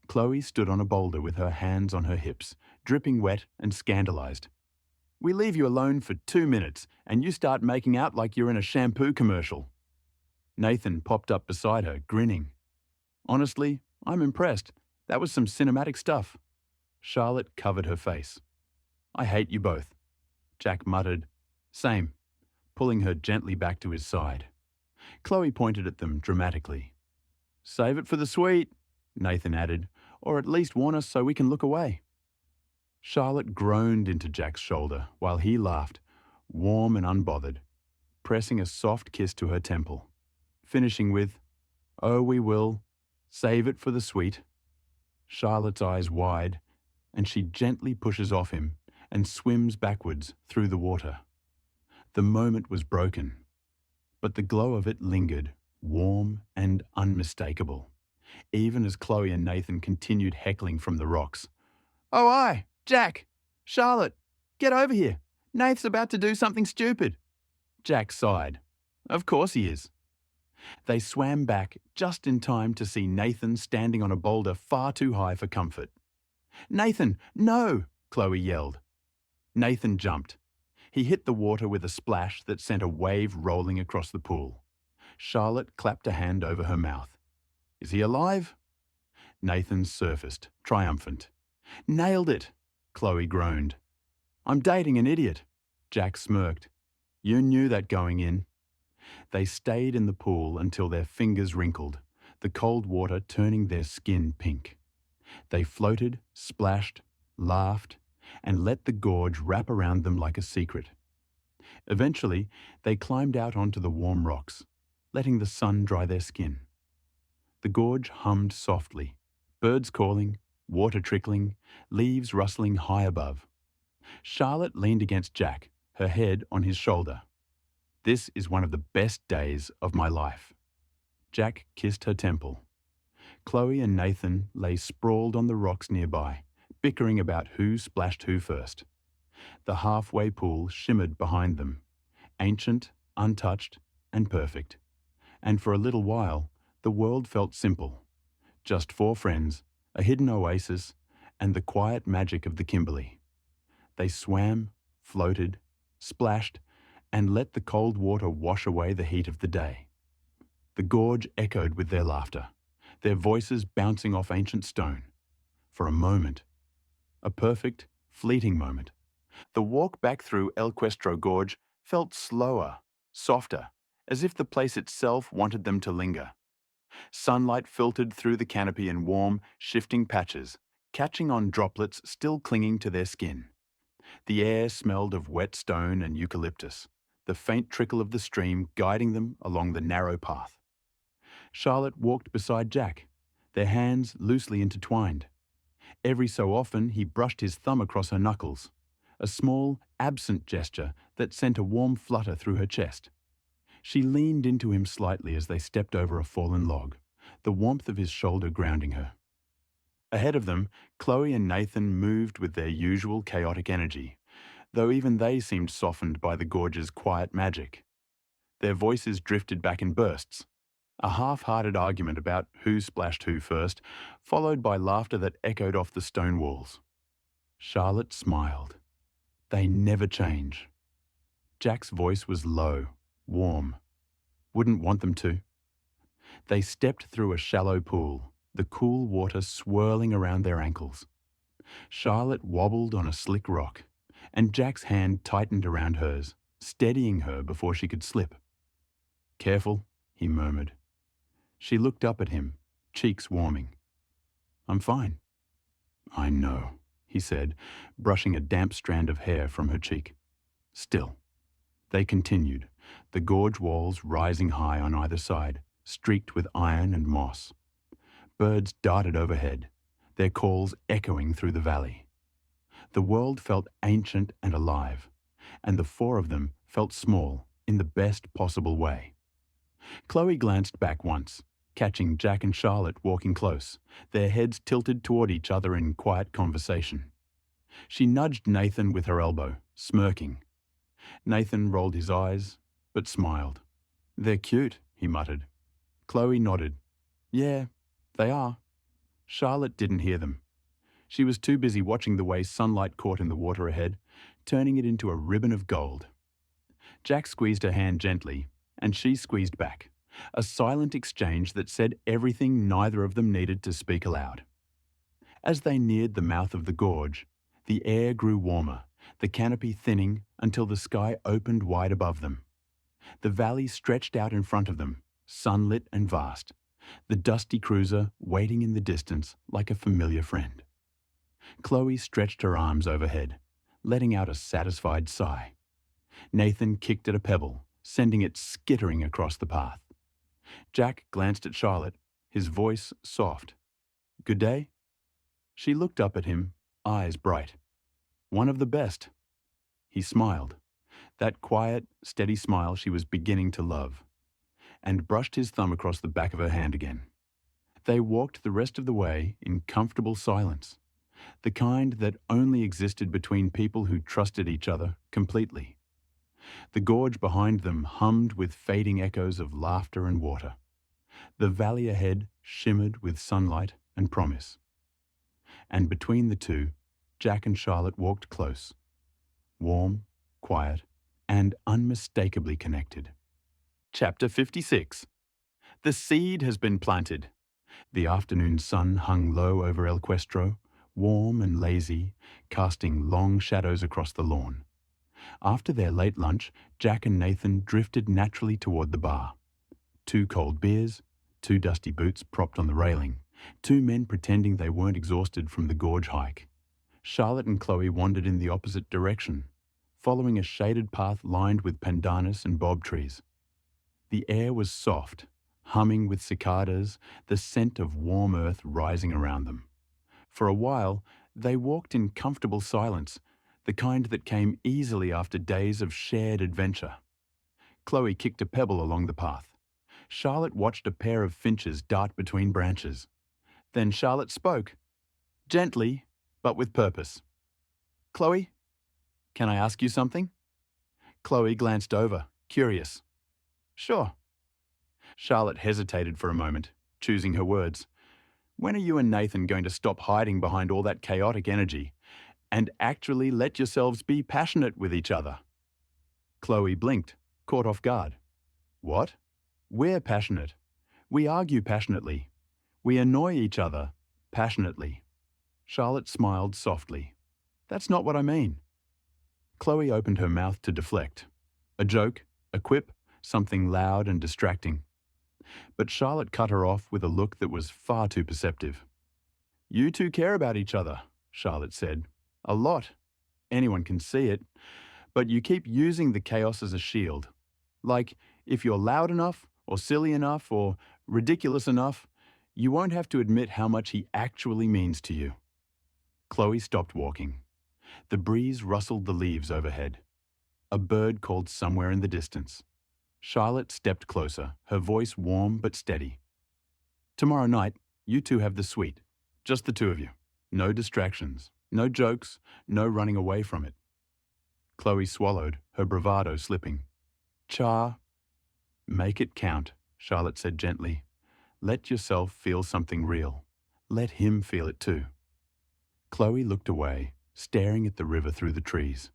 Chloe stood on a boulder with her hands on her hips, dripping wet and scandalized. We leave you alone for 2 minutes, and you start making out like you're in a shampoo commercial. Nathan popped up beside her, grinning. Honestly, I'm impressed. That was some cinematic stuff. Charlotte covered her face. I hate you both. Jack muttered. Same, pulling her gently back to his side. Chloe pointed at them dramatically. Save it for the sweet, Nathan added, or at least warn us so we can look away. Charlotte groaned into Jack's shoulder while he laughed. warm and unbothered, pressing a soft kiss to her temple, finishing with, "Oh, we will. Save it for the sweet." Charlotte's eyes wide, and she gently pushes off him and swims backwards through the water. The moment was broken, but the glow of it lingered, warm and unmistakable, even as Chloe and Nathan continued heckling from the rocks. "Oh, aye! Jack! Charlotte! Get over here! Nath's about to do something stupid!" Jack sighed. "Of course he is." They swam back just in time to see Nathan standing on a boulder far too high for comfort. "Nathan, no!" Chloe yelled. Nathan jumped. He hit the water with a splash that sent a wave rolling across the pool. Charlotte clapped a hand over her mouth. "Is he alive?" Nathan surfaced, triumphant. "Nailed it!" Chloe groaned. "I'm dating an idiot." Jack smirked. "You knew that going in." They stayed in the pool until their fingers wrinkled, the cold water turning their skin pink. They floated, splashed, laughed, and let the gorge wrap around them like a secret. Eventually, they climbed out onto the warm rocks, letting the sun dry their skin. The gorge hummed softly, birds calling, water trickling, leaves rustling high above. Charlotte leaned against Jack, her head on his shoulder. "This is one of the best days of my life." Jack kissed her temple. Chloe and Nathan lay sprawled on the rocks nearby, bickering about who splashed who first. The halfway pool shimmered behind them, ancient, untouched, and perfect. And for a little while, the world felt simple. Just four friends, a hidden oasis, and the quiet magic of the Kimberley. They swam, floated, splashed, and let the cold water wash away the heat of the day. The gorge echoed with their laughter, their voices bouncing off ancient stone. For a moment. A perfect, fleeting moment. The walk back through El Questro Gorge felt slower, softer, as if the place itself wanted them to linger. Sunlight filtered through the canopy in warm, shifting patches, catching on droplets still clinging to their skin. The air smelled of wet stone and eucalyptus, the faint trickle of the stream guiding them along the narrow path. Charlotte walked beside Jack, their hands loosely intertwined. Every so often he brushed his thumb across her knuckles, a small, absent gesture that sent a warm flutter through her chest. She leaned into him slightly as they stepped over a fallen log, the warmth of his shoulder grounding her. Ahead of them, Chloe and Nathan moved with their usual chaotic energy, though even they seemed softened by the gorge's quiet magic. Their voices drifted back in bursts, a half-hearted argument about who splashed who first, followed by laughter that echoed off the stone walls. Charlotte smiled. They never change. Jack's voice was low, warm. Wouldn't want them to. They stepped through a shallow pool, the cool water swirling around their ankles. Charlotte wobbled on a slick rock, and Jack's hand tightened around hers, steadying her before she could slip. "Careful," he murmured. She looked up at him, cheeks warming. "I'm fine." "I know," he said, brushing a damp strand of hair from her cheek. Still. They continued, the gorge walls rising high on either side, streaked with iron and moss. Birds darted overhead, their calls echoing through the valley. The world felt ancient and alive, and the four of them felt small in the best possible way. Chloe glanced back once, catching Jack and Charlotte walking close, their heads tilted toward each other in quiet conversation. She nudged Nathan with her elbow, smirking. Nathan rolled his eyes, but smiled. "They're cute," he muttered. Chloe nodded. "Yeah, they are." Charlotte didn't hear them. She was too busy watching the way sunlight caught in the water ahead, turning it into a ribbon of gold. Jack squeezed her hand gently, and she squeezed back, a silent exchange that said everything neither of them needed to speak aloud. As they neared the mouth of the gorge, the air grew warmer, the canopy thinning until the sky opened wide above them. The valley stretched out in front of them, sunlit and vast, the dusty cruiser waiting in the distance like a familiar friend. Chloe stretched her arms overhead, letting out a satisfied sigh. Nathan kicked at a pebble, sending it skittering across the path. Jack glanced at Charlotte, his voice soft. "Good day?" She looked up at him, eyes bright. "One of the best." He smiled, that quiet, steady smile she was beginning to love, and brushed his thumb across the back of her hand again. They walked the rest of the way in comfortable silence, the kind that only existed between people who trusted each other completely. The gorge behind them hummed with fading echoes of laughter and water. The valley ahead shimmered with sunlight and promise. And between the two, Jack and Charlotte walked close, warm, quiet, and unmistakably connected. Chapter 56. The seed has been planted. The afternoon sun hung low over El Questro, warm and lazy, casting long shadows across the lawn. After their late lunch, Jack and Nathan drifted naturally toward the bar. 2 cold beers, 2 dusty boots propped on the railing, 2 men pretending they weren't exhausted from the gorge hike. Charlotte and Chloe wandered in the opposite direction, following a shaded path lined with pandanus and bob trees. The air was soft, humming with cicadas, the scent of warm earth rising around them. For a while, they walked in comfortable silence, the kind that came easily after days of shared adventure. Chloe kicked a pebble along the path. Charlotte watched a pair of finches dart between branches. Then Charlotte spoke, gently, but with purpose. "Chloe, can I ask you something?" Chloe glanced over, curious. "Sure." Charlotte hesitated for a moment, choosing her words. "When are you and Nathan going to stop hiding behind all that chaotic energy and actually let yourselves be passionate with each other?" Chloe blinked, caught off guard. "What? We're passionate. We argue passionately. We annoy each other passionately." Charlotte smiled softly. "That's not what I mean." Chloe opened her mouth to deflect. A joke, a quip, something loud and distracting. But Charlotte cut her off with a look that was far too perceptive. "You two care about each other," Charlotte said. "A lot. Anyone can see it. But you keep using the chaos as a shield. Like, if you're loud enough, or silly enough, or ridiculous enough, you won't have to admit how much he actually means to you." Chloe stopped walking. The breeze rustled the leaves overhead. A bird called somewhere in the distance. Charlotte stepped closer, her voice warm but steady. "Tomorrow night, you two have the suite. Just the two of you. No distractions, no jokes, no running away from it." Chloe swallowed, her bravado slipping. "Char." "Make it count," Charlotte said gently. "Let yourself feel something real. Let him feel it too." Chloe looked away, staring at the river through the trees.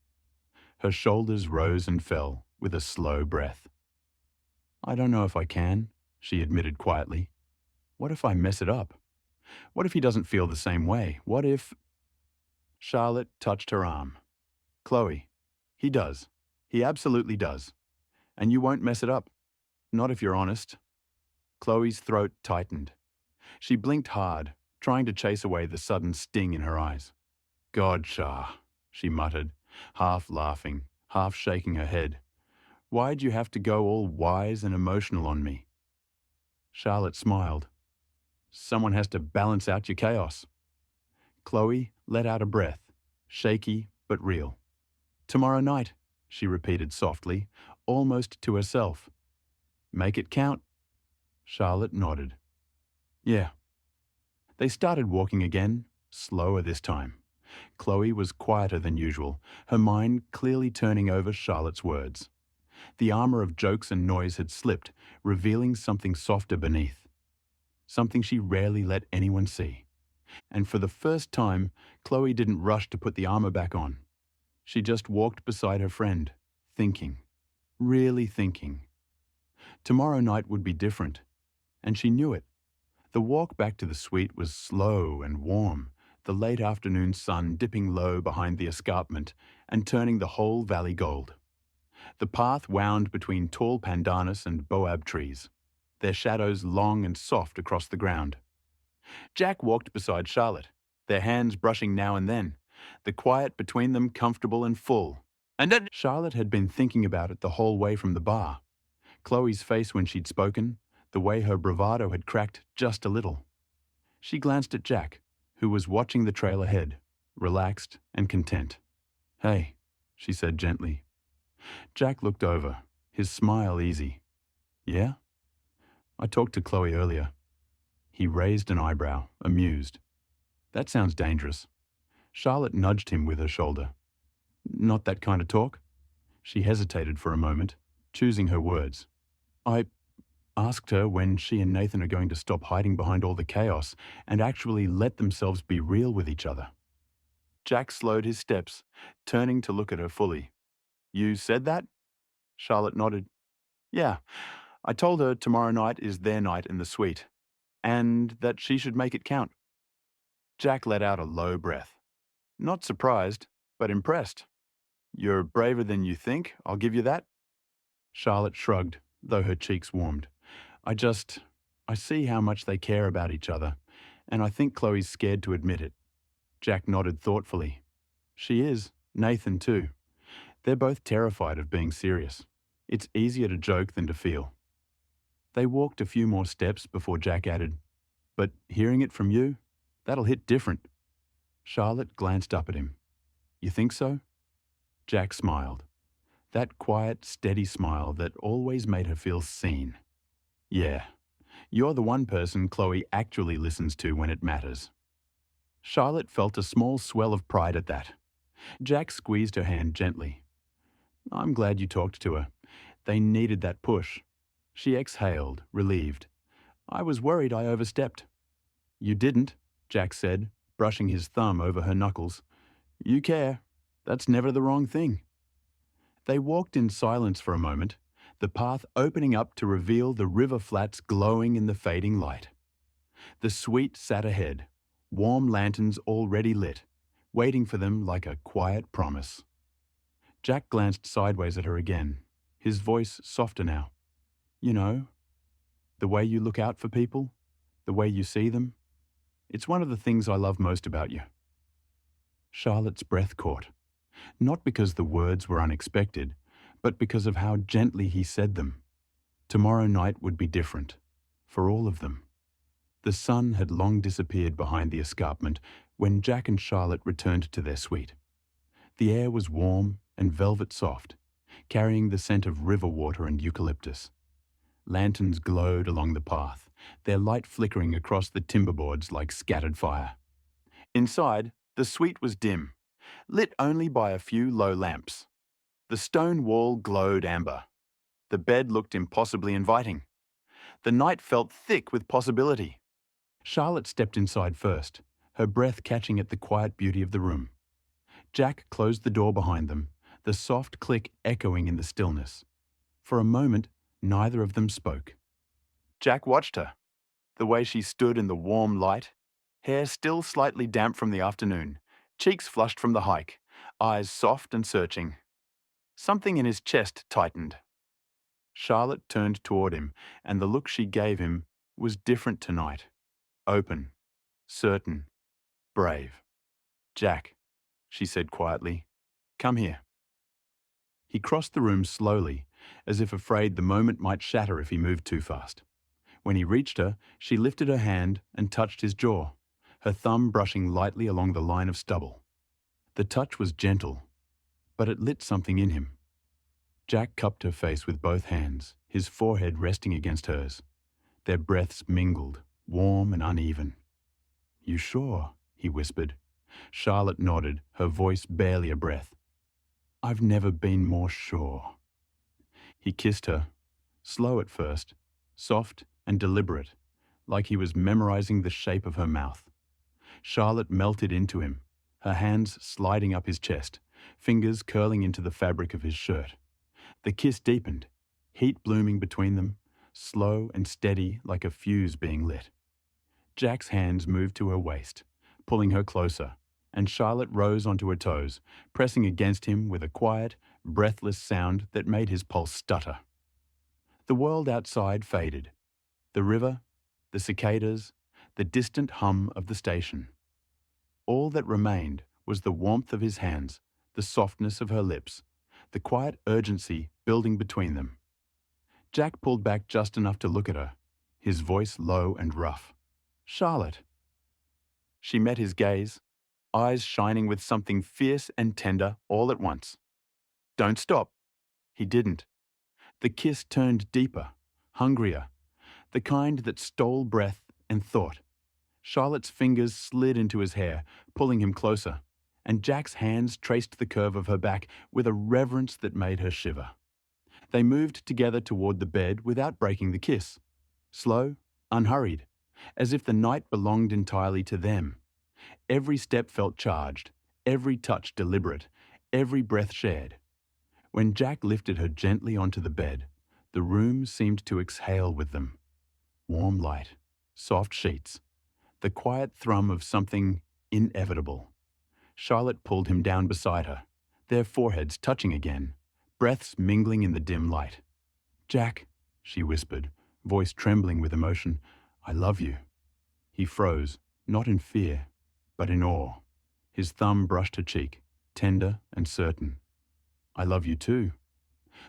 Her shoulders rose and fell with a slow breath. "I don't know if I can," she admitted quietly. "What if I mess it up? What if he doesn't feel the same way? What if—" Charlotte touched her arm. "Chloe, he does. He absolutely does. And you won't mess it up. Not if you're honest." Chloe's throat tightened. She blinked hard, trying to chase away the sudden sting in her eyes. "God, Char," she muttered, half laughing, half shaking her head. "Why'd you have to go all wise and emotional on me?" Charlotte smiled. "Someone has to balance out your chaos." Chloe let out a breath, shaky but real. "Tomorrow night," she repeated softly, almost to herself. "Make it count." Charlotte nodded. "Yeah." They started walking again, slower this time. Chloe was quieter than usual, her mind clearly turning over Charlotte's words. The armor of jokes and noise had slipped, revealing something softer beneath. Something she rarely let anyone see. And for the first time, Chloe didn't rush to put the armor back on. She just walked beside her friend, thinking. Really thinking. Tomorrow night would be different, and she knew it. The walk back to the suite was slow and warm, the late afternoon sun dipping low behind the escarpment and turning the whole valley gold. The path wound between tall pandanus and boab trees, their shadows long and soft across the ground. Jack walked beside Charlotte, their hands brushing now and then, the quiet between them comfortable and full, And then Charlotte had been thinking about it the whole way from the bar. Chloe's face when she'd spoken, the way her bravado had cracked just a little. She glanced at Jack, who was watching the trail ahead, relaxed and content. "Hey," she said gently. Jack looked over, his smile easy. "Yeah? I talked to Chloe earlier." He raised an eyebrow, amused. "That sounds dangerous." Charlotte nudged him with her shoulder. "Not that kind of talk?" She hesitated for a moment, choosing her words. "I asked her when she and Nathan are going to stop hiding behind all the chaos and actually let themselves be real with each other." Jack slowed his steps, turning to look at her fully. "You said that?" Charlotte nodded. "Yeah, I told her tomorrow night is their night in the suite, and that she should make it count." Jack let out a low breath. Not surprised, but impressed. "You're braver than you think, I'll give you that." Charlotte shrugged, though her cheeks warmed. I see how much they care about each other, and I think Chloe's scared to admit it." Jack nodded thoughtfully. "She is, Nathan too. They're both terrified of being serious. It's easier to joke than to feel." They walked a few more steps before Jack added, "But hearing it from you, that'll hit different." Charlotte glanced up at him. "You think so?" Jack smiled. That quiet, steady smile that always made her feel seen. "Yeah, you're the one person Chloe actually listens to when it matters." Charlotte felt a small swell of pride at that. Jack squeezed her hand gently. "I'm glad you talked to her. They needed that push." She exhaled, relieved. "I was worried I overstepped." "You didn't," Jack said, brushing his thumb over her knuckles. "You care. That's never the wrong thing." They walked in silence for a moment, the path opening up to reveal the river flats glowing in the fading light. The suite sat ahead, warm lanterns already lit, waiting for them like a quiet promise. Jack glanced sideways at her again, his voice softer now. "You know, the way you look out for people, the way you see them, it's one of the things I love most about you." Charlotte's breath caught, not because the words were unexpected, but because of how gently he said them. Tomorrow night would be different, for all of them. The sun had long disappeared behind the escarpment when Jack and Charlotte returned to their suite. The air was warm and velvet soft, carrying the scent of river water and eucalyptus. Lanterns glowed along the path, their light flickering across the timberboards like scattered fire. Inside, the suite was dim, lit only by a few low lamps. The stone wall glowed amber. The bed looked impossibly inviting. The night felt thick with possibility. Charlotte stepped inside first, her breath catching at the quiet beauty of the room. Jack closed the door behind them, the soft click echoing in the stillness. For a moment, neither of them spoke. Jack watched her, the way she stood in the warm light, hair still slightly damp from the afternoon, cheeks flushed from the hike, eyes soft and searching. Something in his chest tightened. Charlotte turned toward him, and the look she gave him was different tonight. Open, certain, brave. "Jack," she said quietly, "come here." He crossed the room slowly, as if afraid the moment might shatter if he moved too fast. When he reached her, she lifted her hand and touched his jaw, her thumb brushing lightly along the line of stubble. The touch was gentle, but it lit something in him. Jack cupped her face with both hands, his forehead resting against hers. Their breaths mingled, warm and uneven. "You sure?" he whispered. Charlotte nodded, her voice barely a breath. "I've never been more sure." He kissed her, slow at first, soft and deliberate, like he was memorizing the shape of her mouth. Charlotte melted into him, her hands sliding up his chest, fingers curling into the fabric of his shirt. The kiss deepened, heat blooming between them, slow and steady like a fuse being lit. Jack's hands moved to her waist, pulling her closer, and Charlotte rose onto her toes, pressing against him with a quiet, breathless sound that made his pulse stutter. The world outside faded. The river, the cicadas, the distant hum of the station. All that remained was the warmth of his hands, the softness of her lips, the quiet urgency building between them. Jack pulled back just enough to look at her, his voice low and rough. "Charlotte." She met his gaze, eyes shining with something fierce and tender all at once. "Don't stop." He didn't. The kiss turned deeper, hungrier, the kind that stole breath and thought. Charlotte's fingers slid into his hair, pulling him closer, and Jack's hands traced the curve of her back with a reverence that made her shiver. They moved together toward the bed without breaking the kiss. Slow, unhurried, as if the night belonged entirely to them. Every step felt charged, every touch deliberate, every breath shared. When Jack lifted her gently onto the bed, the room seemed to exhale with them. Warm light, soft sheets, the quiet thrum of something inevitable. Charlotte pulled him down beside her, their foreheads touching again, breaths mingling in the dim light. "Jack," she whispered, voice trembling with emotion, "I love you." He froze, not in fear, but in awe. His thumb brushed her cheek, tender and certain. "I love you too."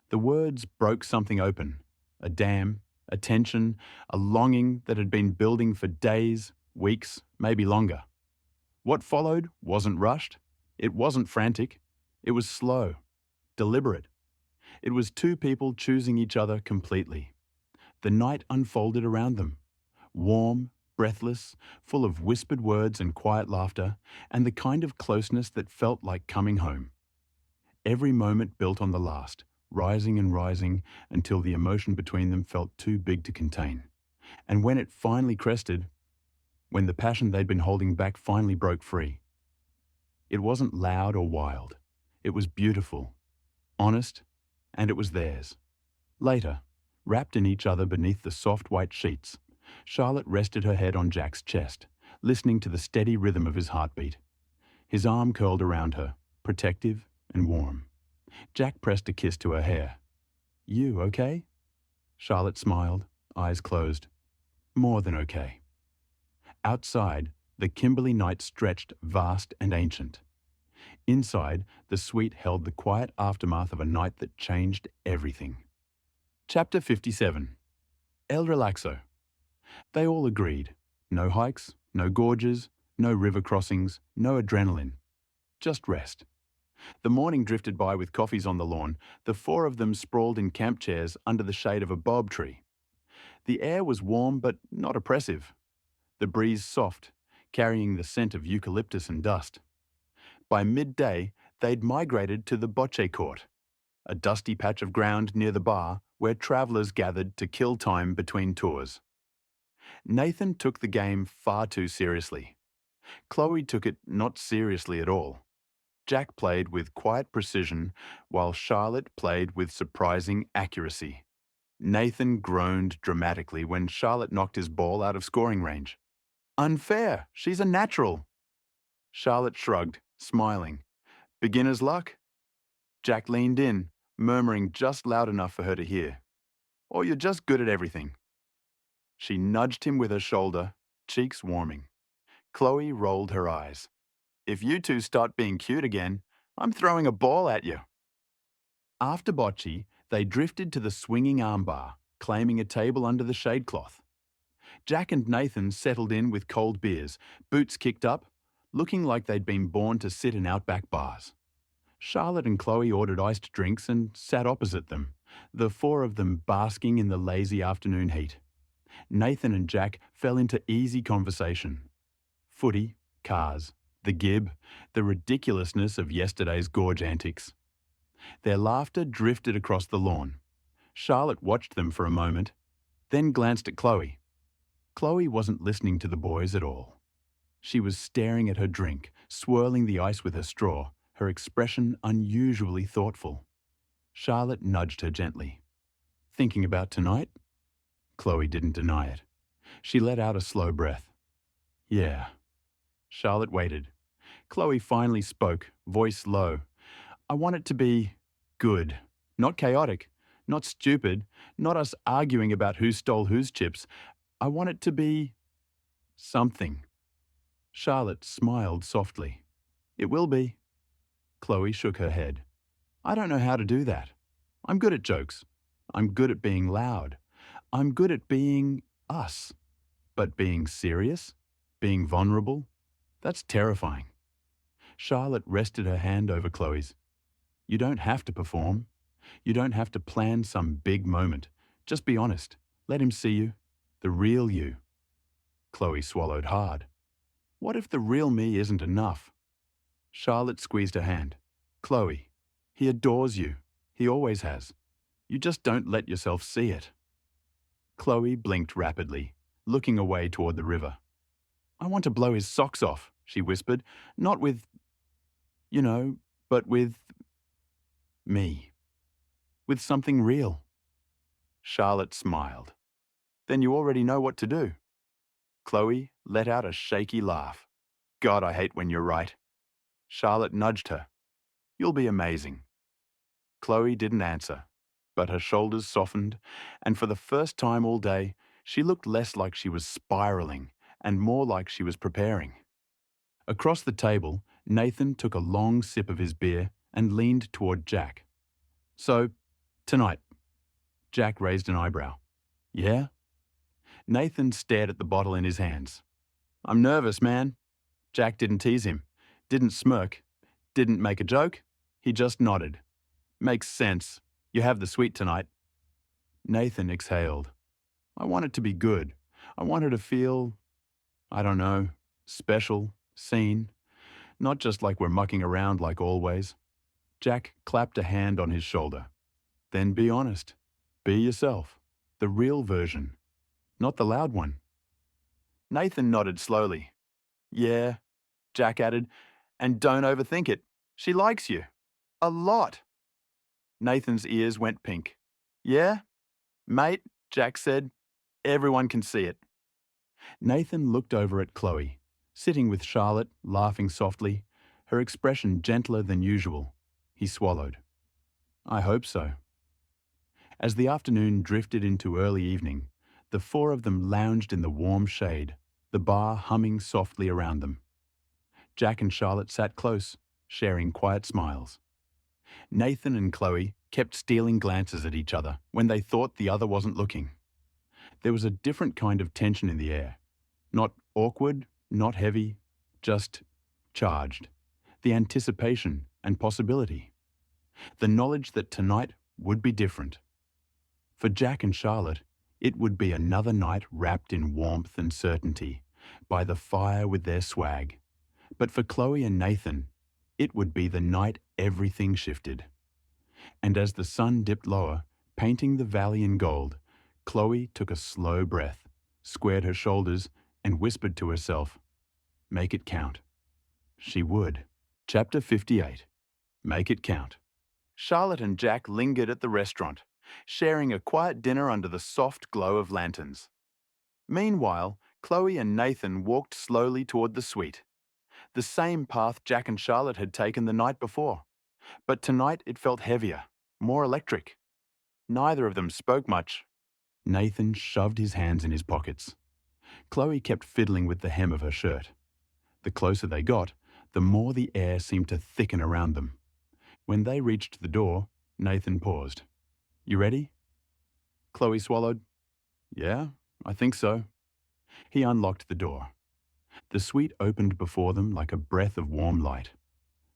The words broke something open, a dam, a tension, a longing that had been building for days, weeks, maybe longer. What followed wasn't rushed. It wasn't frantic. It was slow, deliberate. It was two people choosing each other completely. The night unfolded around them, warm, breathless, full of whispered words and quiet laughter, and the kind of closeness that felt like coming home. Every moment built on the last, rising and rising until the emotion between them felt too big to contain. And when it finally crested, when the passion they'd been holding back finally broke free, it wasn't loud or wild. It was beautiful, honest, and it was theirs. Later, wrapped in each other beneath the soft white sheets, Charlotte rested her head on Jack's chest, listening to the steady rhythm of his heartbeat. His arm curled around her, protective and warm. Jack pressed a kiss to her hair. "You okay?" Charlotte smiled, eyes closed. "More than okay." Outside, the Kimberley night stretched vast and ancient. Inside, the suite held the quiet aftermath of a night that changed everything. Chapter 57. El Relaxo. They all agreed. No hikes, no gorges, no river crossings, no adrenaline. Just rest. The morning drifted by with coffees on the lawn, the four of them sprawled in camp chairs under the shade of a bob tree. The air was warm but not oppressive. The breeze soft, carrying the scent of eucalyptus and dust. By midday, they'd migrated to the bocce court, a dusty patch of ground near the bar where travellers gathered to kill time between tours. Nathan took the game far too seriously. Chloe took it not seriously at all. Jack played with quiet precision, while Charlotte played with surprising accuracy. Nathan groaned dramatically when Charlotte knocked his ball out of scoring range. "Unfair! She's a natural!" Charlotte shrugged, smiling. "Beginner's luck?" Jack leaned in, murmuring just loud enough for her to hear. "Or you're just good at everything." She nudged him with her shoulder, cheeks warming. Chloe rolled her eyes. "If you two start being cute again, I'm throwing a ball at you." After bocce, they drifted to the swinging armbar, claiming a table under the shade cloth. Jack and Nathan settled in with cold beers, boots kicked up, looking like they'd been born to sit in outback bars. Charlotte and Chloe ordered iced drinks and sat opposite them, the four of them basking in the lazy afternoon heat. Nathan and Jack fell into easy conversation. Footy, cars, the gib, the ridiculousness of yesterday's gorge antics. Their laughter drifted across the lawn. Charlotte watched them for a moment, then glanced at Chloe. Chloe wasn't listening to the boys at all. She was staring at her drink, swirling the ice with her straw, her expression unusually thoughtful. Charlotte nudged her gently. "Thinking about tonight?" Chloe didn't deny it. She let out a slow breath. "Yeah." Charlotte waited. Chloe finally spoke, voice low. "I want it to be good, not chaotic, not stupid, not us arguing about who stole whose chips. I want it to be something." Charlotte smiled softly. "It will be." Chloe shook her head. I don't know how to do that. I'm good at jokes. I'm good at being loud. I'm good at being us. But being serious? Being vulnerable? That's terrifying. Charlotte rested her hand over Chloe's. You don't have to perform. You don't have to plan some big moment. Just be honest. Let him see you. The real you. Chloe swallowed hard. What if the real me isn't enough? Charlotte squeezed her hand. Chloe, he adores you. He always has. You just don't let yourself see it. Chloe blinked rapidly, looking away toward the river. I want to blow his socks off, she whispered. Not with, but with me. With something real. Charlotte smiled. Then you already know what to do. Chloe let out a shaky laugh. God, I hate when you're right. Charlotte nudged her. You'll be amazing. Chloe didn't answer, but her shoulders softened, and for the first time all day, she looked less like she was spiraling and more like she was preparing. Across the table, Nathan took a long sip of his beer and leaned toward Jack. So, tonight. Jack raised an eyebrow. Yeah? Nathan stared at the bottle in his hands. I'm nervous, man. Jack didn't tease him, didn't smirk, didn't make a joke. He just nodded. Makes sense. You have the suite tonight. Nathan exhaled. I want it to be good. I want her to feel, I don't know, special, seen. Not just like we're mucking around like always. Jack clapped a hand on his shoulder. Then be honest. Be yourself. The real version. Not the loud one. Nathan nodded slowly. Yeah, Jack added, and don't overthink it. She likes you. A lot. Nathan's ears went pink. Yeah? Mate, Jack said, everyone can see it. Nathan looked over at Chloe, sitting with Charlotte, laughing softly, her expression gentler than usual. He swallowed. I hope so. As the afternoon drifted into early evening, the four of them lounged in the warm shade, the bar humming softly around them. Jack and Charlotte sat close, sharing quiet smiles. Nathan and Chloe kept stealing glances at each other when they thought the other wasn't looking. There was a different kind of tension in the air. Not awkward, not heavy, just charged. The anticipation and possibility. The knowledge that tonight would be different. For Jack and Charlotte, it would be another night wrapped in warmth and certainty, by the fire with their swag. But for Chloe and Nathan, it would be the night everything shifted. And as the sun dipped lower, painting the valley in gold, Chloe took a slow breath, squared her shoulders, and whispered to herself, make it count. She would. Chapter 58. Make it count. Charlotte and Jack lingered at the restaurant, sharing a quiet dinner under the soft glow of lanterns. Meanwhile, Chloe and Nathan walked slowly toward the suite. The same path Jack and Charlotte had taken the night before. But tonight it felt heavier, more electric. Neither of them spoke much. Nathan shoved his hands in his pockets. Chloe kept fiddling with the hem of her shirt. The closer they got, the more the air seemed to thicken around them. When they reached the door, Nathan paused. You ready? Chloe swallowed. Yeah, I think so. He unlocked the door. The suite opened before them like a breath of warm light.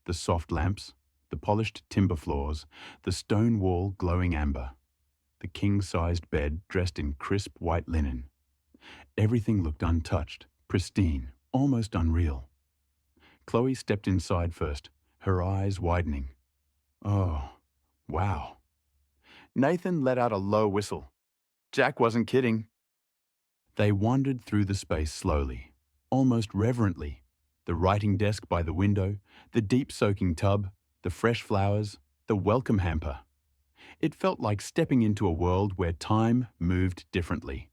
The soft lamps, the polished timber floors, the stone wall glowing amber. The king-sized bed dressed in crisp white linen. Everything looked untouched, pristine, almost unreal. Chloe stepped inside first, her eyes widening. Oh, wow. Nathan let out a low whistle. Jack wasn't kidding. They wandered through the space slowly, almost reverently. The writing desk by the window, the deep soaking tub, the fresh flowers, the welcome hamper. It felt like stepping into a world where time moved differently.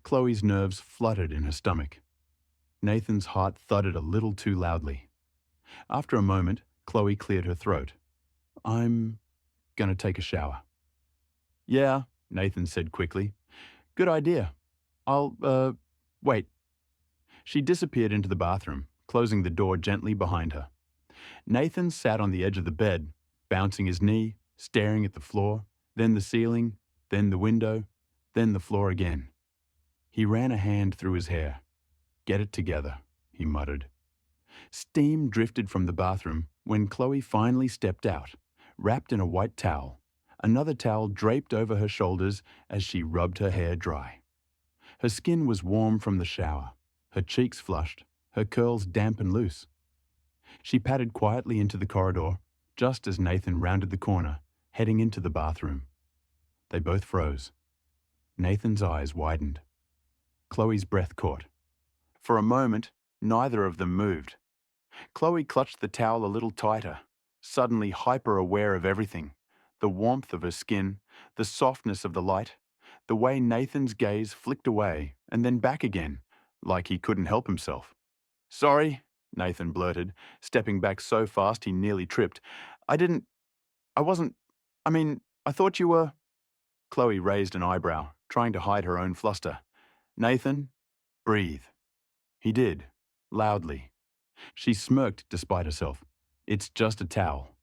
Chloe's nerves fluttered in her stomach. Nathan's heart thudded a little too loudly. After a moment, Chloe cleared her throat. I'm gonna take a shower. Yeah, Nathan said quickly. Good idea. Wait. She disappeared into the bathroom, closing the door gently behind her. Nathan sat on the edge of the bed, bouncing his knee, staring at the floor, then the ceiling, then the window, then the floor again. He ran a hand through his hair. "Get it together," he muttered. Steam drifted from the bathroom when Chloe finally stepped out, wrapped in a white towel, another towel draped over her shoulders as she rubbed her hair dry. Her skin was warm from the shower, her cheeks flushed, her curls damp and loose. She padded quietly into the corridor, just as Nathan rounded the corner, heading into the bathroom. They both froze. Nathan's eyes widened. Chloe's breath caught. For a moment, neither of them moved. Chloe clutched the towel a little tighter, suddenly hyper-aware of everything. The warmth of her skin, the softness of the light, the way Nathan's gaze flicked away and then back again, like he couldn't help himself. "Sorry," Nathan blurted, stepping back so fast he nearly tripped. I thought you were..." Chloe raised an eyebrow, trying to hide her own fluster. "Nathan, breathe." He did, loudly. She smirked despite herself. "It's just a towel."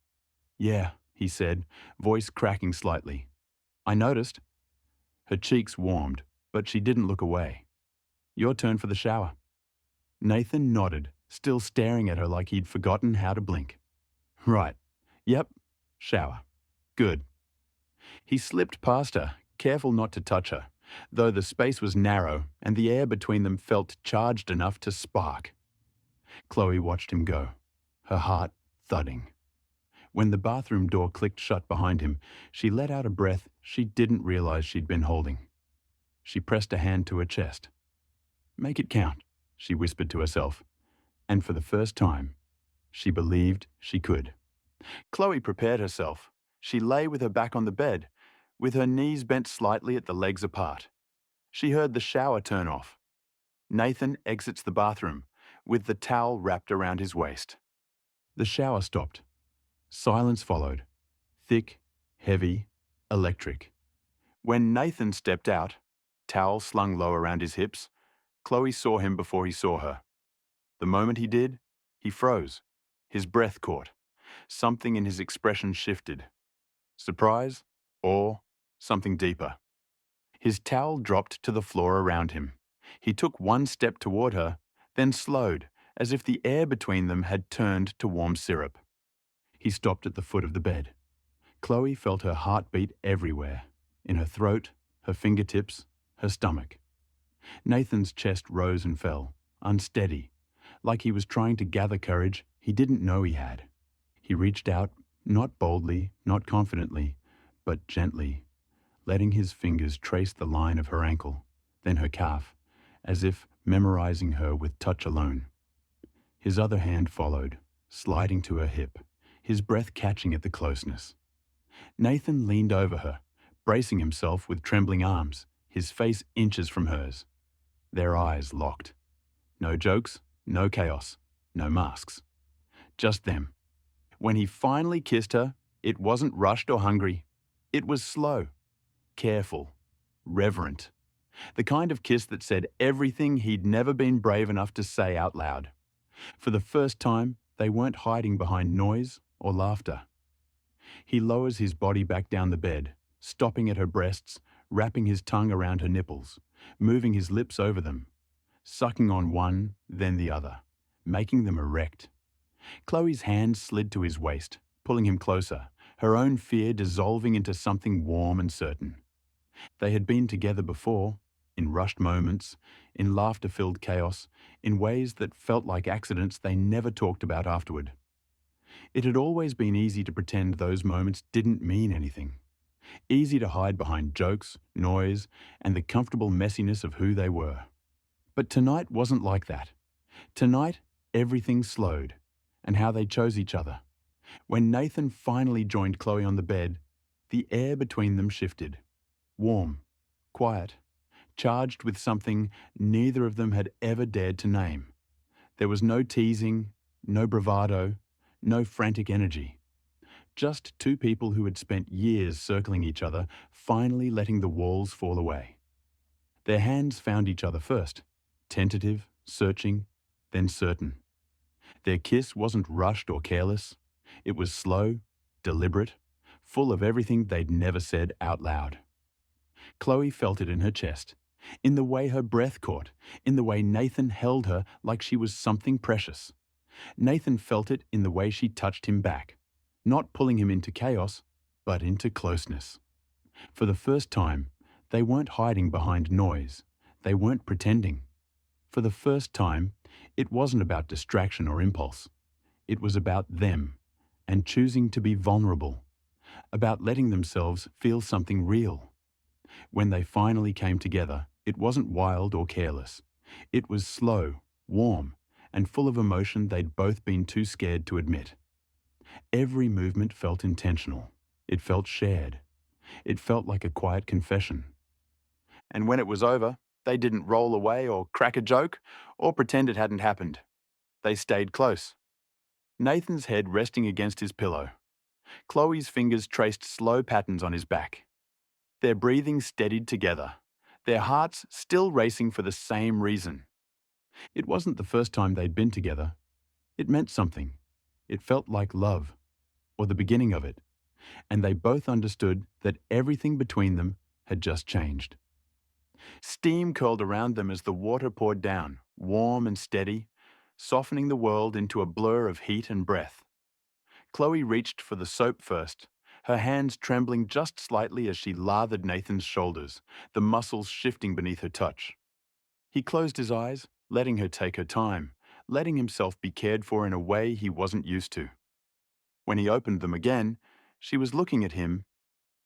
"Yeah," he said, voice cracking slightly. "I noticed." Her cheeks warmed, but she didn't look away. "Your turn for the shower." Nathan nodded, still staring at her like he'd forgotten how to blink. "Right. Yep. Shower. Good." He slipped past her, careful not to touch her, though the space was narrow and the air between them felt charged enough to spark. Chloe watched him go, her heart thudding. When the bathroom door clicked shut behind him, she let out a breath she didn't realize she'd been holding. She pressed a hand to her chest. "Make it count," she whispered to herself, and for the first time, she believed she could. Chloe prepared herself. She lay with her back on the bed, with her knees bent slightly at the legs apart. She heard the shower turn off. Nathan exits the bathroom, with the towel wrapped around his waist. The shower stopped. Silence followed. Thick, heavy, electric. When Nathan stepped out, towel slung low around his hips, Chloe saw him before he saw her. The moment he did, he froze. His breath caught. Something in his expression shifted. Surprise? Awe? Something deeper. His towel dropped to the floor around him. He took one step toward her, then slowed, as if the air between them had turned to warm syrup. He stopped at the foot of the bed. Chloe felt her heartbeat everywhere, in her throat, her fingertips, her stomach. Nathan's chest rose and fell, unsteady, like he was trying to gather courage he didn't know he had. He reached out, not boldly, not confidently, but gently, letting his fingers trace the line of her ankle, then her calf, as if memorizing her with touch alone. His other hand followed, sliding to her hip, his breath catching at the closeness. Nathan leaned over her, bracing himself with trembling arms, his face inches from hers. Their eyes locked. No jokes, no chaos, no masks. Just them. When he finally kissed her, it wasn't rushed or hungry. It was slow, careful, reverent. The kind of kiss that said everything he'd never been brave enough to say out loud. For the first time, they weren't hiding behind noise or laughter. He lowers his body back down the bed, stopping at her breasts, wrapping his tongue around her nipples, moving his lips over them, sucking on one, then the other, making them erect. Chloe's hand slid to his waist, pulling him closer, her own fear dissolving into something warm and certain. They had been together before, in rushed moments, in laughter-filled chaos, in ways that felt like accidents they never talked about afterward. It had always been easy to pretend those moments didn't mean anything. Easy to hide behind jokes, noise, and the comfortable messiness of who they were. But tonight wasn't like that. Tonight, everything slowed, and how they chose each other. When Nathan finally joined Chloe on the bed, the air between them shifted. Warm, quiet, charged with something neither of them had ever dared to name. There was no teasing, no bravado, no frantic energy. Just two people who had spent years circling each other, finally letting the walls fall away. Their hands found each other first, tentative, searching, then certain. Their kiss wasn't rushed or careless. It was slow, deliberate, full of everything they'd never said out loud. Chloe felt it in her chest, in the way her breath caught, in the way Nathan held her like she was something precious. Nathan felt it in the way she touched him back, not pulling him into chaos, but into closeness. For the first time, they weren't hiding behind noise. They weren't pretending. For the first time, it wasn't about distraction or impulse. It was about them, and choosing to be vulnerable, about letting themselves feel something real. When they finally came together, it wasn't wild or careless. It was slow, warm, and full of emotion they'd both been too scared to admit. Every movement felt intentional. It felt shared. It felt like a quiet confession. And when it was over, they didn't roll away or crack a joke or pretend it hadn't happened. They stayed close. Nathan's head resting against his pillow. Chloe's fingers traced slow patterns on his back. Their breathing steadied together, their hearts still racing for the same reason. It wasn't the first time they'd been together. It meant something. It felt like love, or the beginning of it, and they both understood that everything between them had just changed. Steam curled around them as the water poured down, warm and steady, softening the world into a blur of heat and breath. Chloe reached for the soap first, her hands trembling just slightly as she lathered Nathan's shoulders, the muscles shifting beneath her touch. He closed his eyes, letting her take her time, letting himself be cared for in a way he wasn't used to. When he opened them again, she was looking at him,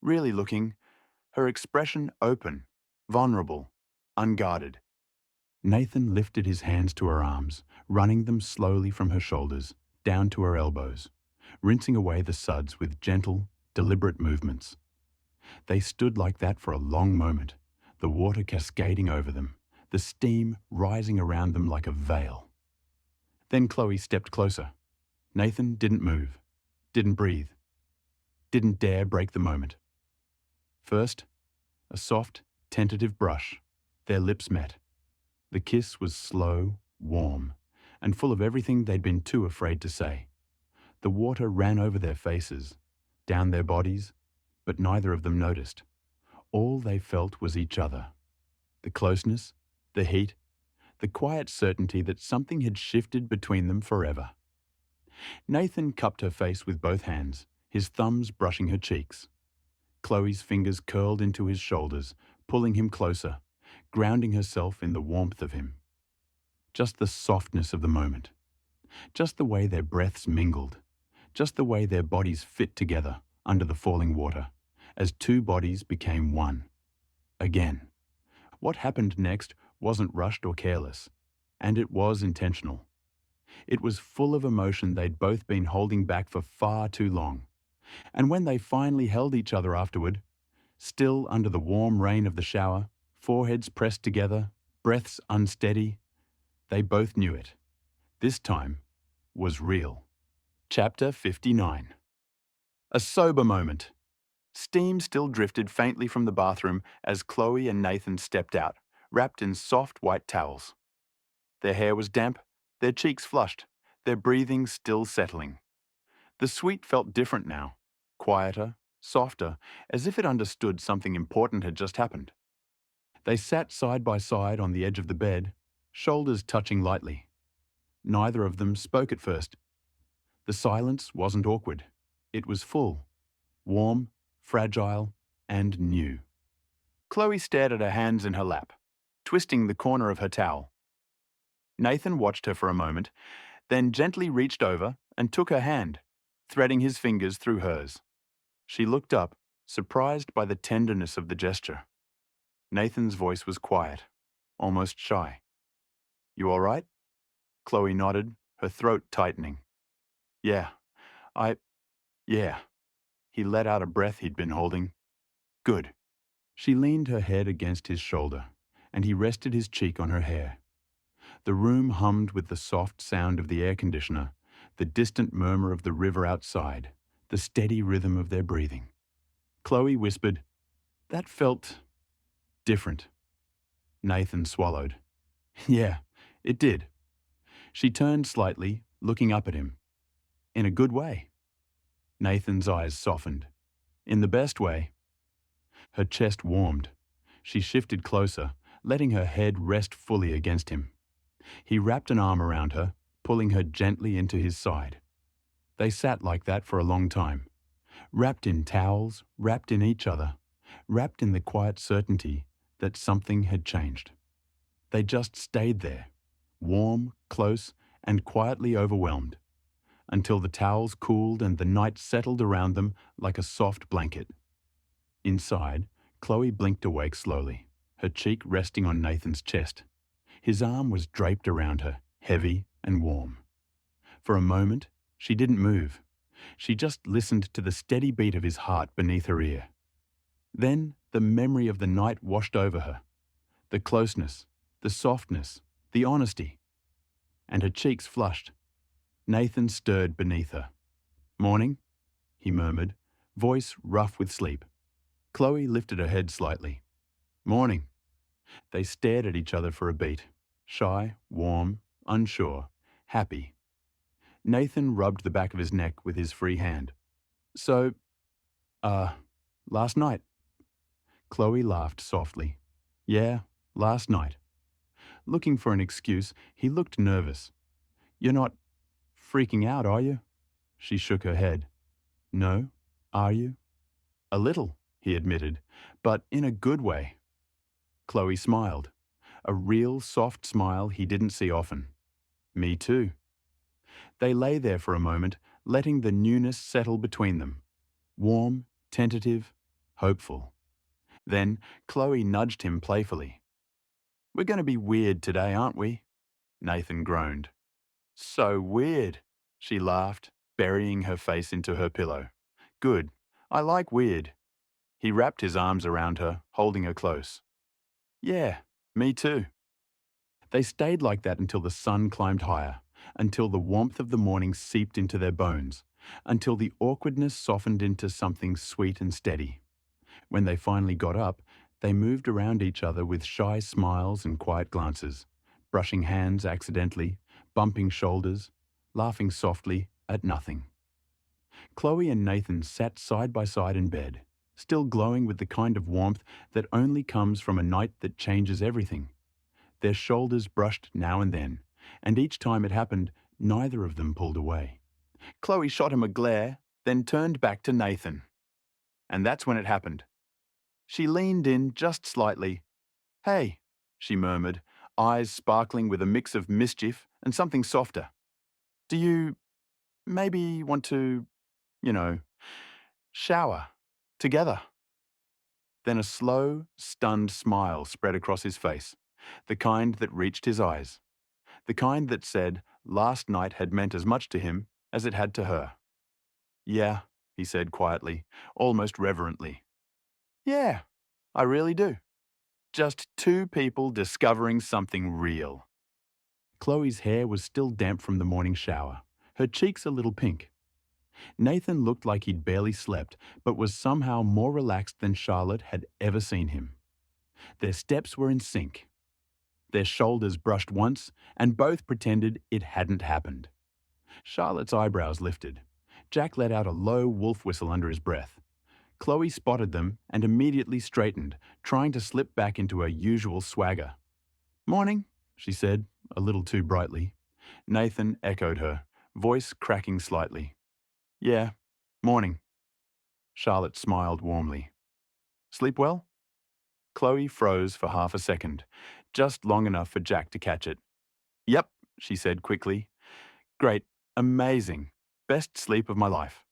really looking, her expression open, vulnerable, unguarded. Nathan lifted his hands to her arms, running them slowly from her shoulders, down to her elbows, rinsing away the suds with gentle, deliberate movements. They stood like that for a long moment, the water cascading over them, the steam rising around them like a veil. Then Chloe stepped closer. Nathan didn't move, didn't breathe, didn't dare break the moment. First, a soft, tentative brush. Their lips met. The kiss was slow, warm, and full of everything they'd been too afraid to say. The water ran over their faces, down their bodies, but neither of them noticed. All they felt was each other. The closeness, the heat, the quiet certainty that something had shifted between them forever. Nathan cupped her face with both hands, his thumbs brushing her cheeks. Chloe's fingers curled into his shoulders, pulling him closer, grounding herself in the warmth of him. Just the softness of the moment. Just the way their breaths mingled. Just the way their bodies fit together under the falling water, as two bodies became one. Again. What happened next wasn't rushed or careless, and it was intentional. It was full of emotion they'd both been holding back for far too long. And when they finally held each other afterward, still under the warm rain of the shower, foreheads pressed together, breaths unsteady, they both knew it. This time was real. Chapter 59. A sober moment. Steam still drifted faintly from the bathroom as Chloe and Nathan stepped out, wrapped in soft white towels. Their hair was damp, their cheeks flushed, their breathing still settling. The suite felt different now, quieter, softer, as if it understood something important had just happened. They sat side by side on the edge of the bed, shoulders touching lightly. Neither of them spoke at first. The silence wasn't awkward. It was full, warm, fragile, and new. Chloe stared at her hands in her lap, twisting the corner of her towel. Nathan watched her for a moment, then gently reached over and took her hand, threading his fingers through hers. She looked up, surprised by the tenderness of the gesture. Nathan's voice was quiet, almost shy. "You all right?" Chloe nodded, her throat tightening. Yeah. Yeah." He let out a breath he'd been holding. "Good." She leaned her head against his shoulder, and he rested his cheek on her hair. The room hummed with the soft sound of the air conditioner, the distant murmur of the river outside, the steady rhythm of their breathing. Chloe whispered, "That felt different." Nathan swallowed. "Yeah, it did." She turned slightly, looking up at him. "In a good way." Nathan's eyes softened. In the best way. Her chest warmed. She shifted closer, letting her head rest fully against him. He wrapped an arm around her, pulling her gently into his side. They sat like that for a long time, wrapped in towels, wrapped in each other, wrapped in the quiet certainty that something had changed. They just stayed there, warm, close, and quietly overwhelmed, until the towels cooled and the night settled around them like a soft blanket. Inside, Chloe blinked awake slowly, her cheek resting on Nathan's chest. His arm was draped around her, heavy and warm. For a moment, she didn't move. She just listened to the steady beat of his heart beneath her ear. Then the memory of the night washed over her. The closeness, the softness, the honesty. And her cheeks flushed. Nathan stirred beneath her. "Morning," he murmured, voice rough with sleep. Chloe lifted her head slightly. "Morning." They stared at each other for a beat, shy, warm, unsure, happy. Nathan rubbed the back of his neck with his free hand. "So, last night." Chloe laughed softly. "Yeah, last night." Looking for an excuse, he looked nervous. "You're not freaking out, are you?" She shook her head. "No, are you?" "A little," he admitted, "but in a good way." Chloe smiled. A real soft smile he didn't see often. "Me too." They lay there for a moment, letting the newness settle between them. Warm, tentative, hopeful. Then Chloe nudged him playfully. "We're going to be weird today, aren't we?" Nathan groaned. "So weird," she laughed, burying her face into her pillow. "Good. I like weird." He wrapped his arms around her, holding her close. "Yeah, me too." They stayed like that until the sun climbed higher, until the warmth of the morning seeped into their bones, until the awkwardness softened into something sweet and steady. When they finally got up, they moved around each other with shy smiles and quiet glances, brushing hands accidentally, bumping shoulders, laughing softly at nothing. Chloe and Nathan sat side by side in bed, still glowing with the kind of warmth that only comes from a night that changes everything. Their shoulders brushed now and then, and each time it happened, neither of them pulled away. Chloe shot him a glare, then turned back to Nathan. And that's when it happened. She leaned in just slightly. "Hey," she murmured, eyes sparkling with a mix of mischief and something softer. "Do you maybe want to, you know, shower together?" Then a slow, stunned smile spread across his face, the kind that reached his eyes, the kind that said last night had meant as much to him as it had to her. "Yeah," he said quietly, almost reverently. "Yeah, I really do. Just two people discovering something real." Chloe's hair was still damp from the morning shower, her cheeks a little pink. Nathan looked like he'd barely slept, but was somehow more relaxed than Charlotte had ever seen him. Their steps were in sync. Their shoulders brushed once, and both pretended it hadn't happened. Charlotte's eyebrows lifted. Jack let out a low wolf whistle under his breath. Chloe spotted them and immediately straightened, trying to slip back into her usual swagger. "Morning," she said, a little too brightly. Nathan echoed her, voice cracking slightly. "Yeah, morning." Charlotte smiled warmly. "Sleep well?" Chloe froze for half a second, just long enough for Jack to catch it. "Yep," she said quickly. "Great, amazing, best sleep of my life."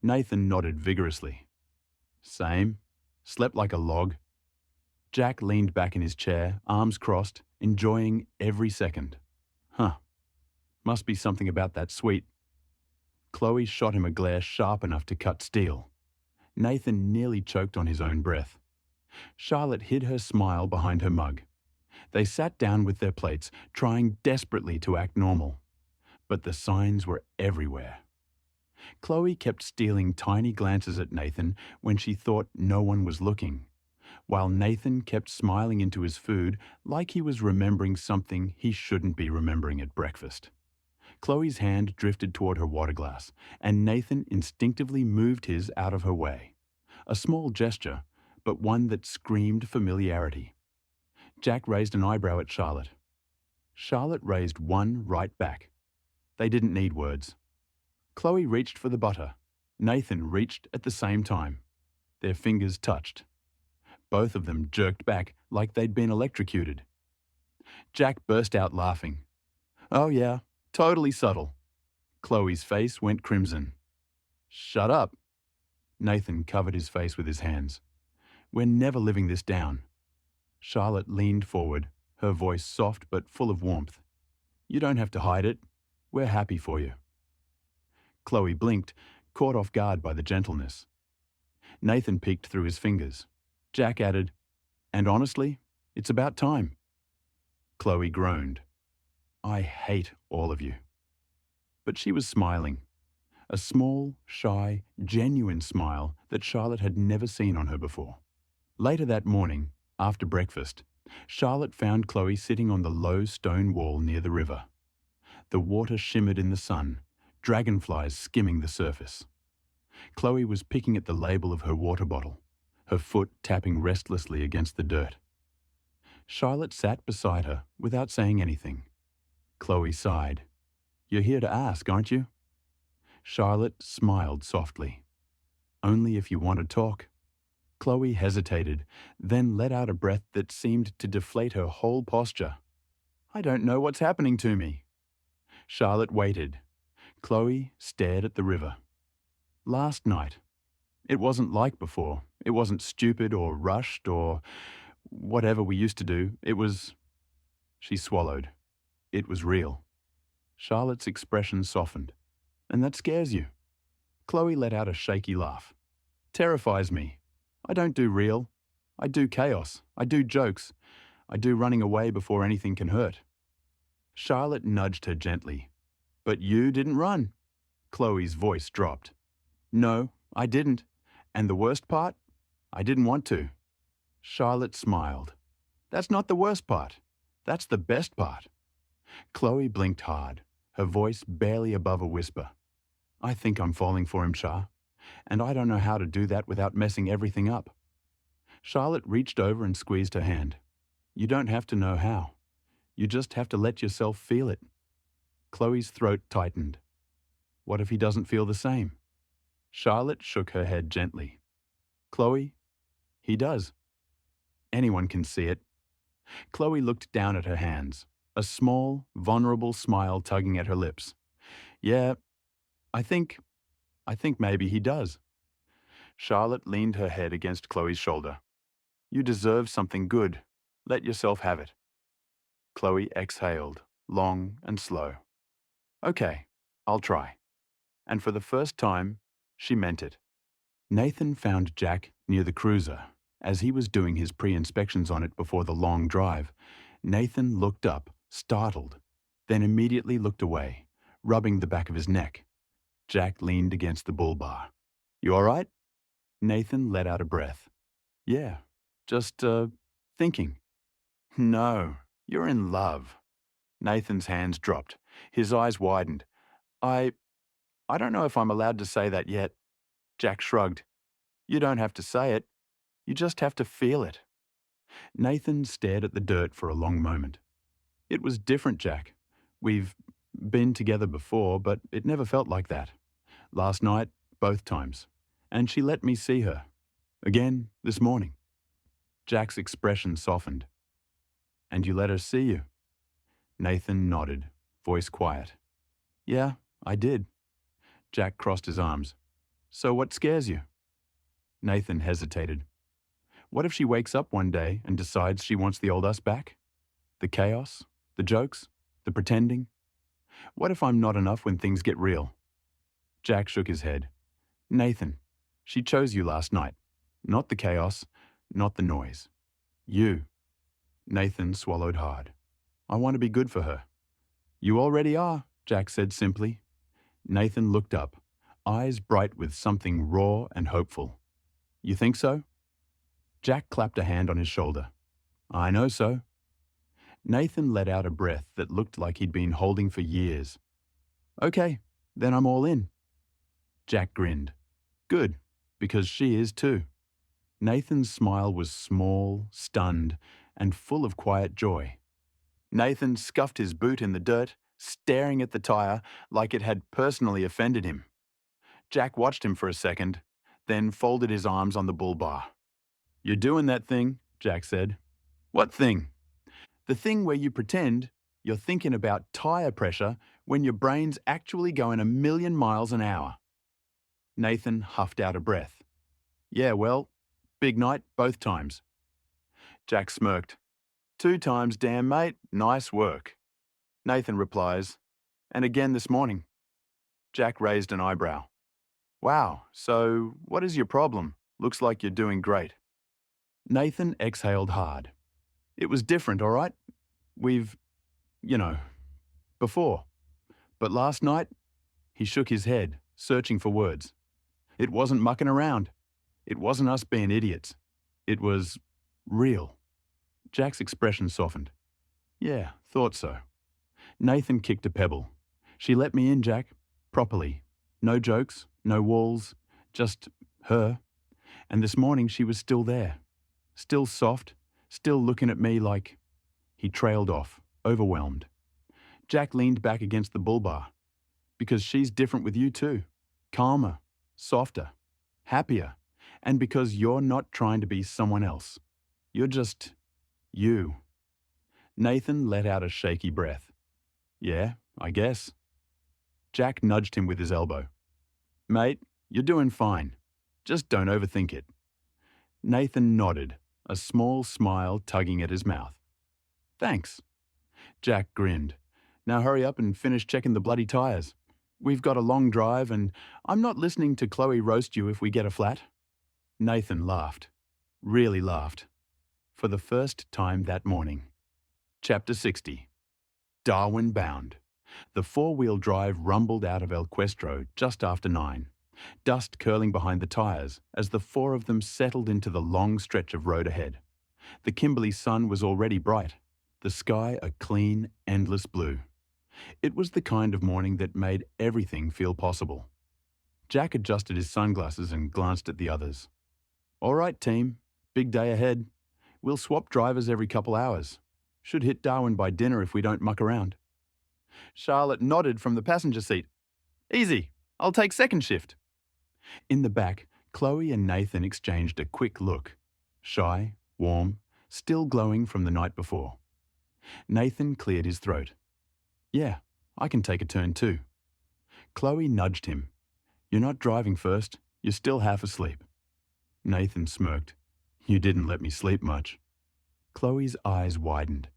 Nathan nodded vigorously. "Same. Slept like a log." Jack leaned back in his chair, arms crossed, enjoying every second. "Huh. Must be something about that sweet." Chloe shot him a glare sharp enough to cut steel. Nathan nearly choked on his own breath. Charlotte hid her smile behind her mug. They sat down with their plates, trying desperately to act normal. But the signs were everywhere. Chloe kept stealing tiny glances at Nathan when she thought no one was looking, while Nathan kept smiling into his food like he was remembering something he shouldn't be remembering at breakfast. Chloe's hand drifted toward her water glass, and Nathan instinctively moved his out of her way. A small gesture, but one that screamed familiarity. Jack raised an eyebrow at Charlotte. Charlotte raised one right back. They didn't need words. Chloe reached for the butter. Nathan reached at the same time. Their fingers touched. Both of them jerked back like they'd been electrocuted. Jack burst out laughing. "Oh yeah, totally subtle." Chloe's face went crimson. "Shut up." Nathan covered his face with his hands. "We're never living this down." Charlotte leaned forward, her voice soft but full of warmth. "You don't have to hide it. We're happy for you." Chloe blinked, caught off guard by the gentleness. Nathan peeked through his fingers. Jack added, "And honestly, it's about time." Chloe groaned. "I hate all of you." But she was smiling. A small, shy, genuine smile that Charlotte had never seen on her before. Later that morning, after breakfast, Charlotte found Chloe sitting on the low stone wall near the river. The water shimmered in the sun, dragonflies skimming the surface. Chloe was picking at the label of her water bottle, her foot tapping restlessly against the dirt. Charlotte sat beside her without saying anything. Chloe sighed. "You're here to ask, aren't you?" Charlotte smiled softly. "Only if you want to talk." Chloe hesitated, then let out a breath that seemed to deflate her whole posture. "I don't know what's happening to me." Charlotte waited. Chloe stared at the river. "Last night. It wasn't like before. It wasn't stupid or rushed or whatever we used to do. It was—" She swallowed. "It was real." Charlotte's expression softened. "And that scares you?" Chloe let out a shaky laugh. "Terrifies me. I don't do real. I do chaos. I do jokes. I do running away before anything can hurt." Charlotte nudged her gently. "But you didn't run." Chloe's voice dropped. "No, I didn't. And the worst part? I didn't want to." Charlotte smiled. "That's not the worst part. That's the best part." Chloe blinked hard, her voice barely above a whisper. "I think I'm falling for him, Char. And I don't know how to do that without messing everything up." Charlotte reached over and squeezed her hand. "You don't have to know how. You just have to let yourself feel it." Chloe's throat tightened. "What if he doesn't feel the same?" Charlotte shook her head gently. "Chloe, he does. Anyone can see it." Chloe looked down at her hands, a small, vulnerable smile tugging at her lips. "Yeah, I think maybe he does." Charlotte leaned her head against Chloe's shoulder. "You deserve something good. Let yourself have it." Chloe exhaled, long and slow. "Okay, I'll try." And for the first time, she meant it. Nathan found Jack near the cruiser. As he was doing his pre-inspections on it before the long drive, Nathan looked up, startled, then immediately looked away, rubbing the back of his neck. Jack leaned against the bull bar. "You all right?" Nathan let out a breath. "Yeah, just, thinking." "No, you're in love." Nathan's hands dropped. His eyes widened. I don't know if I'm allowed to say that yet." Jack shrugged. "You don't have to say it. You just have to feel it." Nathan stared at the dirt for a long moment. "It was different, Jack. We've been together before, but it never felt like that. Last night, both times. And she let me see her. Again, this morning." Jack's expression softened. "And you let her see you?" Nathan nodded, voice quiet. "Yeah, I did." Jack crossed his arms. "So what scares you?" Nathan hesitated. "What if she wakes up one day and decides she wants the old us back? The chaos? The jokes? The pretending? What if I'm not enough when things get real?" Jack shook his head. "Nathan, she chose you last night. Not the chaos, not the noise. You." Nathan swallowed hard. "I want to be good for her." "You already are," Jack said simply. Nathan looked up, eyes bright with something raw and hopeful. "You think so?" Jack clapped a hand on his shoulder. "I know so." Nathan let out a breath that looked like he'd been holding for years. Okay, then I'm all in. Jack grinned. Good, because she is too. Nathan's smile was small, stunned, and full of quiet joy. Nathan scuffed his boot in the dirt, staring at the tire like it had personally offended him. Jack watched him for a second, then folded his arms on the bull bar. You're doing that thing, Jack said. What thing? The thing where you pretend you're thinking about tire pressure when your brain's actually going 1,000,000 miles an hour. Nathan huffed out a breath. Yeah, well, big night both times. Jack smirked. 2 times, damn mate, nice work. Nathan replies, and again this morning. Jack raised an eyebrow. Wow, so what is your problem? Looks like you're doing great. Nathan exhaled hard. It was different, all right? We've, you know, before. But last night, he shook his head, searching for words. It wasn't mucking around. It wasn't us being idiots. It was real. Jack's expression softened. Yeah, thought so. Nathan kicked a pebble. She let me in, Jack. Properly. No jokes, no walls, just her. And this morning she was still there. Still soft, still looking at me like... He trailed off, overwhelmed. Jack leaned back against the bull bar. Because she's different with you too. Calmer, softer, happier. And because you're not trying to be someone else. You're just... you. Nathan let out a shaky breath. Yeah, I guess. Jack nudged him with his elbow. Mate, you're doing fine. Just don't overthink it. Nathan nodded, a small smile tugging at his mouth. Thanks. Jack grinned. Now hurry up and finish checking the bloody tires. We've got a long drive and I'm not listening to Chloe roast you if we get a flat. Nathan laughed. Really laughed. For the first time that morning. Chapter 60. Darwin bound. The four-wheel drive rumbled out of El Questro just after 9, dust curling behind the tires as the four of them settled into the long stretch of road ahead. The Kimberley sun was already bright, the sky a clean, endless blue. It was the kind of morning that made everything feel possible. Jack adjusted his sunglasses and glanced at the others. All right, team, big day ahead. We'll swap drivers every couple hours. Should hit Darwin by dinner if we don't muck around. Charlotte nodded from the passenger seat. Easy, I'll take second shift. In the back, Chloe and Nathan exchanged a quick look. Shy, warm, still glowing from the night before. Nathan cleared his throat. Yeah, I can take a turn too. Chloe nudged him. You're not driving first, you're still half asleep. Nathan smirked. You didn't let me sleep much. Chloe's eyes widened.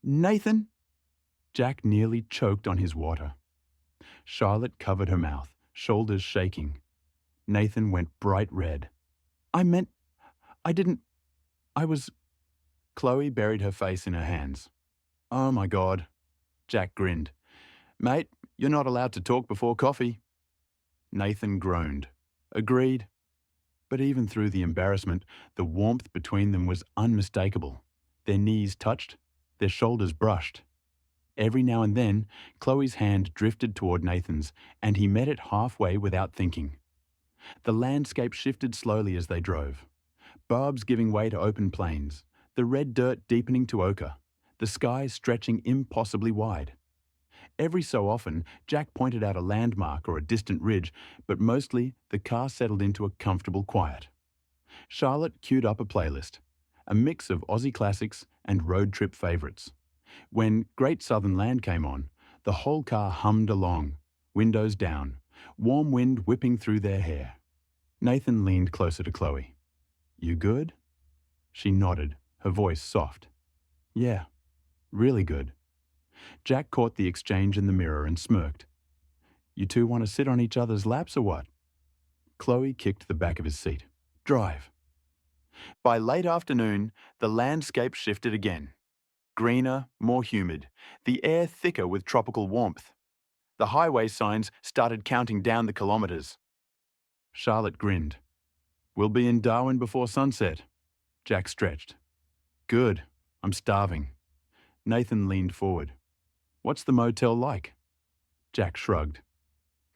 Nathan? Jack nearly choked on his water. Charlotte covered her mouth, shoulders shaking. Nathan went bright red. I was... Chloe buried her face in her hands. Oh my God. Jack grinned. Mate, you're not allowed to talk before coffee. Nathan groaned. Agreed. But even through the embarrassment, the warmth between them was unmistakable. Their knees touched, their shoulders brushed. Every now and then, Chloe's hand drifted toward Nathan's, and he met it halfway without thinking. The landscape shifted slowly as they drove. Barbs giving way to open plains, the red dirt deepening to ochre, the sky stretching impossibly wide. Every so often, Jack pointed out a landmark or a distant ridge, but mostly the car settled into a comfortable quiet. Charlotte queued up a playlist, a mix of Aussie classics and road trip favourites. When Great Southern Land came on, the whole car hummed along, windows down, warm wind whipping through their hair. Nathan leaned closer to Chloe. You good? She nodded, her voice soft. Yeah, really good. Jack caught the exchange in the mirror and smirked. You two want to sit on each other's laps or what? Chloe kicked the back of his seat. Drive. By late afternoon, the landscape shifted again. Greener, more humid, the air thicker with tropical warmth. The highway signs started counting down the kilometres. Charlotte grinned. We'll be in Darwin before sunset. Jack stretched. Good. I'm starving. Nathan leaned forward. What's the motel like? Jack shrugged.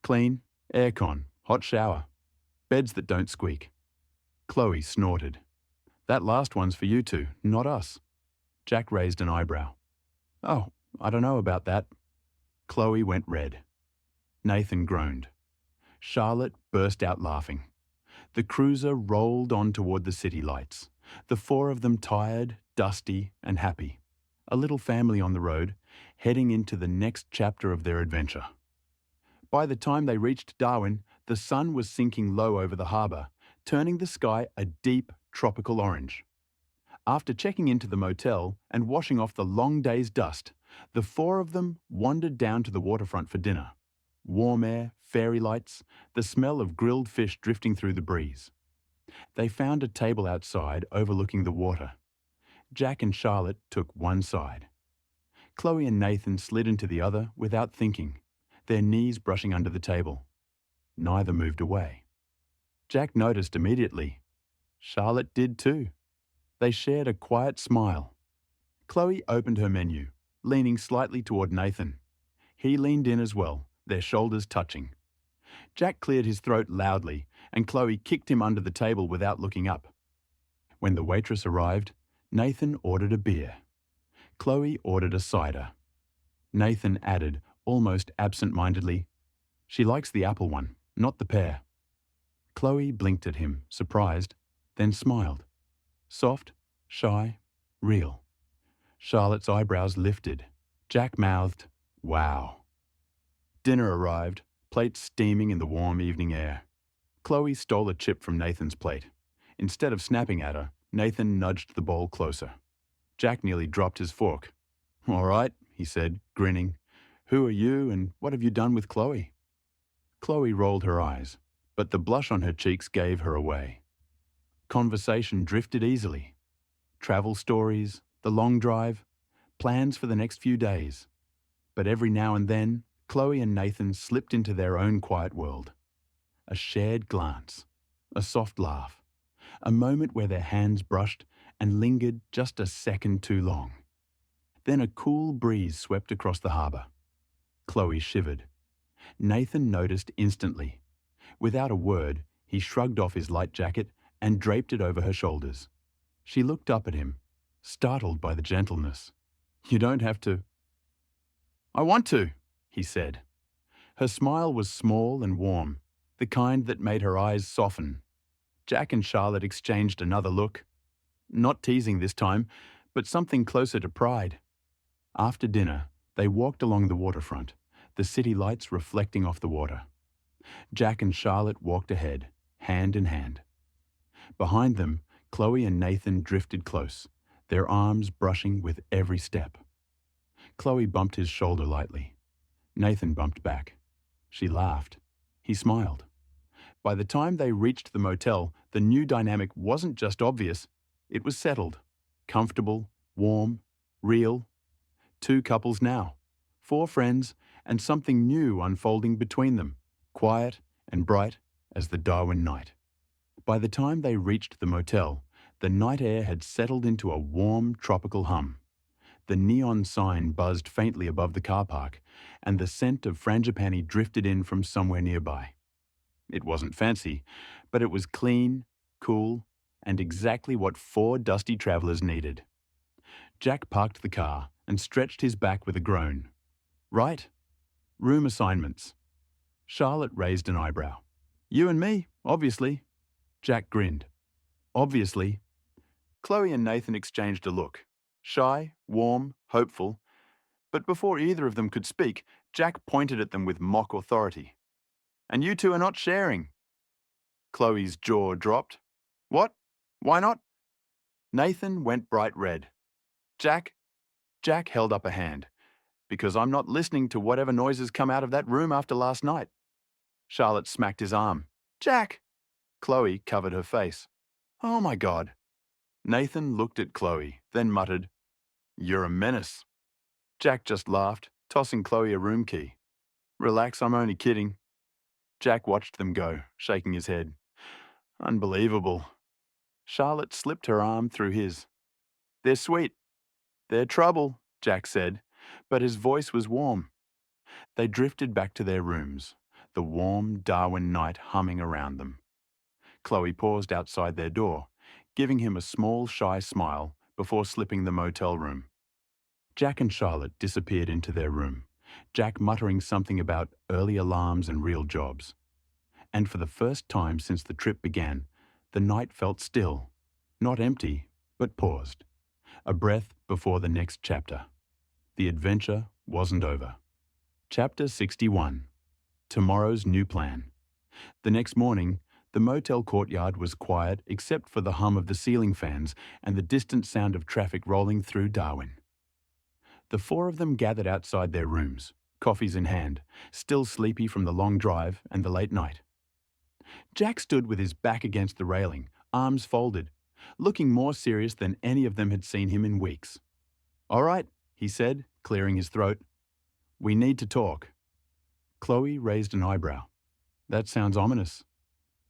Clean, aircon, hot shower, beds that don't squeak. Chloe snorted. That last one's for you two, not us. Jack raised an eyebrow. Oh, I don't know about that. Chloe went red. Nathan groaned. Charlotte burst out laughing. The cruiser rolled on toward the city lights, the four of them tired, dusty, and happy. A little family on the road, heading into the next chapter of their adventure. By the time they reached Darwin, the sun was sinking low over the harbour, turning the sky a deep tropical orange. After checking into the motel and washing off the long day's dust, the four of them wandered down to the waterfront for dinner. Warm air, fairy lights, the smell of grilled fish drifting through the breeze. They found a table outside overlooking the water. Jack and Charlotte took one side. Chloe and Nathan slid into the other without thinking, their knees brushing under the table. Neither moved away. Jack noticed immediately. Charlotte did too. They shared a quiet smile. Chloe opened her menu, leaning slightly toward Nathan. He leaned in as well, their shoulders touching. Jack cleared his throat loudly, and Chloe kicked him under the table without looking up. When the waitress arrived, Nathan ordered a beer. Chloe ordered a cider. Nathan added, almost absent-mindedly, "She likes the apple one, not the pear." Chloe blinked at him, surprised, then smiled. Soft, shy, real. Charlotte's eyebrows lifted. Jack mouthed, "Wow." Dinner arrived, plates steaming in the warm evening air. Chloe stole a chip from Nathan's plate. Instead of snapping at her, Nathan nudged the bowl closer. Jack nearly dropped his fork. "All right," he said, grinning. "Who are you and what have you done with Chloe?" Chloe rolled her eyes, but the blush on her cheeks gave her away. Conversation drifted easily. Travel stories, the long drive, plans for the next few days. But every now and then, Chloe and Nathan slipped into their own quiet world. A shared glance, a soft laugh, a moment where their hands brushed and lingered just a second too long. Then a cool breeze swept across the harbour. Chloe shivered. Nathan noticed instantly. Without a word, he shrugged off his light jacket and draped it over her shoulders. She looked up at him, startled by the gentleness. "You don't have to." "I want to," he said. Her smile was small and warm, the kind that made her eyes soften. Jack and Charlotte exchanged another look. Not teasing this time, but something closer to pride. After dinner, they walked along the waterfront, the city lights reflecting off the water. Jack and Charlotte walked ahead, hand in hand. Behind them, Chloe and Nathan drifted close, their arms brushing with every step. Chloe bumped his shoulder lightly. Nathan bumped back. She laughed. He smiled. By the time they reached the motel, the new dynamic wasn't just obvious, it was settled. Comfortable, warm, real. Two couples now, four friends, and something new unfolding between them, quiet and bright as the Darwin night. By the time they reached the motel, the night air had settled into a warm, tropical hum. The neon sign buzzed faintly above the car park, and the scent of frangipani drifted in from somewhere nearby. It wasn't fancy, but it was clean, cool, and exactly what four dusty travellers needed. Jack parked the car and stretched his back with a groan. "Right. Room assignments." Charlotte raised an eyebrow. "You and me, obviously." Jack grinned. "Obviously." Chloe and Nathan exchanged a look. Shy, warm, hopeful. But before either of them could speak, Jack pointed at them with mock authority. "And you two are not sharing." Chloe's jaw dropped. "What? Why not?" Nathan went bright red. "Jack." Jack held up a hand. "Because I'm not listening to whatever noises come out of that room after last night." Charlotte smacked his arm. "Jack!" Chloe covered her face. "Oh my God." Nathan looked at Chloe, then muttered, "You're a menace." Jack just laughed, tossing Chloe a room key. "Relax, I'm only kidding." Jack watched them go, shaking his head. "Unbelievable." Charlotte slipped her arm through his. "They're sweet." "They're trouble," Jack said, but his voice was warm. They drifted back to their rooms. the warm Darwin night humming around them. Chloe paused outside their door, giving him a small, shy smile before slipping the motel room. Jack and Charlotte disappeared into their room, Jack muttering something about early alarms and real jobs. And for the first time since the trip began, the night felt still, not empty, but paused. A breath before the next chapter. The adventure wasn't over. Chapter 61. Tomorrow's New Plan. The next morning, the motel courtyard was quiet except for the hum of the ceiling fans and the distant sound of traffic rolling through Darwin. The four of them gathered outside their rooms, coffees in hand, still sleepy from the long drive and the late night. Jack stood with his back against the railing, arms folded, looking more serious than any of them had seen him in weeks. "All right," he said, clearing his throat. "We need to talk." Chloe raised an eyebrow. "That sounds ominous."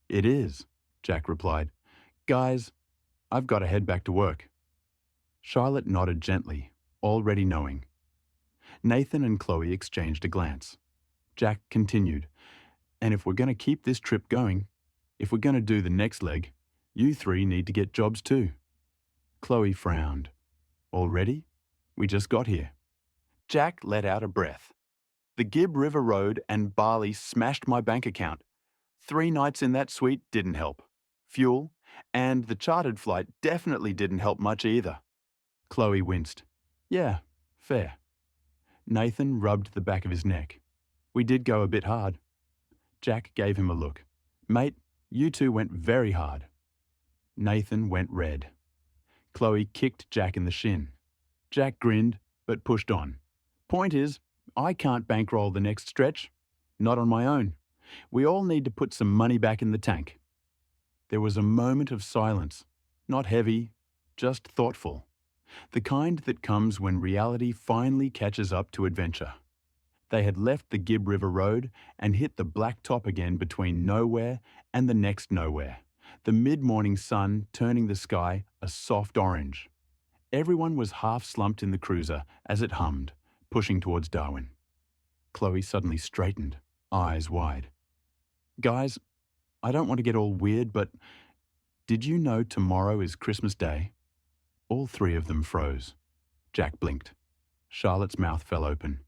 "It is," Jack replied. "Guys, I've got to head back to work." Charlotte nodded gently, already knowing. Nathan and Chloe exchanged a glance. Jack continued, "And if we're going to keep this trip going, if we're going to do the next leg, you three need to get jobs too." Chloe frowned. "Already? We just got here." Jack let out a breath. "The Gibb River Road and Bali smashed my bank account. 3 nights in that suite didn't help. Fuel, and the chartered flight definitely didn't help much either." Chloe winced. "Yeah, fair." Nathan rubbed the back of his neck. "We did go a bit hard." Jack gave him a look. "Mate, you two went very hard." Nathan went red. Chloe kicked Jack in the shin. Jack grinned, but pushed on. "Point is, I can't bankroll the next stretch. Not on my own. We all need to put some money back in the tank." There was a moment of silence, not heavy, just thoughtful. The kind that comes when reality finally catches up to adventure. They had left the Gibb River Road and hit the black top again between nowhere and the next nowhere, the mid-morning sun turning the sky a soft orange. Everyone was half slumped in the cruiser as it hummed, pushing towards Darwin. Chloe suddenly straightened, eyes wide. "Guys, I don't want to get all weird, but did you know tomorrow is Christmas Day?" All three of them froze. Jack blinked. Charlotte's mouth fell open.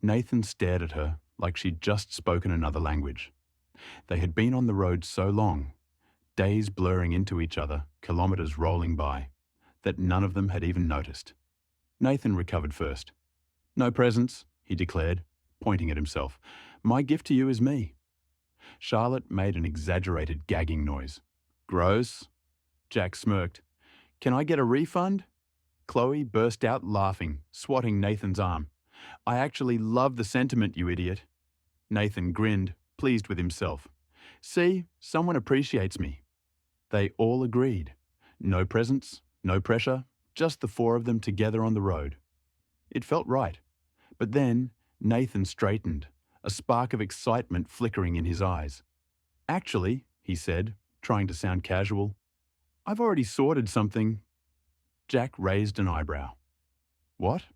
Nathan stared at her like she'd just spoken another language. They had been on the road so long, days blurring into each other, kilometers rolling by, that none of them had even noticed. Nathan recovered first. "No presents," he declared, pointing at himself. "My gift to you is me." Charlotte made an exaggerated gagging noise. "Gross." Jack smirked. "Can I get a refund?" Chloe burst out laughing, swatting Nathan's arm. "I actually love the sentiment, you idiot." Nathan grinned, pleased with himself. "See, someone appreciates me." They all agreed. No presents, no pressure, just the four of them together on the road. It felt right. But then Nathan straightened, a spark of excitement flickering in his eyes. "Actually," he said, trying to sound casual, "I've already sorted something." Jack raised an eyebrow. "What?"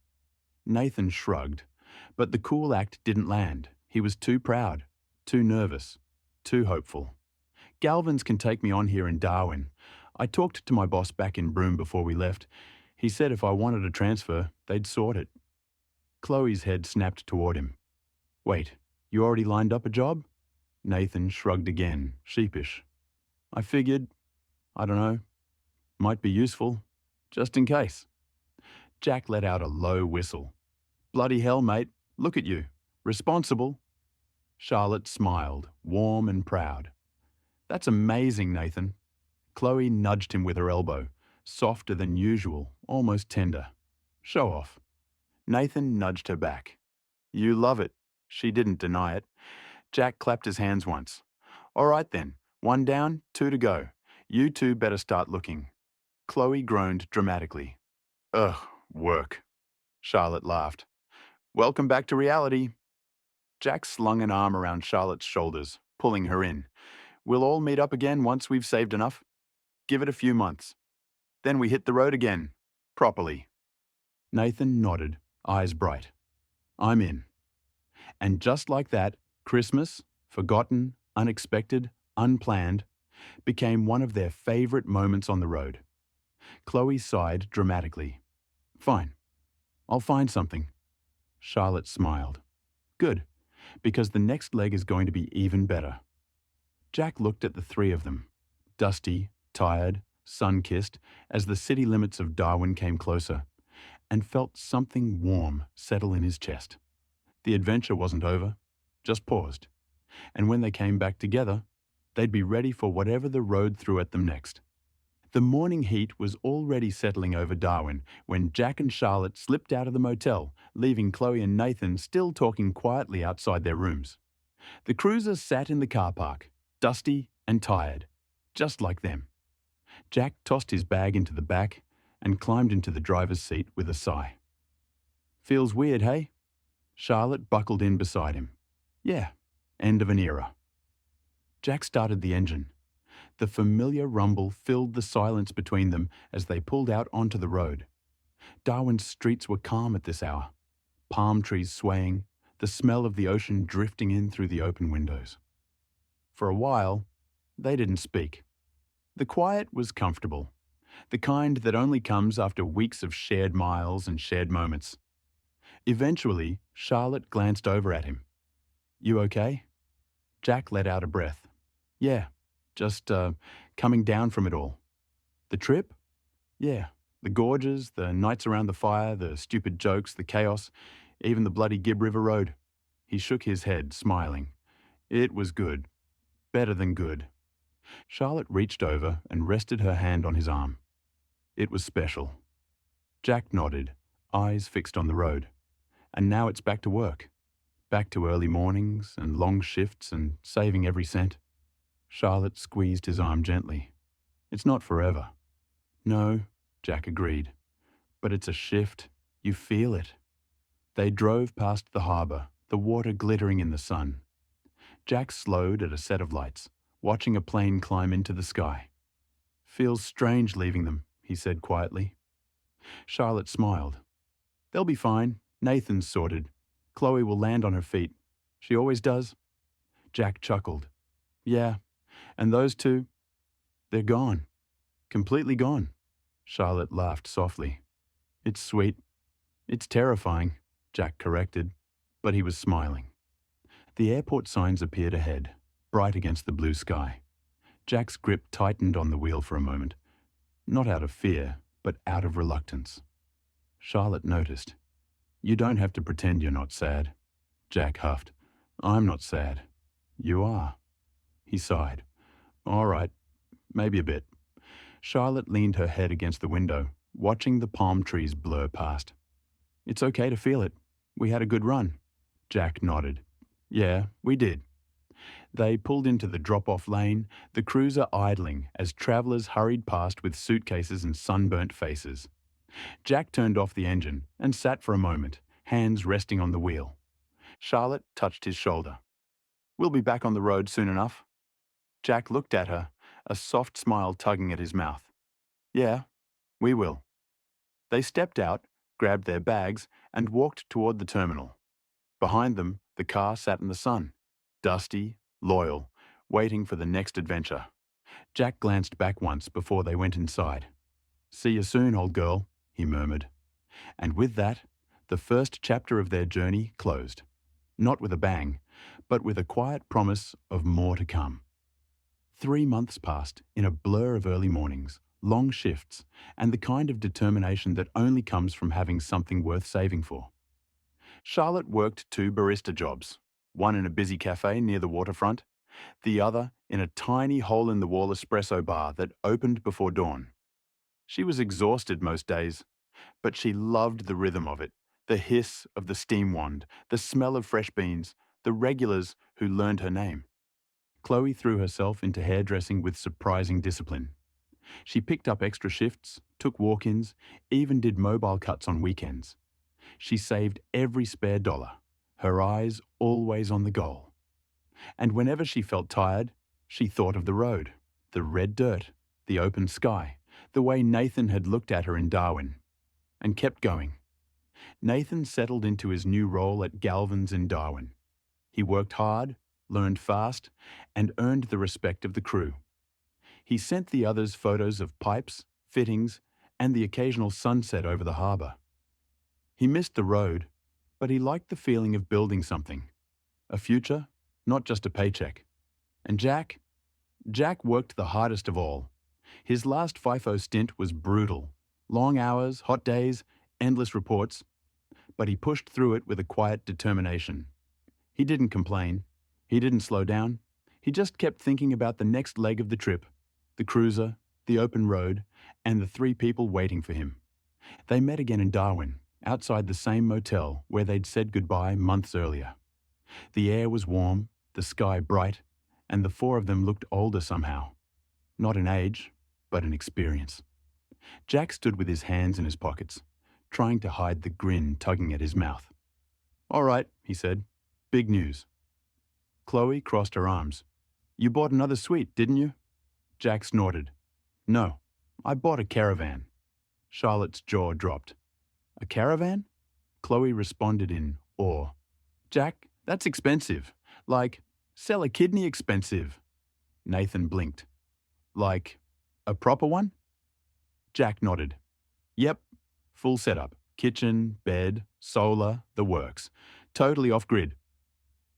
Nathan shrugged, but the cool act didn't land. He was too proud, too nervous, too hopeful. "Galvin's can take me on here in Darwin. I talked to my boss back in Broome before we left. He said if I wanted a transfer, they'd sort it." Chloe's head snapped toward him. "Wait, you already lined up a job?" Nathan shrugged again, sheepish. "I figured, I don't know, might be useful, just in case." Jack let out a low whistle. "Bloody hell, mate, look at you. Responsible." Charlotte smiled, warm and proud. "That's amazing, Nathan." Chloe nudged him with her elbow, softer than usual, almost tender. "Show off." Nathan nudged her back. "You love it." She didn't deny it. Jack clapped his hands once. "All right then, 1 down, 2 to go. You two better start looking." Chloe groaned dramatically. "Ugh, work." Charlotte laughed. "Welcome back to reality." Jack slung an arm around Charlotte's shoulders, pulling her in. "We'll all meet up again once we've saved enough. Give it a few months. Then we hit the road again. Properly." Nathan nodded, eyes bright. "I'm in." And just like that, Christmas, forgotten, unexpected, unplanned, became one of their favourite moments on the road. Chloe sighed dramatically. Fine, I'll find something. Charlotte smiled. Good, because the next leg is going to be even better. Jack looked at the three of them, dusty, tired, sun-kissed, as the city limits of Darwin came closer, and felt something warm settle in his chest. The adventure wasn't over, just paused, and when they came back together, they'd be ready for whatever the road threw at them next. The morning heat was already settling over Darwin when Jack and Charlotte slipped out of the motel, leaving Chloe and Nathan still talking quietly outside their rooms. The cruiser sat in the car park, dusty and tired, just like them. Jack tossed his bag into the back and climbed into the driver's seat with a sigh. Feels weird, hey? Charlotte buckled in beside him. Yeah, end of an era. Jack started the engine. The familiar rumble filled the silence between them as they pulled out onto the road. Darwin's streets were calm at this hour, palm trees swaying, the smell of the ocean drifting in through the open windows. For a while, they didn't speak. The quiet was comfortable, the kind that only comes after weeks of shared miles and shared moments. Eventually, Charlotte glanced over at him. You okay? Jack let out a breath. Yeah, just coming down from it all. The trip? Yeah, the gorges, the nights around the fire, the stupid jokes, the chaos, even the bloody Gibb River Road. He shook his head, smiling. It was good. Better than good. Charlotte reached over and rested her hand on his arm. It was special. Jack nodded, eyes fixed on the road. And now it's back to work. Back to early mornings and long shifts and saving every cent. Charlotte squeezed his arm gently. It's not forever. No, Jack agreed. But it's a shift. You feel it. They drove past the harbour, the water glittering in the sun. Jack slowed at a set of lights, watching a plane climb into the sky. Feels strange leaving them, he said quietly. Charlotte smiled. They'll be fine. Nathan's sorted. Chloe will land on her feet. She always does. Jack chuckled. Yeah, and those two, they're gone. Completely gone. Charlotte laughed softly. It's sweet. It's terrifying, Jack corrected, but he was smiling. The airport signs appeared ahead, bright against the blue sky. Jack's grip tightened on the wheel for a moment, not out of fear, but out of reluctance. Charlotte noticed. You don't have to pretend you're not sad. Jack huffed. I'm not sad. You are. He sighed. All right, maybe a bit. Charlotte leaned her head against the window, watching the palm trees blur past. It's okay to feel it. We had a good run. Jack nodded. Yeah, we did. They pulled into the drop-off lane, the cruiser idling as travellers hurried past with suitcases and sunburnt faces. Jack turned off the engine and sat for a moment, hands resting on the wheel. Charlotte touched his shoulder. We'll be back on the road soon enough. Jack looked at her, a soft smile tugging at his mouth. Yeah, we will. They stepped out, grabbed their bags, and walked toward the terminal. Behind them, the car sat in the sun, dusty, loyal, waiting for the next adventure. Jack glanced back once before they went inside. See you soon, old girl, he murmured. And with that, the first chapter of their journey closed. Not with a bang, but with a quiet promise of more to come. 3 months passed in a blur of early mornings, long shifts, and the kind of determination that only comes from having something worth saving for. Charlotte worked 2 barista jobs, one in a busy cafe near the waterfront, the other in a tiny hole-in-the-wall espresso bar that opened before dawn. She was exhausted most days, but she loved the rhythm of it, the hiss of the steam wand, the smell of fresh beans, the regulars who learned her name. Chloe threw herself into hairdressing with surprising discipline. She picked up extra shifts, took walk-ins, even did mobile cuts on weekends. She saved every spare dollar, her eyes always on the goal. And whenever she felt tired, she thought of the road, the red dirt, the open sky, the way Nathan had looked at her in Darwin, and kept going. Nathan settled into his new role at Galvin's in Darwin. He worked hard, learned fast, and earned the respect of the crew. He sent the others photos of pipes, fittings, and the occasional sunset over the harbour. He missed the road, but he liked the feeling of building something. A future, not just a paycheck. And Jack worked the hardest of all. His last FIFO stint was brutal. Long hours, hot days, endless reports. But he pushed through it with a quiet determination. He didn't complain. He didn't slow down. He just kept thinking about the next leg of the trip, the cruiser, the open road, and the 3 people waiting for him. They met again in Darwin, outside the same motel where they'd said goodbye months earlier. The air was warm, the sky bright, and the 4 of them looked older somehow. Not in age, but in experience. Jack stood with his hands in his pockets, trying to hide the grin tugging at his mouth. "All right," he said. "Big news." Chloe crossed her arms. "You bought another suite, didn't you?" Jack snorted. "No, I bought a caravan." Charlotte's jaw dropped. "A caravan?" Chloe responded in awe. "Jack, that's expensive. Like, sell a kidney expensive." Nathan blinked. "Like, a proper one?" Jack nodded. "Yep, full setup. Kitchen, bed, solar, the works. Totally off-grid."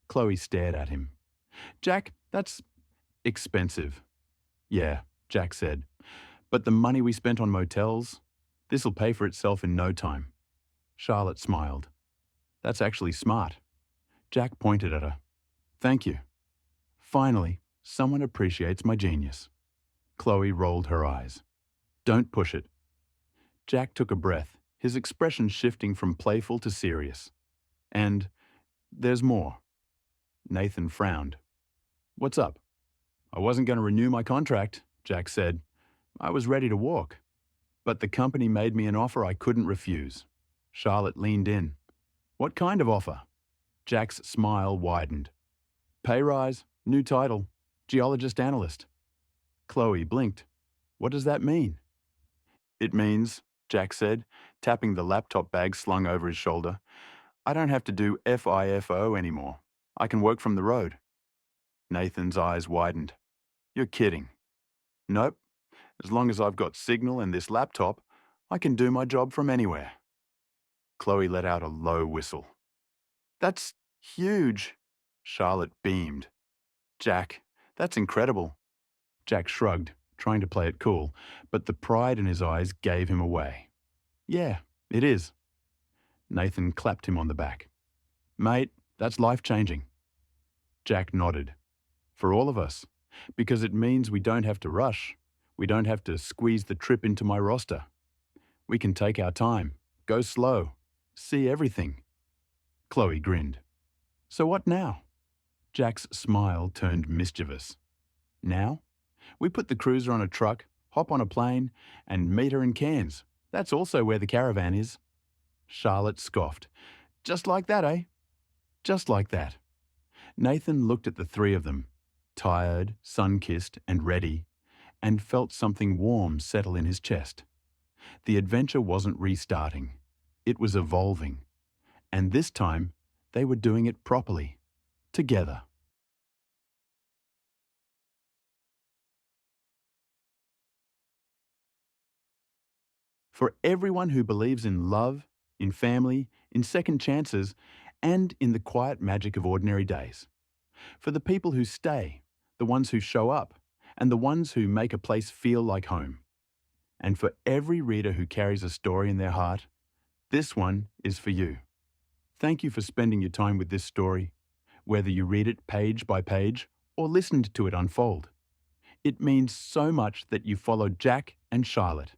Chloe stared at him. "Jack, that's expensive." "Yeah," Jack said. "But the money we spent on motels, this'll pay for itself in no time." Charlotte smiled. "That's actually smart." Jack pointed at her. "Thank you. Finally, someone appreciates my genius." Chloe rolled her eyes. "Don't push it." Jack took a breath, his expression shifting from playful to serious. "And there's more." Nathan frowned. "What's up?" "I wasn't going to renew my contract," Jack said. "I was ready to walk. But the company made me an offer I couldn't refuse." Charlotte leaned in. "What kind of offer?" Jack's smile widened. "Pay rise, new title, geologist analyst." Chloe blinked. "What does that mean?" "It means," Jack said, tapping the laptop bag slung over his shoulder, "I don't have to do FIFO anymore. I can work from the road." Nathan's eyes widened. "You're kidding." "Nope. As long as I've got signal and this laptop, I can do my job from anywhere." Chloe let out a low whistle. "That's huge." Charlotte beamed. "Jack, that's incredible." Jack shrugged, trying to play it cool, but the pride in his eyes gave him away. "Yeah, it is." Nathan clapped him on the back. "Mate, that's life-changing." Jack nodded. "For all of us. Because it means we don't have to rush. We don't have to squeeze the trip into my roster. We can take our time, go slow, see everything." Chloe grinned. "So what now?" Jack's smile turned mischievous. "Now? We put the cruiser on a truck, hop on a plane, and meet her in Cairns. That's also where the caravan is." Charlotte scoffed. "Just like that, eh?" "Just like that." Nathan looked at the 3 of them, tired, sun-kissed, and ready, and felt something warm settle in his chest. The adventure wasn't restarting. It was evolving. And this time, they were doing it properly, together. For everyone who believes in love, in family, in second chances, and in the quiet magic of ordinary days. For the people who stay, the ones who show up, and the ones who make a place feel like home. And for every reader who carries a story in their heart, this one is for you. Thank you for spending your time with this story, whether you read it page by page or listened to it unfold. It means so much that you followed Jack and Charlotte,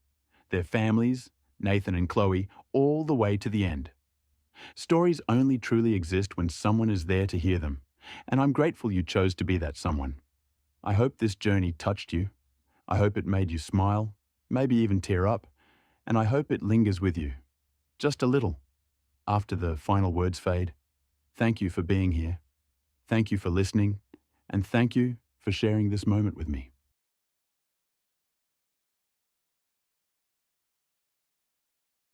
their families, Nathan and Chloe, all the way to the end. Stories only truly exist when someone is there to hear them, and I'm grateful you chose to be that someone. I hope this journey touched you. I hope it made you smile, maybe even tear up, and I hope it lingers with you, just a little, after the final words fade. Thank you for being here. Thank you for listening, and thank you for sharing this moment with me.